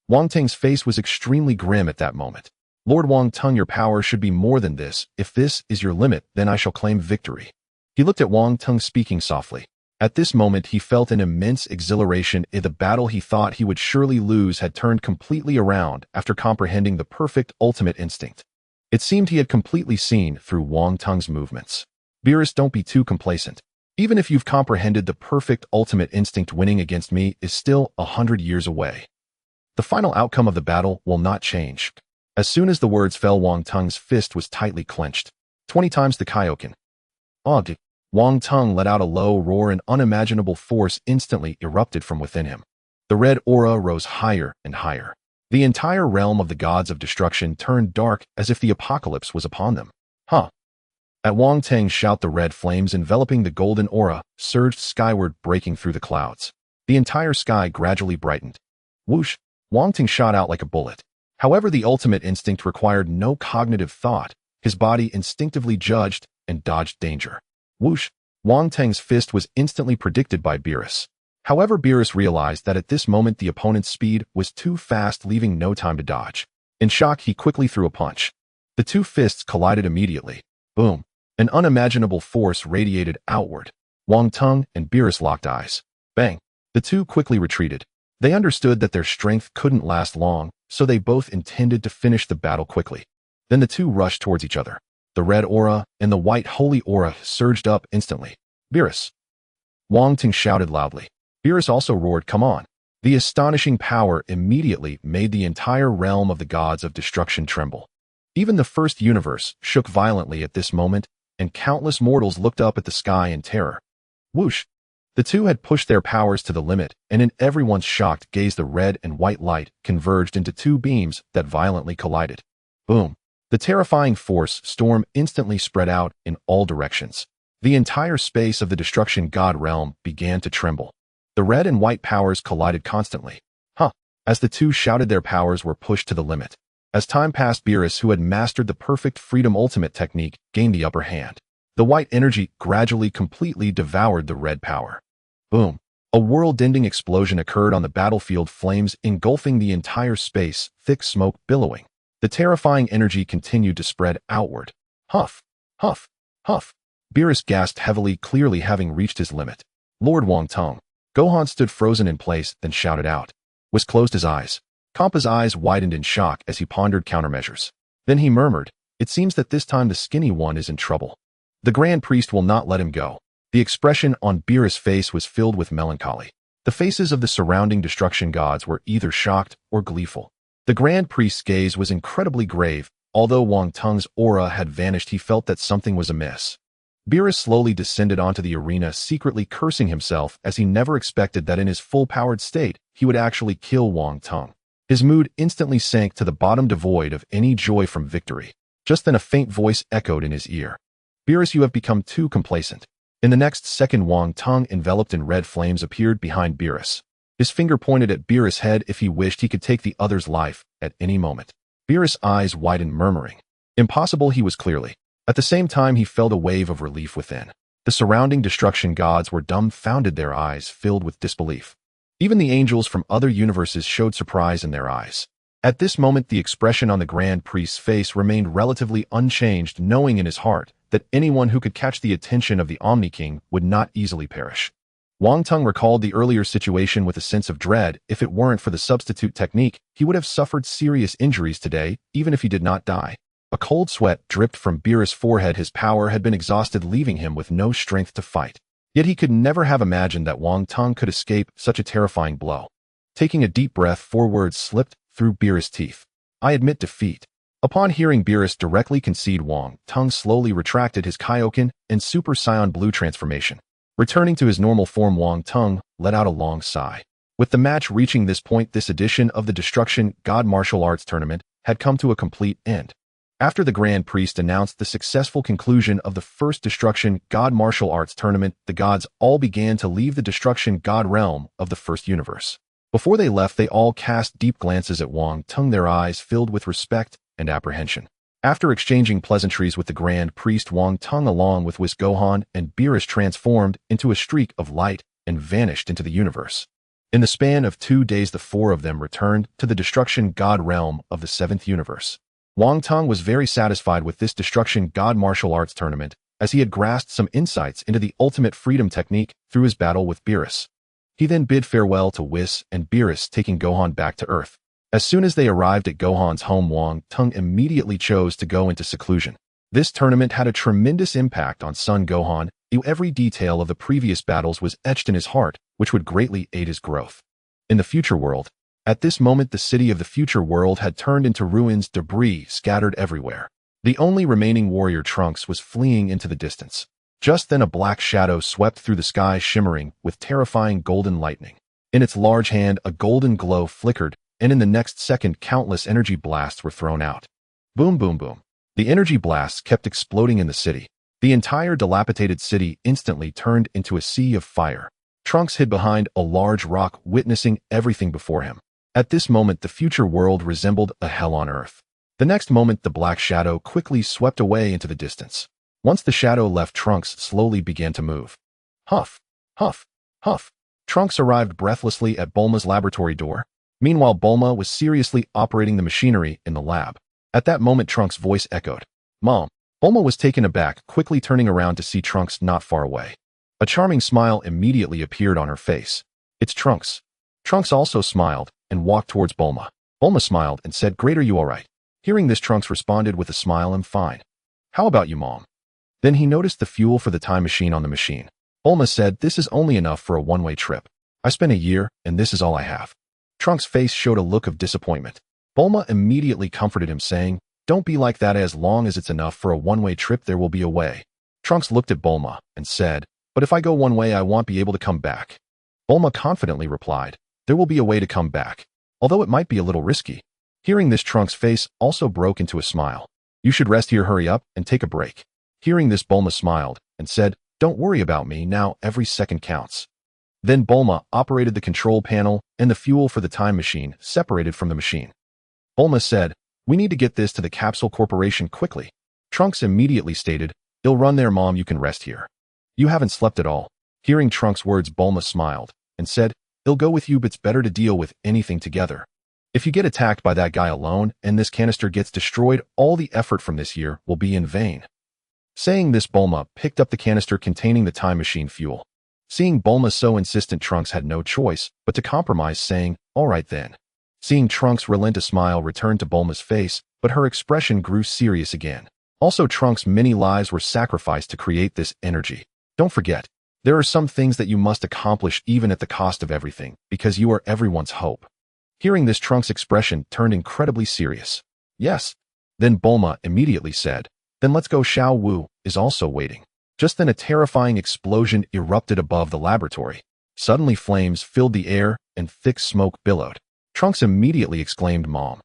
Wang Tung's face was extremely grim at that moment. Lord Wang Tung, your power should be more than this. If this is your limit, then I shall claim victory. He looked at Wang Tung, speaking softly. At this moment, he felt an immense exhilaration. The battle he thought he would surely lose had turned completely around after comprehending the perfect ultimate instinct. It seemed he had completely seen through Wang Tung's movements. Beerus, don't be too complacent. Even if you've comprehended the perfect ultimate instinct, winning against me is still 100 years away. The final outcome of the battle will not change. As soon as the words fell, Wang Tung's fist was tightly clenched. 20 times the Kaioken. Ogg! Wang Tung let out a low roar, and unimaginable force instantly erupted from within him. The red aura rose higher and higher. The entire realm of the gods of destruction turned dark as if the apocalypse was upon them. Huh! At Wang Tung's shout, the red flames enveloping the golden aura surged skyward, breaking through the clouds. The entire sky gradually brightened. Whoosh! Wang Tung shot out like a bullet. However, the ultimate instinct required no cognitive thought. His body instinctively judged and dodged danger. Whoosh! Wang Tung's fist was instantly predicted by Beerus. However, Beerus realized that at this moment the opponent's speed was too fast, leaving no time to dodge. In shock, he quickly threw a punch. The two fists collided immediately. Boom! An unimaginable force radiated outward. Wang Tung and Beerus locked eyes. Bang! The two quickly retreated. They understood that their strength couldn't last long, so they both intended to finish the battle quickly. Then the two rushed towards each other. The red aura and the white holy aura surged up instantly. Beerus! Wang Tung shouted loudly. Beerus also roared, come on! The astonishing power immediately made the entire realm of the gods of destruction tremble. Even the first universe shook violently at this moment, and countless mortals looked up at the sky in terror. Whoosh! The two had pushed their powers to the limit, and in everyone's shocked gaze, the red and white light converged into two beams that violently collided. Boom! The terrifying force storm instantly spread out in all directions. The entire space of the destruction god realm began to tremble. The red and white powers collided constantly. Huh! As the two shouted, their powers were pushed to the limit. As time passed, Beerus, who had mastered the perfect freedom ultimate technique, gained the upper hand. The white energy gradually completely devoured the red power. Boom! A world-ending explosion occurred on the battlefield, flames engulfing the entire space, thick smoke billowing. The terrifying energy continued to spread outward. Huff! Huff! Huff! Beerus gasped heavily, clearly having reached his limit. Lord Wang Tung. Gohan stood frozen in place, then shouted out. Whis closed his eyes. Kampa's eyes widened in shock as he pondered countermeasures. Then he murmured, it seems that this time the skinny one is in trouble. The Grand Priest will not let him go. The expression on Beerus' face was filled with melancholy. The faces of the surrounding destruction gods were either shocked or gleeful. The Grand Priest's gaze was incredibly grave. Although Wang Tung's aura had vanished, he felt that something was amiss. Beerus slowly descended onto the arena, secretly cursing himself, as he never expected that in his full-powered state, he would actually kill Wang Tung. His mood instantly sank to the bottom, devoid of any joy from victory. Just then a faint voice echoed in his ear. Beerus, you have become too complacent. In the next second, Wang Tung, enveloped in red flames, appeared behind Beerus. His finger pointed at Beerus' head. If he wished, he could take the other's life at any moment. Beerus' eyes widened, murmuring. Impossible, he was clearly. At the same time, he felt a wave of relief within. The surrounding destruction gods were dumbfounded, their eyes filled with disbelief. Even the angels from other universes showed surprise in their eyes. At this moment, the expression on the Grand Priest's face remained relatively unchanged, knowing in his heart that anyone who could catch the attention of the Omni King would not easily perish. Wang Tung recalled the earlier situation with a sense of dread. If it weren't for the substitute technique, he would have suffered serious injuries today, even if he did not die. A cold sweat dripped from Beerus' forehead. His power had been exhausted, leaving him with no strength to fight. Yet he could never have imagined that Wang Tung could escape such a terrifying blow. Taking a deep breath, 4 words slipped through Beerus' teeth. I admit defeat. Upon hearing Beerus directly concede, Wang Tung slowly retracted his Kaioken and Super Saiyan Blue transformation. Returning to his normal form, Wang Tung let out a long sigh. With the match reaching this point, this edition of the Destruction God Martial Arts Tournament had come to a complete end. After the Grand Priest announced the successful conclusion of the first Destruction God martial arts tournament, the gods all began to leave the Destruction God realm of the first universe. Before they left, they all cast deep glances at Wang Tung, their eyes filled with respect and apprehension. After exchanging pleasantries with the Grand Priest, Wang Tung along with Whis Gohan and Beerus transformed into a streak of light and vanished into the universe. In the span of 2 days, the four of them returned to the Destruction God realm of the seventh universe. Wang Tung was very satisfied with this Destruction God martial arts tournament, as he had grasped some insights into the ultimate freedom technique through his battle with Beerus. He then bid farewell to Whis and Beerus, taking Gohan back to Earth. As soon as they arrived at Gohan's home, Wang Tung immediately chose to go into seclusion. This tournament had a tremendous impact on Son Gohan. Every detail of the previous battles was etched in his heart, which would greatly aid his growth. In the future world, at this moment, the city of the future world had turned into ruins, debris scattered everywhere. The only remaining warrior, Trunks, was fleeing into the distance. Just then a black shadow swept through the sky, shimmering with terrifying golden lightning. In its large hand, a golden glow flickered, and in the next second, countless energy blasts were thrown out. Boom, boom, boom. The energy blasts kept exploding in the city. The entire dilapidated city instantly turned into a sea of fire. Trunks hid behind a large rock, witnessing everything before him. At this moment, the future world resembled a hell on Earth. The next moment, the black shadow quickly swept away into the distance. Once the shadow left, Trunks slowly began to move. Huff, huff, huff. Trunks arrived breathlessly at Bulma's laboratory door. Meanwhile, Bulma was seriously operating the machinery in the lab. At that moment, Trunks' voice echoed. Mom. Bulma was taken aback, quickly turning around to see Trunks not far away. A charming smile immediately appeared on her face. It's Trunks. Trunks also smiled and walked towards Bulma. Bulma smiled and said, Great, are you all right? Hearing this, Trunks responded with a smile, I'm fine. How about you, Mom? Then he noticed the fuel for the time machine on the machine. Bulma said, This is only enough for a one-way trip. I spent a year, and this is all I have. Trunks' face showed a look of disappointment. Bulma immediately comforted him, saying, Don't be like that. As long as it's enough for a one-way trip, there will be a way. Trunks looked at Bulma and said, But if I go one way, I won't be able to come back. Bulma confidently replied, There will be a way to come back, although it might be a little risky. Hearing this, Trunks' face also broke into a smile. You should rest here, hurry up, and take a break. Hearing this, Bulma smiled and said, Don't worry about me now, every second counts. Then Bulma operated the control panel, and the fuel for the time machine separated from the machine. Bulma said, We need to get this to the Capsule Corporation quickly. Trunks immediately stated, It'll run there, Mom, you can rest here. You haven't slept at all. Hearing Trunks' words, Bulma smiled and said, It'll go with you, but it's better to deal with anything together. If you get attacked by that guy alone and this canister gets destroyed, all the effort from this year will be in vain. Saying this, Bulma picked up the canister containing the time machine fuel. Seeing Bulma so insistent, Trunks had no choice but to compromise, saying, All right then. Seeing Trunks relent, a smile returned to Bulma's face, but her expression grew serious again. Also, Trunks' many lives were sacrificed to create this energy. Don't forget, there are some things that you must accomplish even at the cost of everything, because you are everyone's hope. Hearing this, Trunks' expression turned incredibly serious. Yes. Then Bulma immediately said, Then let's go, Xiao Wu is also waiting. Just then a terrifying explosion erupted above the laboratory. Suddenly flames filled the air and thick smoke billowed. Trunks immediately exclaimed, Mom.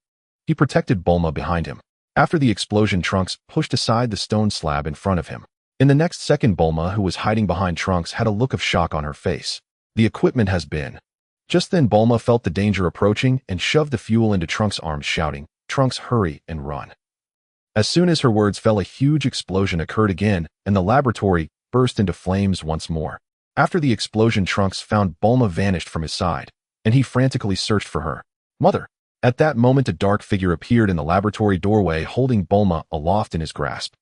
He protected Bulma behind him. After the explosion, Trunks pushed aside the stone slab in front of him. In the next second, Bulma, who was hiding behind Trunks, had a look of shock on her face. The equipment has been. Just then Bulma felt the danger approaching and shoved the fuel into Trunks' arms, shouting, Trunks, hurry and run. As soon as her words fell, a huge explosion occurred again, and the laboratory burst into flames once more. After the explosion, Trunks found Bulma vanished from his side, and he frantically searched for her. Mother! At that moment, a dark figure appeared in the laboratory doorway, holding Bulma aloft in his grasp.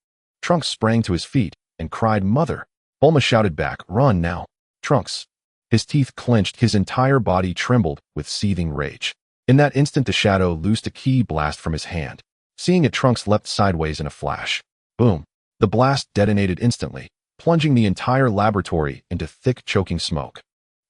Trunks sprang to his feet and cried, Mother! Bulma shouted back, Run now! Trunks! His teeth clenched, his entire body trembled with seething rage. In that instant, the shadow loosed a ki blast from his hand. Seeing it, Trunks leapt sideways in a flash. Boom! The blast detonated instantly, plunging the entire laboratory into thick, choking smoke.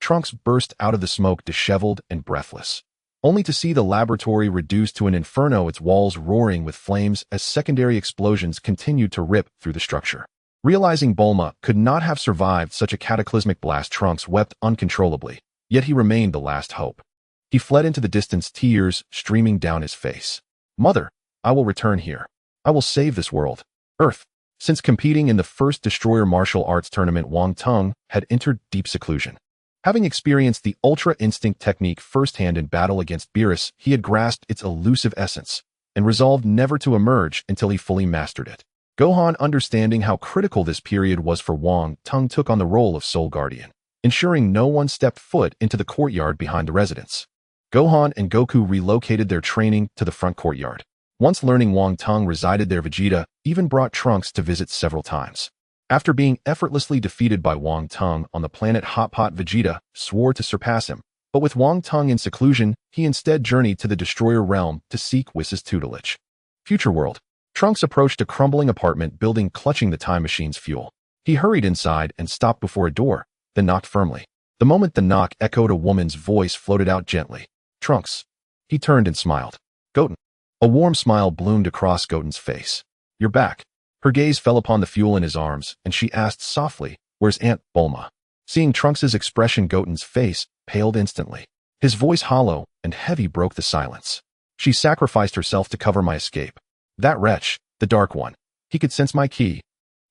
Trunks burst out of the smoke, disheveled and breathless, only to see the laboratory reduced to an inferno, its walls roaring with flames as secondary explosions continued to rip through the structure. Realizing Bulma could not have survived such a cataclysmic blast, Trunks wept uncontrollably, yet he remained the last hope. He fled into the distance, tears streaming down his face. Mother! I will return here. I will save this world. Earth. Since competing in the first Destroyer martial arts tournament, Wang Tung had entered deep seclusion. Having experienced the Ultra Instinct technique firsthand in battle against Beerus, he had grasped its elusive essence and resolved never to emerge until he fully mastered it. Gohan, understanding how critical this period was for Wang Tung, took on the role of Soul Guardian, ensuring no one stepped foot into the courtyard behind the residence. Gohan and Goku relocated their training to the front courtyard. Once learning Wang Tung resided there, Vegeta even brought Trunks to visit several times. After being effortlessly defeated by Wang Tung on the planet Hot Pot, Vegeta swore to surpass him. But with Wang Tung in seclusion, he instead journeyed to the Destroyer realm to seek Whis' tutelage. Future World. Trunks approached a crumbling apartment building, clutching the time machine's fuel. He hurried inside and stopped before a door, then knocked firmly. The moment the knock echoed, a woman's voice floated out gently. Trunks. He turned and smiled. Goten. A warm smile bloomed across Goten's face. You're back. Her gaze fell upon the fuel in his arms, and she asked softly, Where's Aunt Bulma? Seeing Trunks' expression, Goten's face paled instantly. His voice, hollow and heavy, broke the silence. She sacrificed herself to cover my escape. That wretch, the Dark One. He could sense my ki.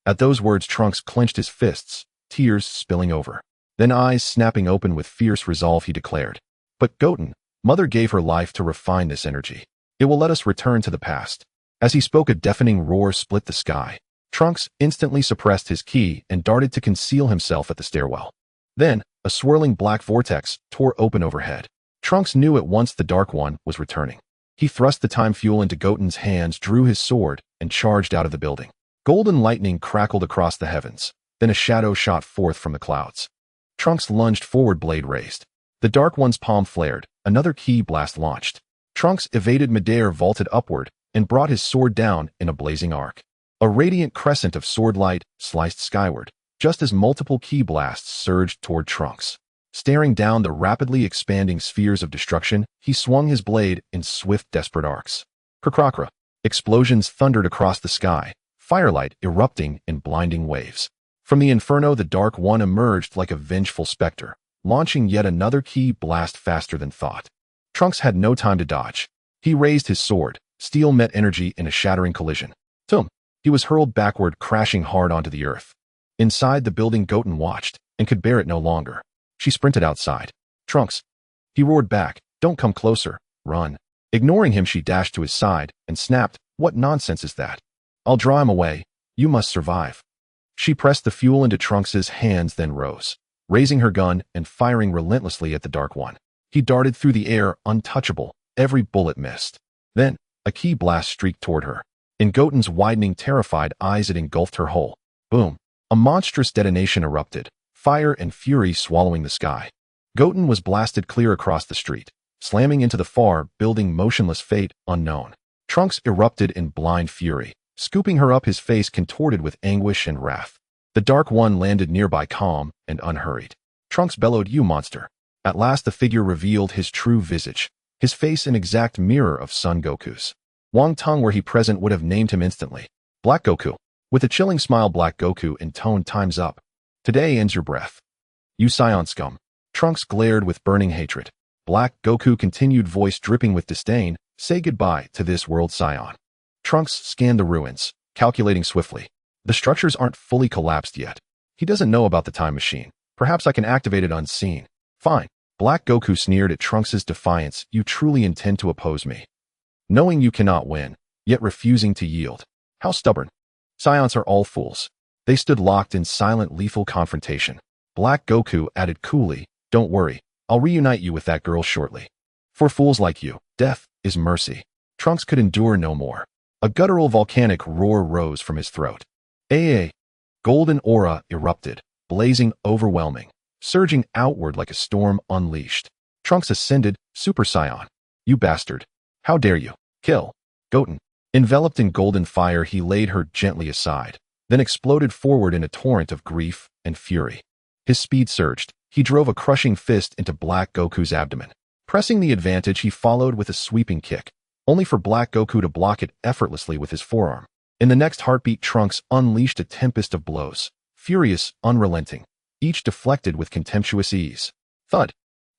At those words, Trunks clenched his fists, tears spilling over. Then, eyes snapping open with fierce resolve, he declared, But Goten, Mother gave her life to refine this energy. It will let us return to the past. As he spoke, a deafening roar split the sky. Trunks instantly suppressed his ki and darted to conceal himself at the stairwell. Then, a swirling black vortex tore open overhead. Trunks knew at once the Dark One was returning. He thrust the time fuel into Goten's hands, drew his sword, and charged out of the building. Golden lightning crackled across the heavens. Then a shadow shot forth from the clouds. Trunks lunged forward, blade raised. The Dark One's palm flared. Another ki blast launched. Trunks evaded midair, vaulted upward, and brought his sword down in a blazing arc. A radiant crescent of sword light sliced skyward, just as multiple ki blasts surged toward Trunks. Staring down the rapidly expanding spheres of destruction, he swung his blade in swift, desperate arcs. Krakrakra. Explosions thundered across the sky, firelight erupting in blinding waves. From the inferno, the Dark One emerged like a vengeful specter, launching yet another ki blast faster than thought. Trunks had no time to dodge. He raised his sword. Steel met energy in a shattering collision. Tum! He was hurled backward, crashing hard onto the earth. Inside the building, Goten watched and could bear it no longer. She sprinted outside. Trunks. He roared back. Don't come closer. Run. Ignoring him, she dashed to his side and snapped, What nonsense is that? I'll draw him away. You must survive. She pressed the fuel into Trunks' hands, then rose, raising her gun and firing relentlessly at the Dark One. He darted through the air, untouchable. Every bullet missed. Then, a ki blast streaked toward her. In Goten's widening, terrified eyes, it engulfed her whole. Boom. A monstrous detonation erupted, fire and fury swallowing the sky. Goten was blasted clear across the street, slamming into the far building, motionless, fate unknown. Trunks erupted in blind fury, scooping her up, his face contorted with anguish and wrath. The Dark One landed nearby, calm and unhurried. Trunks bellowed, You monster. At last the figure revealed his true visage, his face an exact mirror of Son Goku's. Wang Tung, were he present, would have named him instantly. Black Goku. With a chilling smile, Black Goku intoned, Time's up. Today ends your breath. You Saiyan scum. Trunks glared with burning hatred. Black Goku continued, voice dripping with disdain, Say goodbye to this world, Saiyan. Trunks scanned the ruins, calculating swiftly. The structures aren't fully collapsed yet. He doesn't know about the time machine. Perhaps I can activate it unseen. Fine. Black Goku sneered at Trunks' defiance. You truly intend to oppose me? Knowing you cannot win, yet refusing to yield. How stubborn. Saiyans are all fools. They stood locked in silent, lethal confrontation. Black Goku added coolly, Don't worry, I'll reunite you with that girl shortly. For fools like you, death is mercy. Trunks could endure no more. A guttural volcanic roar rose from his throat. A golden aura erupted, blazing, overwhelming, surging outward like a storm unleashed. Trunks ascended, Super Saiyan. You bastard. How dare you? Kill. Goten. Enveloped in golden fire, he laid her gently aside, then exploded forward in a torrent of grief and fury. His speed surged. He drove a crushing fist into Black Goku's abdomen. Pressing the advantage, he followed with a sweeping kick, only for Black Goku to block it effortlessly with his forearm. In the next heartbeat, Trunks unleashed a tempest of blows, furious, unrelenting, each deflected with contemptuous ease. Thud.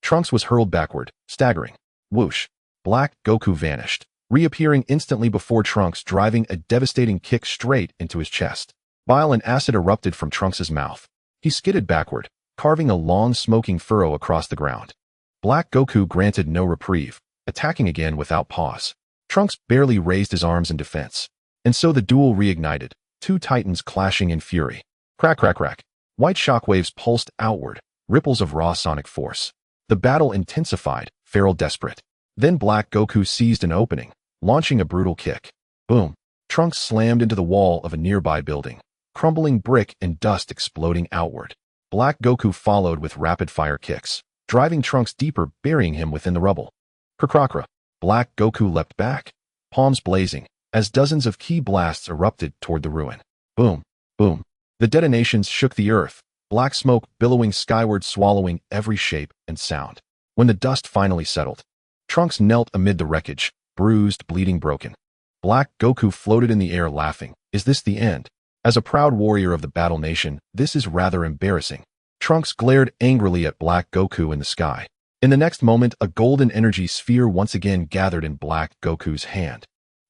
Trunks was hurled backward, staggering. Whoosh. Black Goku vanished, reappearing instantly before Trunks, driving a devastating kick straight into his chest. Bile and acid erupted from Trunks' mouth. He skidded backward, carving a long smoking furrow across the ground. Black Goku granted no reprieve, attacking again without pause. Trunks barely raised his arms in defense. And so the duel reignited, two titans clashing in fury. Crack, crack, crack. White shockwaves pulsed outward, ripples of raw sonic force. The battle intensified, feral desperate. Then Black Goku seized an opening, launching a brutal kick. Boom. Trunks slammed into the wall of a nearby building, crumbling brick and dust exploding outward. Black Goku followed with rapid-fire kicks, driving Trunks deeper, burying him within the rubble. Krakrakra. Black Goku leapt back, palms blazing, as dozens of ki blasts erupted toward the ruin. Boom. Boom. The detonations shook the earth, black smoke billowing skyward, swallowing every shape and sound. When the dust finally settled, Trunks knelt amid the wreckage, bruised, bleeding, broken. Black Goku floated in the air laughing. Is this the end? As a proud warrior of the Battle Nation, this is rather embarrassing. Trunks glared angrily at Black Goku in the sky. In the next moment, a golden energy sphere once again gathered in Black Goku's hand.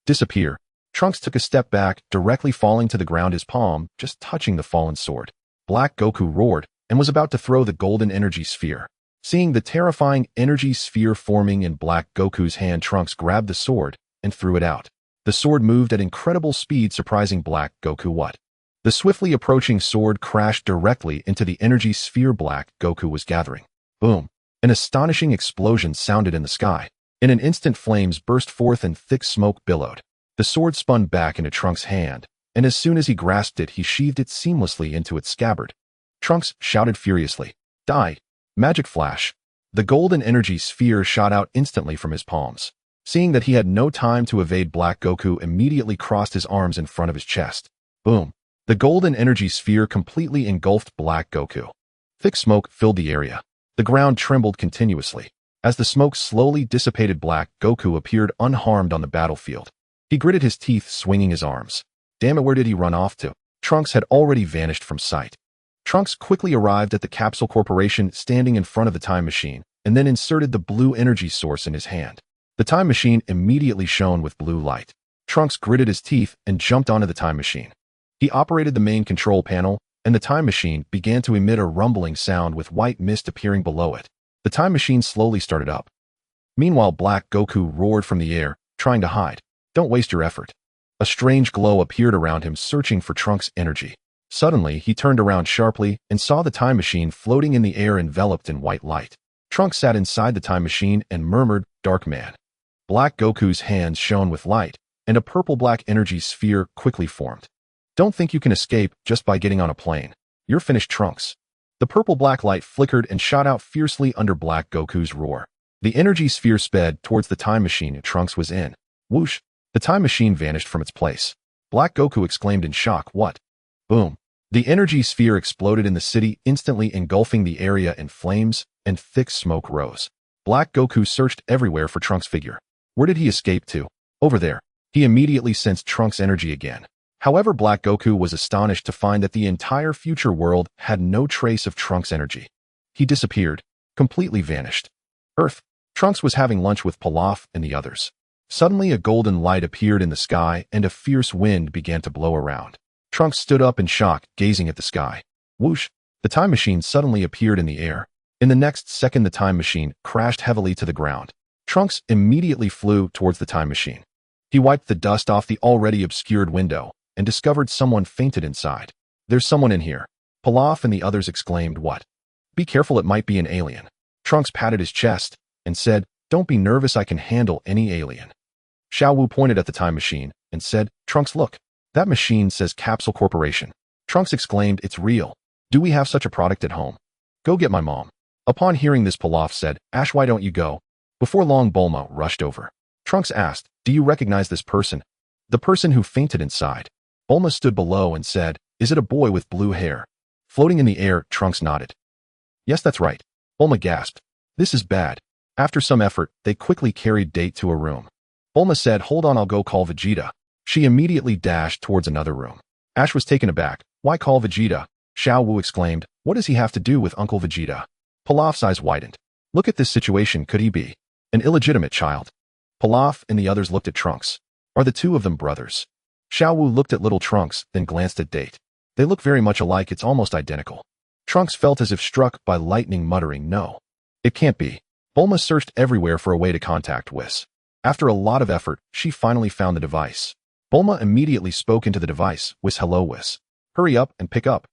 Disappear. Trunks took a step back, directly falling to the ground, his palm just touching the fallen sword. Black Goku roared and was about to throw the golden energy sphere. Seeing the terrifying energy sphere forming in Black Goku's hand, Trunks grabbed the sword and threw it out. The sword moved at incredible speed, surprising Black Goku. What? The swiftly approaching sword crashed directly into the energy sphere Black Goku was gathering. Boom. An astonishing explosion sounded in the sky. In an instant, flames burst forth and thick smoke billowed. The sword spun back into Trunks' hand, and as soon as he grasped it, he sheathed it seamlessly into its scabbard. Trunks shouted furiously, "Die!" Magic flash. The golden energy sphere shot out instantly from his palms. Seeing that he had no time to evade, Black Goku immediately crossed his arms in front of his chest. Boom. The golden energy sphere completely engulfed Black Goku. Thick smoke filled the area. The ground trembled continuously. As the smoke slowly dissipated, Black Goku appeared unharmed on the battlefield. He gritted his teeth, swinging his arms. Damn it, where did he run off to? Trunks had already vanished from sight. Trunks quickly arrived at the Capsule Corporation, standing in front of the time machine, and then inserted the blue energy source in his hand. The time machine immediately shone with blue light. Trunks gritted his teeth and jumped onto the time machine. He operated the main control panel, and the time machine began to emit a rumbling sound with white mist appearing below it. The time machine slowly started up. Meanwhile, Black Goku roared from the air, trying to hide. Don't waste your effort. A strange glow appeared around him, searching for Trunks' energy. Suddenly, he turned around sharply and saw the time machine floating in the air, enveloped in white light. Trunks sat inside the time machine and murmured, "Dark man." Black Goku's hands shone with light, and a purple-black energy sphere quickly formed. Don't think you can escape just by getting on a plane. You're finished, Trunks. The purple-black light flickered and shot out fiercely under Black Goku's roar. The energy sphere sped towards the time machine Trunks was in. Whoosh! The time machine vanished from its place. Black Goku exclaimed in shock, "What?" Boom! The energy sphere exploded in the city, instantly engulfing the area in flames, and thick smoke rose. Black Goku searched everywhere for Trunks' figure. Where did he escape to? Over there. He immediately sensed Trunks' energy again. However, Black Goku was astonished to find that the entire future world had no trace of Trunks' energy. He disappeared, completely vanished. Earth. Trunks was having lunch with Pilaf and the others. Suddenly, a golden light appeared in the sky, and a fierce wind began to blow around. Trunks stood up in shock, gazing at the sky. Whoosh! The time machine suddenly appeared in the air. In the next second, the time machine crashed heavily to the ground. Trunks immediately flew towards the time machine. He wiped the dust off the already obscured window and discovered someone fainted inside. "There's someone in here." Pilaf and the others exclaimed, "What?" "Be careful, it might be an alien." Trunks patted his chest and said, "Don't be nervous, I can handle any alien." Xiao Wu pointed at the time machine and said, "Trunks, look. That machine says Capsule Corporation." Trunks exclaimed, "It's real. Do we have such a product at home? Go get my mom." Upon hearing this, Pilaf said, "Ash, why don't you go?" Before long, Bulma rushed over. Trunks asked, "Do you recognize this person?" "The person who fainted inside." Bulma stood below and said, "Is it a boy with blue hair?" Floating in the air, Trunks nodded. "Yes, that's right." Bulma gasped. "This is bad." After some effort, they quickly carried Date to a room. Bulma said, "Hold on, I'll go call Vegeta." She immediately dashed towards another room. Ash was taken aback. "Why call Vegeta?" Xiao Wu exclaimed, "What does he have to do with Uncle Vegeta?" Pilaf's eyes widened. "Look at this situation, could he be an illegitimate child?" Pilaf and the others looked at Trunks. Are the two of them brothers? Xiao Wu looked at little Trunks, then glanced at Date. They look very much alike, it's almost identical. Trunks felt as if struck by lightning, muttering, no. It can't be. Bulma searched everywhere for a way to contact Whis. After a lot of effort, she finally found the device. Bulma immediately spoke into the device, Whis, hello Whis. Hurry up and pick up.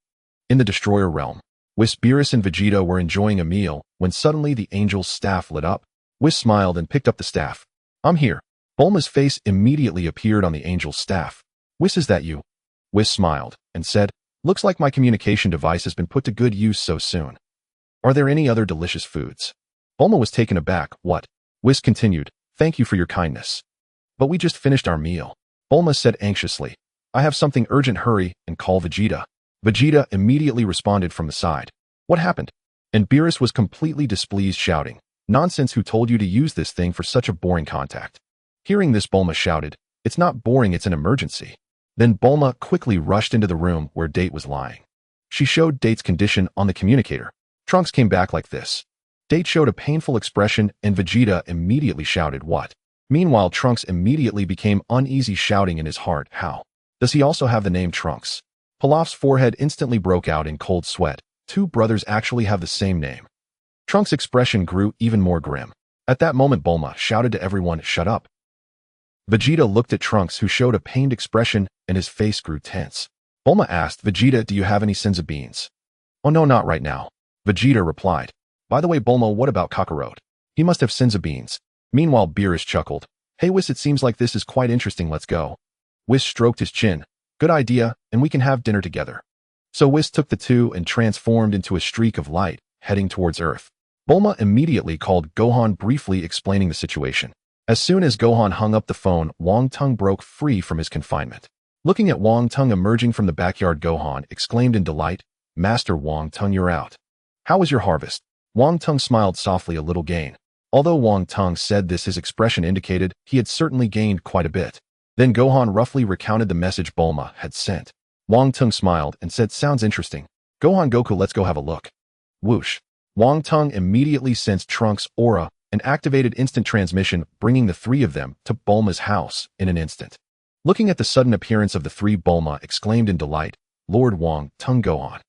In the Destroyer realm, Whis, Beerus and Vegeta were enjoying a meal when suddenly the angel's staff lit up. Whis smiled and picked up the staff. I'm here. Bulma's face immediately appeared on the angel's staff. Whis, is that you? Whis smiled and said, looks like my communication device has been put to good use so soon. Are there any other delicious foods? Bulma was taken aback. What? Whis continued, thank you for your kindness. But we just finished our meal. Bulma said anxiously, I have something urgent, hurry and call Vegeta. Vegeta immediately responded from the side. What happened? And Beerus was completely displeased, shouting, nonsense, who told you to use this thing for such a boring contact? Hearing this, Bulma shouted, it's not boring, it's an emergency. Then Bulma quickly rushed into the room where Date was lying. She showed Date's condition on the communicator. Trunks came back like this. Date showed a painful expression and Vegeta immediately shouted, what? Meanwhile, Trunks immediately became uneasy, shouting in his heart, how? Does he also have the name Trunks? Pilaf's forehead instantly broke out in cold sweat. Two brothers actually have the same name. Trunks' expression grew even more grim. At that moment, Bulma shouted to everyone, shut up. Vegeta looked at Trunks, who showed a pained expression, and his face grew tense. Bulma asked, Vegeta, do you have any Senzu beans? Oh no, not right now. Vegeta replied. By the way, Bulma, what about Kakarot? He must have Senzu beans. Meanwhile, Beerus chuckled. Hey Whis, it seems like this is quite interesting, let's go. Whis stroked his chin. Good idea, and we can have dinner together. So Whis took the two and transformed into a streak of light, heading towards Earth. Bulma immediately called Gohan, briefly explaining the situation. As soon as Gohan hung up the phone, Wang Tung broke free from his confinement. Looking at Wang Tung emerging from the backyard, Gohan exclaimed in delight, Master Wang Tung, you're out. How was your harvest? Wang Tung smiled softly, a little gain. Although Wang Tung said this, his expression indicated he had certainly gained quite a bit. Then Gohan roughly recounted the message Bulma had sent. Wang Tung smiled and said, sounds interesting. Gohan, Goku, let's go have a look. Whoosh. Wang Tung immediately sensed Trunks' aura and activated instant transmission, bringing the three of them to Bulma's house in an instant. Looking at the sudden appearance of the three, Bulma exclaimed in delight, Lord Wang Tung, Gohan.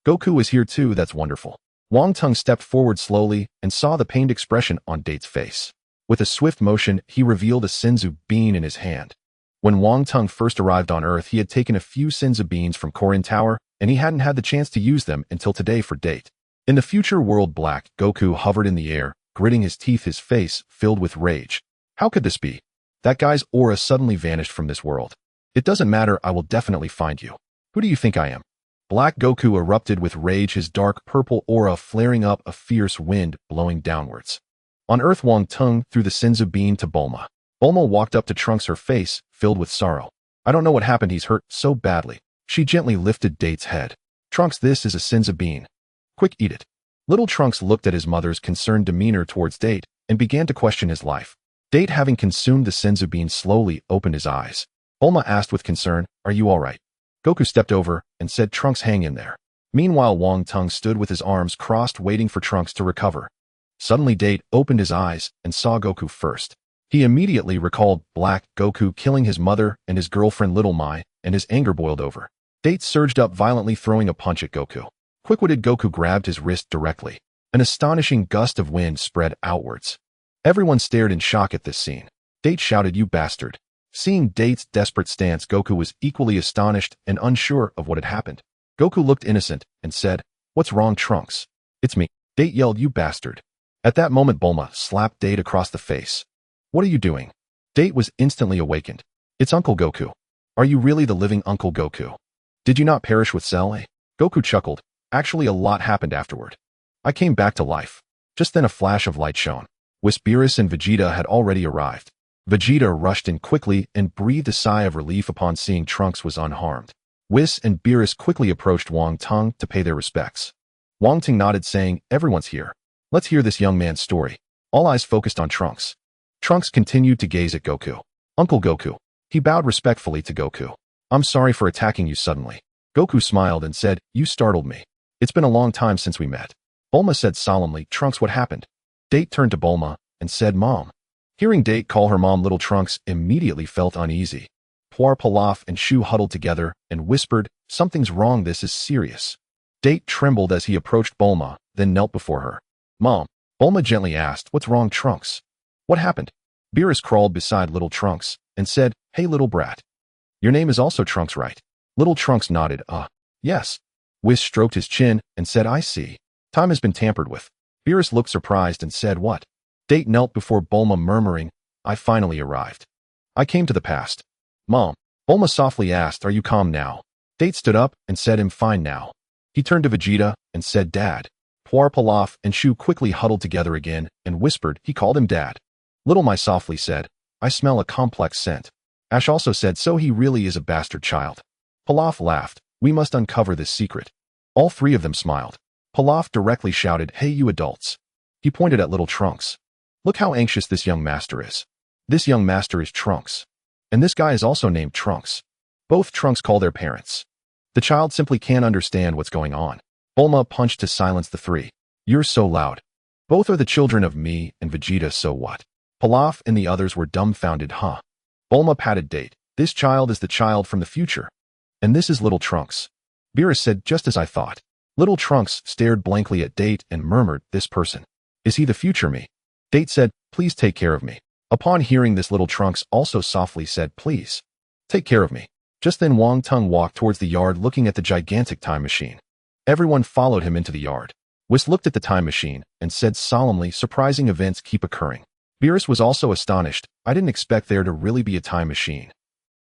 Goku is here too, that's wonderful. Wang Tung stepped forward slowly and saw the pained expression on Date's face. With a swift motion, he revealed a Senzu bean in his hand. When Wang Tung first arrived on Earth, he had taken a few Senzu beans from Korin Tower, and he hadn't had the chance to use them until today for Date. In the future world, Black Goku hovered in the air, gritting his teeth, his face filled with rage. How could this be? That guy's aura suddenly vanished from this world. It doesn't matter, I will definitely find you. Who do you think I am? Black Goku erupted with rage, his dark purple aura flaring up, a fierce wind blowing downwards. On Earth, Wang Tung threw the Senzu bean to Bulma. Bulma walked up to Trunks, her face filled with sorrow. I don't know what happened, he's hurt so badly. She gently lifted Date's head. Trunks, this is a Senzu bean. Quick, eat it. Little Trunks looked at his mother's concerned demeanor towards Date and began to question his life. Date, having consumed the Senzu bean, slowly opened his eyes. Bulma asked with concern, are you all right? Goku stepped over and said, Trunks, hang in there. Meanwhile, Wang Tung stood with his arms crossed, waiting for Trunks to recover. Suddenly, Date opened his eyes and saw Goku first. He immediately recalled Black Goku killing his mother and his girlfriend Little Mai, and his anger boiled over. Date surged up violently, throwing a punch at Goku. Quick-witted Goku grabbed his wrist directly. An astonishing gust of wind spread outwards. Everyone stared in shock at this scene. Date shouted, you bastard. Seeing Date's desperate stance, Goku was equally astonished and unsure of what had happened. Goku looked innocent and said, what's wrong, Trunks? It's me. Date yelled, you bastard. At that moment, Bulma slapped Date across the face. What are you doing? Date was instantly awakened. It's Uncle Goku. Are you really the living Uncle Goku? Did you not perish with Cell? Goku chuckled. Actually, a lot happened afterward. I came back to life. Just then a flash of light shone. Whis, Beerus and Vegeta had already arrived. Vegeta rushed in quickly and breathed a sigh of relief upon seeing Trunks was unharmed. Whis and Beerus quickly approached Wang Tung to pay their respects. Wang Tung nodded, saying, everyone's here. Let's hear this young man's story. All eyes focused on Trunks. Trunks continued to gaze at Goku. Uncle Goku. He bowed respectfully to Goku. I'm sorry for attacking you suddenly. Goku smiled and said, you startled me. It's been a long time since we met. Bulma said solemnly, Trunks, what happened? Date turned to Bulma and said, Mom. Hearing Date call her mom Little Trunks immediately felt uneasy. Poir Pilaf and Shu huddled together and whispered, "Something's wrong, this is serious." Date trembled as he approached Bulma, then knelt before her. "Mom," Bulma gently asked, "what's wrong, Trunks?" "What happened?" Beerus crawled beside Little Trunks and said, "Hey little brat. Your name is also Trunks, right?" Little Trunks nodded, yes." Whis stroked his chin and said, "I see. Time has been tampered with." Beerus looked surprised and said, "What?" Date knelt before Bulma murmuring, "I finally arrived. I came to the past." "Mom," Bulma softly asked, "are you calm now?" Date stood up and said, "I'm fine now." He turned to Vegeta and said, "Dad." Poir Pilaf and Shu quickly huddled together again and whispered, "He called him Dad." Little Mai softly said, "I smell a complex scent." Ash also said, "So he really is a bastard child." Pilaf laughed, "We must uncover this secret." All three of them smiled. Pilaf directly shouted, "Hey you adults." He pointed at Little Trunks. "Look how anxious this young master is. This young master is Trunks. And this guy is also named Trunks. Both Trunks call their parents. The child simply can't understand what's going on." Bulma punched to silence the three. "You're so loud. Both are the children of me and Vegeta, so what?" Pilaf and the others were dumbfounded, "Huh?" Bulma patted Date. "This child is the child from the future. And this is Little Trunks." Beerus said, "Just as I thought." Little Trunks stared blankly at Date and murmured, "This person. Is he the future me?" Date said, "Please take care of me." Upon hearing this, Little Trunks also softly said, "Please, take care of me." Just then Wang Tung walked towards the yard looking at the gigantic time machine. Everyone followed him into the yard. Whis looked at the time machine and said solemnly, "Surprising events keep occurring." Beerus was also astonished. "I didn't expect there to really be a time machine.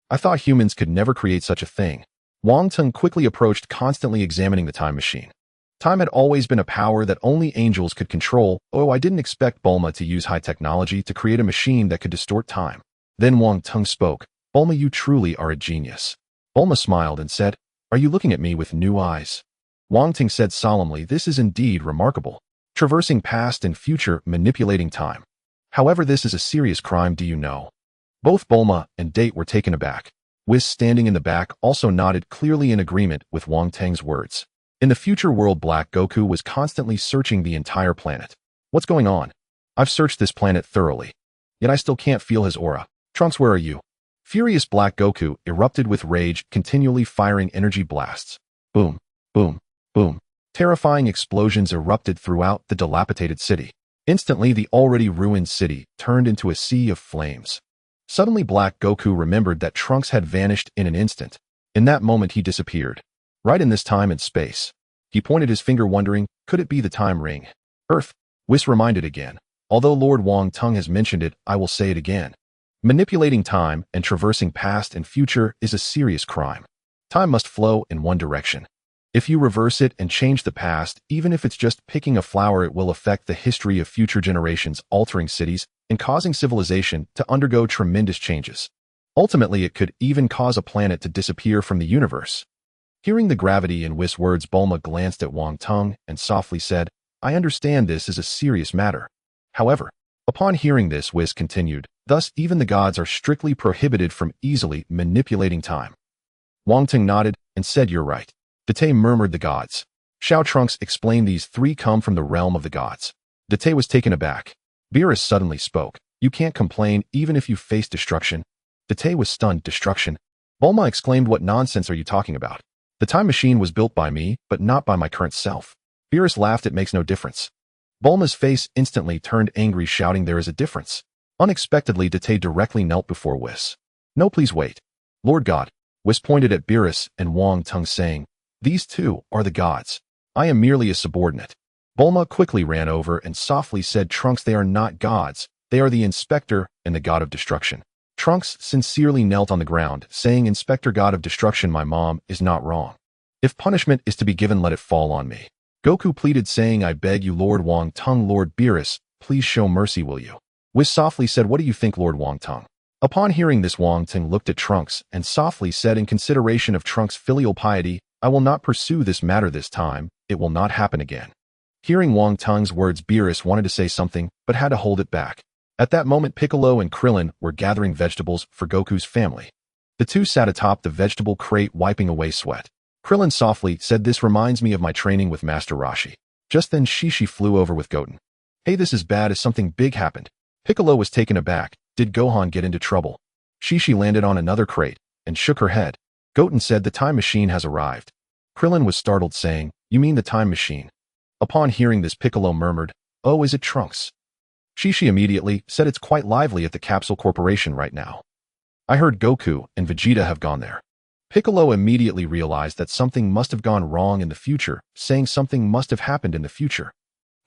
I thought humans could never create such a thing." Wang Tung quickly approached, constantly examining the time machine. Time had always been a power that only angels could control. "Oh, I didn't expect Bulma to use high technology to create a machine that could distort time." Then Wang Tung spoke, "Bulma, you truly are a genius." Bulma smiled and said, "Are you looking at me with new eyes?" Wang Tung said solemnly, "This is indeed remarkable. Traversing past and future, manipulating time. However, this is a serious crime, do you know?" Both Bulma and Date were taken aback. Whis, standing in the back, also nodded, clearly in agreement with Wang Tung's words. In the future world, Black Goku was constantly searching the entire planet. "What's going on? I've searched this planet thoroughly. Yet I still can't feel his aura. Trunks, where are you?" Furious Black Goku erupted with rage, continually firing energy blasts. Boom, boom, boom. Terrifying explosions erupted throughout the dilapidated city. Instantly, the already ruined city turned into a sea of flames. Suddenly, Black Goku remembered that Trunks had vanished in an instant. In that moment, he disappeared. Right in this time and space. He pointed his finger, wondering, could it be the time ring? Earth. Whis reminded again. Although Lord Wang Tung has mentioned it, I will say it again. Manipulating time and traversing past and future is a serious crime. Time must flow in one direction. If you reverse it and change the past, even if it's just picking a flower, it will affect the history of future generations, altering cities and causing civilization to undergo tremendous changes. Ultimately, it could even cause a planet to disappear from the universe. Hearing the gravity in Whis' words, Bulma glanced at Wang Tung and softly said, "I understand this is a serious matter. However," upon hearing this, Whis continued, "thus even the gods are strictly prohibited from easily manipulating time." Wang Tung nodded and said, "You're right." Date murmured, "The gods." Shao Trunks explained, "These three come from the realm of the gods." Date was taken aback. Beerus suddenly spoke, "You can't complain even if you face destruction." Date was stunned. "Destruction?" Bulma exclaimed, "What nonsense are you talking about? The time machine was built by me, but not by my current self." Beerus laughed, "It makes no difference." Bulma's face instantly turned angry, shouting, "There is a difference." Unexpectedly, Date directly knelt before Whis. "No, please wait. Lord God." Whis pointed at Beerus and Wang Tung, saying, "These two are the gods. I am merely a subordinate." Bulma quickly ran over and softly said, "Trunks, they are not gods. They are the Inspector and the God of Destruction." Trunks sincerely knelt on the ground, saying, "Inspector, God of Destruction, my mom is not wrong. If punishment is to be given, let it fall on me." Goku pleaded, saying, "I beg you, Lord Wang Tung, Lord Beerus, please show mercy, will you?" Whis softly said, "What do you think, Lord Wang Tung?" Upon hearing this, Wang Tung looked at Trunks and softly said, "In consideration of Trunks' filial piety, I will not pursue this matter this time. It will not happen again." Hearing Wang Tung's words, Beerus wanted to say something, but had to hold it back. At that moment, Piccolo and Krillin were gathering vegetables for Goku's family. The two sat atop the vegetable crate, wiping away sweat. Krillin softly said, "This reminds me of my training with Master Roshi." Just then, Shishi flew over with Goten. "Hey, this is bad, as something big happened." Piccolo was taken aback. Did Gohan get into trouble? Shishi landed on another crate and shook her head. Goten said the time machine has arrived. Krillin was startled, saying, "You mean the time machine?" Upon hearing this, Piccolo murmured, "Oh, is it Trunks?" Shishi immediately said it's quite lively at the Capsule Corporation right now. I heard Goku and Vegeta have gone there. Piccolo immediately realized that something must have gone wrong in the future, saying something must have happened in the future.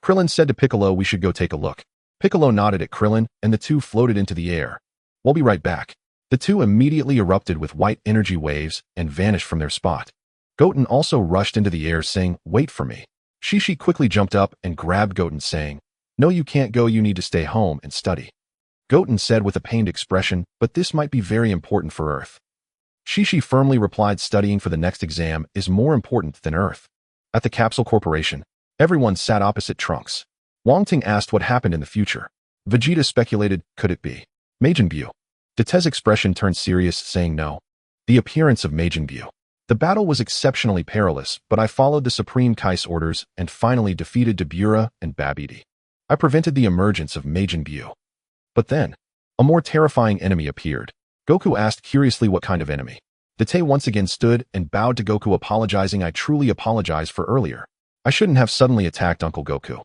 Krillin said to Piccolo we should go take a look. Piccolo nodded at Krillin, and the two floated into the air. "We'll be right back." The two immediately erupted with white energy waves and vanished from their spot. Goten also rushed into the air, saying, "Wait for me." Shishi quickly jumped up and grabbed Goten, saying, "No, you can't go, you need to stay home and study." Goten said with a pained expression, "But this might be very important for Earth." Shishi firmly replied, "Studying for the next exam is more important than Earth." At the Capsule Corporation, everyone sat opposite Trunks. Wang Ting asked what happened in the future. Vegeta speculated, could it be Majin Buu? Date's expression turned serious, saying no. The appearance of Majin Buu. The battle was exceptionally perilous, but I followed the Supreme Kai's orders and finally defeated Dabura and Babidi. I prevented the emergence of Majin Buu. But then, a more terrifying enemy appeared. Goku asked curiously what kind of enemy. Date once again stood and bowed to Goku, apologizing. "I truly apologize for earlier. I shouldn't have suddenly attacked Uncle Goku."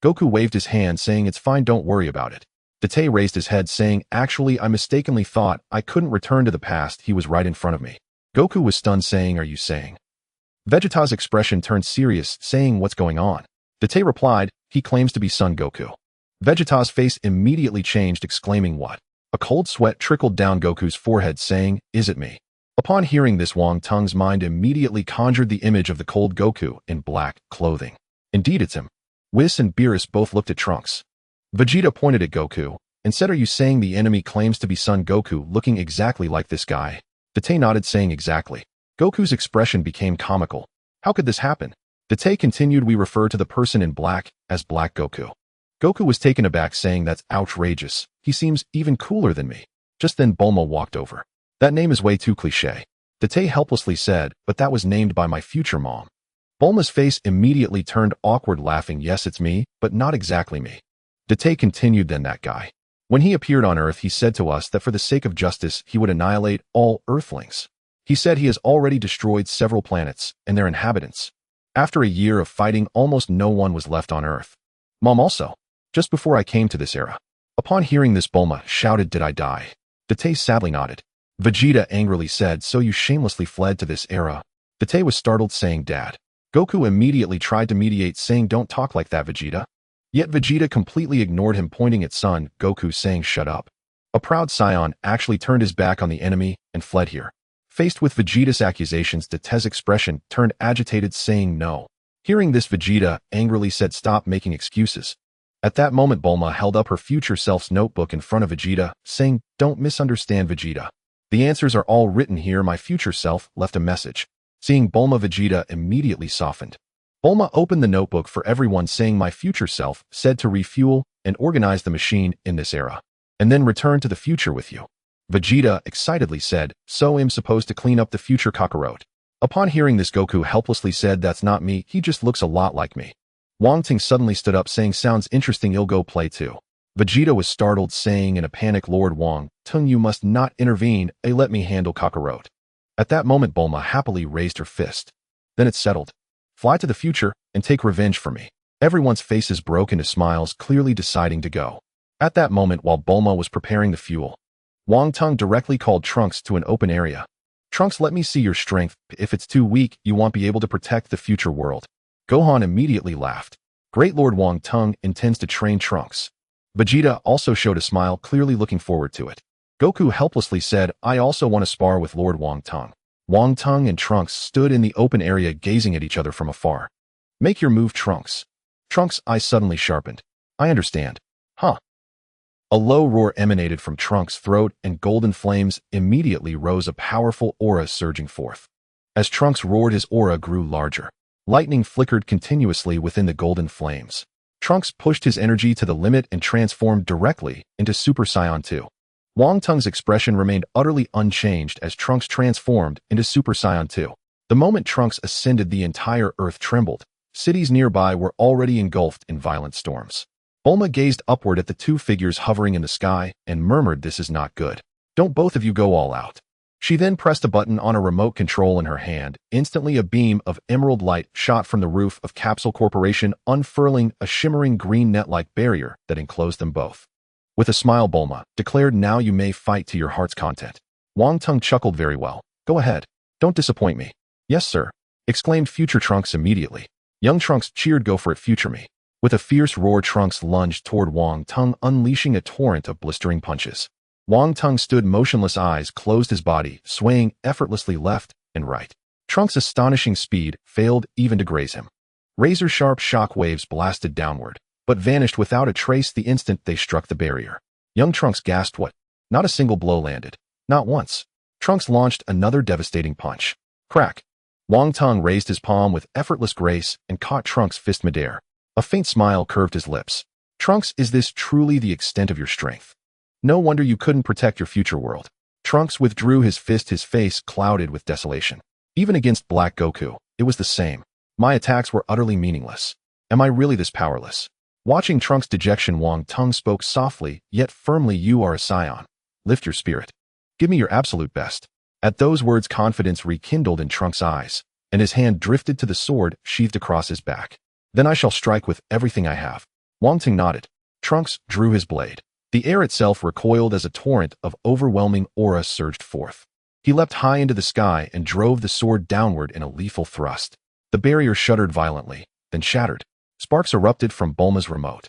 Goku waved his hand, saying, "It's fine, don't worry about it." Date raised his head, saying, "Actually, I mistakenly thought I couldn't return to the past. He was right in front of me." Goku was stunned, saying, "Are you saying?" Vegeta's expression turned serious, saying, "What's going on?" Date replied, "He claims to be Son Goku." Vegeta's face immediately changed, exclaiming, "What?" A cold sweat trickled down Goku's forehead, saying, "Is it me?" Upon hearing this, Wang Tung's mind immediately conjured the image of the cold Goku in black clothing. Indeed, it's him. Whis and Beerus both looked at Trunks. Vegeta pointed at Goku and said, "Are you saying the enemy claims to be Son Goku, looking exactly like this guy?" Date nodded, saying, "Exactly." Goku's expression became comical. "How could this happen?" Date continued, "We refer to the person in black as Black Goku." Goku was taken aback, saying, "That's outrageous. He seems even cooler than me." Just then Bulma walked over. "That name is way too cliché." Date helplessly said, "But that was named by my future mom." Bulma's face immediately turned awkward, laughing, "Yes, it's me, but not exactly me." Date continued, "Then that guy. When he appeared on Earth, he said to us that for the sake of justice, he would annihilate all Earthlings. He said he has already destroyed several planets and their inhabitants. After a year of fighting, almost no one was left on Earth. Mom also. Just before I came to this era." Upon hearing this, Bulma shouted, "Did I die?" Date sadly nodded. Vegeta angrily said, "So you shamelessly fled to this era?" Date was startled, saying, "Dad." Goku immediately tried to mediate, saying, "Don't talk like that, Vegeta." Yet Vegeta completely ignored him, pointing at Son Goku, saying, "Shut up." A proud scion actually turned his back on the enemy and fled here. Faced with Vegeta's accusations, Date's expression turned agitated, saying, "No." Hearing this, Vegeta angrily said, "Stop making excuses." At that moment, Bulma held up her future self's notebook in front of Vegeta, saying, "Don't misunderstand, Vegeta. The answers are all written here. My future self left a message." Seeing Bulma, Vegeta immediately softened. Bulma opened the notebook for everyone, saying, "My future self said to refuel and organize the machine in this era, and then return to the future with you." Vegeta excitedly said, "So I'm supposed to clean up the future Kakarot?" Upon hearing this, Goku helplessly said, "That's not me. He just looks a lot like me." Wang Ting suddenly stood up, saying, "Sounds interesting, I'll go play too." Vegeta was startled, saying in a panic, "Lord Wang Tung, you must not intervene. Let me handle Kakarot." At that moment, Bulma happily raised her fist. "Then it's settled. Fly to the future and take revenge for me." Everyone's faces broke into smiles, clearly deciding to go. At that moment, while Bulma was preparing the fuel, Wang Tung directly called Trunks to an open area. "Trunks, let me see your strength. If it's too weak, you won't be able to protect the future world." Gohan immediately laughed. Great Lord Wang Tung intends to train Trunks. Vegeta also showed a smile, clearly looking forward to it. Goku helplessly said, "I also want to spar with Lord Wang Tung." Wang Tung and Trunks stood in the open area, gazing at each other from afar. "Make your move, Trunks." Trunks' eyes suddenly sharpened. "I understand." "Huh." A low roar emanated from Trunks' throat, and golden flames immediately rose, a powerful aura surging forth. As Trunks roared, his aura grew larger. Lightning flickered continuously within the golden flames. Trunks pushed his energy to the limit and transformed directly into Super Saiyan 2. Wang Tung's expression remained utterly unchanged as Trunks transformed into Super Saiyan 2. The moment Trunks ascended, the entire Earth trembled. Cities nearby were already engulfed in violent storms. Bulma gazed upward at the two figures hovering in the sky and murmured, "This is not good. Don't both of you go all out." She then pressed a button on a remote control in her hand. Instantly, a beam of emerald light shot from the roof of Capsule Corporation, unfurling a shimmering green net-like barrier that enclosed them both. With a smile, Bulma declared, "Now you may fight to your heart's content." Wang Tung chuckled, "Very well. Go ahead. Don't disappoint me." "Yes, sir," exclaimed Future Trunks immediately. Young Trunks cheered, "Go for it, future me." With a fierce roar, Trunks lunged toward Wang Tung, unleashing a torrent of blistering punches. Wang Tung stood motionless, eyes closed, his body swaying effortlessly left and right. Trunks' astonishing speed failed even to graze him. Razor-sharp shock waves blasted downward, but vanished without a trace the instant they struck the barrier. Young Trunks gasped. What? Not a single blow landed. Not once. Trunks launched another devastating punch. Crack! Wang Tung raised his palm with effortless grace and caught Trunks' fist midair. A faint smile curved his lips. "Trunks, is this truly the extent of your strength? No wonder you couldn't protect your future world." Trunks withdrew his fist, his face clouded with desolation. "Even against Black Goku, it was the same. My attacks were utterly meaningless. Am I really this powerless?" Watching Trunks' dejection, Wang Tung spoke softly yet firmly, "You are a scion. Lift your spirit. Give me your absolute best." At those words, confidence rekindled in Trunks' eyes, and his hand drifted to the sword sheathed across his back. "Then I shall strike with everything I have." Wang Tung nodded. Trunks drew his blade. The air itself recoiled as a torrent of overwhelming aura surged forth. He leapt high into the sky and drove the sword downward in a lethal thrust. The barrier shuddered violently, then shattered. Sparks erupted from Bulma's remote.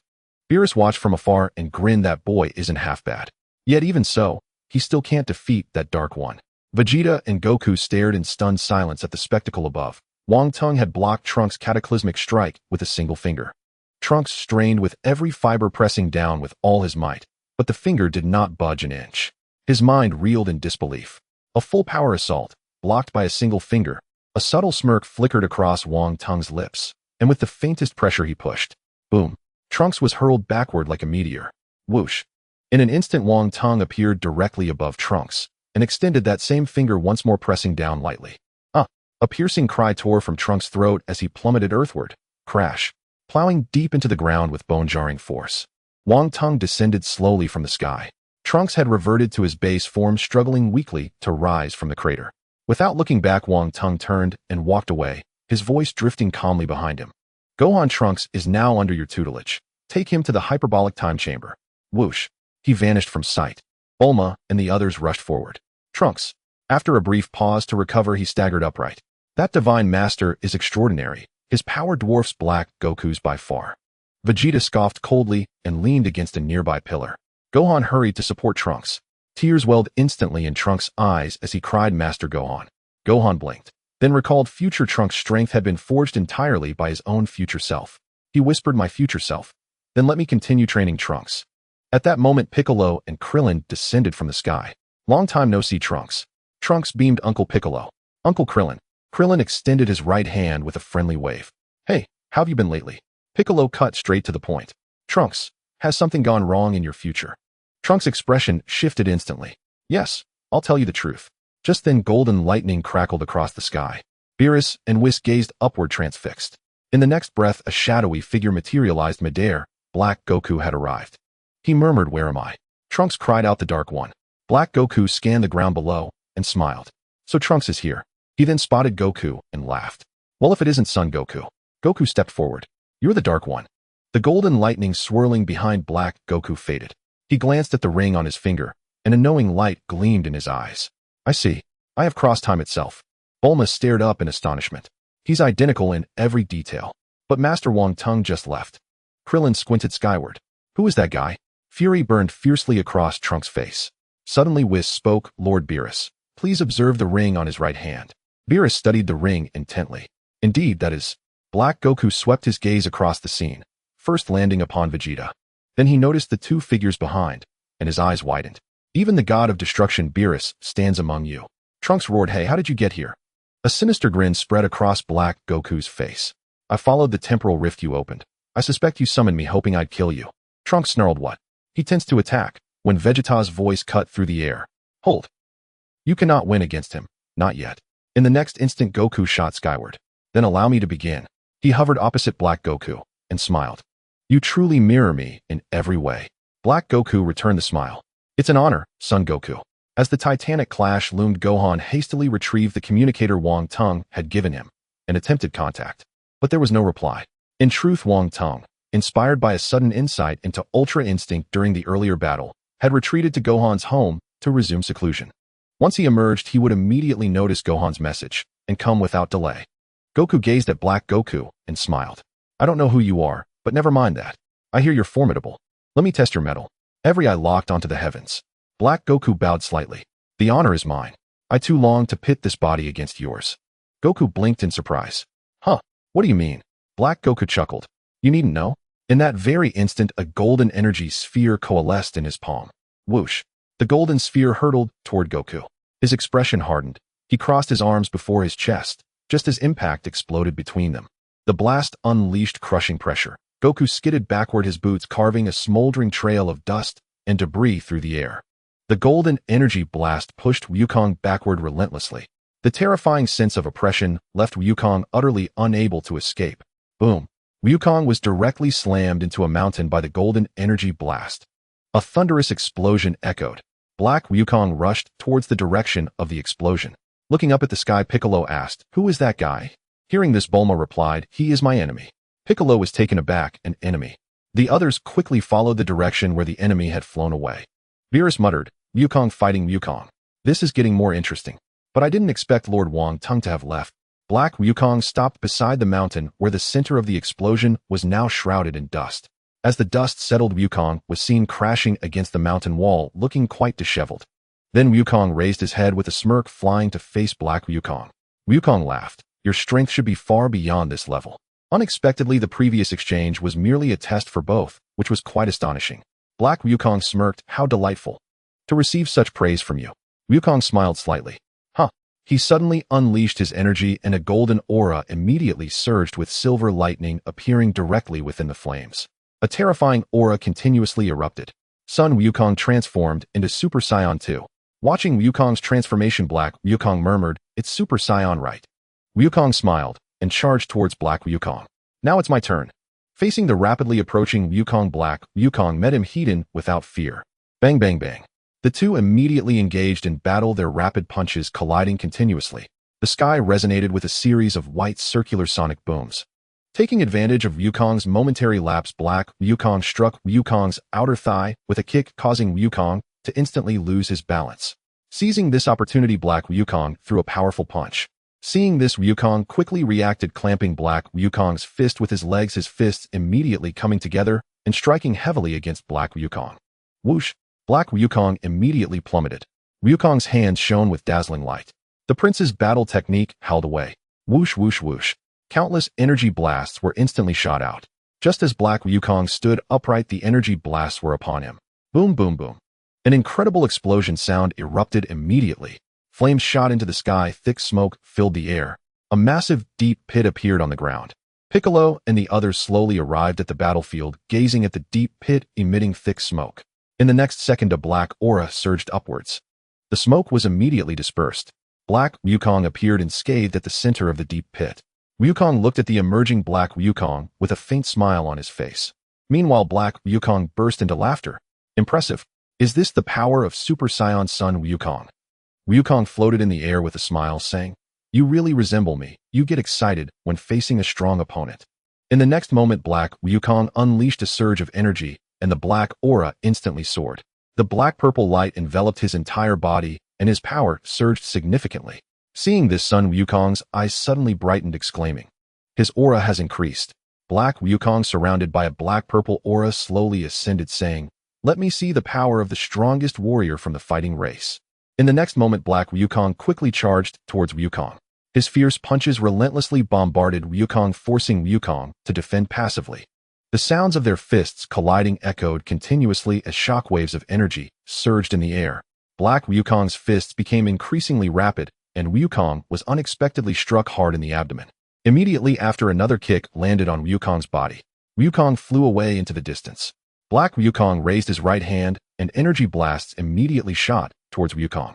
Beerus watched from afar and grinned. That boy isn't half bad. Yet even so, he still can't defeat that Dark One. Vegeta and Goku stared in stunned silence at the spectacle above. Wang Tung had blocked Trunks' cataclysmic strike with a single finger. Trunks strained with every fiber, pressing down with all his might, but the finger did not budge an inch. His mind reeled in disbelief. A full power assault, blocked by a single finger. A subtle smirk flickered across Wang Tung's lips, and with the faintest pressure he pushed. Boom! Trunks was hurled backward like a meteor. Whoosh! In an instant, Wang Tung appeared directly above Trunks, and extended that same finger once more, pressing down lightly. A piercing cry tore from Trunks' throat as he plummeted earthward. Crash! Plowing deep into the ground with bone-jarring force. Wang Tung descended slowly from the sky. Trunks had reverted to his base form, struggling weakly to rise from the crater. Without looking back, Wang Tung turned and walked away, his voice drifting calmly behind him. "Gohan, Trunks is now under your tutelage. Take him to the hyperbolic time chamber." Whoosh! He vanished from sight. Bulma and the others rushed forward. "Trunks." After a brief pause to recover, he staggered upright. "That divine master is extraordinary. His power dwarfs Black Goku's by far." Vegeta scoffed coldly and leaned against a nearby pillar. Gohan hurried to support Trunks. Tears welled instantly in Trunks' eyes as he cried, "Master Gohan." Gohan blinked, then recalled future Trunks' strength had been forged entirely by his own future self. He whispered, "My future self. Then let me continue training Trunks." At that moment, Piccolo and Krillin descended from the sky. "Long time no see, Trunks." Trunks beamed Uncle Piccolo. "Uncle Krillin." Krillin extended his right hand with a friendly wave. "Hey, how have you been lately?" Piccolo cut straight to the point. "Trunks, has something gone wrong in your future?" Trunks' expression shifted instantly. "Yes, I'll tell you the truth." Just then, golden lightning crackled across the sky. Beerus and Whis gazed upward, transfixed. In the next breath, a shadowy figure materialized midair. Black Goku had arrived. He murmured, "Where am I?" Trunks cried out, "The Dark One." Black Goku scanned the ground below and smiled. "So Trunks is here." He then spotted Goku and laughed. "Well, if it isn't Son Goku." Goku stepped forward. "You're the Dark One." The golden lightning swirling behind Black Goku faded. He glanced at the ring on his finger, and a knowing light gleamed in his eyes. "I see. I have crossed time itself." Bulma stared up in astonishment. "He's identical in every detail. But Master Wang Tung just left." Krillin squinted skyward. "Who is that guy?" Fury burned fiercely across Trunks' face. Suddenly Whis spoke, "Lord Beerus, please observe the ring on his right hand." Beerus studied the ring intently. "Indeed, that is." Black Goku swept his gaze across the scene, first landing upon Vegeta. Then he noticed the two figures behind, and his eyes widened. "Even the god of destruction, Beerus, stands among you." Trunks roared, "Hey, how did you get here?" A sinister grin spread across Black Goku's face. "I followed the temporal rift you opened. I suspect you summoned me hoping I'd kill you." Trunks snarled, "What?" He tensed to attack, when Vegeta's voice cut through the air. "Hold. You cannot win against him. Not yet." In the next instant, Goku shot skyward. "Then allow me to begin." He hovered opposite Black Goku and smiled. You truly mirror me in every way. Black Goku returned the smile. It's an honor, Son Goku. As the titanic clash loomed, Gohan hastily retrieved the communicator Wang Tung had given him and attempted contact. But there was no reply. In truth, Wang Tung, inspired by a sudden insight into Ultra Instinct during the earlier battle, had retreated to Gohan's home to resume seclusion. Once he emerged, he would immediately notice Gohan's message and come without delay. Goku gazed at Black Goku and smiled. I don't know who you are, but never mind that. I hear you're formidable. Let me test your mettle. Every eye locked onto the heavens. Black Goku bowed slightly. The honor is mine. I too long to pit this body against yours. Goku blinked in surprise. Huh, what do you mean? Black Goku chuckled. You needn't know. In that very instant, a golden energy sphere coalesced in his palm. Whoosh. The golden sphere hurtled toward Goku. His expression hardened. He crossed his arms before his chest, just as impact exploded between them. The blast unleashed crushing pressure. Goku skidded backward, his boots carving a smoldering trail of dust and debris through the air. The golden energy blast pushed Wukong backward relentlessly. The terrifying sense of oppression left Wukong utterly unable to escape. Boom. Wukong was directly slammed into a mountain by the golden energy blast. A thunderous explosion echoed. Black Wukong rushed towards the direction of the explosion. Looking up at the sky, Piccolo asked, "Who is that guy?" Hearing this, Bulma replied, "He is my enemy." Piccolo was taken aback. An enemy. The others quickly followed the direction where the enemy had flown away. Beerus muttered, Wukong fighting Wukong. This is getting more interesting. But I didn't expect Lord Wang Tung to have left. Black Wukong stopped beside the mountain where the center of the explosion was now shrouded in dust. As the dust settled, Wukong was seen crashing against the mountain wall, looking quite disheveled. Then Wukong raised his head with a smirk, flying to face Black Wukong. Wukong laughed. Your strength should be far beyond this level. Unexpectedly, the previous exchange was merely a test for both, which was quite astonishing. Black Wukong smirked. How delightful to receive such praise from you. Wukong smiled slightly. Huh. He suddenly unleashed his energy, and a golden aura immediately surged with silver lightning appearing directly within the flames. A terrifying aura continuously erupted. Son Wukong transformed into Super Saiyan 2. Watching Wukong's transformation, Black Wukong murmured, "It's Super Saiyan, right?" Wukong smiled and charged towards Black Wukong. Now it's my turn. Facing the rapidly approaching Wukong, Black Wukong met him head-on without fear. Bang bang bang. The two immediately engaged in battle, their rapid punches colliding continuously. The sky resonated with a series of white circular sonic booms. Taking advantage of Wukong's momentary lapse, Black Wukong struck Wukong's outer thigh with a kick, causing Wukong to instantly lose his balance. Seizing this opportunity, Black Wukong threw a powerful punch. Seeing this, Wukong quickly reacted, clamping Black Wukong's fist with his legs, his fists immediately coming together and striking heavily against Black Wukong. Whoosh! Black Wukong immediately plummeted. Wukong's hands shone with dazzling light. The prince's battle technique held away. Whoosh whoosh whoosh. Countless energy blasts were instantly shot out. Just as Black Wukong stood upright, the energy blasts were upon him. Boom boom boom. An incredible explosion sound erupted immediately. Flames shot into the sky, thick smoke filled the air. A massive, deep pit appeared on the ground. Piccolo and the others slowly arrived at the battlefield, gazing at the deep pit emitting thick smoke. In the next second, a black aura surged upwards. The smoke was immediately dispersed. Black Wukong appeared unscathed at the center of the deep pit. Wukong looked at the emerging Black Wukong with a faint smile on his face. Meanwhile, Black Wukong burst into laughter. Impressive. Is this the power of Super Saiyan Son Wukong? Wukong floated in the air with a smile, saying, "You really resemble me. You get excited when facing a strong opponent." In the next moment, Black Wukong unleashed a surge of energy, and the black aura instantly soared. The black-purple light enveloped his entire body, and his power surged significantly. Seeing this, Son Wukong's eyes suddenly brightened, exclaiming, "His aura has increased." Black Wukong, surrounded by a black-purple aura, slowly ascended, saying, "Let me see the power of the strongest warrior from the fighting race." In the next moment, Black Wukong quickly charged towards Wukong. His fierce punches relentlessly bombarded Wukong, forcing Wukong to defend passively. The sounds of their fists colliding echoed continuously as shockwaves of energy surged in the air. Black Wukong's fists became increasingly rapid, and Wukong was unexpectedly struck hard in the abdomen. Immediately after, another kick landed on Wukong's body. Wukong flew away into the distance. Black Wukong raised his right hand, and energy blasts immediately shot towards Wukong.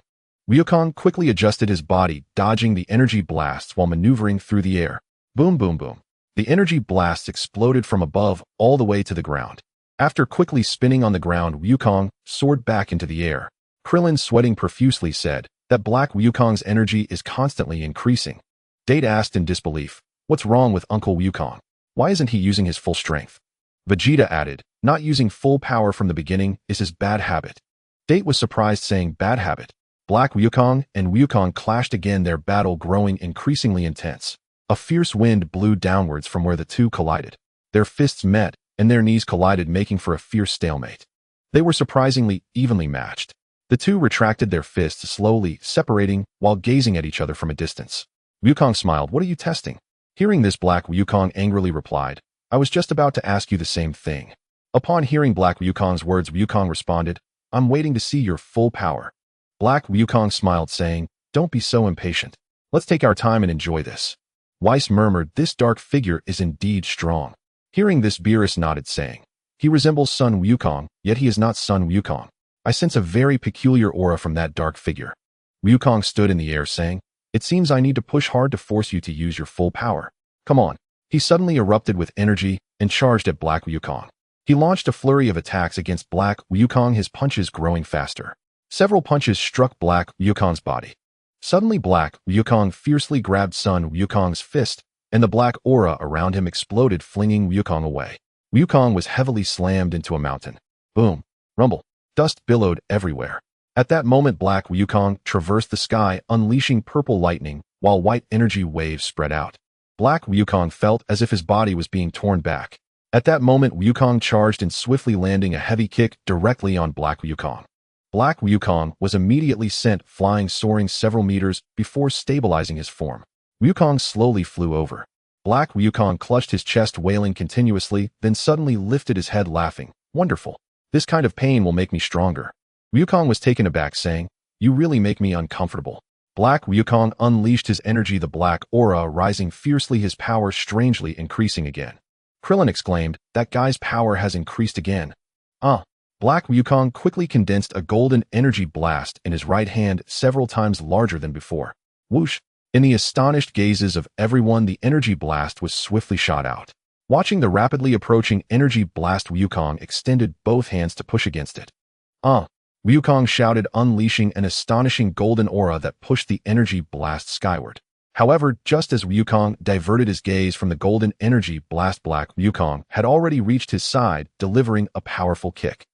Wukong quickly adjusted his body, dodging the energy blasts while maneuvering through the air. Boom boom boom. The energy blasts exploded from above all the way to the ground. After quickly spinning on the ground, Wukong soared back into the air. Krillin, sweating profusely, said that Black Wukong's energy is constantly increasing. Date asked in disbelief, "What's wrong with Uncle Wukong? Why isn't he using his full strength?" Vegeta added, "Not using full power from the beginning is his bad habit." Date was surprised, saying, "Bad habit?" Black Wukong and Wukong clashed again, their battle growing increasingly intense. A fierce wind blew downwards from where the two collided. Their fists met, and their knees collided, making for a fierce stalemate. They were surprisingly evenly matched. The two retracted their fists slowly, separating while gazing at each other from a distance. Wukong smiled. "What are you testing?" Hearing this, Black Wukong angrily replied, "I was just about to ask you the same thing." Upon hearing Black Wukong's words, Wukong responded, "I'm waiting to see your full power." Black Wukong smiled, saying, "Don't be so impatient. Let's take our time and enjoy this." Weiss murmured, "This dark figure is indeed strong." Hearing this, Beerus nodded, saying, "He resembles Sun Wukong, yet he is not Sun Wukong. I sense a very peculiar aura from that dark figure." Wukong stood in the air, saying, "It seems I need to push hard to force you to use your full power. Come on." He suddenly erupted with energy and charged at Black Wukong. He launched a flurry of attacks against Black Wukong, his punches growing faster. Several punches struck Black Wukong's body. Suddenly, Black Wukong fiercely grabbed Sun Wukong's fist, and the black aura around him exploded, flinging Wukong away. Wukong was heavily slammed into a mountain. Boom! Rumble! Dust billowed everywhere. At that moment, Black Wukong traversed the sky, unleashing purple lightning, while white energy waves spread out. Black Wukong felt as if his body was being torn back. At that moment, Wukong charged and swiftly landing a heavy kick directly on Black Wukong. Black Wukong was immediately sent flying, soaring several meters before stabilizing his form. Wukong slowly flew over. Black Wukong clutched his chest, wailing continuously, then suddenly lifted his head, laughing. "Wonderful. This kind of pain will make me stronger." Wukong was taken aback, saying, "You really make me uncomfortable." Black Wukong unleashed his energy, the black aura rising fiercely, his power strangely increasing again. Krillin exclaimed, "That guy's power has increased again." Black Wukong quickly condensed a golden energy blast in his right hand, several times larger than before. Whoosh! In the astonished gazes of everyone, the energy blast was swiftly shot out. Watching the rapidly approaching energy blast, Wukong extended both hands to push against it. Wukong shouted, unleashing an astonishing golden aura that pushed the energy blast skyward. However, just as Wukong diverted his gaze from the golden energy blast, Black Wukong had already reached his side, delivering a powerful kick.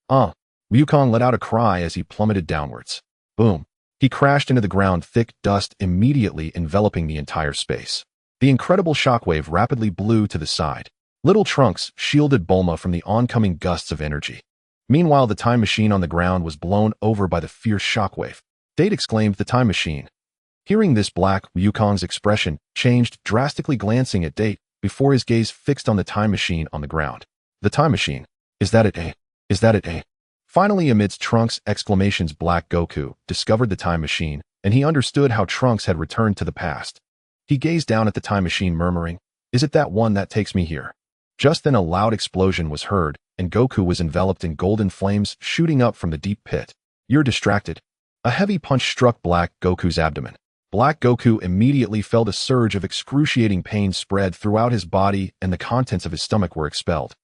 Wukong let out a cry as he plummeted downwards. Boom! He crashed into the ground, thick dust immediately enveloping the entire space. The incredible shockwave rapidly blew to the side. Little Trunks shielded Bulma from the oncoming gusts of energy. Meanwhile, the time machine on the ground was blown over by the fierce shockwave. Date exclaimed, "The time machine." Hearing this, Black Wukong's expression changed drastically, glancing at Date before his gaze fixed on the time machine on the ground. "The time machine? Is that it, eh? Is that it, eh?" Finally, amidst Trunks' exclamations, Black Goku discovered the time machine, and he understood how Trunks had returned to the past. He gazed down at the time machine, murmuring, "Is it that one that takes me here?" Just then a loud explosion was heard, and Goku was enveloped in golden flames shooting up from the deep pit. "You're distracted." A heavy punch struck Black Goku's abdomen. Black Goku immediately felt a surge of excruciating pain spread throughout his body, and the contents of his stomach were expelled.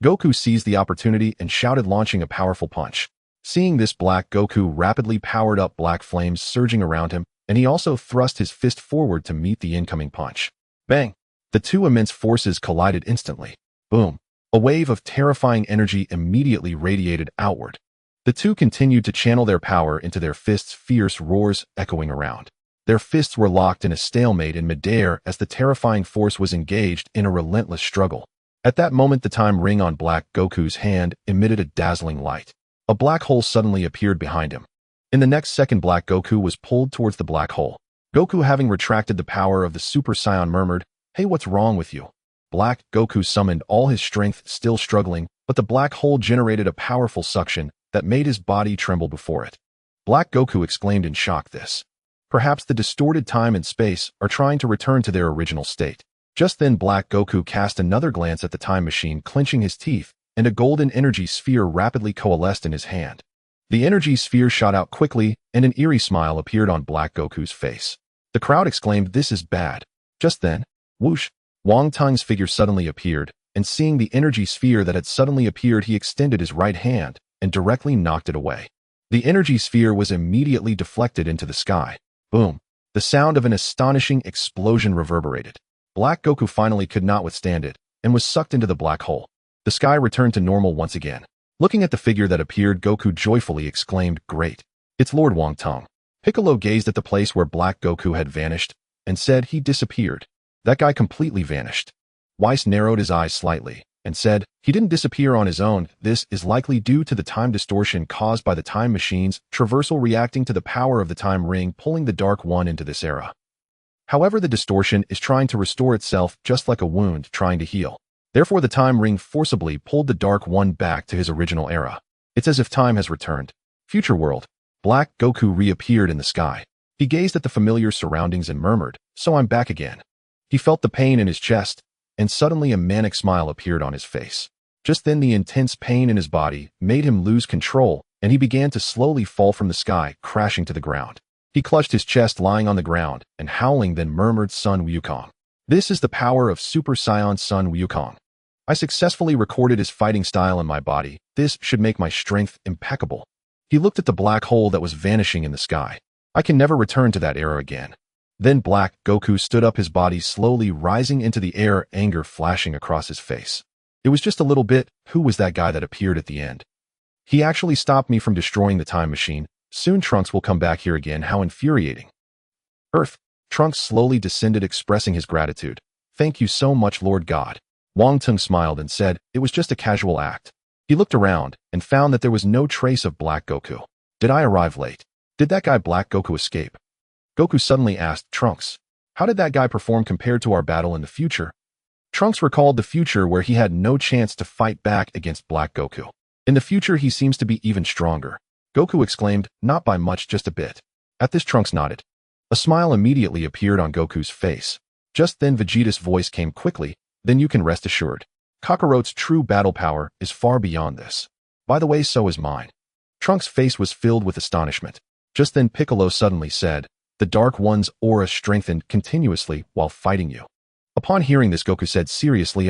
Goku seized the opportunity and shouted, launching a powerful punch. Seeing this, Black Goku rapidly powered up, black flames surging around him, and he also thrust his fist forward to meet the incoming punch. Bang! The two immense forces collided instantly. Boom! A wave of terrifying energy immediately radiated outward. The two continued to channel their power into their fists, fierce roars echoing around. Their fists were locked in a stalemate in midair as the terrifying force was engaged in a relentless struggle. At that moment, the time ring on Black Goku's hand emitted a dazzling light. A black hole suddenly appeared behind him. In the next second, Black Goku was pulled towards the black hole. Goku, having retracted the power of the Super Saiyan, murmured, "Hey, what's wrong with you?" Black Goku summoned all his strength, still struggling, but the black hole generated a powerful suction that made his body tremble before it. Black Goku exclaimed in shock, Perhaps the distorted time and space are trying to return to their original state." Just then, Black Goku cast another glance at the time machine, clenching his teeth, and a golden energy sphere rapidly coalesced in his hand. The energy sphere shot out quickly, and an eerie smile appeared on Black Goku's face. The crowd exclaimed, "This is bad." Just then, whoosh, Wang Tung's figure suddenly appeared, and seeing the energy sphere that had suddenly appeared, he extended his right hand and directly knocked it away. The energy sphere was immediately deflected into the sky. Boom! The sound of an astonishing explosion reverberated. Black Goku finally could not withstand it and was sucked into the black hole. The sky returned to normal once again. Looking at the figure that appeared, Goku joyfully exclaimed, "Great! It's Lord Wang Tung." Piccolo gazed at the place where Black Goku had vanished and said he disappeared. That guy completely vanished. Whis narrowed his eyes slightly and said, "He didn't disappear on his own. This is likely due to the time distortion caused by the time machine's traversal reacting to the power of the time ring pulling the Dark One into this era. However, the distortion is trying to restore itself just like a wound trying to heal. Therefore, the time ring forcibly pulled the Dark One back to his original era. It's as if time has returned." Future world. Black Goku reappeared in the sky. He gazed at the familiar surroundings and murmured, "So I'm back again." He felt the pain in his chest, and suddenly a manic smile appeared on his face. Just then the intense pain in his body made him lose control, and he began to slowly fall from the sky, crashing to the ground. He clutched his chest lying on the ground, and howling then murmured, "Sun Wukong. This is the power of Super Saiyan Sun Wukong. I successfully recorded his fighting style in my body. This should make my strength impeccable." He looked at the black hole that was vanishing in the sky. "I can never return to that era again." Then Black Goku stood up, his body slowly rising into the air, anger flashing across his face. "It was just a little bit. Who was that guy that appeared at the end? He actually stopped me from destroying the time machine. Soon Trunks will come back here again. How infuriating." Earth. Trunks slowly descended, expressing his gratitude. "Thank you so much, Lord God." Wang Tung smiled and said, "It was just a casual act." He looked around and found that there was no trace of Black Goku. "Did I arrive late? Did that guy Black Goku escape?" Goku suddenly asked Trunks, "How did that guy perform compared to our battle in the future?" Trunks recalled the future where he had no chance to fight back against Black Goku. "In the future, he seems to be even stronger." Goku exclaimed, "Not by much, just a bit." At this, Trunks nodded. A smile immediately appeared on Goku's face. Just then Vegeta's voice came quickly, "Then you can rest assured. Kakarot's true battle power is far beyond this. By the way, so is mine." Trunks' face was filled with astonishment. Just then Piccolo suddenly said, "The Dark One's aura strengthened continuously while fighting you." Upon hearing this, Goku said seriously,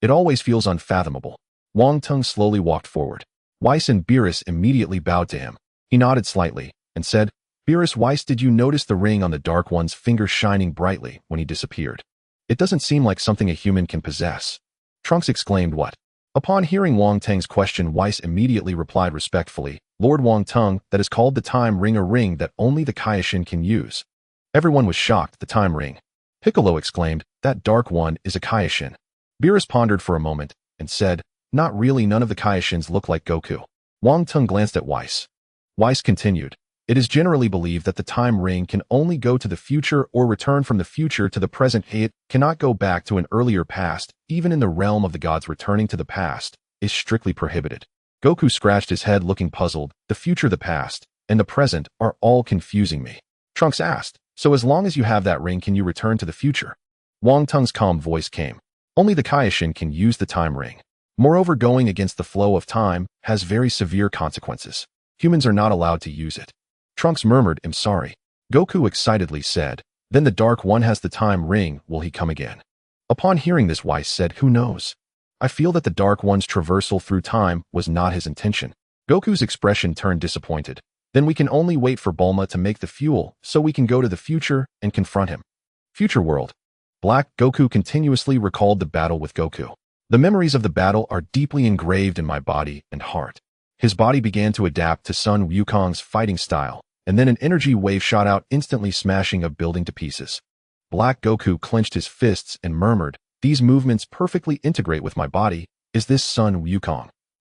"It always feels unfathomable." Wang Tung slowly walked forward. Whis and Beerus immediately bowed to him. He nodded slightly and said, "Beerus, Whis, did you notice the ring on the Dark One's finger shining brightly when he disappeared? It doesn't seem like something a human can possess." Trunks exclaimed, "What?" Upon hearing Wang Tung's question, Whis immediately replied respectfully, "Lord Wang Tung, that is called the Time Ring, a ring that only the Kaioshin can use." Everyone was shocked. "The Time Ring?" Piccolo exclaimed, "That Dark One is a Kaioshin." Beerus pondered for a moment and said, "Not really, none of the Kaioshins look like Goku." Wang Tung glanced at Whis. Whis continued, "It is generally believed that the Time Ring can only go to the future or return from the future to the present. It cannot go back to an earlier past. Even in the realm of the gods, returning to the past is strictly prohibited." Goku scratched his head, looking puzzled. "The future, the past, and the present are all confusing me." Trunks asked, "So as long as you have that ring, can you return to the future?" Wang Tung's calm voice came, "Only the Kaioshin can use the Time Ring. Moreover, going against the flow of time has very severe consequences. Humans are not allowed to use it." Trunks murmured, "I'm sorry." Goku excitedly said, "Then the Dark One has the Time Ring. Will he come again?" Upon hearing this, Whis said, "Who knows? I feel that the Dark One's traversal through time was not his intention." Goku's expression turned disappointed. "Then we can only wait for Bulma to make the fuel so we can go to the future and confront him." Future world. Black Goku continuously recalled the battle with Goku. "The memories of the battle are deeply engraved in my body and heart." His body began to adapt to Sun Wukong's fighting style, and then an energy wave shot out, instantly smashing a building to pieces. Black Goku clenched his fists and murmured, "These movements perfectly integrate with my body. Is this Sun Wukong?"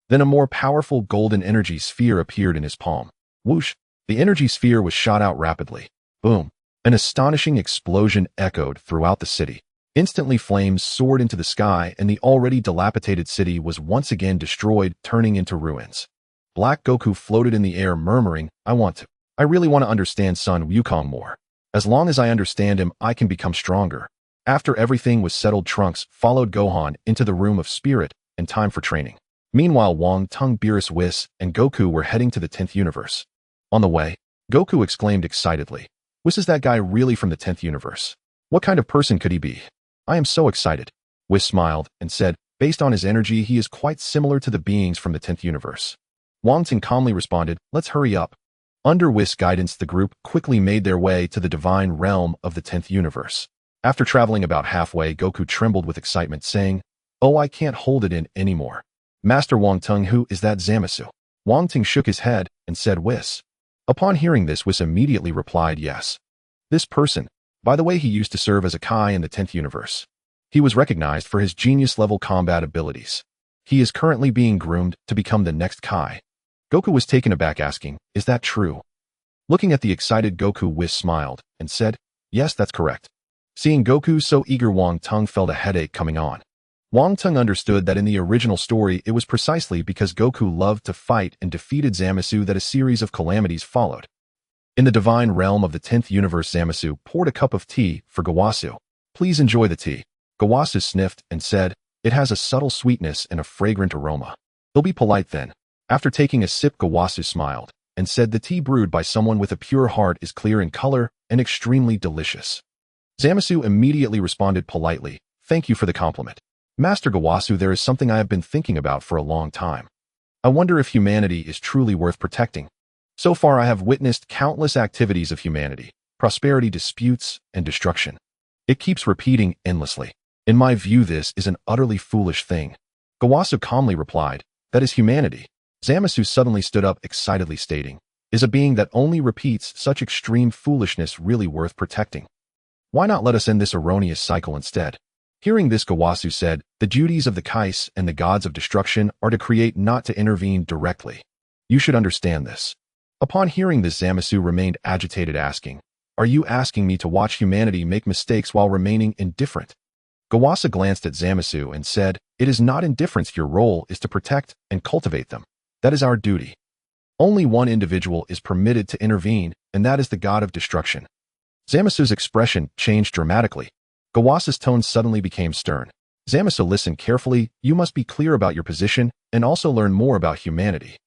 Then a more powerful golden energy sphere appeared in his palm. Whoosh! The energy sphere was shot out rapidly. Boom! An astonishing explosion echoed throughout the city. Instantly flames soared into the sky, and the already dilapidated city was once again destroyed, turning into ruins. Black Goku floated in the air, murmuring, I really want to understand Sun Wukong more. As long as I understand him, I can become stronger." After everything was settled, Trunks followed Gohan into the room of spirit and time for training. Meanwhile, Wang Tung, Beerus, Whis, and Goku were heading to the 10th universe. On the way, Goku exclaimed excitedly, "Whis, is that guy really from the 10th universe? What kind of person could he be?" I am so excited. Whis smiled and said, based on his energy, he is quite similar to the beings from the 10th universe. Wang Ting calmly responded, let's hurry up. Under Whis' guidance, the group quickly made their way to the divine realm of the 10th universe. After traveling about halfway, Goku trembled with excitement, saying, oh, I can't hold it in anymore. Master Wang Tung, who is that Zamasu? Wang Ting shook his head and said Whis. Upon hearing this, Whis immediately replied yes. This person, by the way, he used to serve as a Kai in the 10th universe. He was recognized for his genius-level combat abilities. He is currently being groomed to become the next Kai. Goku was taken aback, asking, is that true? Looking at the excited Goku, Whis smiled and said, yes, that's correct. Seeing Goku so eager, Wang Tung felt a headache coming on. Wang Tung understood that in the original story, it was precisely because Goku loved to fight and defeated Zamasu that a series of calamities followed. In the divine realm of the 10th universe, Zamasu poured a cup of tea for Gawasu. Please enjoy the tea. Gawasu sniffed and said, it has a subtle sweetness and a fragrant aroma. He'll be polite then. After taking a sip, Gawasu smiled and said the tea brewed by someone with a pure heart is clear in color and extremely delicious. Zamasu immediately responded politely, thank you for the compliment. Master Gawasu, there is something I have been thinking about for a long time. I wonder if humanity is truly worth protecting. So far I have witnessed countless activities of humanity, prosperity disputes, and destruction. It keeps repeating endlessly. In my view, this is an utterly foolish thing. Gawasu calmly replied, that is humanity. Zamasu suddenly stood up excitedly, stating, is a being that only repeats such extreme foolishness really worth protecting? Why not let us end this erroneous cycle instead? Hearing this, Gawasu said, the duties of the Kais and the gods of destruction are to create, not to intervene directly. You should understand this. Upon hearing this, Zamasu remained agitated, asking, are you asking me to watch humanity make mistakes while remaining indifferent? Gawasu glanced at Zamasu and said, it is not indifference. Your role is to protect and cultivate them. That is our duty. Only one individual is permitted to intervene, and that is the god of destruction. Zamasu's expression changed dramatically. Gawasu's tone suddenly became stern. Zamasu, listened carefully. You must be clear about your position and also learn more about humanity.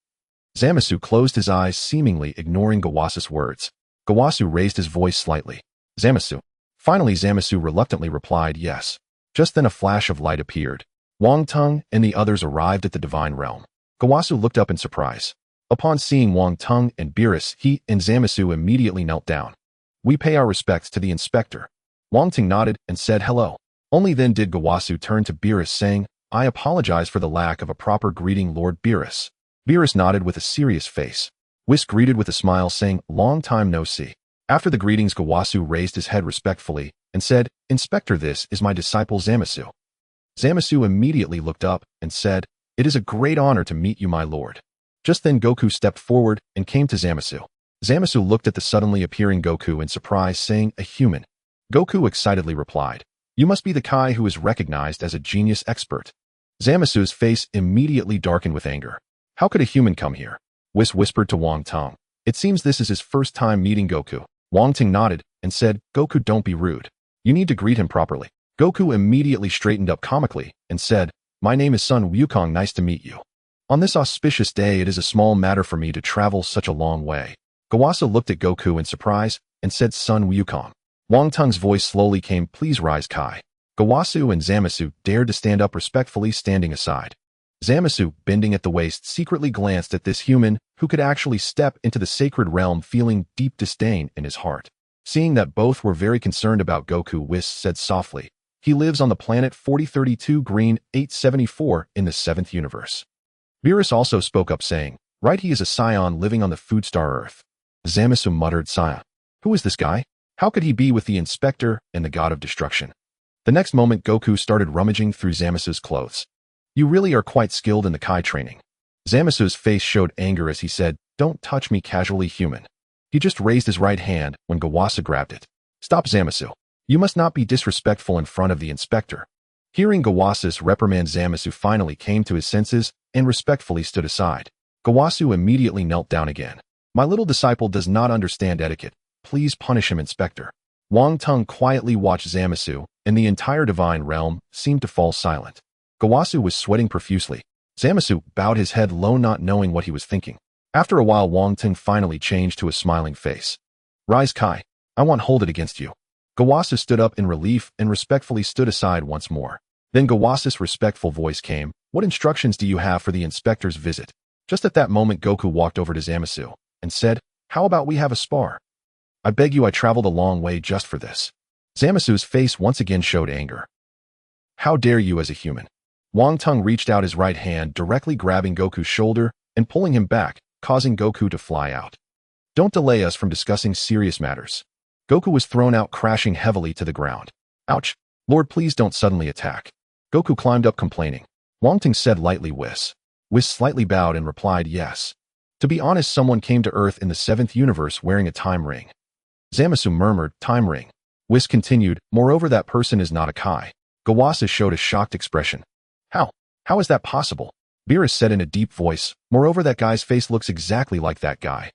Zamasu closed his eyes, seemingly ignoring Gawasu's words. Gawasu raised his voice slightly. Zamasu. Finally, Zamasu reluctantly replied yes. Just then a flash of light appeared. Wang Tung and the others arrived at the divine realm. Gawasu looked up in surprise. Upon seeing Wang Tung and Beerus, he and Zamasu immediately knelt down. We pay our respects to the inspector. Wang Tung nodded and said hello. Only then did Gawasu turn to Beerus, saying, I apologize for the lack of a proper greeting, Lord Beerus. Beerus nodded with a serious face. Whis greeted with a smile, saying, long time no see. After the greetings, Gawasu raised his head respectfully and said, Inspector, this is my disciple Zamasu. Zamasu immediately looked up and said, it is a great honor to meet you, my lord. Just then Goku stepped forward and came to Zamasu. Zamasu looked at the suddenly appearing Goku in surprise, saying, a human. Goku excitedly replied, you must be the Kai who is recognized as a genius expert. Zamasu's face immediately darkened with anger. How could a human come here? Whis whispered to Wang Tung. It seems this is his first time meeting Goku. Wang Tung nodded and said, Goku, don't be rude. You need to greet him properly. Goku immediately straightened up comically and said, my name is Sun Wukong, nice to meet you. On this auspicious day, it is a small matter for me to travel such a long way. Gawasu looked at Goku in surprise and said, Sun Wukong. Wang Tung's voice slowly came, please rise, Kai. Gawasu and Zamasu dared to stand up respectfully, standing aside. Zamasu, bending at the waist, secretly glanced at this human who could actually step into the sacred realm, feeling deep disdain in his heart. Seeing that both were very concerned about Goku, Whis said softly, he lives on the planet 4032 Green 874 in the 7th universe. Beerus also spoke up, saying, right, he is a scion living on the food star Earth. Zamasu muttered, Scion. Who is this guy? How could he be with the inspector and the god of destruction? The next moment, Goku started rummaging through Zamasu's clothes. You really are quite skilled in the Kai training. Zamasu's face showed anger as he said, don't touch me casually, human. He just raised his right hand when Gawasu grabbed it. Stop, Zamasu. You must not be disrespectful in front of the inspector. Hearing Gawasu's reprimand, Zamasu finally came to his senses and respectfully stood aside. Gawasu immediately knelt down again. My little disciple does not understand etiquette. Please punish him, Inspector. Wang Tung quietly watched Zamasu, and the entire divine realm seemed to fall silent. Gawasu was sweating profusely. Zamasu bowed his head low, not knowing what he was thinking. After a while, Wang Tung finally changed to a smiling face. Rise, Kai. I won't hold it against you. Gawasis stood up in relief and respectfully stood aside once more. Then Gawasis' respectful voice came, "What instructions do you have for the inspector's visit?" Just at that moment Goku walked over to Zamasu and said, "How about we have a spar? I beg you, I traveled a long way just for this." Zamasu's face once again showed anger. "How dare you as a human?" Wang Tung reached out his right hand, directly grabbing Goku's shoulder and pulling him back, causing Goku to fly out. "Don't delay us from discussing serious matters." Goku was thrown out, crashing heavily to the ground. "Ouch! Lord, please don't suddenly attack." Goku climbed up complaining. Wang Tung said lightly, "Whis." Whis slightly bowed and replied, "Yes. To be honest, someone came to Earth in the 7th universe wearing a time ring." Zamasu murmured, "Time ring." Whis continued, "Moreover, that person is not a Kai." Gawasis showed a shocked expression. "How? How is that possible?" Beerus said in a deep voice, "Moreover, that guy's face looks exactly like that guy."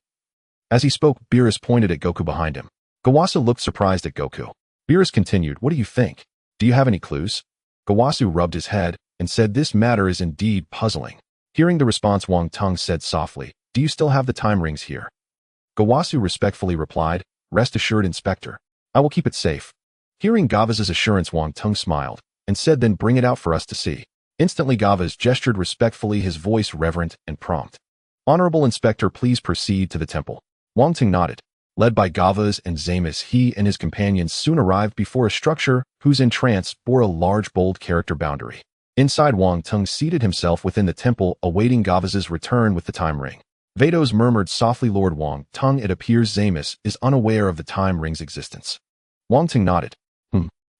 As he spoke, Beerus pointed at Goku behind him. Gawasa looked surprised at Goku. Beerus continued, "What do you think? Do you have any clues?" Gawasu rubbed his head and said, "This matter is indeed puzzling." Hearing the response, Wang Tung said softly, "Do you still have the time rings here?" Gawasu respectfully replied, "Rest assured, Inspector. I will keep it safe." Hearing Gava's assurance, Wang Tung smiled and said, "Then bring it out for us to see." Instantly Gavas gestured respectfully, his voice reverent and prompt. "Honorable Inspector, please proceed to the temple." Wang Tung nodded. Led by Gavas and Zamus, he and his companions soon arrived before a structure whose entrance bore a large bold character boundary. Inside, Wang Tung seated himself within the temple, awaiting Gavas' return with the time ring. Vados murmured softly, "Lord Wang Tung, it appears Zamus is unaware of the time ring's existence." Wang Tung nodded.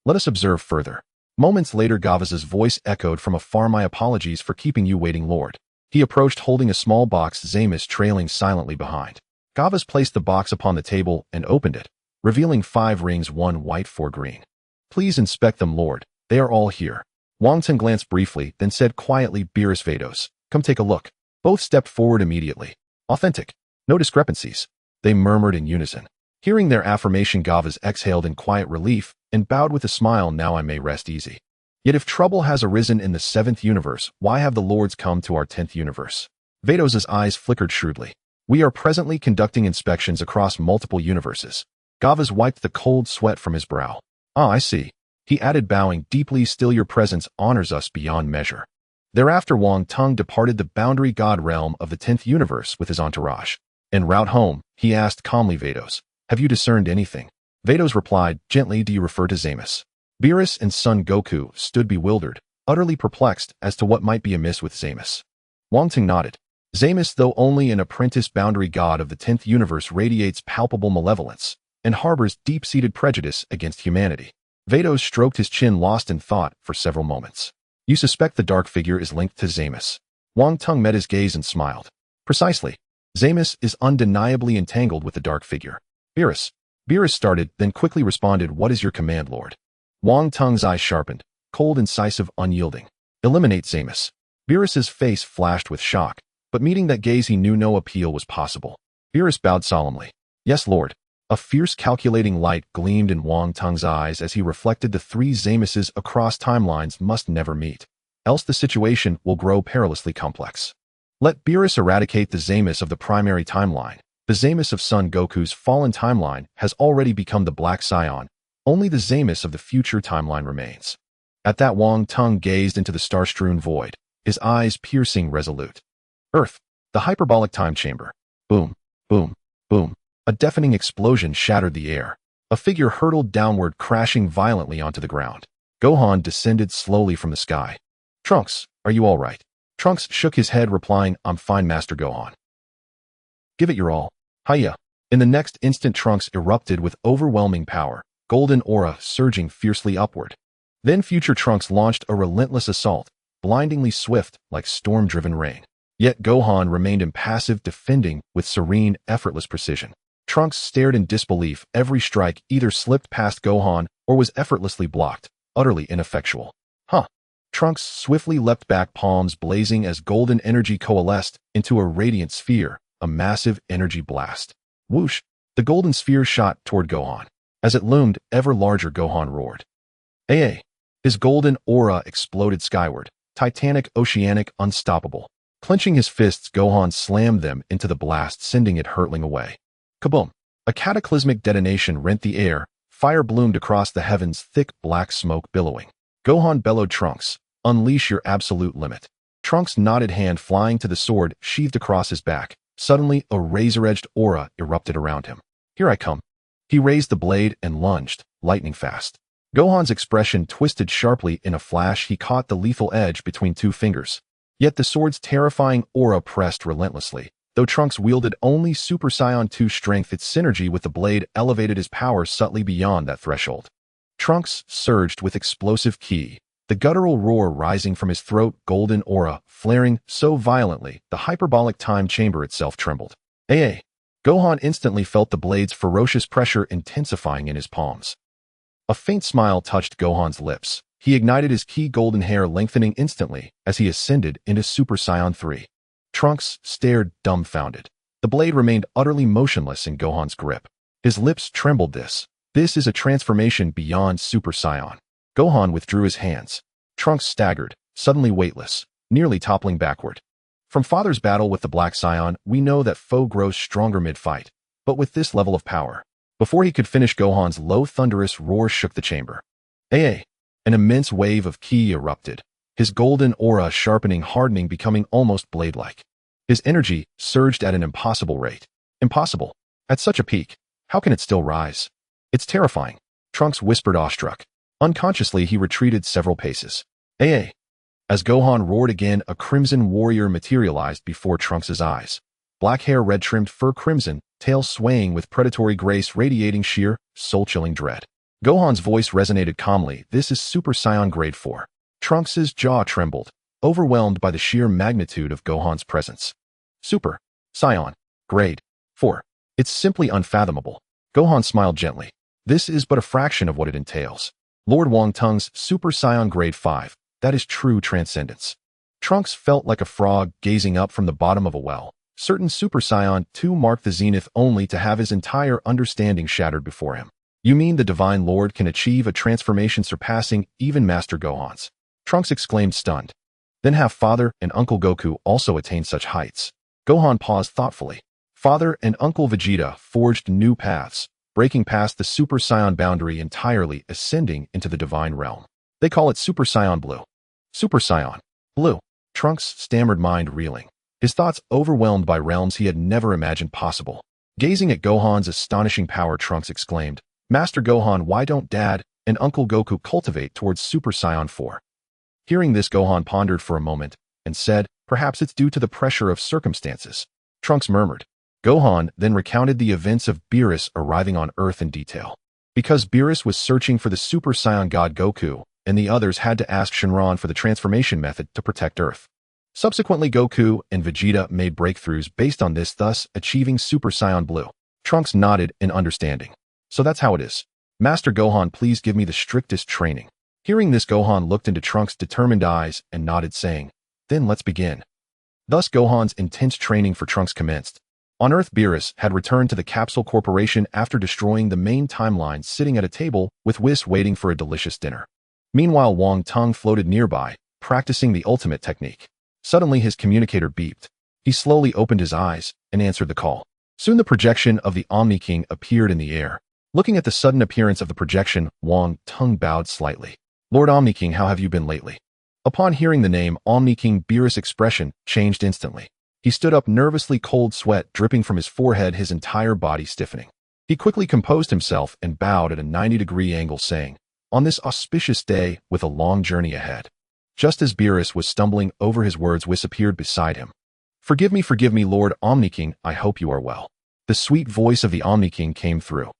Let us observe further." Moments later, Gavas' voice echoed from afar, "My apologies for keeping you waiting, Lord." He approached holding a small box, Zamus trailing silently behind. Gavas placed the box upon the table and opened it, revealing 5 rings, 1 white, 4 green. "Please inspect them, Lord. They are all here." Wang Tung glanced briefly, then said quietly, "Beerus, Vados, come take a look." Both stepped forward immediately. "Authentic. No discrepancies," they murmured in unison. Hearing their affirmation, Gavas exhaled in quiet relief and bowed with a smile, "Now I may rest easy." Yet if trouble has arisen in the 7th universe, why have the lords come to our 10th universe? Vados' eyes flickered shrewdly. "We are presently conducting inspections across multiple universes." Gavas wiped the cold sweat from his brow. "Ah, I see," he added, bowing deeply, "Still your presence honors us beyond measure." Thereafter, Wang Tung departed the boundary god realm of the 10th universe with his entourage. En route home, he asked calmly Vados, "Have you discerned anything?" Vados replied, gently, "Do you refer to Zamus?" Beerus and Son Goku stood bewildered, utterly perplexed as to what might be amiss with Zamus. Wang Tung nodded. Zamus, though only an apprentice boundary god of the 10th universe, radiates palpable malevolence and harbors deep-seated prejudice against humanity. Vados stroked his chin, lost in thought for several moments. "You suspect the dark figure is linked to Zamus?" Wang Tung met his gaze and smiled. "Precisely. Zamus is undeniably entangled with the dark figure." Beerus started, then quickly responded, "What is your command, Lord?" Wang Tung's eyes sharpened, cold, incisive, unyielding. "Eliminate Zamus." Beerus's face flashed with shock, but meeting that gaze he knew no appeal was possible. Beerus bowed solemnly. "Yes, Lord." A fierce calculating light gleamed in Wang Tung's eyes as he reflected the 3 Zamuses across timelines must never meet, else the situation will grow perilously complex. Let Beerus eradicate the Zamus of the primary timeline. The Zamus of Son Goku's fallen timeline has already become the Black Scion. Only the Zamus of the future timeline remains. At that, Wang Tung gazed into the star-strewn void, his eyes piercing, resolute. Earth, the hyperbolic time chamber. Boom, boom, boom. A deafening explosion shattered the air. A figure hurtled downward, crashing violently onto the ground. Gohan descended slowly from the sky. "Trunks, are you all right?" Trunks shook his head, replying, "I'm fine, Master Gohan." "Give it your all." Hiya. In the next instant, Trunks erupted with overwhelming power, golden aura surging fiercely upward. Then future Trunks launched a relentless assault, blindingly swift like storm-driven rain. Yet Gohan remained impassive, defending with serene, effortless precision. Trunks stared in disbelief. Every strike either slipped past Gohan or was effortlessly blocked, utterly ineffectual. Trunks swiftly leapt back, palms blazing as golden energy coalesced into a radiant sphere, a massive energy blast. Whoosh! The golden sphere shot toward Gohan. As it loomed ever larger, Gohan roared. "Ay!" His golden aura exploded skyward, titanic, oceanic, unstoppable. Clenching his fists, Gohan slammed them into the blast, sending it hurtling away. Kaboom! A cataclysmic detonation rent the air, Fire bloomed across the heavens, thick black smoke billowing. Gohan bellowed, Trunks, unleash your absolute limit. Trunks' knotted hand flying to the sword sheathed across his back. Suddenly, a razor-edged aura erupted around him. Here I come. He raised the blade and lunged, lightning fast. Gohan's expression twisted sharply. In a flash, he caught the lethal edge between two fingers. Yet the sword's terrifying aura pressed relentlessly. Though Trunks wielded only Super Saiyan 2 strength, its synergy with the blade elevated his power subtly beyond that threshold. Trunks surged with explosive ki, the guttural roar rising from his throat, golden aura flaring so violently the hyperbolic time chamber itself trembled. Hey! Gohan instantly felt the blade's ferocious pressure intensifying in his palms. A faint smile touched Gohan's lips. He ignited his ki, golden hair lengthening instantly as he ascended into Super Saiyan 3. Trunks stared dumbfounded. The blade remained utterly motionless in Gohan's grip. His lips trembled. This is a transformation beyond Super Saiyan. Gohan withdrew his hands. Trunks staggered, suddenly weightless, nearly toppling backward. From Father's battle with the Black Saiyan, we know that foe grows stronger mid-fight. But with this level of power, before he could finish, Gohan's low thunderous roar shook the chamber. An immense wave of ki erupted, his golden aura sharpening, hardening, becoming almost blade-like. His energy surged at an impossible rate. Impossible. At such a peak, how can it still rise? It's terrifying, Trunks whispered, awestruck. Unconsciously, he retreated several paces. As Gohan roared again, a crimson warrior materialized before Trunks' eyes. Black hair, red-trimmed fur crimson, tail swaying with predatory grace, radiating sheer, soul-chilling dread. Gohan's voice resonated calmly. This is Super Saiyan Grade 4. Trunks' jaw trembled, overwhelmed by the sheer magnitude of Gohan's presence. Super Saiyan Grade 4. It's simply unfathomable. Gohan smiled gently. This is but a fraction of what it entails. Lord Wangtung's Super Saiyan Grade 5. That is true transcendence. Trunks felt like a frog gazing up from the bottom of a well. Certain Super Saiyan 2 marked the zenith, only to have his entire understanding shattered before him. You mean the Divine Lord can achieve a transformation surpassing even Master Gohan's? Trunks exclaimed, stunned. Then have Father and Uncle Goku also attained such heights? Gohan paused thoughtfully. Father and Uncle Vegeta forged new paths, breaking past the Super Saiyan boundary entirely, ascending into the divine realm. They call it Super Saiyan Blue. Super Saiyan Blue. Trunks stammered, mind reeling, his thoughts overwhelmed by realms he had never imagined possible. Gazing at Gohan's astonishing power, Trunks exclaimed, Master Gohan, why don't Dad and Uncle Goku cultivate towards Super Saiyan 4? Hearing this, Gohan pondered for a moment and said, perhaps it's due to the pressure of circumstances. Trunks murmured. Gohan then recounted the events of Beerus arriving on Earth in detail. Because Beerus was searching for the Super Saiyan God Goku, and the others had to ask Shenron for the transformation method to protect Earth. Subsequently, Goku and Vegeta made breakthroughs based on this, thus achieving Super Saiyan Blue. Trunks nodded in understanding. So that's how it is. Master Gohan, please give me the strictest training. Hearing this, Gohan looked into Trunks' determined eyes and nodded, saying, then let's begin. Thus Gohan's intense training for Trunks commenced. On Earth, Beerus had returned to the Capsule Corporation after destroying the main timeline, sitting at a table with Whis waiting for a delicious dinner. Meanwhile, Wang Tung floated nearby, practicing the ultimate technique. Suddenly his communicator beeped. He slowly opened his eyes and answered the call. Soon the projection of the Omni King appeared in the air. Looking at the sudden appearance of the projection, Wang Tung bowed slightly. Lord Omni King, how have you been lately? Upon hearing the name Omni King, Beerus' expression changed instantly. He stood up nervously, cold sweat dripping from his forehead, his entire body stiffening. He quickly composed himself and bowed at a 90-degree angle, saying, on this auspicious day, with a long journey ahead. Just as Beerus was stumbling over his words, Whis appeared beside him. Forgive me, Lord Omni King, I hope you are well. The sweet voice of the Omni King came through.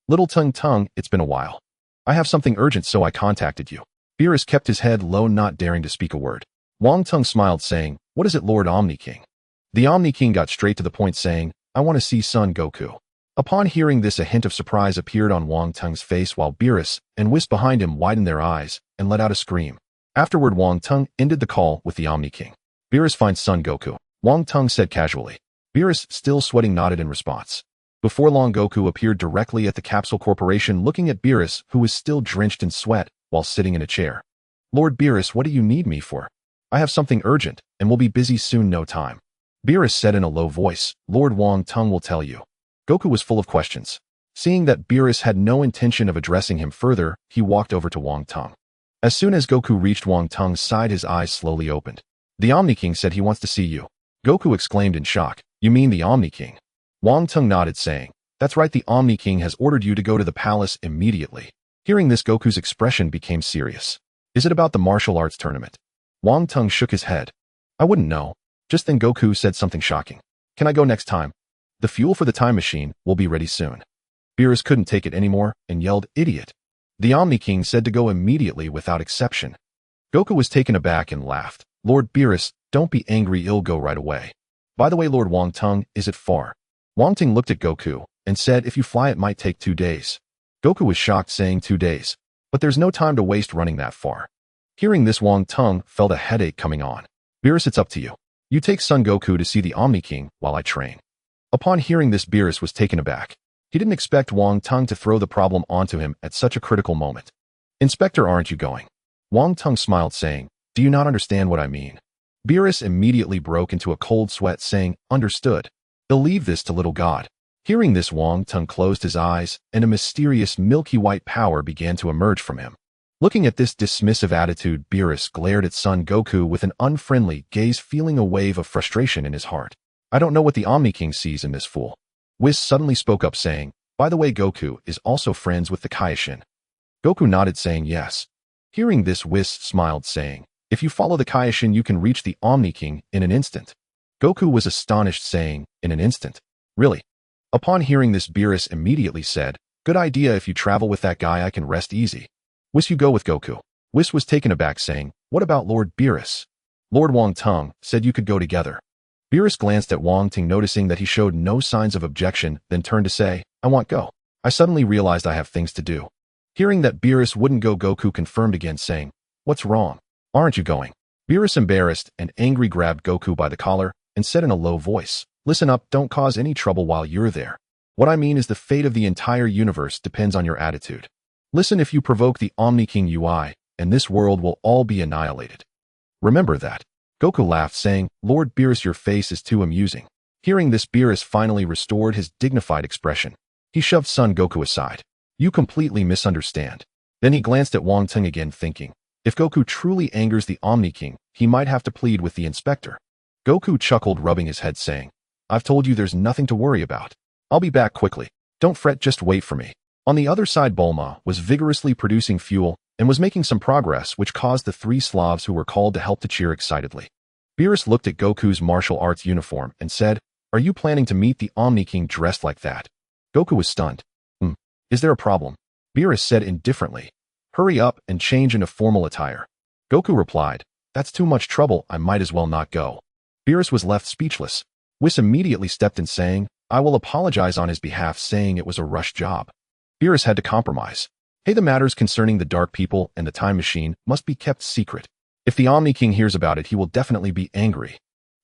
Little Tung, it's been a while. I have something urgent, so I contacted you. Beerus kept his head low, not daring to speak a word. Wang Tung smiled, saying, what is it, Lord Omni King? The Omni King got straight to the point, saying, I want to see Son Goku. Upon hearing this, a hint of surprise appeared on Wang Tung's face, while Beerus and Whis behind him widened their eyes and let out a scream. Afterward, Wang Tung ended the call with the Omni King. Beerus finds Son Goku, Wang Tung said casually. Beerus, still sweating, nodded in response. Before long, Goku appeared directly at the Capsule Corporation, looking at Beerus, who was still drenched in sweat, while sitting in a chair. Lord Beerus, what do you need me for? I have something urgent, and will be busy soon, no time. Beerus said in a low voice. Lord Wang Tung will tell you. Goku was full of questions. Seeing that Beerus had no intention of addressing him further, he walked over to Wang Teng. As soon as Goku reached Wang Teng's side, his eyes slowly opened. The Omni King said he wants to see you. Goku exclaimed in shock. You mean the Omni King? Wang Teng nodded, saying, That's right, the Omni King has ordered you to go to the palace immediately. Hearing this, Goku's expression became serious. Is it about the martial arts tournament? Wang Teng shook his head. I wouldn't know. Just then Goku said something shocking. Can I go next time? The fuel for the time machine will be ready soon. Beerus couldn't take it anymore and yelled, Idiot. The Omni King said to go immediately without exception. Goku was taken aback and laughed. Lord Beerus, don't be angry, it'll go right away. By the way, Lord Wang Teng, is it far? Wang Teng looked at Goku and said, If you fly it might take 2 days. Goku was shocked, saying 2 days. But there's no time to waste running that far. Hearing this, Wang Teng felt a headache coming on. Beerus, it's up to you. You take Son Goku to see the Omni King while I train. Upon hearing this, Beerus was taken aback. He didn't expect Wang Teng to throw the problem onto him at such a critical moment. Inspector, aren't you going? Wang Teng smiled, saying, Do you not understand what I mean? Beerus immediately broke into a cold sweat, saying, Understood. He'll leave this to little God. Hearing this, Wang Teng closed his eyes, and a mysterious milky white power began to emerge from him. Looking at this dismissive attitude, Beerus glared at Son Goku with an unfriendly gaze, feeling a wave of frustration in his heart. I don't know what the Omni King sees in this fool. Whis suddenly spoke up, saying, By the way, Goku is also friends with the Kaioshin. Goku nodded, saying yes. Hearing this, Whis smiled, saying, If you follow the Kaioshin, you can reach the Omni King in an instant. Goku was astonished, saying, In an instant? Really? Upon hearing this, Beerus immediately said, Good idea, if you travel with that guy I can rest easy. Whis, you go with Goku. Whis was taken aback, saying, What about Lord Beerus? Lord Wang Teng said you could go together. Beerus glanced at Wang Teng, noticing that he showed no signs of objection, then turned to say, I want go. I suddenly realized I have things to do. Hearing that Beerus wouldn't go, Goku confirmed again, saying, What's wrong? Aren't you going? Beerus, embarrassed and angry, grabbed Goku by the collar and said in a low voice, Listen up, don't cause any trouble while you're there. What I mean is the fate of the entire universe depends on your attitude. Listen, if you provoke the Omni King UI, and this world will all be annihilated. Remember that. Goku laughed, saying, Lord Beerus, your face is too amusing. Hearing this, Beerus finally restored his dignified expression. He shoved Son Goku aside. You completely misunderstand. Then he glanced at Wang Teng again, thinking, if Goku truly angers the Omni King, he might have to plead with the inspector. Goku chuckled, rubbing his head, saying, I've told you there's nothing to worry about. I'll be back quickly. Don't fret, just wait for me. On the other side, Bulma was vigorously producing fuel and was making some progress, which caused the 3 Slavs who were called to help to cheer excitedly. Beerus looked at Goku's martial arts uniform and said, Are you planning to meet the Omni King dressed like that? Goku was stunned. Is there a problem? Beerus said indifferently, Hurry up and change into formal attire. Goku replied, That's too much trouble, I might as well not go. Beerus was left speechless. Whis immediately stepped in, saying, I will apologize on his behalf, saying it was a rush job. Beerus had to compromise. Hey, the matters concerning the Dark People and the Time Machine must be kept secret. If the Omni King hears about it, he will definitely be angry.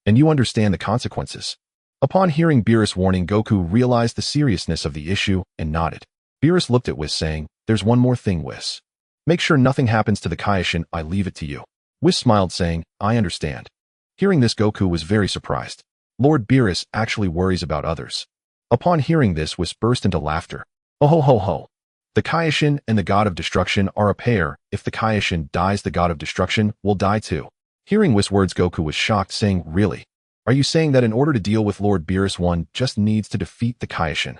And you understand the consequences. Upon hearing Beerus' warning, Goku realized the seriousness of the issue and nodded. Beerus looked at Whis, saying, There's one more thing, Whis. Make sure nothing happens to the Kaioshin, I leave it to you. Whis smiled, saying, I understand. Hearing this, Goku was very surprised. Lord Beerus actually worries about others. Upon hearing this, Whis burst into laughter. Oh ho ho ho. The Kaioshin and the God of Destruction are a pair. If the Kaioshin dies, the God of Destruction will die too. Hearing Whis' words, Goku was shocked, saying, Really? Are you saying that in order to deal with Lord Beerus, one just needs to defeat the Kaioshin?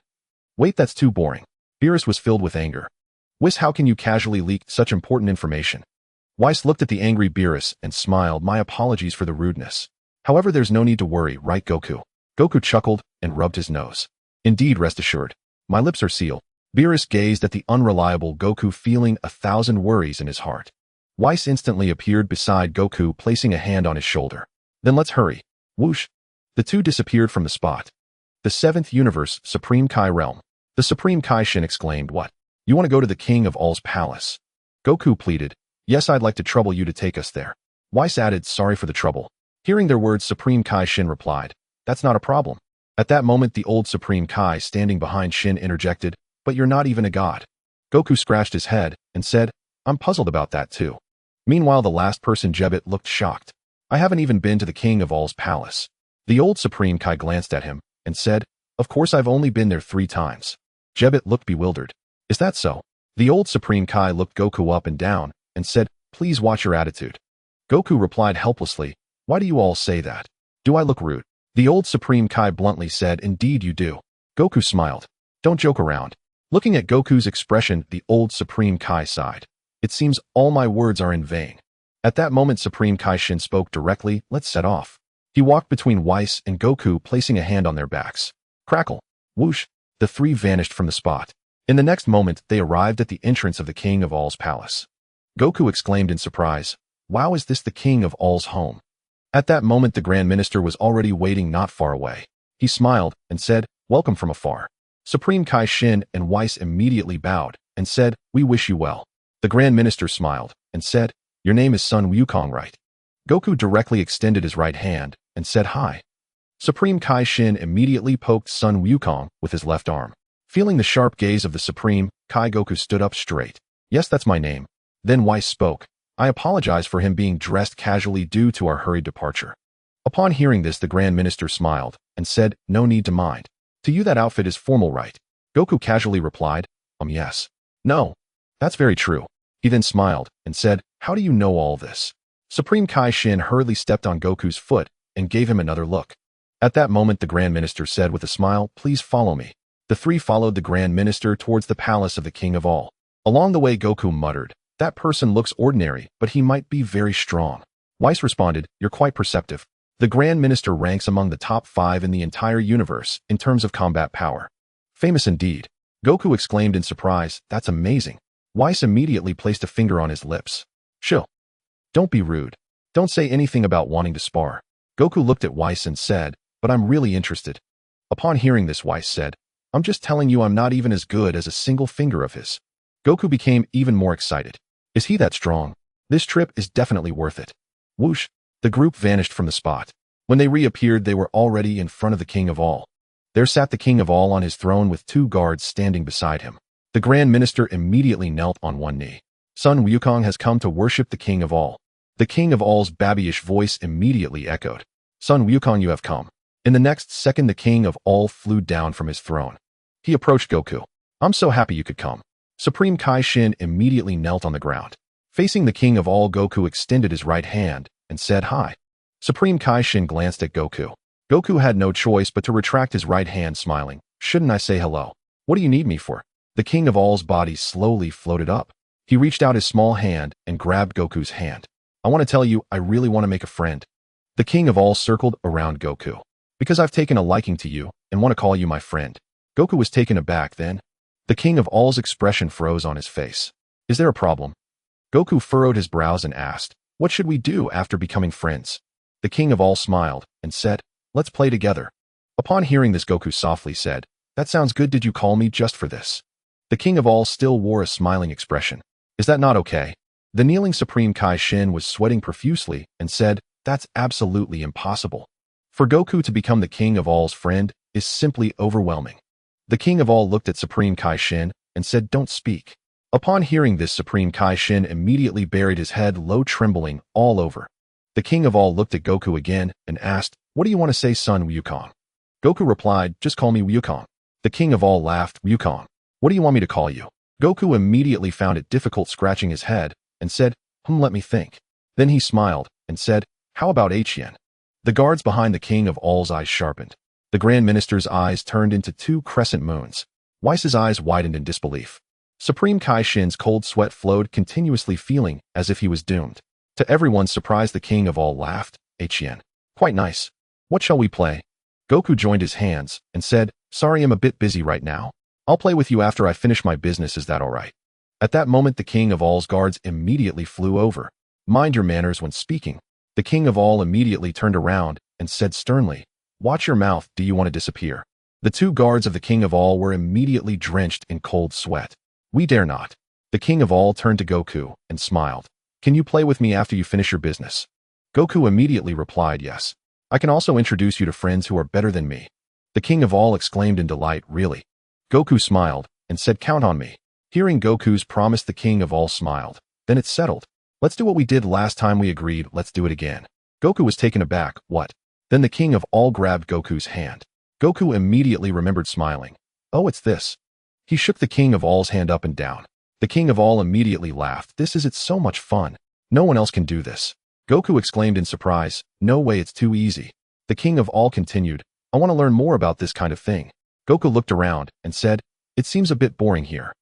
Wait, that's too boring. Beerus was filled with anger. Whis, how can you casually leak such important information? Whis looked at the angry Beerus and smiled. My apologies for the rudeness. However, there's no need to worry, right, Goku? Goku chuckled and rubbed his nose. Indeed, rest assured. My lips are sealed. Beerus gazed at the unreliable Goku, feeling 1,000 worries in his heart. Whis instantly appeared beside Goku, placing a hand on his shoulder. Then let's hurry. Whoosh. The two disappeared from the spot. The 7th Universe, Supreme Kai Realm. The Supreme Kaioshin exclaimed, What? You want to go to the King of All's palace? Goku pleaded, Yes, I'd like to trouble you to take us there. Whis added, Sorry for the trouble. Hearing their words, Supreme Kai Shin replied, That's not a problem. At that moment, the old Supreme Kai standing behind Shin interjected, But you're not even a god. Goku scratched his head and said, I'm puzzled about that too. Meanwhile, the last person, Jebit, looked shocked. I haven't even been to the King of All's palace. The old Supreme Kai glanced at him and said, Of course, I've only been there 3 times. Jebit looked bewildered. Is that so? The old Supreme Kai looked Goku up and down and said, please watch your attitude. Goku replied helplessly, why do you all say that? Do I look rude? The old Supreme Kai bluntly said, indeed you do. Goku smiled. Don't joke around. Looking at Goku's expression, the old Supreme Kai sighed. It seems all my words are in vain. At that moment, Supreme Kai Shin spoke directly, let's set off. He walked between Whis and Goku, placing a hand on their backs. Crackle. Whoosh. The three vanished from the spot. In the next moment, they arrived at the entrance of the King of All's palace. Goku exclaimed in surprise, wow, is this the King of All's home? At that moment, the Grand Minister was already waiting not far away. He smiled and said, welcome from afar. Supreme Kai Shin and Whis immediately bowed and said, we wish you well. The Grand Minister smiled and said, your name is Sun Wukong, right? Goku directly extended his right hand and said hi. Supreme Kai Shin immediately poked Sun Wukong with his left arm. Feeling the sharp gaze of the Supreme Kai, Goku stood up straight. Yes, that's my name. Then Whis spoke. I apologize for him being dressed casually due to our hurried departure. Upon hearing this, the Grand Minister smiled and said, no need to mind. To you that outfit is formal, right? Goku casually replied, yes. No. That's very true. He then smiled and said, how do you know all this? Supreme Kai Shin hurriedly stepped on Goku's foot and gave him another look. At that moment, the Grand Minister said with a smile, please follow me. The three followed the Grand Minister towards the palace of the King of All. Along the way, Goku muttered, that person looks ordinary, but he might be very strong. Whis responded, you're quite perceptive. The Grand Minister ranks among the top 5 in the entire universe in terms of combat power. Famous indeed. Goku exclaimed in surprise, that's amazing. Whis immediately placed a finger on his lips. Chill. Don't be rude. Don't say anything about wanting to spar. Goku looked at Whis and said, but I'm really interested. Upon hearing this, Whis said, I'm just telling you I'm not even as good as a single finger of his. Goku became even more excited. Is he that strong? This trip is definitely worth it. Whoosh. The group vanished from the spot. When they reappeared, they were already in front of the King of All. There sat the King of All on his throne with 2 guards standing beside him. The Grand Minister immediately knelt on one knee. Sun Wukong has come to worship the King of All. The King of All's babyish voice immediately echoed. Sun Wukong, you have come. In the next second, the King of All flew down from his throne. He approached Goku. I'm so happy you could come. Supreme Kai Shin immediately knelt on the ground. Facing the King of All, Goku extended his right hand and said hi. Supreme Kai Shin glanced at Goku. Goku had no choice but to retract his right hand, smiling. Shouldn't I say hello? What do you need me for? The King of All's body slowly floated up. He reached out his small hand and grabbed Goku's hand. I want to tell you, I really want to make a friend. The King of All circled around Goku. Because I've taken a liking to you and want to call you my friend. Goku was taken aback then. The King of All's expression froze on his face. Is there a problem? Goku furrowed his brows and asked, what should we do after becoming friends? The King of All smiled and said, let's play together. Upon hearing this, Goku softly said, that sounds good. Did you call me just for this? The King of All still wore a smiling expression. Is that not okay? The kneeling Supreme Kai Shin was sweating profusely and said, that's absolutely impossible. For Goku to become the King of All's friend is simply overwhelming. The King of All looked at Supreme Kai Shin and said, don't speak. Upon hearing this, Supreme Kai Shin immediately buried his head low, trembling all over. The King of All looked at Goku again and asked, what do you want to say, Sun Wukong? Goku replied, just call me Wukong. The King of All laughed, Wukong. What do you want me to call you? Goku immediately found it difficult, scratching his head and said, let me think. Then he smiled and said, how about Hien? The guards behind the King of All's eyes sharpened. The Grand Minister's eyes turned into 2 crescent moons. Whis' eyes widened in disbelief. Supreme Kai Shin's cold sweat flowed continuously, feeling as if he was doomed. To everyone's surprise, the King of All laughed, Hien. Quite nice. What shall we play? Goku joined his hands and said, sorry, I'm a bit busy right now. I'll play with you after I finish my business, is that alright? At that moment, the King of All's guards immediately flew over. Mind your manners when speaking. The King of All immediately turned around and said sternly, watch your mouth, do you want to disappear? The 2 guards of the King of All were immediately drenched in cold sweat. We dare not. The King of All turned to Goku and smiled. Can you play with me after you finish your business? Goku immediately replied, yes. I can also introduce you to friends who are better than me. The King of All exclaimed in delight, really? Goku smiled and said, count on me. Hearing Goku's promise, the King of All smiled. Then it's settled. Let's do what we did last time. We agreed, let's do it again. Goku was taken aback, what? Then the King of All grabbed Goku's hand. Goku immediately remembered, smiling. Oh, it's this. He shook the King of All's hand up and down. The King of All immediately laughed. It's so much fun. No one else can do this. Goku exclaimed in surprise, no way, it's too easy. The King of All continued, I want to learn more about this kind of thing. Goku looked around and said, it seems a bit boring here.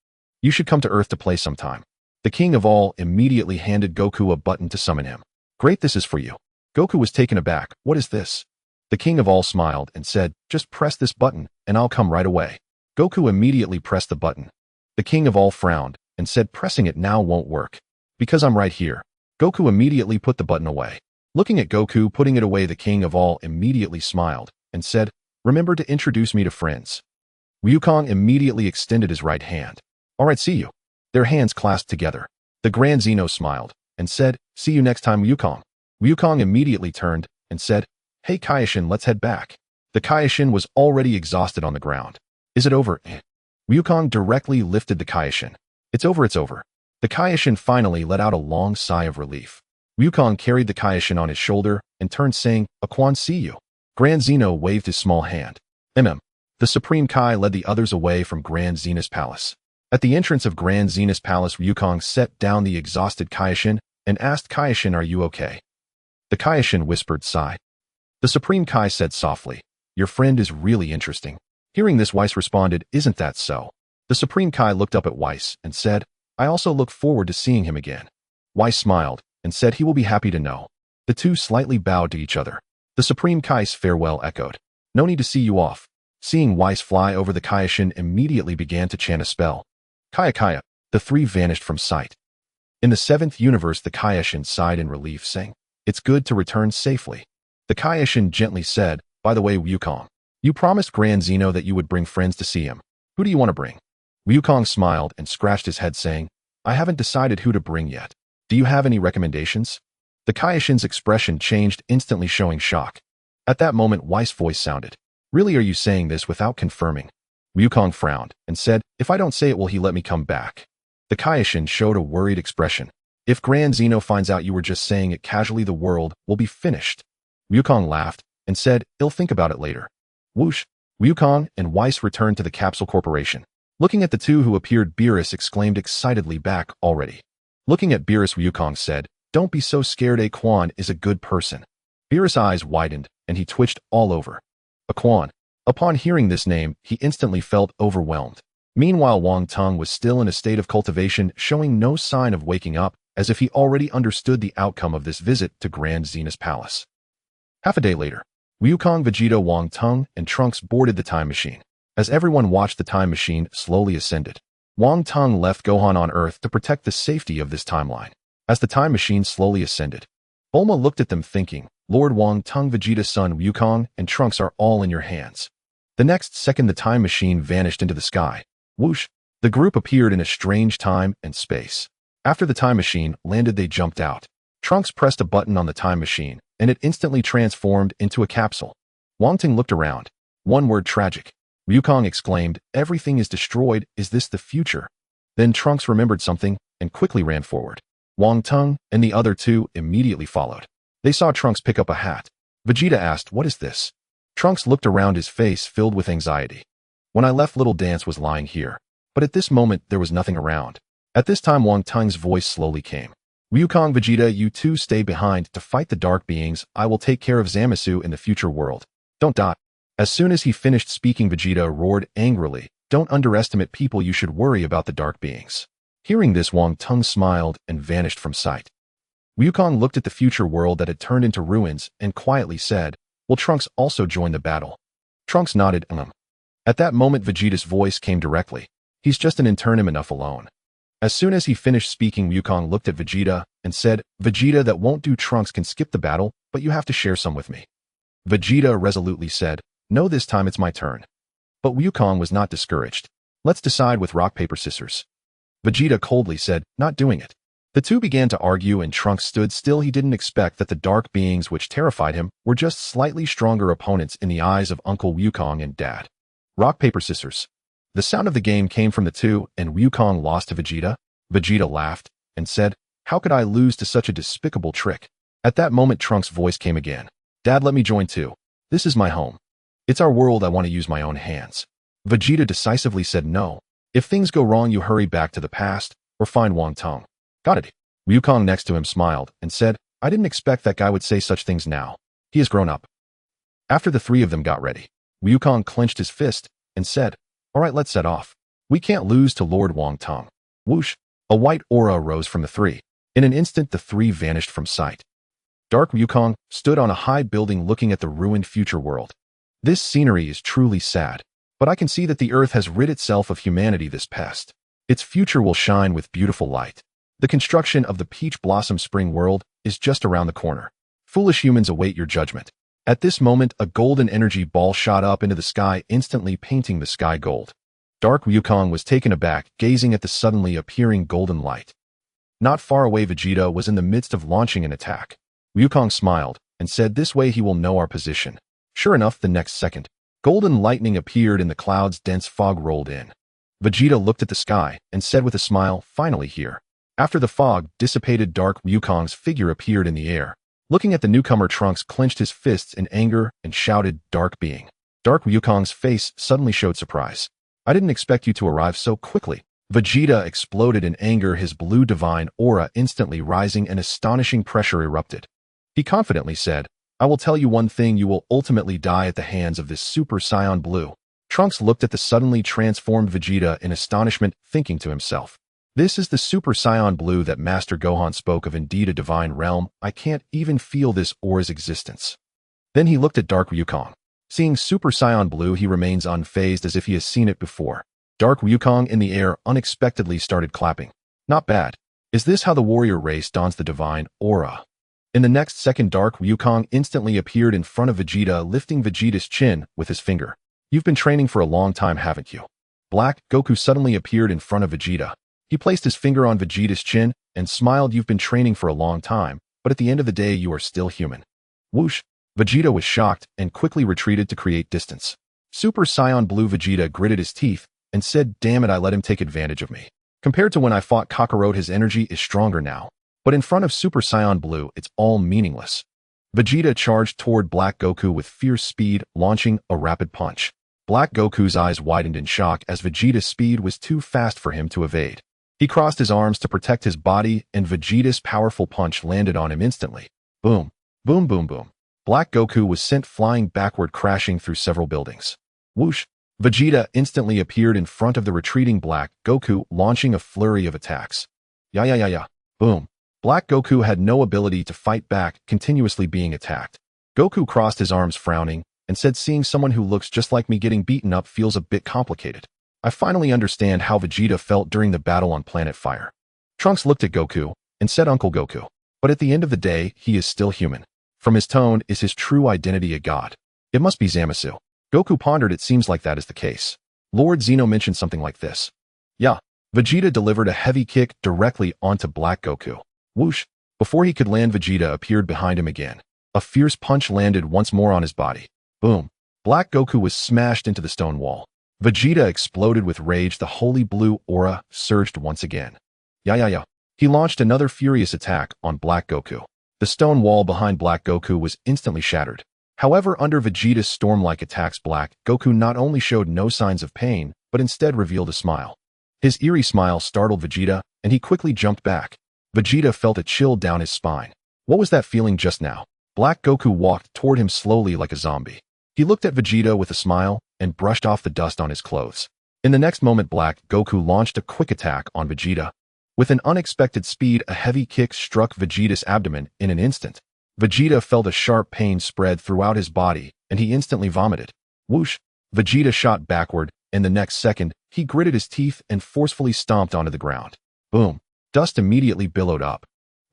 You should come to Earth to play sometime. The King of All immediately handed Goku a button to summon him. Great, this is for you. Goku was taken aback. What is this? The King of All smiled and said, just press this button and I'll come right away. Goku immediately pressed the button. The King of All frowned and said, pressing it now won't work. Because I'm right here. Goku immediately put the button away. Looking at Goku putting it away, the King of All immediately smiled and said, remember to introduce me to friends. Wukong immediately extended his right hand. Alright, see you. Their hands clasped together. The Grand Zeno smiled and said, see you next time, Wukong. Wukong immediately turned and said, hey Kaioshin, let's head back. The Kaioshin was already exhausted on the ground. Is it over? Wukong directly lifted the Kaioshin. It's over, it's over. The Kaioshin finally let out a long sigh of relief. Wukong carried the Kaioshin on his shoulder and turned saying, Aquan, see you. Grand Zeno waved his small hand. The Supreme Kai led the others away from Grand Zena's palace. At the entrance of Grand Zena's palace, Wukong set down the exhausted Kaioshin and asked Kaioshin, are you okay? The Kaioshin whispered, sigh. The Supreme Kai said softly, your friend is really interesting. Hearing this, Whis responded, isn't that so? The Supreme Kai looked up at Whis and said, I also look forward to seeing him again. Whis smiled and said he will be happy to know. The two slightly bowed to each other. The Supreme Kai's farewell echoed. No need to see you off. Seeing Whis fly over, the Kaioshin immediately began to chant a spell. Kaya Kaya. The three vanished from sight. In the seventh universe, the Kaioshin sighed in relief, saying, it's good to return safely. The Kaioshin gently said, by the way, Wukong, you promised Grand Zeno that you would bring friends to see him. Who do you want to bring? Wukong smiled and scratched his head, saying, I haven't decided who to bring yet. Do you have any recommendations? The Kaioshin's expression changed, instantly showing shock. At that moment, Whis' voice sounded. Really, are you saying this without confirming? Wukong frowned and said, if I don't say it, will he let me come back? The Kaioshin showed a worried expression. If Grand Zeno finds out you were just saying it casually, the world will be finished. Wukong laughed and said, he'll think about it later. Whoosh! Wukong and Whis returned to the Capsule Corporation. Looking at the two who appeared, Beerus exclaimed excitedly, back already. Looking at Beerus, Wukong said, don't be so scared, Aquan is a good person. Beerus' eyes widened and he twitched all over. Aquan. Upon hearing this name, he instantly felt overwhelmed. Meanwhile, Wang Tung was still in a state of cultivation, showing no sign of waking up, as if he already understood the outcome of this visit to Grand Zena's palace. Half a day later, Wukong, Vegeta, Wang Tung, and Trunks boarded the time machine. As everyone watched, the time machine slowly ascended. Wang Tung left Gohan on Earth to protect the safety of this timeline. As the time machine slowly ascended, Bulma looked at them thinking, Lord Wang Tung, Vegeta's son Wukong, and Trunks are all in your hands. The next second, the time machine vanished into the sky. Whoosh! The group appeared in a strange time and space. After the time machine landed, they jumped out. Trunks pressed a button on the time machine, and it instantly transformed into a capsule. Wang Tung looked around. One word, tragic. Wukong exclaimed, everything is destroyed, is this the future? Then Trunks remembered something and quickly ran forward. Wang Tung and the other two immediately followed. They saw Trunks pick up a hat. Vegeta asked, what is this? Trunks looked around, his face filled with anxiety. When I left, Little Dance was lying here. But at this moment, there was nothing around. At this time, Wang Tung's voice slowly came. Wukong, Vegeta, you two stay behind to fight the dark beings. I will take care of Zamasu in the future world. Don't die. As soon as he finished speaking, Vegeta roared angrily, don't underestimate people, you should worry about the dark beings. Hearing this, Wang Tung smiled and vanished from sight. Wukong looked at the future world that had turned into ruins and quietly said, will Trunks also join the battle? Trunks nodded, At that moment, Vegeta's voice came directly. He's just an intern, enough alone. As soon as he finished speaking, Wukong looked at Vegeta and said, Vegeta, that won't do. Trunks can skip the battle, but you have to share some with me. Vegeta resolutely said, no, this time it's my turn. But Wukong was not discouraged. Let's decide with rock, paper, scissors. Vegeta coldly said, not doing it. The two began to argue and Trunks stood still. He didn't expect that the dark beings which terrified him were just slightly stronger opponents in the eyes of Uncle Wukong and Dad. Rock, paper, scissors. The sound of the game came from the two and Wukong lost to Vegeta. Vegeta laughed and said, how could I lose to such a despicable trick? At that moment, Trunks' voice came again. Dad, let me join too. This is my home. It's our world. I want to use my own hands. Vegeta decisively said no. If things go wrong, you hurry back to the past or find Wang Tong. Got it. Wukong next to him smiled and said, I didn't expect that guy would say such things now. He has grown up. After the three of them got ready, Wukong clenched his fist and said, all right, let's set off. We can't lose to Lord Wang Tong. Whoosh! A white aura arose from the three. In an instant, the three vanished from sight. Dark Wukong stood on a high building looking at the ruined future world. This scenery is truly sad, but I can see that the earth has rid itself of humanity this past. Its future will shine with beautiful light. The construction of the Peach Blossom Spring world is just around the corner. Foolish humans await your judgment. At this moment, a golden energy ball shot up into the sky, instantly painting the sky gold. Dark Wukong was taken aback, gazing at the suddenly appearing golden light. Not far away, Vegeta was in the midst of launching an attack. Wukong smiled and said, this way he will know our position. Sure enough, the next second, golden lightning appeared in the clouds, dense fog rolled in. Vegeta looked at the sky and said with a smile, finally here. After the fog dissipated, Dark Wukong's figure appeared in the air. Looking at the newcomer, Trunks clenched his fists in anger and shouted, Dark Being. Dark Wukong's face suddenly showed surprise. I didn't expect you to arrive so quickly. Vegeta exploded in anger, his blue divine aura instantly rising, and astonishing pressure erupted. He confidently said, I will tell you one thing, you will ultimately die at the hands of this Super Saiyan Blue. Trunks looked at the suddenly transformed Vegeta in astonishment, thinking to himself, this is the Super Saiyan Blue that Master Gohan spoke of, indeed a divine realm. I can't even feel this aura's existence. Then he looked at Dark Wukong. Seeing Super Saiyan Blue, he remains unfazed as if he has seen it before. Dark Wukong in the air unexpectedly started clapping. Not bad. Is this how the warrior race dons the divine aura? In the next second, Dark Wukong instantly appeared in front of Vegeta, lifting Vegeta's chin with his finger. You've been training for a long time, haven't you? Black Goku suddenly appeared in front of Vegeta. He placed his finger on Vegeta's chin and smiled. You've been training for a long time, but at the end of the day, you are still human. Whoosh! Vegeta was shocked and quickly retreated to create distance. Super Saiyan Blue Vegeta gritted his teeth and said, damn it, I let him take advantage of me. Compared to when I fought Kakarot, his energy is stronger now. But in front of Super Saiyan Blue, it's all meaningless. Vegeta charged toward Black Goku with fierce speed, launching a rapid punch. Black Goku's eyes widened in shock as Vegeta's speed was too fast for him to evade. He crossed his arms to protect his body, and Vegeta's powerful punch landed on him instantly. Boom, boom, boom, boom. Black Goku was sent flying backward, crashing through several buildings. Whoosh! Vegeta instantly appeared in front of the retreating Black Goku, launching a flurry of attacks. Yeah. Boom. Black Goku had no ability to fight back, continuously being attacked. Goku crossed his arms, frowning, and said, seeing someone who looks just like me getting beaten up feels a bit complicated. I finally understand how Vegeta felt during the battle on Planet Fire. Trunks looked at Goku and said, Uncle Goku. But at the end of the day, he is still human. From his tone, is his true identity a god? It must be Zamasu. Goku pondered. It seems like that is the case. Lord Zeno mentioned something like this. Yeah. Vegeta delivered a heavy kick directly onto Black Goku. Whoosh! Before he could land, Vegeta appeared behind him again. A fierce punch landed once more on his body. Boom! Black Goku was smashed into the stone wall. Vegeta exploded with rage. The holy blue aura surged once again. Yeah. He launched another furious attack on Black Goku. The stone wall behind Black Goku was instantly shattered. However, under Vegeta's storm-like attacks, Black Goku not only showed no signs of pain, but instead revealed a smile. His eerie smile startled Vegeta, and he quickly jumped back. Vegeta felt a chill down his spine. What was that feeling just now? Black Goku walked toward him slowly like a zombie. He looked at Vegeta with a smile and brushed off the dust on his clothes. In the next moment, Black Goku launched a quick attack on Vegeta. With an unexpected speed, a heavy kick struck Vegeta's abdomen in an instant. Vegeta felt a sharp pain spread throughout his body, and he instantly vomited. Whoosh! Vegeta shot backward, and the next second, he gritted his teeth and forcefully stomped onto the ground. Boom! Dust immediately billowed up.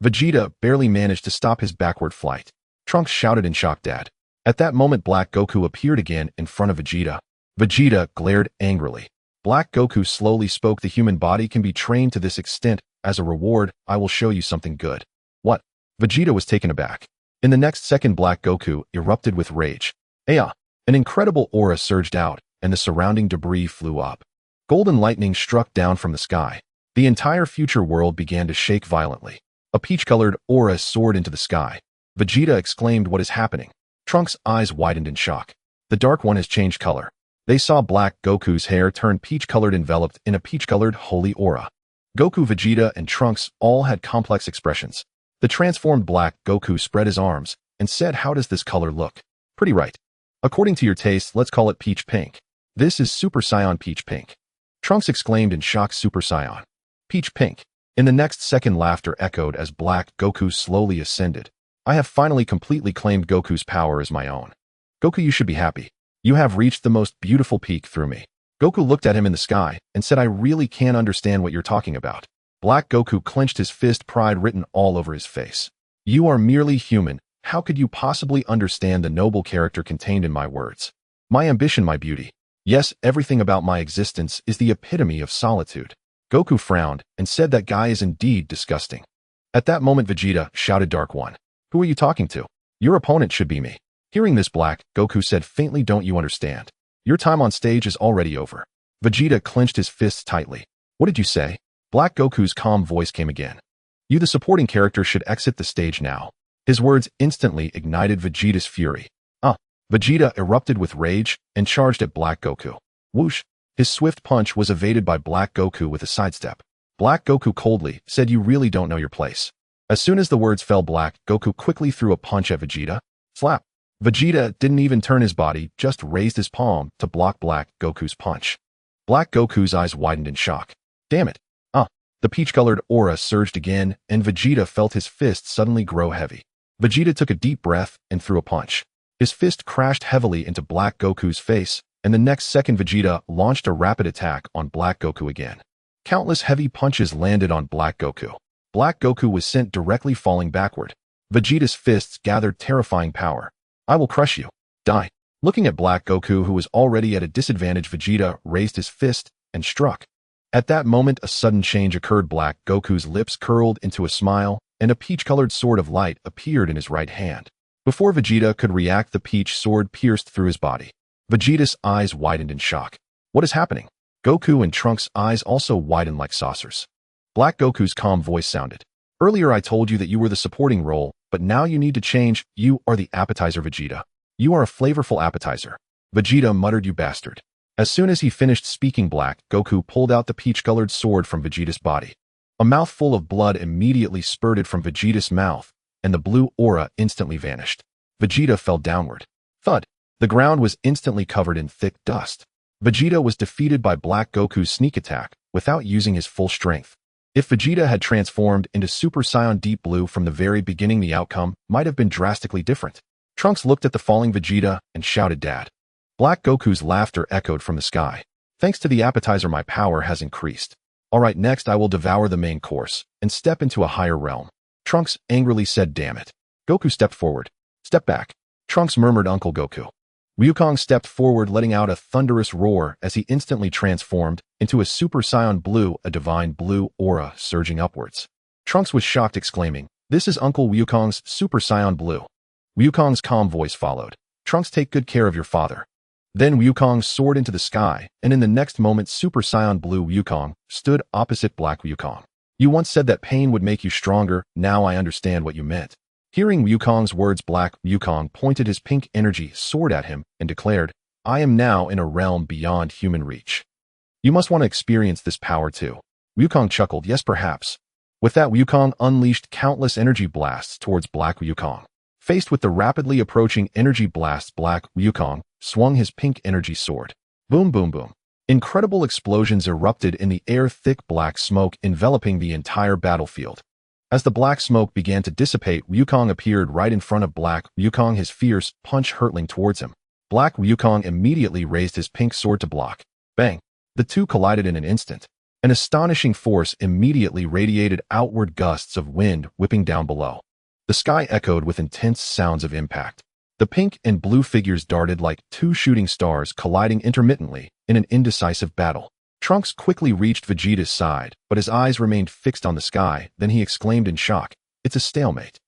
Vegeta barely managed to stop his backward flight. Trunks shouted in shock, Dad. At that moment, Black Goku appeared again in front of Vegeta. Vegeta glared angrily. Black Goku slowly spoke, the human body can be trained to this extent. As a reward, I will show you something good. What? Vegeta was taken aback. In the next second, Black Goku erupted with rage. Aya! An incredible aura surged out, and the surrounding debris flew up. Golden lightning struck down from the sky. The entire future world began to shake violently. A peach-colored aura soared into the sky. Vegeta exclaimed, what is happening? Trunks' eyes widened in shock. The Dark One has changed color. They saw Black Goku's hair turn peach-colored, enveloped in a peach-colored holy aura. Goku, Vegeta, and Trunks all had complex expressions. The transformed Black Goku spread his arms and said, "How does this color look?" "Pretty right. According to your taste, let's call it peach pink." "This is Super Saiyan Peach Pink." Trunks exclaimed in shock. Super Saiyan Peach Pink. In the next second, laughter echoed as Black Goku slowly ascended. "I have finally completely claimed Goku's power as my own." "Goku, you should be happy. You have reached the most beautiful peak through me." Goku looked at him in the sky and said, "I really can't understand what you're talking about." Black Goku clenched his fist, pride written all over his face. "You are merely human. How could you possibly understand the noble character contained in my words? My ambition, my beauty. Yes, everything about my existence is the epitome of solitude." Goku frowned and said, "That guy is indeed disgusting." At that moment, Vegeta shouted, "Dark One, who are you talking to? Your opponent should be me." Hearing this, Black Goku said faintly, "Don't you understand? Your time on stage is already over." Vegeta clenched his fists tightly. "What did you say?" Black Goku's calm voice came again. "You, the supporting character, should exit the stage now." His words instantly ignited Vegeta's fury. Vegeta erupted with rage and charged at Black Goku. Whoosh! His swift punch was evaded by Black Goku with a sidestep. Black Goku coldly said, "You really don't know your place." As soon as the words fell, Black Goku quickly threw a punch at Vegeta. Slap! Vegeta didn't even turn his body, just raised his palm to block Black Goku's punch. Black Goku's eyes widened in shock. "Damn it!" The peach-colored aura surged again, and Vegeta felt his fist suddenly grow heavy. Vegeta took a deep breath and threw a punch. His fist crashed heavily into Black Goku's face, and the next second Vegeta launched a rapid attack on Black Goku again. Countless heavy punches landed on Black Goku. Black Goku was sent directly falling backward. Vegeta's fists gathered terrifying power. "I will crush you. Die." Looking at Black Goku, who was already at a disadvantage, Vegeta raised his fist and struck. At that moment, a sudden change occurred. Black Goku's lips curled into a smile, and a peach-colored sword of light appeared in his right hand. Before Vegeta could react, the peach sword pierced through his body. Vegeta's eyes widened in shock. What is happening? Goku and Trunks' eyes also widened like saucers. Black Goku's calm voice sounded. "Earlier I told you that you were the supporting role, but now you need to change. You are the appetizer, Vegeta. You are a flavorful appetizer." Vegeta muttered, "You bastard." As soon as he finished speaking, Black Goku pulled out the peach-colored sword from Vegeta's body. A mouthful of blood immediately spurted from Vegeta's mouth, and the blue aura instantly vanished. Vegeta fell downward. Thud! The ground was instantly covered in thick dust. Vegeta was defeated by Black Goku's sneak attack without using his full strength. If Vegeta had transformed into Super Saiyan Deep Blue from the very beginning, the outcome might have been drastically different. Trunks looked at the falling Vegeta and shouted, "Dad." Black Goku's laughter echoed from the sky. "Thanks to the appetizer, my power has increased. Alright, next I will devour the main course and step into a higher realm." Trunks angrily said, "Damn it." Goku stepped forward. "Step back." Trunks murmured, "Uncle Goku." Wukong stepped forward, letting out a thunderous roar as he instantly transformed into a Super Saiyan Blue, a divine blue aura surging upwards. Trunks was shocked, exclaiming, "This is Uncle Wukong's Super Saiyan Blue." Wukong's calm voice followed. "Trunks, take good care of your father." Then Wukong soared into the sky, and in the next moment Super Saiyan Blue Wukong stood opposite Black Wukong. "You once said that pain would make you stronger, now I understand what you meant." Hearing Wukong's words, Black Wukong pointed his pink energy sword at him and declared, "I am now in a realm beyond human reach. You must want to experience this power too." Wukong chuckled, "Yes, perhaps." With that, Wukong unleashed countless energy blasts towards Black Wukong. Faced with the rapidly approaching energy blasts, Black Wukong swung his pink energy sword. Boom, boom, boom. Incredible explosions erupted in the air, thick black smoke enveloping the entire battlefield. As the black smoke began to dissipate, Wukong appeared right in front of Black Wukong, his fierce punch hurtling towards him. Black Wukong immediately raised his pink sword to block. Bang! The two collided in an instant. An astonishing force immediately radiated outward, gusts of wind whipping down below. The sky echoed with intense sounds of impact. The pink and blue figures darted like two shooting stars, colliding intermittently in an indecisive battle. Trunks quickly reached Vegeta's side, but his eyes remained fixed on the sky. Then he exclaimed in shock, "It's a stalemate."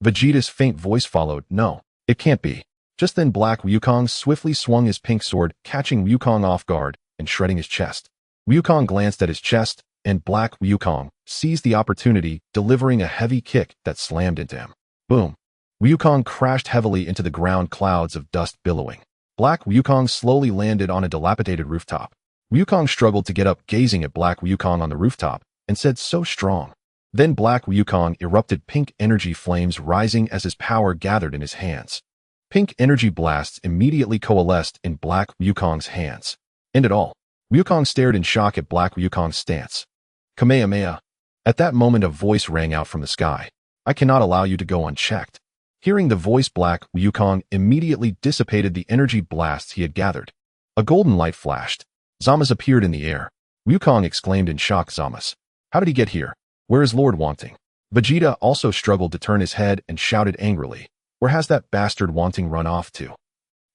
Vegeta's faint voice followed, "No, it can't be." Just then Black Wukong swiftly swung his pink sword, catching Wukong off guard and shredding his chest. Wukong glanced at his chest, and Black Wukong seized the opportunity, delivering a heavy kick that slammed into him. Boom! Wukong crashed heavily into the ground, clouds of dust billowing. Black Wukong slowly landed on a dilapidated rooftop. Wukong struggled to get up, gazing at Black Wukong on the rooftop, and said, "So strong." Then Black Wukong erupted, pink energy flames rising as his power gathered in his hands. Pink energy blasts immediately coalesced in Black Wukong's hands. End it all. Wukong stared in shock at Black Wukong's stance. Kamehameha. At that moment a voice rang out from the sky. "I cannot allow you to go unchecked." Hearing the voice, Black Wukong immediately dissipated the energy blasts he had gathered. A golden light flashed. Zamasu appeared in the air. Wukong exclaimed in shock, "Zamasu, how did he get here? Where is Lord Wanting?" Vegeta also struggled to turn his head and shouted angrily, "Where has that bastard Wanting run off to?"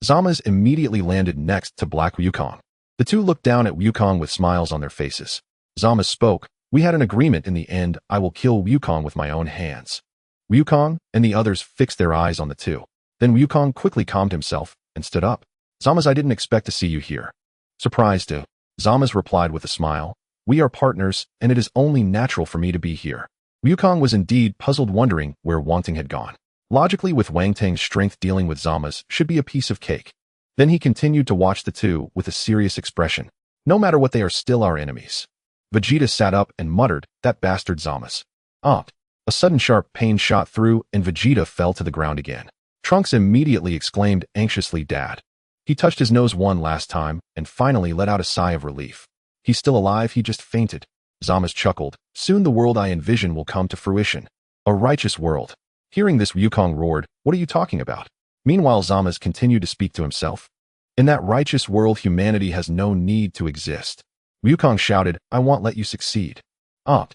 Zamasu immediately landed next to Black Wukong. The two looked down at Wukong with smiles on their faces. Zamasu spoke, "We had an agreement in the end. I will kill Wukong with my own hands." Wukong and the others fixed their eyes on the two. Then Wukong quickly calmed himself and stood up. "Zamasu, I didn't expect to see you here." "Surprised too." Zamasu replied with a smile. "We are partners, and it is only natural for me to be here." Wukong was indeed puzzled, wondering where Wanting had gone. Logically, with Wang Tang's strength, dealing with Zamasu should be a piece of cake. Then he continued to watch the two with a serious expression. "No matter what, they are still our enemies." Vegeta sat up and muttered, "That bastard Zamasu." Ah! A sudden sharp pain shot through, and Vegeta fell to the ground again. Trunks immediately exclaimed anxiously, "Dad." He touched his nose one last time, and finally let out a sigh of relief. "He's still alive, he just fainted." Zamasu chuckled. "Soon the world I envision will come to fruition. A righteous world." Hearing this, Wukong roared, "What are you talking about?" Meanwhile, Zamasu continued to speak to himself. "In that righteous world, humanity has no need to exist." Wukong shouted, "I won't let you succeed." Ah!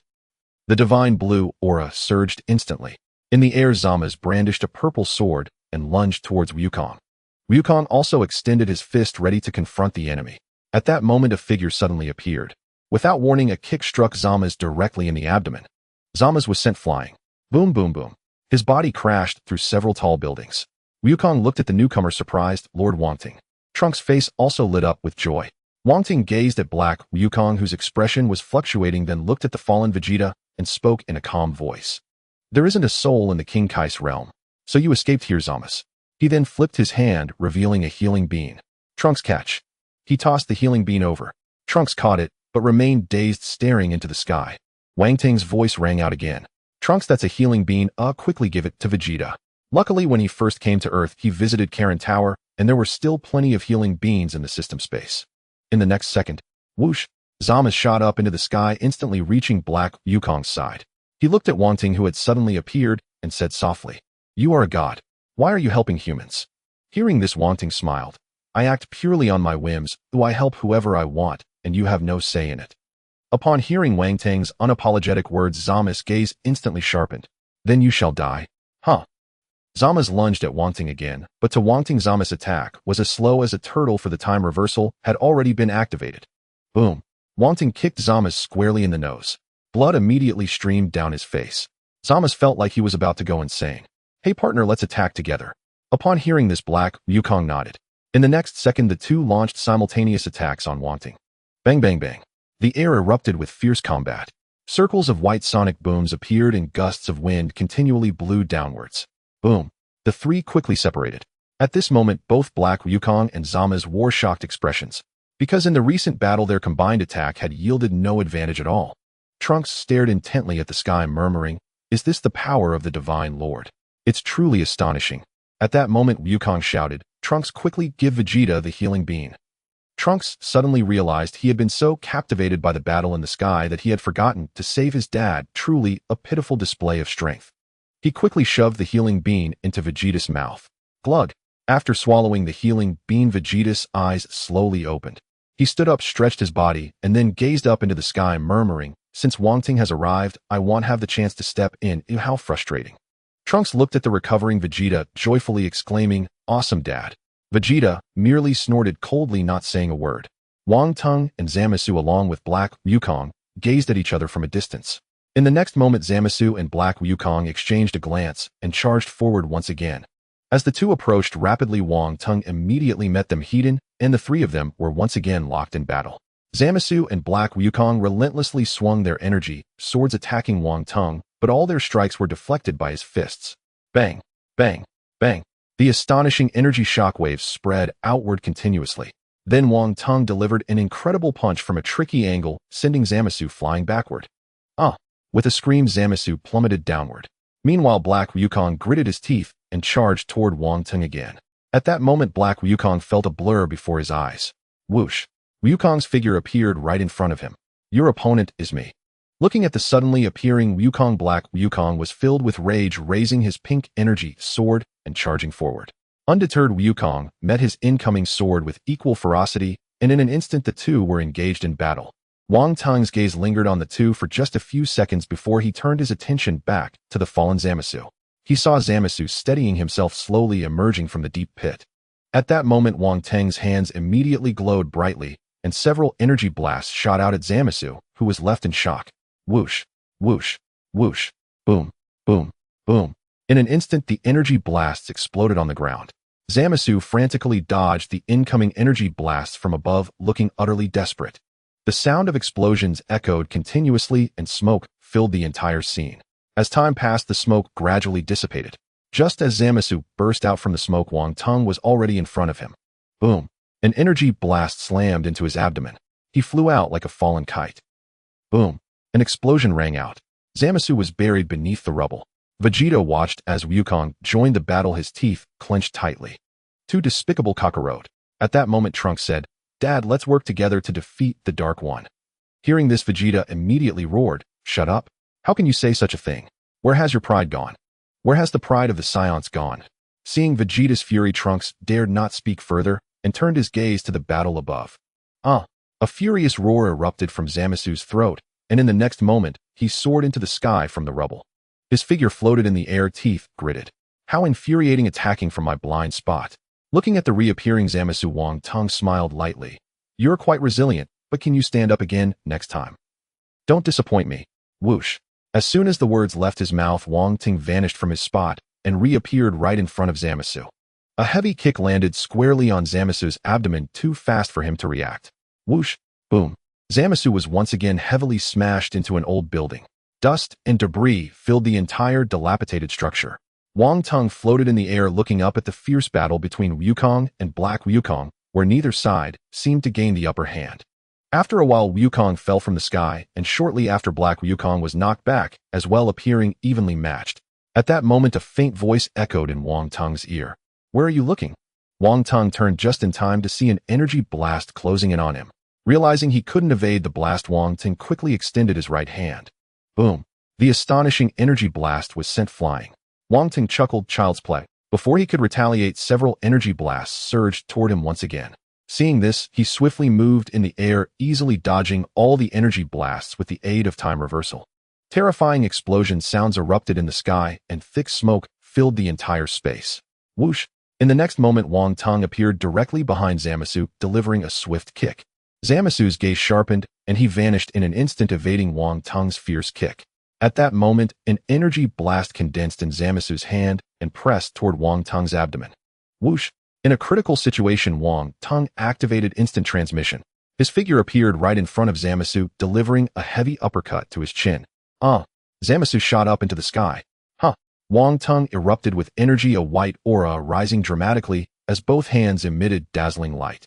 The divine blue aura surged instantly. In the air, Zamasu brandished a purple sword and lunged towards Wukong. Wukong also extended his fist, ready to confront the enemy. At that moment, a figure suddenly appeared. Without warning, a kick struck Zamasu directly in the abdomen. Zamasu was sent flying. Boom, boom, boom. His body crashed through several tall buildings. Wukong looked at the newcomer, surprised. "Lord Wanting." Trunks' face also lit up with joy. Wanting gazed at Black Wukong, whose expression was fluctuating, then looked at the fallen Vegeta and spoke in a calm voice. "There isn't a soul in the King Kai's realm. So you escaped here, Zamasu." He then flipped his hand, revealing a healing bean. "Trunks, catch." He tossed the healing bean over. Trunks caught it, but remained dazed, staring into the sky. Wang Tang's voice rang out again. "Trunks, that's a healing bean. Quickly give it to Vegeta." Luckily, when he first came to Earth, he visited Karin Tower, and there were still plenty of healing beans in the system space. In the next second, whoosh, Zamasu shot up into the sky, instantly reaching Black Wukong's side. He looked at Wanting, who had suddenly appeared, and said softly, "You are a god. Why are you helping humans?" Hearing this, Wanting smiled. "I act purely on my whims, though I help whoever I want, and you have no say in it." Upon hearing Wang Tang's unapologetic words, Zamasu's gaze instantly sharpened. "Then you shall die." Huh. Zamasu lunged at Wanting again, but to Wanting, Zamasu's attack was as slow as a turtle, for the time reversal had already been activated. Boom. Wanting kicked Zamasu squarely in the nose. Blood immediately streamed down his face. Zamasu felt like he was about to go insane. "Hey partner, let's attack together." Upon hearing this, Black Wukong nodded. In the next second, the two launched simultaneous attacks on Wanting. Bang, bang, bang. The air erupted with fierce combat. Circles of white sonic booms appeared and gusts of wind continually blew downwards. Boom. The three quickly separated. At this moment, both Black Wukong and Zamasu wore shocked expressions, because in the recent battle their combined attack had yielded no advantage at all. Trunks stared intently at the sky, murmuring, "Is this the power of the Divine Lord? It's truly astonishing." At that moment, Wukong shouted, "Trunks, quickly give Vegeta the healing bean." Trunks suddenly realized he had been so captivated by the battle in the sky that he had forgotten to save his dad, truly a pitiful display of strength. He quickly shoved the healing bean into Vegeta's mouth. Glug! After swallowing the healing bean, Vegeta's eyes slowly opened. He stood up, stretched his body, and then gazed up into the sky, murmuring, "Since Wanting has arrived, I won't have the chance to step in." Ew, how frustrating. Trunks looked at the recovering Vegeta, joyfully exclaiming, "Awesome, Dad." Vegeta merely snorted coldly, not saying a word. Wang Tang and Zamasu, along with Black Wukong, gazed at each other from a distance. In the next moment, Zamasu and Black Wukong exchanged a glance and charged forward once again. As the two approached rapidly, Wang Tang immediately met them heat-in, and the three of them were once again locked in battle. Zamasu and Black Wukong relentlessly swung their energy, swords attacking Wang Tang, but all their strikes were deflected by his fists. Bang! Bang! Bang! The astonishing energy shockwaves spread outward continuously. Then Wang Teng delivered an incredible punch from a tricky angle, sending Zamasu flying backward. Ah! With a scream, Zamasu plummeted downward. Meanwhile, Black Wukong gritted his teeth and charged toward Wang Teng again. At that moment, Black Wukong felt a blur before his eyes. Whoosh! Wukong's figure appeared right in front of him. Your opponent is me. Looking at the suddenly appearing Wukong, Black Wukong was filled with rage, raising his pink energy sword and charging forward. Undeterred, Wukong met his incoming sword with equal ferocity, and in an instant the two were engaged in battle. Wang Teng's gaze lingered on the two for just a few seconds before he turned his attention back to the fallen Zamasu. He saw Zamasu steadying himself, slowly emerging from the deep pit. At that moment, Wang Teng's hands immediately glowed brightly, and several energy blasts shot out at Zamasu, who was left in shock. Whoosh, whoosh, whoosh, boom, boom, boom. In an instant, the energy blasts exploded on the ground. Zamasu frantically dodged the incoming energy blasts from above, looking utterly desperate. The sound of explosions echoed continuously, and smoke filled the entire scene. As time passed, the smoke gradually dissipated. Just as Zamasu burst out from the smoke, Wang Teng was already in front of him. Boom! An energy blast slammed into his abdomen. He flew out like a fallen kite. Boom! An explosion rang out. Zamasu was buried beneath the rubble. Vegeta watched as Wukong joined the battle, his teeth clenched tightly. Two despicable Kakarot. At that moment, Trunks said, "Dad, let's work together to defeat the Dark One." Hearing this, Vegeta immediately roared, "Shut up! How can you say such a thing? Where has your pride gone? Where has the pride of the Saiyans gone?" Seeing Vegeta's fury, Trunks dared not speak further and turned his gaze to the battle above. A furious roar erupted from Zamasu's throat, and in the next moment, he soared into the sky from the rubble. His figure floated in the air, teeth gritted. "How infuriating, attacking from my blind spot." Looking at the reappearing Zamasu, Wang Teng smiled lightly. "You're quite resilient, but can you stand up again next time? Don't disappoint me." Whoosh! As soon as the words left his mouth, Wang Teng vanished from his spot and reappeared right in front of Zamasu. A heavy kick landed squarely on Zamasu's abdomen, too fast for him to react. Whoosh! Boom! Zamasu was once again heavily smashed into an old building. Dust and debris filled the entire dilapidated structure. Wang Teng floated in the air, looking up at the fierce battle between Wukong and Black Wukong, where neither side seemed to gain the upper hand. After a while, Wukong fell from the sky, and shortly after, Black Wukong was knocked back, as well, appearing evenly matched. At that moment, a faint voice echoed in Wang Teng's ear. "Where are you looking?" Wang Teng turned just in time to see an energy blast closing in on him. Realizing he couldn't evade the blast, Wang Teng quickly extended his right hand. Boom! The astonishing energy blast was sent flying. Wang Teng chuckled, "Child's play." Before he could retaliate, several energy blasts surged toward him once again. Seeing this, he swiftly moved in the air, easily dodging all the energy blasts with the aid of time reversal. Terrifying explosion sounds erupted in the sky, and thick smoke filled the entire space. Whoosh! In the next moment, Wang Teng appeared directly behind Zamasu, delivering a swift kick. Zamasu's gaze sharpened, and he vanished in an instant, evading Wang Teng's fierce kick. At that moment, an energy blast condensed in Zamasu's hand and pressed toward Wang Teng's abdomen. Whoosh! In a critical situation, Wang Teng activated instant transmission. His figure appeared right in front of Zamasu, delivering a heavy uppercut to his chin. Zamasu shot up into the sky. Wang Teng erupted with energy, a white aura rising dramatically as both hands emitted dazzling light.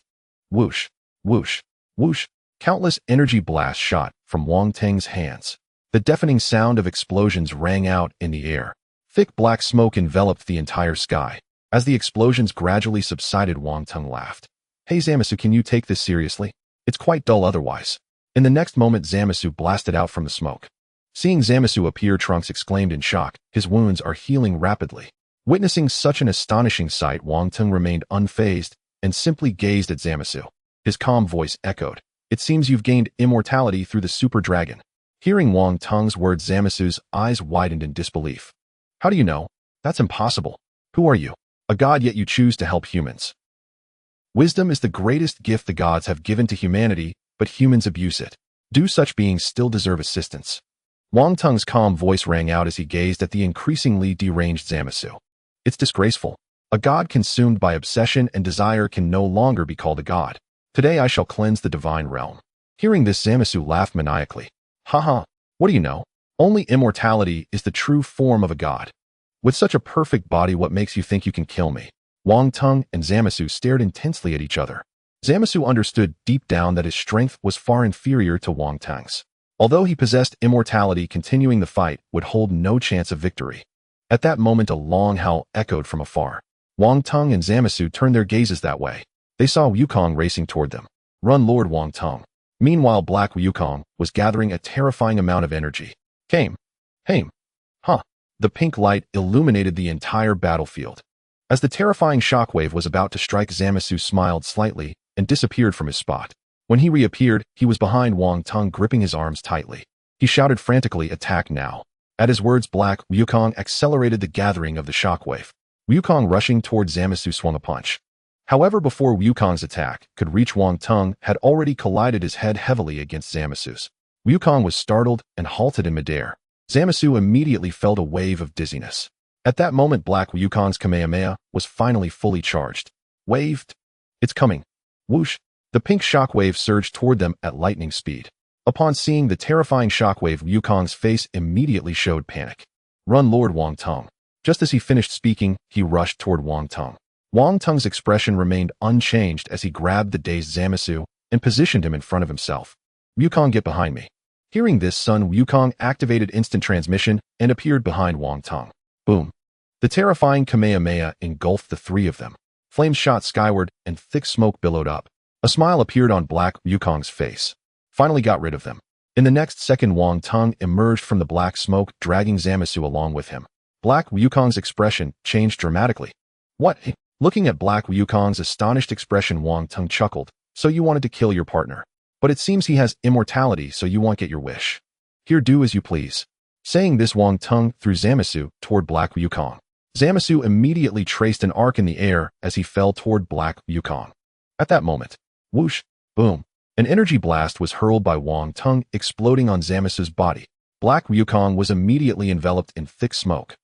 Whoosh! Whoosh! Whoosh! Countless energy blasts shot from Wang Teng's hands. The deafening sound of explosions rang out in the air. Thick black smoke enveloped the entire sky. As the explosions gradually subsided, Wang Teng laughed. "Hey Zamasu, can you take this seriously? It's quite dull otherwise." In the next moment, Zamasu blasted out from the smoke. Seeing Zamasu appear, Trunks exclaimed in shock, "His wounds are healing rapidly." Witnessing such an astonishing sight, Wang Teng remained unfazed and simply gazed at Zamasu. His calm voice echoed, "It seems you've gained immortality through the Super Dragon." Hearing Wang Teng's words, Zamasu's eyes widened in disbelief. "How do you know? That's impossible. Who are you? A god, yet you choose to help humans." Wisdom is the greatest gift the gods have given to humanity, but humans abuse it. Do such beings still deserve assistance? Wang Teng's calm voice rang out as he gazed at the increasingly deranged Zamasu. "It's disgraceful. A god consumed by obsession and desire can no longer be called a god. Today I shall cleanse the divine realm." Hearing this, Zamasu laughed maniacally. "Haha, what do you know? Only immortality is the true form of a god. With such a perfect body, what makes you think you can kill me?" Wang Teng and Zamasu stared intensely at each other. Zamasu understood deep down that his strength was far inferior to Wang Teng's. Although he possessed immortality, continuing the fight would hold no chance of victory. At that moment, a long howl echoed from afar. Wang Teng and Zamasu turned their gazes that way. They saw Wukong racing toward them. Run, Lord Wang Teng. Meanwhile, Black Wukong was gathering a terrifying amount of energy. Came. Hame. Huh. The pink light illuminated the entire battlefield. As the terrifying shockwave was about to strike, Zamasu smiled slightly and disappeared from his spot. When he reappeared, he was behind Wang Teng, gripping his arms tightly. He shouted frantically, "Attack now." At his words, Black Wukong accelerated the gathering of the shockwave. Wukong, rushing toward Zamasu, swung a punch. However, before Wukong's attack could reach, Wang Teng had already collided his head heavily against Zamasu's. Wukong was startled and halted in midair. Zamasu immediately felt a wave of dizziness. At that moment, Black Wukong's Kamehameha was finally fully charged. Waved. It's coming. Whoosh. The pink shockwave surged toward them at lightning speed. Upon seeing the terrifying shockwave, Wukong's face immediately showed panic. Run, Lord Wang Teng. Just as he finished speaking, he rushed toward Wang Teng. Wang Teng's expression remained unchanged as he grabbed the dazed Zamasu and positioned him in front of himself. Wukong, get behind me. Hearing this, Sun Wukong activated instant transmission and appeared behind Wang Teng. Boom. The terrifying Kamehameha engulfed the three of them. Flames shot skyward and thick smoke billowed up. A smile appeared on Black Wukong's face. Finally got rid of them. In the next second, Wang Teng emerged from the black smoke, dragging Zamasu along with him. Black Wukong's expression changed dramatically. What? Looking at Black Wukong's astonished expression, Wang Teng chuckled. So you wanted to kill your partner. But it seems he has immortality, so you won't get your wish. Here, do as you please. Saying this, Wang Teng threw Zamasu toward Black Wukong. Zamasu immediately traced an arc in the air as he fell toward Black Wukong. At that moment, whoosh, boom, an energy blast was hurled by Wang Teng, exploding on Zamasu's body. Black Wukong was immediately enveloped in thick smoke.